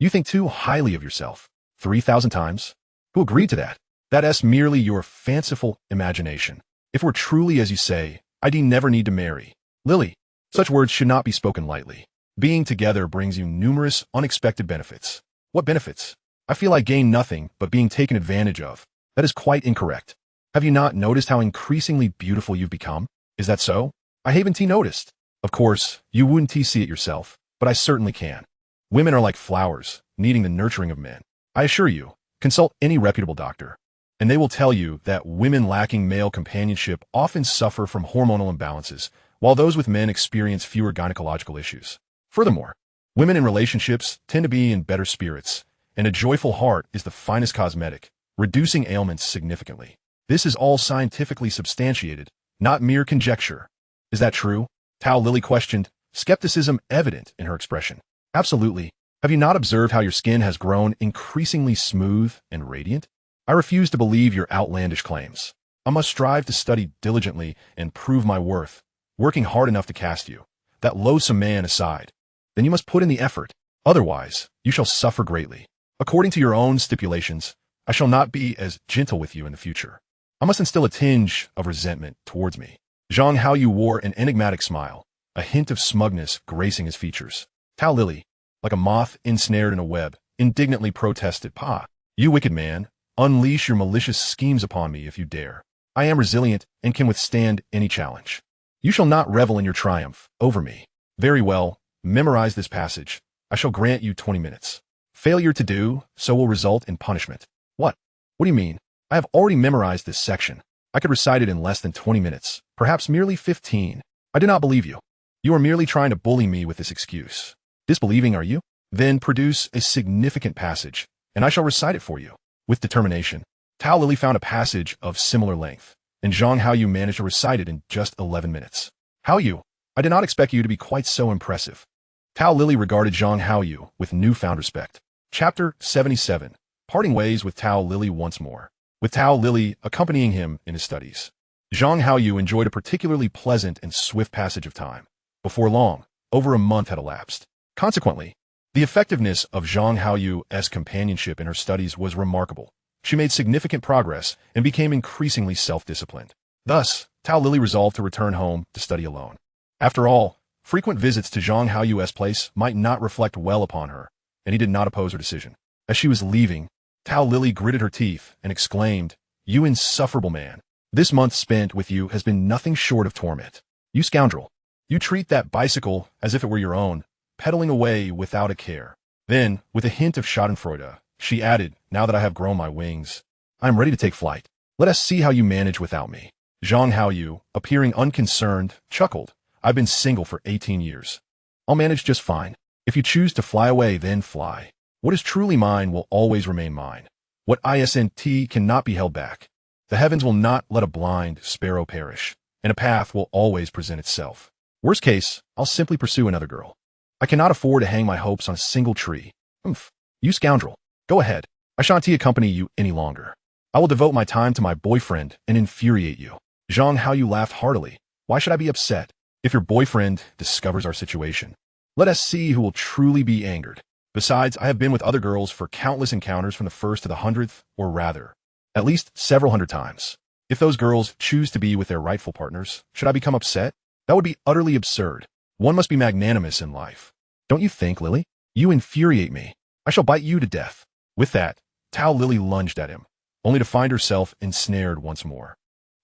You think too highly of yourself. 3,000 times? Who agreed to that? That's merely your fanciful imagination. If we're truly as you say, I'd never need to marry. Lily, such words should not be spoken lightly. Being together brings you numerous unexpected benefits. What benefits? I feel I gain nothing but being taken advantage of. That is quite incorrect. Have you not noticed how increasingly beautiful you've become? Is that so? I haven't noticed. Of course, you wouldn't see it yourself, but I certainly can. Women are like flowers, needing the nurturing of men. I assure you, consult any reputable doctor, and they will tell you that women lacking male companionship often suffer from hormonal imbalances, while those with men experience fewer gynecological issues. Furthermore, women in relationships tend to be in better spirits, and a joyful heart is the finest cosmetic, reducing ailments significantly. This is all scientifically substantiated, not mere conjecture. Is that true? Tao Lily questioned, skepticism evident in her expression. Absolutely. Have you not observed how your skin has grown increasingly smooth and radiant? I refuse to believe your outlandish claims. I must strive to study diligently and prove my worth, working hard enough to cast you, that loathsome man, aside. Then you must put in the effort. Otherwise, you shall suffer greatly. According to your own stipulations, I shall not be as gentle with you in the future. I must instill a tinge of resentment towards me. Zhang Haoyu wore an enigmatic smile, a hint of smugness gracing his features. Tao Lily, like a moth ensnared in a web, indignantly protested, "Pa, you wicked man, unleash your malicious schemes upon me if you dare. I am resilient and can withstand any challenge. You shall not revel in your triumph over me. Very well, memorize this passage. I shall grant you 20 minutes. Failure to do so will result in punishment." What? What do you mean? I have already memorized this section. I could recite it in less than 20 minutes, perhaps merely 15. I do not believe you. You are merely trying to bully me with this excuse. Disbelieving, are you? Then produce a significant passage, and I shall recite it for you. With determination, Tao Lily found a passage of similar length, and Zhang Haoyu managed to recite it in just 11 minutes. Haoyu, I did not expect you to be quite so impressive. Tao Lily regarded Zhang Haoyu with newfound respect. Chapter 77. Parting ways with Tao Lily once more. With Tao Lily accompanying him in his studies, Zhang Haoyu enjoyed a particularly pleasant and swift passage of time. Before long, over a month had elapsed. Consequently, the effectiveness of Zhang Haoyu's companionship in her studies was remarkable. She made significant progress and became increasingly self-disciplined. Thus, Tao Lily resolved to return home to study alone. After all, frequent visits to Zhang Haoyu's place might not reflect well upon her, and he did not oppose her decision. As she was leaving, Tao Lily gritted her teeth and exclaimed, "You insufferable man! This month spent with you has been nothing short of torment. You scoundrel! You treat that bicycle as if it were your own, pedaling away without a care." Then, with a hint of schadenfreude, she added, "Now that I have grown my wings, I am ready to take flight. Let us see how you manage without me." Zhang Haoyu, appearing unconcerned, chuckled, "I've been single for 18 years. I'll manage just fine. If you choose to fly away, then fly. What is truly mine will always remain mine. What isn't cannot be held back. The heavens will not let a blind sparrow perish, and a path will always present itself. Worst case, I'll simply pursue another girl. I cannot afford to hang my hopes on a single tree. Humph. You scoundrel. Go ahead. I shan't accompany you any longer. I will devote my time to my boyfriend and infuriate you." Zhang Haoyu laughed heartily. "Why should I be upset? If your boyfriend discovers our situation, let us see who will truly be angered. Besides, I have been with other girls for countless encounters from the first to the 100th, or rather, at least several hundred times. If those girls choose to be with their rightful partners, should I become upset? That would be utterly absurd. One must be magnanimous in life. Don't you think, Lily? You infuriate me. I shall bite you to death." With that, Tao Lily lunged at him, only to find herself ensnared once more.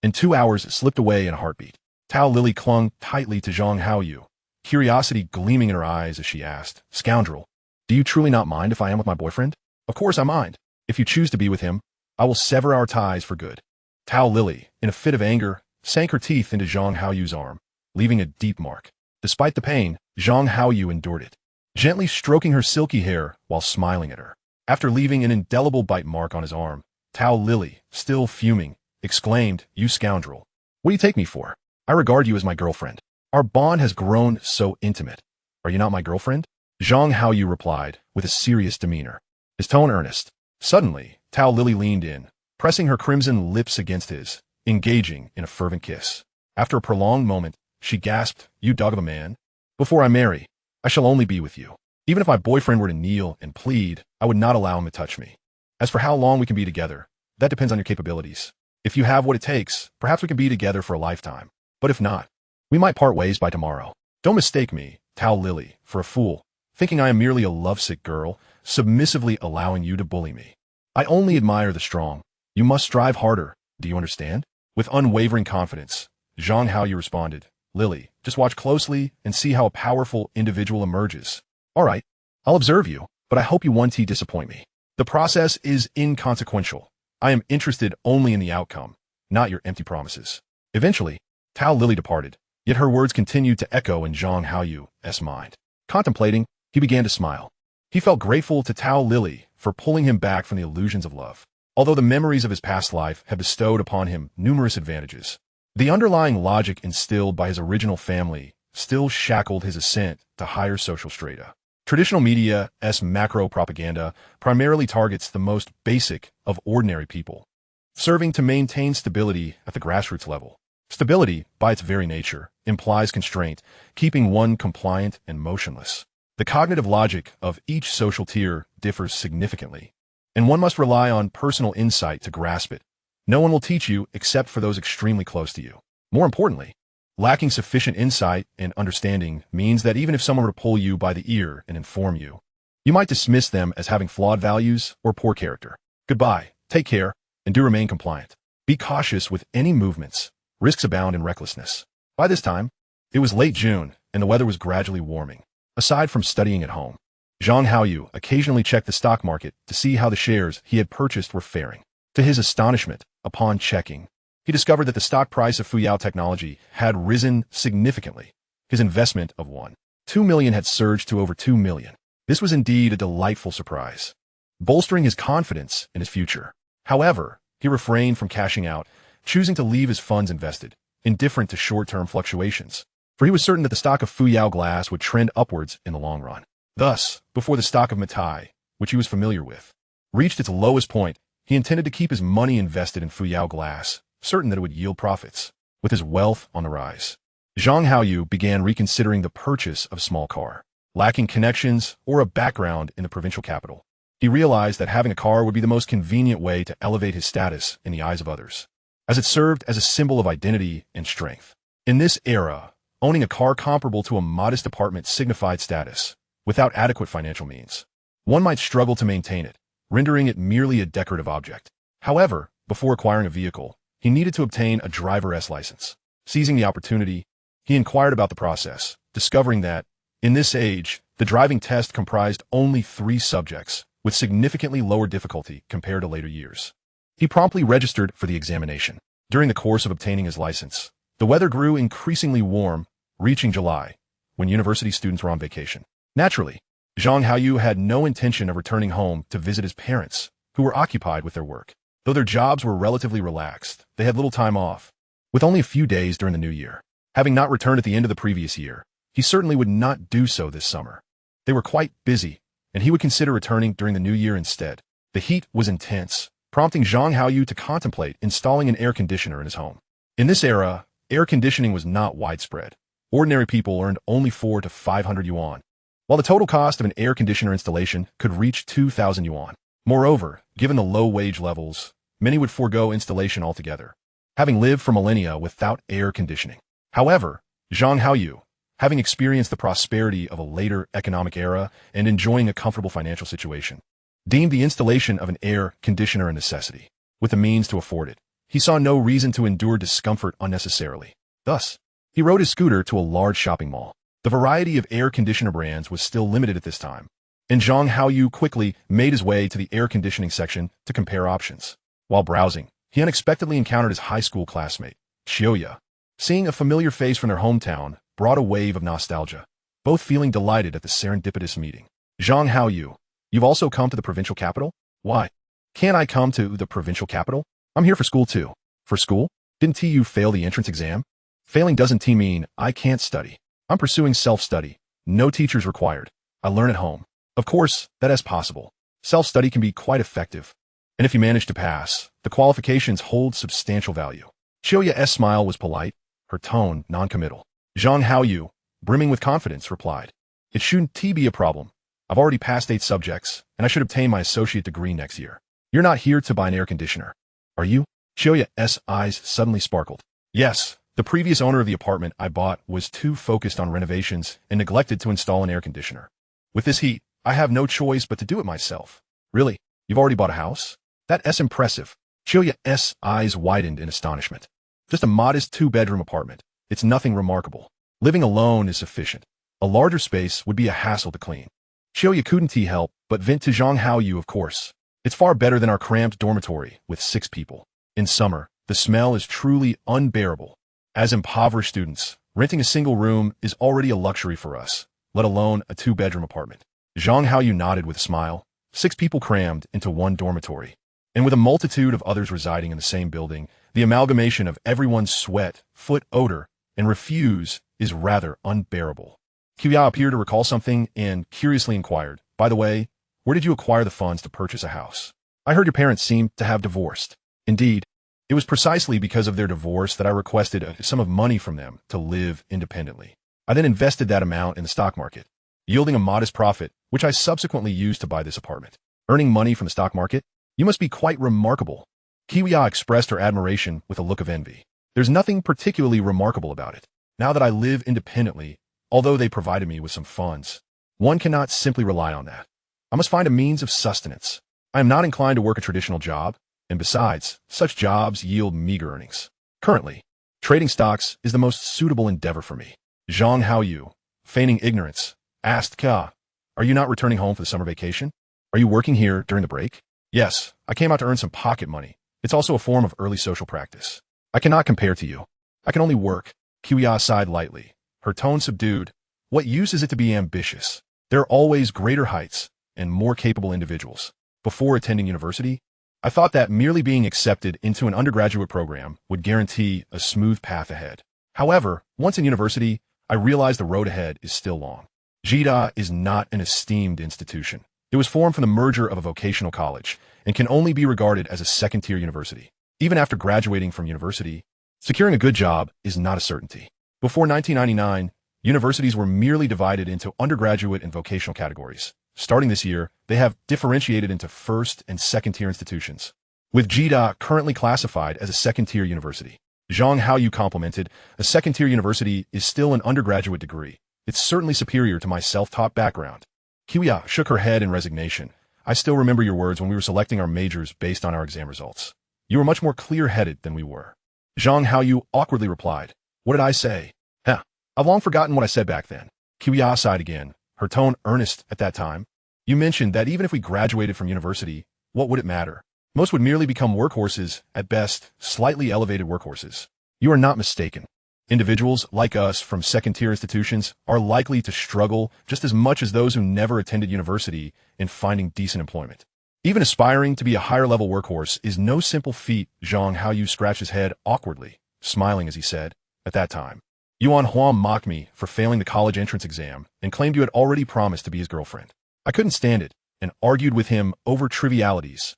And 2 hours slipped away in a heartbeat. Tao Lily clung tightly to Zhang Haoyu, curiosity gleaming in her eyes as she asked, "Scoundrel, do you truly not mind if I am with my boyfriend?" "Of course I mind. If you choose to be with him, I will sever our ties for good." Tao Lily, in a fit of anger, sank her teeth into Zhang Haoyu's arm, leaving a deep mark. Despite the pain, Zhang Haoyu endured it, gently stroking her silky hair while smiling at her. After leaving an indelible bite mark on his arm, Tao Lily, still fuming, exclaimed, "You scoundrel! What do you take me for? I regard you as my girlfriend. Our bond has grown so intimate. Are you not my girlfriend?" Zhang Haoyu replied, with a serious demeanor, his tone earnest. Suddenly, Tao Lily leaned in, pressing her crimson lips against his, engaging in a fervent kiss. After a prolonged moment, she gasped, "You dog of a man! Before I marry, I shall only be with you. Even if my boyfriend were to kneel and plead, I would not allow him to touch me." As for how long we can be together, that depends on your capabilities. If you have what it takes, perhaps we can be together for a lifetime. But if not, we might part ways by tomorrow. Don't mistake me, Tao Lily, for a fool, thinking I am merely a lovesick girl, submissively allowing you to bully me. I only admire the strong. You must strive harder. Do you understand? With unwavering confidence, Zhang Haoyu responded, Lily, just watch closely and see how a powerful individual emerges. All right, I'll observe you, but I hope you won't disappoint me. The process is inconsequential. I am interested only in the outcome, not your empty promises. Eventually, Tao Lily departed, yet her words continued to echo in Zhang Haoyu's mind. Contemplating, he began to smile. He felt grateful to Tao Lily for pulling him back from the illusions of love. Although the memories of his past life have bestowed upon him numerous advantages, the underlying logic instilled by his original family still shackled his ascent to higher social strata. Traditional media's macro propaganda primarily targets the most basic of ordinary people, serving to maintain stability at the grassroots level. Stability, by its very nature, implies constraint, keeping one compliant and motionless. The cognitive logic of each social tier differs significantly, and one must rely on personal insight to grasp it. No one will teach you except for those extremely close to you. More importantly, lacking sufficient insight and understanding means that even if someone were to pull you by the ear and inform you, you might dismiss them as having flawed values or poor character. Goodbye, take care, and do remain compliant. Be cautious with any movements. Risks abound in recklessness. By this time, it was late June, and the weather was gradually warming. Aside from studying at home, Zhang Haoyu occasionally checked the stock market to see how the shares he had purchased were faring. To his astonishment, upon checking, he discovered that the stock price of Fuyao Technology had risen significantly. His investment of $1.2 million had surged to over $2 million. This was indeed a delightful surprise, bolstering his confidence in his future. However, he refrained from cashing out, choosing to leave his funds invested, indifferent to short-term fluctuations, for he was certain that the stock of Fuyao Glass would trend upwards in the long run. Thus, before the stock of Matai, which he was familiar with, reached its lowest point, he intended to keep his money invested in Fuyao Glass, certain that it would yield profits. With his wealth on the rise, Zhang Haoyu began reconsidering the purchase of a small car. Lacking connections or a background in the provincial capital, he realized that having a car would be the most convenient way to elevate his status in the eyes of others, as it served as a symbol of identity and strength. In this era, owning a car comparable to a modest apartment signified status. Without adequate financial means, one might struggle to maintain it, rendering it merely a decorative object. However, before acquiring a vehicle, he needed to obtain a driver's license. Seizing the opportunity, he inquired about the process, discovering that, in this age, the driving test comprised only 3 subjects, with significantly lower difficulty compared to later years. He promptly registered for the examination. During the course of obtaining his license, the weather grew increasingly warm, reaching July, when university students were on vacation. Naturally, Zhang Haoyu had no intention of returning home to visit his parents, who were occupied with their work. Though their jobs were relatively relaxed, they had little time off, with only a few days during the new year. Having not returned at the end of the previous year, he certainly would not do so this summer. They were quite busy, and he would consider returning during the new year instead. The heat was intense, prompting Zhang Haoyu to contemplate installing an air conditioner in his home. In this era, air conditioning was not widespread. Ordinary people earned only 400 to 500 yuan, while the total cost of an air conditioner installation could reach 2,000 yuan. Moreover, given the low wage levels, many would forego installation altogether, having lived for millennia without air conditioning. However, Zhang Haoyu, having experienced the prosperity of a later economic era and enjoying a comfortable financial situation, deemed the installation of an air conditioner a necessity. With the means to afford it, he saw no reason to endure discomfort unnecessarily. Thus, he rode his scooter to a large shopping mall. The variety of air conditioner brands was still limited at this time, and Zhang Haoyu quickly made his way to the air conditioning section to compare options. While browsing, he unexpectedly encountered his high school classmate, Xiaoya. Seeing a familiar face from their hometown brought a wave of nostalgia, both feeling delighted at the serendipitous meeting. Zhang Haoyu, you've also come to the provincial capital? Why? Can't I come to the provincial capital? I'm here for school too. For school? Didn't you fail the entrance exam? Failing doesn't mean I can't study. I'm pursuing self-study. No teachers required. I learn at home. Of course, that is possible. Self-study can be quite effective. And if you manage to pass, the qualifications hold substantial value. Xiaoya's smile was polite, her tone non-committal. Zhang Haoyu, brimming with confidence, replied, It shouldn't be a problem. I've already passed 8 subjects, and I should obtain my associate degree next year. You're not here to buy an air conditioner, are you? Xiaoya's eyes suddenly sparkled. Yes, the previous owner of the apartment I bought was too focused on renovations and neglected to install an air conditioner. With this heat, I have no choice but to do it myself. Really? You've already bought a house? That's impressive. Xiaoya's eyes widened in astonishment. Just a modest two-bedroom apartment. It's nothing remarkable. Living alone is sufficient. A larger space would be a hassle to clean. Xiaoya couldn't help but vent to Zhang Haoyu, of course. It's far better than our cramped dormitory with 6 people. In summer, the smell is truly unbearable. As impoverished students, renting a single room is already a luxury for us, let alone a two-bedroom apartment. Zhang Haoyu nodded with a smile. 6 people crammed into one dormitory. And with a multitude of others residing in the same building, the amalgamation of everyone's sweat, foot odor, and refuse is rather unbearable. Qiya appeared to recall something and curiously inquired, "By the way, where did you acquire the funds to purchase a house? I heard your parents seemed to have divorced." Indeed, it was precisely because of their divorce that I requested a sum of money from them to live independently. I then invested that amount in the stock market, yielding a modest profit, which I subsequently used to buy this apartment. Earning money from the stock market? You must be quite remarkable. Qiya expressed her admiration with a look of envy. There's nothing particularly remarkable about it. Now that I live independently, although they provided me with some funds, one cannot simply rely on that. I must find a means of sustenance. I am not inclined to work a traditional job, and besides, such jobs yield meager earnings. Currently, trading stocks is the most suitable endeavor for me. Zhang Haoyu, feigning ignorance, asked Ka, "Are you not returning home for the summer vacation? Are you working here during the break?" "Yes, I came out to earn some pocket money. It's also a form of early social practice. I cannot compare to you. I can only work." Qiya sighed lightly, her tone subdued. What use is it to be ambitious? There are always greater heights and more capable individuals. Before attending university, I thought that merely being accepted into an undergraduate program would guarantee a smooth path ahead. However, once in university, I realized the road ahead is still long. JIDA is not an esteemed institution. It was formed from the merger of a vocational college and can only be regarded as a second-tier university. Even after graduating from university, securing a good job is not a certainty. Before 1999, universities were merely divided into undergraduate and vocational categories. Starting this year, they have differentiated into first and second-tier institutions, with JIDA currently classified as a second-tier university. Zhang Haoyu complimented, "A second-tier university is still an undergraduate degree. It's certainly superior to my self-taught background." Qiya shook her head in resignation. "I still remember your words when we were selecting our majors based on our exam results. You were much more clear-headed than we were." Zhang Haoyu awkwardly replied, "What did I say? I've long forgotten what I said back then." Qiya sighed again, her tone earnest at that time. "You mentioned that even if we graduated from university, what would it matter? Most would merely become workhorses, at best, slightly elevated workhorses." You are not mistaken. Individuals like us from second-tier institutions are likely to struggle just as much as those who never attended university in finding decent employment. Even aspiring to be a higher-level workhorse is no simple feat. Zhang Haoyu scratched his head awkwardly, smiling as he said, "At that time, Yuan Hua mocked me for failing the college entrance exam and claimed you had already promised to be his girlfriend. I couldn't stand it and argued with him over trivialities."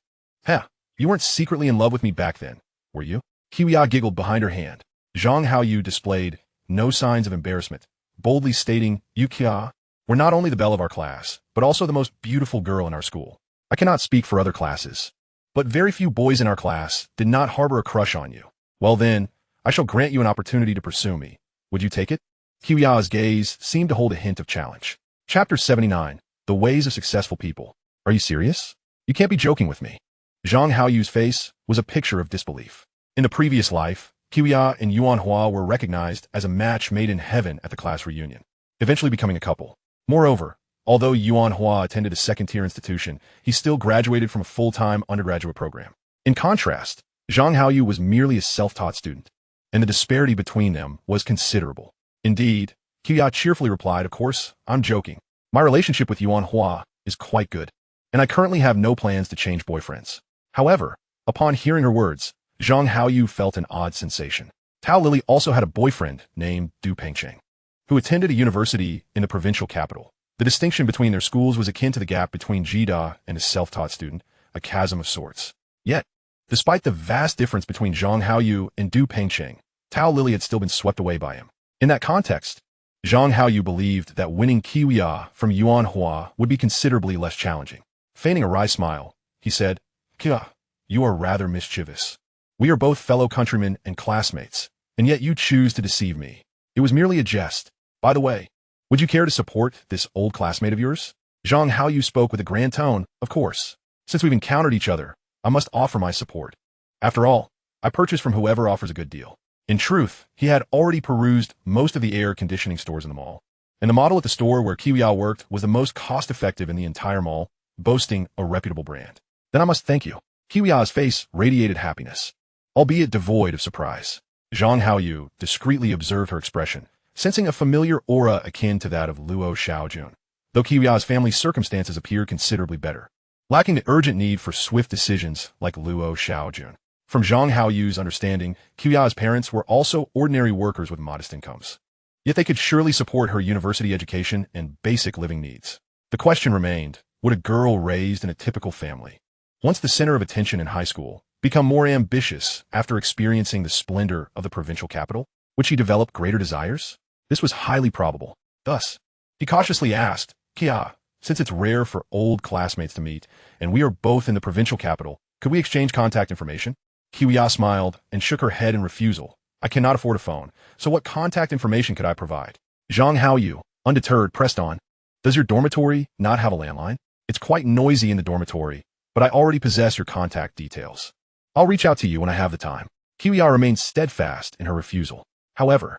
You weren't secretly in love with me back then, were you?" Qiya giggled behind her hand. Zhang Haoyu displayed no signs of embarrassment, boldly stating, "You, Qiya, were not only the belle of our class, but also the most beautiful girl in our school. I cannot speak for other classes, but very few boys in our class did not harbor a crush on you. Well then, I shall grant you an opportunity to pursue me. Would you take it?" Qiya's gaze seemed to hold a hint of challenge. Chapter 79, The Ways of Successful People. "Are you serious? You can't be joking with me." Zhang Haoyu's face was a picture of disbelief. In the previous life, Qiya and Yuan Hua were recognized as a match made in heaven at the class reunion, eventually becoming a couple. Moreover, although Yuan Hua attended a second-tier institution, he still graduated from a full-time undergraduate program. In contrast, Zhang Haoyu was merely a self-taught student, and the disparity between them was considerable. Indeed, Qiya cheerfully replied, "Of course, I'm joking. My relationship with Yuan Hua is quite good, and I currently have no plans to change boyfriends." However, upon hearing her words, Zhang Haoyu felt an odd sensation. Tao Lily also had a boyfriend named Du Pengcheng, who attended a university in the provincial capital. The distinction between their schools was akin to the gap between JIDA and a self-taught student, a chasm of sorts. Yet, despite the vast difference between Zhang Haoyu and Du Pengcheng, Tao Lily had still been swept away by him. In that context, Zhang Haoyu believed that winning Qiya from Yuan Hua would be considerably less challenging. Feigning a wry smile, he said, Kia, you are rather mischievous. We are both fellow countrymen and classmates, and yet you choose to deceive me. It was merely a jest. By the way, would you care to support this old classmate of yours? Zhang Haoyu spoke with a grand tone. Of course. Since we've encountered each other, I must offer my support. After all, I purchase from whoever offers a good deal. In truth, he had already perused most of the air conditioning stores in the mall, and the model at the store where Kiwiya worked was the most cost-effective in the entire mall, boasting a reputable brand. Then I must thank you. Kiwiya's face radiated happiness, albeit devoid of surprise. Zhang Haoyu discreetly observed her expression, sensing a familiar aura akin to that of Luo Xiaojun, though Kiwiya's family circumstances appeared considerably better, lacking the urgent need for swift decisions like Luo Xiaojun. From Zhang Haoyu's understanding, Kiwiya's parents were also ordinary workers with modest incomes. Yet they could surely support her university education and basic living needs. The question remained, would a girl raised in a typical family, once the center of attention in high school, become more ambitious after experiencing the splendor of the provincial capital? Would she develop greater desires? This was highly probable. Thus, he cautiously asked, Kia, since it's rare for old classmates to meet, and we are both in the provincial capital, could we exchange contact information? Kiwiya smiled and shook her head in refusal. I cannot afford a phone, so what contact information could I provide? Zhang Haoyu, undeterred, pressed on. Does your dormitory not have a landline? It's quite noisy in the dormitory, but I already possess your contact details. I'll reach out to you when I have the time. Kiwiya remained steadfast in her refusal. However,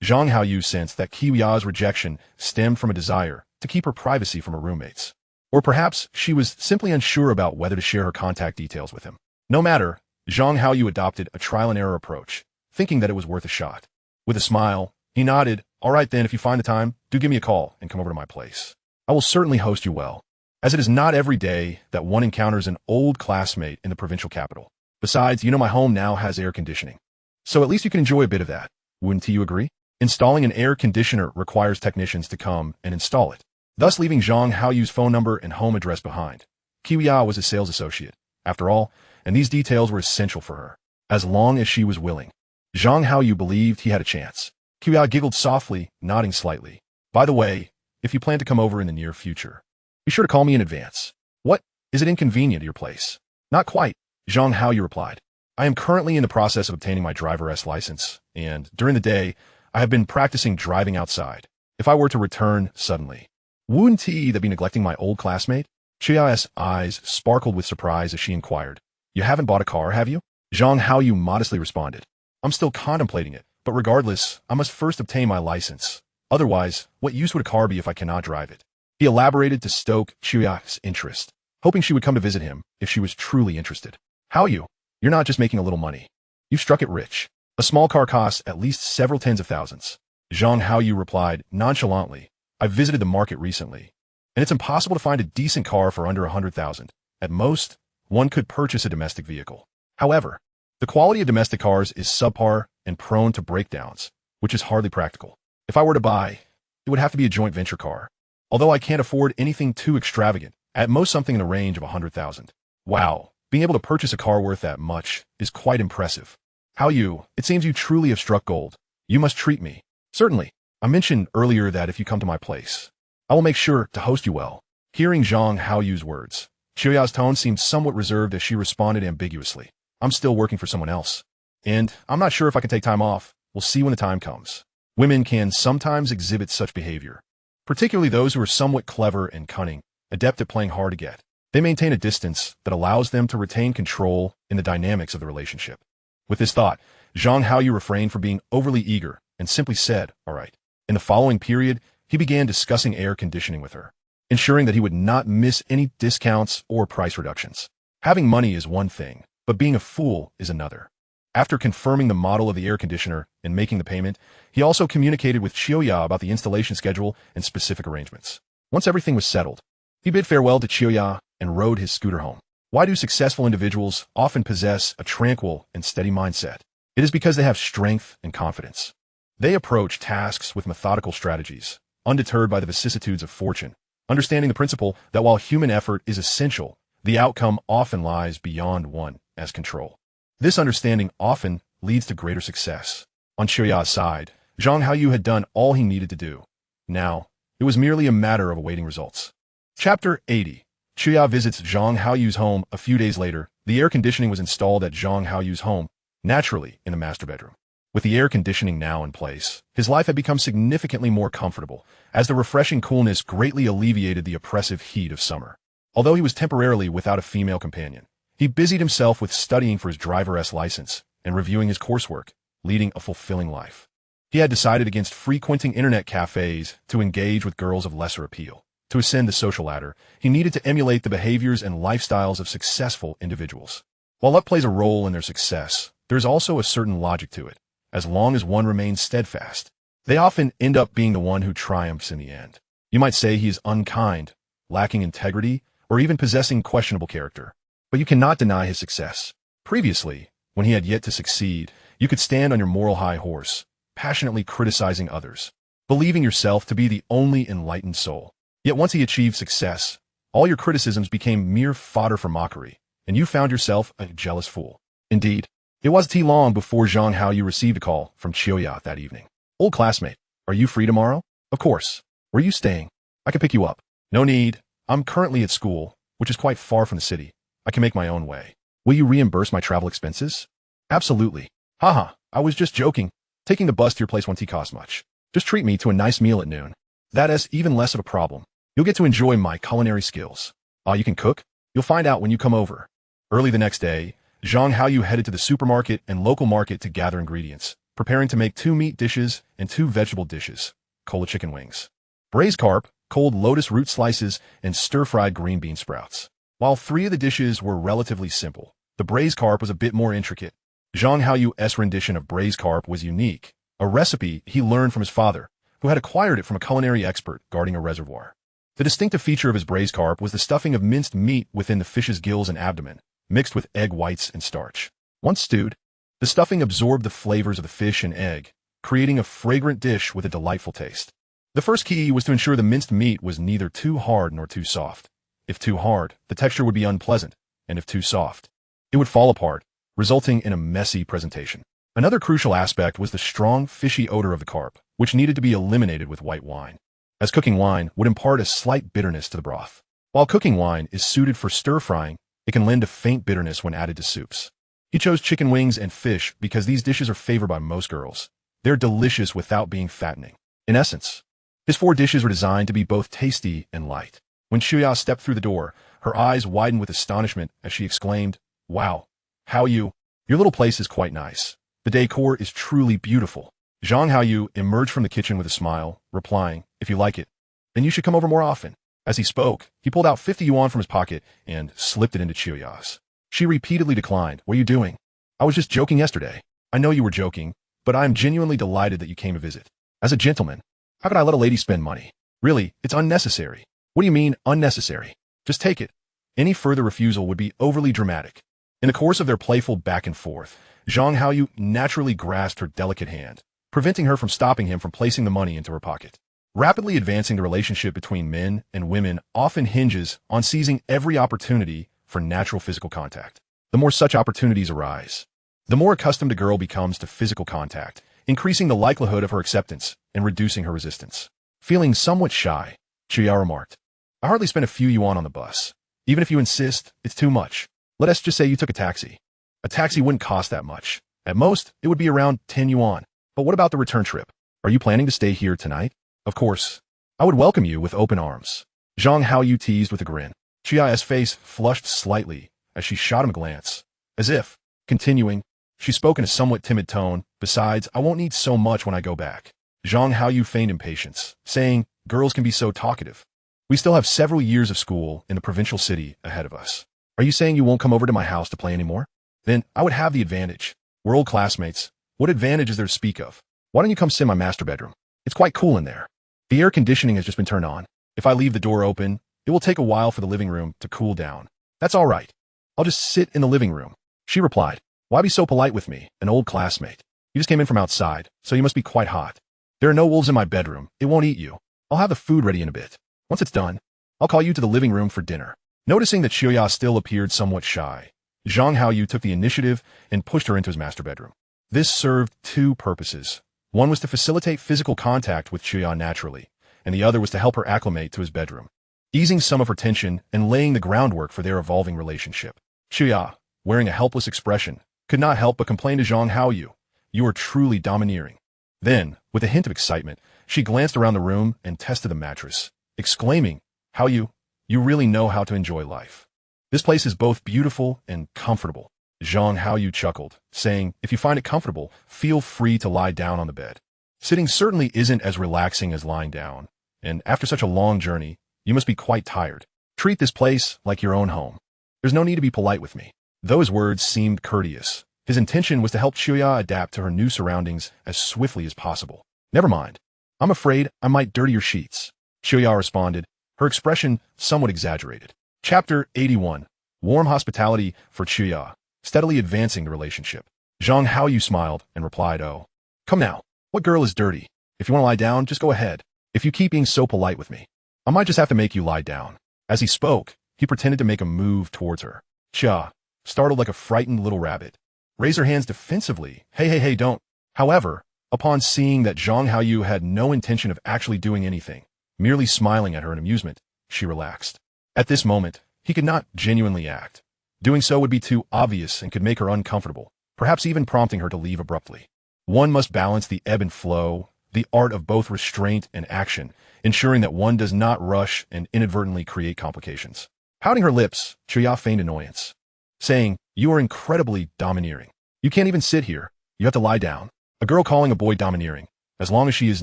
Zhang Haoyu sensed that Kiwiya's rejection stemmed from a desire to keep her privacy from her roommates. Or perhaps she was simply unsure about whether to share her contact details with him. No matter, Zhang Haoyu adopted a trial-and-error approach, thinking that it was worth a shot. With a smile, he nodded, all right then, if you find the time, do give me a call and come over to my place. I will certainly host you well, as it is not every day that one encounters an old classmate in the provincial capital. Besides, you know my home now has air conditioning, so at least you can enjoy a bit of that. Wouldn't you agree? Installing an air conditioner requires technicians to come and install it, thus leaving Zhang Haoyu's phone number and home address behind. Kiwiya was a sales associate, after all, and these details were essential for her, as long as she was willing. Zhang Haoyu believed he had a chance. Kiwiya giggled softly, nodding slightly. By the way, if you plan to come over in the near future, be sure to call me in advance. What? Is it inconvenient at your place? Not quite, Zhang Haoyu replied. I am currently in the process of obtaining my driver's license, and during the day, I have been practicing driving outside. If I were to return suddenly, wouldn't that be neglecting my old classmate? Chia's eyes sparkled with surprise as she inquired. You haven't bought a car, have you? Zhang Haoyu modestly responded. I'm still contemplating it, but regardless, I must first obtain my license. Otherwise, what use would a car be if I cannot drive it? He elaborated to stoke Chia's interest, hoping she would come to visit him if she was truly interested. Haoyu, you're not just making a little money. You've struck it rich. A small car costs at least several tens of thousands. Zhang Haoyu replied nonchalantly. I visited the market recently, and it's impossible to find a decent car for under 100,000. At most, one could purchase a domestic vehicle. However, the quality of domestic cars is subpar and prone to breakdowns, which is hardly practical. If I were to buy, it would have to be a joint venture car. Although I can't afford anything too extravagant, at most something in the range of 100,000. Wow, being able to purchase a car worth that much is quite impressive. Haoyu, it seems you truly have struck gold. You must treat me. Certainly. I mentioned earlier that if you come to my place, I will make sure to host you well. Hearing Zhang Haoyu's words, Chia's tone seemed somewhat reserved as she responded ambiguously. I'm still working for someone else, and I'm not sure if I can take time off. We'll see when the time comes. Women can sometimes exhibit such behavior, particularly those who are somewhat clever and cunning, adept at playing hard to get. They maintain a distance that allows them to retain control in the dynamics of the relationship. With this thought, Zhang Haoyu refrained from being overly eager and simply said, all right. In the following period, he began discussing air conditioning with her, ensuring that he would not miss any discounts or price reductions. Having money is one thing, but being a fool is another. After confirming the model of the air conditioner and making the payment, he also communicated with Chiyoya about the installation schedule and specific arrangements. Once everything was settled, he bid farewell to Chiyoya and rode his scooter home. Why do successful individuals often possess a tranquil and steady mindset? It is because they have strength and confidence. They approach tasks with methodical strategies, undeterred by the vicissitudes of fortune, understanding the principle that while human effort is essential, the outcome often lies beyond one as control. This understanding often leads to greater success. On Chiyoya's side, Zhang Haoyu had done all he needed to do. Now, it was merely a matter of awaiting results. Chapter 80. Chiyoya visits Zhang Haoyu's home a few days later, The air conditioning was installed at Zhang Haoyu's home, naturally in the master bedroom. With the air conditioning now in place, his life had become significantly more comfortable, as the refreshing coolness greatly alleviated the oppressive heat of summer. Although he was temporarily without a female companion, he busied himself with studying for his driver's license and reviewing his coursework, leading a fulfilling life. He had decided against frequenting internet cafes to engage with girls of lesser appeal. To ascend the social ladder, he needed to emulate the behaviors and lifestyles of successful individuals. While luck plays a role in their success, there is also a certain logic to it. As long as one remains steadfast, they often end up being the one who triumphs in the end. You might say he is unkind, lacking integrity, or even possessing questionable character, but you cannot deny his success. Previously, when he had yet to succeed, you could stand on your moral high horse, passionately criticizing others, believing yourself to be the only enlightened soul. Yet once he achieved success, all your criticisms became mere fodder for mockery, and you found yourself a jealous fool. Indeed, it wasn't too long before Zhang Haoyu received a call from Chiyoya that evening. "Old classmate, are you free tomorrow?" "Of course. Where are you staying? I can pick you up." "No need. I'm currently at school, which is quite far from the city. I can make my own way." "Will you reimburse my travel expenses?" "Absolutely." "Haha, I was just joking. Taking the bus to your place won't cost much. Just treat me to a nice meal at noon. That is even less of a problem. You'll get to enjoy my culinary skills." "Ah, you can cook?" "You'll find out when you come over." Early the next day, Zhang Haoyu headed to the supermarket and local market to gather ingredients, preparing to make 2 meat dishes and 2 vegetable dishes, cola chicken wings, braised carp, cold lotus root slices, and stir-fried green bean sprouts. While 3 of the dishes were relatively simple, the braised carp was a bit more intricate. Zhang Haoyu's rendition of braised carp was unique, a recipe he learned from his father, who had acquired it from a culinary expert guarding a reservoir. The distinctive feature of his braised carp was the stuffing of minced meat within the fish's gills and abdomen, mixed with egg whites and starch. Once stewed, the stuffing absorbed the flavors of the fish and egg, creating a fragrant dish with a delightful taste. The first key was to ensure the minced meat was neither too hard nor too soft. If too hard, the texture would be unpleasant, and if too soft, it would fall apart, resulting in a messy presentation. Another crucial aspect was the strong, fishy odor of the carp, which needed to be eliminated with white wine, as cooking wine would impart a slight bitterness to the broth. While cooking wine is suited for stir-frying, it can lend a faint bitterness when added to soups. He chose chicken wings and fish because these dishes are favored by most girls. They're delicious without being fattening. In essence, his 4 dishes were designed to be both tasty and light. When Chiyoya stepped through the door, her eyes widened with astonishment as she exclaimed, "Wow, your little place is quite nice. The decor is truly beautiful." Zhang Haoyu emerged from the kitchen with a smile, replying, "If you like it, then you should come over more often." As he spoke, he pulled out 50 yuan from his pocket and slipped it into Chiyoya's. She repeatedly declined. "What are you doing?" "I was just joking yesterday." "I know you were joking, but I am genuinely delighted that you came to visit. As a gentleman, how could I let a lady spend money? Really, it's unnecessary." "What do you mean, unnecessary?" "Just take it. Any further refusal would be overly dramatic." In the course of their playful back and forth, Zhang Haoyu naturally grasped her delicate hand, preventing her from stopping him from placing the money into her pocket. Rapidly advancing the relationship between men and women often hinges on seizing every opportunity for natural physical contact. The more such opportunities arise, the more accustomed a girl becomes to physical contact, increasing the likelihood of her acceptance and reducing her resistance. Feeling somewhat shy, Chiyoya remarked, "I hardly spent a few yuan on the bus. Even if you insist, it's too much. Let us just say you took a taxi. A taxi wouldn't cost that much. At most, it would be around 10 yuan. But what about the return trip? Are you planning to stay here tonight?" "Of course. I would welcome you with open arms." Zhang Haoyu teased with a grin. Chiyoya's face flushed slightly as she shot him a glance, as if, continuing, she spoke in a somewhat timid tone, "Besides, I won't need so much when I go back." Zhang Haoyu feigned impatience, saying, "Girls can be so talkative. We still have several years of school in the provincial city ahead of us." "Are you saying you won't come over to my house to play anymore?" "Then I would have the advantage. We're old classmates. What advantage is there to speak of? Why don't you come sit in my master bedroom? It's quite cool in there. The air conditioning has just been turned on. If I leave the door open, it will take a while for the living room to cool down." "That's all right. I'll just sit in the living room." She replied, "Why be so polite with me, an old classmate? You just came in from outside, so you must be quite hot. There are no wolves in my bedroom. It won't eat you. I'll have the food ready in a bit. Once it's done, I'll call you to the living room for dinner." Noticing that Chiyoya still appeared somewhat shy, Zhang Haoyu took the initiative and pushed her into his master bedroom. This served 2 purposes. One was to facilitate physical contact with Chiyoya naturally, and the other was to help her acclimate to his bedroom, easing some of her tension and laying the groundwork for their evolving relationship. "Chiyoya, wearing a helpless expression, could not help but complain to Zhang Haoyu, "You are truly domineering." Then, with a hint of excitement, she glanced around the room and tested the mattress, exclaiming, "Haoyu, you really know how to enjoy life. This place is both beautiful and comfortable." Zhang Haoyu chuckled, saying, "If you find it comfortable, feel free to lie down on the bed. Sitting certainly isn't as relaxing as lying down, and after such a long journey, you must be quite tired. Treat this place like your own home. There's no need to be polite with me." Those words seemed courteous. His intention was to help Chuya adapt to her new surroundings as swiftly as possible. "Never mind. I'm afraid I might dirty your sheets," Chuya responded, her expression somewhat exaggerated. Chapter 81. Warm hospitality for Chuya, steadily advancing the relationship. Zhang Haoyu smiled and replied, "Oh, come now. What girl is dirty? If you want to lie down, just go ahead. If you keep being so polite with me, I might just have to make you lie down." As he spoke, he pretended to make a move towards her. Chuya, startled like a frightened little rabbit, raised her hands defensively. Hey, don't. However, upon seeing that Zhang Haoyu had no intention of actually doing anything, merely smiling at her in amusement, she relaxed. At this moment, he could not genuinely act. Doing so would be too obvious and could make her uncomfortable, perhaps even prompting her to leave abruptly. One must balance the ebb and flow, the art of both restraint and action, ensuring that one does not rush and inadvertently create complications. Pouting her lips, Chuya feigned annoyance, saying, "You are incredibly domineering. You can't even sit here. You have to lie down." A girl calling a boy domineering, as long as she is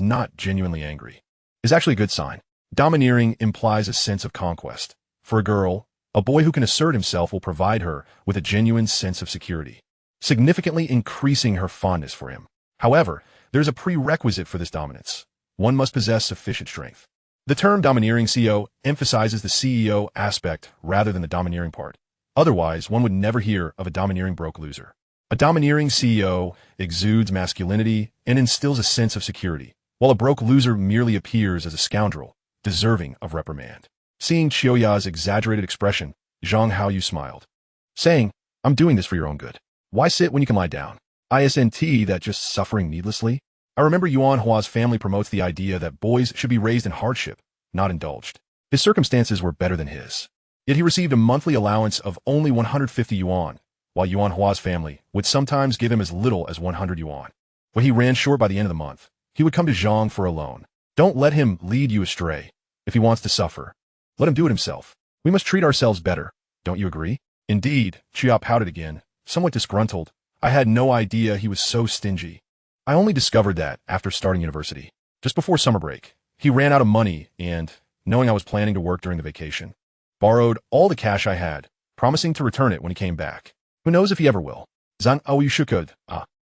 not genuinely angry, is actually a good sign. Domineering implies a sense of conquest. For a girl, a boy who can assert himself will provide her with a genuine sense of security, significantly increasing her fondness for him. However, there's a prerequisite for this dominance. One must possess sufficient strength. The term domineering CEO emphasizes the CEO aspect rather than the domineering part. Otherwise, one would never hear of a domineering broke loser. A domineering CEO exudes masculinity and instills a sense of security, while a broke loser merely appears as a scoundrel, deserving of reprimand. Seeing Chuya's exaggerated expression, Zhang Haoyu smiled, saying, "I'm doing this for your own good. Why sit when you can lie down? Isn't that just suffering needlessly? I remember Yuan Hua's family promotes the idea that boys should be raised in hardship, not indulged. His circumstances were better than his. Yet he received a monthly allowance of only 150 yuan, while Yuan Hua's family would sometimes give him as little as 100 yuan. When he ran short by the end of the month, he would come to Zhang for a loan. Don't let him lead you astray. If he wants to suffer, let him do it himself. We must treat ourselves better. Don't you agree?" Indeed, Chuya pouted again, somewhat disgruntled. "I had no idea he was so stingy. I only discovered that after starting university. Just before summer break, he ran out of money and, knowing I was planning to work during the vacation, borrowed all the cash I had, promising to return it when he came back. Who knows if he ever will." Zhang Haoyu should.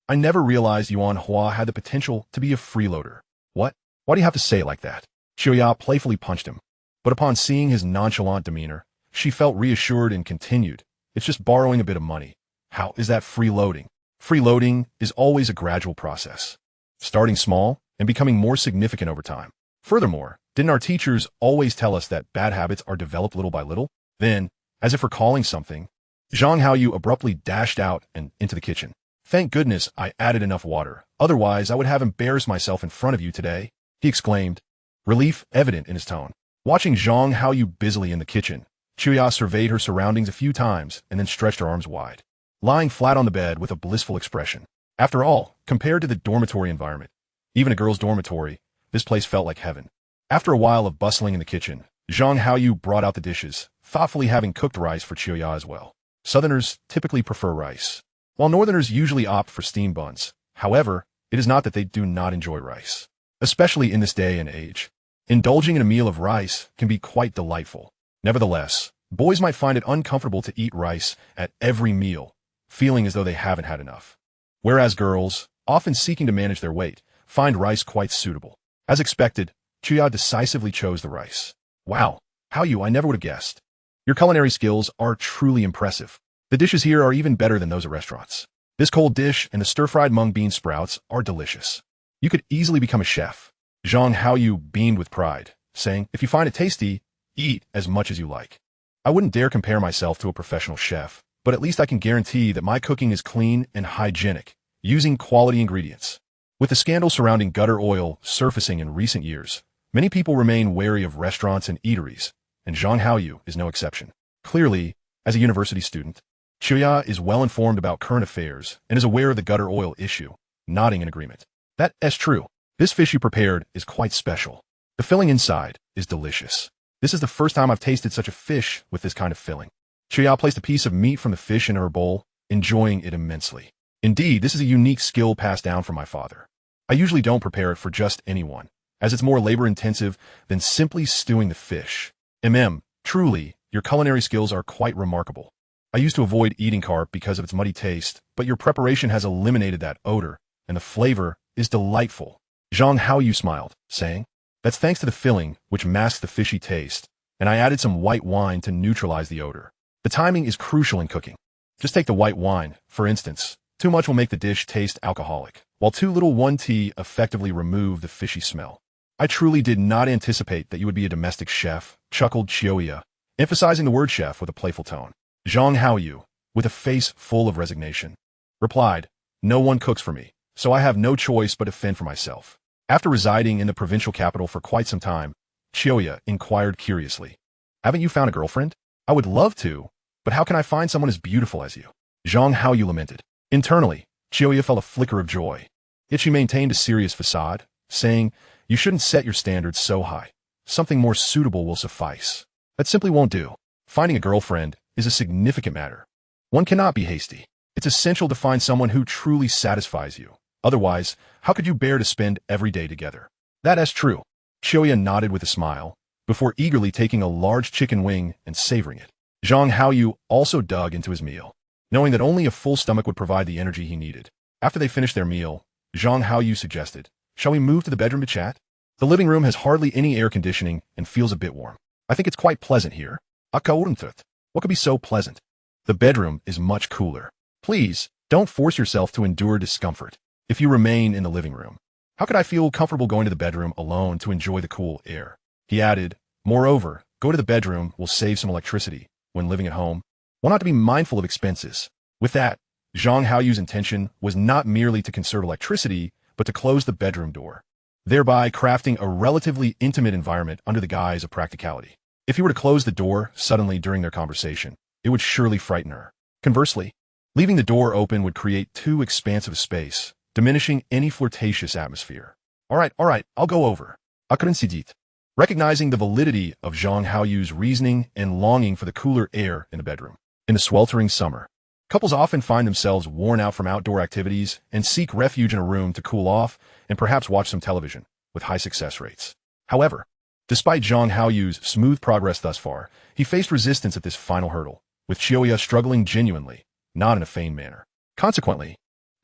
I never realized Yuan Hua had the potential to be a freeloader." "What? Why do you have to say it like that?" Chuya playfully punched him. But upon seeing his nonchalant demeanor, she felt reassured and continued, "It's just borrowing a bit of money. How is that freeloading? Freeloading is always a gradual process, starting small and becoming more significant over time. Furthermore, didn't our teachers always tell us that bad habits are developed little by little?" Then, as if recalling something, Zhang Haoyu abruptly dashed out and into the kitchen. "Thank goodness I added enough water, otherwise I would have embarrassed myself in front of you today," he exclaimed, relief evident in his tone. Watching Zhang Haoyu busily in the kitchen, Chuya surveyed her surroundings a few times and then stretched her arms wide, lying flat on the bed with a blissful expression. After all, compared to the dormitory environment, even a girl's dormitory, this place felt like heaven. After a while of bustling in the kitchen, Zhang Haoyu brought out the dishes, thoughtfully having cooked rice for Chuya as well. Southerners typically prefer rice, while Northerners usually opt for steamed buns. However, it is not that they do not enjoy rice, especially in this day and age. Indulging in a meal of rice can be quite delightful. Nevertheless, boys might find it uncomfortable to eat rice at every meal, feeling as though they haven't had enough. Whereas girls, often seeking to manage their weight, find rice quite suitable. As expected, Chuya decisively chose the rice. "Wow, Haoyu, I never would have guessed. Your culinary skills are truly impressive. The dishes here are even better than those at restaurants. This cold dish and the stir-fried mung bean sprouts are delicious. You could easily become a chef." Zhang Haoyu beamed with pride, saying, "If you find it tasty, eat as much as you like. I wouldn't dare compare myself to a professional chef, but at least I can guarantee that my cooking is clean and hygienic, using quality ingredients." With the scandal surrounding gutter oil surfacing in recent years, many people remain wary of restaurants and eateries, and Zhang Haoyu is no exception. Clearly, as a university student, Chiuya is well informed about current affairs and is aware of the gutter oil issue, nodding in agreement. That's true. This fish you prepared is quite special. The filling inside is delicious. This is the first time I've tasted such a fish with this kind of filling. Chiuya placed a piece of meat from the fish in her bowl, enjoying it immensely. Indeed, this is a unique skill passed down from my father. I usually don't prepare it for just anyone, as it's more labor-intensive than simply stewing the fish. Truly, your culinary skills are quite remarkable. I used to avoid eating carp because of its muddy taste, but your preparation has eliminated that odor, and the flavor is delightful. Zhang Haoyu smiled, saying, "That's thanks to the filling, which masks the fishy taste, and I added some white wine to neutralize the odor. The timing is crucial in cooking. Just take the white wine, for instance. Too much will make the dish taste alcoholic, while too little 1 tea effectively remove the fishy smell." I truly did not anticipate that you would be a domestic chef, chuckled Chiuya, emphasizing the word chef with a playful tone. Zhang Haoyu, with a face full of resignation, replied, "No one cooks for me, so I have no choice but to fend for myself." After residing in the provincial capital for quite some time, Chiuya inquired curiously, "Haven't you found a girlfriend?" "I would love to, but how can I find someone as beautiful as you?" Zhang Haoyu lamented. Internally, Chiuya felt a flicker of joy. Yet she maintained a serious facade, saying, "You shouldn't set your standards so high. Something more suitable will suffice. That simply won't do. Finding a girlfriend is a significant matter. One cannot be hasty. It's essential to find someone who truly satisfies you. Otherwise, how could you bear to spend every day together?" "That's true." Chiuya nodded with a smile, before eagerly taking a large chicken wing and savoring it. Zhang Haoyu also dug into his meal, knowing that only a full stomach would provide the energy he needed. After they finished their meal, Zhang Haoyu suggested, "Shall we move to the bedroom to chat? The living room has hardly any air conditioning and feels a bit warm. I think it's quite pleasant here." "Cowardice. What could be so pleasant?" "The bedroom is much cooler. Please, don't force yourself to endure discomfort if you remain in the living room." "How could I feel comfortable going to the bedroom alone to enjoy the cool air?" He added, "Moreover, go to the bedroom will save some electricity when living at home. One ought to be mindful of expenses." With that, Zhang Haoyu's intention was not merely to conserve electricity, but to close the bedroom door, thereby crafting a relatively intimate environment under the guise of practicality. If he were to close the door suddenly during their conversation, it would surely frighten her. Conversely, leaving the door open would create too expansive a space, diminishing any flirtatious atmosphere. All right, I'll go over." Coincidit. Recognizing the validity of Zhang Haoyu's reasoning and longing for the cooler air in the bedroom. In the sweltering summer, couples often find themselves worn out from outdoor activities and seek refuge in a room to cool off and perhaps watch some television, with high success rates. However, despite Zhang Haoyu's smooth progress thus far, he faced resistance at this final hurdle, with Chiuya struggling genuinely, not in a feigned manner. Consequently,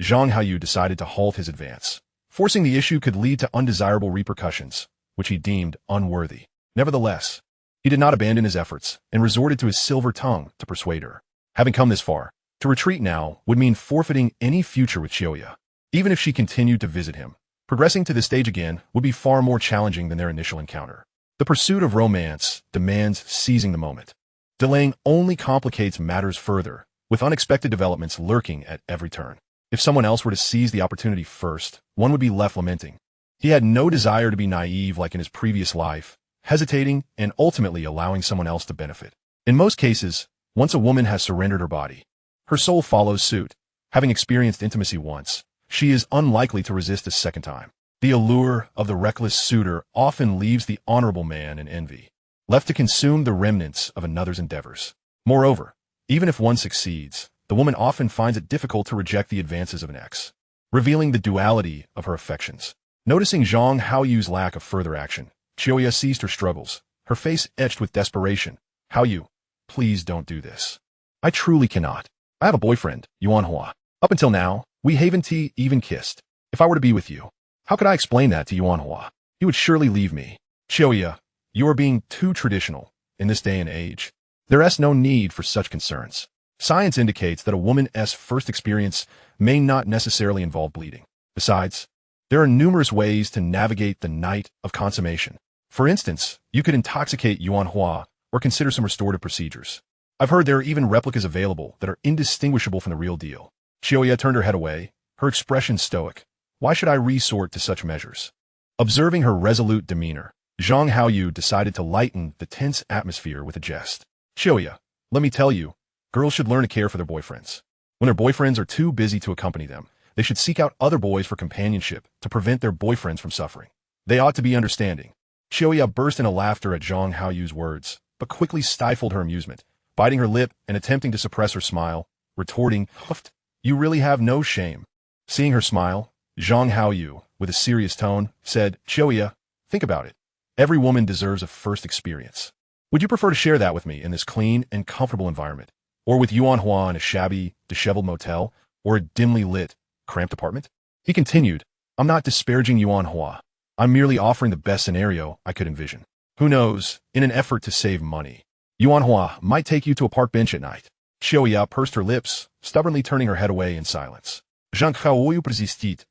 Zhang Haoyu decided to halt his advance. Forcing the issue could lead to undesirable repercussions, which he deemed unworthy. Nevertheless, he did not abandon his efforts and resorted to his silver tongue to persuade her. Having come this far, to retreat now would mean forfeiting any future with Chiuya. Even if she continued to visit him, progressing to this stage again would be far more challenging than their initial encounter. The pursuit of romance demands seizing the moment. Delaying only complicates matters further, with unexpected developments lurking at every turn. If someone else were to seize the opportunity first, one would be left lamenting. He had no desire to be naive like in his previous life, hesitating and ultimately allowing someone else to benefit. In most cases, once a woman has surrendered her body, her soul follows suit. Having experienced intimacy once, she is unlikely to resist a second time. The allure of the reckless suitor often leaves the honorable man in envy, left to consume the remnants of another's endeavors. Moreover, even if one succeeds, the woman often finds it difficult to reject the advances of an ex, revealing the duality of her affections. Noticing Zhang Haoyu's lack of further action, Chiuya ceased her struggles, her face etched with desperation. "Haoyu, please don't do this. I truly cannot. I have a boyfriend, Yuanhua. Up until now, we haven't even kissed. If I were to be with you, how could I explain that to Yuanhua? He would surely leave me." "Chiuya, you are being too traditional. In this day and age, there is no need for such concerns. Science indicates that a woman's first experience may not necessarily involve bleeding. Besides, there are numerous ways to navigate the night of consummation. For instance, you could intoxicate Yuanhua or consider some restorative procedures. I've heard there are even replicas available that are indistinguishable from the real deal." Chiuya turned her head away, her expression stoic. Why should I resort to such measures? Observing her resolute demeanor, Zhang Haoyu decided to lighten the tense atmosphere with a jest. "Chiuya, let me tell you, Girls should learn to care for their boyfriends. When their boyfriends are too busy to accompany them, they should seek out other boys for companionship to prevent their boyfriends from suffering. They ought to be understanding. Xiaoya burst into laughter at Zhang Haoyu's words, but quickly stifled her amusement, biting her lip and attempting to suppress her smile, retorting, "Huffed, you really have no shame." Seeing her smile, Zhang Haoyu, with a serious tone, said, "Xiaoya, think about it. Every woman deserves a first experience. Would you prefer to share that with me in this clean and comfortable environment, or with Yuan Hua in a shabby, disheveled motel, or a dimly lit, cramped apartment?" He continued, "I'm not disparaging Yuan Hua. I'm merely offering the best scenario I could envision. Who knows, in an effort to save money, Yuan Hua might take you to a park bench at night." Xiaoya pursed her lips, stubbornly turning her head away in silence. Zhang Haoyu persisted.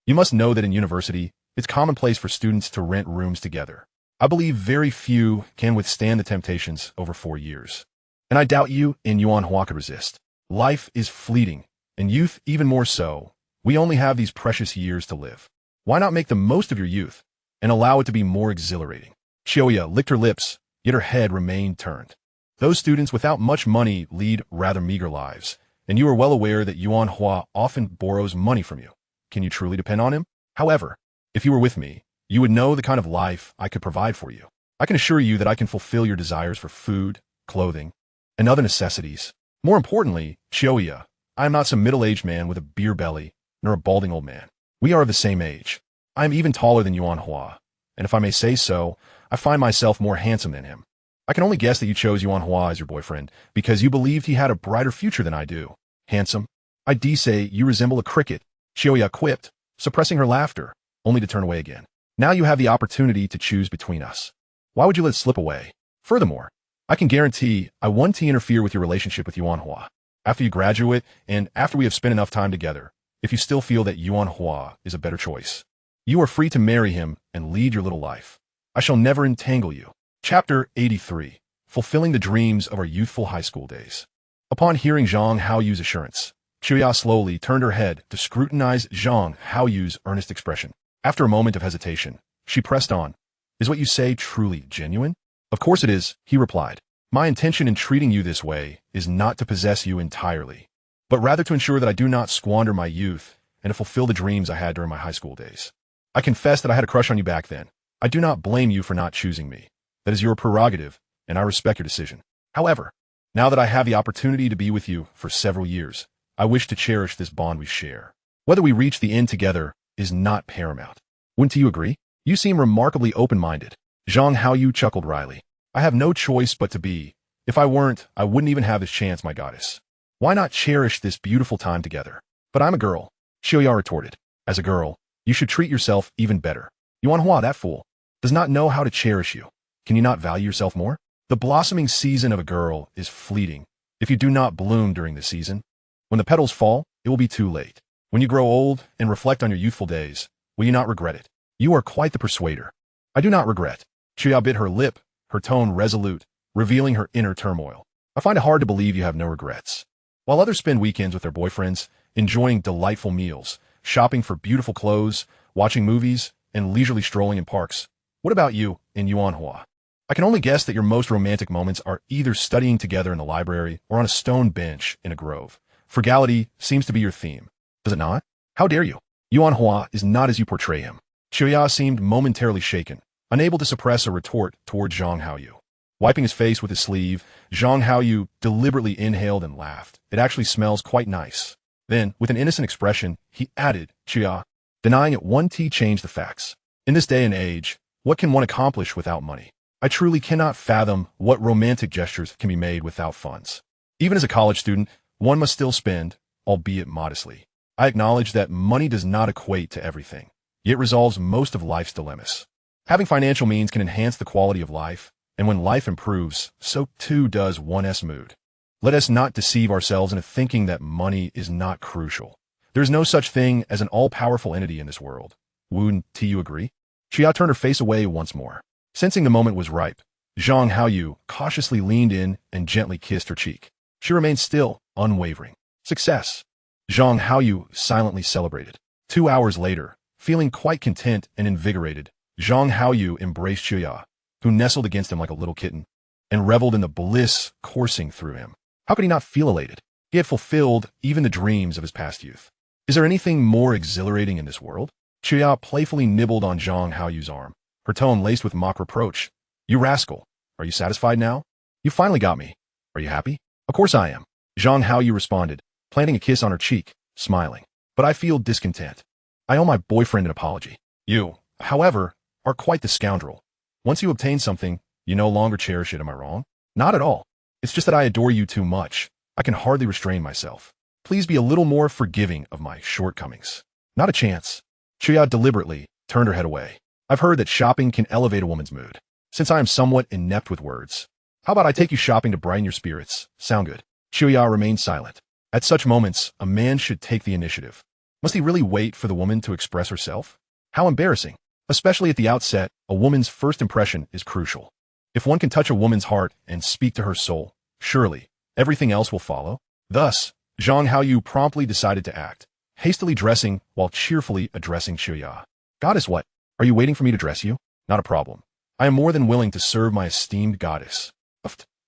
You must know that in university, it's commonplace for students to rent rooms together. I believe very few can withstand the temptations over 4 years. And I doubt you and Yuan Hua could resist. Life is fleeting, and youth even more so. We only have these precious years to live. Why not make the most of your youth and allow it to be more exhilarating? Xiaoya licked her lips, yet her head remained turned. Those students without much money lead rather meager lives, and you are well aware that Yuan Hua often borrows money from you. Can you truly depend on him? However, if you were with me, you would know the kind of life I could provide for you. I can assure you that I can fulfill your desires for food, clothing, and other necessities. More importantly, Xiaoya, I am not some middle-aged man with a beer belly, nor a balding old man. We are of the same age. I am even taller than Yuan Hua, and if I may say so, I find myself more handsome than him. I can only guess that you chose Yuan Hua as your boyfriend because you believed he had a brighter future than I do. Handsome? I say you resemble a cricket, Xiaoya quipped, suppressing her laughter, only to turn away again. Now you have the opportunity to choose between us. Why would you let it slip away? Furthermore, I can guarantee I won't interfere with your relationship with Yuan Hua. After you graduate, and after we have spent enough time together, if you still feel that Yuan Hua is a better choice, you are free to marry him and lead your little life. I shall never entangle you. Chapter 83. Fulfilling the Dreams of Our Youthful High School Days. Upon hearing Zhang Haoyu's assurance, Xiaoya slowly turned her head to scrutinize Zhang Haoyu's earnest expression. After a moment of hesitation, she pressed on. Is what you say truly genuine? Of course it is, he replied. My intention in treating you this way is not to possess you entirely, but rather to ensure that I do not squander my youth and to fulfill the dreams I had during my high school days. I confess that I had a crush on you back then. I do not blame you for not choosing me. That is your prerogative, and I respect your decision. However, now that I have the opportunity to be with you for several years, I wish to cherish this bond we share. Whether we reach the end together is not paramount. Wouldn't you agree? You seem remarkably open-minded. Zhang Haoyu chuckled wryly. I have no choice but to be. If I weren't, I wouldn't even have this chance, my goddess. Why not cherish this beautiful time together? But I'm a girl, Xiaoya retorted. As a girl, you should treat yourself even better. Yuan Hua, that fool, does not know how to cherish you. Can you not value yourself more? The blossoming season of a girl is fleeting. If you do not bloom during the season, when the petals fall, it will be too late. When you grow old and reflect on your youthful days, will you not regret it? You are quite the persuader. I do not regret. Xiaoya bit her lip, her tone resolute, revealing her inner turmoil. I find it hard to believe you have no regrets. While others spend weekends with their boyfriends, enjoying delightful meals, shopping for beautiful clothes, watching movies, and leisurely strolling in parks, what about you and Yuan Hua? I can only guess that your most romantic moments are either studying together in the library or on a stone bench in a grove. Frugality seems to be your theme, does it not? How dare you? Yuan Hua is not as you portray him. Xiaoya seemed momentarily shaken, unable to suppress a retort toward Zhang Haoyu. Wiping his face with his sleeve, Zhang Haoyu deliberately inhaled and laughed. It actually smells quite nice. Then, with an innocent expression, he added, Xiaoya, denying it one tea changed the facts. In this day and age, what can one accomplish without money? I truly cannot fathom what romantic gestures can be made without funds. Even as a college student, one must still spend, albeit modestly. I acknowledge that money does not equate to everything, yet resolves most of life's dilemmas. Having financial means can enhance the quality of life, and when life improves, so too does one's mood. Let us not deceive ourselves into thinking that money is not crucial. There is no such thing as an all-powerful entity in this world. Wouldn't you agree? Xiaoya turned her face away once more. Sensing the moment was ripe, Zhang Haoyu cautiously leaned in and gently kissed her cheek. She remained still, unwavering. Success! Zhang Haoyu silently celebrated. 2 hours later, feeling quite content and invigorated, Zhang Haoyu embraced Xiaoya, who nestled against him like a little kitten, and reveled in the bliss coursing through him. How could he not feel elated? He had fulfilled even the dreams of his past youth. Is there anything more exhilarating in this world? Chuya playfully nibbled on Zhang Haoyu's arm, her tone laced with mock reproach. You rascal. Are you satisfied now? You finally got me. Are you happy? Of course I am. Zhang Haoyu responded, planting a kiss on her cheek, smiling. But I feel discontent. I owe my boyfriend an apology. You, however, are quite the scoundrel. Once you obtain something, you no longer cherish it, am I wrong? Not at all. It's just that I adore you too much. I can hardly restrain myself. Please be a little more forgiving of my shortcomings. Not a chance. Chuya deliberately turned her head away. I've heard that shopping can elevate a woman's mood. Since I am somewhat inept with words, how about I take you shopping to brighten your spirits? Sound good? Chuya remained silent. At such moments, a man should take the initiative. Must he really wait for the woman to express herself? How embarrassing. Especially at the outset, a woman's first impression is crucial. If one can touch a woman's heart and speak to her soul, surely everything else will follow. Thus, Zhang Haoyu promptly decided to act, hastily dressing while cheerfully addressing Chuya. Goddess what? Are you waiting for me to dress you? Not a problem. I am more than willing to serve my esteemed goddess.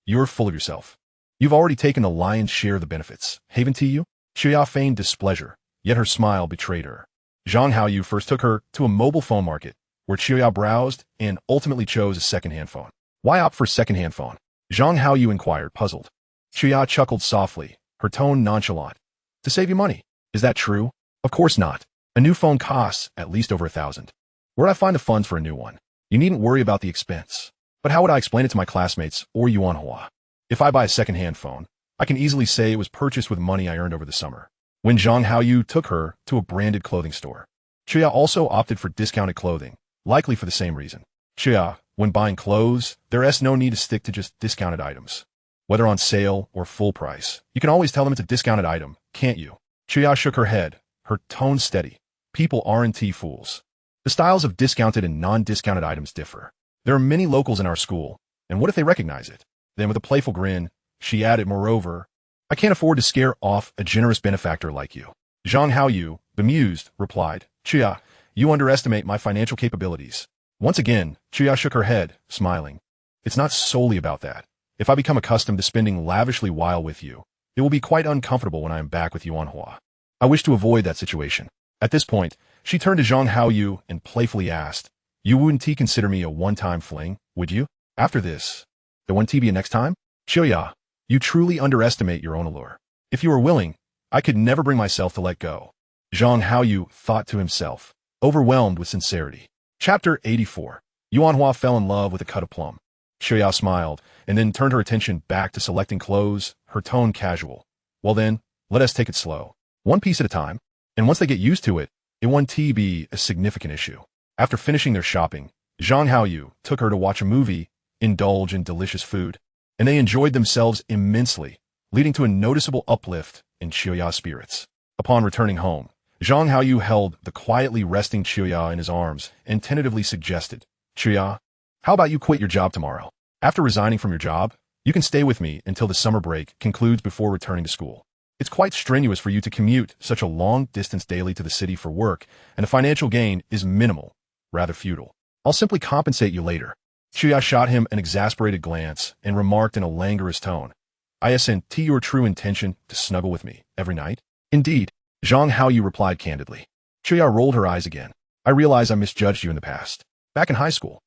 You're full of yourself. You've already taken the lion's share of the benefits. Haven't you? Chuya feigned displeasure, yet her smile betrayed her. Zhang Haoyu first took her to a mobile phone market, where Chuya browsed and ultimately chose a second-hand phone. Why opt for a second-hand phone? Zhang Haoyu inquired, puzzled. Chuya chuckled softly, her tone nonchalant. To save you money. Is that true? Of course not. A new phone costs at least over 1,000. Where'd I find the funds for a new one? You needn't worry about the expense. But how would I explain it to my classmates or Yuanhua? If I buy a second-hand phone, I can easily say it was purchased with money I earned over the summer. When Zhang Haoyu took her to a branded clothing store, Chuya also opted for discounted clothing, likely for the same reason. Chuya, when buying clothes, there's no need to stick to just discounted items. Whether on sale or full price, you can always tell them it's a discounted item, can't you? Chuya shook her head, her tone steady. People aren't fools. The styles of discounted and non-discounted items differ. There are many locals in our school, and what if they recognize it? Then with a playful grin, she added, moreover, I can't afford to scare off a generous benefactor like you. Zhang Haoyu, bemused, replied, Chuya, you underestimate my financial capabilities. Once again, Chuya shook her head, smiling. It's not solely about that. If I become accustomed to spending lavishly while with you, it will be quite uncomfortable when I am back with Yuanhua. I wish to avoid that situation. At this point, she turned to Zhang Haoyu and playfully asked, You wouldn't consider me a one-time fling, would you? After this, there won't be a next time? Chuya, you truly underestimate your own allure. If you were willing, I could never bring myself to let go. Zhang Haoyu thought to himself, overwhelmed with sincerity. Chapter 84. Yuanhua fell in love with a cut of plum. Chuya smiled, and then turned her attention back to selecting clothes, her tone casual. Well then, let us take it slow. One piece at a time. And once they get used to it, it won't be a significant issue. After finishing their shopping, Zhang Haoyu took her to watch a movie, indulge in delicious food, and they enjoyed themselves immensely, leading to a noticeable uplift in Chuya's spirits. Upon returning home, Zhang Haoyu held the quietly resting Chuya in his arms and tentatively suggested, Chuya, how about you quit your job tomorrow? After resigning from your job, you can stay with me until the summer break concludes before returning to school. It's quite strenuous for you to commute such a long distance daily to the city for work, and the financial gain is minimal, rather futile. I'll simply compensate you later. Chuya shot him an exasperated glance and remarked in a languorous tone, I assent to your true intention to snuggle with me every night? Indeed, Zhang Haoyu replied candidly. Chuya rolled her eyes again. I realize I misjudged you in the past. Back in high school,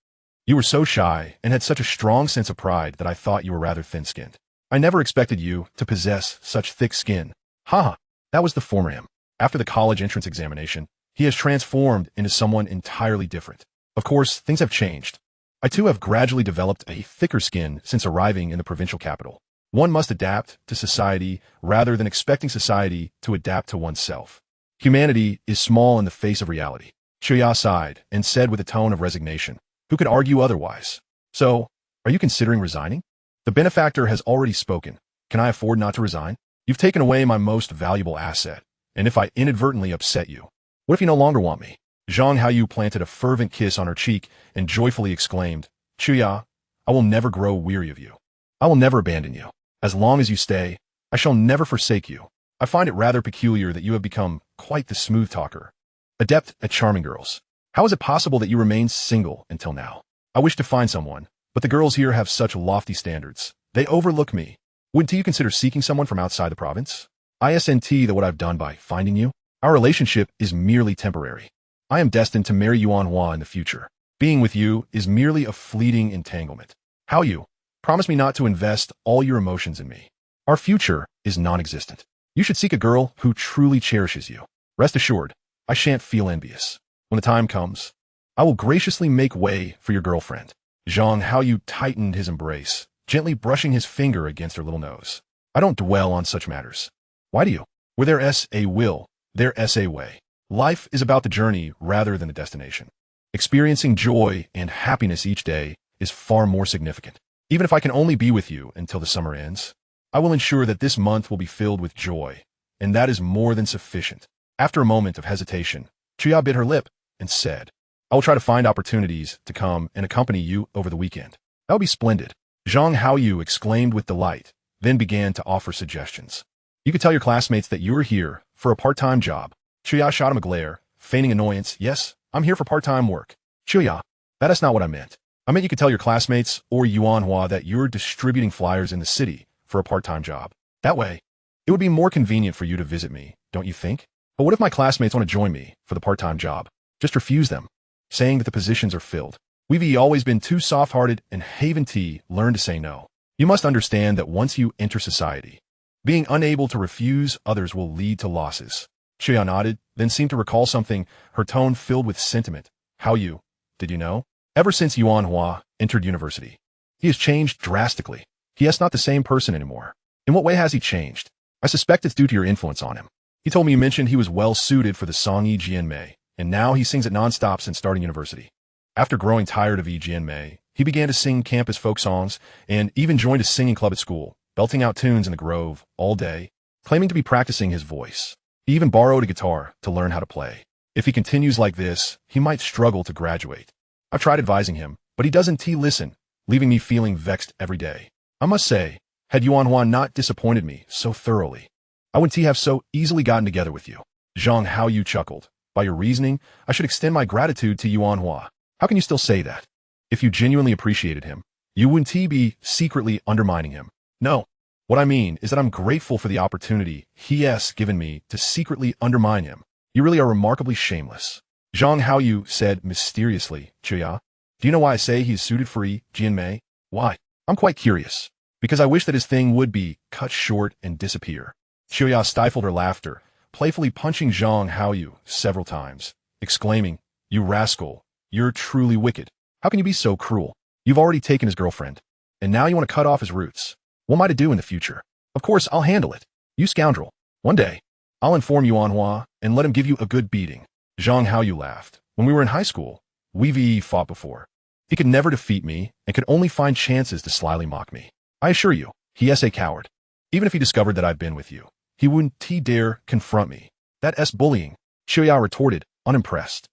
you were so shy and had such a strong sense of pride that I thought you were rather thin-skinned. I never expected you to possess such thick skin. Haha, that was the former him. After the college entrance examination, he has transformed into someone entirely different. Of course, things have changed. I too have gradually developed a thicker skin since arriving in the provincial capital. One must adapt to society rather than expecting society to adapt to oneself. Humanity is small in the face of reality. Chuya sighed and said with a tone of resignation, Who could argue otherwise? So, are you considering resigning? The benefactor has already spoken. Can I afford not to resign? You've taken away my most valuable asset, and if I inadvertently upset you, what if you no longer want me? Zhang Haoyu planted a fervent kiss on her cheek and joyfully exclaimed, Chuya, I will never grow weary of you. I will never abandon you. As long as you stay, I shall never forsake you. I find it rather peculiar that you have become quite the smooth talker, adept at charming girls. How is it possible that you remain single until now? I wish to find someone, but the girls here have such lofty standards. They overlook me. Wouldn't you consider seeking someone from outside the province? Isn't that what I've done by finding you? Our relationship is merely temporary. I am destined to marry Yuan Hua in the future. Being with you is merely a fleeting entanglement. Haoyu, promise me not to invest all your emotions in me. Our future is non-existent. You should seek a girl who truly cherishes you. Rest assured, I shan't feel envious. When the time comes, I will graciously make way for your girlfriend. Zhang Haoyu tightened his embrace, gently brushing his finger against her little nose. I don't dwell on such matters. Why do you? Where there's a will, there's a way. Life is about the journey rather than the destination. Experiencing joy and happiness each day is far more significant. Even if I can only be with you until the summer ends, I will ensure that this month will be filled with joy, and that is more than sufficient. After a moment of hesitation, Chuya bit her lip and said, I will try to find opportunities to come and accompany you over the weekend. That would be splendid. Zhang Haoyu exclaimed with delight, then began to offer suggestions. You could tell your classmates that you are here for a part-time job. Chuya shot him a glare, feigning annoyance. Yes, I'm here for part-time work. Chuya, that is not what I meant. I meant you could tell your classmates or Yuan Hua that you're distributing flyers in the city for a part-time job. That way, it would be more convenient for you to visit me, don't you think? But what if my classmates want to join me for the part-time job? Just refuse them, saying that the positions are filled. We've always been too soft-hearted, and Haven T learned to say no. You must understand that once you enter society, being unable to refuse others will lead to losses. Chuya nodded, then seemed to recall something, her tone filled with sentiment. Haoyu, did you know? Ever since Yuan Hua entered university, he has changed drastically. He is not the same person anymore. In what way has he changed? I suspect it's due to your influence on him. He told me you mentioned he was well suited for the song Yi Jianmei, and now he sings it nonstop since starting university. After growing tired of Yi Jianmei, he began to sing campus folk songs and even joined a singing club at school, belting out tunes in the grove all day, claiming to be practicing his voice. He even borrowed a guitar to learn how to play. If he continues like this, he might struggle to graduate. I've tried advising him, but he doesn't listen, leaving me feeling vexed every day. I must say, had Yuan Hua not disappointed me so thoroughly, I wouldn't have so easily gotten together with you. Zhang Haoyu chuckled. By your reasoning, I should extend my gratitude to Yuan Hua. How can you still say that? If you genuinely appreciated him, you wouldn't be secretly undermining him. No. What I mean is that I'm grateful for the opportunity he has given me to secretly undermine him. You really are remarkably shameless. Zhang Haoyu said mysteriously. Chuya, do you know why I say he's suited for Yi Jianmei? Why? I'm quite curious. Because I wish that his thing would be cut short and disappear. Chuya stifled her laughter, playfully punching Zhang Haoyu several times, exclaiming, You rascal, you're truly wicked. How can you be so cruel? You've already taken his girlfriend, and now you want to cut off his roots. What am I to do in the future? Of course, I'll handle it. You scoundrel. One day, I'll inform Yuan Hua and let him give you a good beating. Zhang Haoyu laughed. When we were in high school, we've fought before. He could never defeat me and could only find chances to slyly mock me. I assure you, he is a coward. Even if he discovered that I've been with you, he wouldn't dare confront me. That's bullying. Chuya retorted, unimpressed.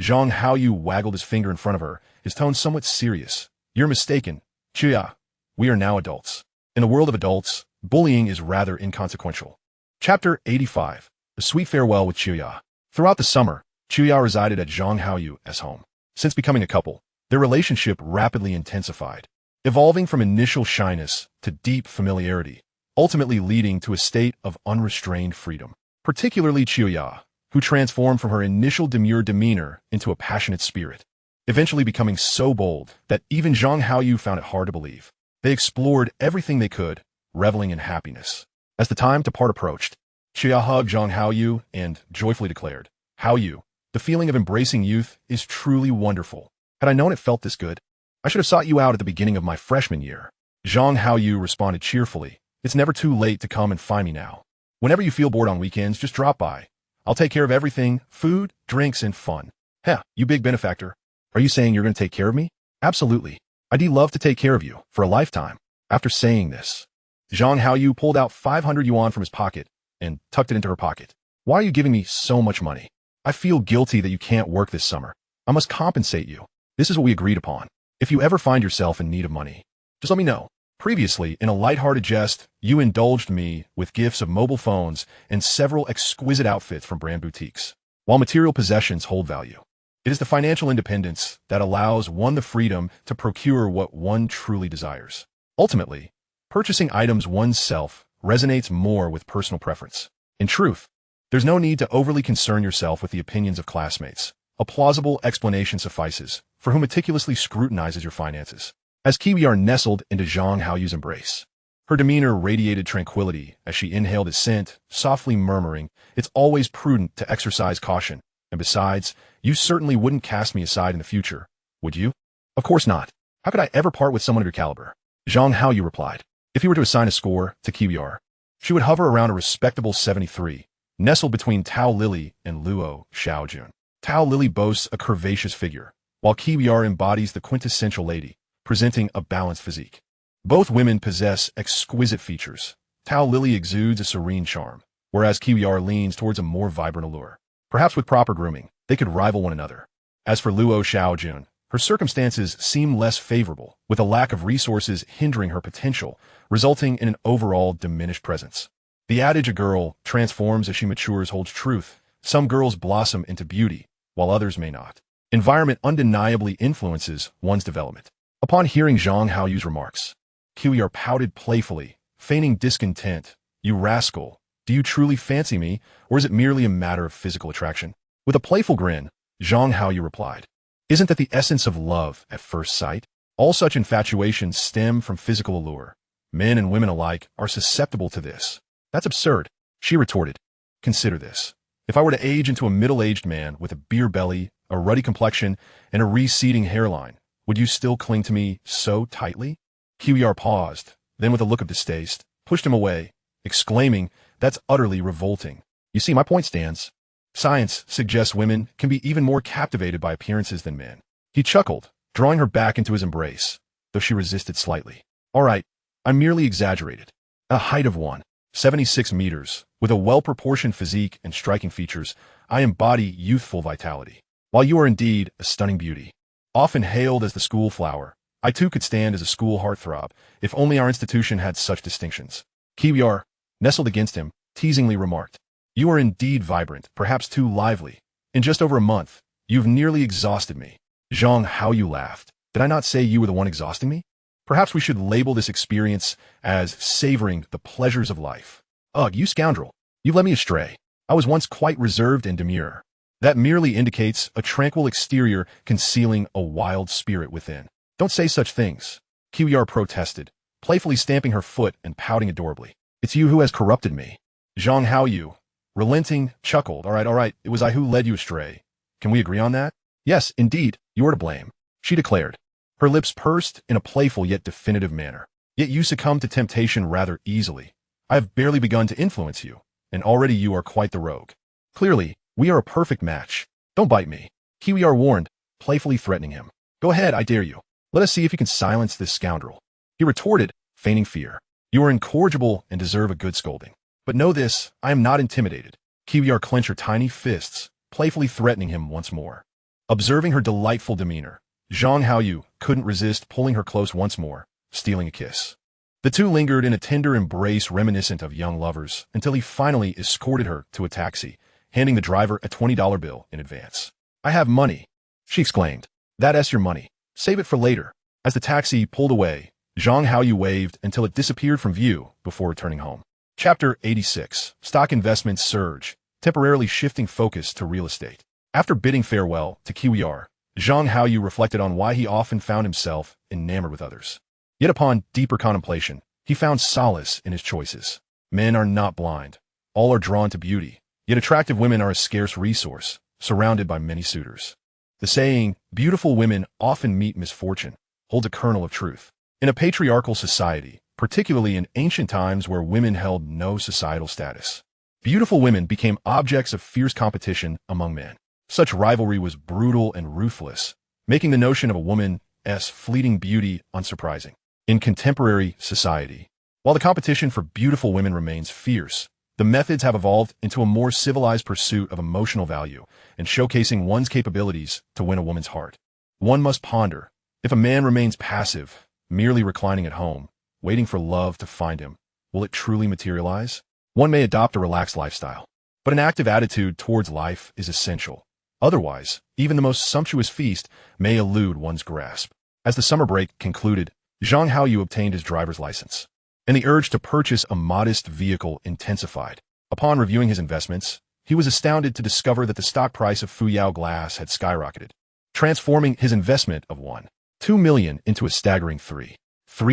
Zhang Haoyu waggled his finger in front of her, his tone somewhat serious. You're mistaken. Chuya, we are now adults. In the world of adults, bullying is rather inconsequential. Chapter 85. The Sweet Farewell with Chuya. Throughout the summer, Chuya resided at Zhang Haoyu's home. Since becoming a couple, their relationship rapidly intensified, evolving from initial shyness to deep familiarity, ultimately leading to a state of unrestrained freedom. Particularly Chuya, who transformed from her initial demure demeanor into a passionate spirit, eventually becoming so bold that even Zhang Haoyu found it hard to believe. They explored everything they could, reveling in happiness. As the time to part approached, Chuya hugged Zhang Haoyu and joyfully declared, Haoyu, the feeling of embracing youth is truly wonderful. Had I known it felt this good, I should have sought you out at the beginning of my freshman year. Zhang Haoyu responded cheerfully, It's never too late to come and find me now. Whenever you feel bored on weekends, just drop by. I'll take care of everything, food, drinks, and fun. Heh, you big benefactor. Are you saying you're going to take care of me? Absolutely. I'd love to take care of you for a lifetime. After saying this, Zhang Haoyu pulled out 500 yuan from his pocket and tucked it into her pocket. Why are you giving me so much money? I feel guilty that you can't work this summer. I must compensate you. This is what we agreed upon. If you ever find yourself in need of money, just let me know. Previously, in a light-hearted jest, you indulged me with gifts of mobile phones and several exquisite outfits from brand boutiques. While material possessions hold value, it is the financial independence that allows one the freedom to procure what one truly desires. Ultimately, Purchasing items oneself resonates more with personal preference. In truth, there's no need to overly concern yourself with the opinions of classmates. A plausible explanation suffices for who meticulously scrutinizes your finances. As Kiwiar nestled into Zhang Haoyu's embrace, her demeanor radiated tranquility as she inhaled his scent, softly murmuring, "It's always prudent to exercise caution. And besides, you certainly wouldn't cast me aside in the future, would you?" "Of course not. How could I ever part with someone of your caliber?" Zhang Haoyu replied. If he were to assign a score to Kiwiar, she would hover around a respectable 73, nestled between Tao Lily and Luo Xiaojun. Tao Lily boasts a curvaceous figure, while Kiwiar embodies the quintessential lady, presenting a balanced physique. Both women possess exquisite features. Tao Lily exudes a serene charm, whereas Kiwiar leans towards a more vibrant allure. Perhaps with proper grooming, they could rival one another. As for Luo Xiaojun, her circumstances seem less favorable, with a lack of resources hindering her potential, resulting in an overall diminished presence. The adage a girl transforms as she matures holds truth. Some girls blossom into beauty, while others may not. Environment undeniably influences one's development. Upon hearing Zhang Haoyu's remarks, Kiwiar pouted playfully, feigning discontent. "You rascal, do you truly fancy me, or is it merely a matter of physical attraction?" With a playful grin, Zhang Haoyu replied, "Isn't that the essence of love at first sight? All such infatuations stem from physical allure. Men and women alike are susceptible to this." "That's absurd," she retorted. "Consider this. If I were to age into a middle-aged man with a beer belly, a ruddy complexion, and a receding hairline, would you still cling to me so tightly?" Kiwiar paused, then with a look of distaste, pushed him away, exclaiming, "That's utterly revolting. You see, my point stands. Science suggests women can be even more captivated by appearances than men." He chuckled, drawing her back into his embrace, though she resisted slightly. "All right, I merely exaggerated. A height of 1.76 meters, with a well-proportioned physique and striking features, I embody youthful vitality. While you are indeed a stunning beauty, often hailed as the school flower, I too could stand as a school heartthrob, if only our institution had such distinctions." Kiwiar, nestled against him, teasingly remarked, "You are indeed vibrant, perhaps too lively. In just over a month, you've nearly exhausted me." Zhang Haoyu laughed. "Did I not say you were the one exhausting me? Perhaps we should label this experience as savoring the pleasures of life." "Ugh, you scoundrel. You've led me astray. I was once quite reserved and demure." "That merely indicates a tranquil exterior concealing a wild spirit within." "Don't say such things," Kiwiar protested, playfully stamping her foot and pouting adorably. "It's you who has corrupted me." Zhang Haoyu, relenting, chuckled. All right, it was I who led you astray. Can we agree on that?" "Yes, indeed, you're to blame," she declared, her lips pursed in a playful yet definitive manner. "Yet you succumb to temptation rather easily. I have barely begun to influence you, and already you are quite the rogue. Clearly, we are a perfect match. Don't bite me," Kiwiar warned, playfully threatening him. "Go ahead, I dare you. Let us see if you can silence this scoundrel." He retorted, feigning fear. "You are incorrigible and deserve a good scolding. But know this, I am not intimidated." Kiwiar clenched her tiny fists, playfully threatening him once more. Observing her delightful demeanor, Zhang Haoyu couldn't resist pulling her close once more, stealing a kiss. The two lingered in a tender embrace reminiscent of young lovers until he finally escorted her to a taxi, handing the driver a $20 bill in advance. "I have money," she exclaimed. "That's your money. Save it for later." As the taxi pulled away, Zhang Haoyu waved until it disappeared from view before returning home. Chapter 86. Stock investments surge, temporarily shifting focus to real estate. After bidding farewell to Kiwiar, Zhang Haoyu reflected on why he often found himself enamored with others. Yet upon deeper contemplation, he found solace in his choices. Men are not blind. All are drawn to beauty, yet attractive women are a scarce resource, surrounded by many suitors. The saying, "Beautiful women often meet misfortune," holds a kernel of truth. In a patriarchal society, particularly in ancient times where women held no societal status, beautiful women became objects of fierce competition among men. Such rivalry was brutal and ruthless, making the notion of a woman's fleeting beauty unsurprising. In contemporary society, while the competition for beautiful women remains fierce, the methods have evolved into a more civilized pursuit of emotional value and showcasing one's capabilities to win a woman's heart. One must ponder, if a man remains passive, merely reclining at home, waiting for love to find him, will it truly materialize? One may adopt a relaxed lifestyle, but an active attitude towards life is essential. Otherwise, even the most sumptuous feast may elude one's grasp. As the summer break concluded, Zhang Haoyu obtained his driver's license. and the urge to purchase a modest vehicle intensified. Upon reviewing his investments, he was astounded to discover that the stock price of Fuyao Glass had skyrocketed, transforming his investment of 1.2 million into a staggering 3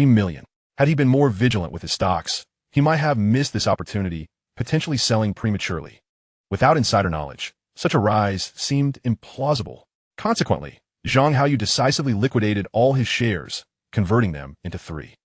million. Had he been more vigilant with his stocks, he might have missed this opportunity, potentially selling prematurely. Without insider knowledge, such a rise seemed implausible. Consequently, Zhang Haoyu decisively liquidated all his shares, converting them into 3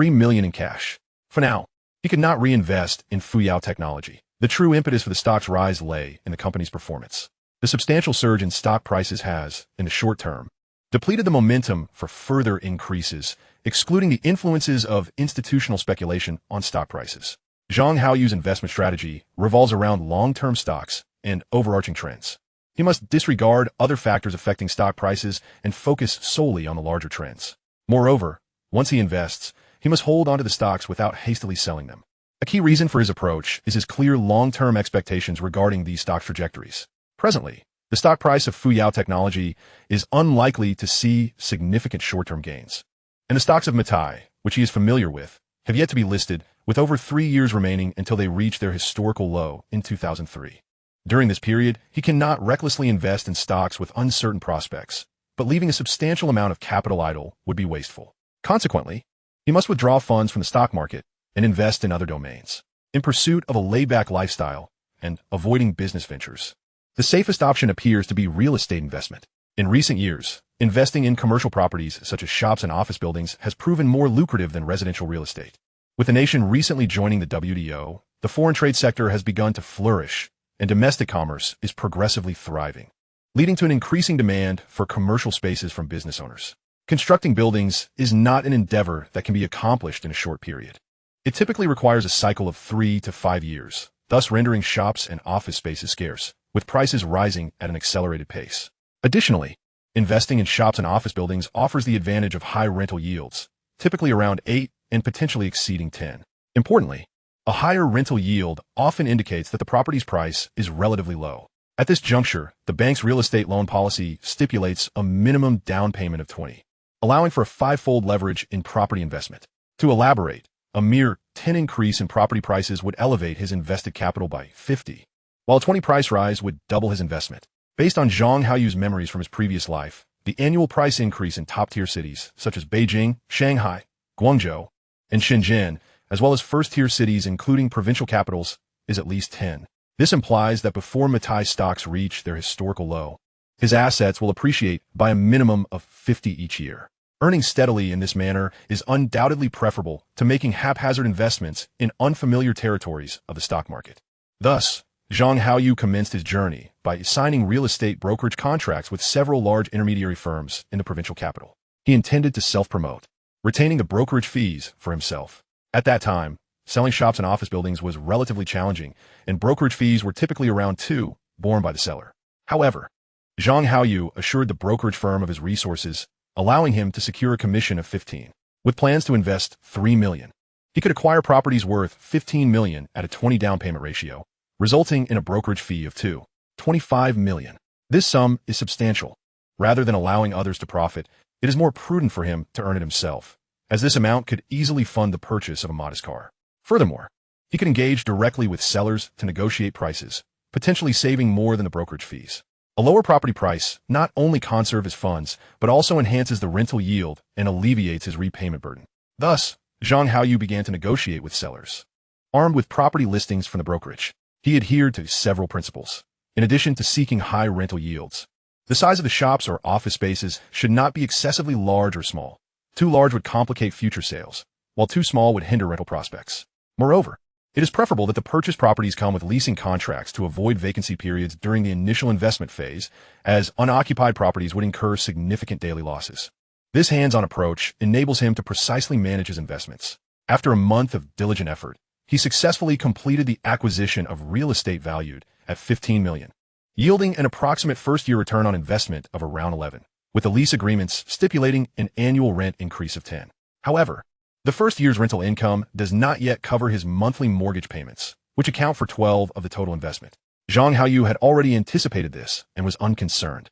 million in cash. For now, he could not reinvest in Fuyao technology. The true impetus for the stock's rise lay in the company's performance. The substantial surge in stock prices has, in the short term, depleted the momentum for further increases, excluding the influences of institutional speculation on stock prices. Zhang Haoyu's investment strategy revolves around long-term stocks and overarching trends. He must disregard other factors affecting stock prices and focus solely on the larger trends. Moreover, once he invests, he must hold onto the stocks without hastily selling them. A key reason for his approach is his clear long-term expectations regarding these stock trajectories. Presently, the stock price of Fuyao Technology is unlikely to see significant short-term gains, and the stocks of Matai, which he is familiar with, have yet to be listed, with over 3 years remaining until they reach their historical low in 2003. During this period, he cannot recklessly invest in stocks with uncertain prospects, but leaving a substantial amount of capital idle would be wasteful. Consequently, he must withdraw funds from the stock market and invest in other domains, in pursuit of a laid-back lifestyle and avoiding business ventures. The safest option appears to be real estate investment. In recent years, investing in commercial properties such as shops and office buildings has proven more lucrative than residential real estate. With the nation recently joining the WTO, the foreign trade sector has begun to flourish, and domestic commerce is progressively thriving, leading to an increasing demand for commercial spaces from business owners. Constructing buildings is not an endeavor that can be accomplished in a short period. It typically requires a cycle of 3 to 5 years, thus rendering shops and office spaces scarce, with prices rising at an accelerated pace. Additionally, investing in shops and office buildings offers the advantage of high rental yields, typically around 8 and potentially exceeding 10. Importantly, a higher rental yield often indicates that the property's price is relatively low. At this juncture, the bank's real estate loan policy stipulates a minimum down payment of 20, allowing for a 5-fold leverage in property investment. To elaborate, a mere 10 increase in property prices would elevate his invested capital by 50, while a 20 price rise would double his investment. Based on Zhang Haoyu's memories from his previous life, the annual price increase in top-tier cities such as Beijing, Shanghai, Guangzhou, and Shenzhen, as well as first-tier cities including provincial capitals, is at least 10. This implies that before Matai stocks reach their historical low, his assets will appreciate by a minimum of 50 each year. Earning steadily in this manner is undoubtedly preferable to making haphazard investments in unfamiliar territories of the stock market. Thus, Zhang Haoyu commenced his journey by signing real estate brokerage contracts with several large intermediary firms in the provincial capital. He intended to self-promote, retaining the brokerage fees for himself. At that time, selling shops and office buildings was relatively challenging, and brokerage fees were typically around 2, borne by the seller. However, Zhang Haoyu assured the brokerage firm of his resources, allowing him to secure a commission of 15. With plans to invest 3 million, he could acquire properties worth 15 million at a 20 down payment ratio, resulting in a brokerage fee of 25 million. This sum is substantial. Rather than allowing others to profit, it is more prudent for him to earn it himself, as this amount could easily fund the purchase of a modest car. Furthermore, he could engage directly with sellers to negotiate prices, potentially saving more than the brokerage fees. A lower property price not only conserves his funds, but also enhances the rental yield and alleviates his repayment burden. Thus, Zhang Haoyu began to negotiate with sellers. Armed with property listings from the brokerage, he adhered to several principles. In addition to seeking high rental yields, the size of the shops or office spaces should not be excessively large or small. Too large would complicate future sales, while too small would hinder rental prospects. Moreover, it is preferable that the purchased properties come with leasing contracts to avoid vacancy periods during the initial investment phase, as unoccupied properties would incur significant daily losses. This hands-on approach enables him to precisely manage his investments. After a month of diligent effort, he successfully completed the acquisition of real estate valued at 15 million, yielding an approximate first-year return on investment of around 11, with the lease agreements stipulating an annual rent increase of 10. However, the first year's rental income does not yet cover his monthly mortgage payments, which account for 12 of the total investment. Zhang Haoyu had already anticipated this and was unconcerned.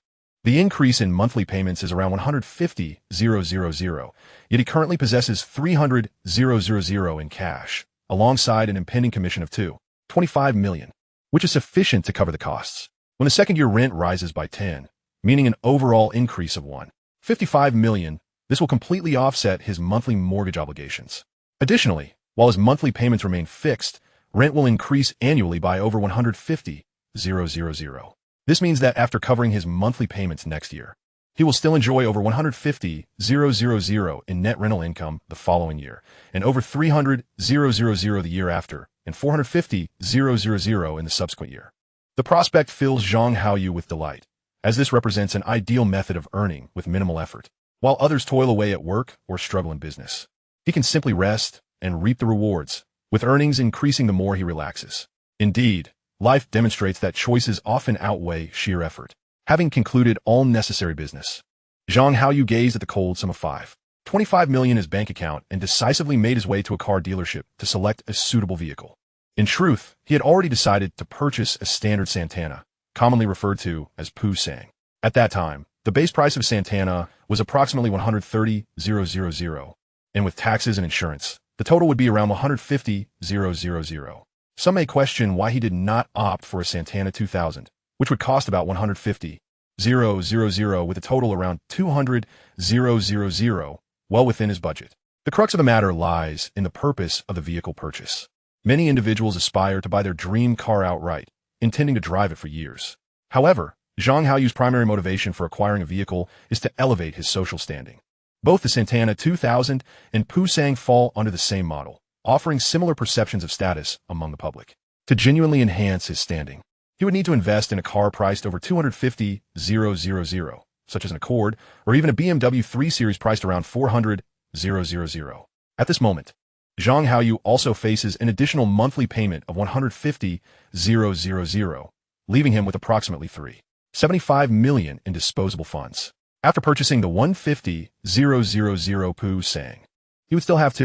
The increase in monthly payments is around 150,000, yet he currently possesses 300,000 in cash, alongside an impending commission of 25 million, which is sufficient to cover the costs. When the second-year rent rises by 10, meaning an overall increase of 155 million, this will completely offset his monthly mortgage obligations. Additionally, while his monthly payments remain fixed, rent will increase annually by over 150,000. This means that after covering his monthly payments next year, he will still enjoy over 150,000 in net rental income the following year, and over 300,000 the year after, and 450,000 in the subsequent year. The prospect fills Zhang Haoyu with delight, as this represents an ideal method of earning with minimal effort. While others toil away at work or struggle in business, he can simply rest and reap the rewards, with earnings increasing the more he relaxes. Indeed, life demonstrates that choices often outweigh sheer effort. Having concluded all necessary business, Zhang Haoyu gazed at the cold sum of 25 million in his bank account and decisively made his way to a car dealership to select a suitable vehicle. In truth, he had already decided to purchase a standard Santana, commonly referred to as Pusang. At that time, the base price of Santana was approximately 130,000, and with taxes and insurance, the total would be around 150,000. Some may question why he did not opt for a Santana 2000, which would cost about 150,000 with a total around 200,000, well within his budget. The crux of the matter lies in the purpose of the vehicle purchase. Many individuals aspire to buy their dream car outright, intending to drive it for years. However, Zhang Haoyu's primary motivation for acquiring a vehicle is to elevate his social standing. Both the Santana 2000 and Pusang fall under the same model, offering similar perceptions of status among the public. To genuinely enhance his standing, he would need to invest in a car priced over 250,000, such as an Accord, or even a BMW 3 Series priced around 400,000. At this moment, Zhang Haoyu also faces an additional monthly payment of 150,000, leaving him with approximately 375 million in disposable funds. After purchasing the 150,000 Pusang, he would still have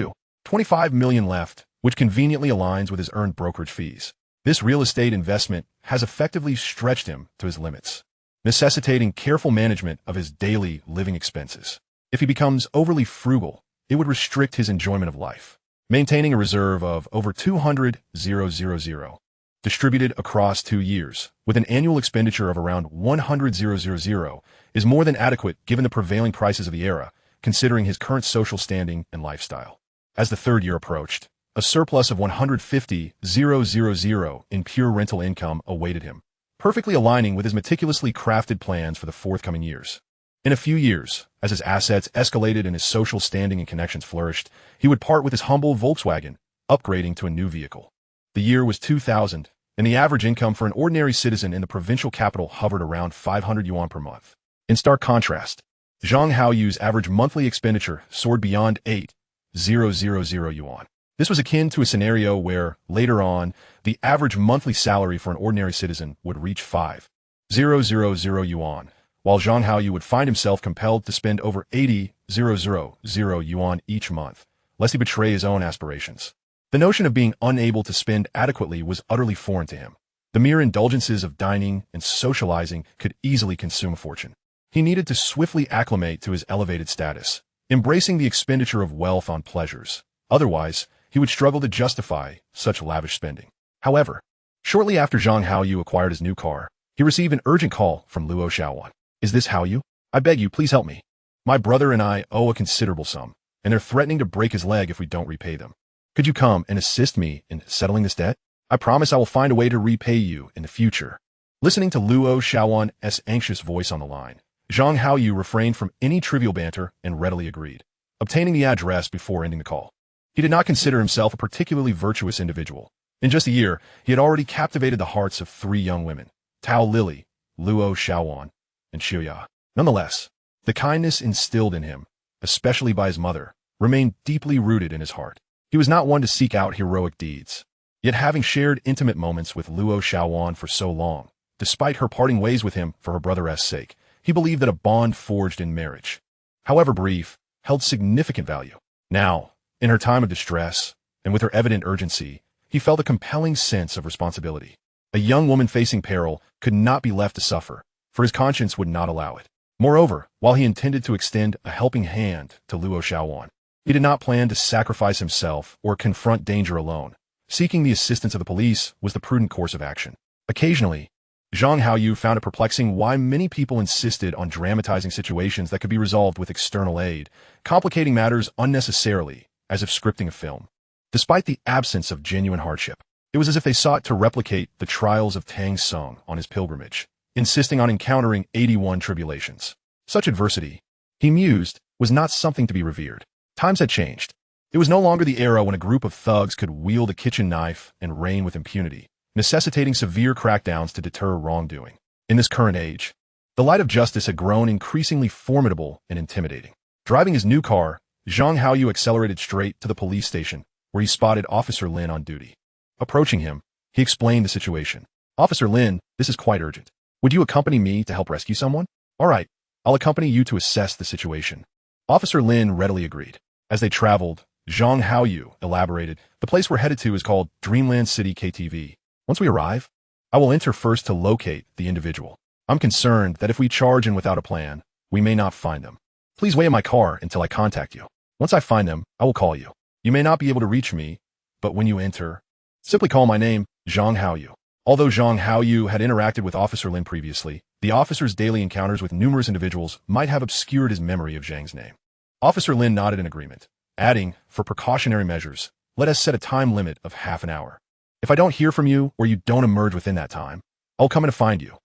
25 million left, which conveniently aligns with his earned brokerage fees. This real estate investment has effectively stretched him to his limits, necessitating careful management of his daily living expenses. If he becomes overly frugal, it would restrict his enjoyment of life. Maintaining a reserve of over 200,000 distributed across 2 years, with an annual expenditure of around 100,000, is more than adequate given the prevailing prices of the era, considering his current social standing and lifestyle. As the third year approached, a surplus of 150,000 in pure rental income awaited him, perfectly aligning with his meticulously crafted plans for the forthcoming years. In a few years, as his assets escalated and his social standing and connections flourished, he would part with his humble Volkswagen, upgrading to a new vehicle. The year was 2000, and the average income for an ordinary citizen in the provincial capital hovered around 500 yuan per month. In stark contrast, Zhang Haoyu's average monthly expenditure soared beyond 8,000 yuan. This was akin to a scenario where, later on, the average monthly salary for an ordinary citizen would reach 5,000 yuan, while Zhang Haoyu would find himself compelled to spend over 80,000 yuan each month, lest he betray his own aspirations. The notion of being unable to spend adequately was utterly foreign to him. The mere indulgences of dining and socializing could easily consume a fortune. He needed to swiftly acclimate to his elevated status, embracing the expenditure of wealth on pleasures. Otherwise, he would struggle to justify such lavish spending. However, shortly after Zhang Haoyu acquired his new car, he received an urgent call from Luo Xiaowan. "Is this Haoyu? I beg you, please help me. My brother and I owe a considerable sum, and they're threatening to break his leg if we don't repay them. Could you come and assist me in settling this debt? I promise I will find a way to repay you in the future." Listening to Luo Xiaowan's anxious voice on the line, Zhang Haoyu refrained from any trivial banter and readily agreed, obtaining the address before ending the call. He did not consider himself a particularly virtuous individual. In just a year, he had already captivated the hearts of 3 young women, Tao Lily, Luo Xiaowan, and Xiuya. Nonetheless, the kindness instilled in him, especially by his mother, remained deeply rooted in his heart. He was not one to seek out heroic deeds. Yet having shared intimate moments with Luo Xiaowan for so long, despite her parting ways with him for her brother's sake, he believed that a bond forged in marriage, however brief, held significant value. Now, in her time of distress, and with her evident urgency, he felt a compelling sense of responsibility. A young woman facing peril could not be left to suffer, for his conscience would not allow it. Moreover, while he intended to extend a helping hand to Luo Xiaowan, he did not plan to sacrifice himself or confront danger alone. Seeking the assistance of the police was the prudent course of action. Occasionally, Zhang Haoyu found it perplexing why many people insisted on dramatizing situations that could be resolved with external aid, complicating matters unnecessarily, as if scripting a film. Despite the absence of genuine hardship, it was as if they sought to replicate the trials of Tang Sung on his pilgrimage, insisting on encountering 81 tribulations. Such adversity, he mused, was not something to be revered. Times had changed. It was no longer the era when a group of thugs could wield a kitchen knife and reign with impunity, necessitating severe crackdowns to deter wrongdoing. In this current age, the light of justice had grown increasingly formidable and intimidating. Driving his new car, Zhang Haoyu accelerated straight to the police station, where he spotted Officer Lin on duty. Approaching him, he explained the situation. "Officer Lin, this is quite urgent. Would you accompany me to help rescue someone?" "All right, I'll accompany you to assess the situation." Officer Lin readily agreed. As they traveled, Zhang Haoyu elaborated, "The place we're headed to is called Dreamland City KTV. Once we arrive, I will enter first to locate the individual. I'm concerned that if we charge in without a plan, we may not find them. Please wait in my car until I contact you. Once I find them, I will call you. You may not be able to reach me, but when you enter, simply call my name, Zhang Haoyu." Although Zhang Haoyu had interacted with Officer Lin previously, the officer's daily encounters with numerous individuals might have obscured his memory of Zhang's name. Officer Lin nodded in agreement, adding, "For precautionary measures, let us set a time limit of half an hour. If I don't hear from you or you don't emerge within that time, I'll come in to find you.